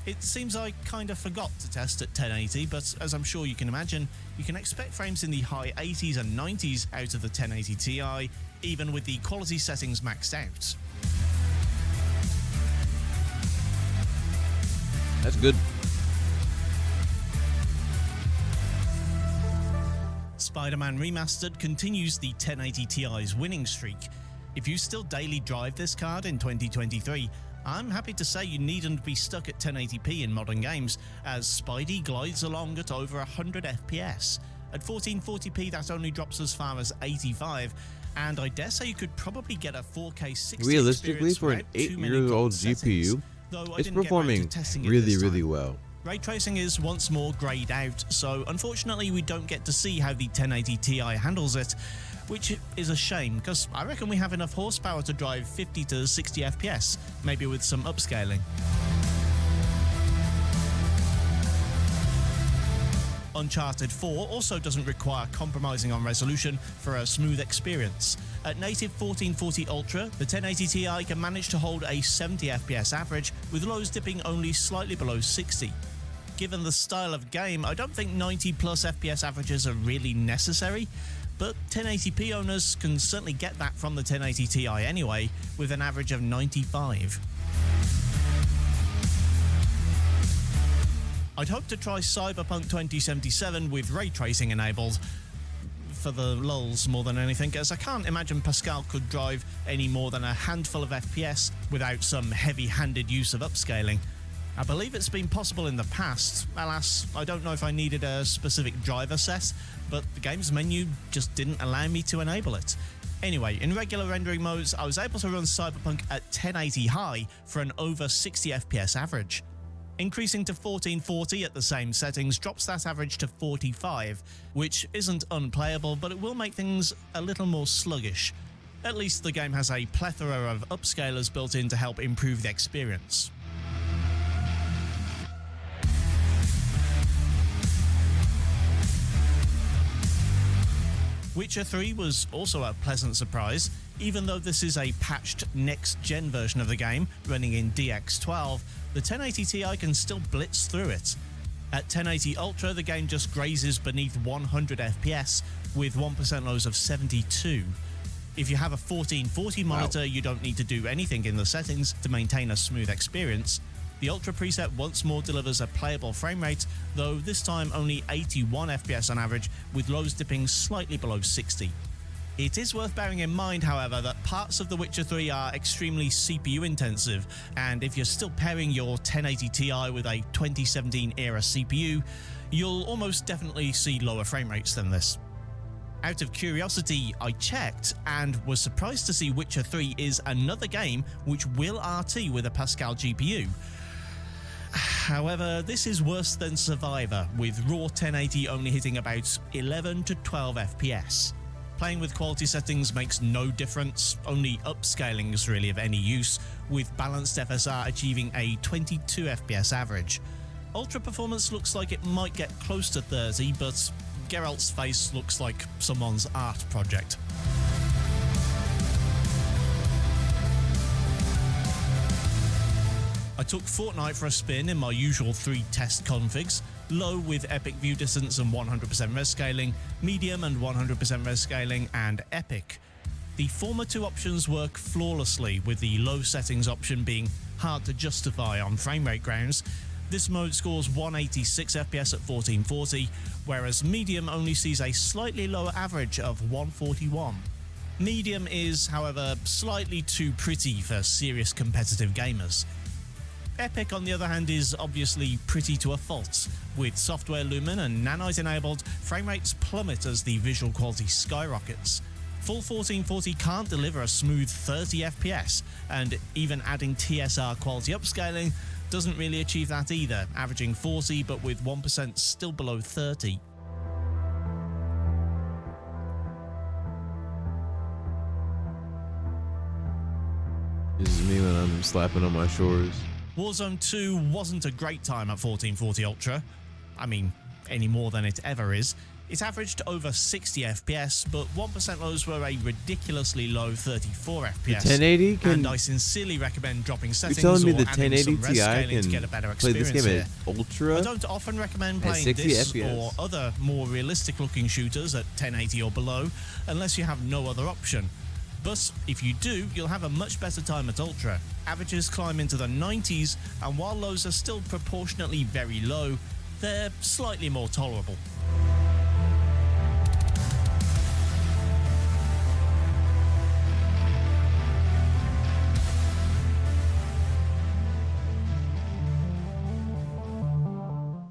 It seems I kinda forgot to test at 1080, but as I'm sure you can imagine, you can expect frames in the high 80s and 90s out of the 1080 Ti, even with the quality settings maxed out. That's good. Spider-Man Remastered continues the 1080 Ti's winning streak. If you still daily drive this card in 2023, I'm happy to say you needn't be stuck at 1080p in modern games, as Spidey glides along at over 100 FPS. At 1440p that only drops as far as 85, and I dare say you could probably get a 4K 60 Realistically, for an experience without too many 8-year-old settings, GPU, though I it's didn't get round to performing testing it really, this really time. well. Ray tracing is once more grayed out, so unfortunately we don't get to see how the 1080 Ti handles it, which is a shame, because I reckon we have enough horsepower to drive 50 to 60 FPS, maybe with some upscaling. Uncharted 4 also doesn't require compromising on resolution for a smooth experience. At native 1440 Ultra, the 1080 Ti can manage to hold a 70 FPS average, with lows dipping only slightly below 60. Given the style of game, I don't think 90 plus FPS averages are really necessary, but 1080p owners can certainly get that from the 1080 Ti anyway, with an average of 95. I'd hope to try Cyberpunk 2077 with ray tracing enabled, for the lulz more than anything, as I can't imagine Pascal could drive any more than a handful of FPS without some heavy-handed use of upscaling. I believe it's been possible in the past. Alas, I don't know if I needed a specific driver set, but the game's menu just didn't allow me to enable it. Anyway, in regular rendering modes, I was able to run Cyberpunk at 1080 high for an over 60 FPS average. Increasing to 1440 at the same settings drops that average to 45, which isn't unplayable, but it will make things a little more sluggish. At least the game has a plethora of upscalers built in to help improve the experience. Witcher 3 was also a pleasant surprise. Even though this is a patched next-gen version of the game, running in DX12, the 1080 Ti can still blitz through it. At 1080 Ultra, the game just grazes beneath 100 FPS, with 1% lows of 72. If you have a 1440 monitor, you don't need to do anything in the settings to maintain a smooth experience. The Ultra preset once more delivers a playable frame rate, though this time only 81 FPS on average, with lows dipping slightly below 60. It is worth bearing in mind, however, that parts of The Witcher 3 are extremely CPU intensive, and if you're still pairing your 1080 Ti with a 2017 era CPU, you'll almost definitely see lower frame rates than this. Out of curiosity, I checked and was surprised to see Witcher 3 is another game which will RT with a Pascal GPU. However, this is worse than Survivor, with raw 1080 only hitting about 11 to 12 FPS. Playing with quality settings makes no difference, only upscaling is really of any use, with balanced FSR achieving a 22 FPS average. Ultra performance looks like it might get close to 30, but Geralt's face looks like someone's art project. I took Fortnite for a spin in my usual 3 test configs: low with epic view distance and 100% res scaling, medium and 100% res scaling, and epic. The former 2 options work flawlessly, with the low settings option being hard to justify on frame rate grounds. This mode scores 186 FPS at 1440, whereas medium only sees a slightly lower average of 141. Medium is, however, slightly too pretty for serious competitive gamers. Epic, on the other hand, is obviously pretty to a fault. With software lumen and nanite enabled, frame rates plummet as the visual quality skyrockets. Full 1440 can't deliver a smooth 30 FPS, and even adding TSR quality upscaling doesn't really achieve that either, averaging 40 but with 1% still below 30. This is me when I'm slapping on my shores. Warzone 2 wasn't a great time at 1440 Ultra. I mean, any more than it ever is. It averaged over 60 FPS, but 1% lows were a ridiculously low 34 FPS. The 1080 can... And I sincerely recommend dropping settings You're telling me or the adding 1080 some res Ti scaling to can get a better play this experience game here. at Ultra? I don't often recommend at playing 60 this FPS. or other more realistic looking shooters at 1080 or below, unless you have no other option. But if you do, you'll have a much better time at Ultra. Averages climb into the 90s, and while lows are still proportionately very low, they're slightly more tolerable.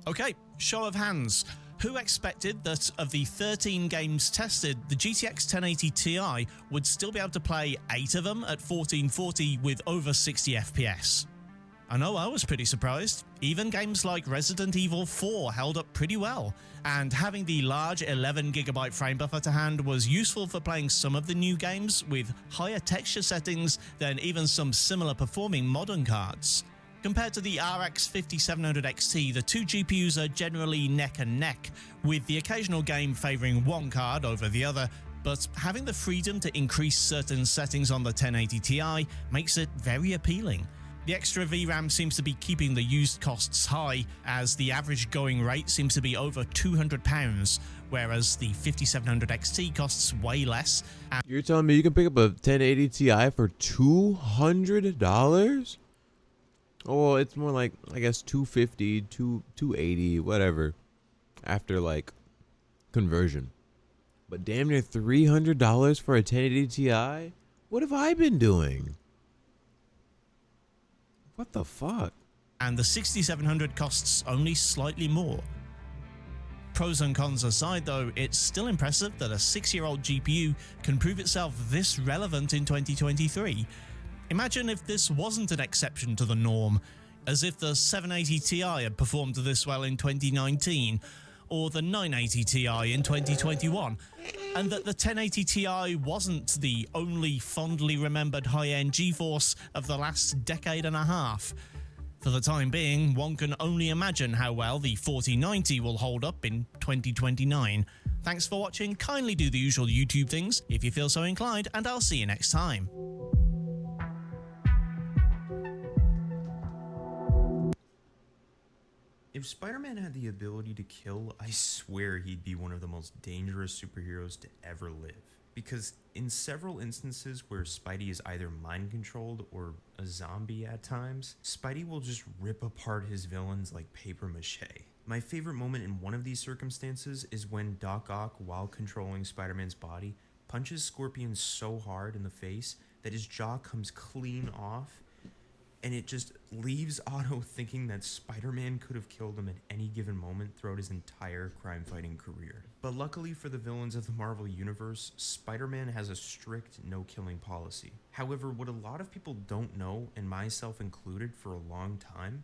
Okay, show of hands. Who expected that of the 13 games tested, the GTX 1080 Ti would still be able to play 8 of them at 1440 with over 60 FPS? I know I was pretty surprised. Even games like Resident Evil 4 held up pretty well, and having the large 11GB frame buffer to hand was useful for playing some of the new games with higher texture settings than even some similar performing modern cards. Compared to the RX 5700 XT, the two GPUs are generally neck and neck, with the occasional game favouring one card over the other, but having the freedom to increase certain settings on the 1080 Ti makes it very appealing. The extra VRAM seems to be keeping the used costs high, as the average going rate seems to be over £200, whereas the 5700 XT costs way less. You're telling me you can pick up a 1080 Ti for $200? Oh, well, it's more like, I guess, 250, 280, whatever, after like conversion. But damn near $300 for a 1080 Ti? What have I been doing? What the fuck? And the 6700 costs only slightly more. Pros and cons aside though, it's still impressive that a 6-year-old GPU can prove itself this relevant in 2023. Imagine if this wasn't an exception to the norm, as if the 780 Ti had performed this well in 2019, or the 980 Ti in 2021, and that the 1080 Ti wasn't the only fondly remembered high-end GeForce of the last decade and a half. For the time being, one can only imagine how well the 4090 will hold up in 2029. Thanks for watching, kindly do the usual YouTube things if you feel so inclined, and I'll see you next time. If Spider-Man had the ability to kill, I swear he'd be one of the most dangerous superheroes to ever live. Because in several instances where Spidey is either mind-controlled or a zombie at times, Spidey will just rip apart his villains like paper mache. My favorite moment in one of these circumstances is when Doc Ock, while controlling Spider-Man's body, punches Scorpion so hard in the face that his jaw comes clean off, and it just leaves Otto thinking that Spider-Man could have killed him at any given moment throughout his entire crime-fighting career. But luckily for the villains of the Marvel Universe, Spider-Man has a strict no-killing policy. However, what a lot of people don't know, and myself included for a long time,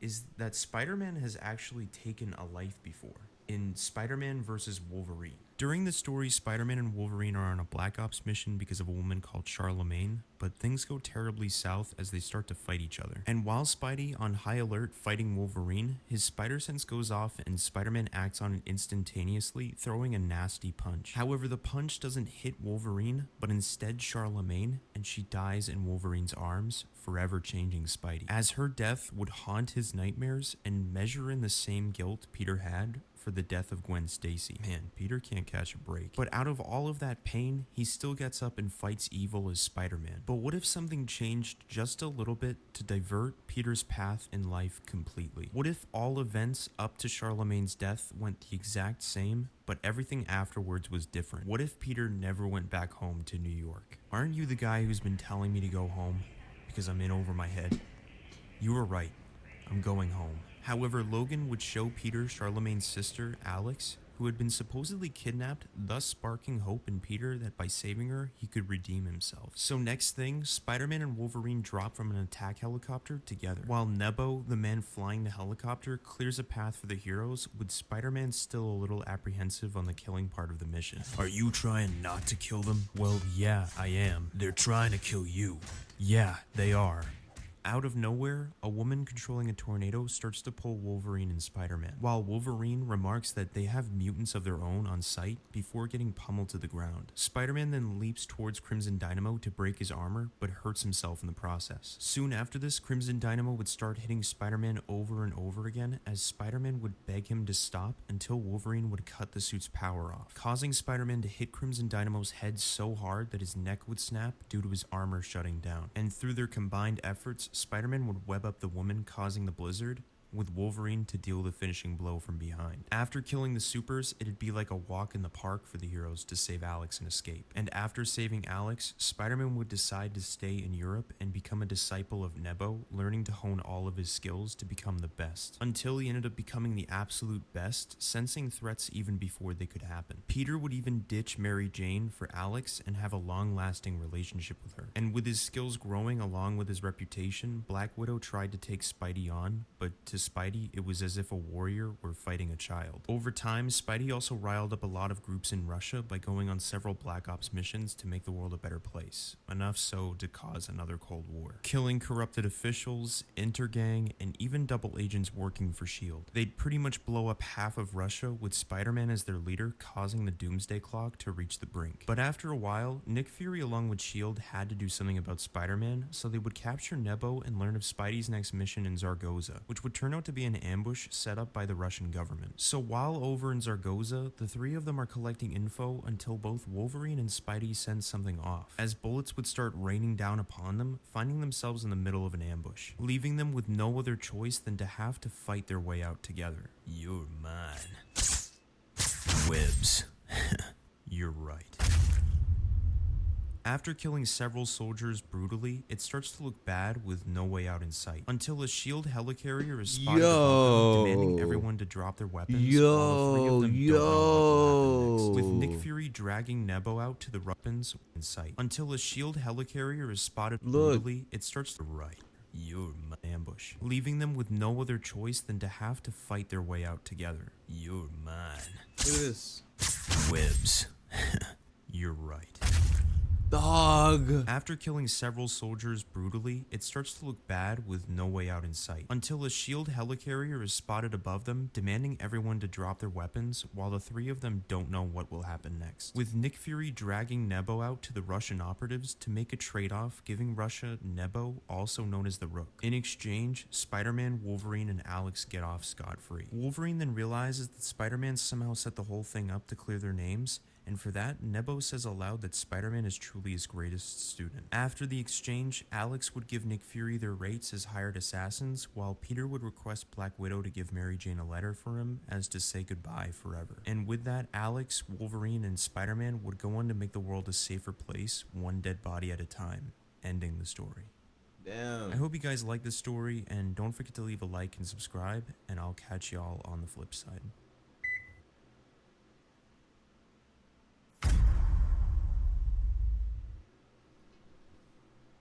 is that Spider-Man has actually taken a life before, in Spider-Man vs. Wolverine. During the story, Spider-Man and Wolverine are on a Black Ops mission because of a woman called Charlemagne, but things go terribly south as they start to fight each other. And while Spidey on high alert fighting Wolverine, his spider sense goes off and Spider-Man acts on it instantaneously, throwing a nasty punch. However, the punch doesn't hit Wolverine, but instead Charlemagne, and she dies in Wolverine's arms, forever changing Spidey. As her death would haunt his nightmares and measure in the same guilt Peter had for the death of Gwen Stacy. Man, Peter can't catch a break. But out of all of that pain, he still gets up and fights evil as Spider-Man. But what if something changed just a little bit to divert Peter's path in life completely? What if all events up to Charlemagne's death went the exact same, but everything afterwards was different? What if Peter never went back home to New York? Aren't you the guy who's been telling me to go home because I'm in over my head? You were right. I'm going home. However, Logan would show Peter Charlemagne's sister, Alex, who had been supposedly kidnapped, thus sparking hope in Peter that by saving her, he could redeem himself. So next thing, Spider-Man and Wolverine drop from an attack helicopter together. While Nebo, the man flying the helicopter, clears a path for the heroes, with Spider-Man still a little apprehensive on the killing part of the mission. Are you trying not to kill them? Well, yeah, I am. They're trying to kill you. Yeah, they are. Out of nowhere, a woman controlling a tornado starts to pull Wolverine and Spider-Man, while Wolverine remarks that they have mutants of their own on site before getting pummeled to the ground. Spider-Man then leaps towards Crimson Dynamo to break his armor, but hurts himself in the process. Soon after this, Crimson Dynamo would start hitting Spider-Man over and over again, as Spider-Man would beg him to stop until Wolverine would cut the suit's power off, causing Spider-Man to hit Crimson Dynamo's head so hard that his neck would snap due to his armor shutting down. And through their combined efforts, Spider-Man would web up the woman causing the blizzard, with Wolverine to deal the finishing blow from behind. After killing the supers, it'd be like a walk in the park for the heroes to save Alex and escape. And after saving Alex, Spider-Man would decide to stay in Europe and become a disciple of Nebo, learning to hone all of his skills to become the best. Until he ended up becoming the absolute best, sensing threats even before they could happen. Peter would even ditch Mary Jane for Alex and have a long-lasting relationship with her. And with his skills growing along with his reputation, Black Widow tried to take Spidey on, but to Spidey, it was as if a warrior were fighting a child. Over time, Spidey also riled up a lot of groups in Russia by going on several Black Ops missions to make the world a better place, enough so to cause another Cold War. Killing corrupted officials, intergang, and even double agents working for S.H.I.E.L.D. They'd pretty much blow up half of Russia with Spider-Man as their leader, causing the Doomsday Clock to reach the brink. But after a while, Nick Fury along with S.H.I.E.L.D. had to do something about Spider-Man, so they would capture Nebo and learn of Spidey's next mission in Zaragoza, which would turn out to be an ambush set up by the Russian government. So while over in Zaragoza, the three of them are collecting info until both Wolverine and Spidey send something off, as bullets would start raining down upon them, finding themselves in the middle of an ambush, leaving them with no other choice than to have to fight their way out together. You're mine. Webs. You're right. After killing several soldiers brutally, it starts to look bad with no way out in sight, until a S.H.I.E.L.D. helicarrier is spotted above them, demanding everyone to drop their weapons, while the three of them don't know what will happen next, with Nick Fury dragging Nebo out to the weapons in sight. Until a S.H.I.E.L.D. helicarrier is spotted brutally, it starts to right. You're my ambush, leaving them with no other choice than to have to fight their way out together. You're mine. Look at this. Webs. You're right. Dog. After killing several soldiers brutally, it starts to look bad with no way out in sight, until a S.H.I.E.L.D. helicarrier is spotted above them, demanding everyone to drop their weapons, while the three of them don't know what will happen next, with Nick Fury dragging Nebo out to the Russian operatives to make a trade-off, giving Russia Nebo, also known as the Rook. In exchange, Spider-Man, Wolverine, and Alex get off scot-free. Wolverine then realizes that Spider-Man somehow set the whole thing up to clear their names, and for that, Nebo says aloud that Spider-Man is truly his greatest student. After the exchange, Alex would give Nick Fury their rates as hired assassins, while Peter would request Black Widow to give Mary Jane a letter for him as to say goodbye forever. And with that, Alex, Wolverine, and Spider-Man would go on to make the world a safer place, one dead body at a time, ending the story. Damn. I hope you guys like this story, and don't forget to leave a like and subscribe, and I'll catch y'all on the flip side.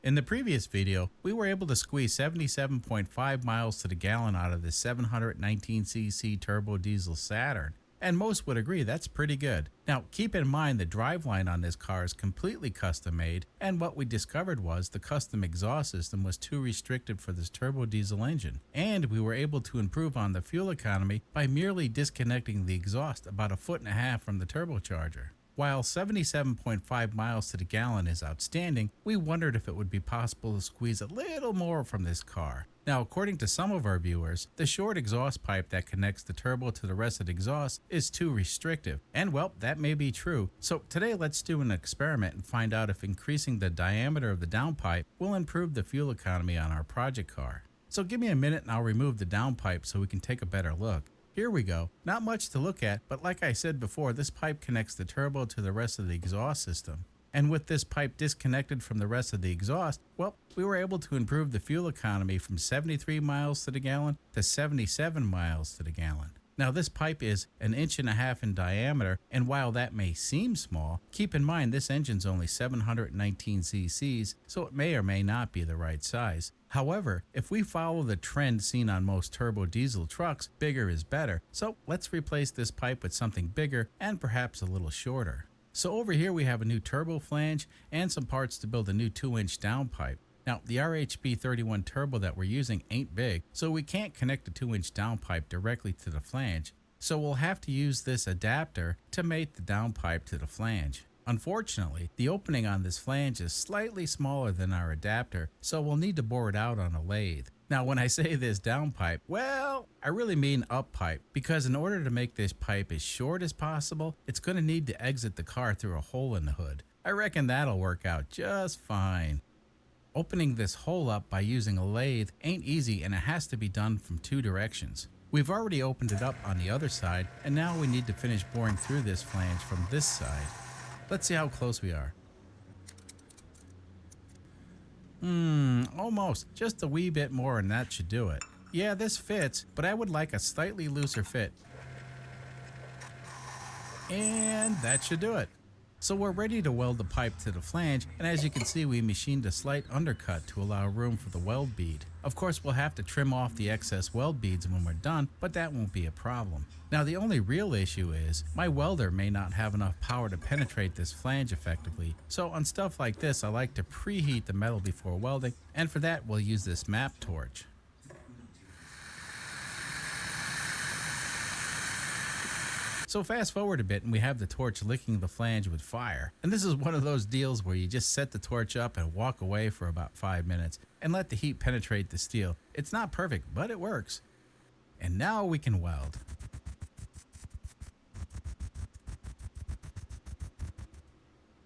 In the previous video, we were able to squeeze 77.5 miles to the gallon out of the 719cc turbo diesel Saturn, and most would agree that's pretty good. Now, keep in mind the driveline on this car is completely custom made, and what we discovered was the custom exhaust system was too restricted for this turbo diesel engine, and we were able to improve on the fuel economy by merely disconnecting the exhaust about 1.5 feet from the turbocharger. While 77.5 miles to the gallon is outstanding, we wondered if it would be possible to squeeze a little more from this car. Now, according to some of our viewers, the short exhaust pipe that connects the turbo to the rest of the exhaust is too restrictive. And well, that may be true. So today let's do an experiment and find out if increasing the diameter of the downpipe will improve the fuel economy on our project car. So give me a minute and I'll remove the downpipe so we can take a better look. Here we go. Not much to look at, but like I said before, this pipe connects the turbo to the rest of the exhaust system. And with this pipe disconnected from the rest of the exhaust, well, we were able to improve the fuel economy from 73 miles to the gallon to 77 miles to the gallon. Now this pipe is 1.5 inches in diameter, and while that may seem small, keep in mind this engine's only 719 cc's, so it may or may not be the right size. However, if we follow the trend seen on most turbo diesel trucks, bigger is better, so let's replace this pipe with something bigger and perhaps a little shorter. So over here we have a new turbo flange and some parts to build a new 2-inch downpipe. Now, the RHB31 turbo that we're using ain't big, so we can't connect the 2-inch downpipe directly to the flange. So we'll have to use this adapter to mate the downpipe to the flange. Unfortunately, the opening on this flange is slightly smaller than our adapter, so we'll need to bore it out on a lathe. Now, when I say this downpipe, well, I really mean up pipe, because in order to make this pipe as short as possible, it's going to need to exit the car through a hole in the hood. I reckon that'll work out just fine. Opening this hole up by using a lathe ain't easy, and it has to be done from 2 directions. We've already opened it up on the other side, and now we need to finish boring through this flange from this side. Let's see how close we are. Almost. Just a wee bit more and that should do it. Yeah, this fits, but I would like a slightly looser fit. And that should do it. So we're ready to weld the pipe to the flange, and as you can see, we machined a slight undercut to allow room for the weld bead. Of course, we'll have to trim off the excess weld beads when we're done, but that won't be a problem. Now, the only real issue is my welder may not have enough power to penetrate this flange effectively. So on stuff like this, I like to preheat the metal before welding, and for that, we'll use this map torch. So fast forward a bit and we have the torch licking the flange with fire. And this is one of those deals where you just set the torch up and walk away for about 5 minutes and let the heat penetrate the steel. It's not perfect, but it works. And now we can weld.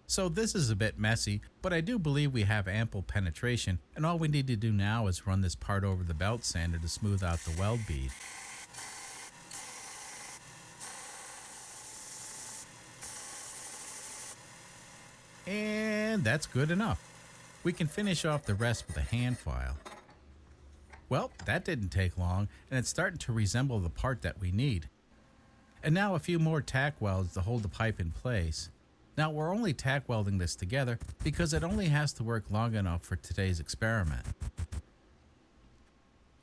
So this is a bit messy, but I do believe we have ample penetration, and all we need to do now is run this part over the belt sander to smooth out the weld bead. And that's good enough. We can finish off the rest with a hand file. Well, that didn't take long, and it's starting to resemble the part that we need. And now a few more tack welds to hold the pipe in place. Now we're only tack welding this together because it only has to work long enough for today's experiment.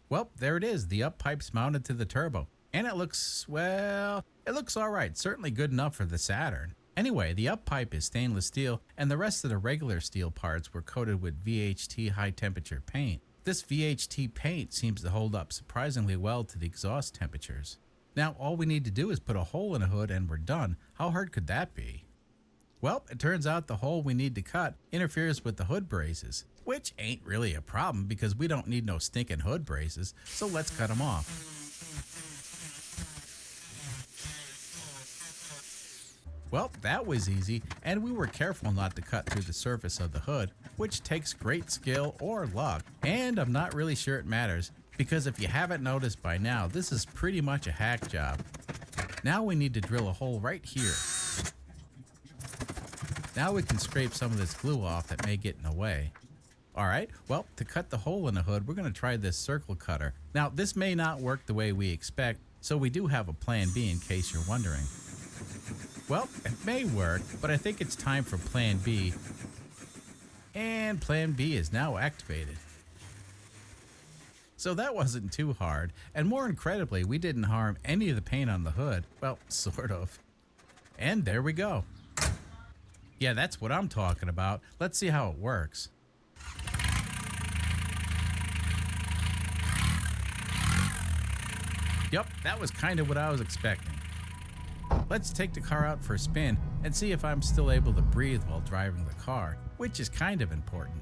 Well, there it is, the up pipe's mounted to the turbo. And it looks, well, it looks alright, certainly good enough for the Saturn. Anyway, the up pipe is stainless steel, and the rest of the regular steel parts were coated with VHT high temperature paint. This VHT paint seems to hold up surprisingly well to the exhaust temperatures. Now all we need to do is put a hole in the hood and we're done. How hard could that be? Well, it turns out the hole we need to cut interferes with the hood braces, which ain't really a problem because we don't need no stinking hood braces, so let's cut them off. Well, that was easy, and we were careful not to cut through the surface of the hood, which takes great skill or luck, and I'm not really sure it matters, because if you haven't noticed by now, this is pretty much a hack job. Now we need to drill a hole right here. Now we can scrape some of this glue off that may get in the way. Alright, well, to cut the hole in the hood, we're going to try this circle cutter. Now, this may not work the way we expect, so we do have a plan B in case you're wondering. Well, it may work, but I think it's time for Plan B. And Plan B is now activated. So that wasn't too hard, and more incredibly, we didn't harm any of the paint on the hood. Well, sort of. And there we go. Yeah, that's what I'm talking about. Let's see how it works. Yep, that was kind of what I was expecting. Let's take the car out for a spin and see if I'm still able to breathe while driving the car, which is kind of important.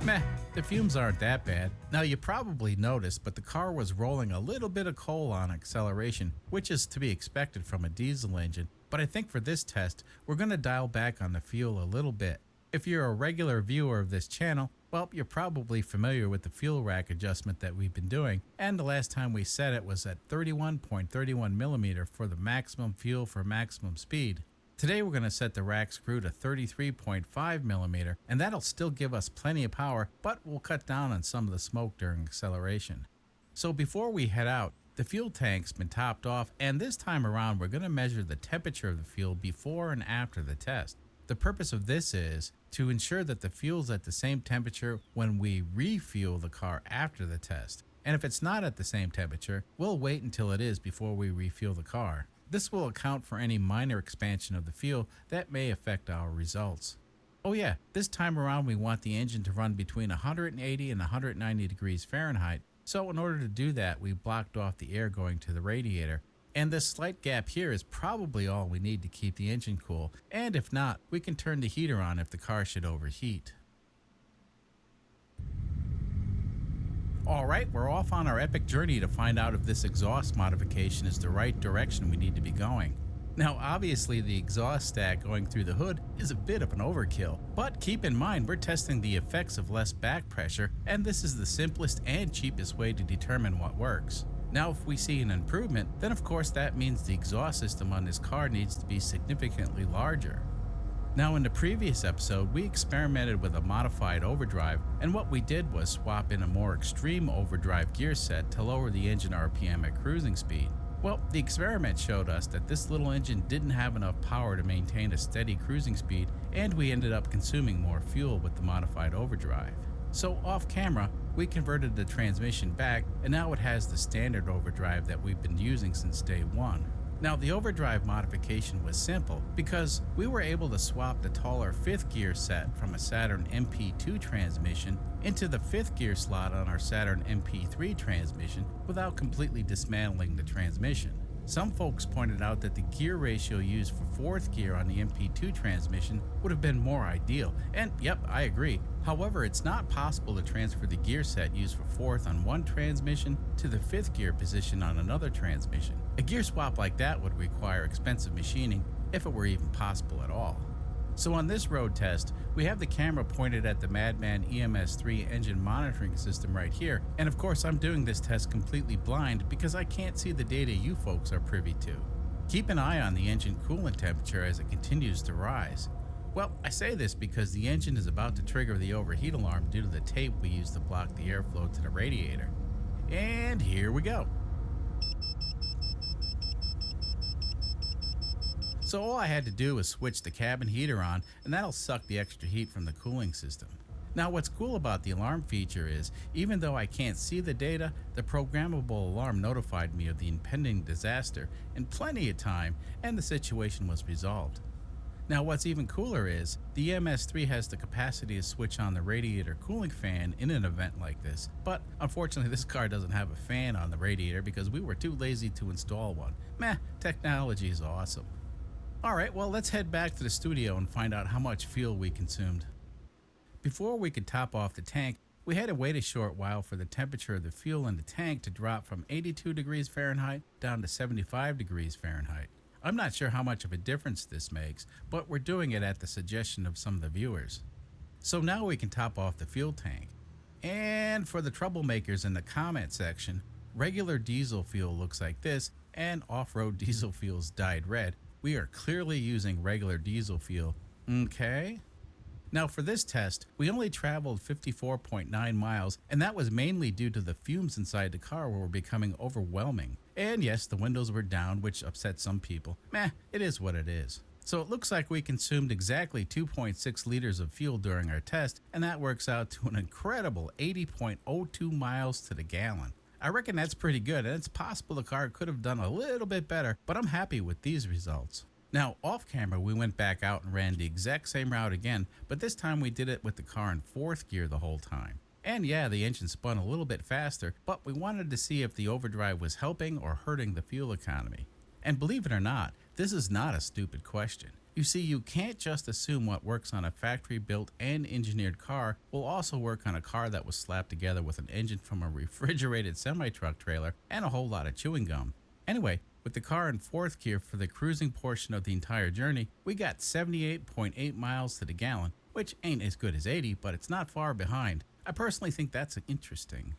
Meh, the fumes aren't that bad. Now you probably noticed, but the car was rolling a little bit of coal on acceleration, which is to be expected from a diesel engine. But I think for this test, we're going to dial back on the fuel a little bit. If you're a regular viewer of this channel, well, you're probably familiar with the fuel rack adjustment that we've been doing, and the last time we set it was at 31.31 millimeter for the maximum fuel for maximum speed. Today we're going to set the rack screw to 33.5 millimeter, and that'll still give us plenty of power, but we'll cut down on some of the smoke during acceleration. So before we head out, the fuel tank's been topped off, and this time around we're going to measure the temperature of the fuel before and after the test. The purpose of this is to ensure that the fuel's at the same temperature when we refuel the car after the test. And if it's not at the same temperature, we'll wait until it is before we refuel the car. This will account for any minor expansion of the fuel that may affect our results. Oh yeah, this time around we want the engine to run between 180 and 190 degrees Fahrenheit, So in order to do that, we blocked off the air going to the radiator. And this slight gap here is probably all we need to keep the engine cool. And if not, we can turn the heater on if the car should overheat. Alright, we're off on our epic journey to find out if this exhaust modification is the right direction we need to be going. Now obviously the exhaust stack going through the hood is a bit of an overkill, but keep in mind we're testing the effects of less back pressure, and this is the simplest and cheapest way to determine what works. Now if we see an improvement, then of course that means the exhaust system on this car needs to be significantly larger. Now in the previous episode, we experimented with a modified overdrive, and what we did was swap in a more extreme overdrive gear set to lower the engine RPM at cruising speed. Well, the experiment showed us that this little engine didn't have enough power to maintain a steady cruising speed, and we ended up consuming more fuel with the modified overdrive. So off camera, we converted the transmission back, and now it has the standard overdrive that we've been using since day one. Now the overdrive modification was simple because we were able to swap the taller 5th gear set from a Saturn MP2 transmission into the 5th gear slot on our Saturn MP3 transmission without completely dismantling the transmission. Some folks pointed out that the gear ratio used for 4th gear on the MP2 transmission would have been more ideal, and yep, I agree. However, it's not possible to transfer the gear set used for 4th on one transmission to the 5th gear position on another transmission. A gear swap like that would require expensive machining, if it were even possible at all. So on this road test, we have the camera pointed at the Madman EMS3 engine monitoring system right here, and of course I'm doing this test completely blind because I can't see the data you folks are privy to. Keep an eye on the engine coolant temperature as it continues to rise. Well, I say this because the engine is about to trigger the overheat alarm due to the tape we used to block the airflow to the radiator. And here we go. So all I had to do was switch the cabin heater on, and that'll suck the extra heat from the cooling system. Now what's cool about the alarm feature is, even though I can't see the data, the programmable alarm notified me of the impending disaster in plenty of time, and the situation was resolved. Now what's even cooler is, the MS3 has the capacity to switch on the radiator cooling fan in an event like this, but unfortunately this car doesn't have a fan on the radiator because we were too lazy to install one. Meh, technology is awesome. Alright, well let's head back to the studio and find out how much fuel we consumed. Before we could top off the tank, we had to wait a short while for the temperature of the fuel in the tank to drop from 82 degrees Fahrenheit down to 75 degrees Fahrenheit. I'm not sure how much of a difference this makes, but we're doing it at the suggestion of some of the viewers. So now we can top off the fuel tank. And for the troublemakers in the comment section, regular diesel fuel looks like this, and off-road diesel fuel's dyed red. We are clearly using regular diesel fuel. Okay? Now for this test, we only traveled 54.9 miles, and that was mainly due to the fumes inside the car were becoming overwhelming. And yes, the windows were down, which upset some people. Meh, it is what it is. So it looks like we consumed exactly 2.6 liters of fuel during our test, and that works out to an incredible 80.02 miles to the gallon. I reckon that's pretty good, and it's possible the car could have done a little bit better, but I'm happy with these results. Now, off camera, we went back out and ran the exact same route again, but this time we did it with the car in 4th gear the whole time. And yeah, the engine spun a little bit faster, but we wanted to see if the overdrive was helping or hurting the fuel economy. And believe it or not, this is not a stupid question. You see, you can't just assume what works on a factory-built and engineered car will also work on a car that was slapped together with an engine from a refrigerated semi-truck trailer and a whole lot of chewing gum. Anyway, with the car in 4th gear for the cruising portion of the entire journey, we got 78.8 miles to the gallon, which ain't as good as 80, but it's not far behind. I personally think that's interesting.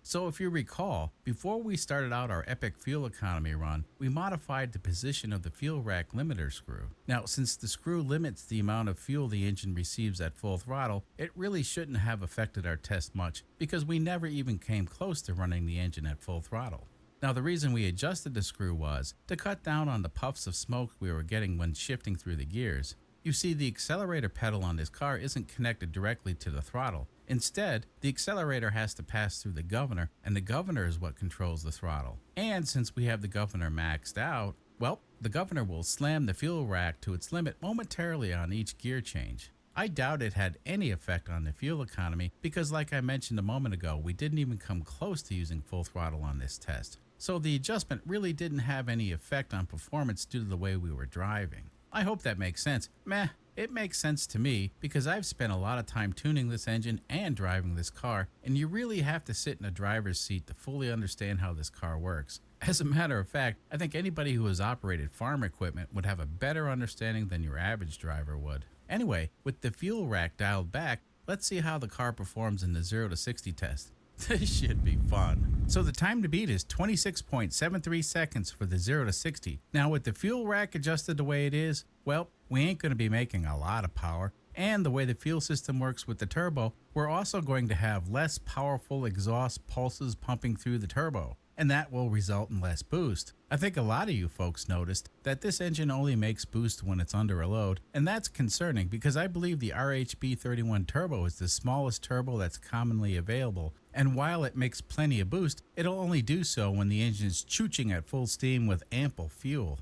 So if you recall, before we started out our epic fuel economy run, we modified the position of the fuel rack limiter screw. Now, since the screw limits the amount of fuel the engine receives at full throttle, it really shouldn't have affected our test much because we never even came close to running the engine at full throttle. Now, the reason we adjusted the screw was to cut down on the puffs of smoke we were getting when shifting through the gears. You see, the accelerator pedal on this car isn't connected directly to the throttle. Instead, the accelerator has to pass through the governor, and the governor is what controls the throttle. And since we have the governor maxed out, well, the governor will slam the fuel rack to its limit momentarily on each gear change. I doubt it had any effect on the fuel economy because, like I mentioned a moment ago, we didn't even come close to using full throttle on this test. So the adjustment really didn't have any effect on performance due to the way we were driving. I hope that makes sense. Meh, it makes sense to me because I've spent a lot of time tuning this engine and driving this car, and you really have to sit in a driver's seat to fully understand how this car works. As a matter of fact, I think anybody who has operated farm equipment would have a better understanding than your average driver would. Anyway, with the fuel rack dialed back, let's see how the car performs in the 0 to 60 test. This should be fun. So the time to beat is 26.73 seconds for the 0 to 60. Now with the fuel rack adjusted the way it is, well, we ain't going to be making a lot of power. And the way the fuel system works with the turbo, we're also going to have less powerful exhaust pulses pumping through the turbo. And that will result in less boost. I think a lot of you folks noticed that this engine only makes boost when it's under a load, and that's concerning because I believe the RHB31 Turbo is the smallest turbo that's commonly available, and while it makes plenty of boost, it'll only do so when the engine is chooching at full steam with ample fuel.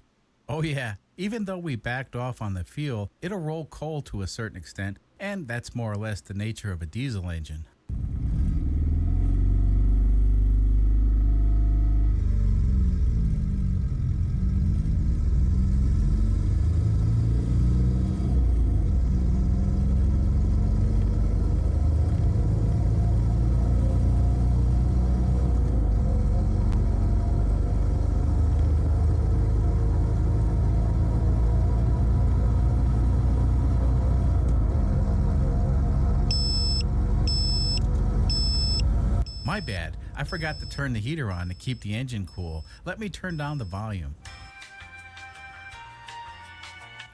Oh yeah, even though we backed off on the fuel, it'll roll coal to a certain extent, and that's more or less the nature of a diesel engine. My bad, I forgot to turn the heater on to keep the engine cool. Let me turn down the volume.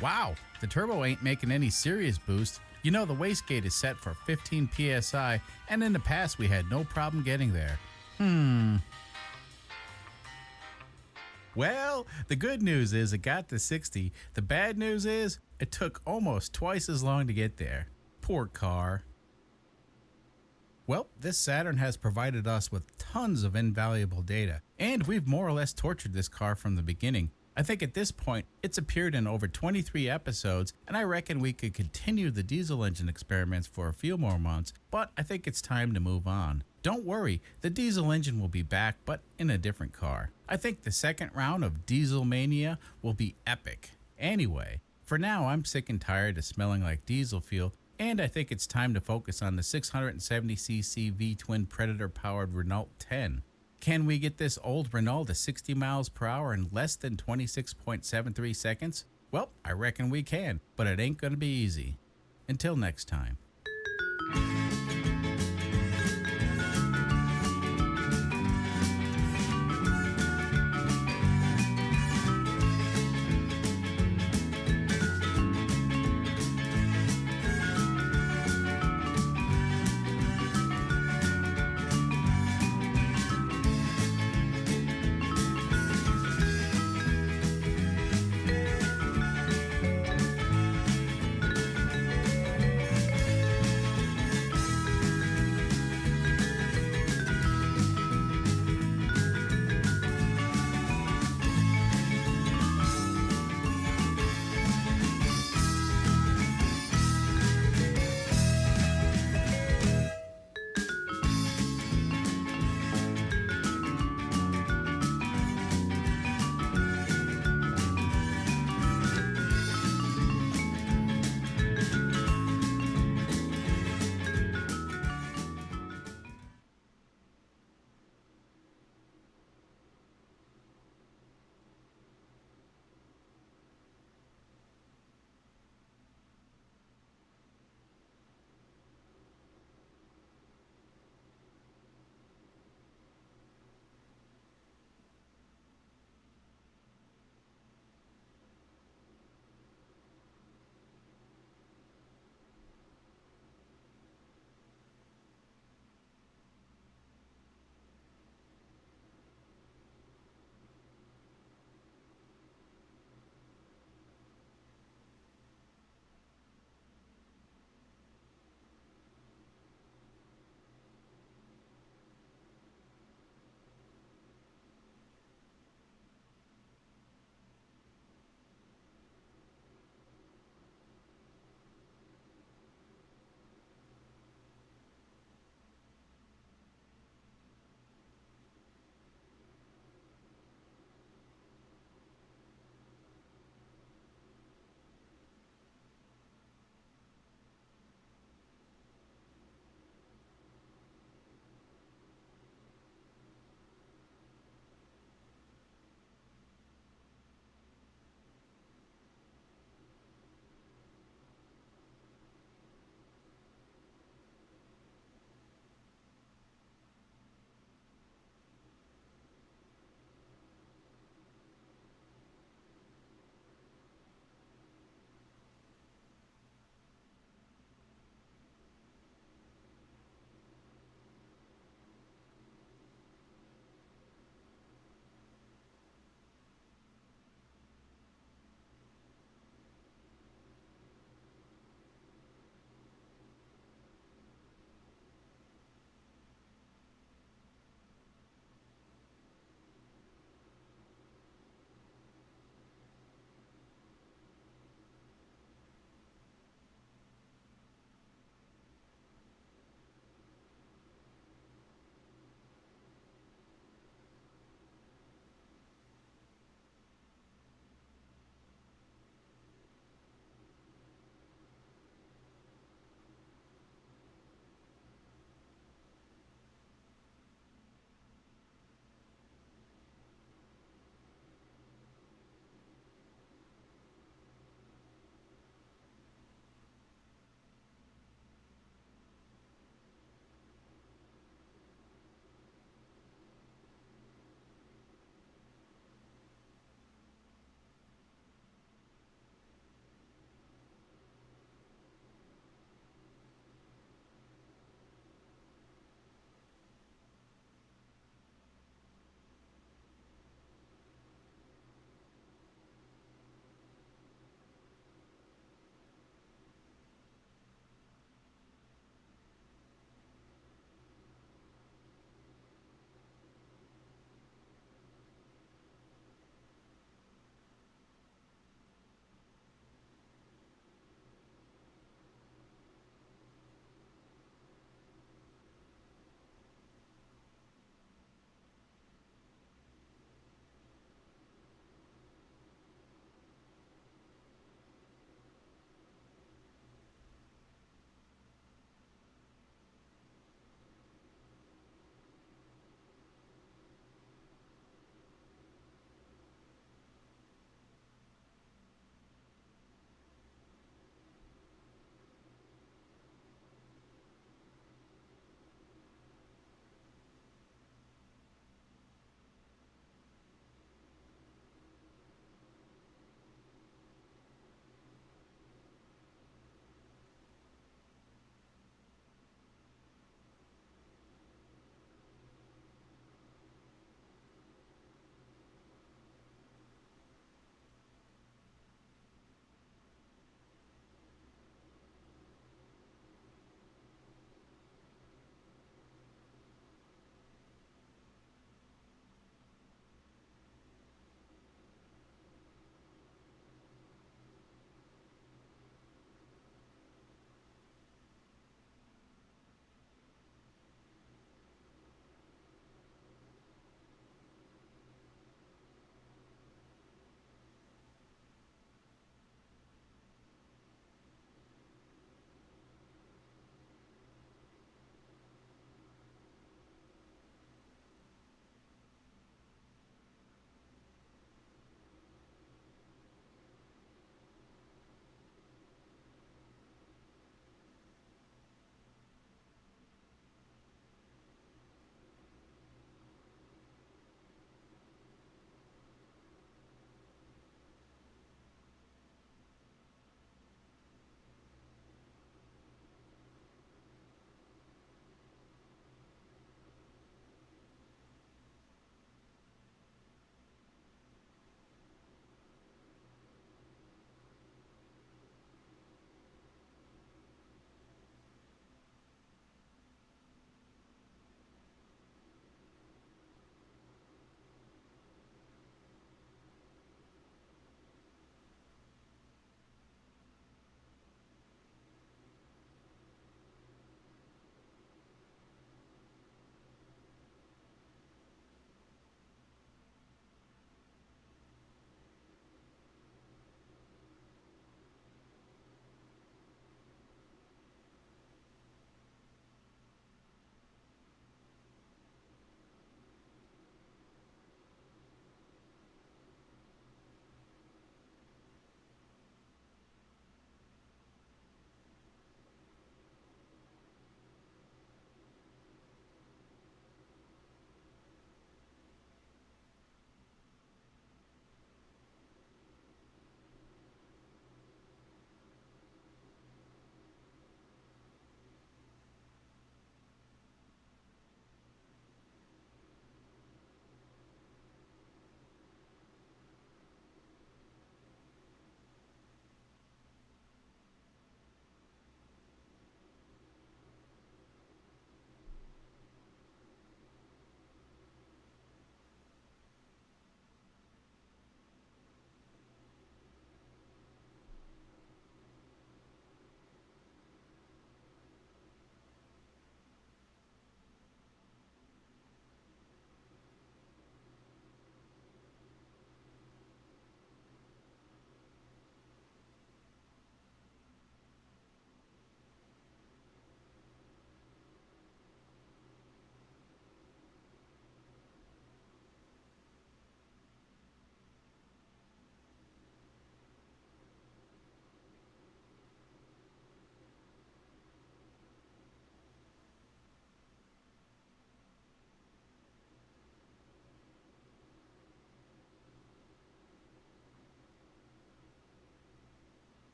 Wow, the turbo ain't making any serious boost. You know the wastegate is set for 15 PSI, and in the past we had no problem getting there. Well, the good news is it got to 60. The bad news is it took almost twice as long to get there. Poor car. Well, this Saturn has provided us with tons of invaluable data, and we've more or less tortured this car from the beginning. I think at this point, it's appeared in over 23 episodes, and I reckon we could continue the diesel engine experiments for a few more months, but I think it's time to move on. Don't worry, the diesel engine will be back, but in a different car. I think the second round of Diesel Mania will be epic. Anyway, for now, I'm sick and tired of smelling like diesel fuel, and I think it's time to focus on the 670cc V-twin Predator-powered Renault 10. Can we get this old Renault to 60 miles per hour in less than 26.73 seconds? Well, I reckon we can, but it ain't gonna be easy. Until next time.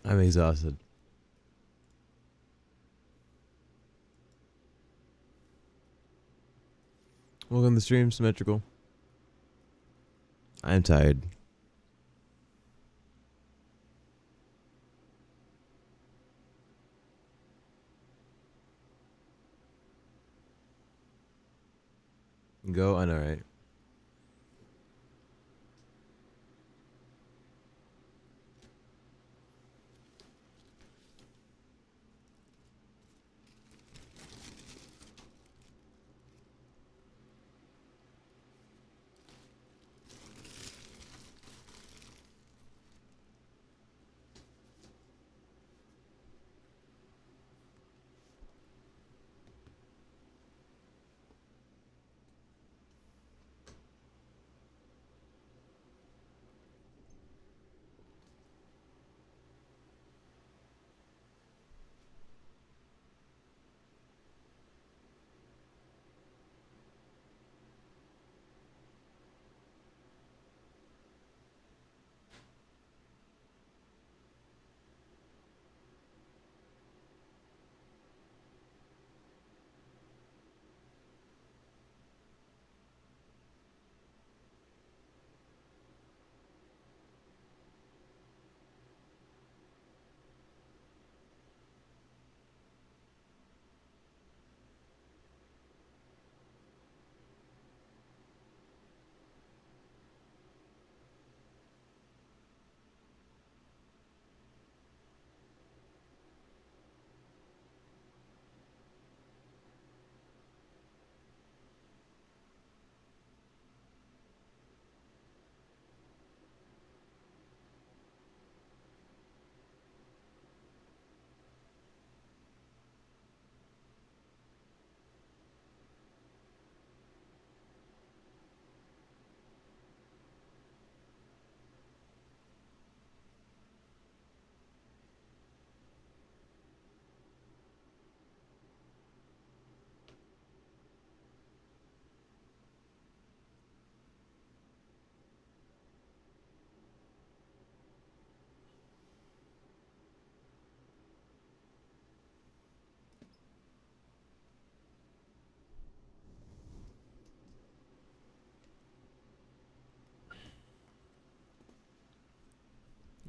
I'm exhausted. Welcome to the stream, Symmetrical. I'm tired. Go, I know, right?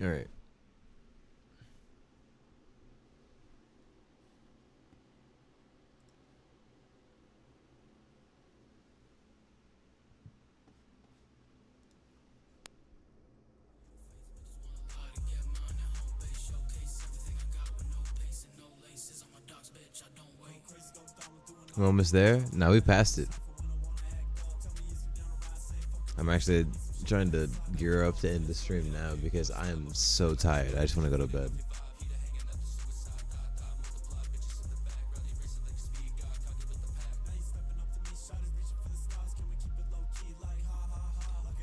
All right. We're almost there. Now we passed it. I'm actually trying to gear up to end the stream now because I am so tired. I just want to go to bed.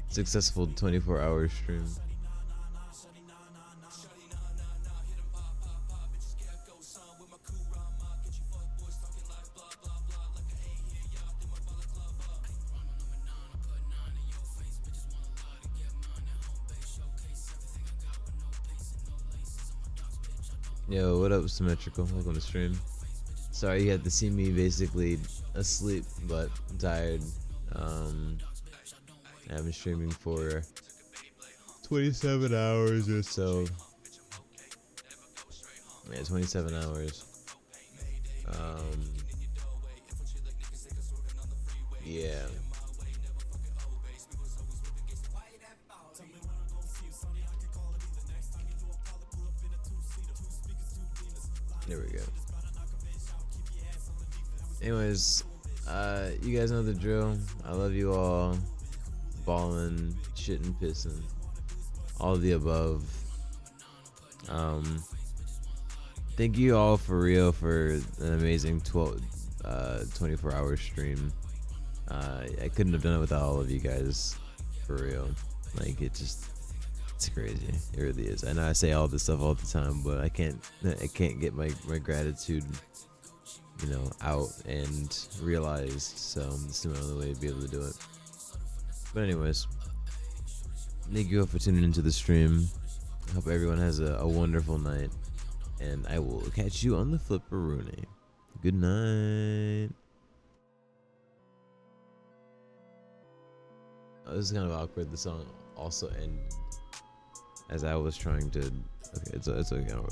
Successful 24-hour stream. Yo, what up, Symmetrical? Welcome to stream. Sorry you had to see me basically asleep, but I'm tired. I've been streaming for 27 hours or so. Yeah, 27 hours. Yeah. There we go. Anyways, you guys know the drill. I love you all. Ballin', shitting, pissing, all of the above. Thank you all for real for an amazing 24-hour stream. I couldn't have done it without all of you guys, for real. Like, it's crazy. It really is. I know I say all this stuff all the time, but I can't get my gratitude, out and realized. So this is the only way to be able to do it. But anyways, thank you all for tuning into the stream. Hope everyone has a wonderful night. And I will catch you on the flipperoonie. Good night. Oh, this is kind of awkward. The song also ended as I was trying to. Okay, it's okay. I'll